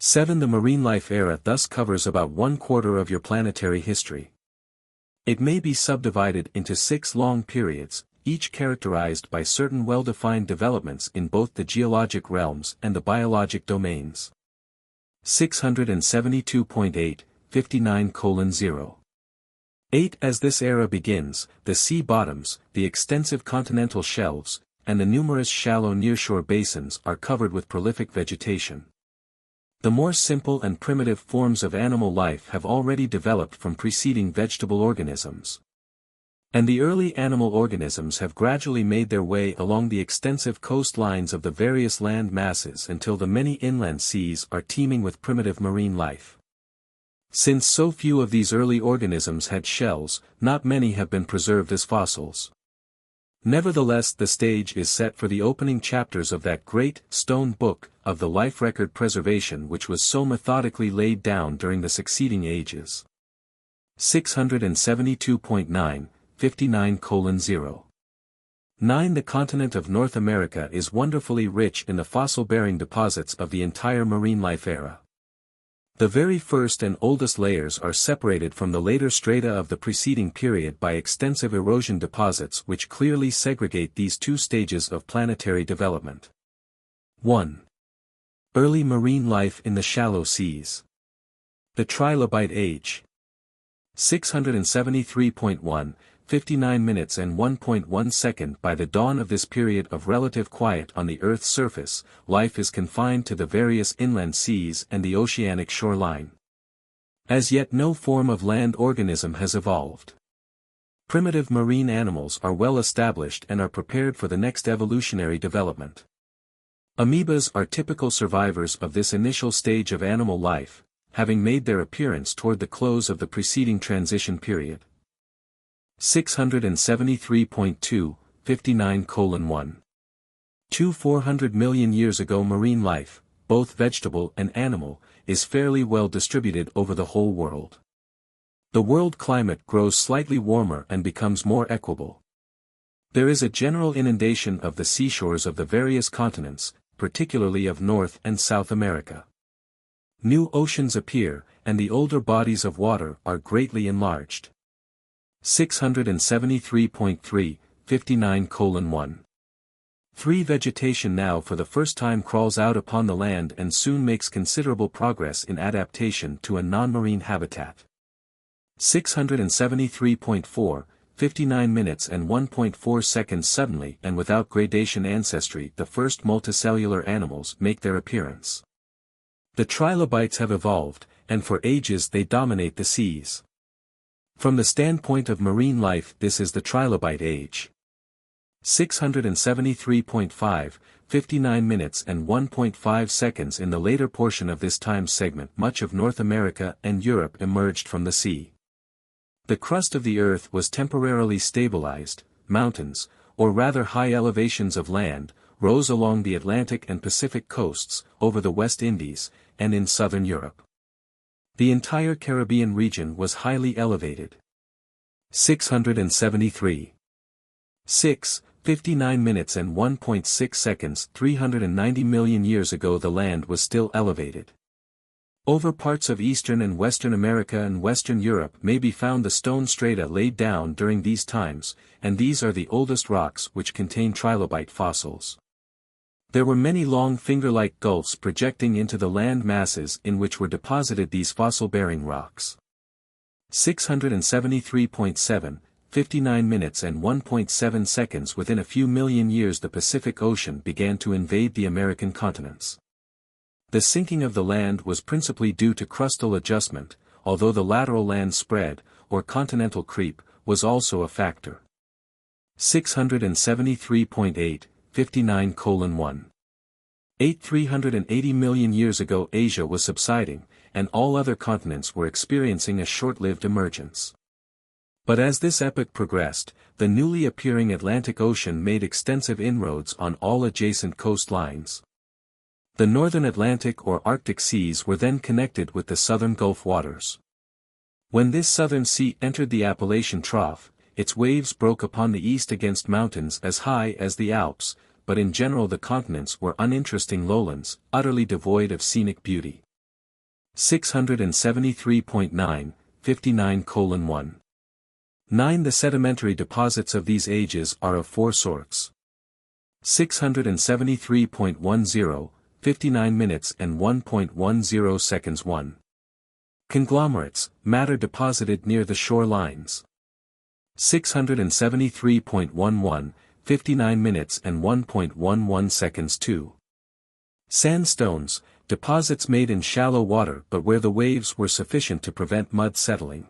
7. The marine life era thus covers about 1/4 of your planetary history. It may be subdivided into 6 long periods, each characterized by certain well-defined developments in both the geologic realms and the biologic domains. 672.8, 59:0. 8. As this era begins, the sea bottoms, the extensive continental shelves, and the numerous shallow nearshore basins are covered with prolific vegetation. The more simple and primitive forms of animal life have already developed from preceding vegetable organisms. And the early animal organisms have gradually made their way along the extensive coastlines of the various land masses until the many inland seas are teeming with primitive marine life. Since so few of these early organisms had shells, not many have been preserved as fossils. Nevertheless, the stage is set for the opening chapters of that great, stone book, of the life record preservation which was so methodically laid down during the succeeding ages. 672.9, 59:0. 9. The continent of North America is wonderfully rich in the fossil-bearing deposits of the entire marine life era. The very first and oldest layers are separated from the later strata of the preceding period by extensive erosion deposits which clearly segregate these two stages of planetary development. 1. Early marine life in the shallow seas. The Trilobite Age. 673.1, 59 minutes and 1.1 second. By the dawn of this period of relative quiet on the Earth's surface, life is confined to the various inland seas and the oceanic shoreline. As yet no form of land organism has evolved. Primitive marine animals are well established and are prepared for the next evolutionary development. Amoebas are typical survivors of this initial stage of animal life, having made their appearance toward the close of the preceding transition period. 673.2, 59:1. 400 million years ago marine life, both vegetable and animal, is fairly well distributed over the whole world. The world climate grows slightly warmer and becomes more equable. There is a general inundation of the seashores of the various continents, particularly of North and South America. New oceans appear, and the older bodies of water are greatly enlarged. 673.3, 59:1. 3. Vegetation now for the first time crawls out upon the land and soon makes considerable progress in adaptation to a non-marine habitat. 673.4, 59 minutes and 1.4 seconds. Suddenly and without gradation ancestry, the first multicellular animals make their appearance. The trilobites have evolved, and for ages they dominate the seas. From the standpoint of marine life, this is the Trilobite Age. 673.5, 59 minutes and 1.5 seconds. In the later portion of this time segment, much of North America and Europe emerged from the sea. The crust of the earth was temporarily stabilized, mountains, or rather high elevations of land, rose along the Atlantic and Pacific coasts, over the West Indies, and in southern Europe. The entire Caribbean region was highly elevated. 673. 6, 59 minutes and 1.6 seconds. 390 million years ago the land was still elevated. Over parts of Eastern and Western America and Western Europe may be found the stone strata laid down during these times, and these are the oldest rocks which contain trilobite fossils. There were many long finger-like gulfs projecting into the land masses in which were deposited these fossil-bearing rocks. 673.7, 59 minutes and 1.7 seconds. Within a few million years the Pacific Ocean began to invade the American continents. The sinking of the land was principally due to crustal adjustment, although the lateral land spread, or continental creep, was also a factor. 673.8, 59:1. 380 million years ago Asia was subsiding, and all other continents were experiencing a short-lived emergence. But as this epoch progressed, the newly appearing Atlantic Ocean made extensive inroads on all adjacent coastlines. The northern Atlantic or Arctic seas were then connected with the southern Gulf waters. When this southern sea entered the Appalachian Trough, its waves broke upon the east against mountains as high as the Alps, but in general the continents were uninteresting lowlands, utterly devoid of scenic beauty. 673.9, 59:1. 9. The sedimentary deposits of these ages are of four sorts. 673.10, 59 minutes and 1.10 seconds. 1. Conglomerates, matter deposited near the shore lines. 673.11, 59 minutes and 1.11 seconds. 2. Sandstones, deposits made in shallow water but where the waves were sufficient to prevent mud settling.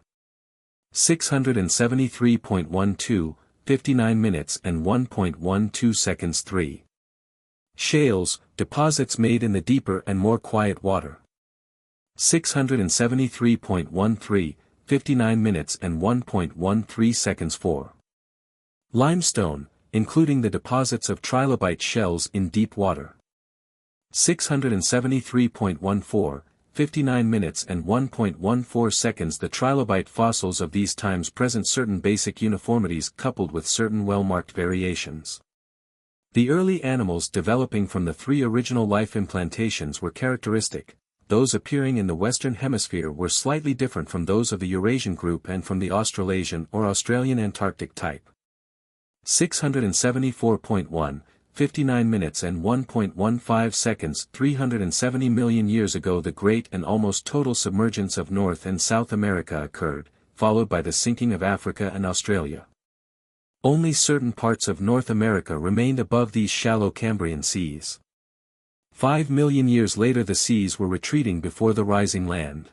673.12, 59 minutes and 1.12 seconds. 3. Shales, deposits made in the deeper and more quiet water. 673.13, 59 minutes and 1.13 seconds. 4. Limestone, including the deposits of trilobite shells in deep water. 673.14, 59 minutes and 1.14 seconds. The trilobite fossils of these times present certain basic uniformities coupled with certain well-marked variations. The early animals developing from the three original life implantations were characteristic. Those appearing in the Western Hemisphere were slightly different from those of the Eurasian group and from the Australasian or Australian Antarctic type. 674.1, 59 minutes and 1.15 seconds. 370 million years ago the great and almost total submergence of North and South America occurred, followed by the sinking of Africa and Australia. Only certain parts of North America remained above these shallow Cambrian seas. 5 million years later the seas were retreating before the rising land.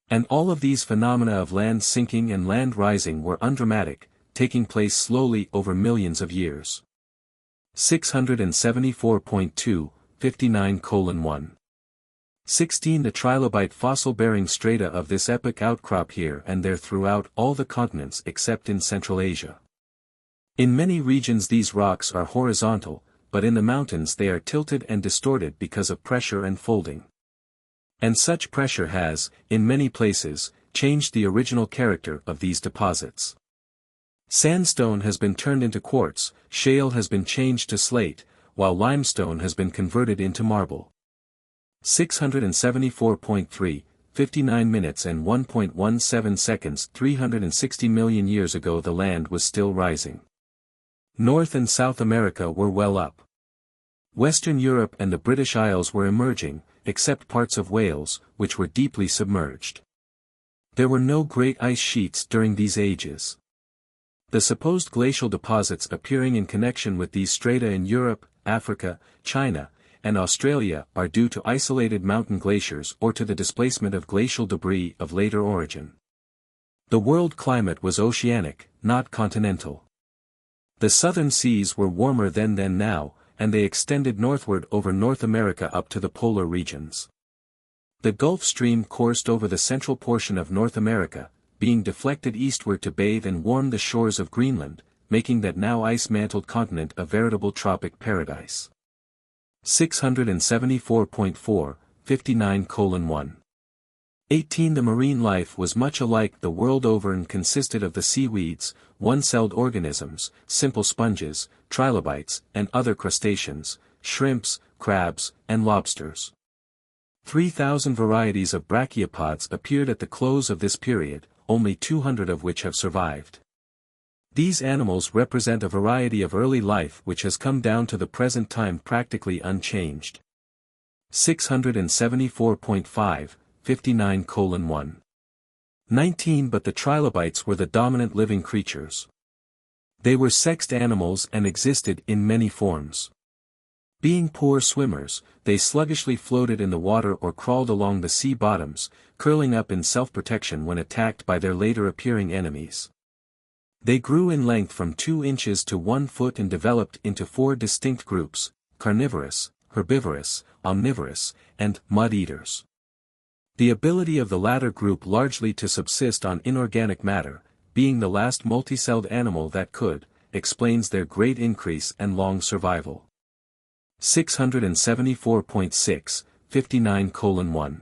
And all of these phenomena of land sinking and land rising were undramatic, taking place slowly over millions of years. 674.2, 59:1. 16. The trilobite fossil-bearing strata of this epoch outcrop here and there throughout all the continents except in Central Asia. In many regions these rocks are horizontal, but in the mountains they are tilted and distorted because of pressure and folding. And such pressure has, in many places, changed the original character of these deposits. Sandstone has been turned into quartz, shale has been changed to slate, while limestone has been converted into marble. 674.3, 59 minutes and 1.17 seconds. 360 million years ago the land was still rising. North and South America were well up. Western Europe and the British Isles were emerging, except parts of Wales, which were deeply submerged. There were no great ice sheets during these ages. The supposed glacial deposits appearing in connection with these strata in Europe, Africa, China, and Australia are due to isolated mountain glaciers or to the displacement of glacial debris of later origin. The world climate was oceanic, not continental. The southern seas were warmer then than now, and they extended northward over North America up to the polar regions. The Gulf Stream coursed over the central portion of North America, being deflected eastward to bathe and warm the shores of Greenland, making that now ice-mantled continent a veritable tropic paradise. 674.4, 59:1. 18. The marine life was much alike the world over and consisted of the seaweeds, one-celled organisms, simple sponges, trilobites, and other crustaceans, shrimps, crabs, and lobsters. 3,000 varieties of brachiopods appeared at the close of this period, only 200 of which have survived. These animals represent a variety of early life which has come down to the present time practically unchanged. 674.5, 59:1. 19. But the trilobites were the dominant living creatures. They were sexed animals and existed in many forms. Being poor swimmers, they sluggishly floated in the water or crawled along the sea bottoms, curling up in self-protection when attacked by their later appearing enemies. They grew in length from 2 inches to 1 foot and developed into 4 distinct groups: carnivorous, herbivorous, omnivorous, and mud-eaters. The ability of the latter group largely to subsist on inorganic matter, being the last multicelled animal that could, explains their great increase and long survival. 674.6, 59:1.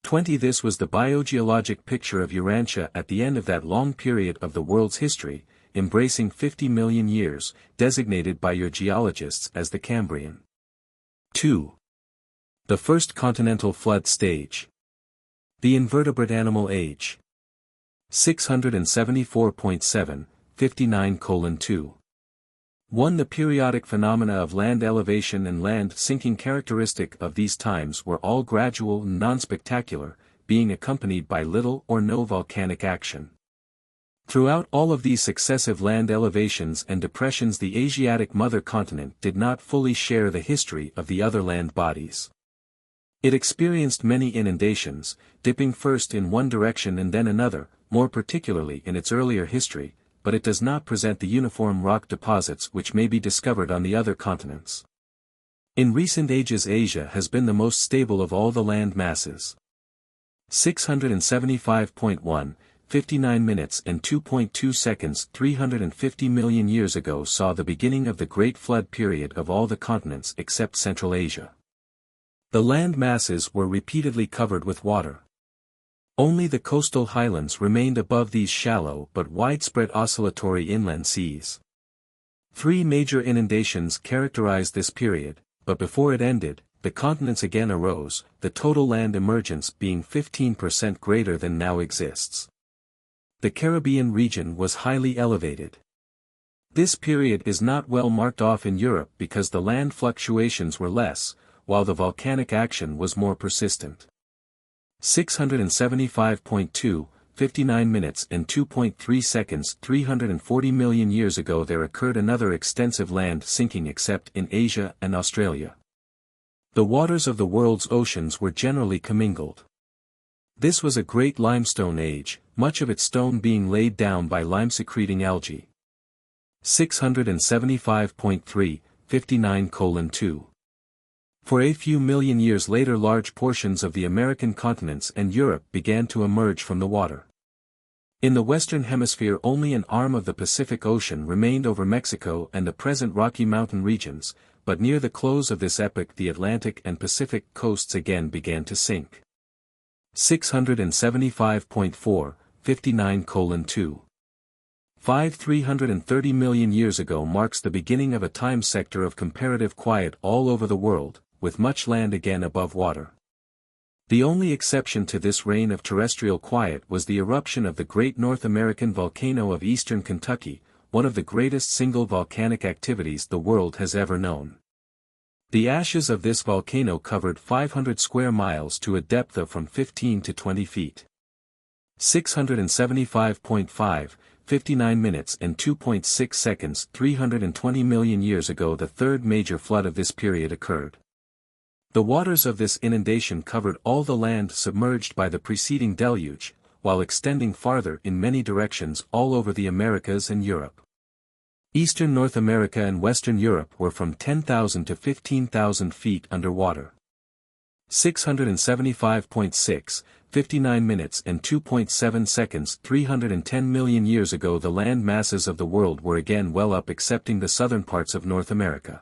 20 This was the biogeologic picture of Urantia at the end of that long period of the world's history, embracing 50 million years, designated by your geologists as the Cambrian. 2. The first continental flood stage. The invertebrate animal age. 674.7, 59:2. 1. The periodic phenomena of land elevation and land sinking characteristic of these times were all gradual and non-spectacular, being accompanied by little or no volcanic action. Throughout all of these successive land elevations and depressions, the Asiatic mother continent did not fully share the history of the other land bodies. It experienced many inundations, dipping first in one direction and then another, more particularly in its earlier history, but it does not present the uniform rock deposits which may be discovered on the other continents. In recent ages, Asia has been the most stable of all the land masses. 675.1, 59 minutes and 2.2 seconds 350 million years ago saw the beginning of the Great Flood period of all the continents except Central Asia. The land masses were repeatedly covered with water. Only the coastal highlands remained above these shallow but widespread oscillatory inland seas. 3 major inundations characterized this period, but before it ended, the continents again arose, the total land emergence being 15% greater than now exists. The Caribbean region was highly elevated. This period is not well marked off in Europe because the land fluctuations were less, while the volcanic action was more persistent. 675.2, 59 minutes and 2.3 seconds 340 million years ago there occurred another extensive land sinking except in Asia and Australia. The waters of the world's oceans were generally commingled. This was a great limestone age, much of its stone being laid down by lime-secreting algae. 675.3, 59:2. For a few million years later large portions of the American continents and Europe began to emerge from the water. In the Western Hemisphere only an arm of the Pacific Ocean remained over Mexico and the present Rocky Mountain regions, but near the close of this epoch the Atlantic and Pacific coasts again began to sink. 675.4, 59:2. 330 million years ago marks the beginning of a time sector of comparative quiet all over the world, with much land again above water. The only exception to this reign of terrestrial quiet was the eruption of the great North American volcano of eastern Kentucky, one of the greatest single volcanic activities the world has ever known. The ashes of this volcano covered 500 square miles to a depth of from 15 to 20 feet. 675.5, 59 minutes and 2.6 seconds 320 million years ago the third major flood of this period occurred. The waters of this inundation covered all the land submerged by the preceding deluge, while extending farther in many directions all over the Americas and Europe. Eastern North America and Western Europe were from 10,000 to 15,000 feet under water. 675.6, 59 minutes and 2.7 seconds 310 million years ago the land masses of the world were again well up excepting the southern parts of North America.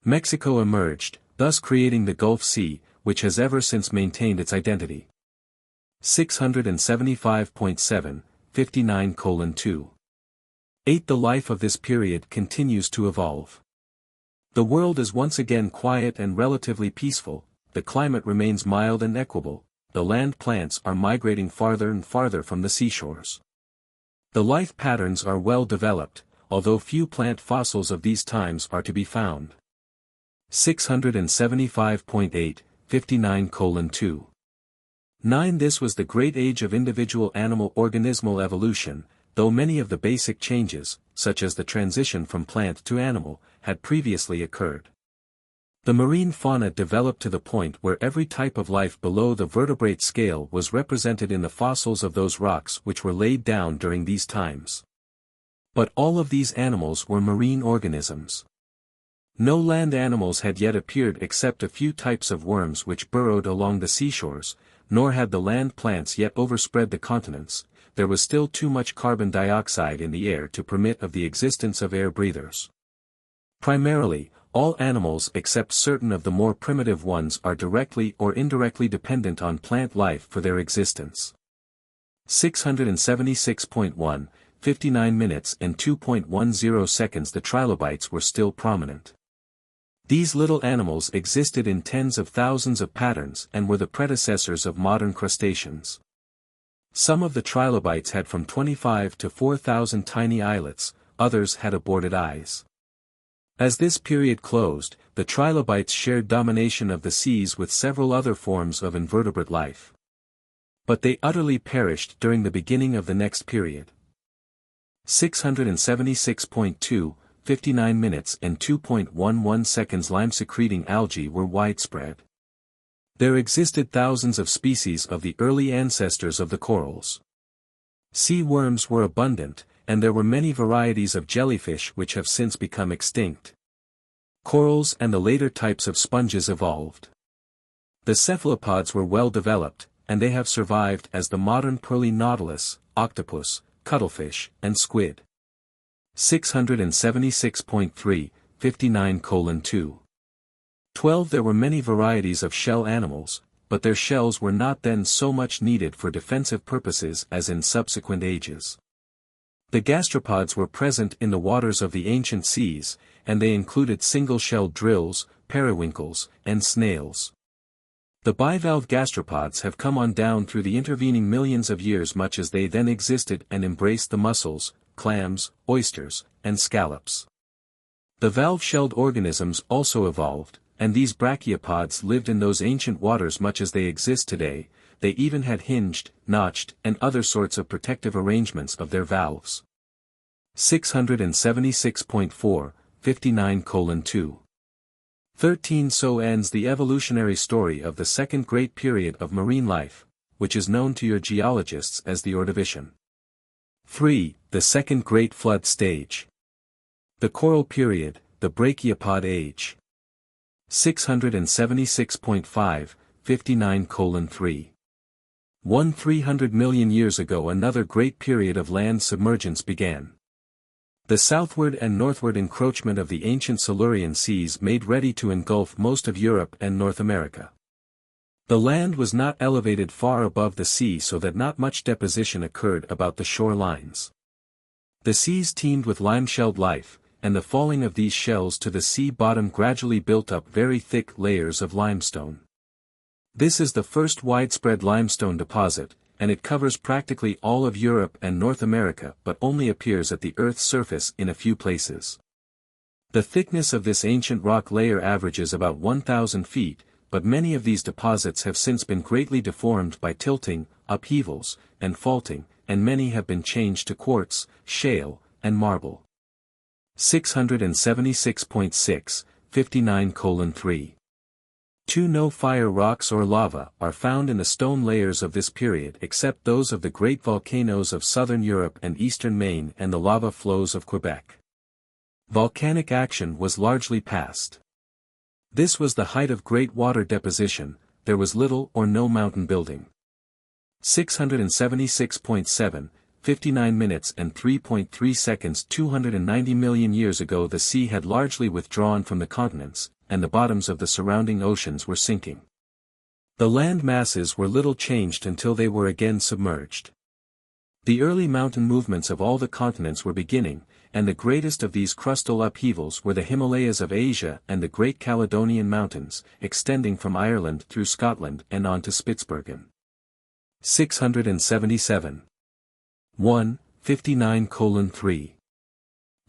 Mexico emerged, thus creating the Gulf Sea, which has ever since maintained its identity. 675.7, 59:2. 8. The life of this period continues to evolve. The world is once again quiet and relatively peaceful, the climate remains mild and equable, the land plants are migrating farther and farther from the seashores. The life patterns are well developed, although few plant fossils of these times are to be found. 675.8, 59:2. 9. This was the great age of individual animal organismal evolution, though many of the basic changes, such as the transition from plant to animal, had previously occurred. The marine fauna developed to the point where every type of life below the vertebrate scale was represented in the fossils of those rocks which were laid down during these times. But all of these animals were marine organisms. No land animals had yet appeared except a few types of worms which burrowed along the seashores, nor had the land plants yet overspread the continents. There was still too much carbon dioxide in the air to permit of the existence of air breathers. Primarily, all animals except certain of the more primitive ones are directly or indirectly dependent on plant life for their existence. 676.1, 59 minutes and 2.10 seconds. The trilobites were still prominent. These little animals existed in tens of thousands of patterns and were the predecessors of modern crustaceans. Some of the trilobites had from 25 to 4,000 tiny islets, others had aborted eyes. As this period closed, the trilobites shared domination of the seas with several other forms of invertebrate life. But they utterly perished during the beginning of the next period. 676.2, 59 minutes and 2.11 seconds. Lime-secreting algae were widespread. There existed thousands of species of the early ancestors of the corals. Sea worms were abundant, and there were many varieties of jellyfish which have since become extinct. Corals and the later types of sponges evolved. The cephalopods were well developed, and they have survived as the modern pearly nautilus, octopus, cuttlefish, and squid. 676.3, 59:2. 12. There were many varieties of shell animals, but their shells were not then so much needed for defensive purposes as in subsequent ages. The gastropods were present in the waters of the ancient seas, and they included single-shelled drills, periwinkles, and snails. The bivalve gastropods have come on down through the intervening millions of years much as they then existed and embraced the mussels, clams, oysters, and scallops. The valve-shelled organisms also evolved, and these brachiopods lived in those ancient waters much as they exist today. They even had hinged, notched, and other sorts of protective arrangements of their valves. 676.4, 59:2. 13. So ends the evolutionary story of the second great period of marine life, which is known to your geologists as the Ordovician. 3. The second great flood stage. The coral period, the Brachiopod age. 676.5, 59:3. 300 million years ago another great period of land submergence began. The southward and northward encroachment of the ancient Silurian seas made ready to engulf most of Europe and North America. The land was not elevated far above the sea so that not much deposition occurred about the shorelines. The seas teemed with lime-shelled life, and the falling of these shells to the sea bottom gradually built up very thick layers of limestone. This is the first widespread limestone deposit, and it covers practically all of Europe and North America but only appears at the Earth's surface in a few places. The thickness of this ancient rock layer averages about 1,000 feet, but many of these deposits have since been greatly deformed by tilting, upheavals, and faulting, and many have been changed to quartz, shale, and marble. 676.6, 59:3. 2. No fire rocks or lava are found in the stone layers of this period except those of the great volcanoes of southern Europe and eastern Maine and the lava flows of Quebec. Volcanic action was largely past. This was the height of great water deposition. There was little or no mountain building. 676.7, 59 minutes and 3.3 seconds. 290 million years ago the sea had largely withdrawn from the continents, and the bottoms of the surrounding oceans were sinking. The land masses were little changed until they were again submerged. The early mountain movements of all the continents were beginning, and the greatest of these crustal upheavals were the Himalayas of Asia and the Great Caledonian Mountains, extending from Ireland through Scotland and on to Spitsbergen. 677. 1, 59:3.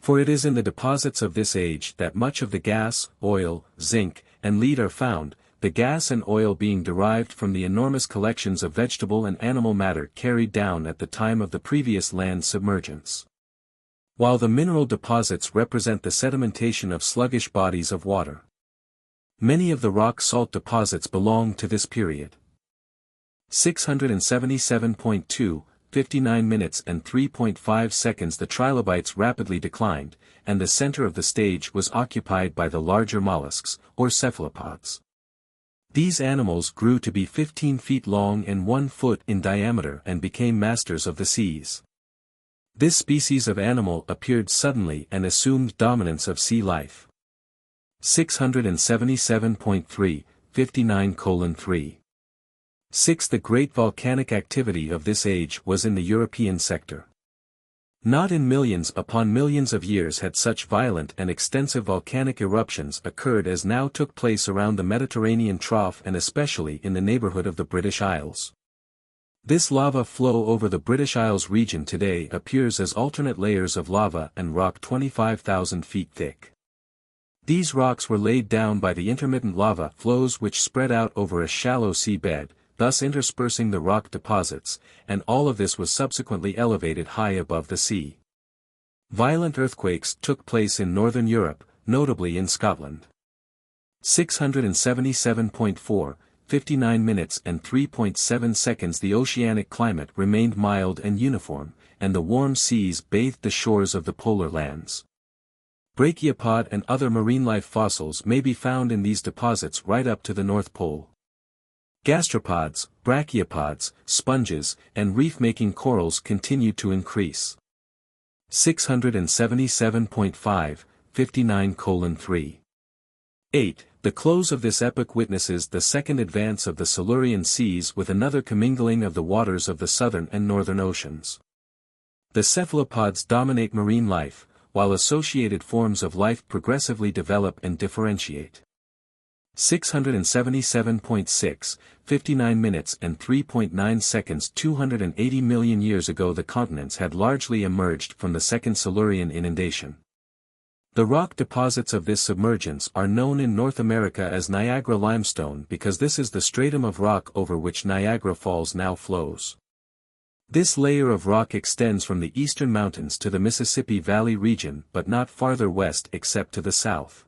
For it is in the deposits of this age that much of the gas, oil, zinc, and lead are found, the gas and oil being derived from the enormous collections of vegetable and animal matter carried down at the time of the previous land submergence. While the mineral deposits represent the sedimentation of sluggish bodies of water. Many of the rock salt deposits belong to this period. 677.2, 59 minutes and 3.5 seconds. The trilobites rapidly declined, and the center of the stage was occupied by the larger mollusks, or cephalopods. These animals grew to be 15 feet long and 1 foot in diameter and became masters of the seas. This species of animal appeared suddenly and assumed dominance of sea life. 677.3, 59:3. 6. The great volcanic activity of this age was in the European sector. Not in millions upon millions of years had such violent and extensive volcanic eruptions occurred as now took place around the Mediterranean trough and especially in the neighborhood of the British Isles. This lava flow over the British Isles region today appears as alternate layers of lava and rock 25,000 feet thick. These rocks were laid down by the intermittent lava flows which spread out over a shallow seabed, thus interspersing the rock deposits, and all of this was subsequently elevated high above the sea. Violent earthquakes took place in northern Europe, notably in Scotland. 677.4, 59 minutes and 3.7 seconds. The oceanic climate remained mild and uniform, and the warm seas bathed the shores of the polar lands. Brachiopod and other marine life fossils may be found in these deposits right up to the North Pole. Gastropods, brachiopods, sponges, and reef-making corals continued to increase. 677.5, 59:3. 8. The close of this epoch witnesses the second advance of the Silurian seas with another commingling of the waters of the southern and northern oceans. The cephalopods dominate marine life, while associated forms of life progressively develop and differentiate. 677.6, 59 minutes and 3.9 seconds. 280 million years ago the continents had largely emerged from the second Silurian inundation. The rock deposits of this submergence are known in North America as Niagara limestone because this is the stratum of rock over which Niagara Falls now flows. This layer of rock extends from the eastern mountains to the Mississippi Valley region but not farther west except to the south.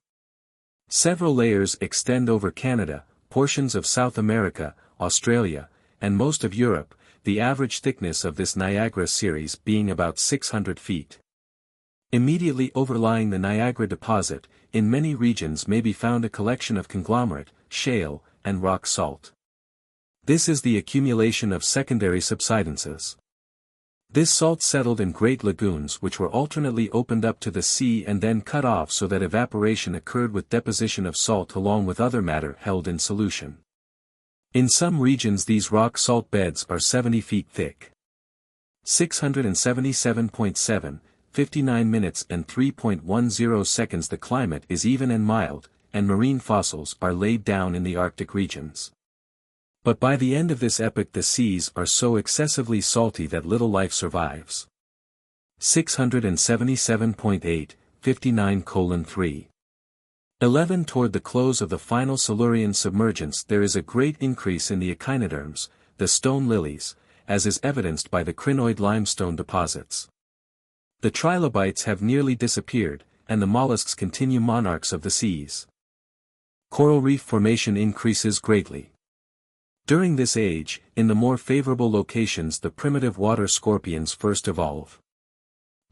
Several layers extend over Canada, portions of South America, Australia, and most of Europe, the average thickness of this Niagara series being about 600 feet. Immediately overlying the Niagara deposit, in many regions may be found a collection of conglomerate, shale, and rock salt. This is the accumulation of secondary subsidences. This salt settled in great lagoons which were alternately opened up to the sea and then cut off so that evaporation occurred with deposition of salt along with other matter held in solution. In some regions these rock salt beds are 70 feet thick. 677.7, 59 minutes and 3.10 seconds. The climate is even and mild, and marine fossils are laid down in the Arctic regions. But by the end of this epoch the seas are so excessively salty that little life survives. 677.8, 59:3. 11. Toward the close of the final Silurian submergence there is a great increase in the echinoderms, the stone lilies, as is evidenced by the crinoid limestone deposits. The trilobites have nearly disappeared, and the mollusks continue monarchs of the seas. Coral reef formation increases greatly. During this age, in the more favorable locations the primitive water scorpions first evolve.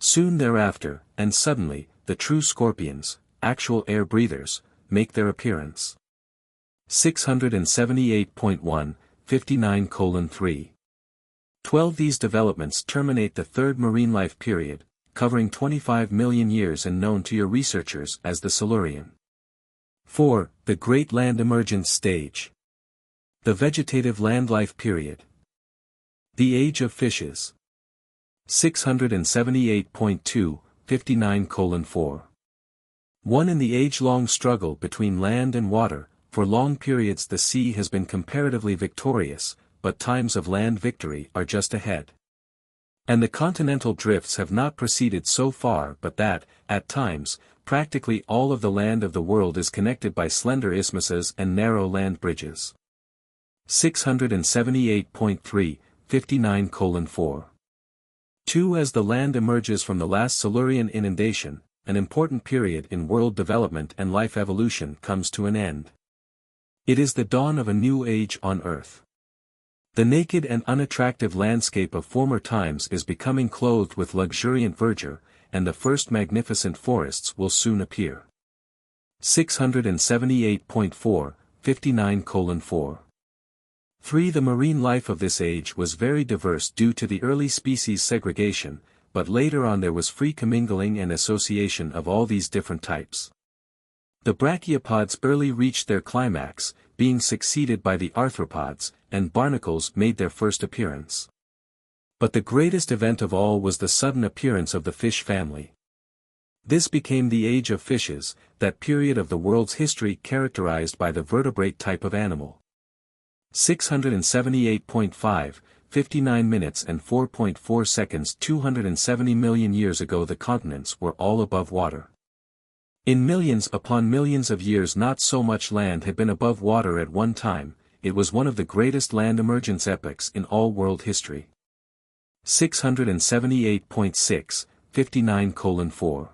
Soon thereafter, and suddenly, the true scorpions, actual air breathers, make their appearance. 678.1, 59:3. 12. These developments terminate the third marine life period, covering 25 million years and known to your researchers as the Silurian. 4. The Great Land Emergence Stage. The Vegetative Land Life Period. The Age of Fishes. 678.2, 59:4. 1. In the age-long struggle between land and water, for long periods the sea has been comparatively victorious, but times of land victory are just ahead. And the continental drifts have not proceeded so far but that, at times, practically all of the land of the world is connected by slender isthmuses and narrow land bridges. 678.3, 59:4. 2. As the land emerges from the last Silurian inundation, an important period in world development and life evolution comes to an end. It is the dawn of a new age on Earth. The naked and unattractive landscape of former times is becoming clothed with luxuriant verdure, and the first magnificent forests will soon appear. 678.4, 59:4. 3. The marine life of this age was very diverse due to the early species segregation, but later on there was free commingling and association of all these different types. The brachiopods early reached their climax, being succeeded by the arthropods, and barnacles made their first appearance. But the greatest event of all was the sudden appearance of the fish family. This became the age of fishes, that period of the world's history characterized by the vertebrate type of animal. 678.5, 59 minutes and 4.4 seconds. 270 million years ago the continents were all above water. In millions upon millions of years not so much land had been above water at one time, it was one of the greatest land emergence epochs in all world history. 678.6, 59:4.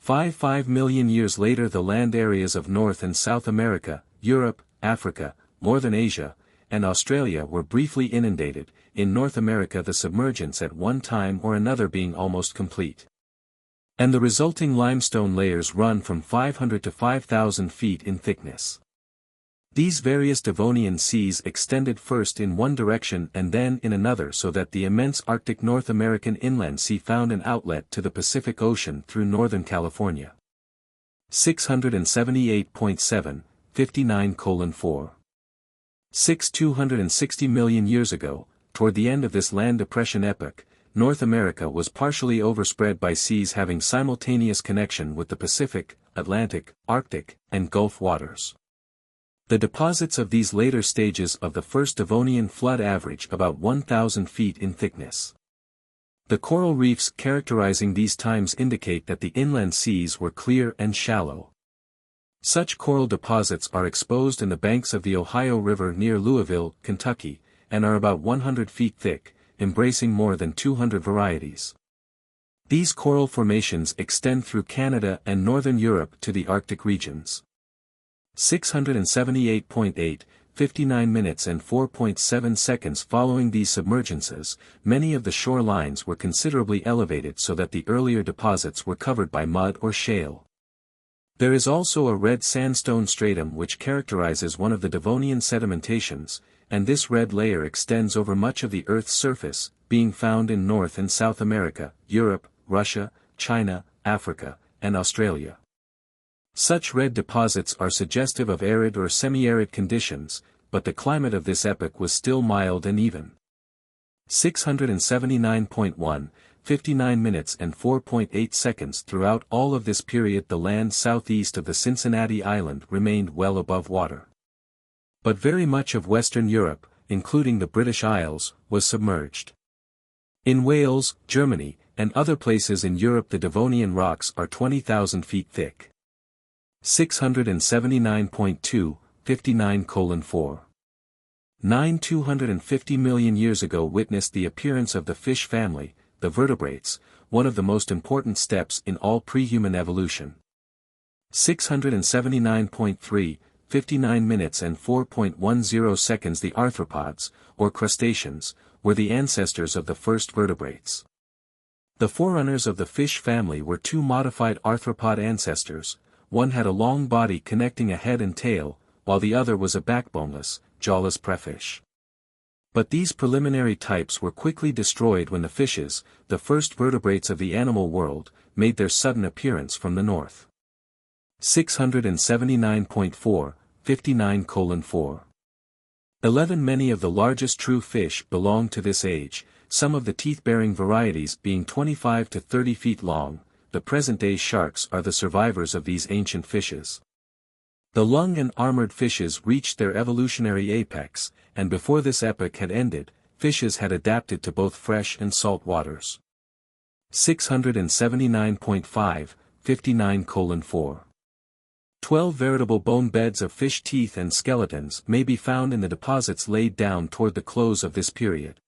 5 million years later the land areas of North and South America, Europe, Africa, Northern Asia, and Australia were briefly inundated, in North America the submergence at one time or another being almost complete. And the resulting limestone layers run from 500 to 5,000 feet in thickness. These various Devonian seas extended first in one direction and then in another so that the immense Arctic North American inland sea found an outlet to the Pacific Ocean through northern California. 678.7, 59:4. 260 million years ago, toward the end of this land depression epoch, North America was partially overspread by seas having simultaneous connection with the Pacific, Atlantic, Arctic, and Gulf waters. The deposits of these later stages of the first Devonian flood average about 1,000 feet in thickness. The coral reefs characterizing these times indicate that the inland seas were clear and shallow. Such coral deposits are exposed in the banks of the Ohio River near Louisville, Kentucky, and are about 100 feet thick, embracing more than 200 varieties. These coral formations extend through Canada and northern Europe to the Arctic regions. 678.8, 59 minutes and 4.7 seconds. Following these submergences, many of the shorelines were considerably elevated so that the earlier deposits were covered by mud or shale. There is also a red sandstone stratum which characterizes one of the Devonian sedimentations, and this red layer extends over much of the Earth's surface, being found in North and South America, Europe, Russia, China, Africa, and Australia. Such red deposits are suggestive of arid or semi-arid conditions, but the climate of this epoch was still mild and even. 679.1, 59 minutes and 4.8 seconds. Throughout all of this period the land southeast of the Cincinnati Island remained well above water. But very much of Western Europe, including the British Isles, was submerged. In Wales, Germany, and other places in Europe the Devonian rocks are 20,000 feet thick. 679.2, 59:4. 250 million years ago witnessed the appearance of the fish family, the vertebrates, one of the most important steps in all pre-human evolution. 679.3, 59 minutes and 4.10 seconds. The arthropods, or crustaceans, were the ancestors of the first vertebrates. The forerunners of the fish family were two modified arthropod ancestors. One had a long body connecting a head and tail, while the other was a backboneless, jawless prefish. But these preliminary types were quickly destroyed when the fishes, the first vertebrates of the animal world, made their sudden appearance from the north. 679.4, 59:4. 11 Many of the largest true fish belong to this age, some of the teeth-bearing varieties being 25 to 30 feet long. The present-day sharks are the survivors of these ancient fishes. The lung and armored fishes reached their evolutionary apex, and before this epoch had ended, fishes had adapted to both fresh and salt waters. 679.5, 59:4. 12 veritable bone beds of fish teeth and skeletons may be found in the deposits laid down toward the close of this period.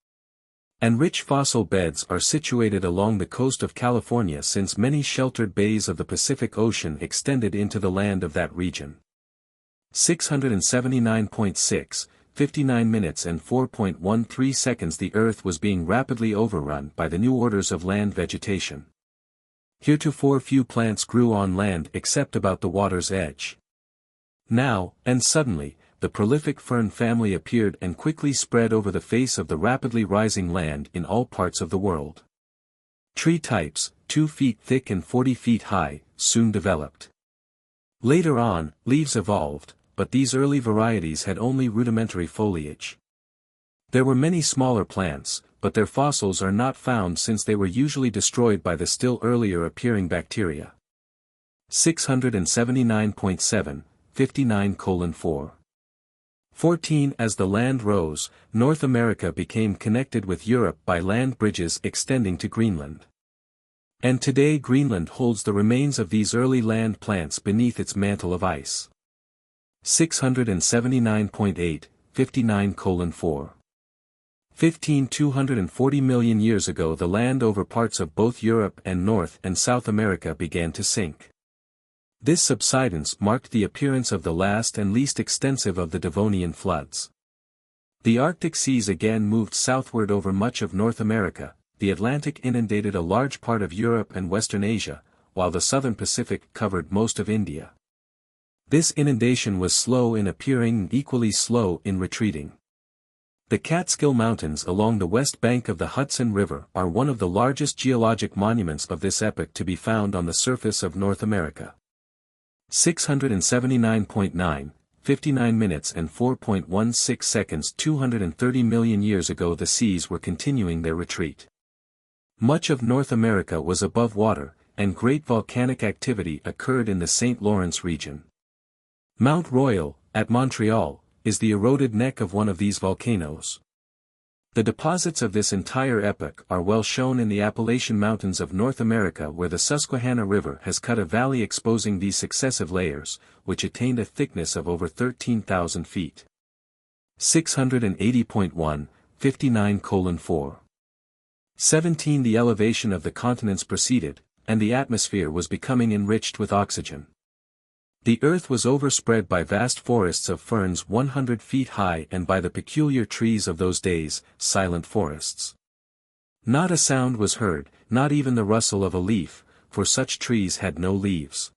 And rich fossil beds are situated along the coast of California since many sheltered bays of the Pacific Ocean extended into the land of that region. 679.6, 59 minutes and 4.13 seconds. The Earth was being rapidly overrun by the new orders of land vegetation. Heretofore few plants grew on land except about the water's edge. Now, and suddenly, the prolific fern family appeared and quickly spread over the face of the rapidly rising land in all parts of the world. Tree types, 2 feet thick and 40 feet high, soon developed. Later on, leaves evolved, but these early varieties had only rudimentary foliage. There were many smaller plants, but their fossils are not found since they were usually destroyed by the still earlier appearing bacteria. 679.7, 59:4. 14 As the land rose, North America became connected with Europe by land bridges extending to Greenland. And today Greenland holds the remains of these early land plants beneath its mantle of ice. 679.8, 59:4. 15 240 million years ago the land over parts of both Europe and North and South America began to sink. This subsidence marked the appearance of the last and least extensive of the Devonian floods. The Arctic seas again moved southward over much of North America, the Atlantic inundated a large part of Europe and Western Asia, while the southern Pacific covered most of India. This inundation was slow in appearing and equally slow in retreating. The Catskill Mountains along the west bank of the Hudson River are one of the largest geologic monuments of this epoch to be found on the surface of North America. 679.9, 59 minutes and 4.16 seconds 230 million years ago the seas were continuing their retreat. Much of North America was above water, and great volcanic activity occurred in the St. Lawrence region. Mount Royal, at Montreal, is the eroded neck of one of these volcanoes. The deposits of this entire epoch are well shown in the Appalachian Mountains of North America where the Susquehanna River has cut a valley exposing these successive layers, which attained a thickness of over 13,000 feet. 680.1, 59:4. 17 The elevation of the continents proceeded, and the atmosphere was becoming enriched with oxygen. The earth was overspread by vast forests of ferns 100 feet high and by the peculiar trees of those days, silent forests. Not a sound was heard, not even the rustle of a leaf, for such trees had no leaves.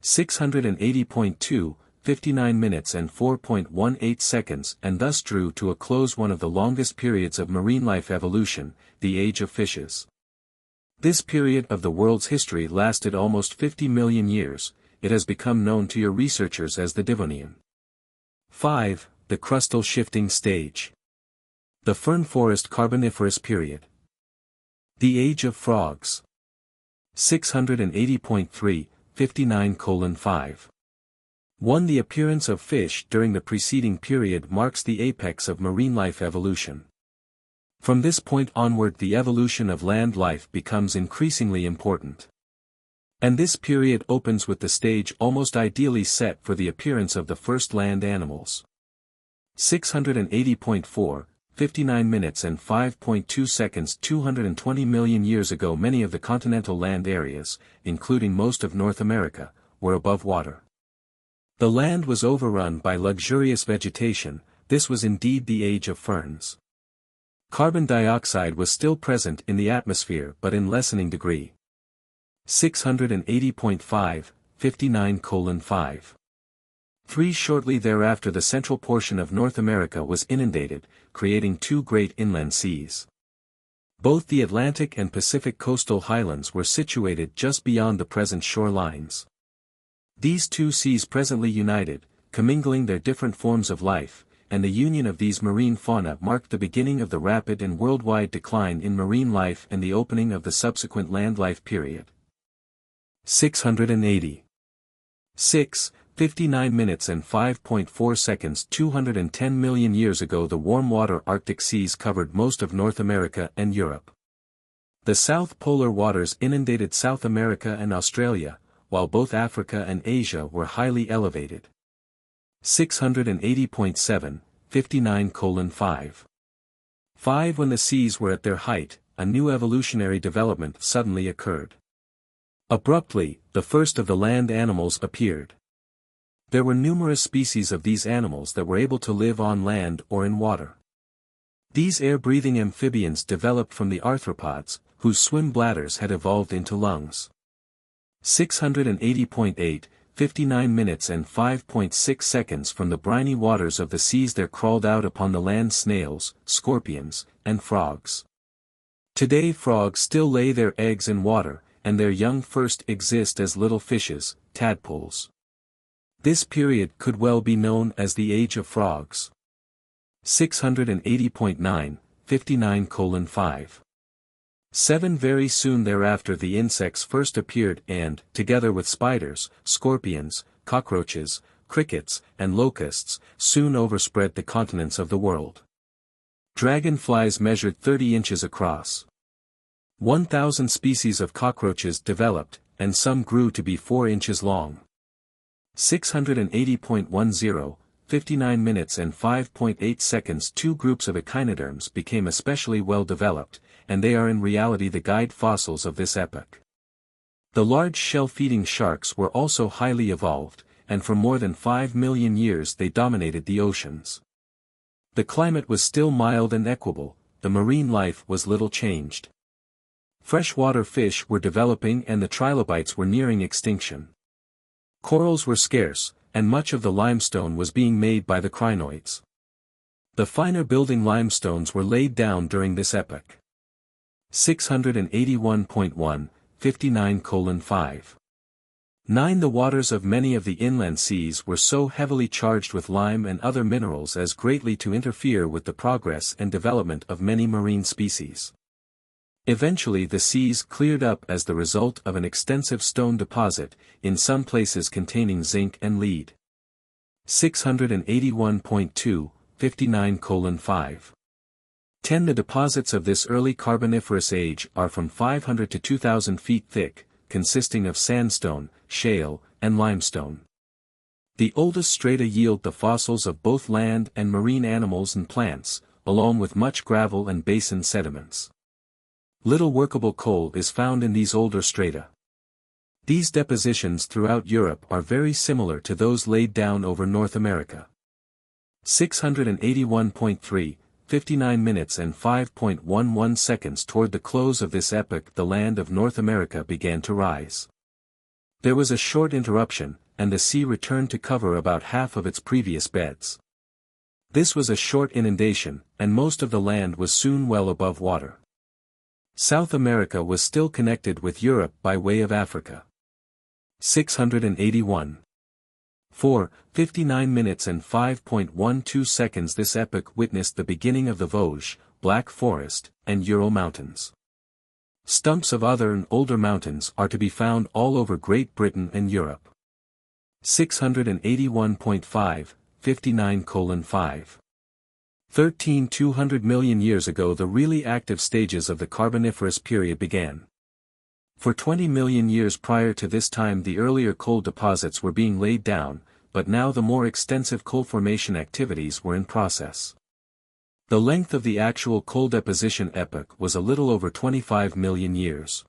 680.2, 59 minutes and 4.18 seconds and thus drew to a close one of the longest periods of marine life evolution, the Age of Fishes. This period of the world's history lasted almost 50 million years. It has become known to your researchers as the Devonian. 5. The crustal shifting stage. The fern forest Carboniferous period. The Age of Frogs. 680.3, 59:5. 1. The appearance of fish during the preceding period marks the apex of marine life evolution. From this point onward the evolution of land life becomes increasingly important. And this period opens with the stage almost ideally set for the appearance of the first land animals. 680.4, 59 minutes and 5.2 seconds 220 million years ago many of the continental land areas, including most of North America, were above water. The land was overrun by luxurious vegetation, this was indeed the age of ferns. Carbon dioxide was still present in the atmosphere but in lessening degree. 680.5, 59:5. 3. Shortly thereafter the central portion of North America was inundated, creating two great inland seas. Both the Atlantic and Pacific coastal highlands were situated just beyond the present shorelines. These two seas presently united, commingling their different forms of life, and the union of these marine fauna marked the beginning of the rapid and worldwide decline in marine life and the opening of the subsequent land life period. 680. 6, 59 minutes and 5.4 seconds 210 million years ago the warm water Arctic seas covered most of North America and Europe. The south polar waters inundated South America and Australia, while both Africa and Asia were highly elevated. 680.7, 59:5. 5. When the seas were at their height, a new evolutionary development suddenly occurred. Abruptly, the first of the land animals appeared. There were numerous species of these animals that were able to live on land or in water. These air-breathing amphibians developed from the arthropods, whose swim bladders had evolved into lungs. 680.8, 59 minutes and 5.6 seconds from the briny waters of the seas there crawled out upon the land snails, scorpions, and frogs. Today frogs still lay their eggs in water, and their young first exist as little fishes, tadpoles. This period could well be known as the Age of Frogs. 680.9, 59:5. 7 Very soon thereafter the insects first appeared and, together with spiders, scorpions, cockroaches, crickets, and locusts, soon overspread the continents of the world. Dragonflies measured 30 inches across. 1,000 species of cockroaches developed, and some grew to be 4 inches long. 680.10, 59 minutes and 5.8 seconds. 2 groups of echinoderms became especially well developed, and they are in reality the guide fossils of this epoch. The large shell-feeding sharks were also highly evolved, and for more than 5 million years they dominated the oceans. The climate was still mild and equable, the marine life was little changed. Freshwater fish were developing and the trilobites were nearing extinction. Corals were scarce, and much of the limestone was being made by the crinoids. The finer building limestones were laid down during this epoch. 681.1, 59:5. 9 The waters of many of the inland seas were so heavily charged with lime and other minerals as greatly to interfere with the progress and development of many marine species. Eventually the seas cleared up as the result of an extensive stone deposit, in some places containing zinc and lead. 681.2, 59:5. 10 The deposits of this early Carboniferous age are from 500 to 2,000 feet thick, consisting of sandstone, shale, and limestone. The oldest strata yield the fossils of both land and marine animals and plants, along with much gravel and basin sediments. Little workable coal is found in these older strata. These depositions throughout Europe are very similar to those laid down over North America. 681.3, 59 minutes and 5.11 seconds. Toward the close of this epoch the land of North America began to rise. There was a short interruption, and the sea returned to cover about half of its previous beds. This was a short inundation, and most of the land was soon well above water. South America was still connected with Europe by way of Africa. 681. 4, 59 minutes and 5.12 seconds. This epoch witnessed the beginning of the Vosges, Black Forest, and Ural Mountains. Stumps of other and older mountains are to be found all over Great Britain and Europe. 681.5, 59:5. 200 million years ago the really active stages of the Carboniferous period began. For 20 million years prior to this time the earlier coal deposits were being laid down, but now the more extensive coal formation activities were in process. The length of the actual coal deposition epoch was a little over 25 million years.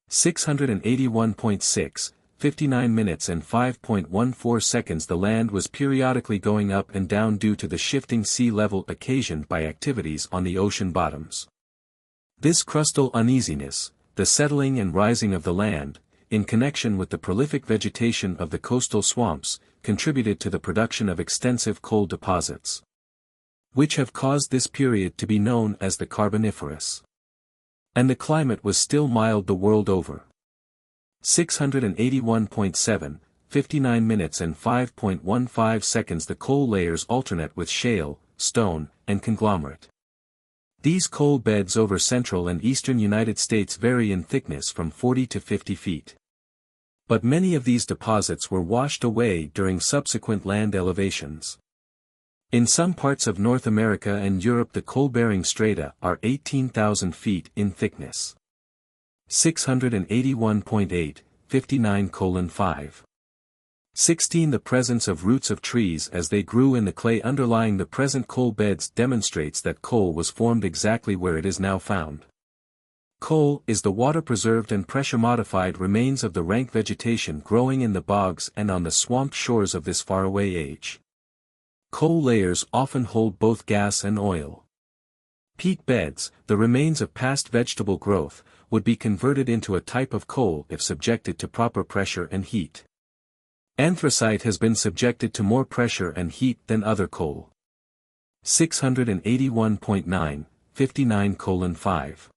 681.6, 59 minutes and 5.14 seconds. The land was periodically going up and down due to the shifting sea level occasioned by activities on the ocean bottoms. This crustal uneasiness, the settling and rising of the land, in connection with the prolific vegetation of the coastal swamps, contributed to the production of extensive coal deposits, which have caused this period to be known as the Carboniferous. And the climate was still mild the world over. 681.7, 59 minutes and 5.15 seconds. The coal layers alternate with shale, stone, and conglomerate. These coal beds over central and eastern United States vary in thickness from 40 to 50 feet. But many of these deposits were washed away during subsequent land elevations. In some parts of North America and Europe the coal-bearing strata are 18,000 feet in thickness. 681.8, 59:5. 16 The presence of roots of trees as they grew in the clay underlying the present coal beds demonstrates that coal was formed exactly where it is now found. Coal is the water-preserved and pressure-modified remains of the rank vegetation growing in the bogs and on the swamped shores of this faraway age. Coal layers often hold both gas and oil. Peat beds, the remains of past vegetable growth, would be converted into a type of coal if subjected to proper pressure and heat. Anthracite has been subjected to more pressure and heat than other coal. 681.9, 59:5.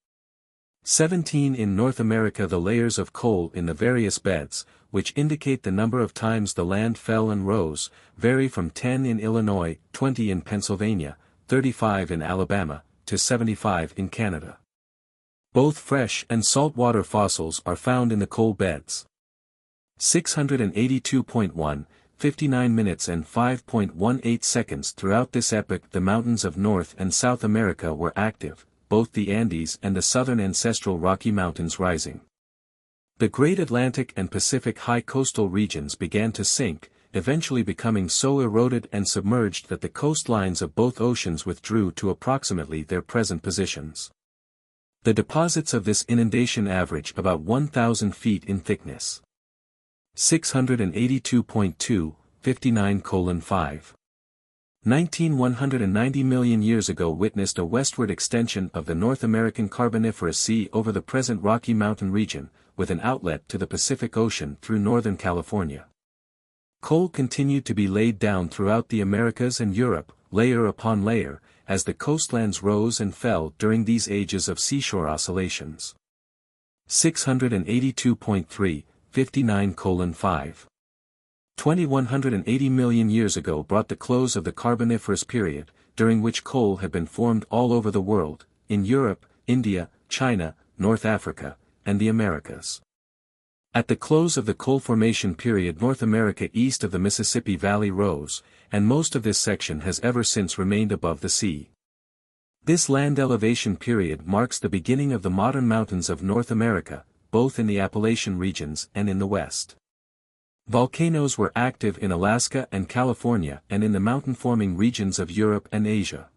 17 In North America, the layers of coal in the various beds, which indicate the number of times the land fell and rose, vary from 10 in Illinois, 20 in Pennsylvania, 35 in Alabama, to 75 in Canada. Both fresh and saltwater fossils are found in the coal beds. 682.1, 59 minutes and 5.18 seconds. Throughout this epoch, the mountains of North and South America were active, both the Andes and the southern ancestral Rocky Mountains rising. The great Atlantic and Pacific high coastal regions began to sink, eventually becoming so eroded and submerged that the coastlines of both oceans withdrew to approximately their present positions. The deposits of this inundation average about 1,000 feet in thickness. 682.2, 59:5. 190 million years ago witnessed a westward extension of the North American Carboniferous Sea over the present Rocky Mountain region, with an outlet to the Pacific Ocean through northern California. Coal continued to be laid down throughout the Americas and Europe, layer upon layer, as the coastlands rose and fell during these ages of seashore oscillations. 682.3, 59:5. 2,180 million years ago brought the close of the Carboniferous period, during which coal had been formed all over the world, in Europe, India, China, North Africa, and the Americas. At the close of the coal formation period, North America east of the Mississippi Valley rose, and most of this section has ever since remained above the sea. This land elevation period marks the beginning of the modern mountains of North America, both in the Appalachian regions and in the West. Volcanoes were active in Alaska and California and in the mountain-forming regions of Europe and Asia.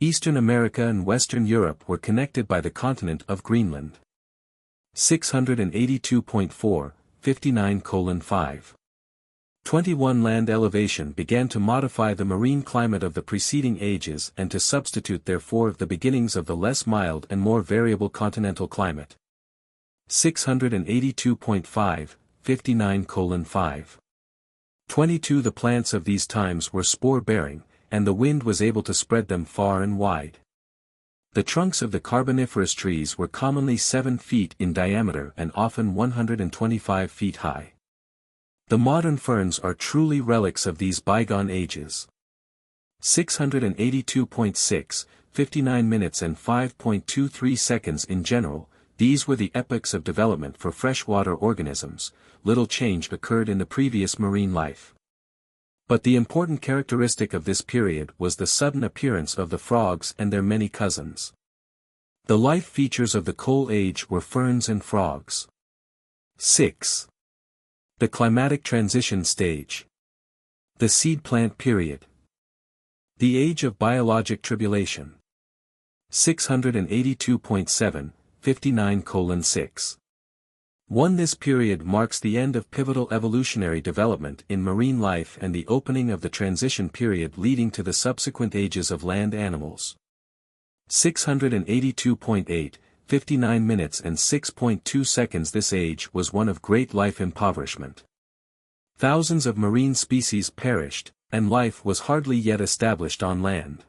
Eastern America and Western Europe were connected by the continent of Greenland. 682.4, 59:5. 21 Land elevation began to modify the marine climate of the preceding ages and to substitute therefore the beginnings of the less mild and more variable continental climate. 682.5, 59:5. 22 The plants of these times were spore-bearing, and the wind was able to spread them far and wide. The trunks of the Carboniferous trees were commonly 7 feet in diameter and often 125 feet high. The modern ferns are truly relics of these bygone ages. 682.6, 59 minutes and 5.23 seconds In general, these were the epochs of development for freshwater organisms. Little change occurred in the previous marine life. But the important characteristic of this period was the sudden appearance of the frogs and their many cousins. The life features of the Coal Age were ferns and frogs. 6. The climatic transition stage. The seed plant period. The age of biologic tribulation. 682.7, 59:6. 1 This period marks the end of pivotal evolutionary development in marine life and the opening of the transition period leading to the subsequent ages of land animals. 682.8, 59 minutes and 6.2 seconds This age was one of great life impoverishment. Thousands of marine species perished, and life was hardly yet established on land.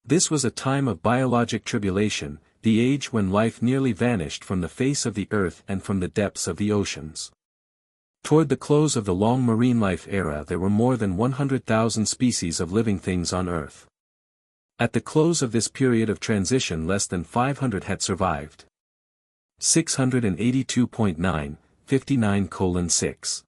This was a time of biologic tribulation, the age when life nearly vanished from the face of the earth and from the depths of the oceans. Toward the close of the long marine life era there were more than 100,000 species of living things on Earth. At the close of this period of transition less than 500 had survived. 682.9, 59:6.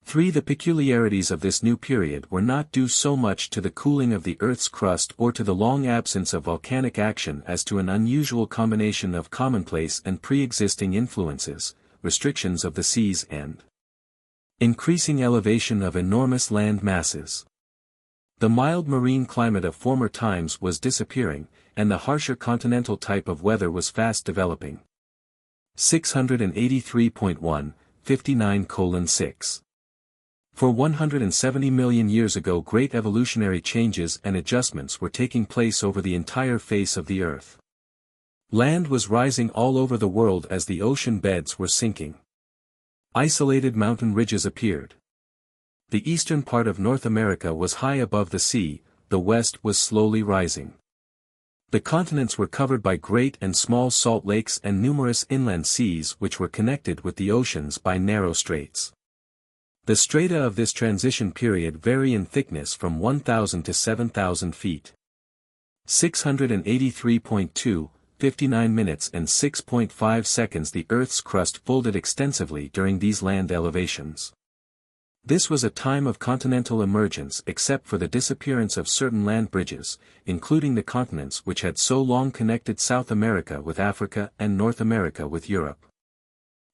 3 The peculiarities of this new period were not due so much to the cooling of the Earth's crust or to the long absence of volcanic action as to an unusual combination of commonplace and pre-existing influences, restrictions of the seas and increasing elevation of enormous land masses. The mild marine climate of former times was disappearing, and the harsher continental type of weather was fast developing. 683.1, 59:6. For 170 million years ago great evolutionary changes and adjustments were taking place over the entire face of the Earth. Land was rising all over the world as the ocean beds were sinking. Isolated mountain ridges appeared. The eastern part of North America was high above the sea, the west was slowly rising. The continents were covered by great and small salt lakes and numerous inland seas which were connected with the oceans by narrow straits. The strata of this transition period vary in thickness from 1,000 to 7,000 feet. 683.2, 59 minutes and 6.5 seconds. The Earth's crust folded extensively during these land elevations. This was a time of continental emergence except for the disappearance of certain land bridges, including the continents which had so long connected South America with Africa and North America with Europe.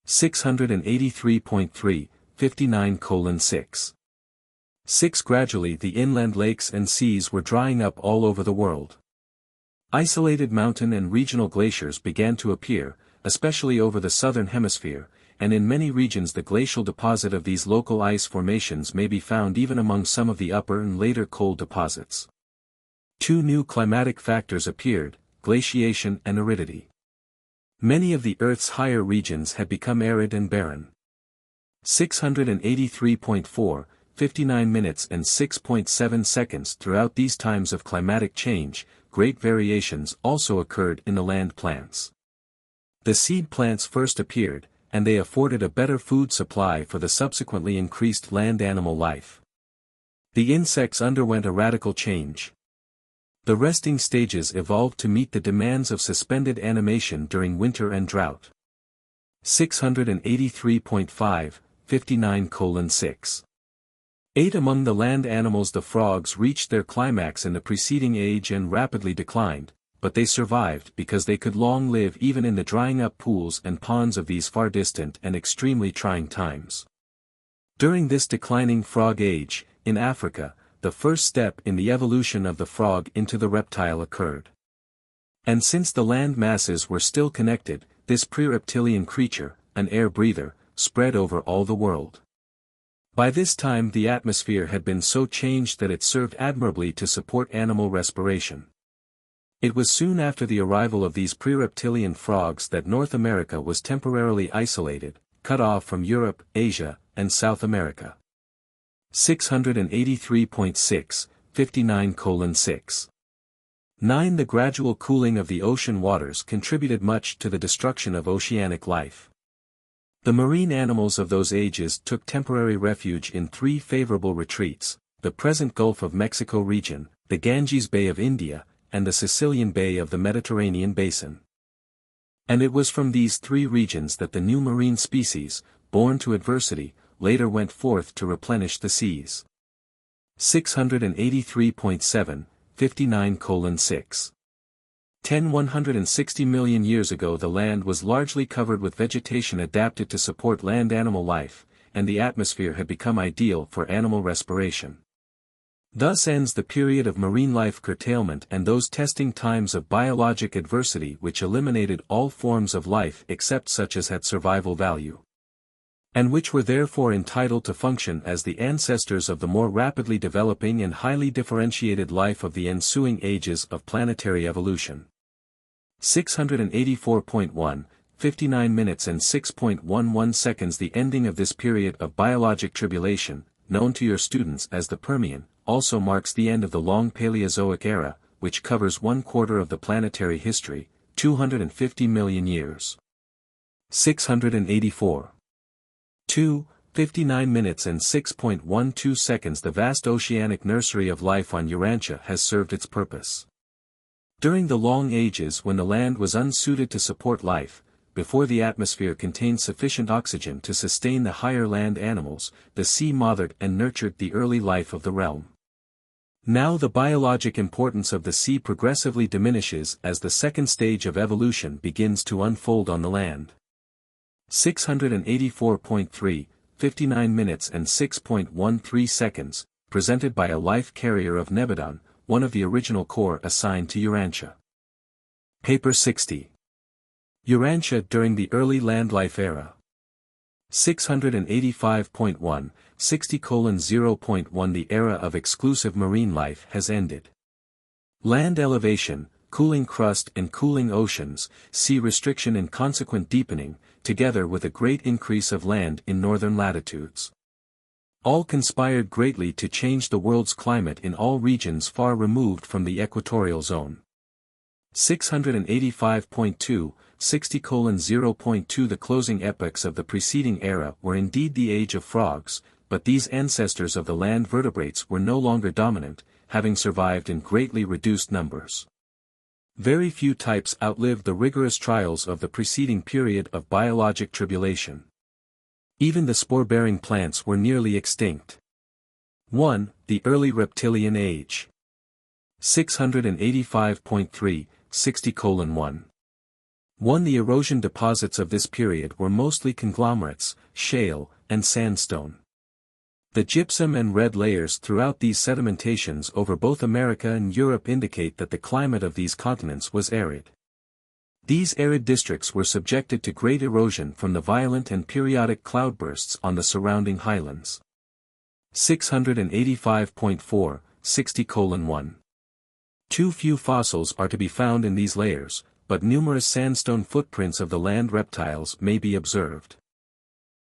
683.3, 59:6. 6. Gradually the inland lakes and seas were drying up all over the world. Isolated mountain and regional glaciers began to appear, especially over the southern hemisphere, and in many regions the glacial deposit of these local ice formations may be found even among some of the upper and later cold deposits. 2. New climatic factors appeared, glaciation and aridity. Many of the Earth's higher regions had become arid and barren. 683.4, 59 minutes and 6.7 seconds. Throughout these times of climatic change, great variations also occurred in the land plants. The seed plants first appeared, and they afforded a better food supply for the subsequently increased land animal life. The insects underwent a radical change. The resting stages evolved to meet the demands of suspended animation during winter and drought. 683.5, 59:6. 8. Among the land animals the frogs reached their climax in the preceding age and rapidly declined, but they survived because they could long live even in the drying up pools and ponds of these far distant and extremely trying times. During this declining frog age, in Africa, the first step in the evolution of the frog into the reptile occurred. And since the land masses were still connected, this pre-reptilian creature, an air breather, spread over all the world. By this time the atmosphere had been so changed that it served admirably to support animal respiration. It was soon after the arrival of these pre-reptilian frogs that North America was temporarily isolated, cut off from Europe, Asia, and South America. 683.6, 59:6. 9. The gradual cooling of the ocean waters contributed much to the destruction of oceanic life. The marine animals of those ages took temporary refuge in 3 favorable retreats, the present Gulf of Mexico region, the Ganges Bay of India, and the Sicilian Bay of the Mediterranean basin. And it was from these 3 regions that the new marine species, born to adversity, later went forth to replenish the seas. 683.7, 59:6. 10. 160 million years ago the land was largely covered with vegetation adapted to support land animal life, and the atmosphere had become ideal for animal respiration. Thus ends the period of marine life curtailment and those testing times of biologic adversity which eliminated all forms of life except such as had survival value, and which were therefore entitled to function as the ancestors of the more rapidly developing and highly differentiated life of the ensuing ages of planetary evolution. 684.1, 59 minutes and 6.11 seconds. The ending of this period of biologic tribulation, known to your students as the Permian, also marks the end of the long Paleozoic era, which covers 1/4 of the planetary history, 250 million years. 684. 2, 59 minutes and 6.12 seconds. The vast oceanic nursery of life on Urantia has served its purpose. During the long ages when the land was unsuited to support life, before the atmosphere contained sufficient oxygen to sustain the higher land animals, the sea mothered and nurtured the early life of the realm. Now the biologic importance of the sea progressively diminishes as the second stage of evolution begins to unfold on the land. 684.3, 59 minutes and 6.13 seconds, presented by a life carrier of Nebadon, one of the original core assigned to Urantia. Paper 60. Urantia during the early land life era. 685.1, 60:0.1 The era of exclusive marine life has ended. Land elevation, cooling crust and cooling oceans, sea restriction and consequent deepening, together with a great increase of land in northern latitudes. All conspired greatly to change the world's climate in all regions far removed from the equatorial zone. 685.2, 60:0.2 The closing epochs of the preceding era were indeed the age of frogs, but these ancestors of the land vertebrates were no longer dominant, having survived in greatly reduced numbers. Very few types outlived the rigorous trials of the preceding period of biologic tribulation. Even the spore-bearing plants were nearly extinct. 1. The early reptilian age. 685.3, 60:1. 1. The erosion deposits of this period were mostly conglomerates, shale, and sandstone. The gypsum and red layers throughout these sedimentations over both America and Europe indicate that the climate of these continents was arid. These arid districts were subjected to great erosion from the violent and periodic cloudbursts on the surrounding highlands. 685.4, 60:1. Too few fossils are to be found in these layers, but numerous sandstone footprints of the land reptiles may be observed.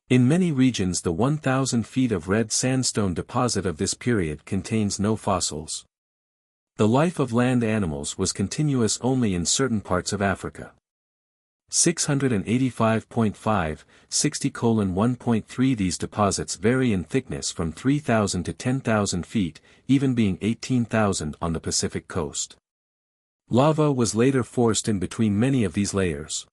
In many regions the 1,000 feet of red sandstone deposit of this period contains no fossils. The life of land animals was continuous only in certain parts of Africa. 685.5, 60:1.3 These deposits vary in thickness from 3,000 to 10,000 feet, even being 18,000 on the Pacific coast. Lava was later forced in between many of these layers.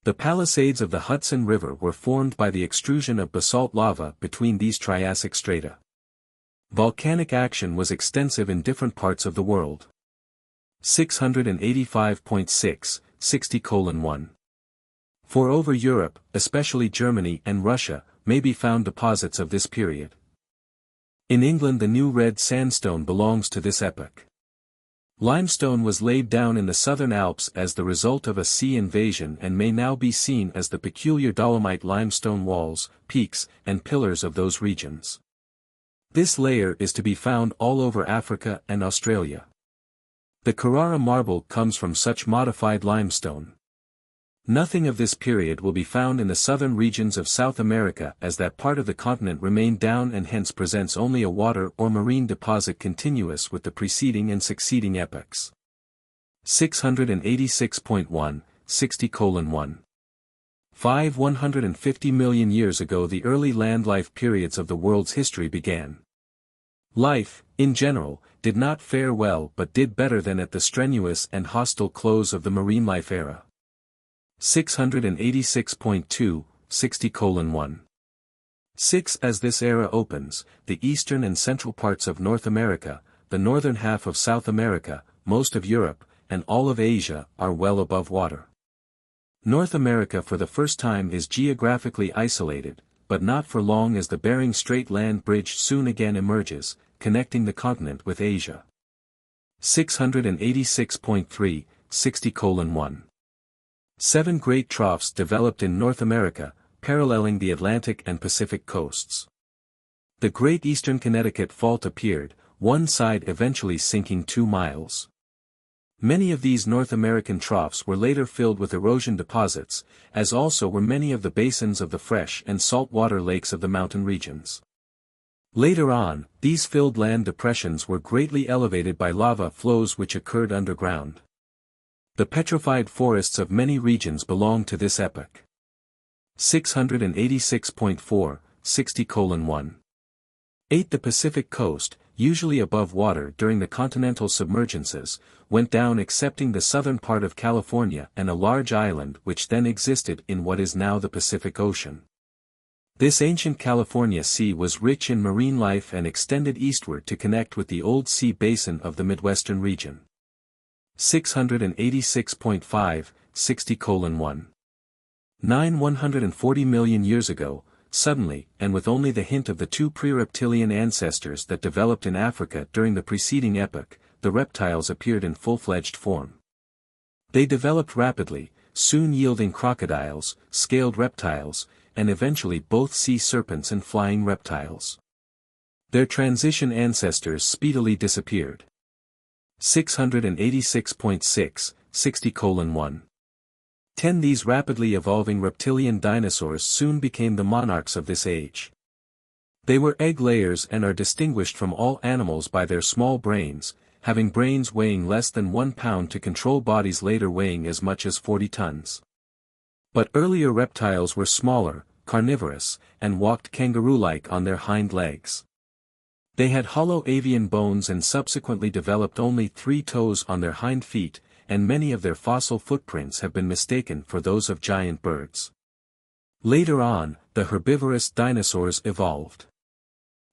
The Palisades of the Hudson River were formed by the extrusion of basalt lava between these Triassic strata. Volcanic action was extensive in different parts of the world. 685.6, 60:1. For over Europe, especially Germany and Russia, may be found deposits of this period. In England the new red sandstone belongs to this epoch. Limestone was laid down in the southern Alps as the result of a sea invasion and may now be seen as the peculiar dolomite limestone walls, peaks, and pillars of those regions. This layer is to be found all over Africa and Australia. The Carrara marble comes from such modified limestone. Nothing of this period will be found in the southern regions of South America as that part of the continent remained down and hence presents only a water or marine deposit continuous with the preceding and succeeding epochs. 686.1, 60:1. 150 million years ago the early land life periods of the world's history began. Life, in general, did not fare well but did better than at the strenuous and hostile close of the marine life era. 686.2, 60:1. 6. As this era opens, the eastern and central parts of North America, the northern half of South America, most of Europe, and all of Asia, are well above water. North America for the first time is geographically isolated, but not for long as the Bering Strait land bridge soon again emerges, connecting the continent with Asia. 686.3, 60:1. 7 great troughs developed in North America, paralleling the Atlantic and Pacific coasts. The Great Eastern Connecticut Fault appeared, one side eventually sinking 2 miles. Many of these North American troughs were later filled with erosion deposits, as also were many of the basins of the fresh and saltwater lakes of the mountain regions. Later on, these filled land depressions were greatly elevated by lava flows which occurred underground. The petrified forests of many regions belong to this epoch. 686.4, 60:1. 8. The Pacific coast, usually above water during the continental submergences, went down excepting the southern part of California and a large island which then existed in what is now the Pacific Ocean. This ancient California Sea was rich in marine life and extended eastward to connect with the old sea basin of the Midwestern region. 686.5, 60:1. 9. 140 million years ago, suddenly, and with only the hint of the 2 pre-reptilian ancestors that developed in Africa during the preceding epoch, the reptiles appeared in full-fledged form. They developed rapidly, soon yielding crocodiles, scaled reptiles, and eventually both sea serpents and flying reptiles. Their transition ancestors speedily disappeared. 686.6, 60:1. 10. These rapidly evolving reptilian dinosaurs soon became the monarchs of this age. They were egg layers and are distinguished from all animals by their small brains, having brains weighing less than 1 pound to control bodies later weighing as much as 40 tons. But earlier reptiles were smaller, carnivorous, and walked kangaroo-like on their hind legs. They had hollow avian bones and subsequently developed only 3 toes on their hind feet, and many of their fossil footprints have been mistaken for those of giant birds. Later on, the herbivorous dinosaurs evolved.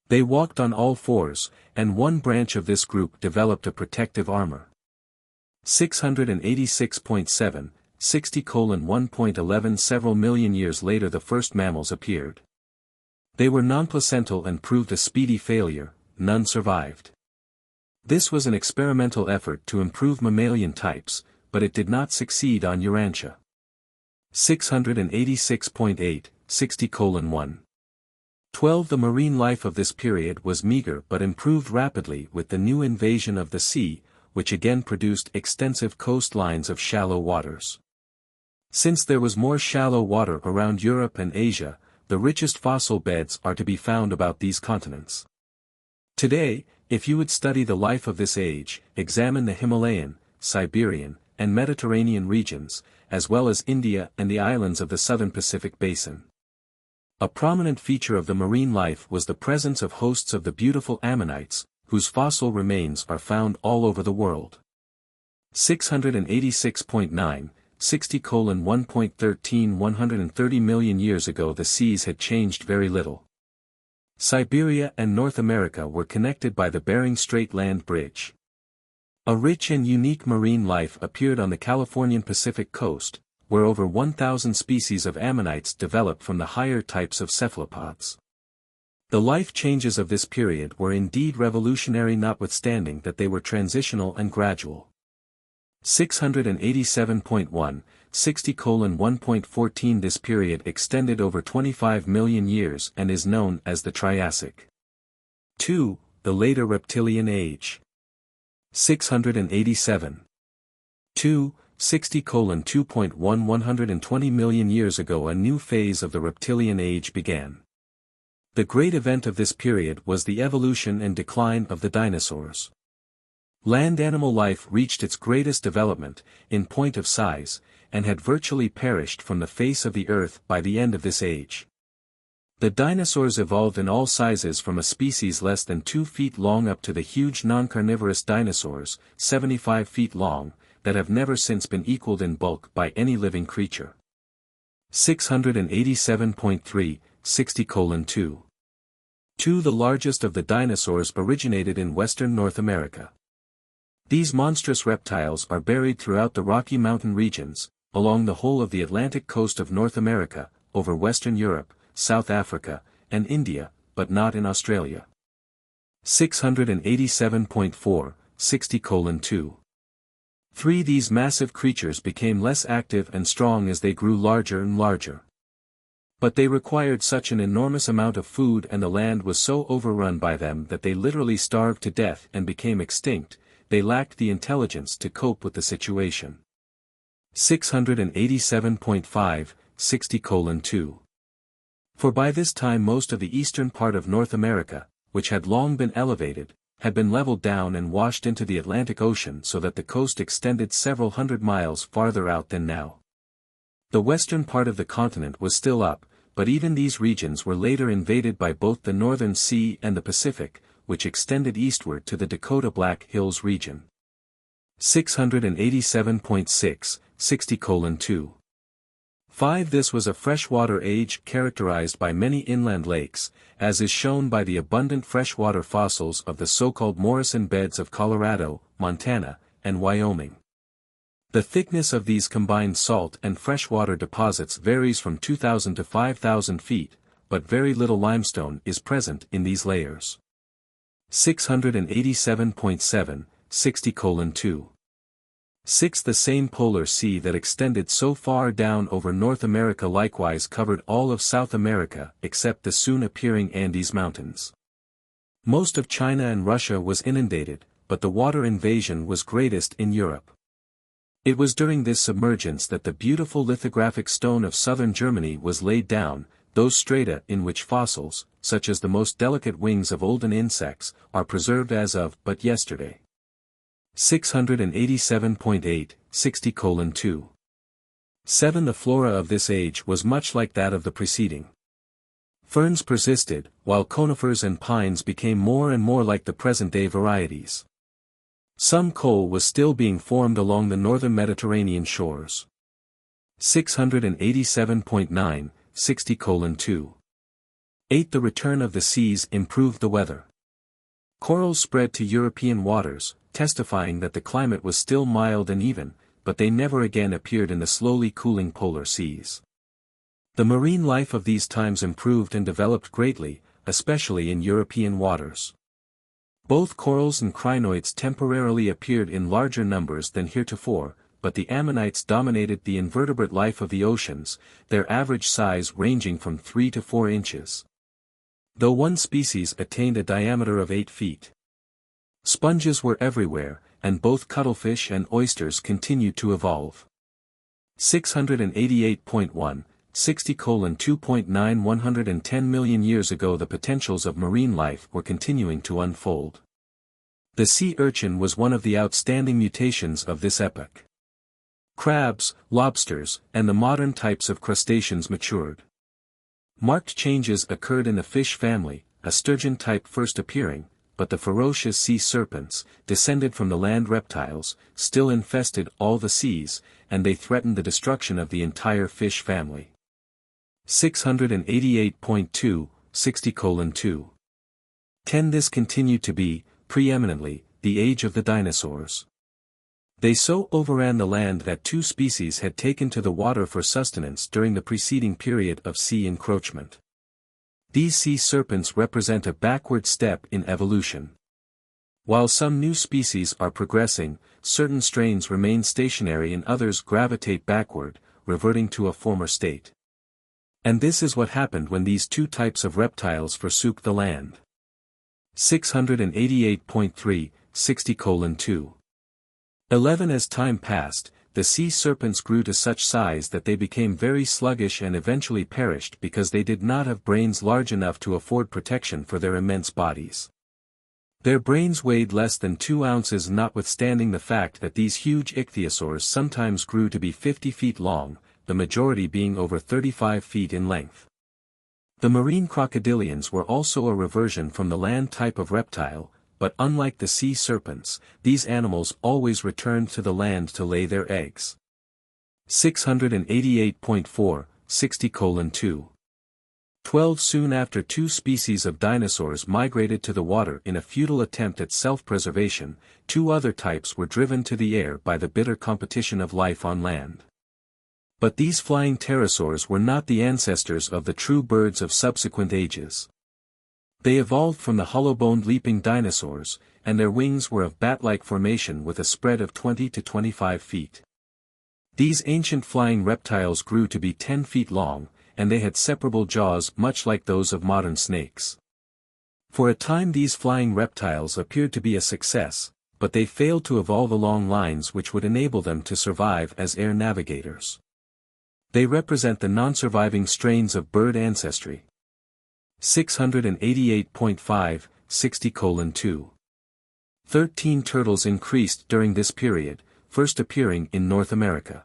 They walked on all fours, and one branch of this group developed a protective armor. 686.7, 60:1.11. Several million years later the first mammals appeared. They were non-placental and proved a speedy failure, none survived. This was an experimental effort to improve mammalian types, but it did not succeed on Urantia. 686.8, 60:1. 12. The marine life of this period was meager but improved rapidly with the new invasion of the sea, which again produced extensive coastlines of shallow waters. Since there was more shallow water around Europe and Asia, the richest fossil beds are to be found about these continents. Today, if you would study the life of this age, examine the Himalayan, Siberian, and Mediterranean regions, as well as India and the islands of the southern Pacific basin. A prominent feature of the marine life was the presence of hosts of the beautiful ammonites, whose fossil remains are found all over the world. 686.9, 60:1.13. 130 million years ago the seas had changed very little. Siberia and North America were connected by the Bering Strait land bridge. A rich and unique marine life appeared on the Californian Pacific coast, where over 1,000 species of ammonites developed from the higher types of cephalopods. The life changes of this period were indeed revolutionary, notwithstanding that they were transitional and gradual. 687.1, 60:1.14. This period extended over 25 million years and is known as the Triassic. 2. The later Reptilian Age. 687. 2. 60:2.1. 120 million years ago a new phase of the Reptilian Age began. The great event of this period was the evolution and decline of the dinosaurs. Land animal life reached its greatest development, in point of size, and had virtually perished from the face of the earth by the end of this age. The dinosaurs evolved in all sizes from a species less than 2 feet long up to the huge non-carnivorous dinosaurs, 75 feet long, that have never since been equaled in bulk by any living creature. 687.3, 60:2. 2. The largest of the dinosaurs originated in western North America. These monstrous reptiles are buried throughout the Rocky Mountain regions, along the whole of the Atlantic coast of North America, over Western Europe, South Africa, and India, but not in Australia. 687.4, 60:2. 3. These massive creatures became less active and strong as they grew larger and larger. But they required such an enormous amount of food and the land was so overrun by them that they literally starved to death and became extinct. They lacked the intelligence to cope with the situation. 687.5, 60:2. For by this time most of the eastern part of North America, which had long been elevated, had been leveled down and washed into the Atlantic Ocean so that the coast extended several hundred miles farther out than now. The western part of the continent was still up, but even these regions were later invaded by both the Northern Sea and the Pacific, which extended eastward to the Dakota Black Hills region. 687.6, 60:2. 5. This was a freshwater age characterized by many inland lakes, as is shown by the abundant freshwater fossils of the so-called Morrison beds of Colorado, Montana, and Wyoming. The thickness of these combined salt and freshwater deposits varies from 2,000 to 5,000 feet, but very little limestone is present in these layers. 687.7, 60:2. 6. The same polar sea that extended so far down over North America likewise covered all of South America except the soon appearing Andes Mountains. Most of China and Russia was inundated, but the water invasion was greatest in Europe. It was during this submergence that the beautiful lithographic stone of southern Germany was laid down, those strata in which fossils, such as the most delicate wings of olden insects, are preserved as of but yesterday. 687.8, 60:2. 7. The flora of this age was much like that of the preceding. Ferns persisted, while conifers and pines became more and more like the present-day varieties. Some coal was still being formed along the northern Mediterranean shores. 687.9, 60:2. 8. The return of the seas improved the weather. Corals spread to European waters, testifying that the climate was still mild and even, but they never again appeared in the slowly cooling polar seas. The marine life of these times improved and developed greatly, especially in European waters. Both corals and crinoids temporarily appeared in larger numbers than heretofore, but the ammonites dominated the invertebrate life of the oceans, their average size ranging from 3 to 4 inches. Though one species attained a diameter of 8 feet. Sponges were everywhere, and both cuttlefish and oysters continued to evolve. 688.1, 60:2.9. 110 million years ago the potentials of marine life were continuing to unfold. The sea urchin was one of the outstanding mutations of this epoch. Crabs, lobsters, and the modern types of crustaceans matured. Marked changes occurred in the fish family, a sturgeon type first appearing, but the ferocious sea serpents, descended from the land reptiles, still infested all the seas, and they threatened the destruction of the entire fish family. 688.2, 60:2. 10. This continued to be, preeminently, the age of the dinosaurs. They so overran the land that 2 species had taken to the water for sustenance during the preceding period of sea encroachment. These sea serpents represent a backward step in evolution. While some new species are progressing, certain strains remain stationary and others gravitate backward, reverting to a former state. And this is what happened when these 2 types of reptiles forsook the land. 688.3, 60:2. 11. As time passed, the sea serpents grew to such size that they became very sluggish and eventually perished because they did not have brains large enough to afford protection for their immense bodies. Their brains weighed less than 2 ounces, notwithstanding the fact that these huge ichthyosaurs sometimes grew to be 50 feet long, the majority being over 35 feet in length. The marine crocodilians were also a reversion from the land type of reptile, but unlike the sea serpents, these animals always returned to the land to lay their eggs. 688.4, 60:2. 12. Soon after 2 species of dinosaurs migrated to the water in a futile attempt at self-preservation, 2 other types were driven to the air by the bitter competition of life on land. But these flying pterosaurs were not the ancestors of the true birds of subsequent ages. They evolved from the hollow-boned leaping dinosaurs, and their wings were of bat-like formation with a spread of 20 to 25 feet. These ancient flying reptiles grew to be 10 feet long, and they had separable jaws much like those of modern snakes. For a time these flying reptiles appeared to be a success, but they failed to evolve along lines which would enable them to survive as air navigators. They represent the non-surviving strains of bird ancestry. 688.5, 60:2. 13. Turtles increased during this period, first appearing in North America.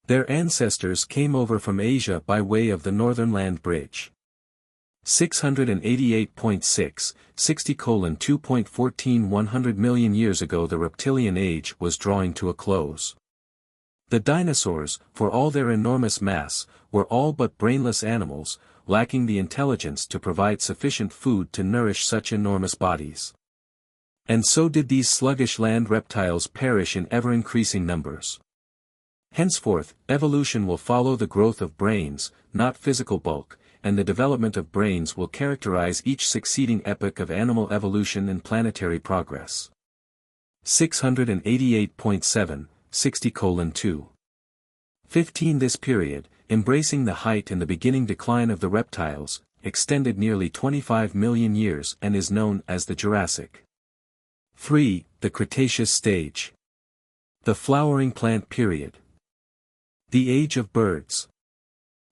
Their ancestors came over from Asia by way of the Northern Land Bridge. 688.6, 60:2.14. 100 million years ago the reptilian age was drawing to a close. The dinosaurs, for all their enormous mass, were all but brainless animals, lacking the intelligence to provide sufficient food to nourish such enormous bodies. And so did these sluggish land reptiles perish in ever-increasing numbers. Henceforth, evolution will follow the growth of brains, not physical bulk, and the development of brains will characterize each succeeding epoch of animal evolution and planetary progress. 688.7, 60:2. 15. This period, embracing the height and the beginning decline of the reptiles, extended nearly 25 million years and is known as the Jurassic. 3. The Cretaceous stage. The flowering plant period. The age of birds.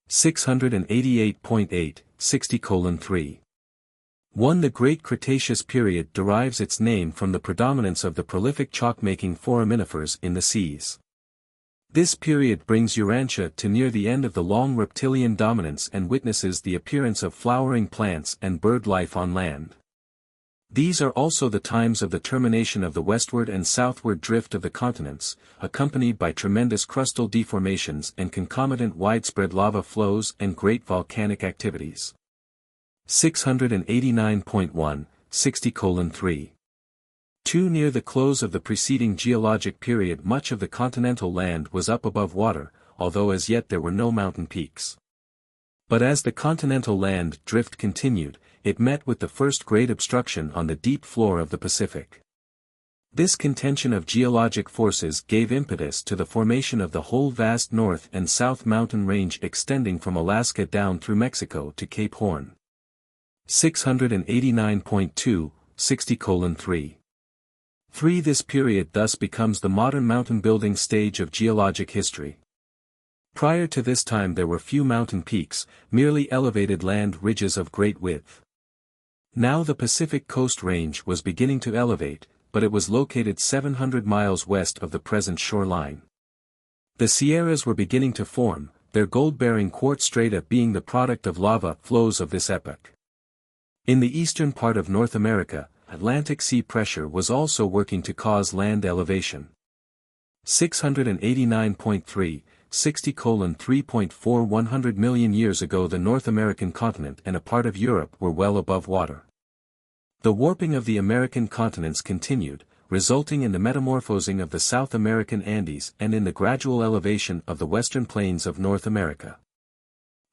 688.8, 60:3. 1. The Great Cretaceous period derives its name from the predominance of the prolific chalk-making foraminifers in the seas. This period brings Urantia to near the end of the long reptilian dominance and witnesses the appearance of flowering plants and bird life on land. These are also the times of the termination of the westward and southward drift of the continents, accompanied by tremendous crustal deformations and concomitant widespread lava flows and great volcanic activities. 689.1, 60:3. 2. Near the close of the preceding geologic period much of the continental land was up above water, although as yet there were no mountain peaks. But as the continental land drift continued, it met with the first great obstruction on the deep floor of the Pacific. This contention of geologic forces gave impetus to the formation of the whole vast North and South mountain range extending from Alaska down through Mexico to Cape Horn. 689.2, 60:3. 3. This period thus becomes the modern mountain building stage of geologic history. Prior to this time there were few mountain peaks, merely elevated land ridges of great width. Now the Pacific Coast Range was beginning to elevate, but it was located 700 miles west of the present shoreline. The Sierras were beginning to form, their gold-bearing quartz strata being the product of lava flows of this epoch. In the eastern part of North America, Atlantic sea pressure was also working to cause land elevation. 689.3, 60:3.4 100 million years ago the North American continent and a part of Europe were well above water. The warping of the American continents continued, resulting in the metamorphosing of the South American Andes and in the gradual elevation of the western plains of North America.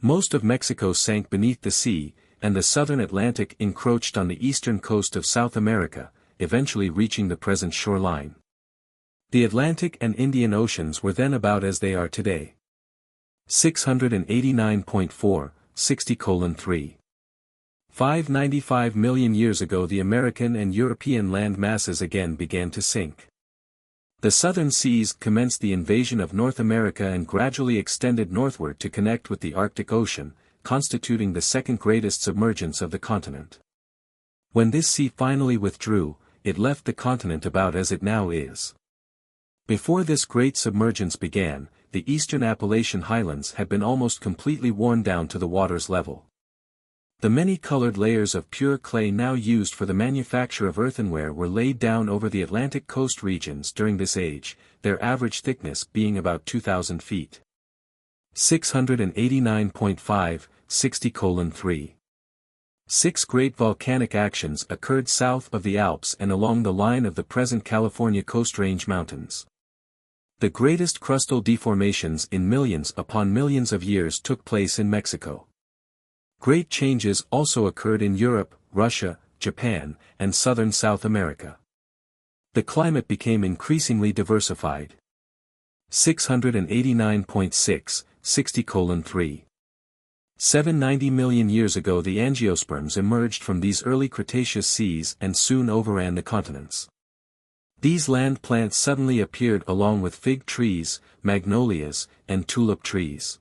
Most of Mexico sank beneath the sea, and the southern Atlantic encroached on the eastern coast of South America, eventually reaching the present shoreline. The Atlantic and Indian Oceans were then about as they are today. 689.4, 60:3. 595 million years ago the American and European land masses again began to sink. The southern seas commenced the invasion of North America and gradually extended northward to connect with the Arctic Ocean, constituting the second greatest submergence of the continent. When this sea finally withdrew, it left the continent about as it now is. Before this great submergence began, the eastern Appalachian highlands had been almost completely worn down to the water's level. The many-colored layers of pure clay now used for the manufacture of earthenware were laid down over the Atlantic coast regions during this age, their average thickness being about 2,000 feet. 689.5, 60:3. 6 great volcanic actions occurred south of the Alps and along the line of the present California Coast Range mountains. The greatest crustal deformations in millions upon millions of years took place in Mexico. Great changes also occurred in Europe, Russia, Japan, and southern South America. The climate became increasingly diversified. 689.6, 60:3. 790 million years ago the angiosperms emerged from these early Cretaceous seas and soon overran the continents. These land plants suddenly appeared along with fig trees, magnolias, and tulip trees.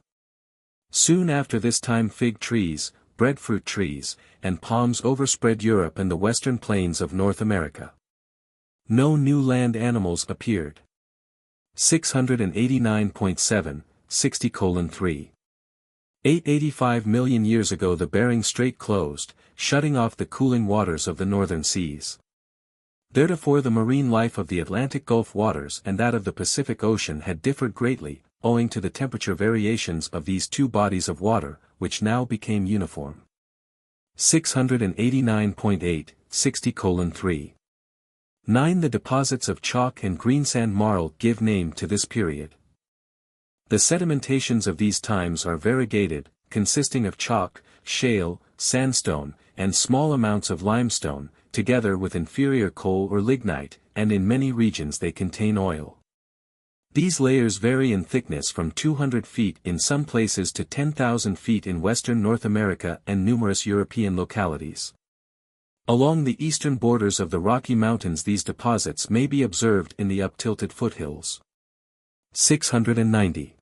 Soon after this time fig trees, breadfruit trees, and palms overspread Europe and the western plains of North America. No new land animals appeared. 689.7, 60:3. 885 million years ago the Bering Strait closed, shutting off the cooling waters of the northern seas. Theretofore the marine life of the Atlantic Gulf waters and that of the Pacific Ocean had differed greatly, owing to the temperature variations of these two bodies of water, which now became uniform. 689.8, 60:3. 9. The deposits of chalk and greensand marl give name to this period. The sedimentations of these times are variegated, consisting of chalk, shale, sandstone, and small amounts of limestone, together with inferior coal or lignite, and in many regions they contain oil. These layers vary in thickness from 200 feet in some places to 10,000 feet in western North America and numerous European localities. Along the eastern borders of the Rocky Mountains these deposits may be observed in the uptilted foothills. 690.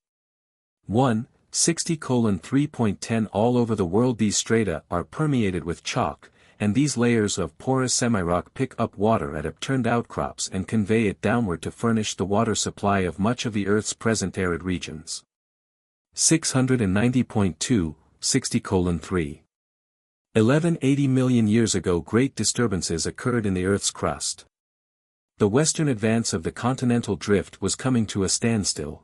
1. 60:3.10 All over the world these strata are permeated with chalk, and these layers of porous semi-rock pick up water at upturned outcrops and convey it downward to furnish the water supply of much of the Earth's present arid regions. 690.2, 60:3. 1180 million years ago great disturbances occurred in the Earth's crust. The western advance of the continental drift was coming to a standstill.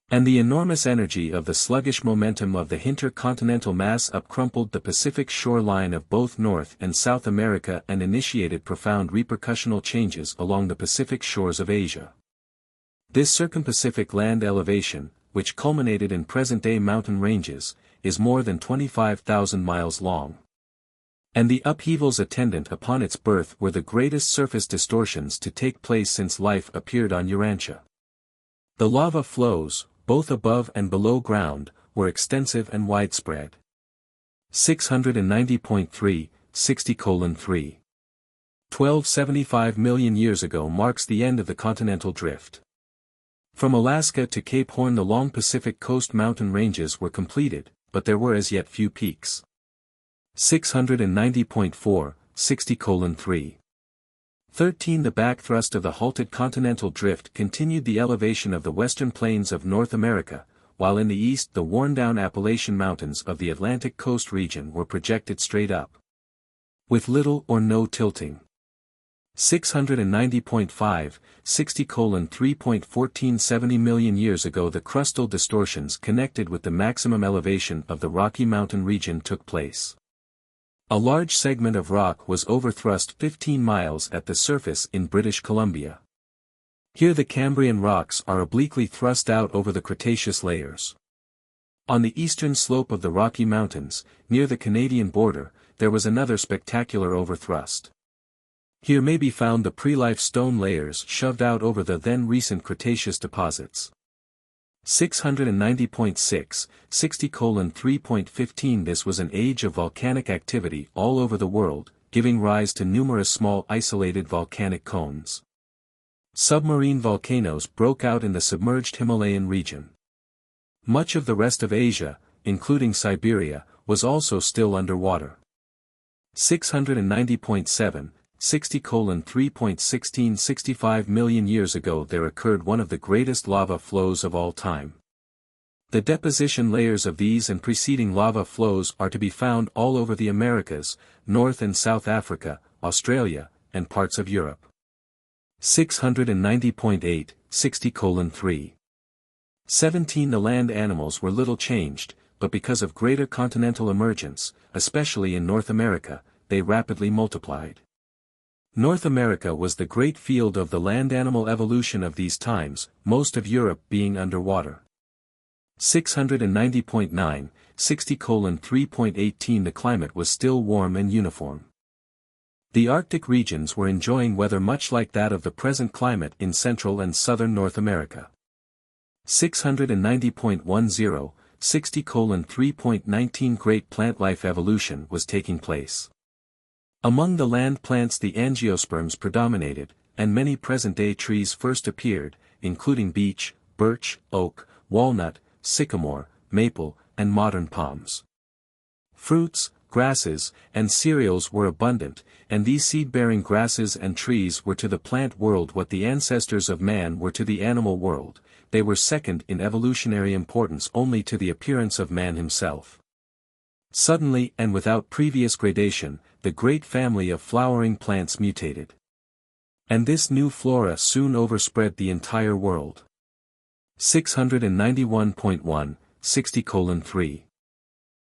And the enormous energy of the sluggish momentum of the intercontinental mass upcrumpled the Pacific shoreline of both North and South America and initiated profound repercussional changes along the Pacific shores of Asia. This circum-Pacific land elevation, which culminated in present-day mountain ranges, is more than 25,000 miles long. And the upheavals attendant upon its birth were the greatest surface distortions to take place since life appeared on Urantia. The lava flows, both above and below ground, were extensive and widespread. 690.3, 60:3. 1275 million years ago marks the end of the continental drift. From Alaska to Cape Horn the long Pacific coast mountain ranges were completed, but there were as yet few peaks. 690.4, 60:3. 13 The backthrust of the halted continental drift continued the elevation of the western plains of North America, while in the east the worn-down Appalachian Mountains of the Atlantic coast region were projected straight up, with little or no tilting. 690.5, 60:3.14 70 million years ago the crustal distortions connected with the maximum elevation of the Rocky Mountain region took place. A large segment of rock was overthrust 15 miles at the surface in British Columbia. Here the Cambrian rocks are obliquely thrust out over the Cretaceous layers. On the eastern slope of the Rocky Mountains, near the Canadian border, there was another spectacular overthrust. Here may be found the pre-life stone layers shoved out over the then recent Cretaceous deposits. 690.6, 60:3.15 This was an age of volcanic activity all over the world, giving rise to numerous small isolated volcanic cones. Submarine volcanoes broke out in the submerged Himalayan region. Much of the rest of Asia, including Siberia, was also still underwater. 690.7, 60:3.16 65 million years ago there occurred one of the greatest lava flows of all time. The deposition layers of these and preceding lava flows are to be found all over the Americas, North and South Africa, Australia, and parts of Europe. 690.8, 60:3. 17 The land animals were little changed, but because of greater continental emergence, especially in North America, they rapidly multiplied. North America was the great field of the land animal evolution of these times, most of Europe being underwater. 690.9, 60:3.18 The climate was still warm and uniform. The Arctic regions were enjoying weather much like that of the present climate in Central and Southern North America. 690.10, 60:3.19 Great plant life evolution was taking place. Among the land plants the angiosperms predominated, and many present-day trees first appeared, including beech, birch, oak, walnut, sycamore, maple, and modern palms. Fruits, grasses, and cereals were abundant, and these seed-bearing grasses and trees were to the plant world what the ancestors of man were to the animal world. They were second in evolutionary importance only to the appearance of man himself. Suddenly and without previous gradation, the great family of flowering plants mutated. And this new flora soon overspread the entire world. 691.1, 60:3.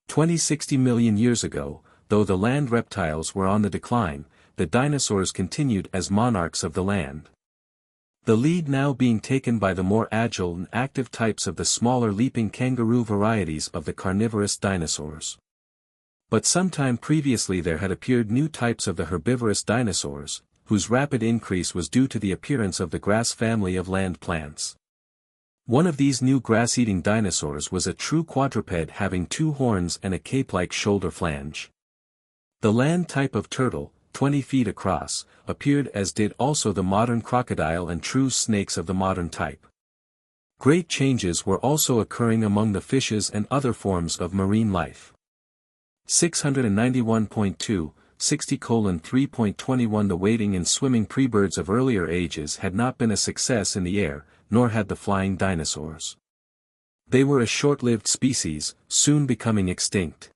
20-60 million years ago, though the land reptiles were on the decline, the dinosaurs continued as monarchs of the land. The lead now being taken by the more agile and active types of the smaller leaping kangaroo varieties of the carnivorous dinosaurs. But sometime previously there had appeared new types of the herbivorous dinosaurs, whose rapid increase was due to the appearance of the grass family of land plants. One of these new grass-eating dinosaurs was a true quadruped having 2 horns and a cape-like shoulder flange. The land type of turtle, 20 feet across, appeared as did also the modern crocodile and true snakes of the modern type. Great changes were also occurring among the fishes and other forms of marine life. 691.2, 60:3.21 The wading and swimming pre-birds of earlier ages had not been a success in the air, nor had the flying dinosaurs. They were a short-lived species, soon becoming extinct.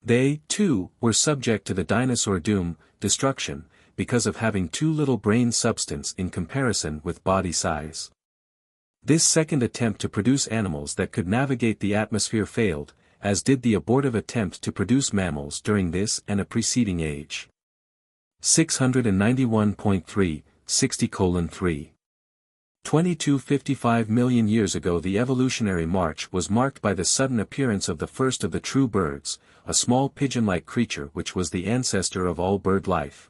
They, too, were subject to the dinosaur doom, destruction, because of having too little brain substance in comparison with body size. This second attempt to produce animals that could navigate the atmosphere failed, as did the abortive attempt to produce mammals during this and a preceding age. 691.3, 60:3. 2255 million years ago the evolutionary march was marked by the sudden appearance of the first of the true birds, a small pigeon-like creature which was the ancestor of all bird life.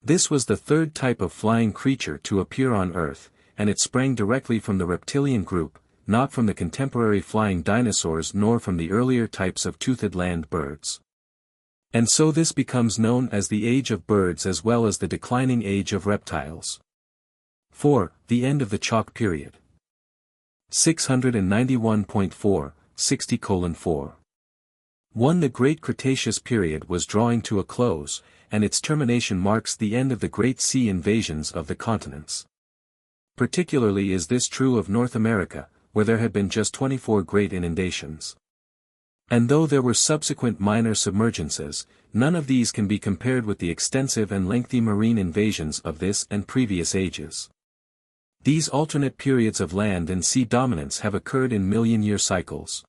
This was the third type of flying creature to appear on Earth, and it sprang directly from the reptilian group, not from the contemporary flying dinosaurs nor from the earlier types of toothed land birds. And so this becomes known as the age of birds as well as the declining age of reptiles. 4. The end of the chalk period. 691.4, 60:4. 1. The Great Cretaceous period was drawing to a close, and its termination marks the end of the great sea invasions of the continents. Particularly is this true of North America, where there had been just 24 great inundations. And though there were subsequent minor submergences, none of these can be compared with the extensive and lengthy marine invasions of this and previous ages. These alternate periods of land and sea dominance have occurred in million-year cycles.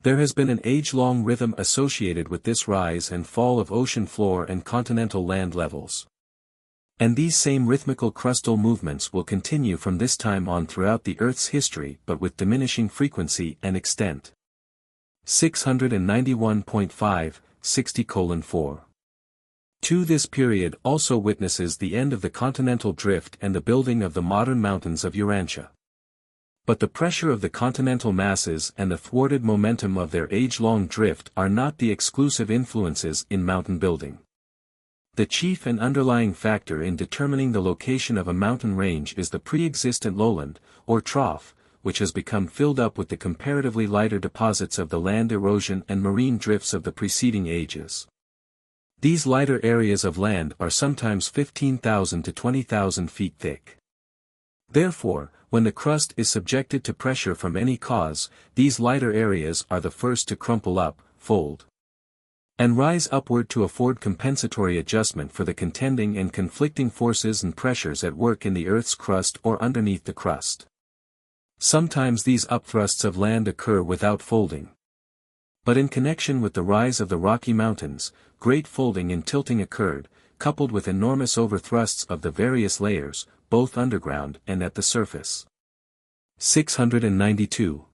There has been an age-long rhythm associated with this rise and fall of ocean floor and continental land levels. And these same rhythmical crustal movements will continue from this time on throughout the Earth's history but with diminishing frequency and extent. 691.5, 60:4. 2. This period also witnesses the end of the continental drift and the building of the modern mountains of Urantia. But the pressure of the continental masses and the thwarted momentum of their age-long drift are not the exclusive influences in mountain building. The chief and underlying factor in determining the location of a mountain range is the pre-existent lowland, or trough, which has become filled up with the comparatively lighter deposits of the land erosion and marine drifts of the preceding ages. These lighter areas of land are sometimes 15,000 to 20,000 feet thick. Therefore, when the crust is subjected to pressure from any cause, these lighter areas are the first to crumple up, fold, and rise upward to afford compensatory adjustment for the contending and conflicting forces and pressures at work in the Earth's crust or underneath the crust. Sometimes these upthrusts of land occur without folding. But in connection with the rise of the Rocky Mountains, great folding and tilting occurred, coupled with enormous overthrusts of the various layers, both underground and at the surface. 692.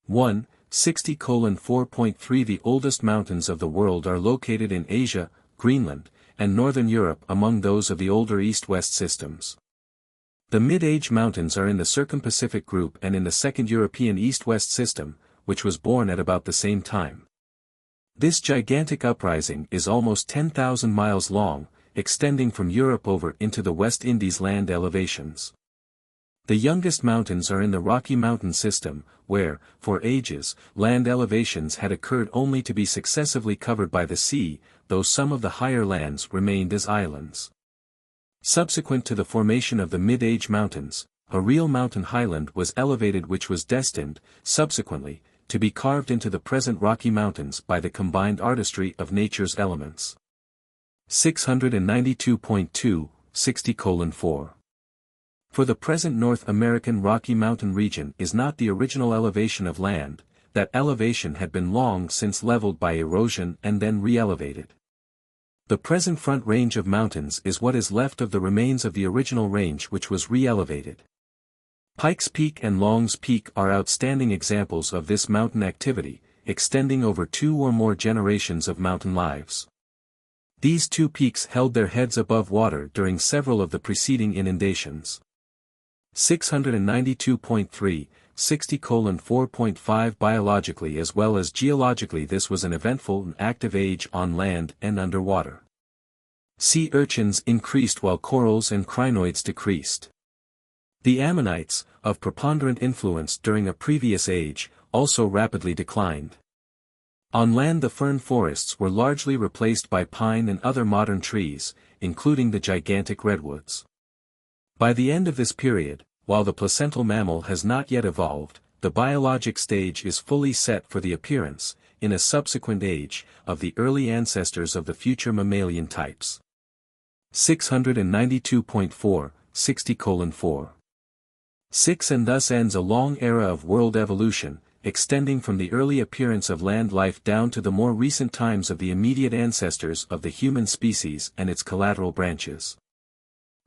1. 60:4.3 The oldest mountains of the world are located in Asia, Greenland, and Northern Europe among those of the older East-West systems. The Mid-Age Mountains are in the Circum-Pacific group and in the Second European East-West system, which was born at about the same time. This gigantic uprising is almost 10,000 miles long, extending from Europe over into the West Indies land elevations. The youngest mountains are in the Rocky Mountain system, where, for ages, land elevations had occurred only to be successively covered by the sea, though some of the higher lands remained as islands. Subsequent to the formation of the Mid-Age Mountains, a real mountain highland was elevated which was destined, subsequently, to be carved into the present Rocky Mountains by the combined artistry of nature's elements. 692.2, 60:4. For the present North American Rocky Mountain region is not the original elevation of land, that elevation had been long since leveled by erosion and then re-elevated. The present Front Range of mountains is what is left of the remains of the original range which was re-elevated. Pikes Peak and Long's Peak are outstanding examples of this mountain activity, extending over 2 or more generations of mountain lives. These two peaks held their heads above water during several of the preceding inundations. 692.3, 60:4.5 Biologically as well as geologically this was an eventful and active age on land and underwater. Sea urchins increased while corals and crinoids decreased. The ammonites, of preponderant influence during a previous age, also rapidly declined. On land the fern forests were largely replaced by pine and other modern trees, including the gigantic redwoods. By the end of this period, while the placental mammal has not yet evolved, the biologic stage is fully set for the appearance, in a subsequent age, of the early ancestors of the future mammalian types. 692.4, 60:4. 6 And thus ends a long era of world evolution, extending from the early appearance of land life down to the more recent times of the immediate ancestors of the human species and its collateral branches.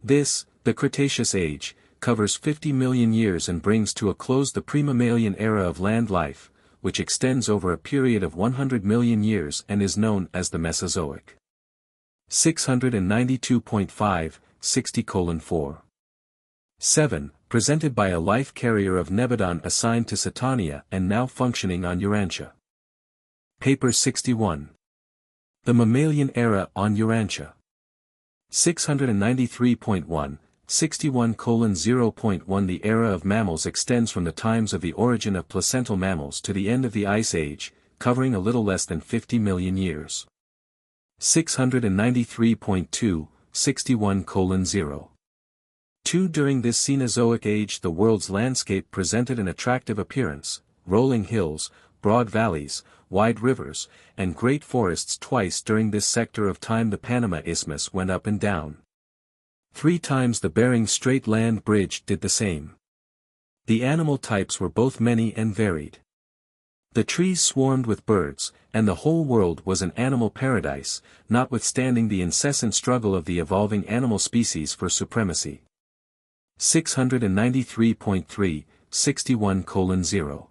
This, the Cretaceous Age, covers 50 million years and brings to a close the pre-mammalian era of land life, which extends over a period of 100 million years and is known as the Mesozoic. 692.5, 60:4. 7. Presented by a life carrier of Nebadon assigned to Satania and now functioning on Urantia. Paper 61. The Mammalian Era on Urantia. 693.1, 61:0.1 The era of mammals extends from the times of the origin of placental mammals to the end of the Ice Age, covering a little less than 50 million years. 693.2, 61:0. 2 During this Cenozoic age the world's landscape presented an attractive appearance, rolling hills, broad valleys, wide rivers, and great forests. Twice during this sector of time the Panama Isthmus went up and down. 3 times the Bering Strait land bridge did the same. The animal types were both many and varied. The trees swarmed with birds, and the whole world was an animal paradise, notwithstanding the incessant struggle of the evolving animal species for supremacy. 693.3, 61:0.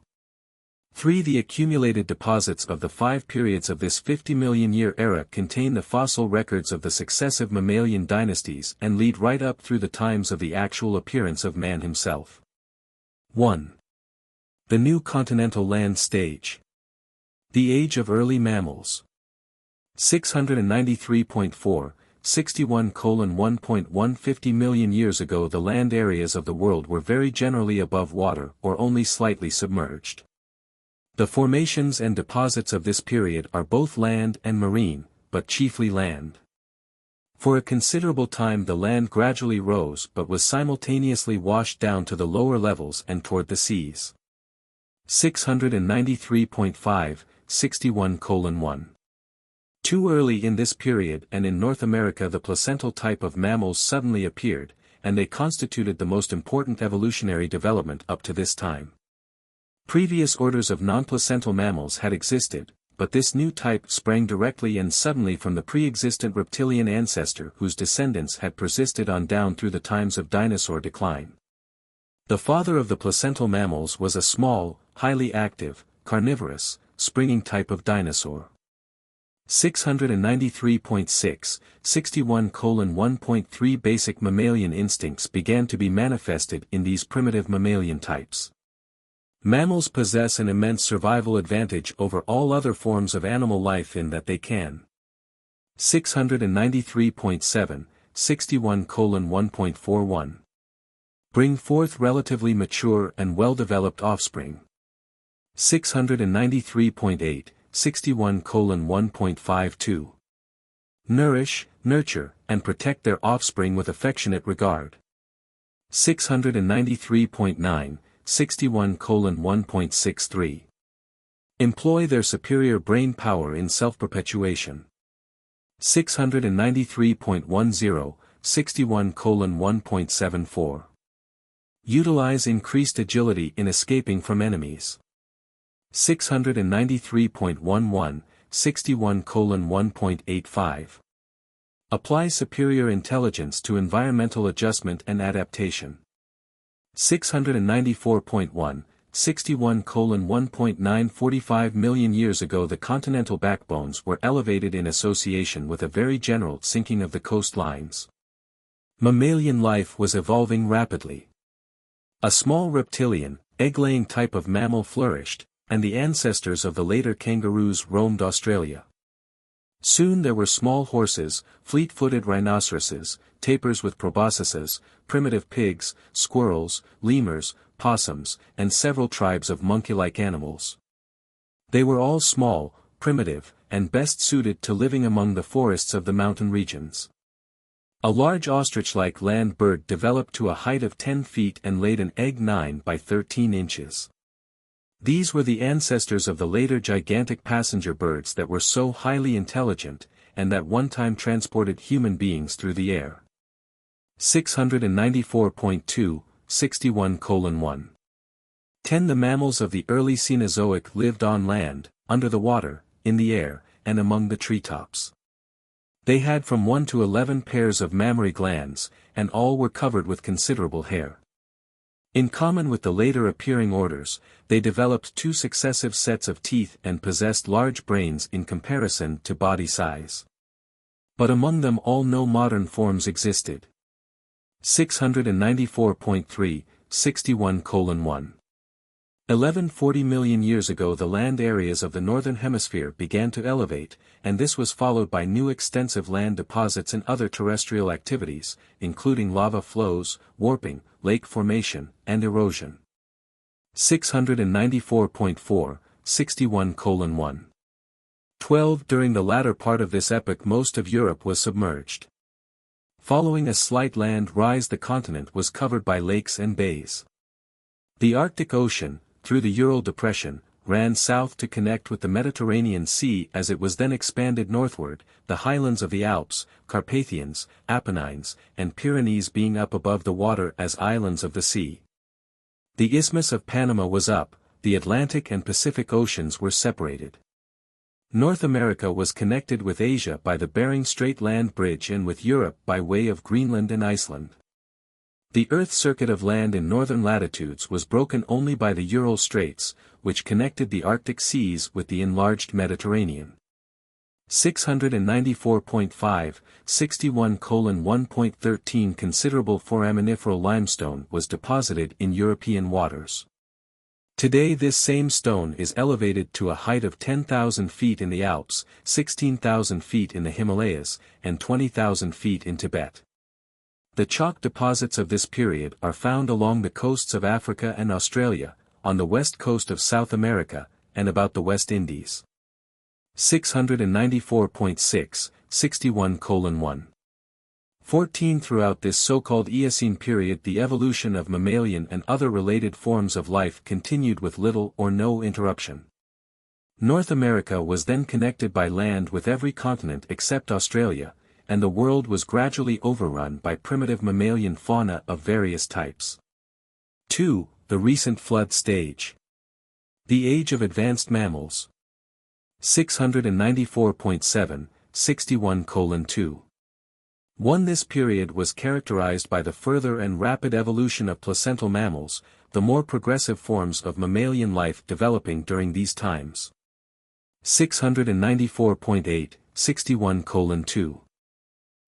3 The accumulated deposits of the 5 periods of this 50 million year era contain the fossil records of the successive mammalian dynasties and lead right up through the times of the actual appearance of man himself. 1. The New Continental Land Stage. The Age of Early Mammals. 693.4, 61:1. 50 million years ago the land areas of the world were very generally above water or only slightly submerged. The formations and deposits of this period are both land and marine, but chiefly land. For a considerable time the land gradually rose but was simultaneously washed down to the lower levels and toward the seas. 693.5, 61:1. Too early in this period and in North America the placental type of mammals suddenly appeared, and they constituted the most important evolutionary development up to this time. Previous orders of non-placental mammals had existed, but this new type sprang directly and suddenly from the pre-existent reptilian ancestor whose descendants had persisted on down through the times of dinosaur decline. The father of the placental mammals was a small, highly active, carnivorous, springing type of dinosaur. 693.6, 61:1.3 Basic mammalian instincts began to be manifested in these primitive mammalian types. Mammals possess an immense survival advantage over all other forms of animal life in that they can. 693.7, 61:1.41. Bring forth relatively mature and well-developed offspring. 693.8, 61:1.52. Nourish, nurture, and protect their offspring with affectionate regard. 693.9, 61:1.63. Employ their superior brain power in self-perpetuation. 693.10, 61:1.74. Utilize increased agility in escaping from enemies. 693.11, 61:1.85. Apply superior intelligence to environmental adjustment and adaptation. 694.1, 61:1.9 45 million years ago the continental backbones were elevated in association with a very general sinking of the coastlines. Mammalian life was evolving rapidly. A small reptilian, egg-laying type of mammal flourished, and the ancestors of the later kangaroos roamed Australia. Soon there were small horses, fleet-footed rhinoceroses, tapirs with proboscises, primitive pigs, squirrels, lemurs, possums, and several tribes of monkey-like animals. They were all small, primitive, and best suited to living among the forests of the mountain regions. A large ostrich-like land bird developed to a height of 10 feet and laid an egg 9 by 13 inches. These were the ancestors of the later gigantic passenger birds that were so highly intelligent, and that one time transported human beings through the air. 694.2, 61:1. 10. The mammals of the early Cenozoic lived on land, under the water, in the air, and among the treetops. They had from 1 to 11 pairs of mammary glands, and all were covered with considerable hair. In common with the later appearing orders, they developed 2 successive sets of teeth and possessed large brains in comparison to body size. But among them all no modern forms existed. 694.3, 61:1. 1140 million years ago the land areas of the northern hemisphere began to elevate, and this was followed by new extensive land deposits and other terrestrial activities, including lava flows, warping, lake formation, and erosion. 694.4, 61:1. 12. During the latter part of this epoch most of Europe was submerged. Following a slight land rise the continent was covered by lakes and bays. The Arctic Ocean, through the Ural Depression, ran south to connect with the Mediterranean Sea as it was then expanded northward, the highlands of the Alps, Carpathians, Apennines, and Pyrenees being up above the water as islands of the sea. The Isthmus of Panama was up, the Atlantic and Pacific Oceans were separated. North America was connected with Asia by the Bering Strait land bridge and with Europe by way of Greenland and Iceland. The Earth's circuit of land in northern latitudes was broken only by the Ural Straits, which connected the Arctic seas with the enlarged Mediterranean. 694.5, 61:1.13 Considerable foraminiferal limestone was deposited in European waters. Today this same stone is elevated to a height of 10,000 feet in the Alps, 16,000 feet in the Himalayas, and 20,000 feet in Tibet. The chalk deposits of this period are found along the coasts of Africa and Australia, on the west coast of South America, and about the West Indies. 694.6, 61:1. 14. Throughout this so-called Eocene period the evolution of mammalian and other related forms of life continued with little or no interruption. North America was then connected by land with every continent except Australia, and the world was gradually overrun by primitive mammalian fauna of various types. 2. The recent flood stage. The age of advanced mammals. 694.7, 61:2. 1. This period was characterized by the further and rapid evolution of placental mammals, the more progressive forms of mammalian life developing during these times. 694.8, 61:2.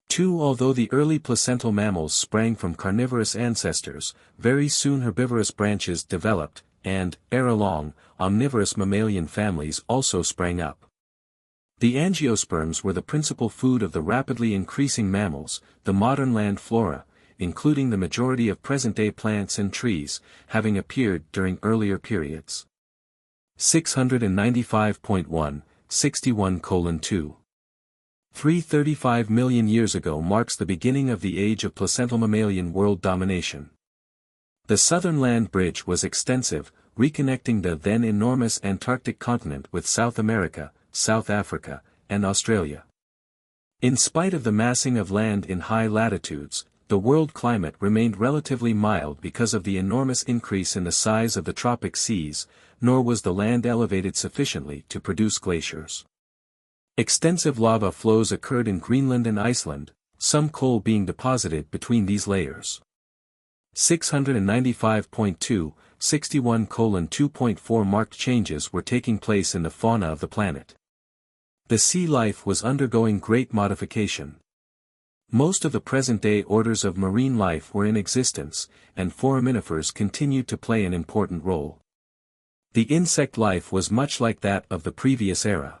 2. Although the early placental mammals sprang from carnivorous ancestors, very soon herbivorous branches developed, and, ere long, omnivorous mammalian families also sprang up. The angiosperms were the principal food of the rapidly increasing mammals, the modern land flora, including the majority of present-day plants and trees, having appeared during earlier periods. 695.1, 61:2. 335 million years ago marks the beginning of the age of placental mammalian world domination. The southern land bridge was extensive, reconnecting the then enormous Antarctic continent with South America, South Africa, and Australia. In spite of the massing of land in high latitudes, the world climate remained relatively mild because of the enormous increase in the size of the tropic seas, nor was the land elevated sufficiently to produce glaciers. Extensive lava flows occurred in Greenland and Iceland, some coal being deposited between these layers. 695.2, 61:2.4 Marked changes were taking place in the fauna of the planet. The sea life was undergoing great modification. Most of the present-day orders of marine life were in existence, and foraminifers continued to play an important role. The insect life was much like that of the previous era.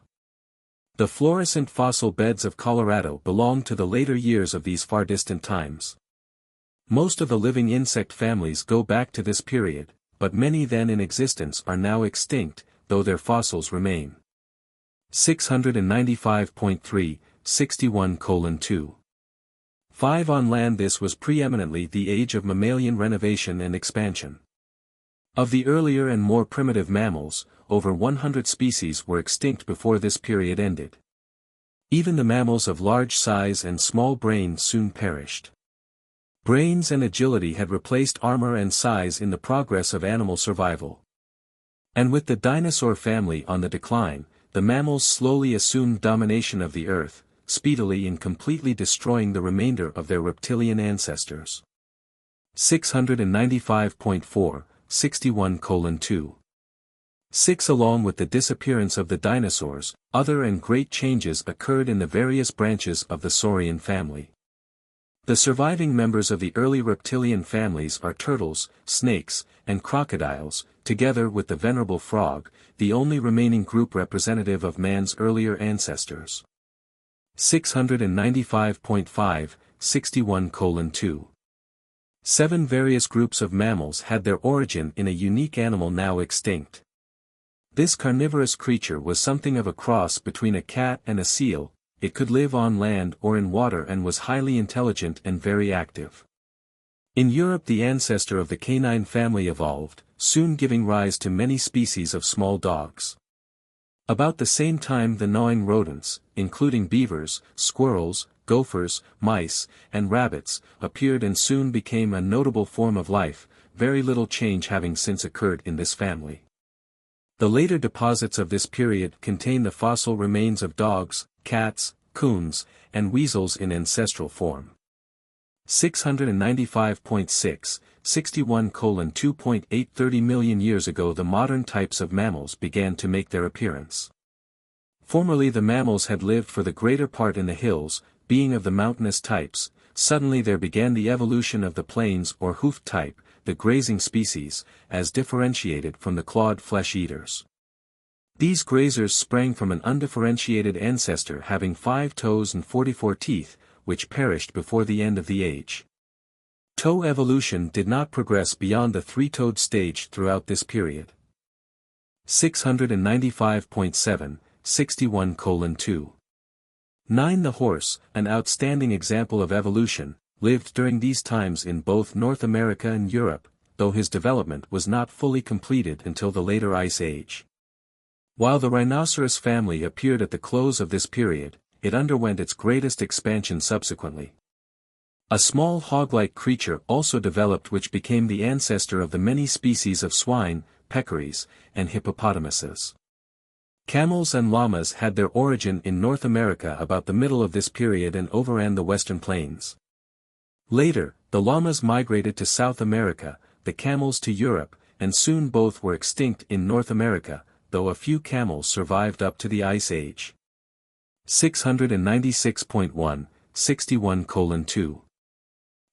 The fluorescent fossil beds of Colorado belong to the later years of these far distant times. Most of the living insect families go back to this period, but many then in existence are now extinct, though their fossils remain. 695.3, 61:2. 5 On land. This was preeminently the age of mammalian renovation and expansion. Of the earlier and more primitive mammals, over 100 species were extinct before this period ended. Even the mammals of large size and small brain soon perished. Brains and agility had replaced armor and size in the progress of animal survival. And with the dinosaur family on the decline, the mammals slowly assumed domination of the Earth, speedily and completely destroying the remainder of their reptilian ancestors. 695.4, 61:2. 6 Along with the disappearance of the dinosaurs, other and great changes occurred in the various branches of the saurian family. The surviving members of the early reptilian families are turtles, snakes, and crocodiles, together with the venerable frog, the only remaining group representative of man's earlier ancestors. 695.5, 61:2. 7 Various groups of mammals had their origin in a unique animal now extinct. This carnivorous creature was something of a cross between a cat and a seal. It could live on land or in water and was highly intelligent and very active. In Europe the ancestor of the canine family evolved, soon giving rise to many species of small dogs. About the same time the gnawing rodents, including beavers, squirrels, gophers, mice, and rabbits, appeared and soon became a notable form of life, very little change having since occurred in this family. The later deposits of this period contain the fossil remains of dogs, cats, coons, and weasels in ancestral form. 695.6, 61:2. 30 million years ago the modern types of mammals began to make their appearance. Formerly the mammals had lived for the greater part in the hills, being of the mountainous types. Suddenly there began the evolution of the plains or hoofed type, the grazing species, as differentiated from the clawed flesh-eaters. These grazers sprang from an undifferentiated ancestor having 5 toes and 44 teeth, which perished before the end of the age. Toe evolution did not progress beyond the 3-toed stage throughout this period. 695.7, 61:2. 9 The horse, an outstanding example of evolution, lived during these times in both North America and Europe, though his development was not fully completed until the later Ice Age. While the rhinoceros family appeared at the close of this period, it underwent its greatest expansion subsequently. A small hog-like creature also developed which became the ancestor of the many species of swine, peccaries, and hippopotamuses. Camels and llamas had their origin in North America about the middle of this period and overran the western plains. Later, the llamas migrated to South America, the camels to Europe, and soon both were extinct in North America, though a few camels survived up to the Ice Age. 696.1, 61:2.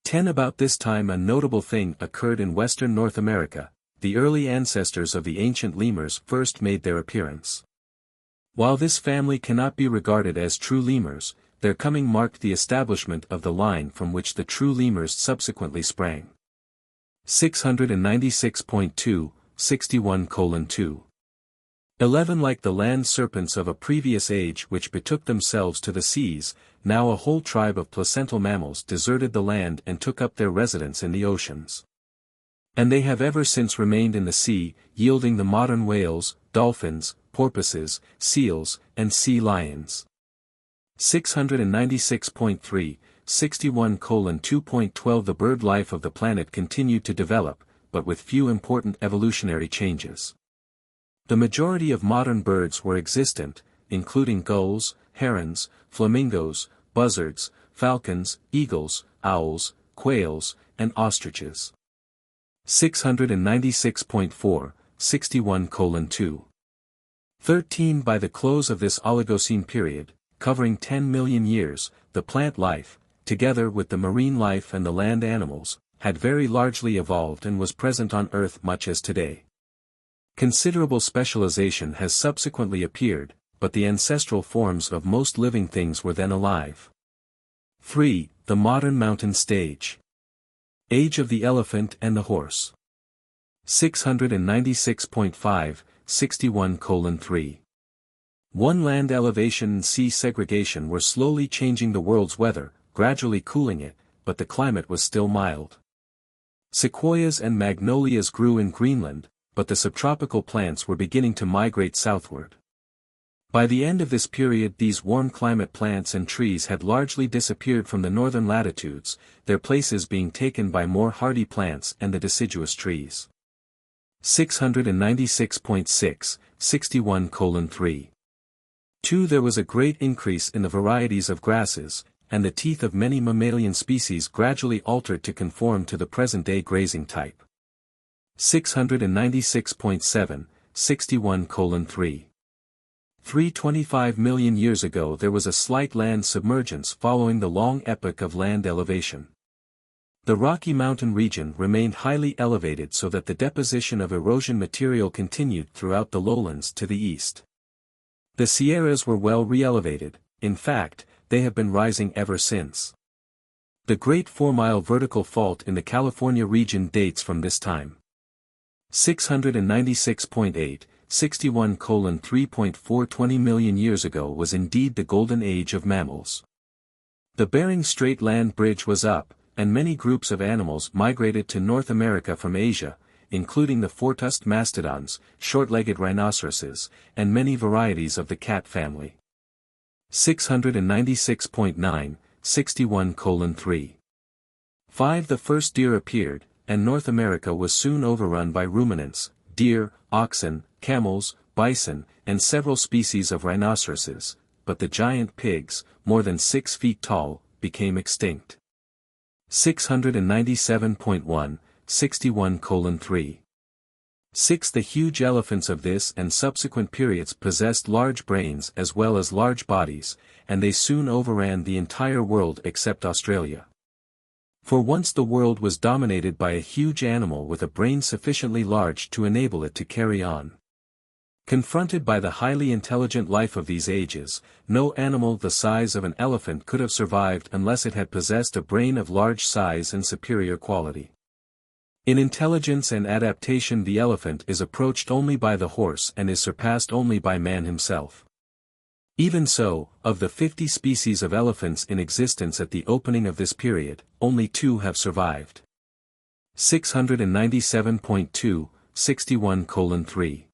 10 About this time a notable thing occurred in western North America. The early ancestors of the ancient lemurs first made their appearance. While this family cannot be regarded as true lemurs, their coming marked the establishment of the line from which the true lemurs subsequently sprang. 696.2, 61:2. 11 Like the land serpents of a previous age which betook themselves to the seas, now a whole tribe of placental mammals deserted the land and took up their residence in the oceans. And they have ever since remained in the sea, yielding the modern whales, dolphins, porpoises, seals, and sea lions. 696.3, 61:2.12 The bird life of the planet continued to develop, but with few important evolutionary changes. The majority of modern birds were extant, including gulls, herons, flamingos, buzzards, falcons, eagles, owls, quails, and ostriches. 696.4, 61:2. 13 By the close of this Oligocene period, covering 10 million years, the plant life, together with the marine life and the land animals, had very largely evolved and was present on Earth much as today. Considerable specialization has subsequently appeared, but the ancestral forms of most living things were then alive. 3. The modern mountain stage. Age of the elephant and the horse. 696.5, 61:3. 1. Land elevation and sea segregation were slowly changing the world's weather, gradually cooling it, but the climate was still mild. Sequoias and magnolias grew in Greenland, but the subtropical plants were beginning to migrate southward. By the end of this period, these warm climate plants and trees had largely disappeared from the northern latitudes, their places being taken by more hardy plants and the deciduous trees. 696.6, 61:3. 2. There was a great increase in the varieties of grasses, and the teeth of many mammalian species gradually altered to conform to the present-day grazing type. 696.7, 61:3. 325 million years ago there was a slight land submergence following the long epoch of land elevation. The Rocky Mountain region remained highly elevated so that the deposition of erosion material continued throughout the lowlands to the east. The Sierras were well re-elevated, in fact, they have been rising ever since. The Great 4-Mile Vertical Fault in the California region dates from this time. 696.8, 61:3. 20 million years ago was indeed the golden age of mammals. The Bering Strait land bridge was up, and many groups of animals migrated to North America from Asia, including the four-tusked mastodons, short-legged rhinoceroses, and many varieties of the cat family. 696.9, 61:3. 5. The first deer appeared, and North America was soon overrun by ruminants, deer, oxen, camels, bison, and several species of rhinoceroses, but the giant pigs, more than 6 feet tall, became extinct. 697.1, 61:3. 6. The huge elephants of this and subsequent periods possessed large brains as well as large bodies, and they soon overran the entire world except Australia. For once the world was dominated by a huge animal with a brain sufficiently large to enable it to carry on. Confronted by the highly intelligent life of these ages, no animal the size of an elephant could have survived unless it had possessed a brain of large size and superior quality. In intelligence and adaptation the elephant is approached only by the horse and is surpassed only by man himself. Even so, of the 50 species of elephants in existence at the opening of this period, only 2 have survived. 697.2, 61:3.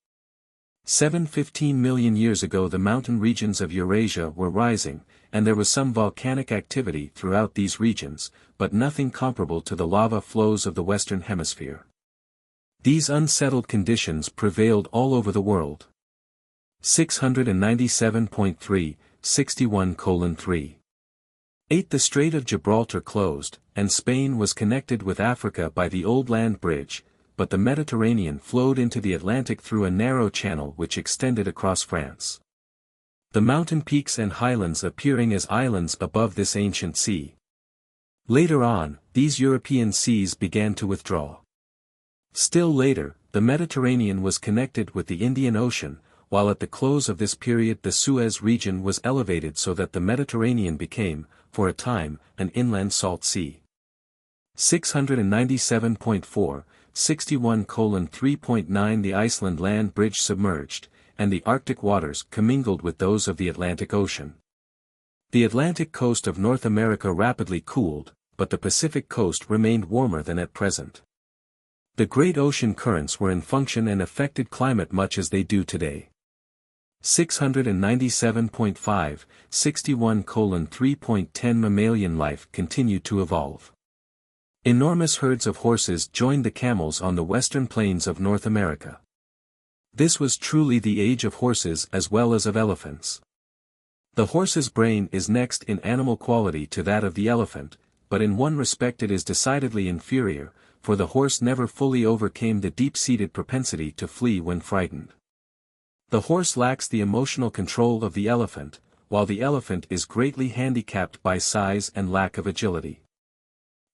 715 million years ago the mountain regions of Eurasia were rising, and there was some volcanic activity throughout these regions, but nothing comparable to the lava flows of the Western Hemisphere. These unsettled conditions prevailed all over the world. 697.3, 61:3. 8. The Strait of Gibraltar closed, and Spain was connected with Africa by the old land bridge, but the Mediterranean flowed into the Atlantic through a narrow channel which extended across France. The mountain peaks and highlands appearing as islands above this ancient sea. Later on, these European seas began to withdraw. Still later, the Mediterranean was connected with the Indian Ocean, while at the close of this period the Suez region was elevated so that the Mediterranean became, for a time, an inland salt sea. 697.4, 61:3.9. The Iceland land bridge submerged, and the Arctic waters commingled with those of the Atlantic Ocean. The Atlantic coast of North America rapidly cooled, but the Pacific coast remained warmer than at present. The great ocean currents were in function and affected climate much as they do today. 697.5, 61:3.10. Mammalian life continued to evolve. Enormous herds of horses joined the camels on the western plains of North America. This was truly the age of horses as well as of elephants. The horse's brain is next in animal quality to that of the elephant, but in one respect it is decidedly inferior, for the horse never fully overcame the deep-seated propensity to flee when frightened. The horse lacks the emotional control of the elephant, while the elephant is greatly handicapped by size and lack of agility.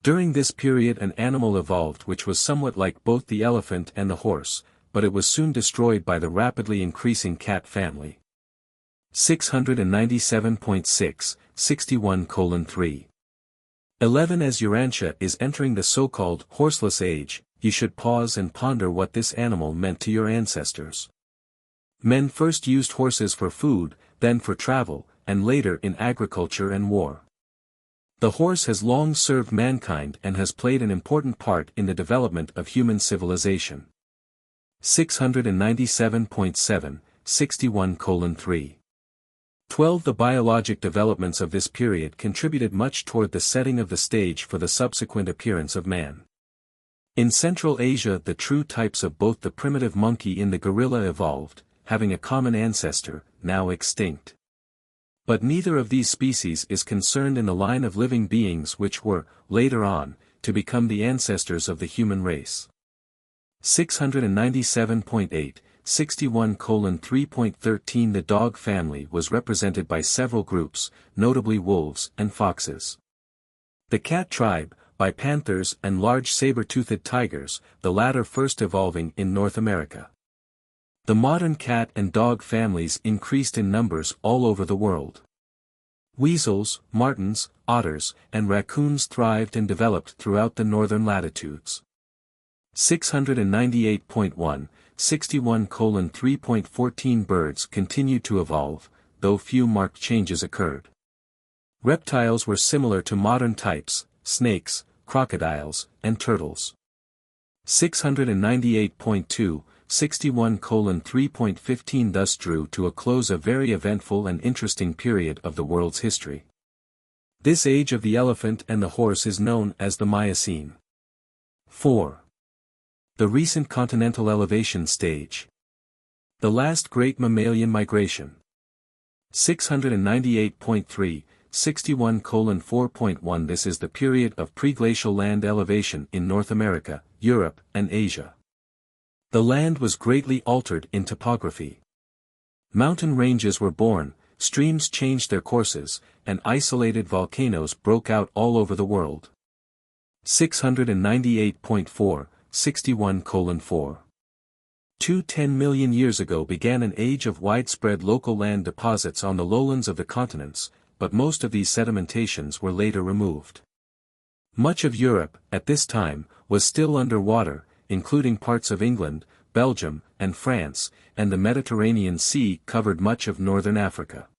During this period an animal evolved which was somewhat like both the elephant and the horse, but it was soon destroyed by the rapidly increasing cat family. 697.6, 61:3. 11. As Urantia is entering the so-called horseless age, you should pause and ponder what this animal meant to your ancestors. Men first used horses for food, then for travel, and later in agriculture and war. The horse has long served mankind and has played an important part in the development of human civilization. 697.7, 61:3. 12. The biologic developments of this period contributed much toward the setting of the stage for the subsequent appearance of man. In Central Asia, the true types of both the primitive monkey and the gorilla evolved, having a common ancestor, now extinct. But neither of these species is concerned in the line of living beings which were, later on, to become the ancestors of the human race. 697.8, 61:3.13. The dog family was represented by several groups, notably wolves and foxes. The cat tribe, by panthers and large saber-toothed tigers, the latter first evolving in North America. The modern cat and dog families increased in numbers all over the world. Weasels, martens, otters, and raccoons thrived and developed throughout the northern latitudes. 698.1, 61:3.14. Birds continued to evolve, though few marked changes occurred. Reptiles were similar to modern types, snakes, crocodiles, and turtles. 698.2, 61:3.15. Thus drew to a close a very eventful and interesting period of the world's history. This age of the elephant and the horse is known as the Miocene. 4. The recent continental elevation stage. The last great mammalian migration. 698.3, 61:4.1. This is the period of preglacial land elevation in North America, Europe, and Asia. The land was greatly altered in topography. Mountain ranges were born, streams changed their courses, and isolated volcanoes broke out all over the world. 698.4, 61:4. 10 million years ago began an age of widespread local land deposits on the lowlands of the continents, but most of these sedimentations were later removed. Much of Europe, at this time, was still under water, including parts of England, Belgium, and France, and the Mediterranean Sea covered much of northern Africa.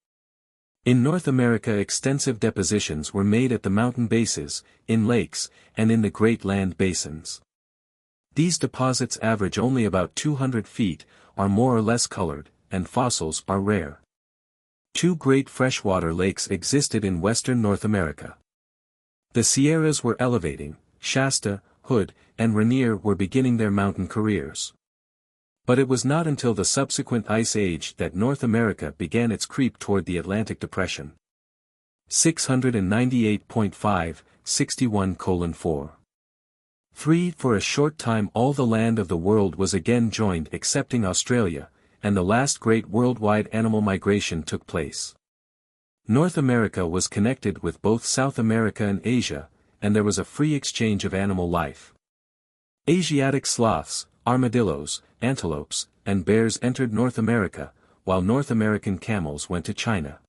In North America extensive depositions were made at the mountain bases, in lakes, and in the great land basins. These deposits average only about 200 feet, are more or less colored, and fossils are rare. Two great freshwater lakes existed in western North America. The Sierras were elevating, Shasta, Hood, and Rainier were beginning their mountain careers. But it was not until the subsequent Ice Age that North America began its creep toward the Atlantic Depression. 698.5, 61:4. 3. For a short time all the land of the world was again joined excepting Australia, and the last great worldwide animal migration took place. North America was connected with both South America and Asia, and there was a free exchange of animal life. Asiatic sloths, armadillos, antelopes, and bears entered North America, while North American camels went to China.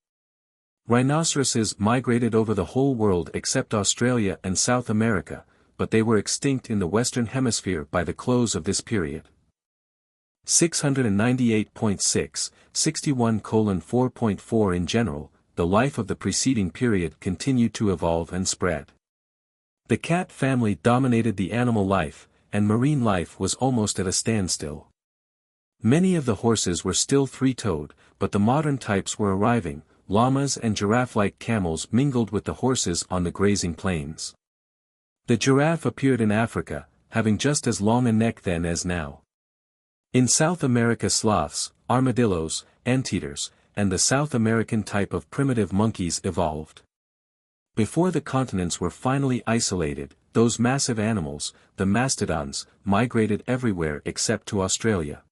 Rhinoceroses migrated over the whole world except Australia and South America, but they were extinct in the Western Hemisphere by the close of this period. 698.6, 61:4.4. In general, the life of the preceding period continued to evolve and spread. The cat family dominated the animal life, and marine life was almost at a standstill. Many of the horses were still three-toed, but the modern types were arriving. Llamas and giraffe-like camels mingled with the horses on the grazing plains. The giraffe appeared in Africa, having just as long a neck then as now. In South America sloths, armadillos, anteaters, and the South American type of primitive monkeys evolved. Before the continents were finally isolated, those massive animals, the mastodons, migrated everywhere except to Australia.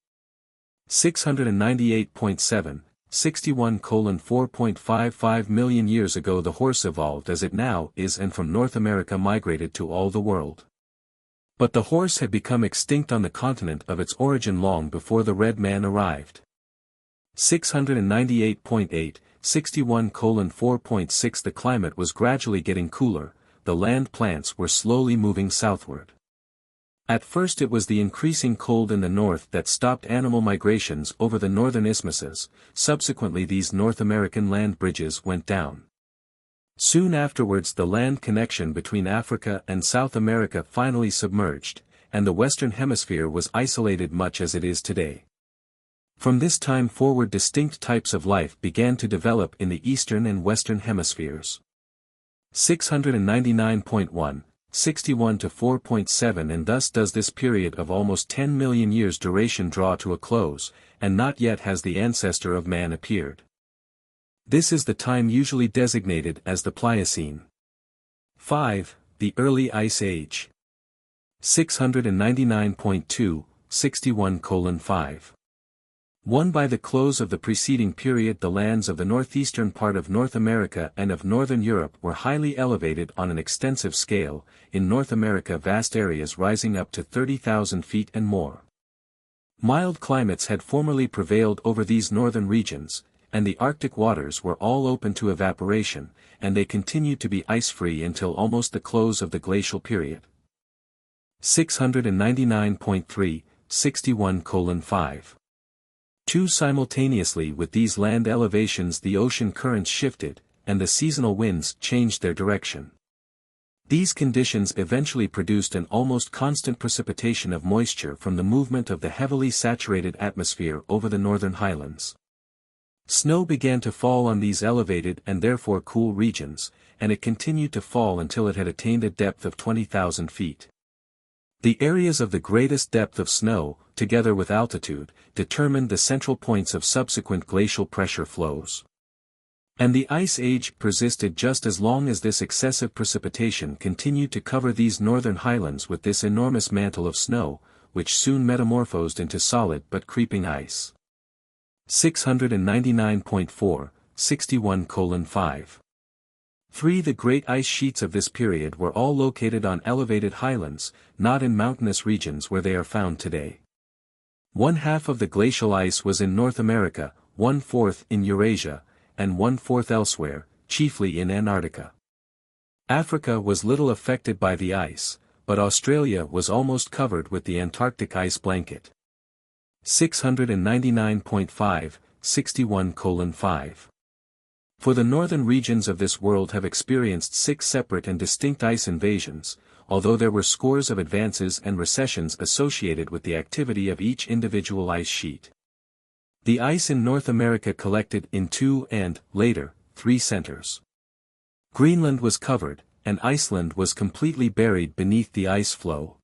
698.7, 61:4.55 million years ago the horse evolved as it now is and from North America migrated to all the world. But the horse had become extinct on the continent of its origin long before the red man arrived. 698.8, 61:4.6 The climate was gradually getting cooler, the land plants were slowly moving southward. At first it was the increasing cold in the north that stopped animal migrations over the northern isthmuses, subsequently these North American land bridges went down. Soon afterwards the land connection between Africa and South America finally submerged, and the Western Hemisphere was isolated much as it is today. From this time forward distinct types of life began to develop in the Eastern and Western Hemispheres. 699.1, 61 to 4.7 And thus does this period of almost 10 million years duration draw to a close, and not yet has the ancestor of man appeared. This is the time usually designated as the Pliocene. 5. The Early Ice Age. 699.2, 61:5. 1. By the close of the preceding period the lands of the northeastern part of North America and of northern Europe were highly elevated on an extensive scale, in North America vast areas rising up to 30,000 feet and more. Mild climates had formerly prevailed over these northern regions, and the Arctic waters were all open to evaporation, and they continued to be ice-free until almost the close of the glacial period. 699.3, 61:5. 2. Simultaneously with these land elevations the ocean currents shifted, and the seasonal winds changed their direction. These conditions eventually produced an almost constant precipitation of moisture from the movement of the heavily saturated atmosphere over the northern highlands. Snow began to fall on these elevated and therefore cool regions, and it continued to fall until it had attained a depth of 20,000 feet. The areas of the greatest depth of snow, together with altitude, determined the central points of subsequent glacial pressure flows. And the Ice Age persisted just as long as this excessive precipitation continued to cover these northern highlands with this enormous mantle of snow, which soon metamorphosed into solid but creeping ice. 699.4, 61:5. 3. The great ice sheets of this period were all located on elevated highlands, not in mountainous regions where they are found today. 1/2 of the glacial ice was in North America, 1/4 in Eurasia, and 1/4 elsewhere, chiefly in Antarctica. Africa was little affected by the ice, but Australia was almost covered with the Antarctic ice blanket. 699.5, 61:5. For the northern regions of this world have experienced 6 separate and distinct ice invasions, although there were scores of advances and recessions associated with the activity of each individual ice sheet. The ice in North America collected in 2 and, later, 3 centers. Greenland was covered, and Iceland was completely buried beneath the ice floe.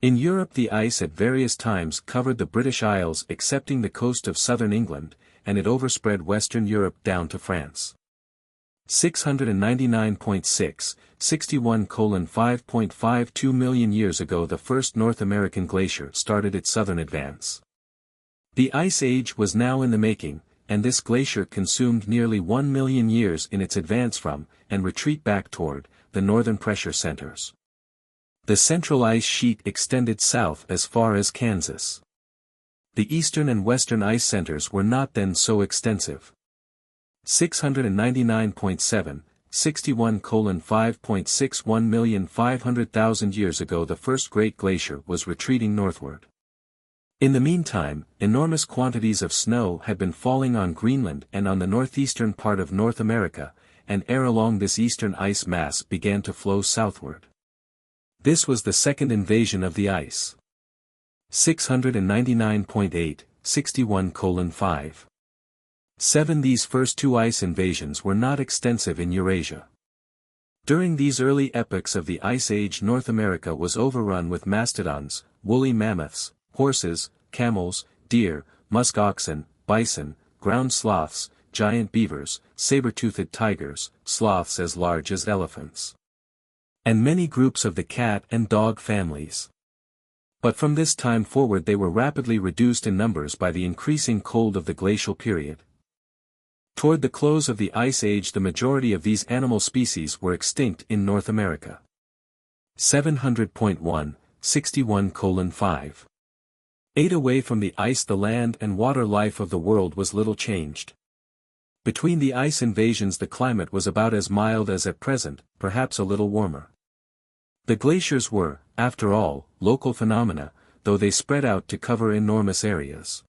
In Europe the ice at various times covered the British Isles excepting the coast of southern England, and it overspread Western Europe down to France. 699.6, 61:5.5 2 million years ago the first North American glacier started its southern advance. The Ice Age was now in the making, and this glacier consumed nearly 1 million years in its advance from, and retreat back toward, the northern pressure centers. The central ice sheet extended south as far as Kansas. The eastern and western ice centers were not then so extensive. 699.7, 61:5.6 1,500,000 years ago the first great glacier was retreating northward. In the meantime, enormous quantities of snow had been falling on Greenland and on the northeastern part of North America, and air along this eastern ice mass began to flow southward. This was the second invasion of the ice. 699.8, 61:5. 7. These first 2 ice invasions were not extensive in Eurasia. During these early epochs of the Ice Age North America was overrun with mastodons, woolly mammoths, horses, camels, deer, musk oxen, bison, ground sloths, giant beavers, saber-toothed tigers, sloths as large as elephants, and many groups of the cat and dog families. But from this time forward they were rapidly reduced in numbers by the increasing cold of the glacial period. Toward the close of the Ice Age the majority of these animal species were extinct in North America. 700.1, 61:5. Away from the ice, the land and water life of the world was little changed. Between the ice invasions the climate was about as mild as at present, perhaps a little warmer. The glaciers were, after all, local phenomena, though they spread out to cover enormous areas.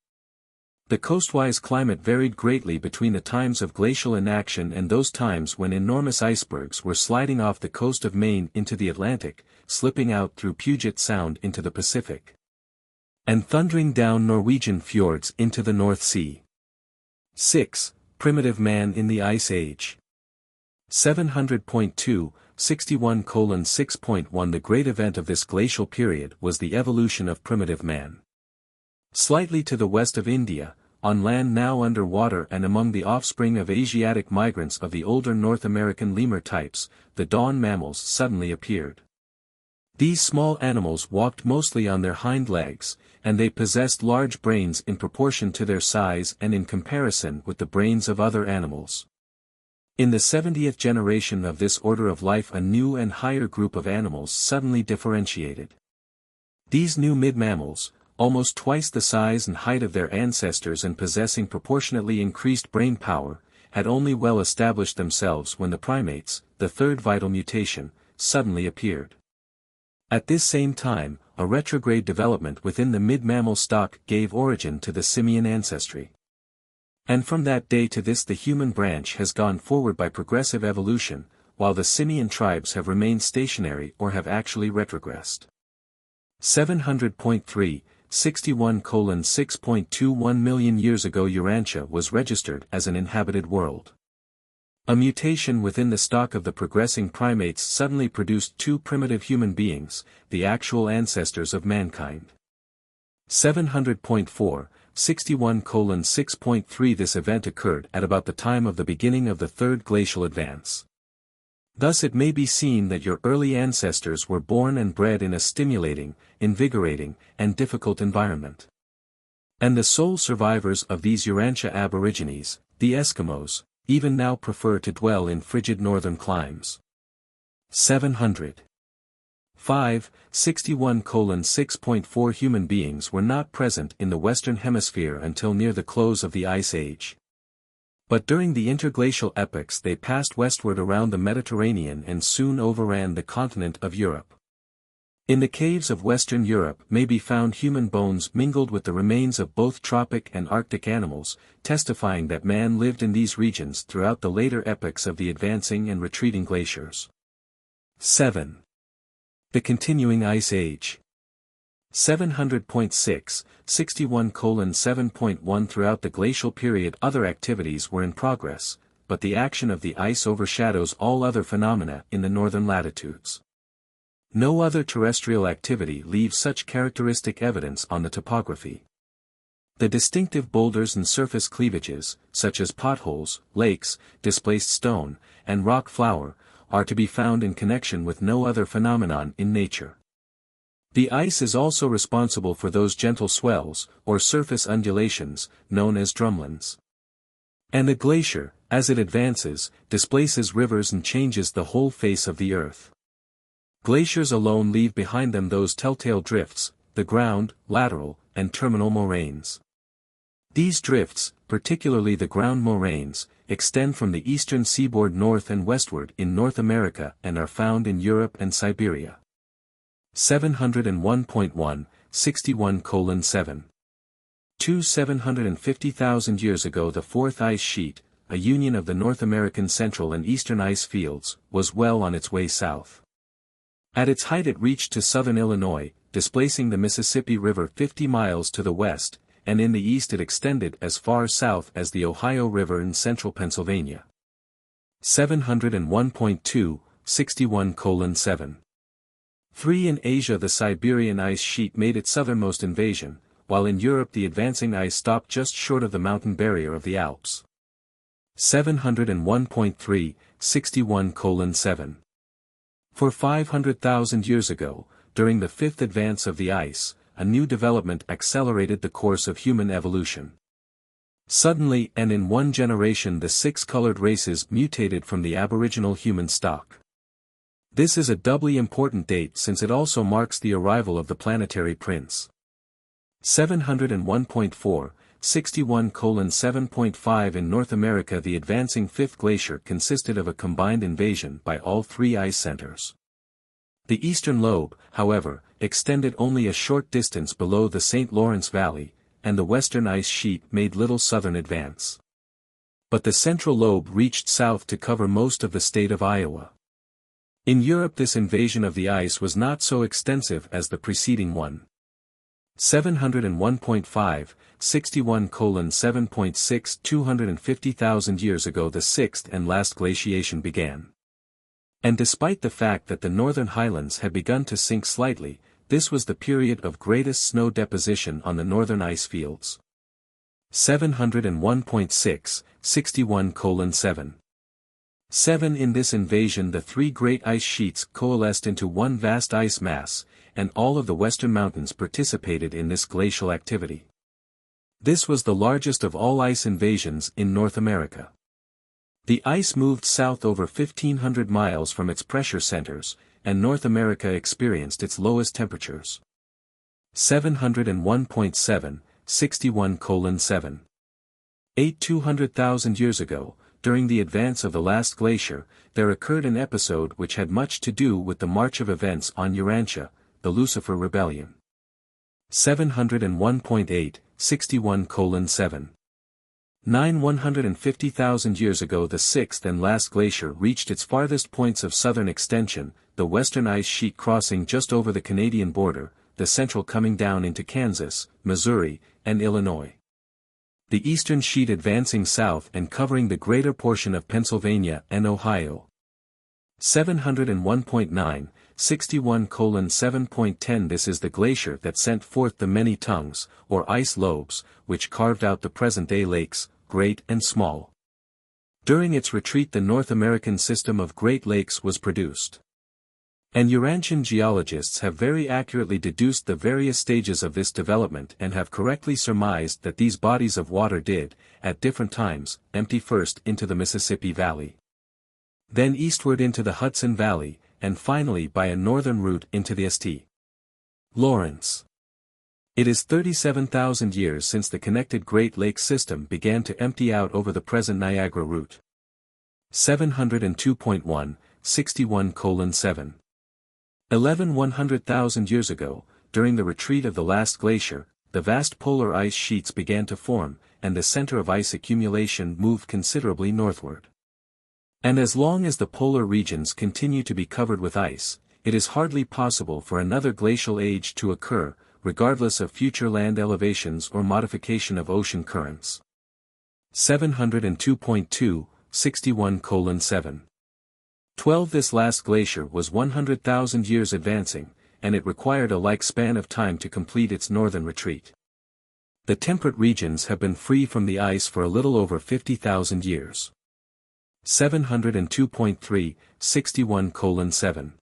The coastwise climate varied greatly between the times of glacial inaction and those times when enormous icebergs were sliding off the coast of Maine into the Atlantic, slipping out through Puget Sound into the Pacific, and thundering down Norwegian fjords into the North Sea. 6. Primitive man in the Ice Age. 700.2, 61:6.1 The great event of this glacial period was the evolution of primitive man. Slightly to the west of India, on land now under water and among the offspring of Asiatic migrants of the older North American lemur types, the dawn mammals suddenly appeared. These small animals walked mostly on their hind legs, and they possessed large brains in proportion to their size and in comparison with the brains of other animals. In the 70th generation of this order of life a new and higher group of animals suddenly differentiated. These new mid-mammals, almost twice the size and height of their ancestors and possessing proportionately increased brain power, had only well established themselves when the primates, the third vital mutation, suddenly appeared. At this same time, a retrograde development within the mid-mammal stock gave origin to the simian ancestry. And from that day to this the human branch has gone forward by progressive evolution, while the simian tribes have remained stationary or have actually retrogressed. 700.3, 61:6.21 million years ago Urantia was registered as an inhabited world. A mutation within the stock of the progressing primates suddenly produced two primitive human beings, the actual ancestors of mankind. 700.4, 61:6.3 This event occurred at about the time of the beginning of the third glacial advance. Thus it may be seen that your early ancestors were born and bred in a stimulating, invigorating, and difficult environment. And the sole survivors of these Urantia aborigines, the Eskimos, even now prefer to dwell in frigid northern climes. 700. 5. 61:6.4 Human beings were not present in the Western Hemisphere until near the close of the Ice Age. But during the interglacial epochs they passed westward around the Mediterranean and soon overran the continent of Europe. In the caves of Western Europe may be found human bones mingled with the remains of both tropic and Arctic animals, testifying that man lived in these regions throughout the later epochs of the advancing and retreating glaciers. 7. The continuing Ice Age. 700.6, 61:7.1 Throughout the glacial period other activities were in progress, but the action of the ice overshadows all other phenomena in the northern latitudes. No other terrestrial activity leaves such characteristic evidence on the topography. The distinctive boulders and surface cleavages, such as potholes, lakes, displaced stone, and rock flour, are to be found in connection with no other phenomenon in nature. The ice is also responsible for those gentle swells, or surface undulations, known as drumlins. And the glacier, as it advances, displaces rivers and changes the whole face of the earth. Glaciers alone leave behind them those telltale drifts, the ground, lateral, and terminal moraines. These drifts, particularly the ground moraines, extend from the eastern seaboard north and westward in North America and are found in Europe and Siberia. 701.1, 61:7. 750,000 years ago the fourth ice sheet, a union of the North American central and eastern ice fields, was well on its way south. At its height it reached to southern Illinois, displacing the Mississippi River 50 miles to the west, and in the east it extended as far south as the Ohio River in central Pennsylvania. 701.2, 61:7. 3. In Asia the Siberian ice sheet made its southernmost invasion, while in Europe the advancing ice stopped just short of the mountain barrier of the Alps. 701.3, 61:7. For 500,000 years ago, during the fifth advance of the ice, a new development accelerated the course of human evolution. Suddenly and in one generation the six-colored races mutated from the aboriginal human stock. This is a doubly important date since it also marks the arrival of the planetary prince. 701.4, 61:7.5 In North America, the advancing fifth glacier consisted of a combined invasion by all three ice centers. The eastern lobe, however, extended only a short distance below the St. Lawrence Valley, and the western ice sheet made little southern advance. But the central lobe reached south to cover most of the state of Iowa. In Europe, this invasion of the ice was not so extensive as the preceding one. 701.5, 61:7.6 250,000 years ago the sixth and last glaciation began. And despite the fact that the northern highlands had begun to sink slightly, this was the period of greatest snow deposition on the northern ice fields. 701.6, 61:7. 7 In this invasion the three great ice sheets coalesced into one vast ice mass, and all of the western mountains participated in this glacial activity. This was the largest of all ice invasions in North America. The ice moved south over 1,500 miles from its pressure centers, and North America experienced its lowest temperatures. 701.7, 61:7. 200,000 years ago, during the advance of the last glacier, there occurred an episode which had much to do with the march of events on Urantia, the Lucifer rebellion. 701.8, 61:7. 150,000 years ago the sixth and last glacier reached its farthest points of southern extension, the western ice sheet crossing just over the Canadian border, the central coming down into Kansas, Missouri, and Illinois. The eastern sheet advancing south and covering the greater portion of Pennsylvania and Ohio. 701.9, 61:7.10 This is the glacier that sent forth the many tongues, or ice lobes, which carved out the present-day lakes, great and small. During its retreat the North American system of Great Lakes was produced. And Urantian geologists have very accurately deduced the various stages of this development and have correctly surmised that these bodies of water did, at different times, empty first into the Mississippi Valley, then eastward into the Hudson Valley, and finally by a northern route into the St. Lawrence. It is 37,000 years since the connected Great Lakes system began to empty out over the present Niagara route. 702.1, 61:7. 100,000 years ago, during the retreat of the last glacier, the vast polar ice sheets began to form, and the center of ice accumulation moved considerably northward. And as long as the polar regions continue to be covered with ice, it is hardly possible for another glacial age to occur, regardless of future land elevations or modification of ocean currents. 702.2, 61:7. 12 This last glacier was 100,000 years advancing, and it required a like span of time to complete its northern retreat. The temperate regions have been free from the ice for a little over 50,000 years. 702.3, 61:7.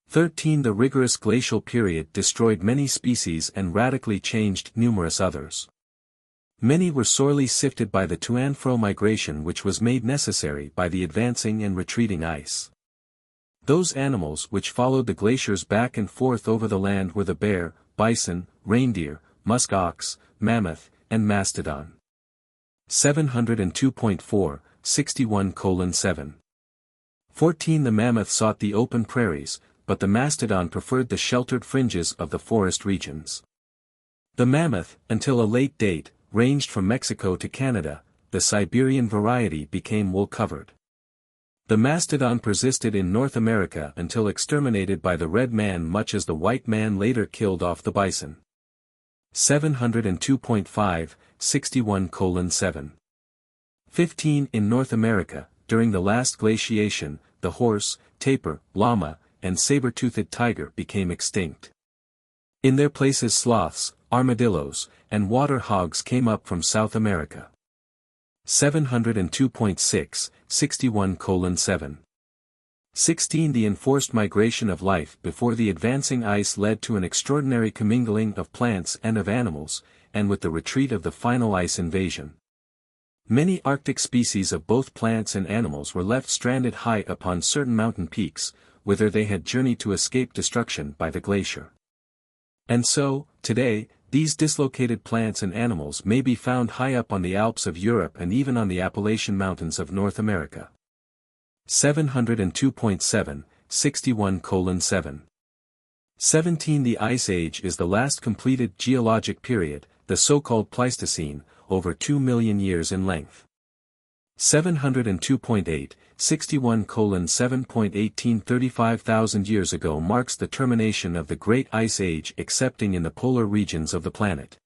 13 The rigorous glacial period destroyed many species and radically changed numerous others. Many were sorely sifted by the to-and-fro migration which was made necessary by the advancing and retreating ice. Those animals which followed the glaciers back and forth over the land were the bear, bison, reindeer, musk ox, mammoth, and mastodon. 702.4, 61:7. 14 The mammoth sought the open prairies, but the mastodon preferred the sheltered fringes of the forest regions. The mammoth, until a late date, ranged from Mexico to Canada. The Siberian variety became wool-covered. The mastodon persisted in North America until exterminated by the red man, much as the white man later killed off the bison. 702.5, 61:7. 15 In North America, during the last glaciation, the horse, tapir, llama, and saber-toothed tiger became extinct. In their places sloths, armadillos, and water hogs came up from South America. 702.6, 61:7. 16 The enforced migration of life before the advancing ice led to an extraordinary commingling of plants and of animals, and with the retreat of the final ice invasion, many Arctic species of both plants and animals were left stranded high upon certain mountain peaks, whither they had journeyed to escape destruction by the glacier. And so, today, These dislocated plants and animals may be found high up on the Alps of Europe and even on the Appalachian Mountains of North America. 702.7, 61:7. 17. The Ice Age is the last completed geologic period, the so-called Pleistocene, over 2 million years in length. 702.8, 61:7. 35,000 years ago marks the termination of the Great Ice Age excepting in the polar regions of the planet.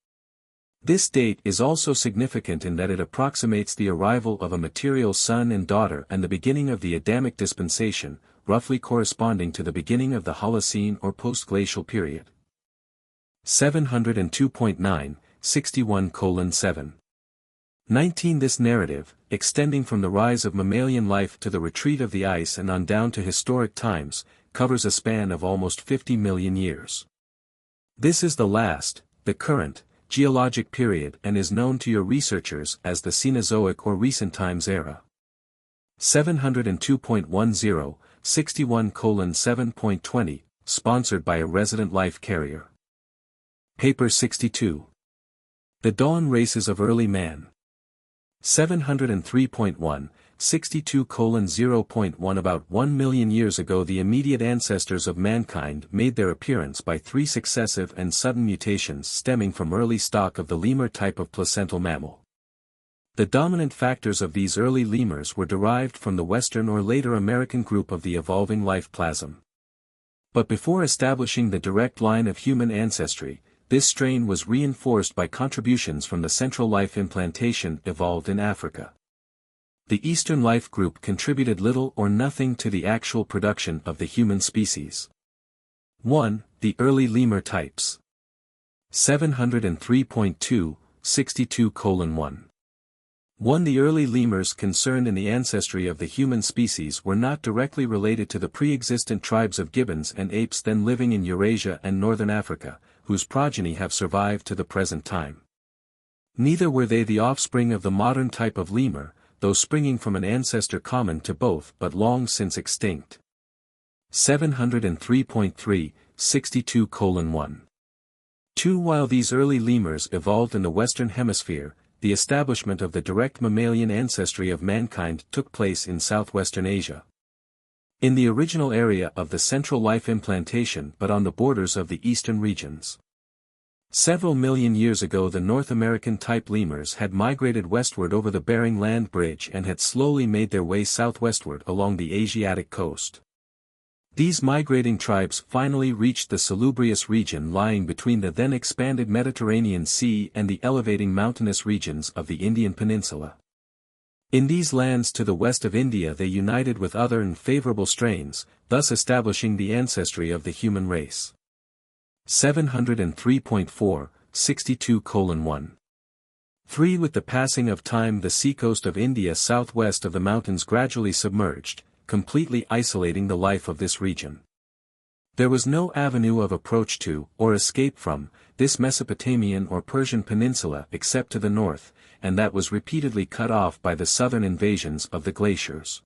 This date is also significant in that it approximates the arrival of a material son and daughter and the beginning of the Adamic dispensation, roughly corresponding to the beginning of the Holocene or post-glacial period. 702.9, 61:7. 19. This narrative, extending from the rise of mammalian life to the retreat of the ice and on down to historic times, covers a span of almost 50 million years. This is the last, the current, geologic period and is known to your researchers as the Cenozoic or recent times era. 702.10, 61:7.20, sponsored by a resident life carrier. Paper 62. The Dawn Races of Early Man. 703.1, 62:0.1. About 1 million years ago the immediate ancestors of mankind made their appearance by 3 successive and sudden mutations stemming from early stock of the lemur type of placental mammal. The dominant factors of these early lemurs were derived from the Western or later American group of the evolving life plasm. But before establishing the direct line of human ancestry, this strain was reinforced by contributions from the Central Life implantation evolved in Africa. The Eastern Life group contributed little or nothing to the actual production of the human species. 1. The early lemur types. 703.2, 62:1. 1. The early lemurs concerned in the ancestry of the human species were not directly related to the pre-existent tribes of gibbons and apes then living in Eurasia and northern Africa, whose progeny have survived to the present time. Neither were they the offspring of the modern type of lemur, though springing from an ancestor common to both but long since extinct. 703.3, 62:1. 2. While these early lemurs evolved in the Western Hemisphere, the establishment of the direct mammalian ancestry of mankind took place in southwestern Asia. In the original area of the Central Life implantation but on the borders of the eastern regions. Several million years ago the North American type lemurs had migrated westward over the Bering Land Bridge and had slowly made their way southwestward along the Asiatic coast. These migrating tribes finally reached the salubrious region lying between the then expanded Mediterranean Sea and the elevating mountainous regions of the Indian Peninsula. In these lands to the west of India they united with other unfavorable strains, thus establishing the ancestry of the human race. 703.4, 62:1. 3. With the passing of time the seacoast of India southwest of the mountains gradually submerged, completely isolating the life of this region. There was no avenue of approach to, or escape from, this Mesopotamian or Persian peninsula except to the north, and that was repeatedly cut off by the southern invasions of the glaciers.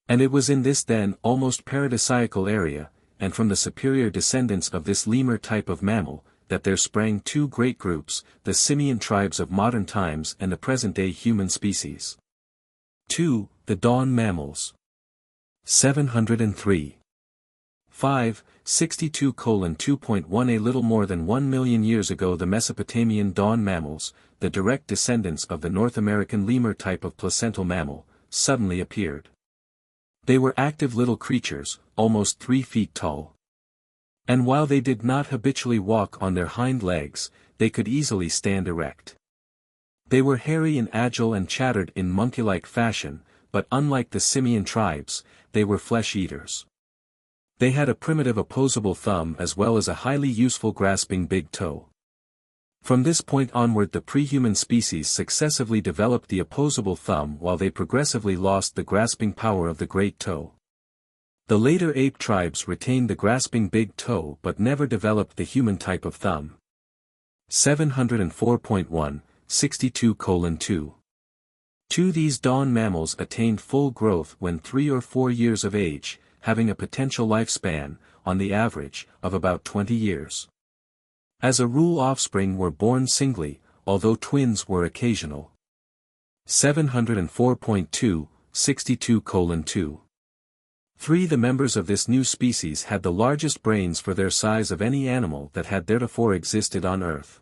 And it was in this then almost paradisiacal area, and from the superior descendants of this lemur type of mammal, that there sprang 2 great groups, the simian tribes of modern times and the present-day human species. 2. The dawn mammals. 703. 5, 62:2.1. A little more than 1 million years ago the Mesopotamian dawn mammals, the direct descendants of the North American lemur type of placental mammal, suddenly appeared. They were active little creatures, almost 3 feet tall. And while they did not habitually walk on their hind legs, they could easily stand erect. They were hairy and agile and chattered in monkey-like fashion, but unlike the simian tribes, they were flesh-eaters. They had a primitive opposable thumb as well as a highly useful grasping big toe. From this point onward the pre-human species successively developed the opposable thumb while they progressively lost the grasping power of the great toe. The later ape tribes retained the grasping big toe but never developed the human type of thumb. 704.1, 62:2. 2. These dawn mammals attained full growth when 3 or 4 years of age, having a potential lifespan, on the average, of about 20 years. As a rule, offspring were born singly, although twins were occasional. 704.2, 62:2. 3. The members of this new species had the largest brains for their size of any animal that had theretofore existed on Earth.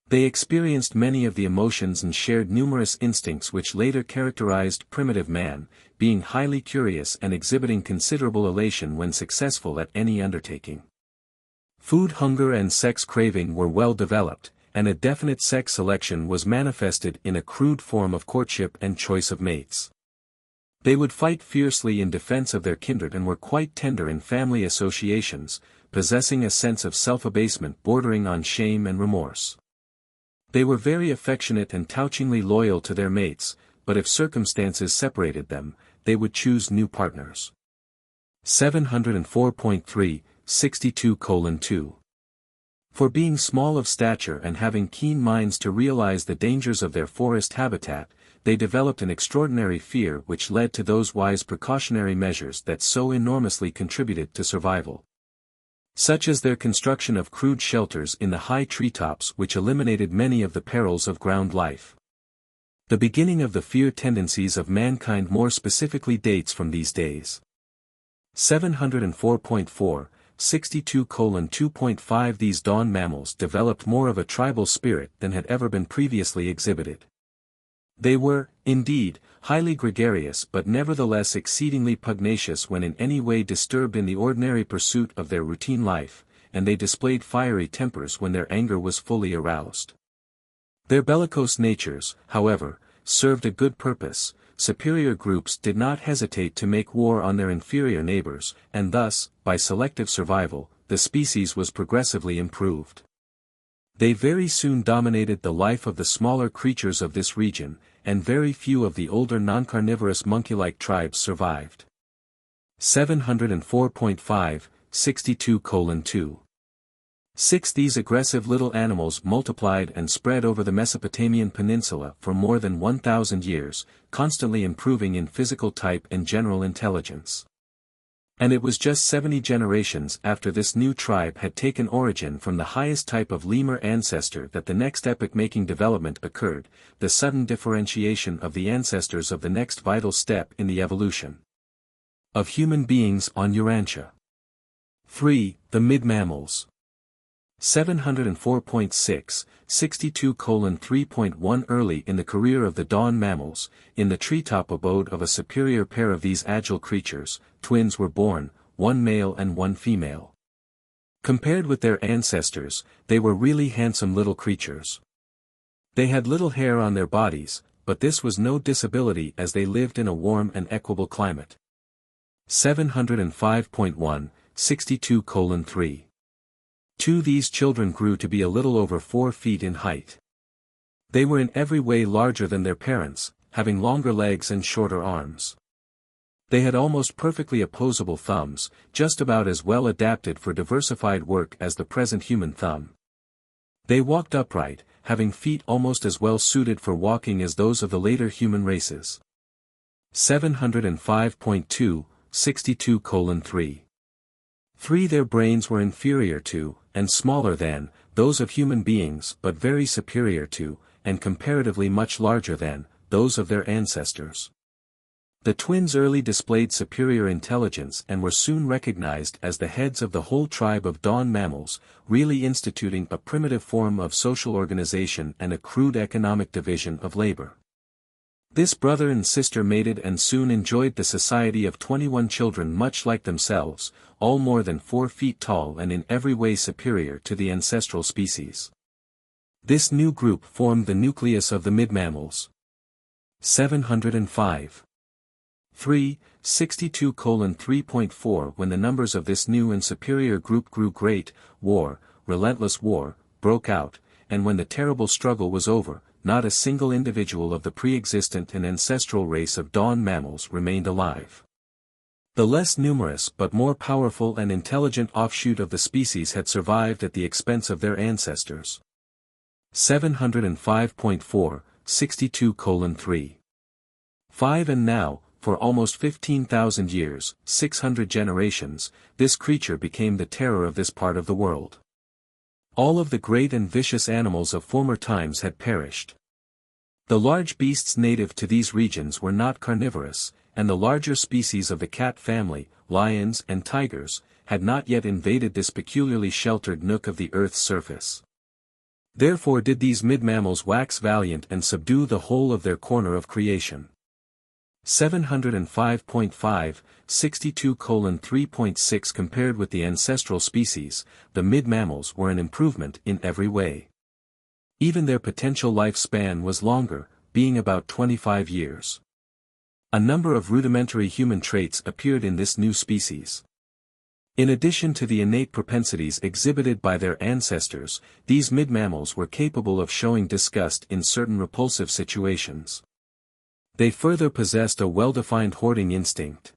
They experienced many of the emotions and shared numerous instincts which later characterized primitive man, being highly curious and exhibiting considerable elation when successful at any undertaking. Food hunger and sex craving were well developed, and a definite sex selection was manifested in a crude form of courtship and choice of mates. They would fight fiercely in defense of their kindred and were quite tender in family associations, possessing a sense of self-abasement bordering on shame and remorse. They were very affectionate and touchingly loyal to their mates, but if circumstances separated them, they would choose new partners. 704.3, 62:2. For being small of stature and having keen minds to realize the dangers of their forest habitat, they developed an extraordinary fear which led to those wise precautionary measures that so enormously contributed to survival. Such as their construction of crude shelters in the high treetops which eliminated many of the perils of ground life. The beginning of the fear tendencies of mankind more specifically dates from these days. 704.4, 62:2.5. These dawn mammals developed more of a tribal spirit than had ever been previously exhibited. They were, indeed, highly gregarious but nevertheless exceedingly pugnacious when in any way disturbed in the ordinary pursuit of their routine life, and they displayed fiery tempers when their anger was fully aroused. Their bellicose natures, however, served a good purpose. Superior groups did not hesitate to make war on their inferior neighbors, and thus, by selective survival, the species was progressively improved. They very soon dominated the life of the smaller creatures of this region, and very few of the older non-carnivorous monkey-like tribes survived. 704.5, 62:2. 6. These aggressive little animals multiplied and spread over the Mesopotamian peninsula for more than 1,000 years, constantly improving in physical type and general intelligence. And it was just 70 generations after this new tribe had taken origin from the highest type of lemur ancestor that the next epoch-making development occurred, the sudden differentiation of the ancestors of the next vital step in the evolution of human beings on Urantia. 3. The mid-mammals. 704.6, 62:3.1. Early in the career of the dawn mammals, in the treetop abode of a superior pair of these agile creatures, twins were born, one male and one female. Compared with their ancestors, they were really handsome little creatures. They had little hair on their bodies, but this was no disability as they lived in a warm and equable climate. 705.1, 62:3. 2. These children grew to be a little over 4 feet in height. They were in every way larger than their parents, having longer legs and shorter arms. They had almost perfectly opposable thumbs, just about as well adapted for diversified work as the present human thumb. They walked upright, having feet almost as well suited for walking as those of the later human races. 705.2, 62:3. 3. Their brains were inferior to, and smaller than, those of human beings but very superior to, and comparatively much larger than, those of their ancestors. The twins early displayed superior intelligence and were soon recognized as the heads of the whole tribe of dawn mammals, really instituting a primitive form of social organization and a crude economic division of labor. This brother and sister mated and soon enjoyed the society of 21 children much like themselves, all more than 4 feet tall and in every way superior to the ancestral species. This new group formed the nucleus of the mid-mammals. 705. 3. 62:3.4. When the numbers of this new and superior group grew, great war, relentless war, broke out, and when the terrible struggle was over, not a single individual of the pre-existent and ancestral race of dawn mammals remained alive. The less numerous but more powerful and intelligent offshoot of the species had survived at the expense of their ancestors. 705.4, 62:3. 5. And now, for almost 15,000 years, 600 generations, this creature became the terror of this part of the world. All of the great and vicious animals of former times had perished. The large beasts native to these regions were not carnivorous, and the larger species of the cat family, lions and tigers, had not yet invaded this peculiarly sheltered nook of the earth's surface. Therefore did these mid-mammals wax valiant and subdue the whole of their corner of creation. 705.5, 62:3.6 Compared with the ancestral species, the mid-mammals were an improvement in every way. Even their potential lifespan was longer, being about 25 years. A number of rudimentary human traits appeared in this new species. In addition to the innate propensities exhibited by their ancestors, these mid-mammals were capable of showing disgust in certain repulsive situations. They further possessed a well-defined hoarding instinct.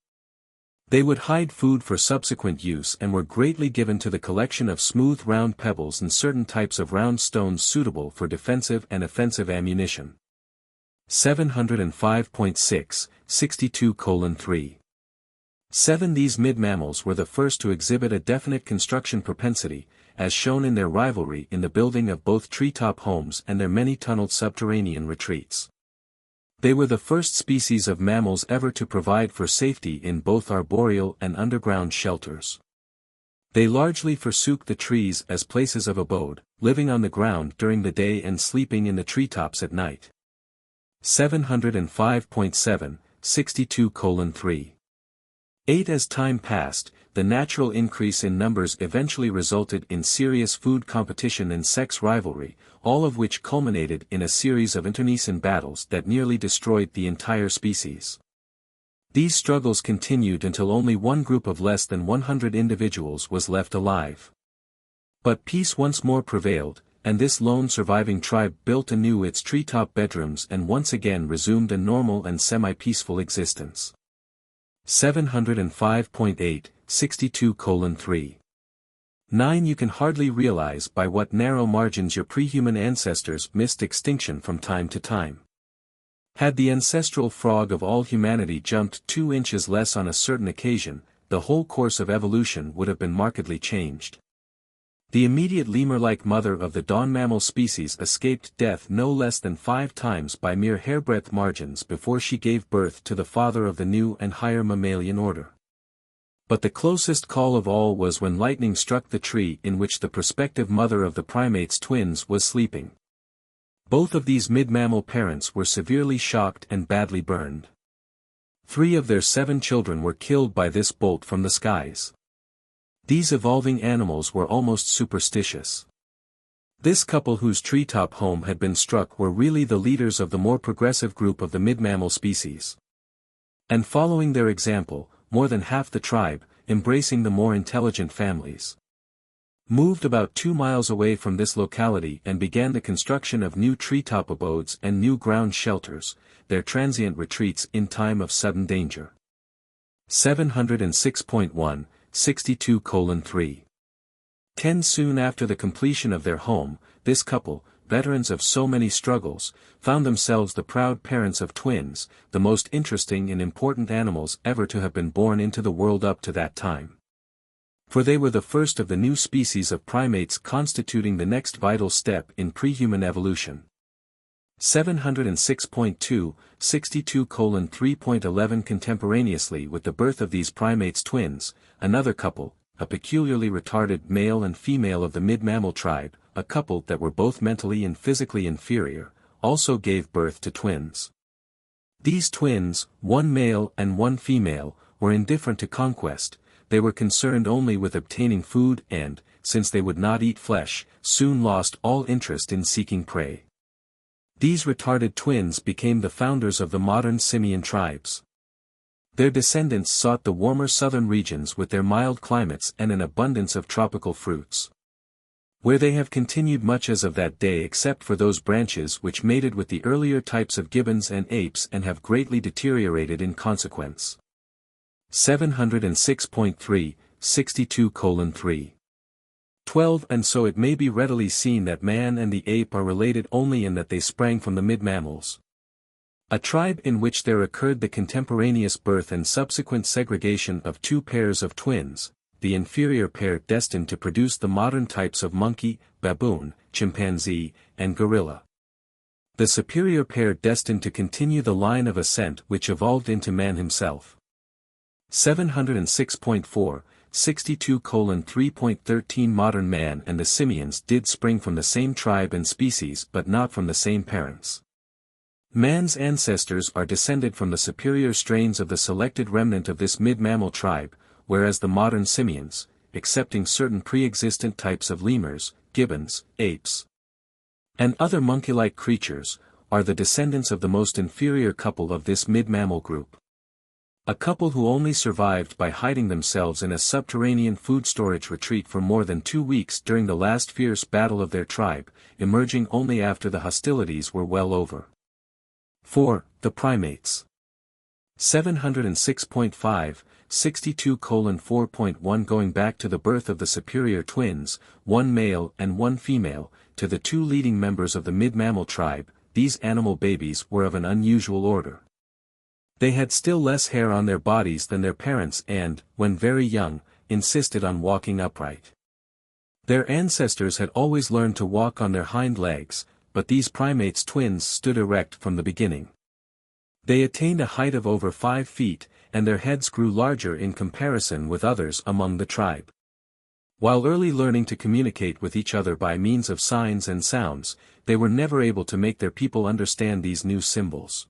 They would hide food for subsequent use and were greatly given to the collection of smooth round pebbles and certain types of round stones suitable for defensive and offensive ammunition. 705.6, 62:3. 7 These mid-mammals were the first to exhibit a definite construction propensity, as shown in their rivalry in the building of both treetop homes and their many tunneled subterranean retreats. They were the first species of mammals ever to provide for safety in both arboreal and underground shelters. They largely forsook the trees as places of abode, living on the ground during the day and sleeping in the treetops at night. 705.7, 62:3. 8 As time passed, the natural increase in numbers eventually resulted in serious food competition and sex rivalry, all of which culminated in a series of internecine battles that nearly destroyed the entire species. These struggles continued until only one group of less than 100 individuals was left alive. But peace once more prevailed, and this lone surviving tribe built anew its treetop bedrooms and once again resumed a normal and semi-peaceful existence. 705.8, 62:3. 9 You can hardly realize by what narrow margins your pre-human ancestors missed extinction from time to time. Had the ancestral frog of all humanity jumped 2 inches less on a certain occasion, the whole course of evolution would have been markedly changed. The immediate lemur-like mother of the dawn mammal species escaped death no less than 5 times by mere hairbreadth margins before she gave birth to the father of the new and higher mammalian order. But the closest call of all was when lightning struck the tree in which the prospective mother of the primates' twins was sleeping. Both of these mid-mammal parents were severely shocked and badly burned. 3 of their 7 children were killed by this bolt from the skies. These evolving animals were almost superstitious. This couple whose treetop home had been struck were really the leaders of the more progressive group of the mid-mammal species. And following their example, more than half the tribe, embracing the more intelligent families, moved about 2 miles away from this locality and began the construction of new treetop abodes and new ground shelters, their transient retreats in time of sudden danger. 706.1, 62:3. 10 Soon after the completion of their home, this couple, veterans of so many struggles, found themselves the proud parents of twins, the most interesting and important animals ever to have been born into the world up to that time. For they were the first of the new species of primates constituting the next vital step in pre-human evolution. 706.2, 62:3.11 Contemporaneously with the birth of these primates twins, another couple, a peculiarly retarded male and female of the mid-mammal tribe, a couple that were both mentally and physically inferior, also gave birth to twins. These twins, one male and one female, were indifferent to conquest, they were concerned only with obtaining food and, since they would not eat flesh, soon lost all interest in seeking prey. These retarded twins became the founders of the modern simian tribes. Their descendants sought the warmer southern regions with their mild climates and an abundance of tropical fruits, where they have continued much as of that day except for those branches which mated with the earlier types of gibbons and apes and have greatly deteriorated in consequence. 706.3, 62:3. 12 And so it may be readily seen that man and the ape are related only in that they sprang from the mid-mammals. A tribe in which there occurred the contemporaneous birth and subsequent segregation of 2 pairs of twins, the inferior pair destined to produce the modern types of monkey, baboon, chimpanzee, and gorilla. The superior pair destined to continue the line of ascent which evolved into man himself. 706.4, 62:3.13 Modern man and the simians did spring from the same tribe and species but not from the same parents. Man's ancestors are descended from the superior strains of the selected remnant of this mid-mammal tribe, whereas the modern simians, excepting certain pre-existent types of lemurs, gibbons, apes, and other monkey-like creatures, are the descendants of the most inferior couple of this mid-mammal group. A couple who only survived by hiding themselves in a subterranean food storage retreat for more than 2 weeks during the last fierce battle of their tribe, emerging only after the hostilities were well over. 4. The primates. 706.5, 62:4.1 Going back to the birth of the superior twins, one male and one female, to the two leading members of the mid-mammal tribe, these animal babies were of an unusual order. They had still less hair on their bodies than their parents and, when very young, insisted on walking upright. Their ancestors had always learned to walk on their hind legs, but these primates twins stood erect from the beginning. They attained a height of over 5 feet, and their heads grew larger in comparison with others among the tribe. While early learning to communicate with each other by means of signs and sounds, they were never able to make their people understand these new symbols.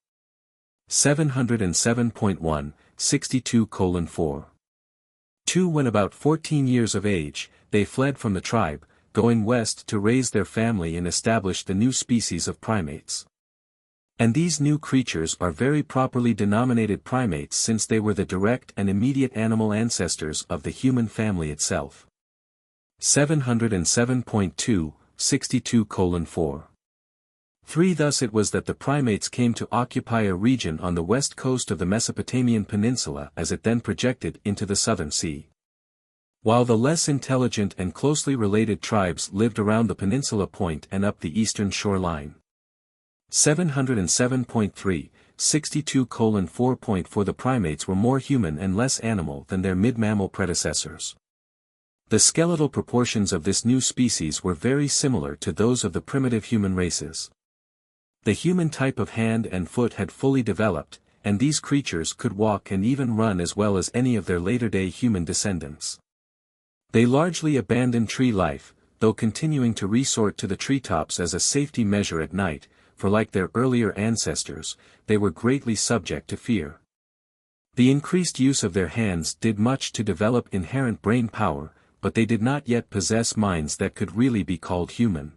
707.1, 62:4. 2. When about 14 years of age, they fled from the tribe, going west to raise their family and establish the new species of primates. And these new creatures are very properly denominated primates since they were the direct and immediate animal ancestors of the human family itself. 707.2, 62:4. 3. Thus it was that the primates came to occupy a region on the west coast of the Mesopotamian peninsula as it then projected into the southern sea. While the less intelligent and closely related tribes lived around the peninsula point and up the eastern shoreline. 707.3, 62:4.4 The primates were more human and less animal than their mid-mammal predecessors. The skeletal proportions of this new species were very similar to those of the primitive human races. The human type of hand and foot had fully developed, and these creatures could walk and even run as well as any of their later-day human descendants. They largely abandoned tree life, though continuing to resort to the treetops as a safety measure at night, for like their earlier ancestors, they were greatly subject to fear. The increased use of their hands did much to develop inherent brain power, but they did not yet possess minds that could really be called human.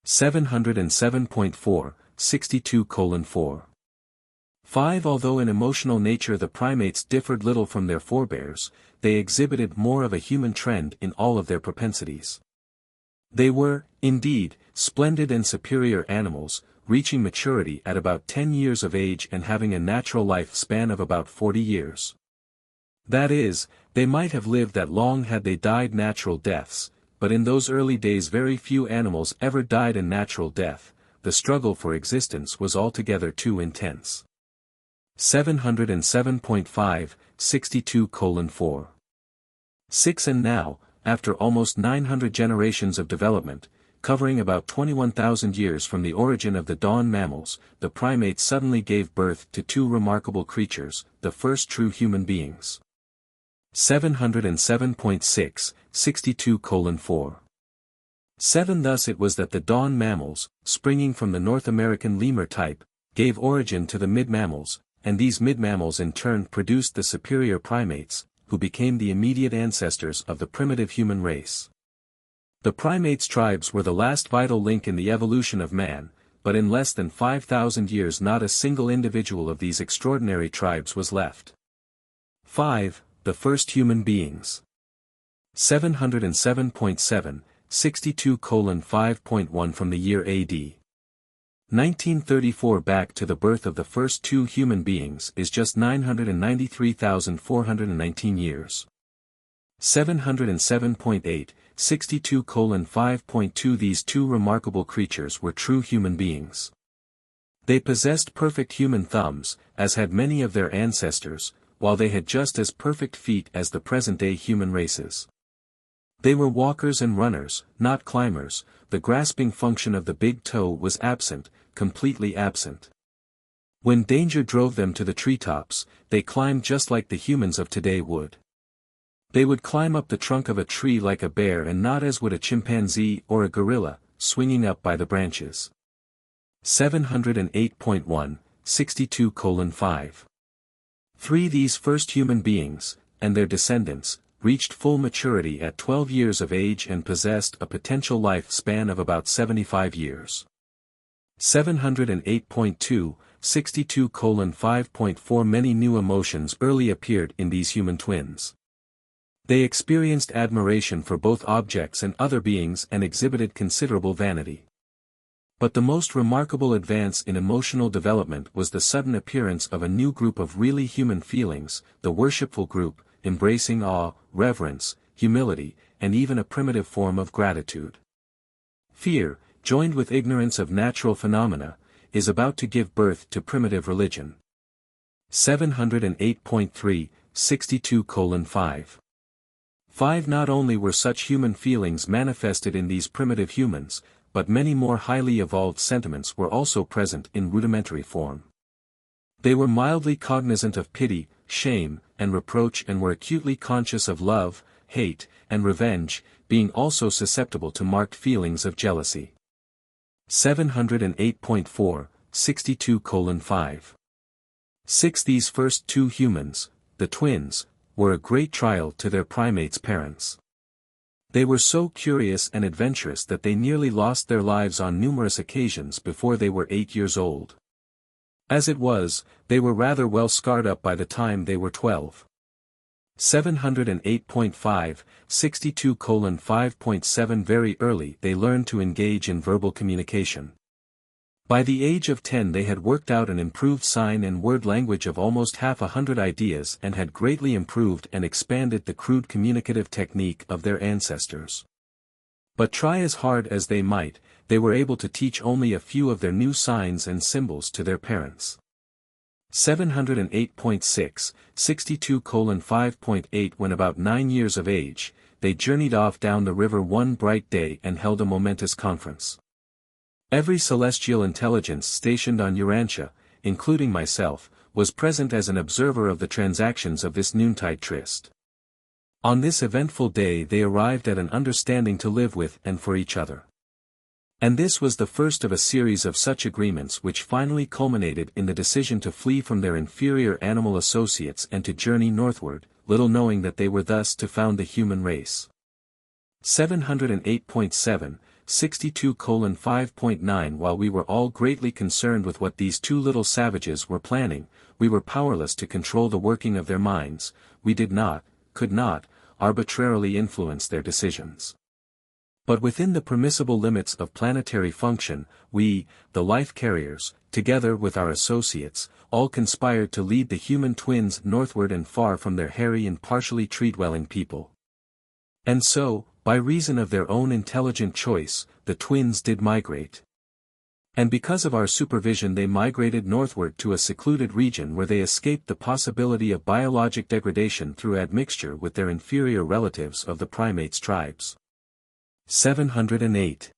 707.4, 62:4. 5. Although in emotional nature the primates differed little from their forebears, they exhibited more of a human trend in all of their propensities. They were, indeed, splendid and superior animals, reaching maturity at about 10 years of age and having a natural lifespan of about 40 years. That is, they might have lived that long had they died natural deaths, but in those early days very few animals ever died a natural death. The struggle for existence was altogether too intense. 707.5, 62:4. 6. And now, after almost 900 generations of development, covering about 21,000 years from the origin of the dawn mammals, the primates suddenly gave birth to two remarkable creatures, the first true human beings. 707.6, 62:4. 7. Thus it was that the dawn mammals, springing from the North American lemur type, gave origin to the mid-mammals, and these mid-mammals in turn produced the superior primates, who became the immediate ancestors of the primitive human race. The primates' tribes were the last vital link in the evolution of man, but in less than 5,000 years not a single individual of these extraordinary tribes was left. 5. The first human beings. 707.7, 62:5.1 From the year AD 1934 back to the birth of the first two human beings is just 993,419 years. 707.8, 62:5.2 These two remarkable creatures were true human beings. They possessed perfect human thumbs, as had many of their ancestors, while they had just as perfect feet as the present-day human races. They were walkers and runners, not climbers. The grasping function of the big toe was absent, completely absent. When danger drove them to the treetops, they climbed just like the humans of today would. They would climb up the trunk of a tree like a bear and not as would a chimpanzee or a gorilla, swinging up by the branches. 708.1, 62:5. 3. These first human beings, and their descendants, reached full maturity at 12 years of age and possessed a potential lifespan of about 75 years. 708.2, 62:5.4. Many new emotions early appeared in these human twins. They experienced admiration for both objects and other beings and exhibited considerable vanity. But the most remarkable advance in emotional development was the sudden appearance of a new group of really human feelings, the worshipful group, embracing awe, reverence, humility, and even a primitive form of gratitude. Fear, joined with ignorance of natural phenomena, is about to give birth to primitive religion. 708.3, 62:5. 5. Not only were such human feelings manifested in these primitive humans, but many more highly evolved sentiments were also present in rudimentary form. They were mildly cognizant of pity, shame, and reproach and were acutely conscious of love, hate, and revenge, being also susceptible to marked feelings of jealousy. 708.4, 62:5. 6. These first two humans, the twins, were a great trial to their primates' parents. They were so curious and adventurous that they nearly lost their lives on numerous occasions before they were 8 years old. As it was, they were rather well scarred up by the time they were 12. 708.5, 62:5.7. Very early they learned to engage in verbal communication. By the age of 10 they had worked out an improved sign and word language of almost 100 ideas and had greatly improved and expanded the crude communicative technique of their ancestors. But try as hard as they might, they were able to teach only a few of their new signs and symbols to their parents. 708.6, 62:5.8. When about 9 years of age, they journeyed off down the river one bright day and held a momentous conference. Every celestial intelligence stationed on Urantia, including myself, was present as an observer of the transactions of this noontide tryst. On this eventful day they arrived at an understanding to live with and for each other. And this was the first of a series of such agreements which finally culminated in the decision to flee from their inferior animal associates and to journey northward, little knowing that they were thus to found the human race. 708.7, 62:5.9. While we were all greatly concerned with what these two little savages were planning, we were powerless to control the working of their minds. We did not, could not, arbitrarily influence their decisions. But within the permissible limits of planetary function, we, the life carriers, together with our associates, all conspired to lead the human twins northward and far from their hairy and partially tree-dwelling people. And so, by reason of their own intelligent choice, the twins did migrate. And because of our supervision they migrated northward to a secluded region where they escaped the possibility of biologic degradation through admixture with their inferior relatives of the primates tribes. 708.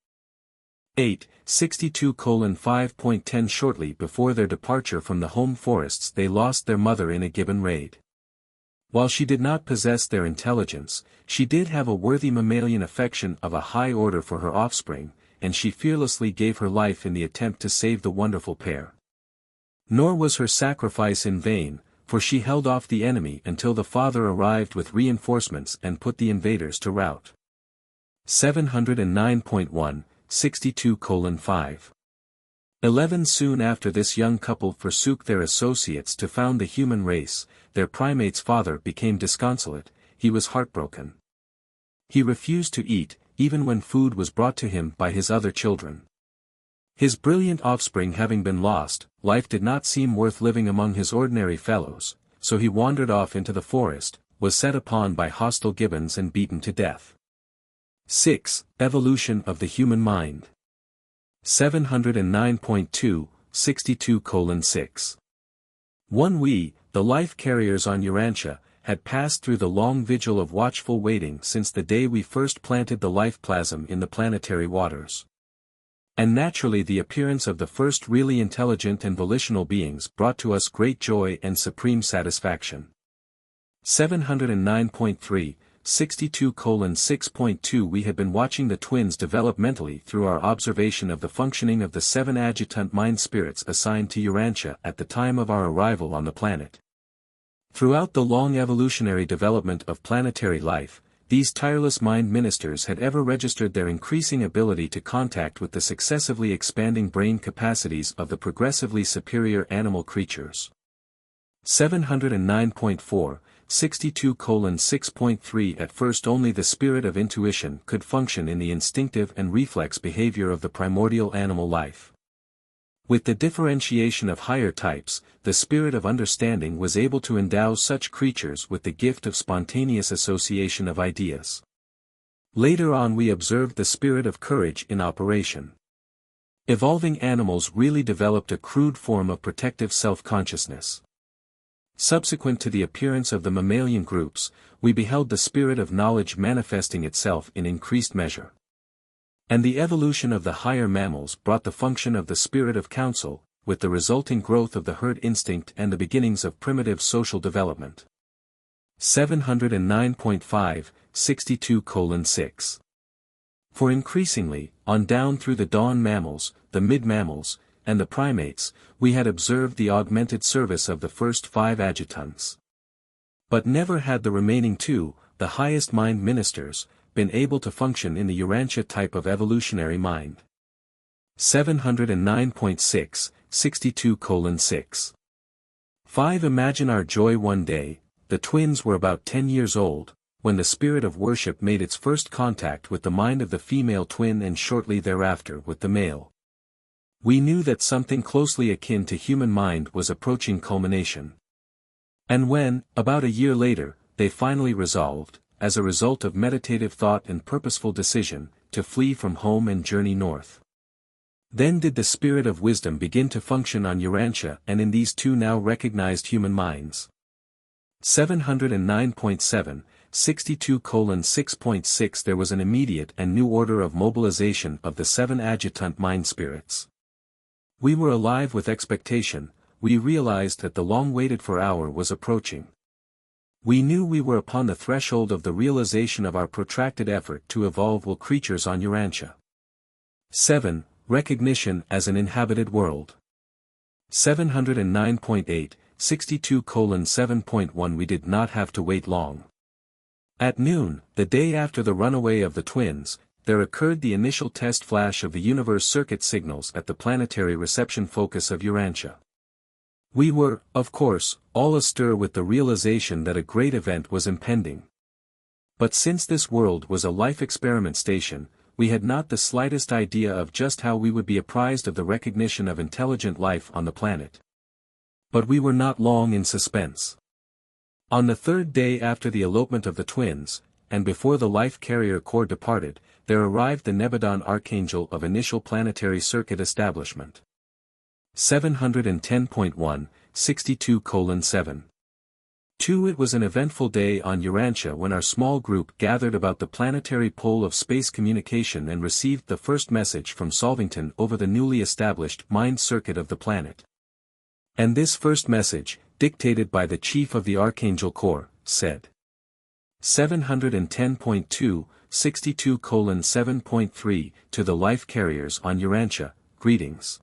8, 62:5.10. Shortly before their departure from the home forests they lost their mother in a gibbon raid. While she did not possess their intelligence, she did have a worthy mammalian affection of a high order for her offspring, and she fearlessly gave her life in the attempt to save the wonderful pair. Nor was her sacrifice in vain, for she held off the enemy until the father arrived with reinforcements and put the invaders to rout. 709.1, 62:5. 11. Soon after this young couple forsook their associates to found the human race, their primate's father became disconsolate, he was heartbroken. He refused to eat, even when food was brought to him by his other children. His brilliant offspring having been lost, life did not seem worth living among his ordinary fellows, so he wandered off into the forest, was set upon by hostile gibbons and beaten to death. 6. Evolution of the human mind. 709.2, 62:6. 1. We, the life carriers on Urantia, had passed through the long vigil of watchful waiting since the day we first planted the life plasm in the planetary waters. And naturally the appearance of the first really intelligent and volitional beings brought to us great joy and supreme satisfaction. 709.3, 62:6.2 We had been watching the twins developmentally through our observation of the functioning of the 7 adjutant mind spirits assigned to Urantia at the time of our arrival on the planet. Throughout the long evolutionary development of planetary life, these tireless mind ministers had ever registered their increasing ability to contact with the successively expanding brain capacities of the progressively superior animal creatures. 709.4, 62:6.3 At first only the spirit of intuition could function in the instinctive and reflex behavior of the primordial animal life. With the differentiation of higher types, the spirit of understanding was able to endow such creatures with the gift of spontaneous association of ideas. Later on we observed the spirit of courage in operation. Evolving animals really developed a crude form of protective self-consciousness. Subsequent to the appearance of the mammalian groups, we beheld the spirit of knowledge manifesting itself in increased measure. And the evolution of the higher mammals brought the function of the spirit of counsel, with the resulting growth of the herd instinct and the beginnings of primitive social development. 709.5, 62:6. For increasingly, on down through the dawn mammals, the mid-mammals, and the primates, we had observed the augmented service of the first 5 adjutants. But never had the remaining 2, the highest mind ministers, been able to function in the Urantia type of evolutionary mind. 709.6, 62:6. 5 Imagine our joy one day, the twins were about 10 years old, when the spirit of worship made its first contact with the mind of the female twin and shortly thereafter with the male. We knew that something closely akin to human mind was approaching culmination. And when, about a year later, they finally resolved, as a result of meditative thought and purposeful decision, to flee from home and journey north. Then did the spirit of wisdom begin to function on Urantia and in these 2 now recognized human minds. 709.7, 62:6.6 There was an immediate and new order of mobilization of the 7 adjutant mind spirits. We were alive with expectation, we realized that the long-waited-for hour was approaching. We knew we were upon the threshold of the realization of our protracted effort to evolve will creatures on Urantia. 7. Recognition as an inhabited world. 709.8, 62:7.1 We did not have to wait long. At noon, the day after the runaway of the twins, there occurred the initial test flash of the universe circuit signals at the planetary reception focus of Urantia. We were, of course, all astir with the realization that a great event was impending. But since this world was a life experiment station, we had not the slightest idea of just how we would be apprised of the recognition of intelligent life on the planet. But we were not long in suspense. On the 3rd day after the elopement of the twins, and before the life carrier corps departed, there arrived the Nebadon Archangel of initial planetary circuit establishment. 710.1, 62:7. 2 It was an eventful day on Urantia when our small group gathered about the planetary pole of space communication and received the first message from Solvington over the newly established mind circuit of the planet. And this first message, dictated by the chief of the Archangel Corps, said. 710.2, 62:7.3 To the life carriers on Urantia, greetings.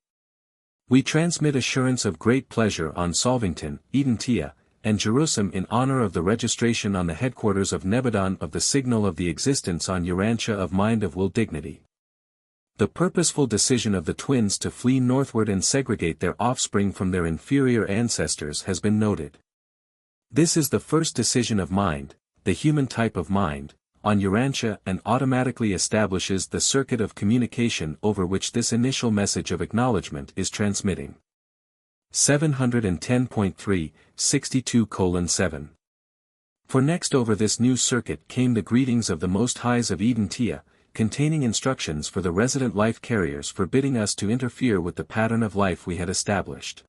We transmit assurance of great pleasure on Solvington, Urantia, and Jerusalem in honor of the registration on the headquarters of Nebadon of the signal of the existence on Urantia of mind of will dignity. The purposeful decision of the twins to flee northward and segregate their offspring from their inferior ancestors has been noted. This is the first decision of mind, the human type of mind, on Urantia and automatically establishes the circuit of communication over which this initial message of acknowledgement is transmitting. 710.3, 62:7. For next over this new circuit came the greetings of the Most Highs of Urantia, containing instructions for the resident life carriers forbidding us to interfere with the pattern of life we had established.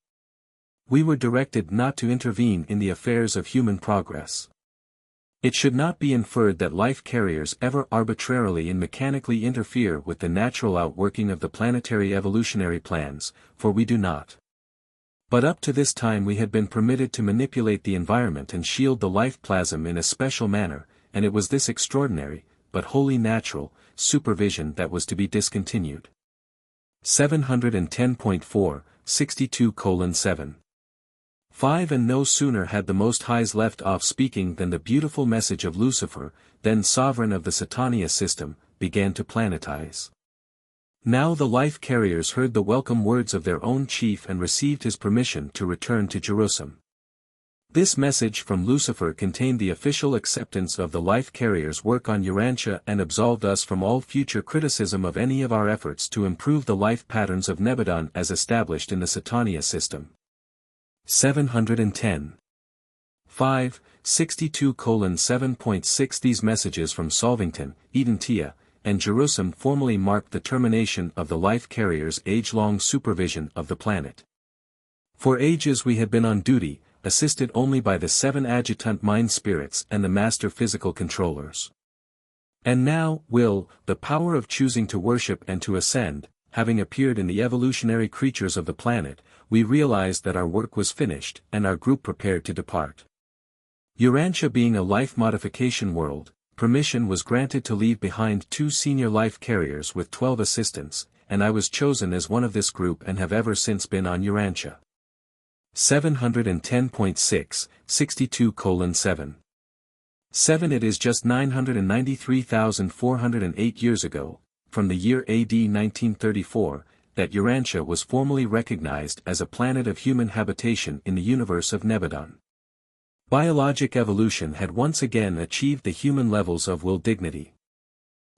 We were directed not to intervene in the affairs of human progress. It should not be inferred that life carriers ever arbitrarily and mechanically interfere with the natural outworking of the planetary evolutionary plans, for we do not. But up to this time we had been permitted to manipulate the environment and shield the life plasm in a special manner, and it was this extraordinary, but wholly natural, supervision that was to be discontinued. 710.4, 62:7. 5 And no sooner had the Most Highs left off speaking than the beautiful message of Lucifer, then sovereign of the Satania system, began to planetize. Now the life carriers heard the welcome words of their own chief and received his permission to return to Jerusalem. This message from Lucifer contained the official acceptance of the life carriers' work on Urantia and absolved us from all future criticism of any of our efforts to improve the life patterns of Nebadon as established in the Satania system. 710. 5, 62:7.6 These messages from Solvington, Urantia, and Jerusalem formally marked the termination of the life carriers' age-long supervision of the planet. For ages we had been on duty, assisted only by the 7 adjutant mind spirits and the master physical controllers. And now, the power of choosing to worship and to ascend, having appeared in the evolutionary creatures of the planet, we realized that our work was finished and our group prepared to depart. Urantia being a life modification world, permission was granted to leave behind 2 senior life carriers with 12 assistants, and I was chosen as one of this group and have ever since been on Urantia. 710.6, 62:7. 7 It is just 993,408 years ago, from the year AD 1934, that Urantia was formally recognized as a planet of human habitation in the universe of Nebadon. Biologic evolution had once again achieved the human levels of will dignity.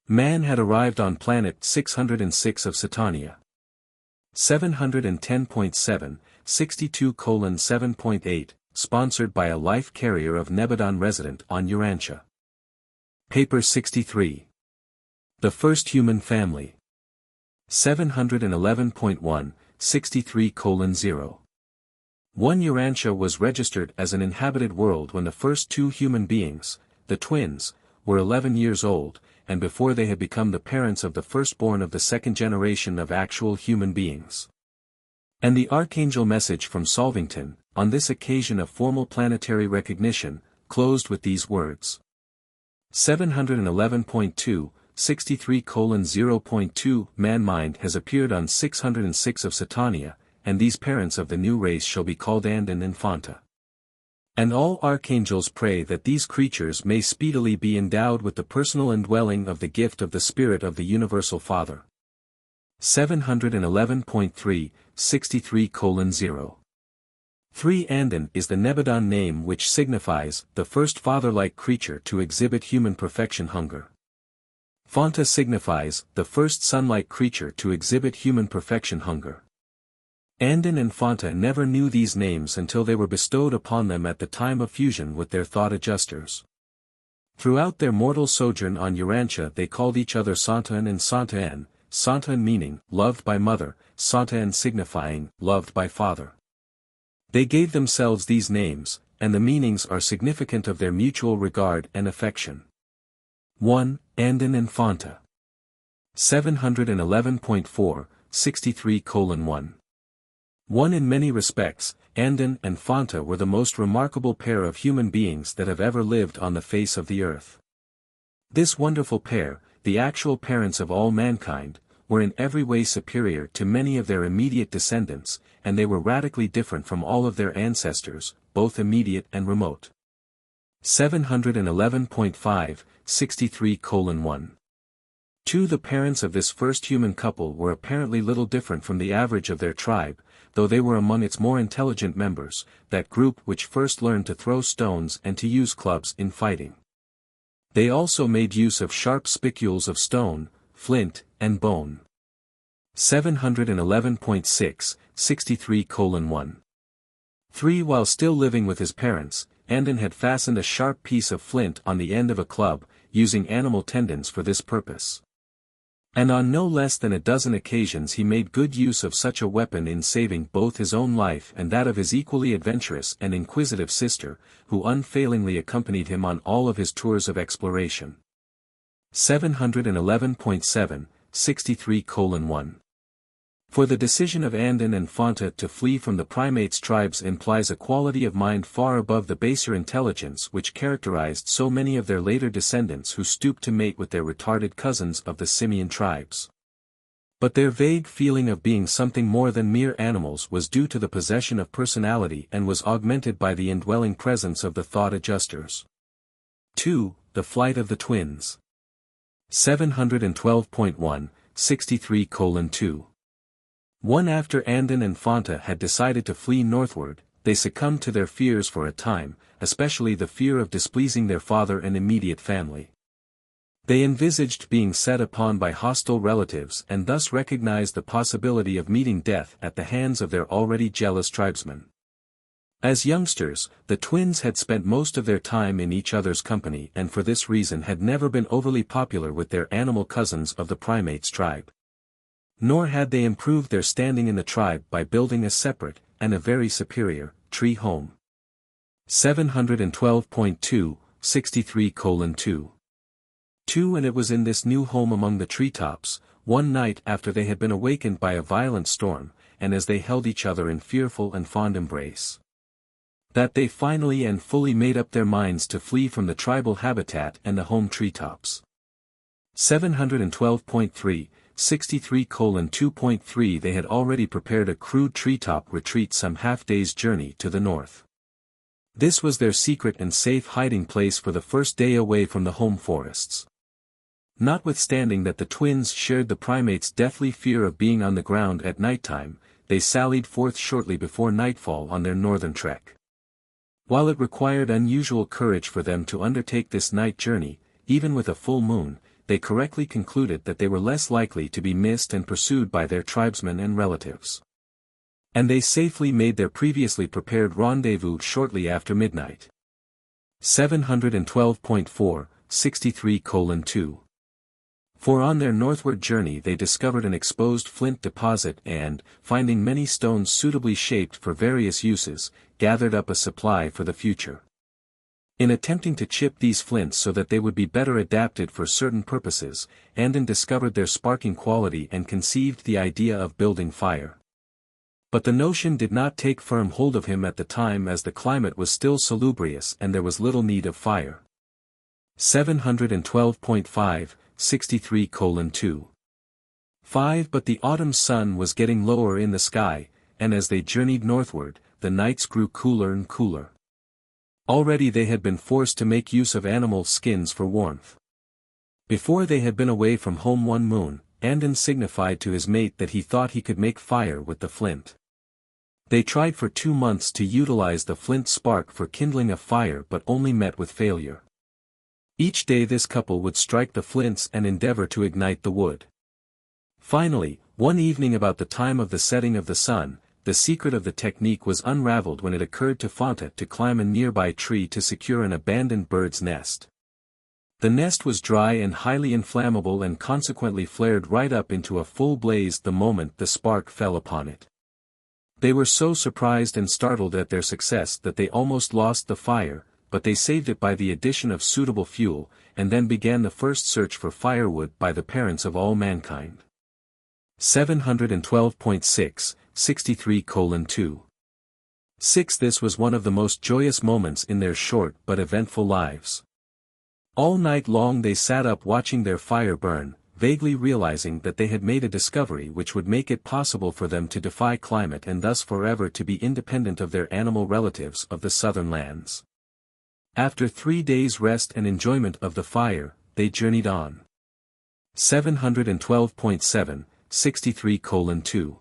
Man had arrived on planet 606 of Satania. 710.7, 62:7.8, sponsored by a life carrier of Nebadon resident on Urantia. Paper 63. The First Human Family. 711.1, 63:0. 1 Urantia was registered as an inhabited world when the first 2 human beings, the twins, were 11 years old, and before they had become the parents of the firstborn of the second generation of actual human beings. And the Archangel message from Solvington, on this occasion of formal planetary recognition, closed with these words. 711.2, 63:0.2 Man-mind has appeared on 606 of Satania, and these parents of the new race shall be called Andon and Fanta. And all archangels pray that these creatures may speedily be endowed with the personal indwelling of the gift of the Spirit of the Universal Father. 711.3, 63:0. 3 Andon is the Nebadon name which signifies the first father-like creature to exhibit human perfection hunger. Fanta signifies the first sun-like creature to exhibit human perfection hunger. Andon and Fanta never knew these names until they were bestowed upon them at the time of fusion with their thought adjusters. Throughout their mortal sojourn on Urantia they called each other Santaan and Santaan, Santaan meaning, loved by mother, Santaan signifying, loved by father. They gave themselves these names, and the meanings are significant of their mutual regard and affection. 1. Andon and Fanta. 711.4, 63:1. 1 In many respects, Andon and Fanta were the most remarkable pair of human beings that have ever lived on the face of the earth. This wonderful pair, the actual parents of all mankind, were in every way superior to many of their immediate descendants, and they were radically different from all of their ancestors, both immediate and remote. 711.5, 63:1. 2 The parents of this first human couple were apparently little different from the average of their tribe, though they were among its more intelligent members, that group which first learned to throw stones and to use clubs in fighting. They also made use of sharp spicules of stone, flint, and bone. 711.6, 63:1. 3 While still living with his parents, Andon had fastened a sharp piece of flint on the end of a club, using animal tendons for this purpose. And on no less than a dozen occasions he made good use of such a weapon in saving both his own life and that of his equally adventurous and inquisitive sister, who unfailingly accompanied him on all of his tours of exploration. 711.7, 63:1. For the decision of Andon and Fonta to flee from the primates' tribes implies a quality of mind far above the baser intelligence which characterized so many of their later descendants who stooped to mate with their retarded cousins of the simian tribes. But their vague feeling of being something more than mere animals was due to the possession of personality and was augmented by the indwelling presence of the thought adjusters. 2. The flight of the twins. 712.1, 63:2. One after Andon and Fonta had decided to flee northward, they succumbed to their fears for a time, especially the fear of displeasing their father and immediate family. They envisaged being set upon by hostile relatives and thus recognized the possibility of meeting death at the hands of their already jealous tribesmen. As youngsters, the twins had spent most of their time in each other's company and for this reason had never been overly popular with their animal cousins of the primates tribe. Nor had they improved their standing in the tribe by building a separate, and a very superior, tree home. 712.2, 63:2. 2. And it was in this new home among the treetops, one night after they had been awakened by a violent storm, and as they held each other in fearful and fond embrace, that they finally and fully made up their minds to flee from the tribal habitat and the home treetops. 712.3, 63:2.3. They had already prepared a crude treetop retreat some half-day's journey to the north. This was their secret and safe hiding place for the first day away from the home forests. Notwithstanding that the twins shared the primates' deathly fear of being on the ground at nighttime, they sallied forth shortly before nightfall on their northern trek. While it required unusual courage for them to undertake this night journey, even with a full moon, they correctly concluded that they were less likely to be missed and pursued by their tribesmen and relatives. And they safely made their previously prepared rendezvous shortly after midnight. 712.4, 63:2. For on their northward journey they discovered an exposed flint deposit and, finding many stones suitably shaped for various uses, gathered up a supply for the future. In attempting to chip these flints so that they would be better adapted for certain purposes, Andon discovered their sparking quality and conceived the idea of building fire. But the notion did not take firm hold of him at the time as the climate was still salubrious and there was little need of fire. 712.5, 63:2. 5. But the autumn sun was getting lower in the sky, and as they journeyed northward, the nights grew cooler and cooler. Already they had been forced to make use of animal skins for warmth. Before they had been away from home one moon, Andon signified to his mate that he thought he could make fire with the flint. They tried for 2 months to utilize the flint spark for kindling a fire but only met with failure. Each day this couple would strike the flints and endeavor to ignite the wood. Finally, one evening about the time of the setting of the sun, the secret of the technique was unraveled when it occurred to Fonta to climb a nearby tree to secure an abandoned bird's nest. The nest was dry and highly inflammable and consequently flared right up into a full blaze the moment the spark fell upon it. They were so surprised and startled at their success that they almost lost the fire, but they saved it by the addition of suitable fuel, and then began the first search for firewood by the parents of all mankind. 712.6, 63:2. 6. This was one of the most joyous moments in their short but eventful lives. All night long they sat up watching their fire burn, vaguely realizing that they had made a discovery which would make it possible for them to defy climate and thus forever to be independent of their animal relatives of the southern lands. After 3 days' rest and enjoyment of the fire, they journeyed on. 712.7, 63:2.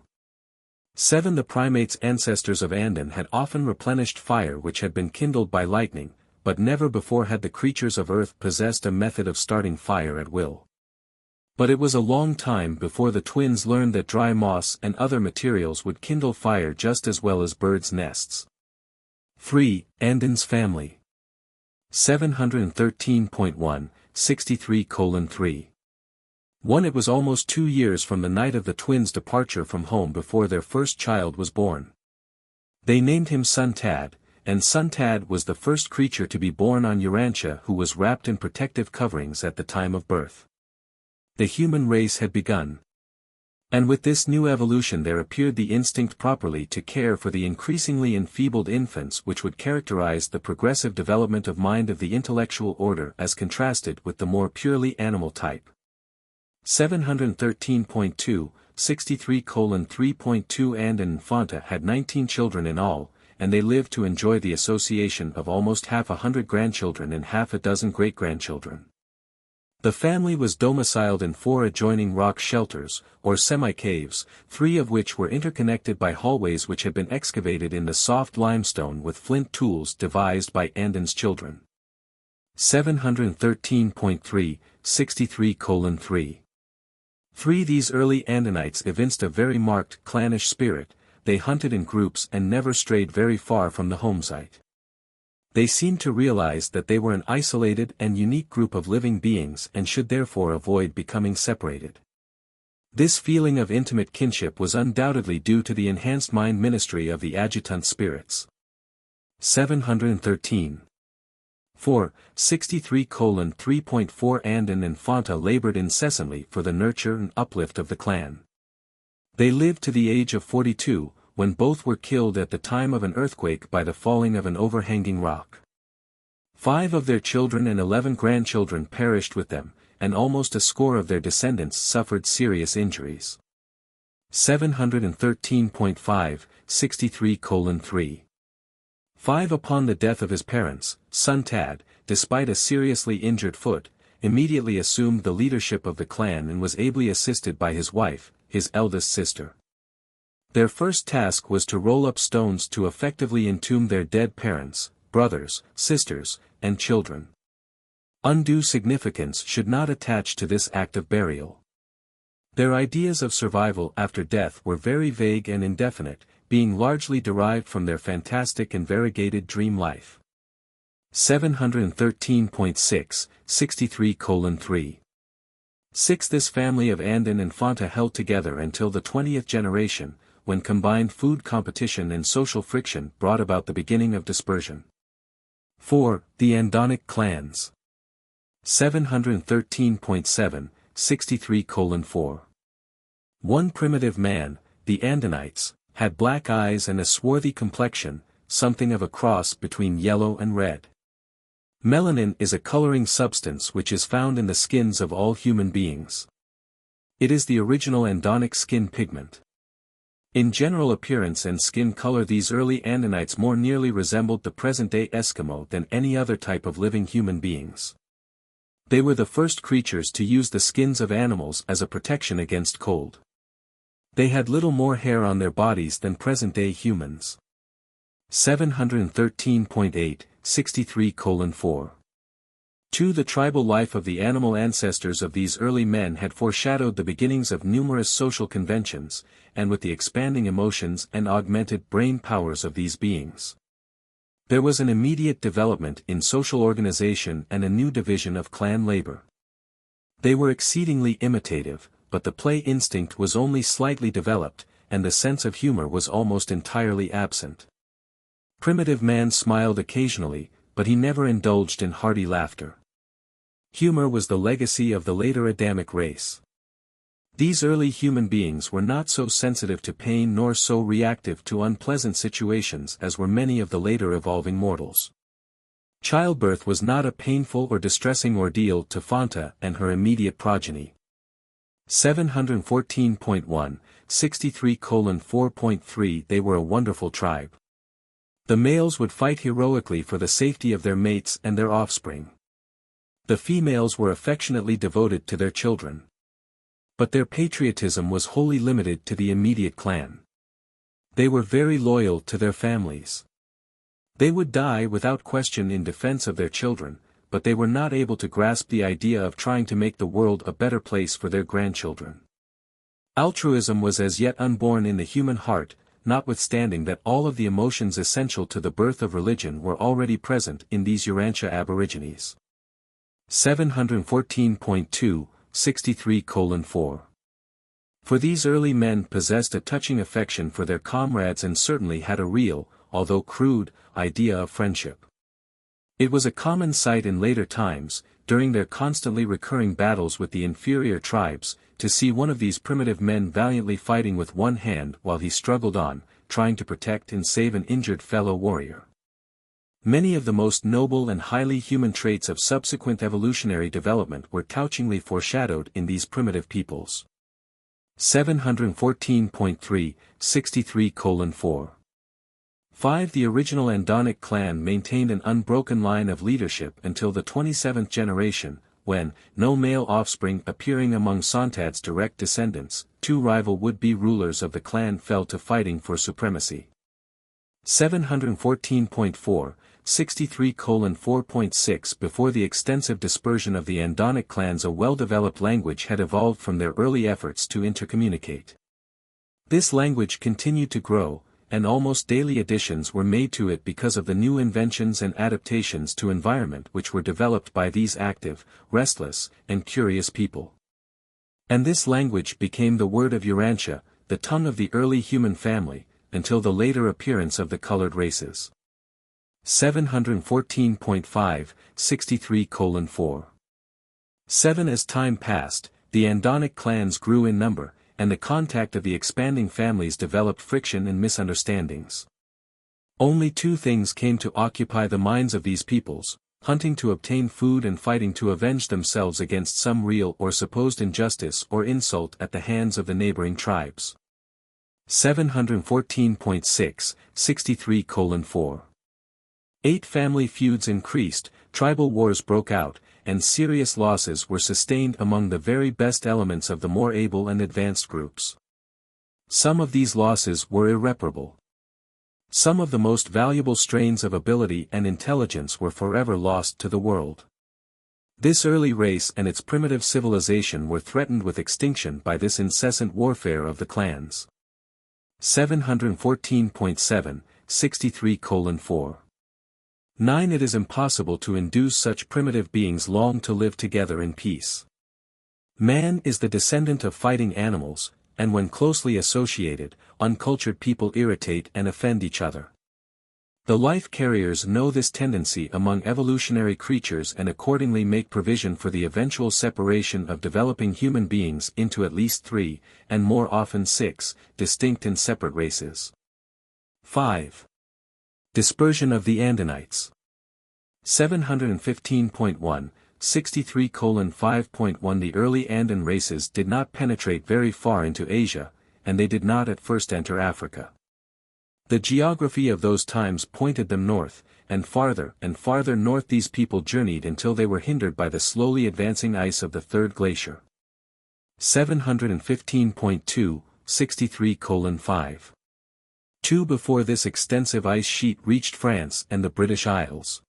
7. The primates' ancestors of Andon had often replenished fire which had been kindled by lightning, but never before had the creatures of Earth possessed a method of starting fire at will. But it was a long time before the twins learned that dry moss and other materials would kindle fire just as well as birds' nests. 3. Andon's family. 713.1, 63:3. 1. It was almost 2 years from the night of the twins' departure from home before their first child was born. They named him Suntad, and Suntad was the first creature to be born on Urantia who was wrapped in protective coverings at the time of birth. The human race had begun. And with this new evolution there appeared the instinct properly to care for the increasingly enfeebled infants which would characterize the progressive development of mind of the intellectual order as contrasted with the more purely animal type. 713.2, 63:3.2 and Infanta had 19 children in all, and they lived to enjoy the association of almost half a hundred grandchildren and half a dozen great-grandchildren. The family was domiciled in 4 adjoining rock shelters, or semi-caves, 3 of which were interconnected by hallways which had been excavated in the soft limestone with flint tools devised by Andon's children. 713.3, 63:3. 3. These early Andonites evinced a very marked clannish spirit. They hunted in groups and never strayed very far from the home site. They seemed to realize that they were an isolated and unique group of living beings and should therefore avoid becoming separated. This feeling of intimate kinship was undoubtedly due to the enhanced mind ministry of the adjutant spirits. 713. 4. 63:3.4 Andon and Infanta labored incessantly for the nurture and uplift of the clan. They lived to the age of 42, when both were killed at the time of an earthquake by the falling of an overhanging rock. 5 of their children and 11 grandchildren perished with them, and almost a score of their descendants suffered serious injuries. 713.5, 63:3. 5. Upon the death of his parents, Suntad, despite a seriously injured foot, immediately assumed the leadership of the clan and was ably assisted by his wife, his eldest sister. Their first task was to roll up stones to effectively entomb their dead parents, brothers, sisters, and children. Undue significance should not attach to this act of burial. Their ideas of survival after death were very vague and indefinite, being largely derived from their fantastic and variegated dream life. 713.6, 63:3. 6. This family of Andon and Infanta held together until the 20th generation, when combined food competition and social friction brought about the beginning of dispersion. 4. The Andonic clans. 713.7, 63:4. 1 primitive man, the Andonites, had black eyes and a swarthy complexion, something of a cross between yellow and red. Melanin is a coloring substance which is found in the skins of all human beings. It is the original Andonic skin pigment. In general appearance and skin color these early Andonites more nearly resembled the present-day Eskimo than any other type of living human beings. They were the first creatures to use the skins of animals as a protection against cold. They had little more hair on their bodies than present-day humans. 713.8, 63:4. 2. The tribal life of the animal ancestors of these early men had foreshadowed the beginnings of numerous social conventions, and with the expanding emotions and augmented brain powers of these beings, there was an immediate development in social organization and a new division of clan labor. They were exceedingly imitative, but the play instinct was only slightly developed, and the sense of humor was almost entirely absent. Primitive man smiled occasionally, but he never indulged in hearty laughter. Humor was the legacy of the later Adamic race. These early human beings were not so sensitive to pain nor so reactive to unpleasant situations as were many of the later evolving mortals. Childbirth was not a painful or distressing ordeal to Infanta and her immediate progeny. 714.1, 63:4.3 They were a wonderful tribe. The males would fight heroically for the safety of their mates and their offspring. The females were affectionately devoted to their children. But their patriotism was wholly limited to the immediate clan. They were very loyal to their families. They would die without question in defense of their children, but they were not able to grasp the idea of trying to make the world a better place for their grandchildren. Altruism was as yet unborn in the human heart, notwithstanding that all of the emotions essential to the birth of religion were already present in these Urantia aborigines. 714.2, 63:4. For these early men possessed a touching affection for their comrades and certainly had a real, although crude, idea of friendship. It was a common sight in later times, during their constantly recurring battles with the inferior tribes, to see one of these primitive men valiantly fighting with one hand while he struggled on, trying to protect and save an injured fellow warrior. Many of the most noble and highly human traits of subsequent evolutionary development were couchingly foreshadowed in these primitive peoples. 714.3, 63:4. 5. The original Andonic clan maintained an unbroken line of leadership until the 27th generation, when, no male offspring appearing among Sontad's direct descendants, two rival would-be rulers of the clan fell to fighting for supremacy. 714.4, 63:4.6. Before the extensive dispersion of the Andonic clans, a well-developed language had evolved from their early efforts to intercommunicate. This language continued to grow, and almost daily additions were made to it because of the new inventions and adaptations to environment which were developed by these active, restless, and curious people. And this language became the word of Urantia, the tongue of the early human family, until the later appearance of the colored races. 714.5, 63:4. 7. As time passed, the Andonic clans grew in number, and the contact of the expanding families developed friction and misunderstandings. Only two things came to occupy the minds of these peoples: hunting to obtain food and fighting to avenge themselves against some real or supposed injustice or insult at the hands of the neighboring tribes. 714.6, 63:4. 8. Family feuds increased, tribal wars broke out, and serious losses were sustained among the very best elements of the more able and advanced groups. Some of these losses were irreparable. Some of the most valuable strains of ability and intelligence were forever lost to the world. This early race and its primitive civilization were threatened with extinction by this incessant warfare of the clans. 714.7, 63:4. 9. It is impossible to induce such primitive beings long to live together in peace. Man is the descendant of fighting animals, and when closely associated, uncultured people irritate and offend each other. The life carriers know this tendency among evolutionary creatures and accordingly make provision for the eventual separation of developing human beings into at least 3, and more often 6, distinct and separate races. 5. Dispersion of the Andonites. 715.1, 63:5.1. The early Andon races did not penetrate very far into Asia, and they did not at first enter Africa. The geography of those times pointed them north, and farther north these people journeyed until they were hindered by the slowly advancing ice of the third glacier. 715.2, 63:5. 2. Before this extensive ice sheet reached France and the British Isles,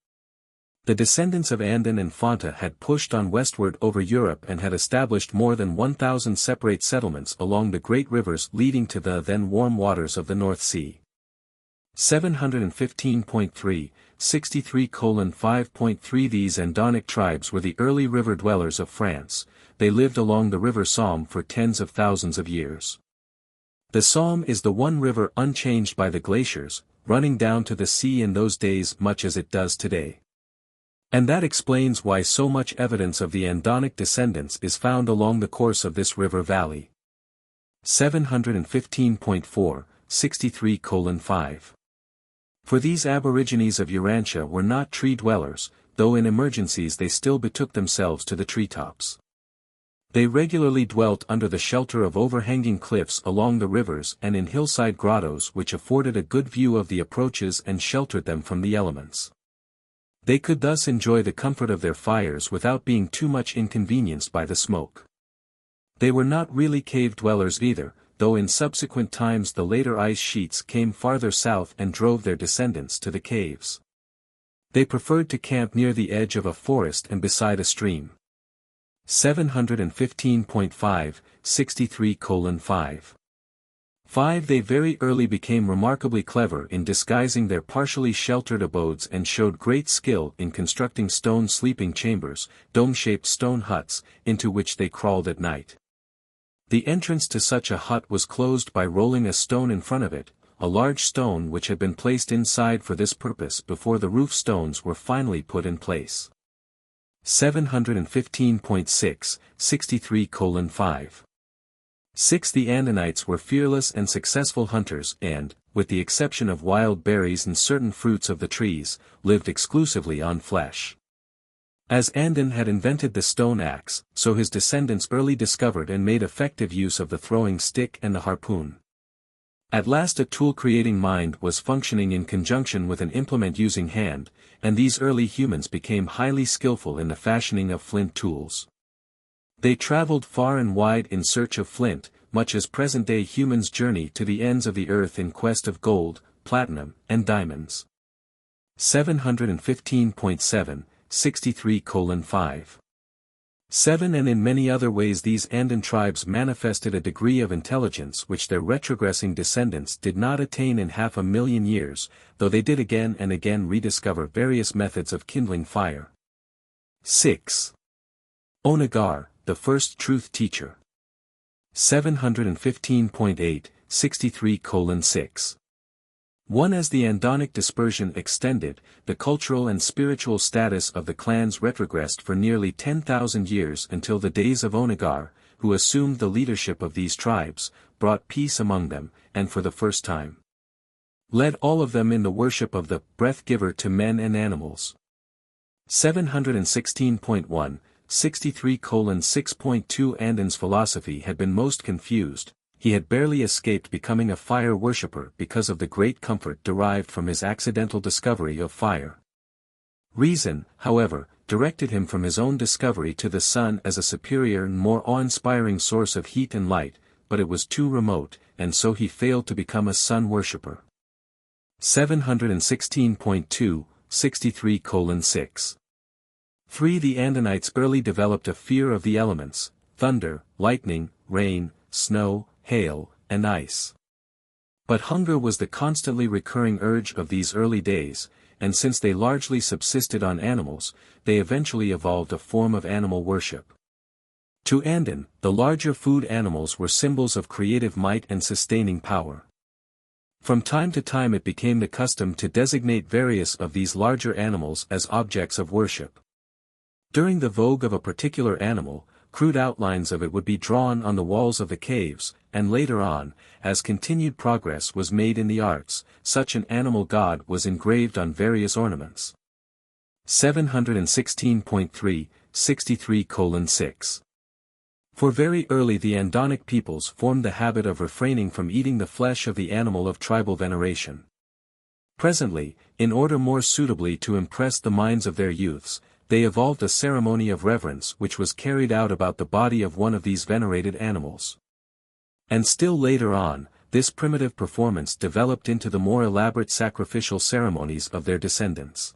the descendants of Andon and Fonta had pushed on westward over Europe and had established more than 1,000 separate settlements along the great rivers leading to the then warm waters of the North Sea. 715.3, 63:5.3. These Andonic tribes were the early river dwellers of France. They lived along the river Somme for tens of thousands of years. The Somme is the one river unchanged by the glaciers, running down to the sea in those days much as it does today. And that explains why so much evidence of the Andonic descendants is found along the course of this river valley. 715.4, 63:5. For these aborigines of Urantia were not tree dwellers, though in emergencies they still betook themselves to the treetops. They regularly dwelt under the shelter of overhanging cliffs along the rivers and in hillside grottos which afforded a good view of the approaches and sheltered them from the elements. They could thus enjoy the comfort of their fires without being too much inconvenienced by the smoke. They were not really cave dwellers either, though in subsequent times the later ice sheets came farther south and drove their descendants to the caves. They preferred to camp near the edge of a forest and beside a stream. 715.5, 63:5. 5. They very early became remarkably clever in disguising their partially sheltered abodes and showed great skill in constructing stone sleeping chambers, dome-shaped stone huts, into which they crawled at night. The entrance to such a hut was closed by rolling a stone in front of it, a large stone which had been placed inside for this purpose before the roof stones were finally put in place. 715.6, 63:5. 6. The Andinites were fearless and successful hunters and, with the exception of wild berries and certain fruits of the trees, lived exclusively on flesh. As Andin had invented the stone axe, so his descendants early discovered and made effective use of the throwing stick and the harpoon. At last a tool-creating mind was functioning in conjunction with an implement-using hand, and these early humans became highly skillful in the fashioning of flint tools. They traveled far and wide in search of flint, much as present-day humans journey to the ends of the earth in quest of gold, platinum, and diamonds. 715.7, 63:5. 7. And in many other ways these Andin tribes manifested a degree of intelligence which their retrogressing descendants did not attain in 500,000 years, though they did again and again rediscover various methods of kindling fire. 6. Onagar, the first truth teacher. 715.8, 63:6. 1. As the Andonic dispersion extended, the cultural and spiritual status of the clans retrogressed for nearly 10,000 years until the days of Onagar, who assumed the leadership of these tribes, brought peace among them, and for the first time led all of them in the worship of the breath-giver to men and animals. 716.1, 63:6.2. Andin's philosophy had been most confused. He had barely escaped becoming a fire worshipper because of the great comfort derived from his accidental discovery of fire. Reason, however, directed him from his own discovery to the sun as a superior and more awe-inspiring source of heat and light, but it was too remote, and so he failed to become a sun worshipper. 716.2, 63:6. 3. The Andinites early developed a fear of the elements, thunder, lightning, rain, snow, hail, and ice. But hunger was the constantly recurring urge of these early days, and since they largely subsisted on animals, they eventually evolved a form of animal worship. To Andin, the larger food animals were symbols of creative might and sustaining power. From time to time it became the custom to designate various of these larger animals as objects of worship. During the vogue of a particular animal, crude outlines of it would be drawn on the walls of the caves, and later on, as continued progress was made in the arts, such an animal god was engraved on various ornaments. 716.3, 63:6. For very early the Andonic peoples formed the habit of refraining from eating the flesh of the animal of tribal veneration. Presently, in order more suitably to impress the minds of their youths, they evolved a ceremony of reverence which was carried out about the body of one of these venerated animals. And still later on, this primitive performance developed into the more elaborate sacrificial ceremonies of their descendants.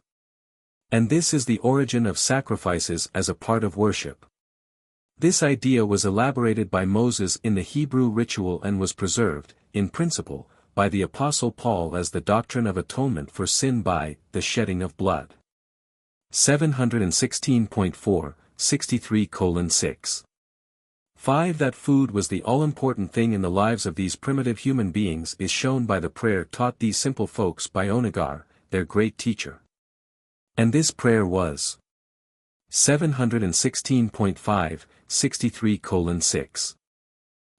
And this is the origin of sacrifices as a part of worship. This idea was elaborated by Moses in the Hebrew ritual and was preserved, in principle, by the Apostle Paul as the doctrine of atonement for sin by the shedding of blood. 716.4, 63:6. 5. That food was the all-important thing in the lives of these primitive human beings is shown by the prayer taught these simple folks by Onagar, their great teacher. And this prayer was 716.5, 63:6.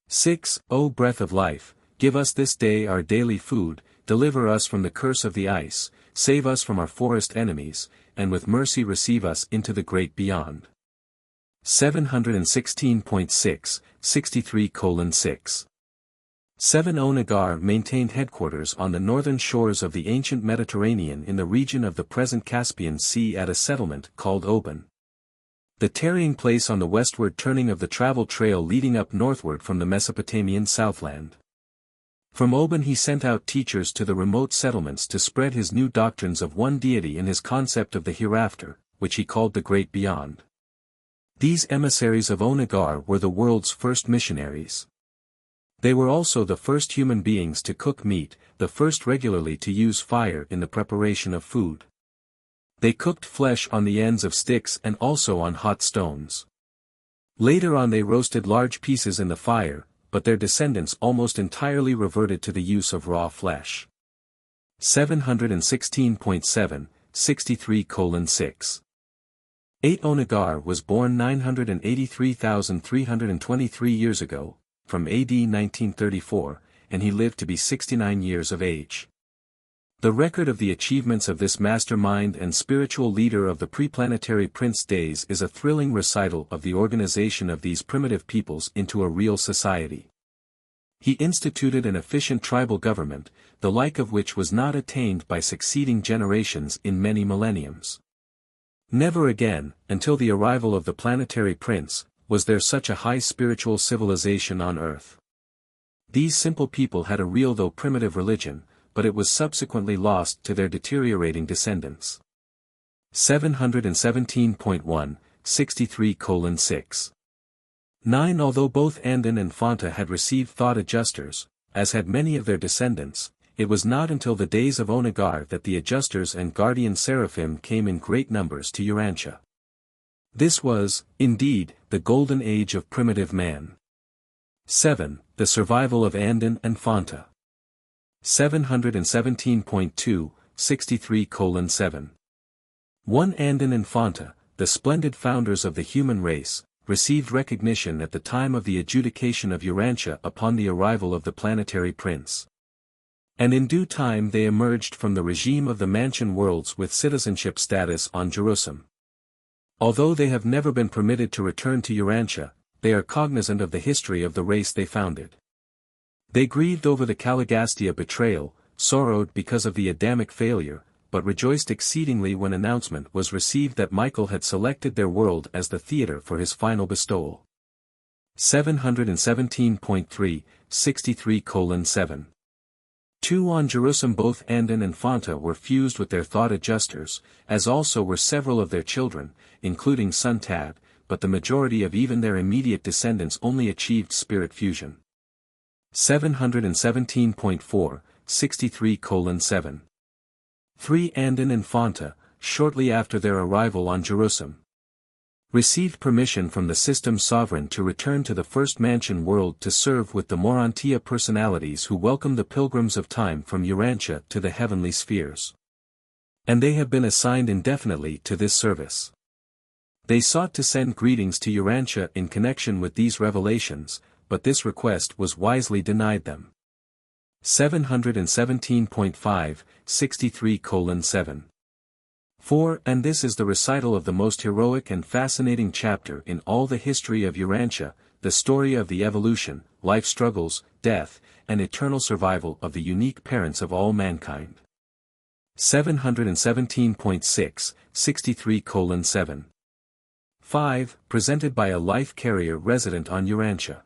6. O breath of life, give us this day our daily food, deliver us from the curse of the ice, save us from our forest enemies, and with mercy receive us into the great beyond. 716.6, 63:6. 7. Onagar maintained headquarters on the northern shores of the ancient Mediterranean in the region of the present Caspian Sea at a settlement called Oban. The tarrying place on the westward turning of the travel trail leading up northward from the Mesopotamian southland. From Oban he sent out teachers to the remote settlements to spread his new doctrines of one deity and his concept of the hereafter, which he called the Great Beyond. These emissaries of Onagar were the world's first missionaries. They were also the first human beings to cook meat, the first regularly to use fire in the preparation of food. They cooked flesh on the ends of sticks and also on hot stones. Later on they roasted large pieces in the fire, but their descendants almost entirely reverted to the use of raw flesh. 716.7, 63:6. 8 Onagar was born 983,323 years ago, from AD 1934, and he lived to be 69 years of age. The record of the achievements of this mastermind and spiritual leader of the pre-planetary prince days is a thrilling recital of the organization of these primitive peoples into a real society. He instituted an efficient tribal government, the like of which was not attained by succeeding generations in many millenniums. Never again, until the arrival of the planetary prince, was there such a high spiritual civilization on Earth. These simple people had a real though primitive religion, but it was subsequently lost to their deteriorating descendants. 717.1, 63:6. 9 Although both Andon and Fonta had received thought adjusters, as had many of their descendants, it was not until the days of Onagar that the adjusters and guardian seraphim came in great numbers to Urantia. This was, indeed, the golden age of primitive man. 7. The survival of Andon and Fonta. 717.2, 63:7. 1 Andon and Fonta, the splendid founders of the human race, received recognition at the time of the adjudication of Urantia upon the arrival of the planetary prince. And in due time they emerged from the regime of the mansion worlds with citizenship status on Jerusalem. Although they have never been permitted to return to Urantia, they are cognizant of the history of the race they founded. They grieved over the Caligastia betrayal, sorrowed because of the Adamic failure, but rejoiced exceedingly when announcement was received that Michael had selected their world as the theater for his final bestowal. 717.3, 63:7. 2 On Jerusalem both Andon and Fonta were fused with their thought adjusters, as also were several of their children, including son Tad, but the majority of even their immediate descendants only achieved spirit fusion. 717.4, 63:7. 3 Andon and Fonta, shortly after their arrival on Jerusalem, received permission from the system sovereign to return to the first mansion world to serve with the Morontia personalities who welcome the pilgrims of time from Urantia to the heavenly spheres. And they have been assigned indefinitely to this service. They sought to send greetings to Urantia in connection with these revelations, but this request was wisely denied them. 717.5, 63:7. 4 And this is the recital of the most heroic and fascinating chapter in all the history of Urantia, the story of the evolution, life struggles, death, and eternal survival of the unique parents of all mankind. 717.6, 63:7. 5 Presented by a life carrier resident on Urantia.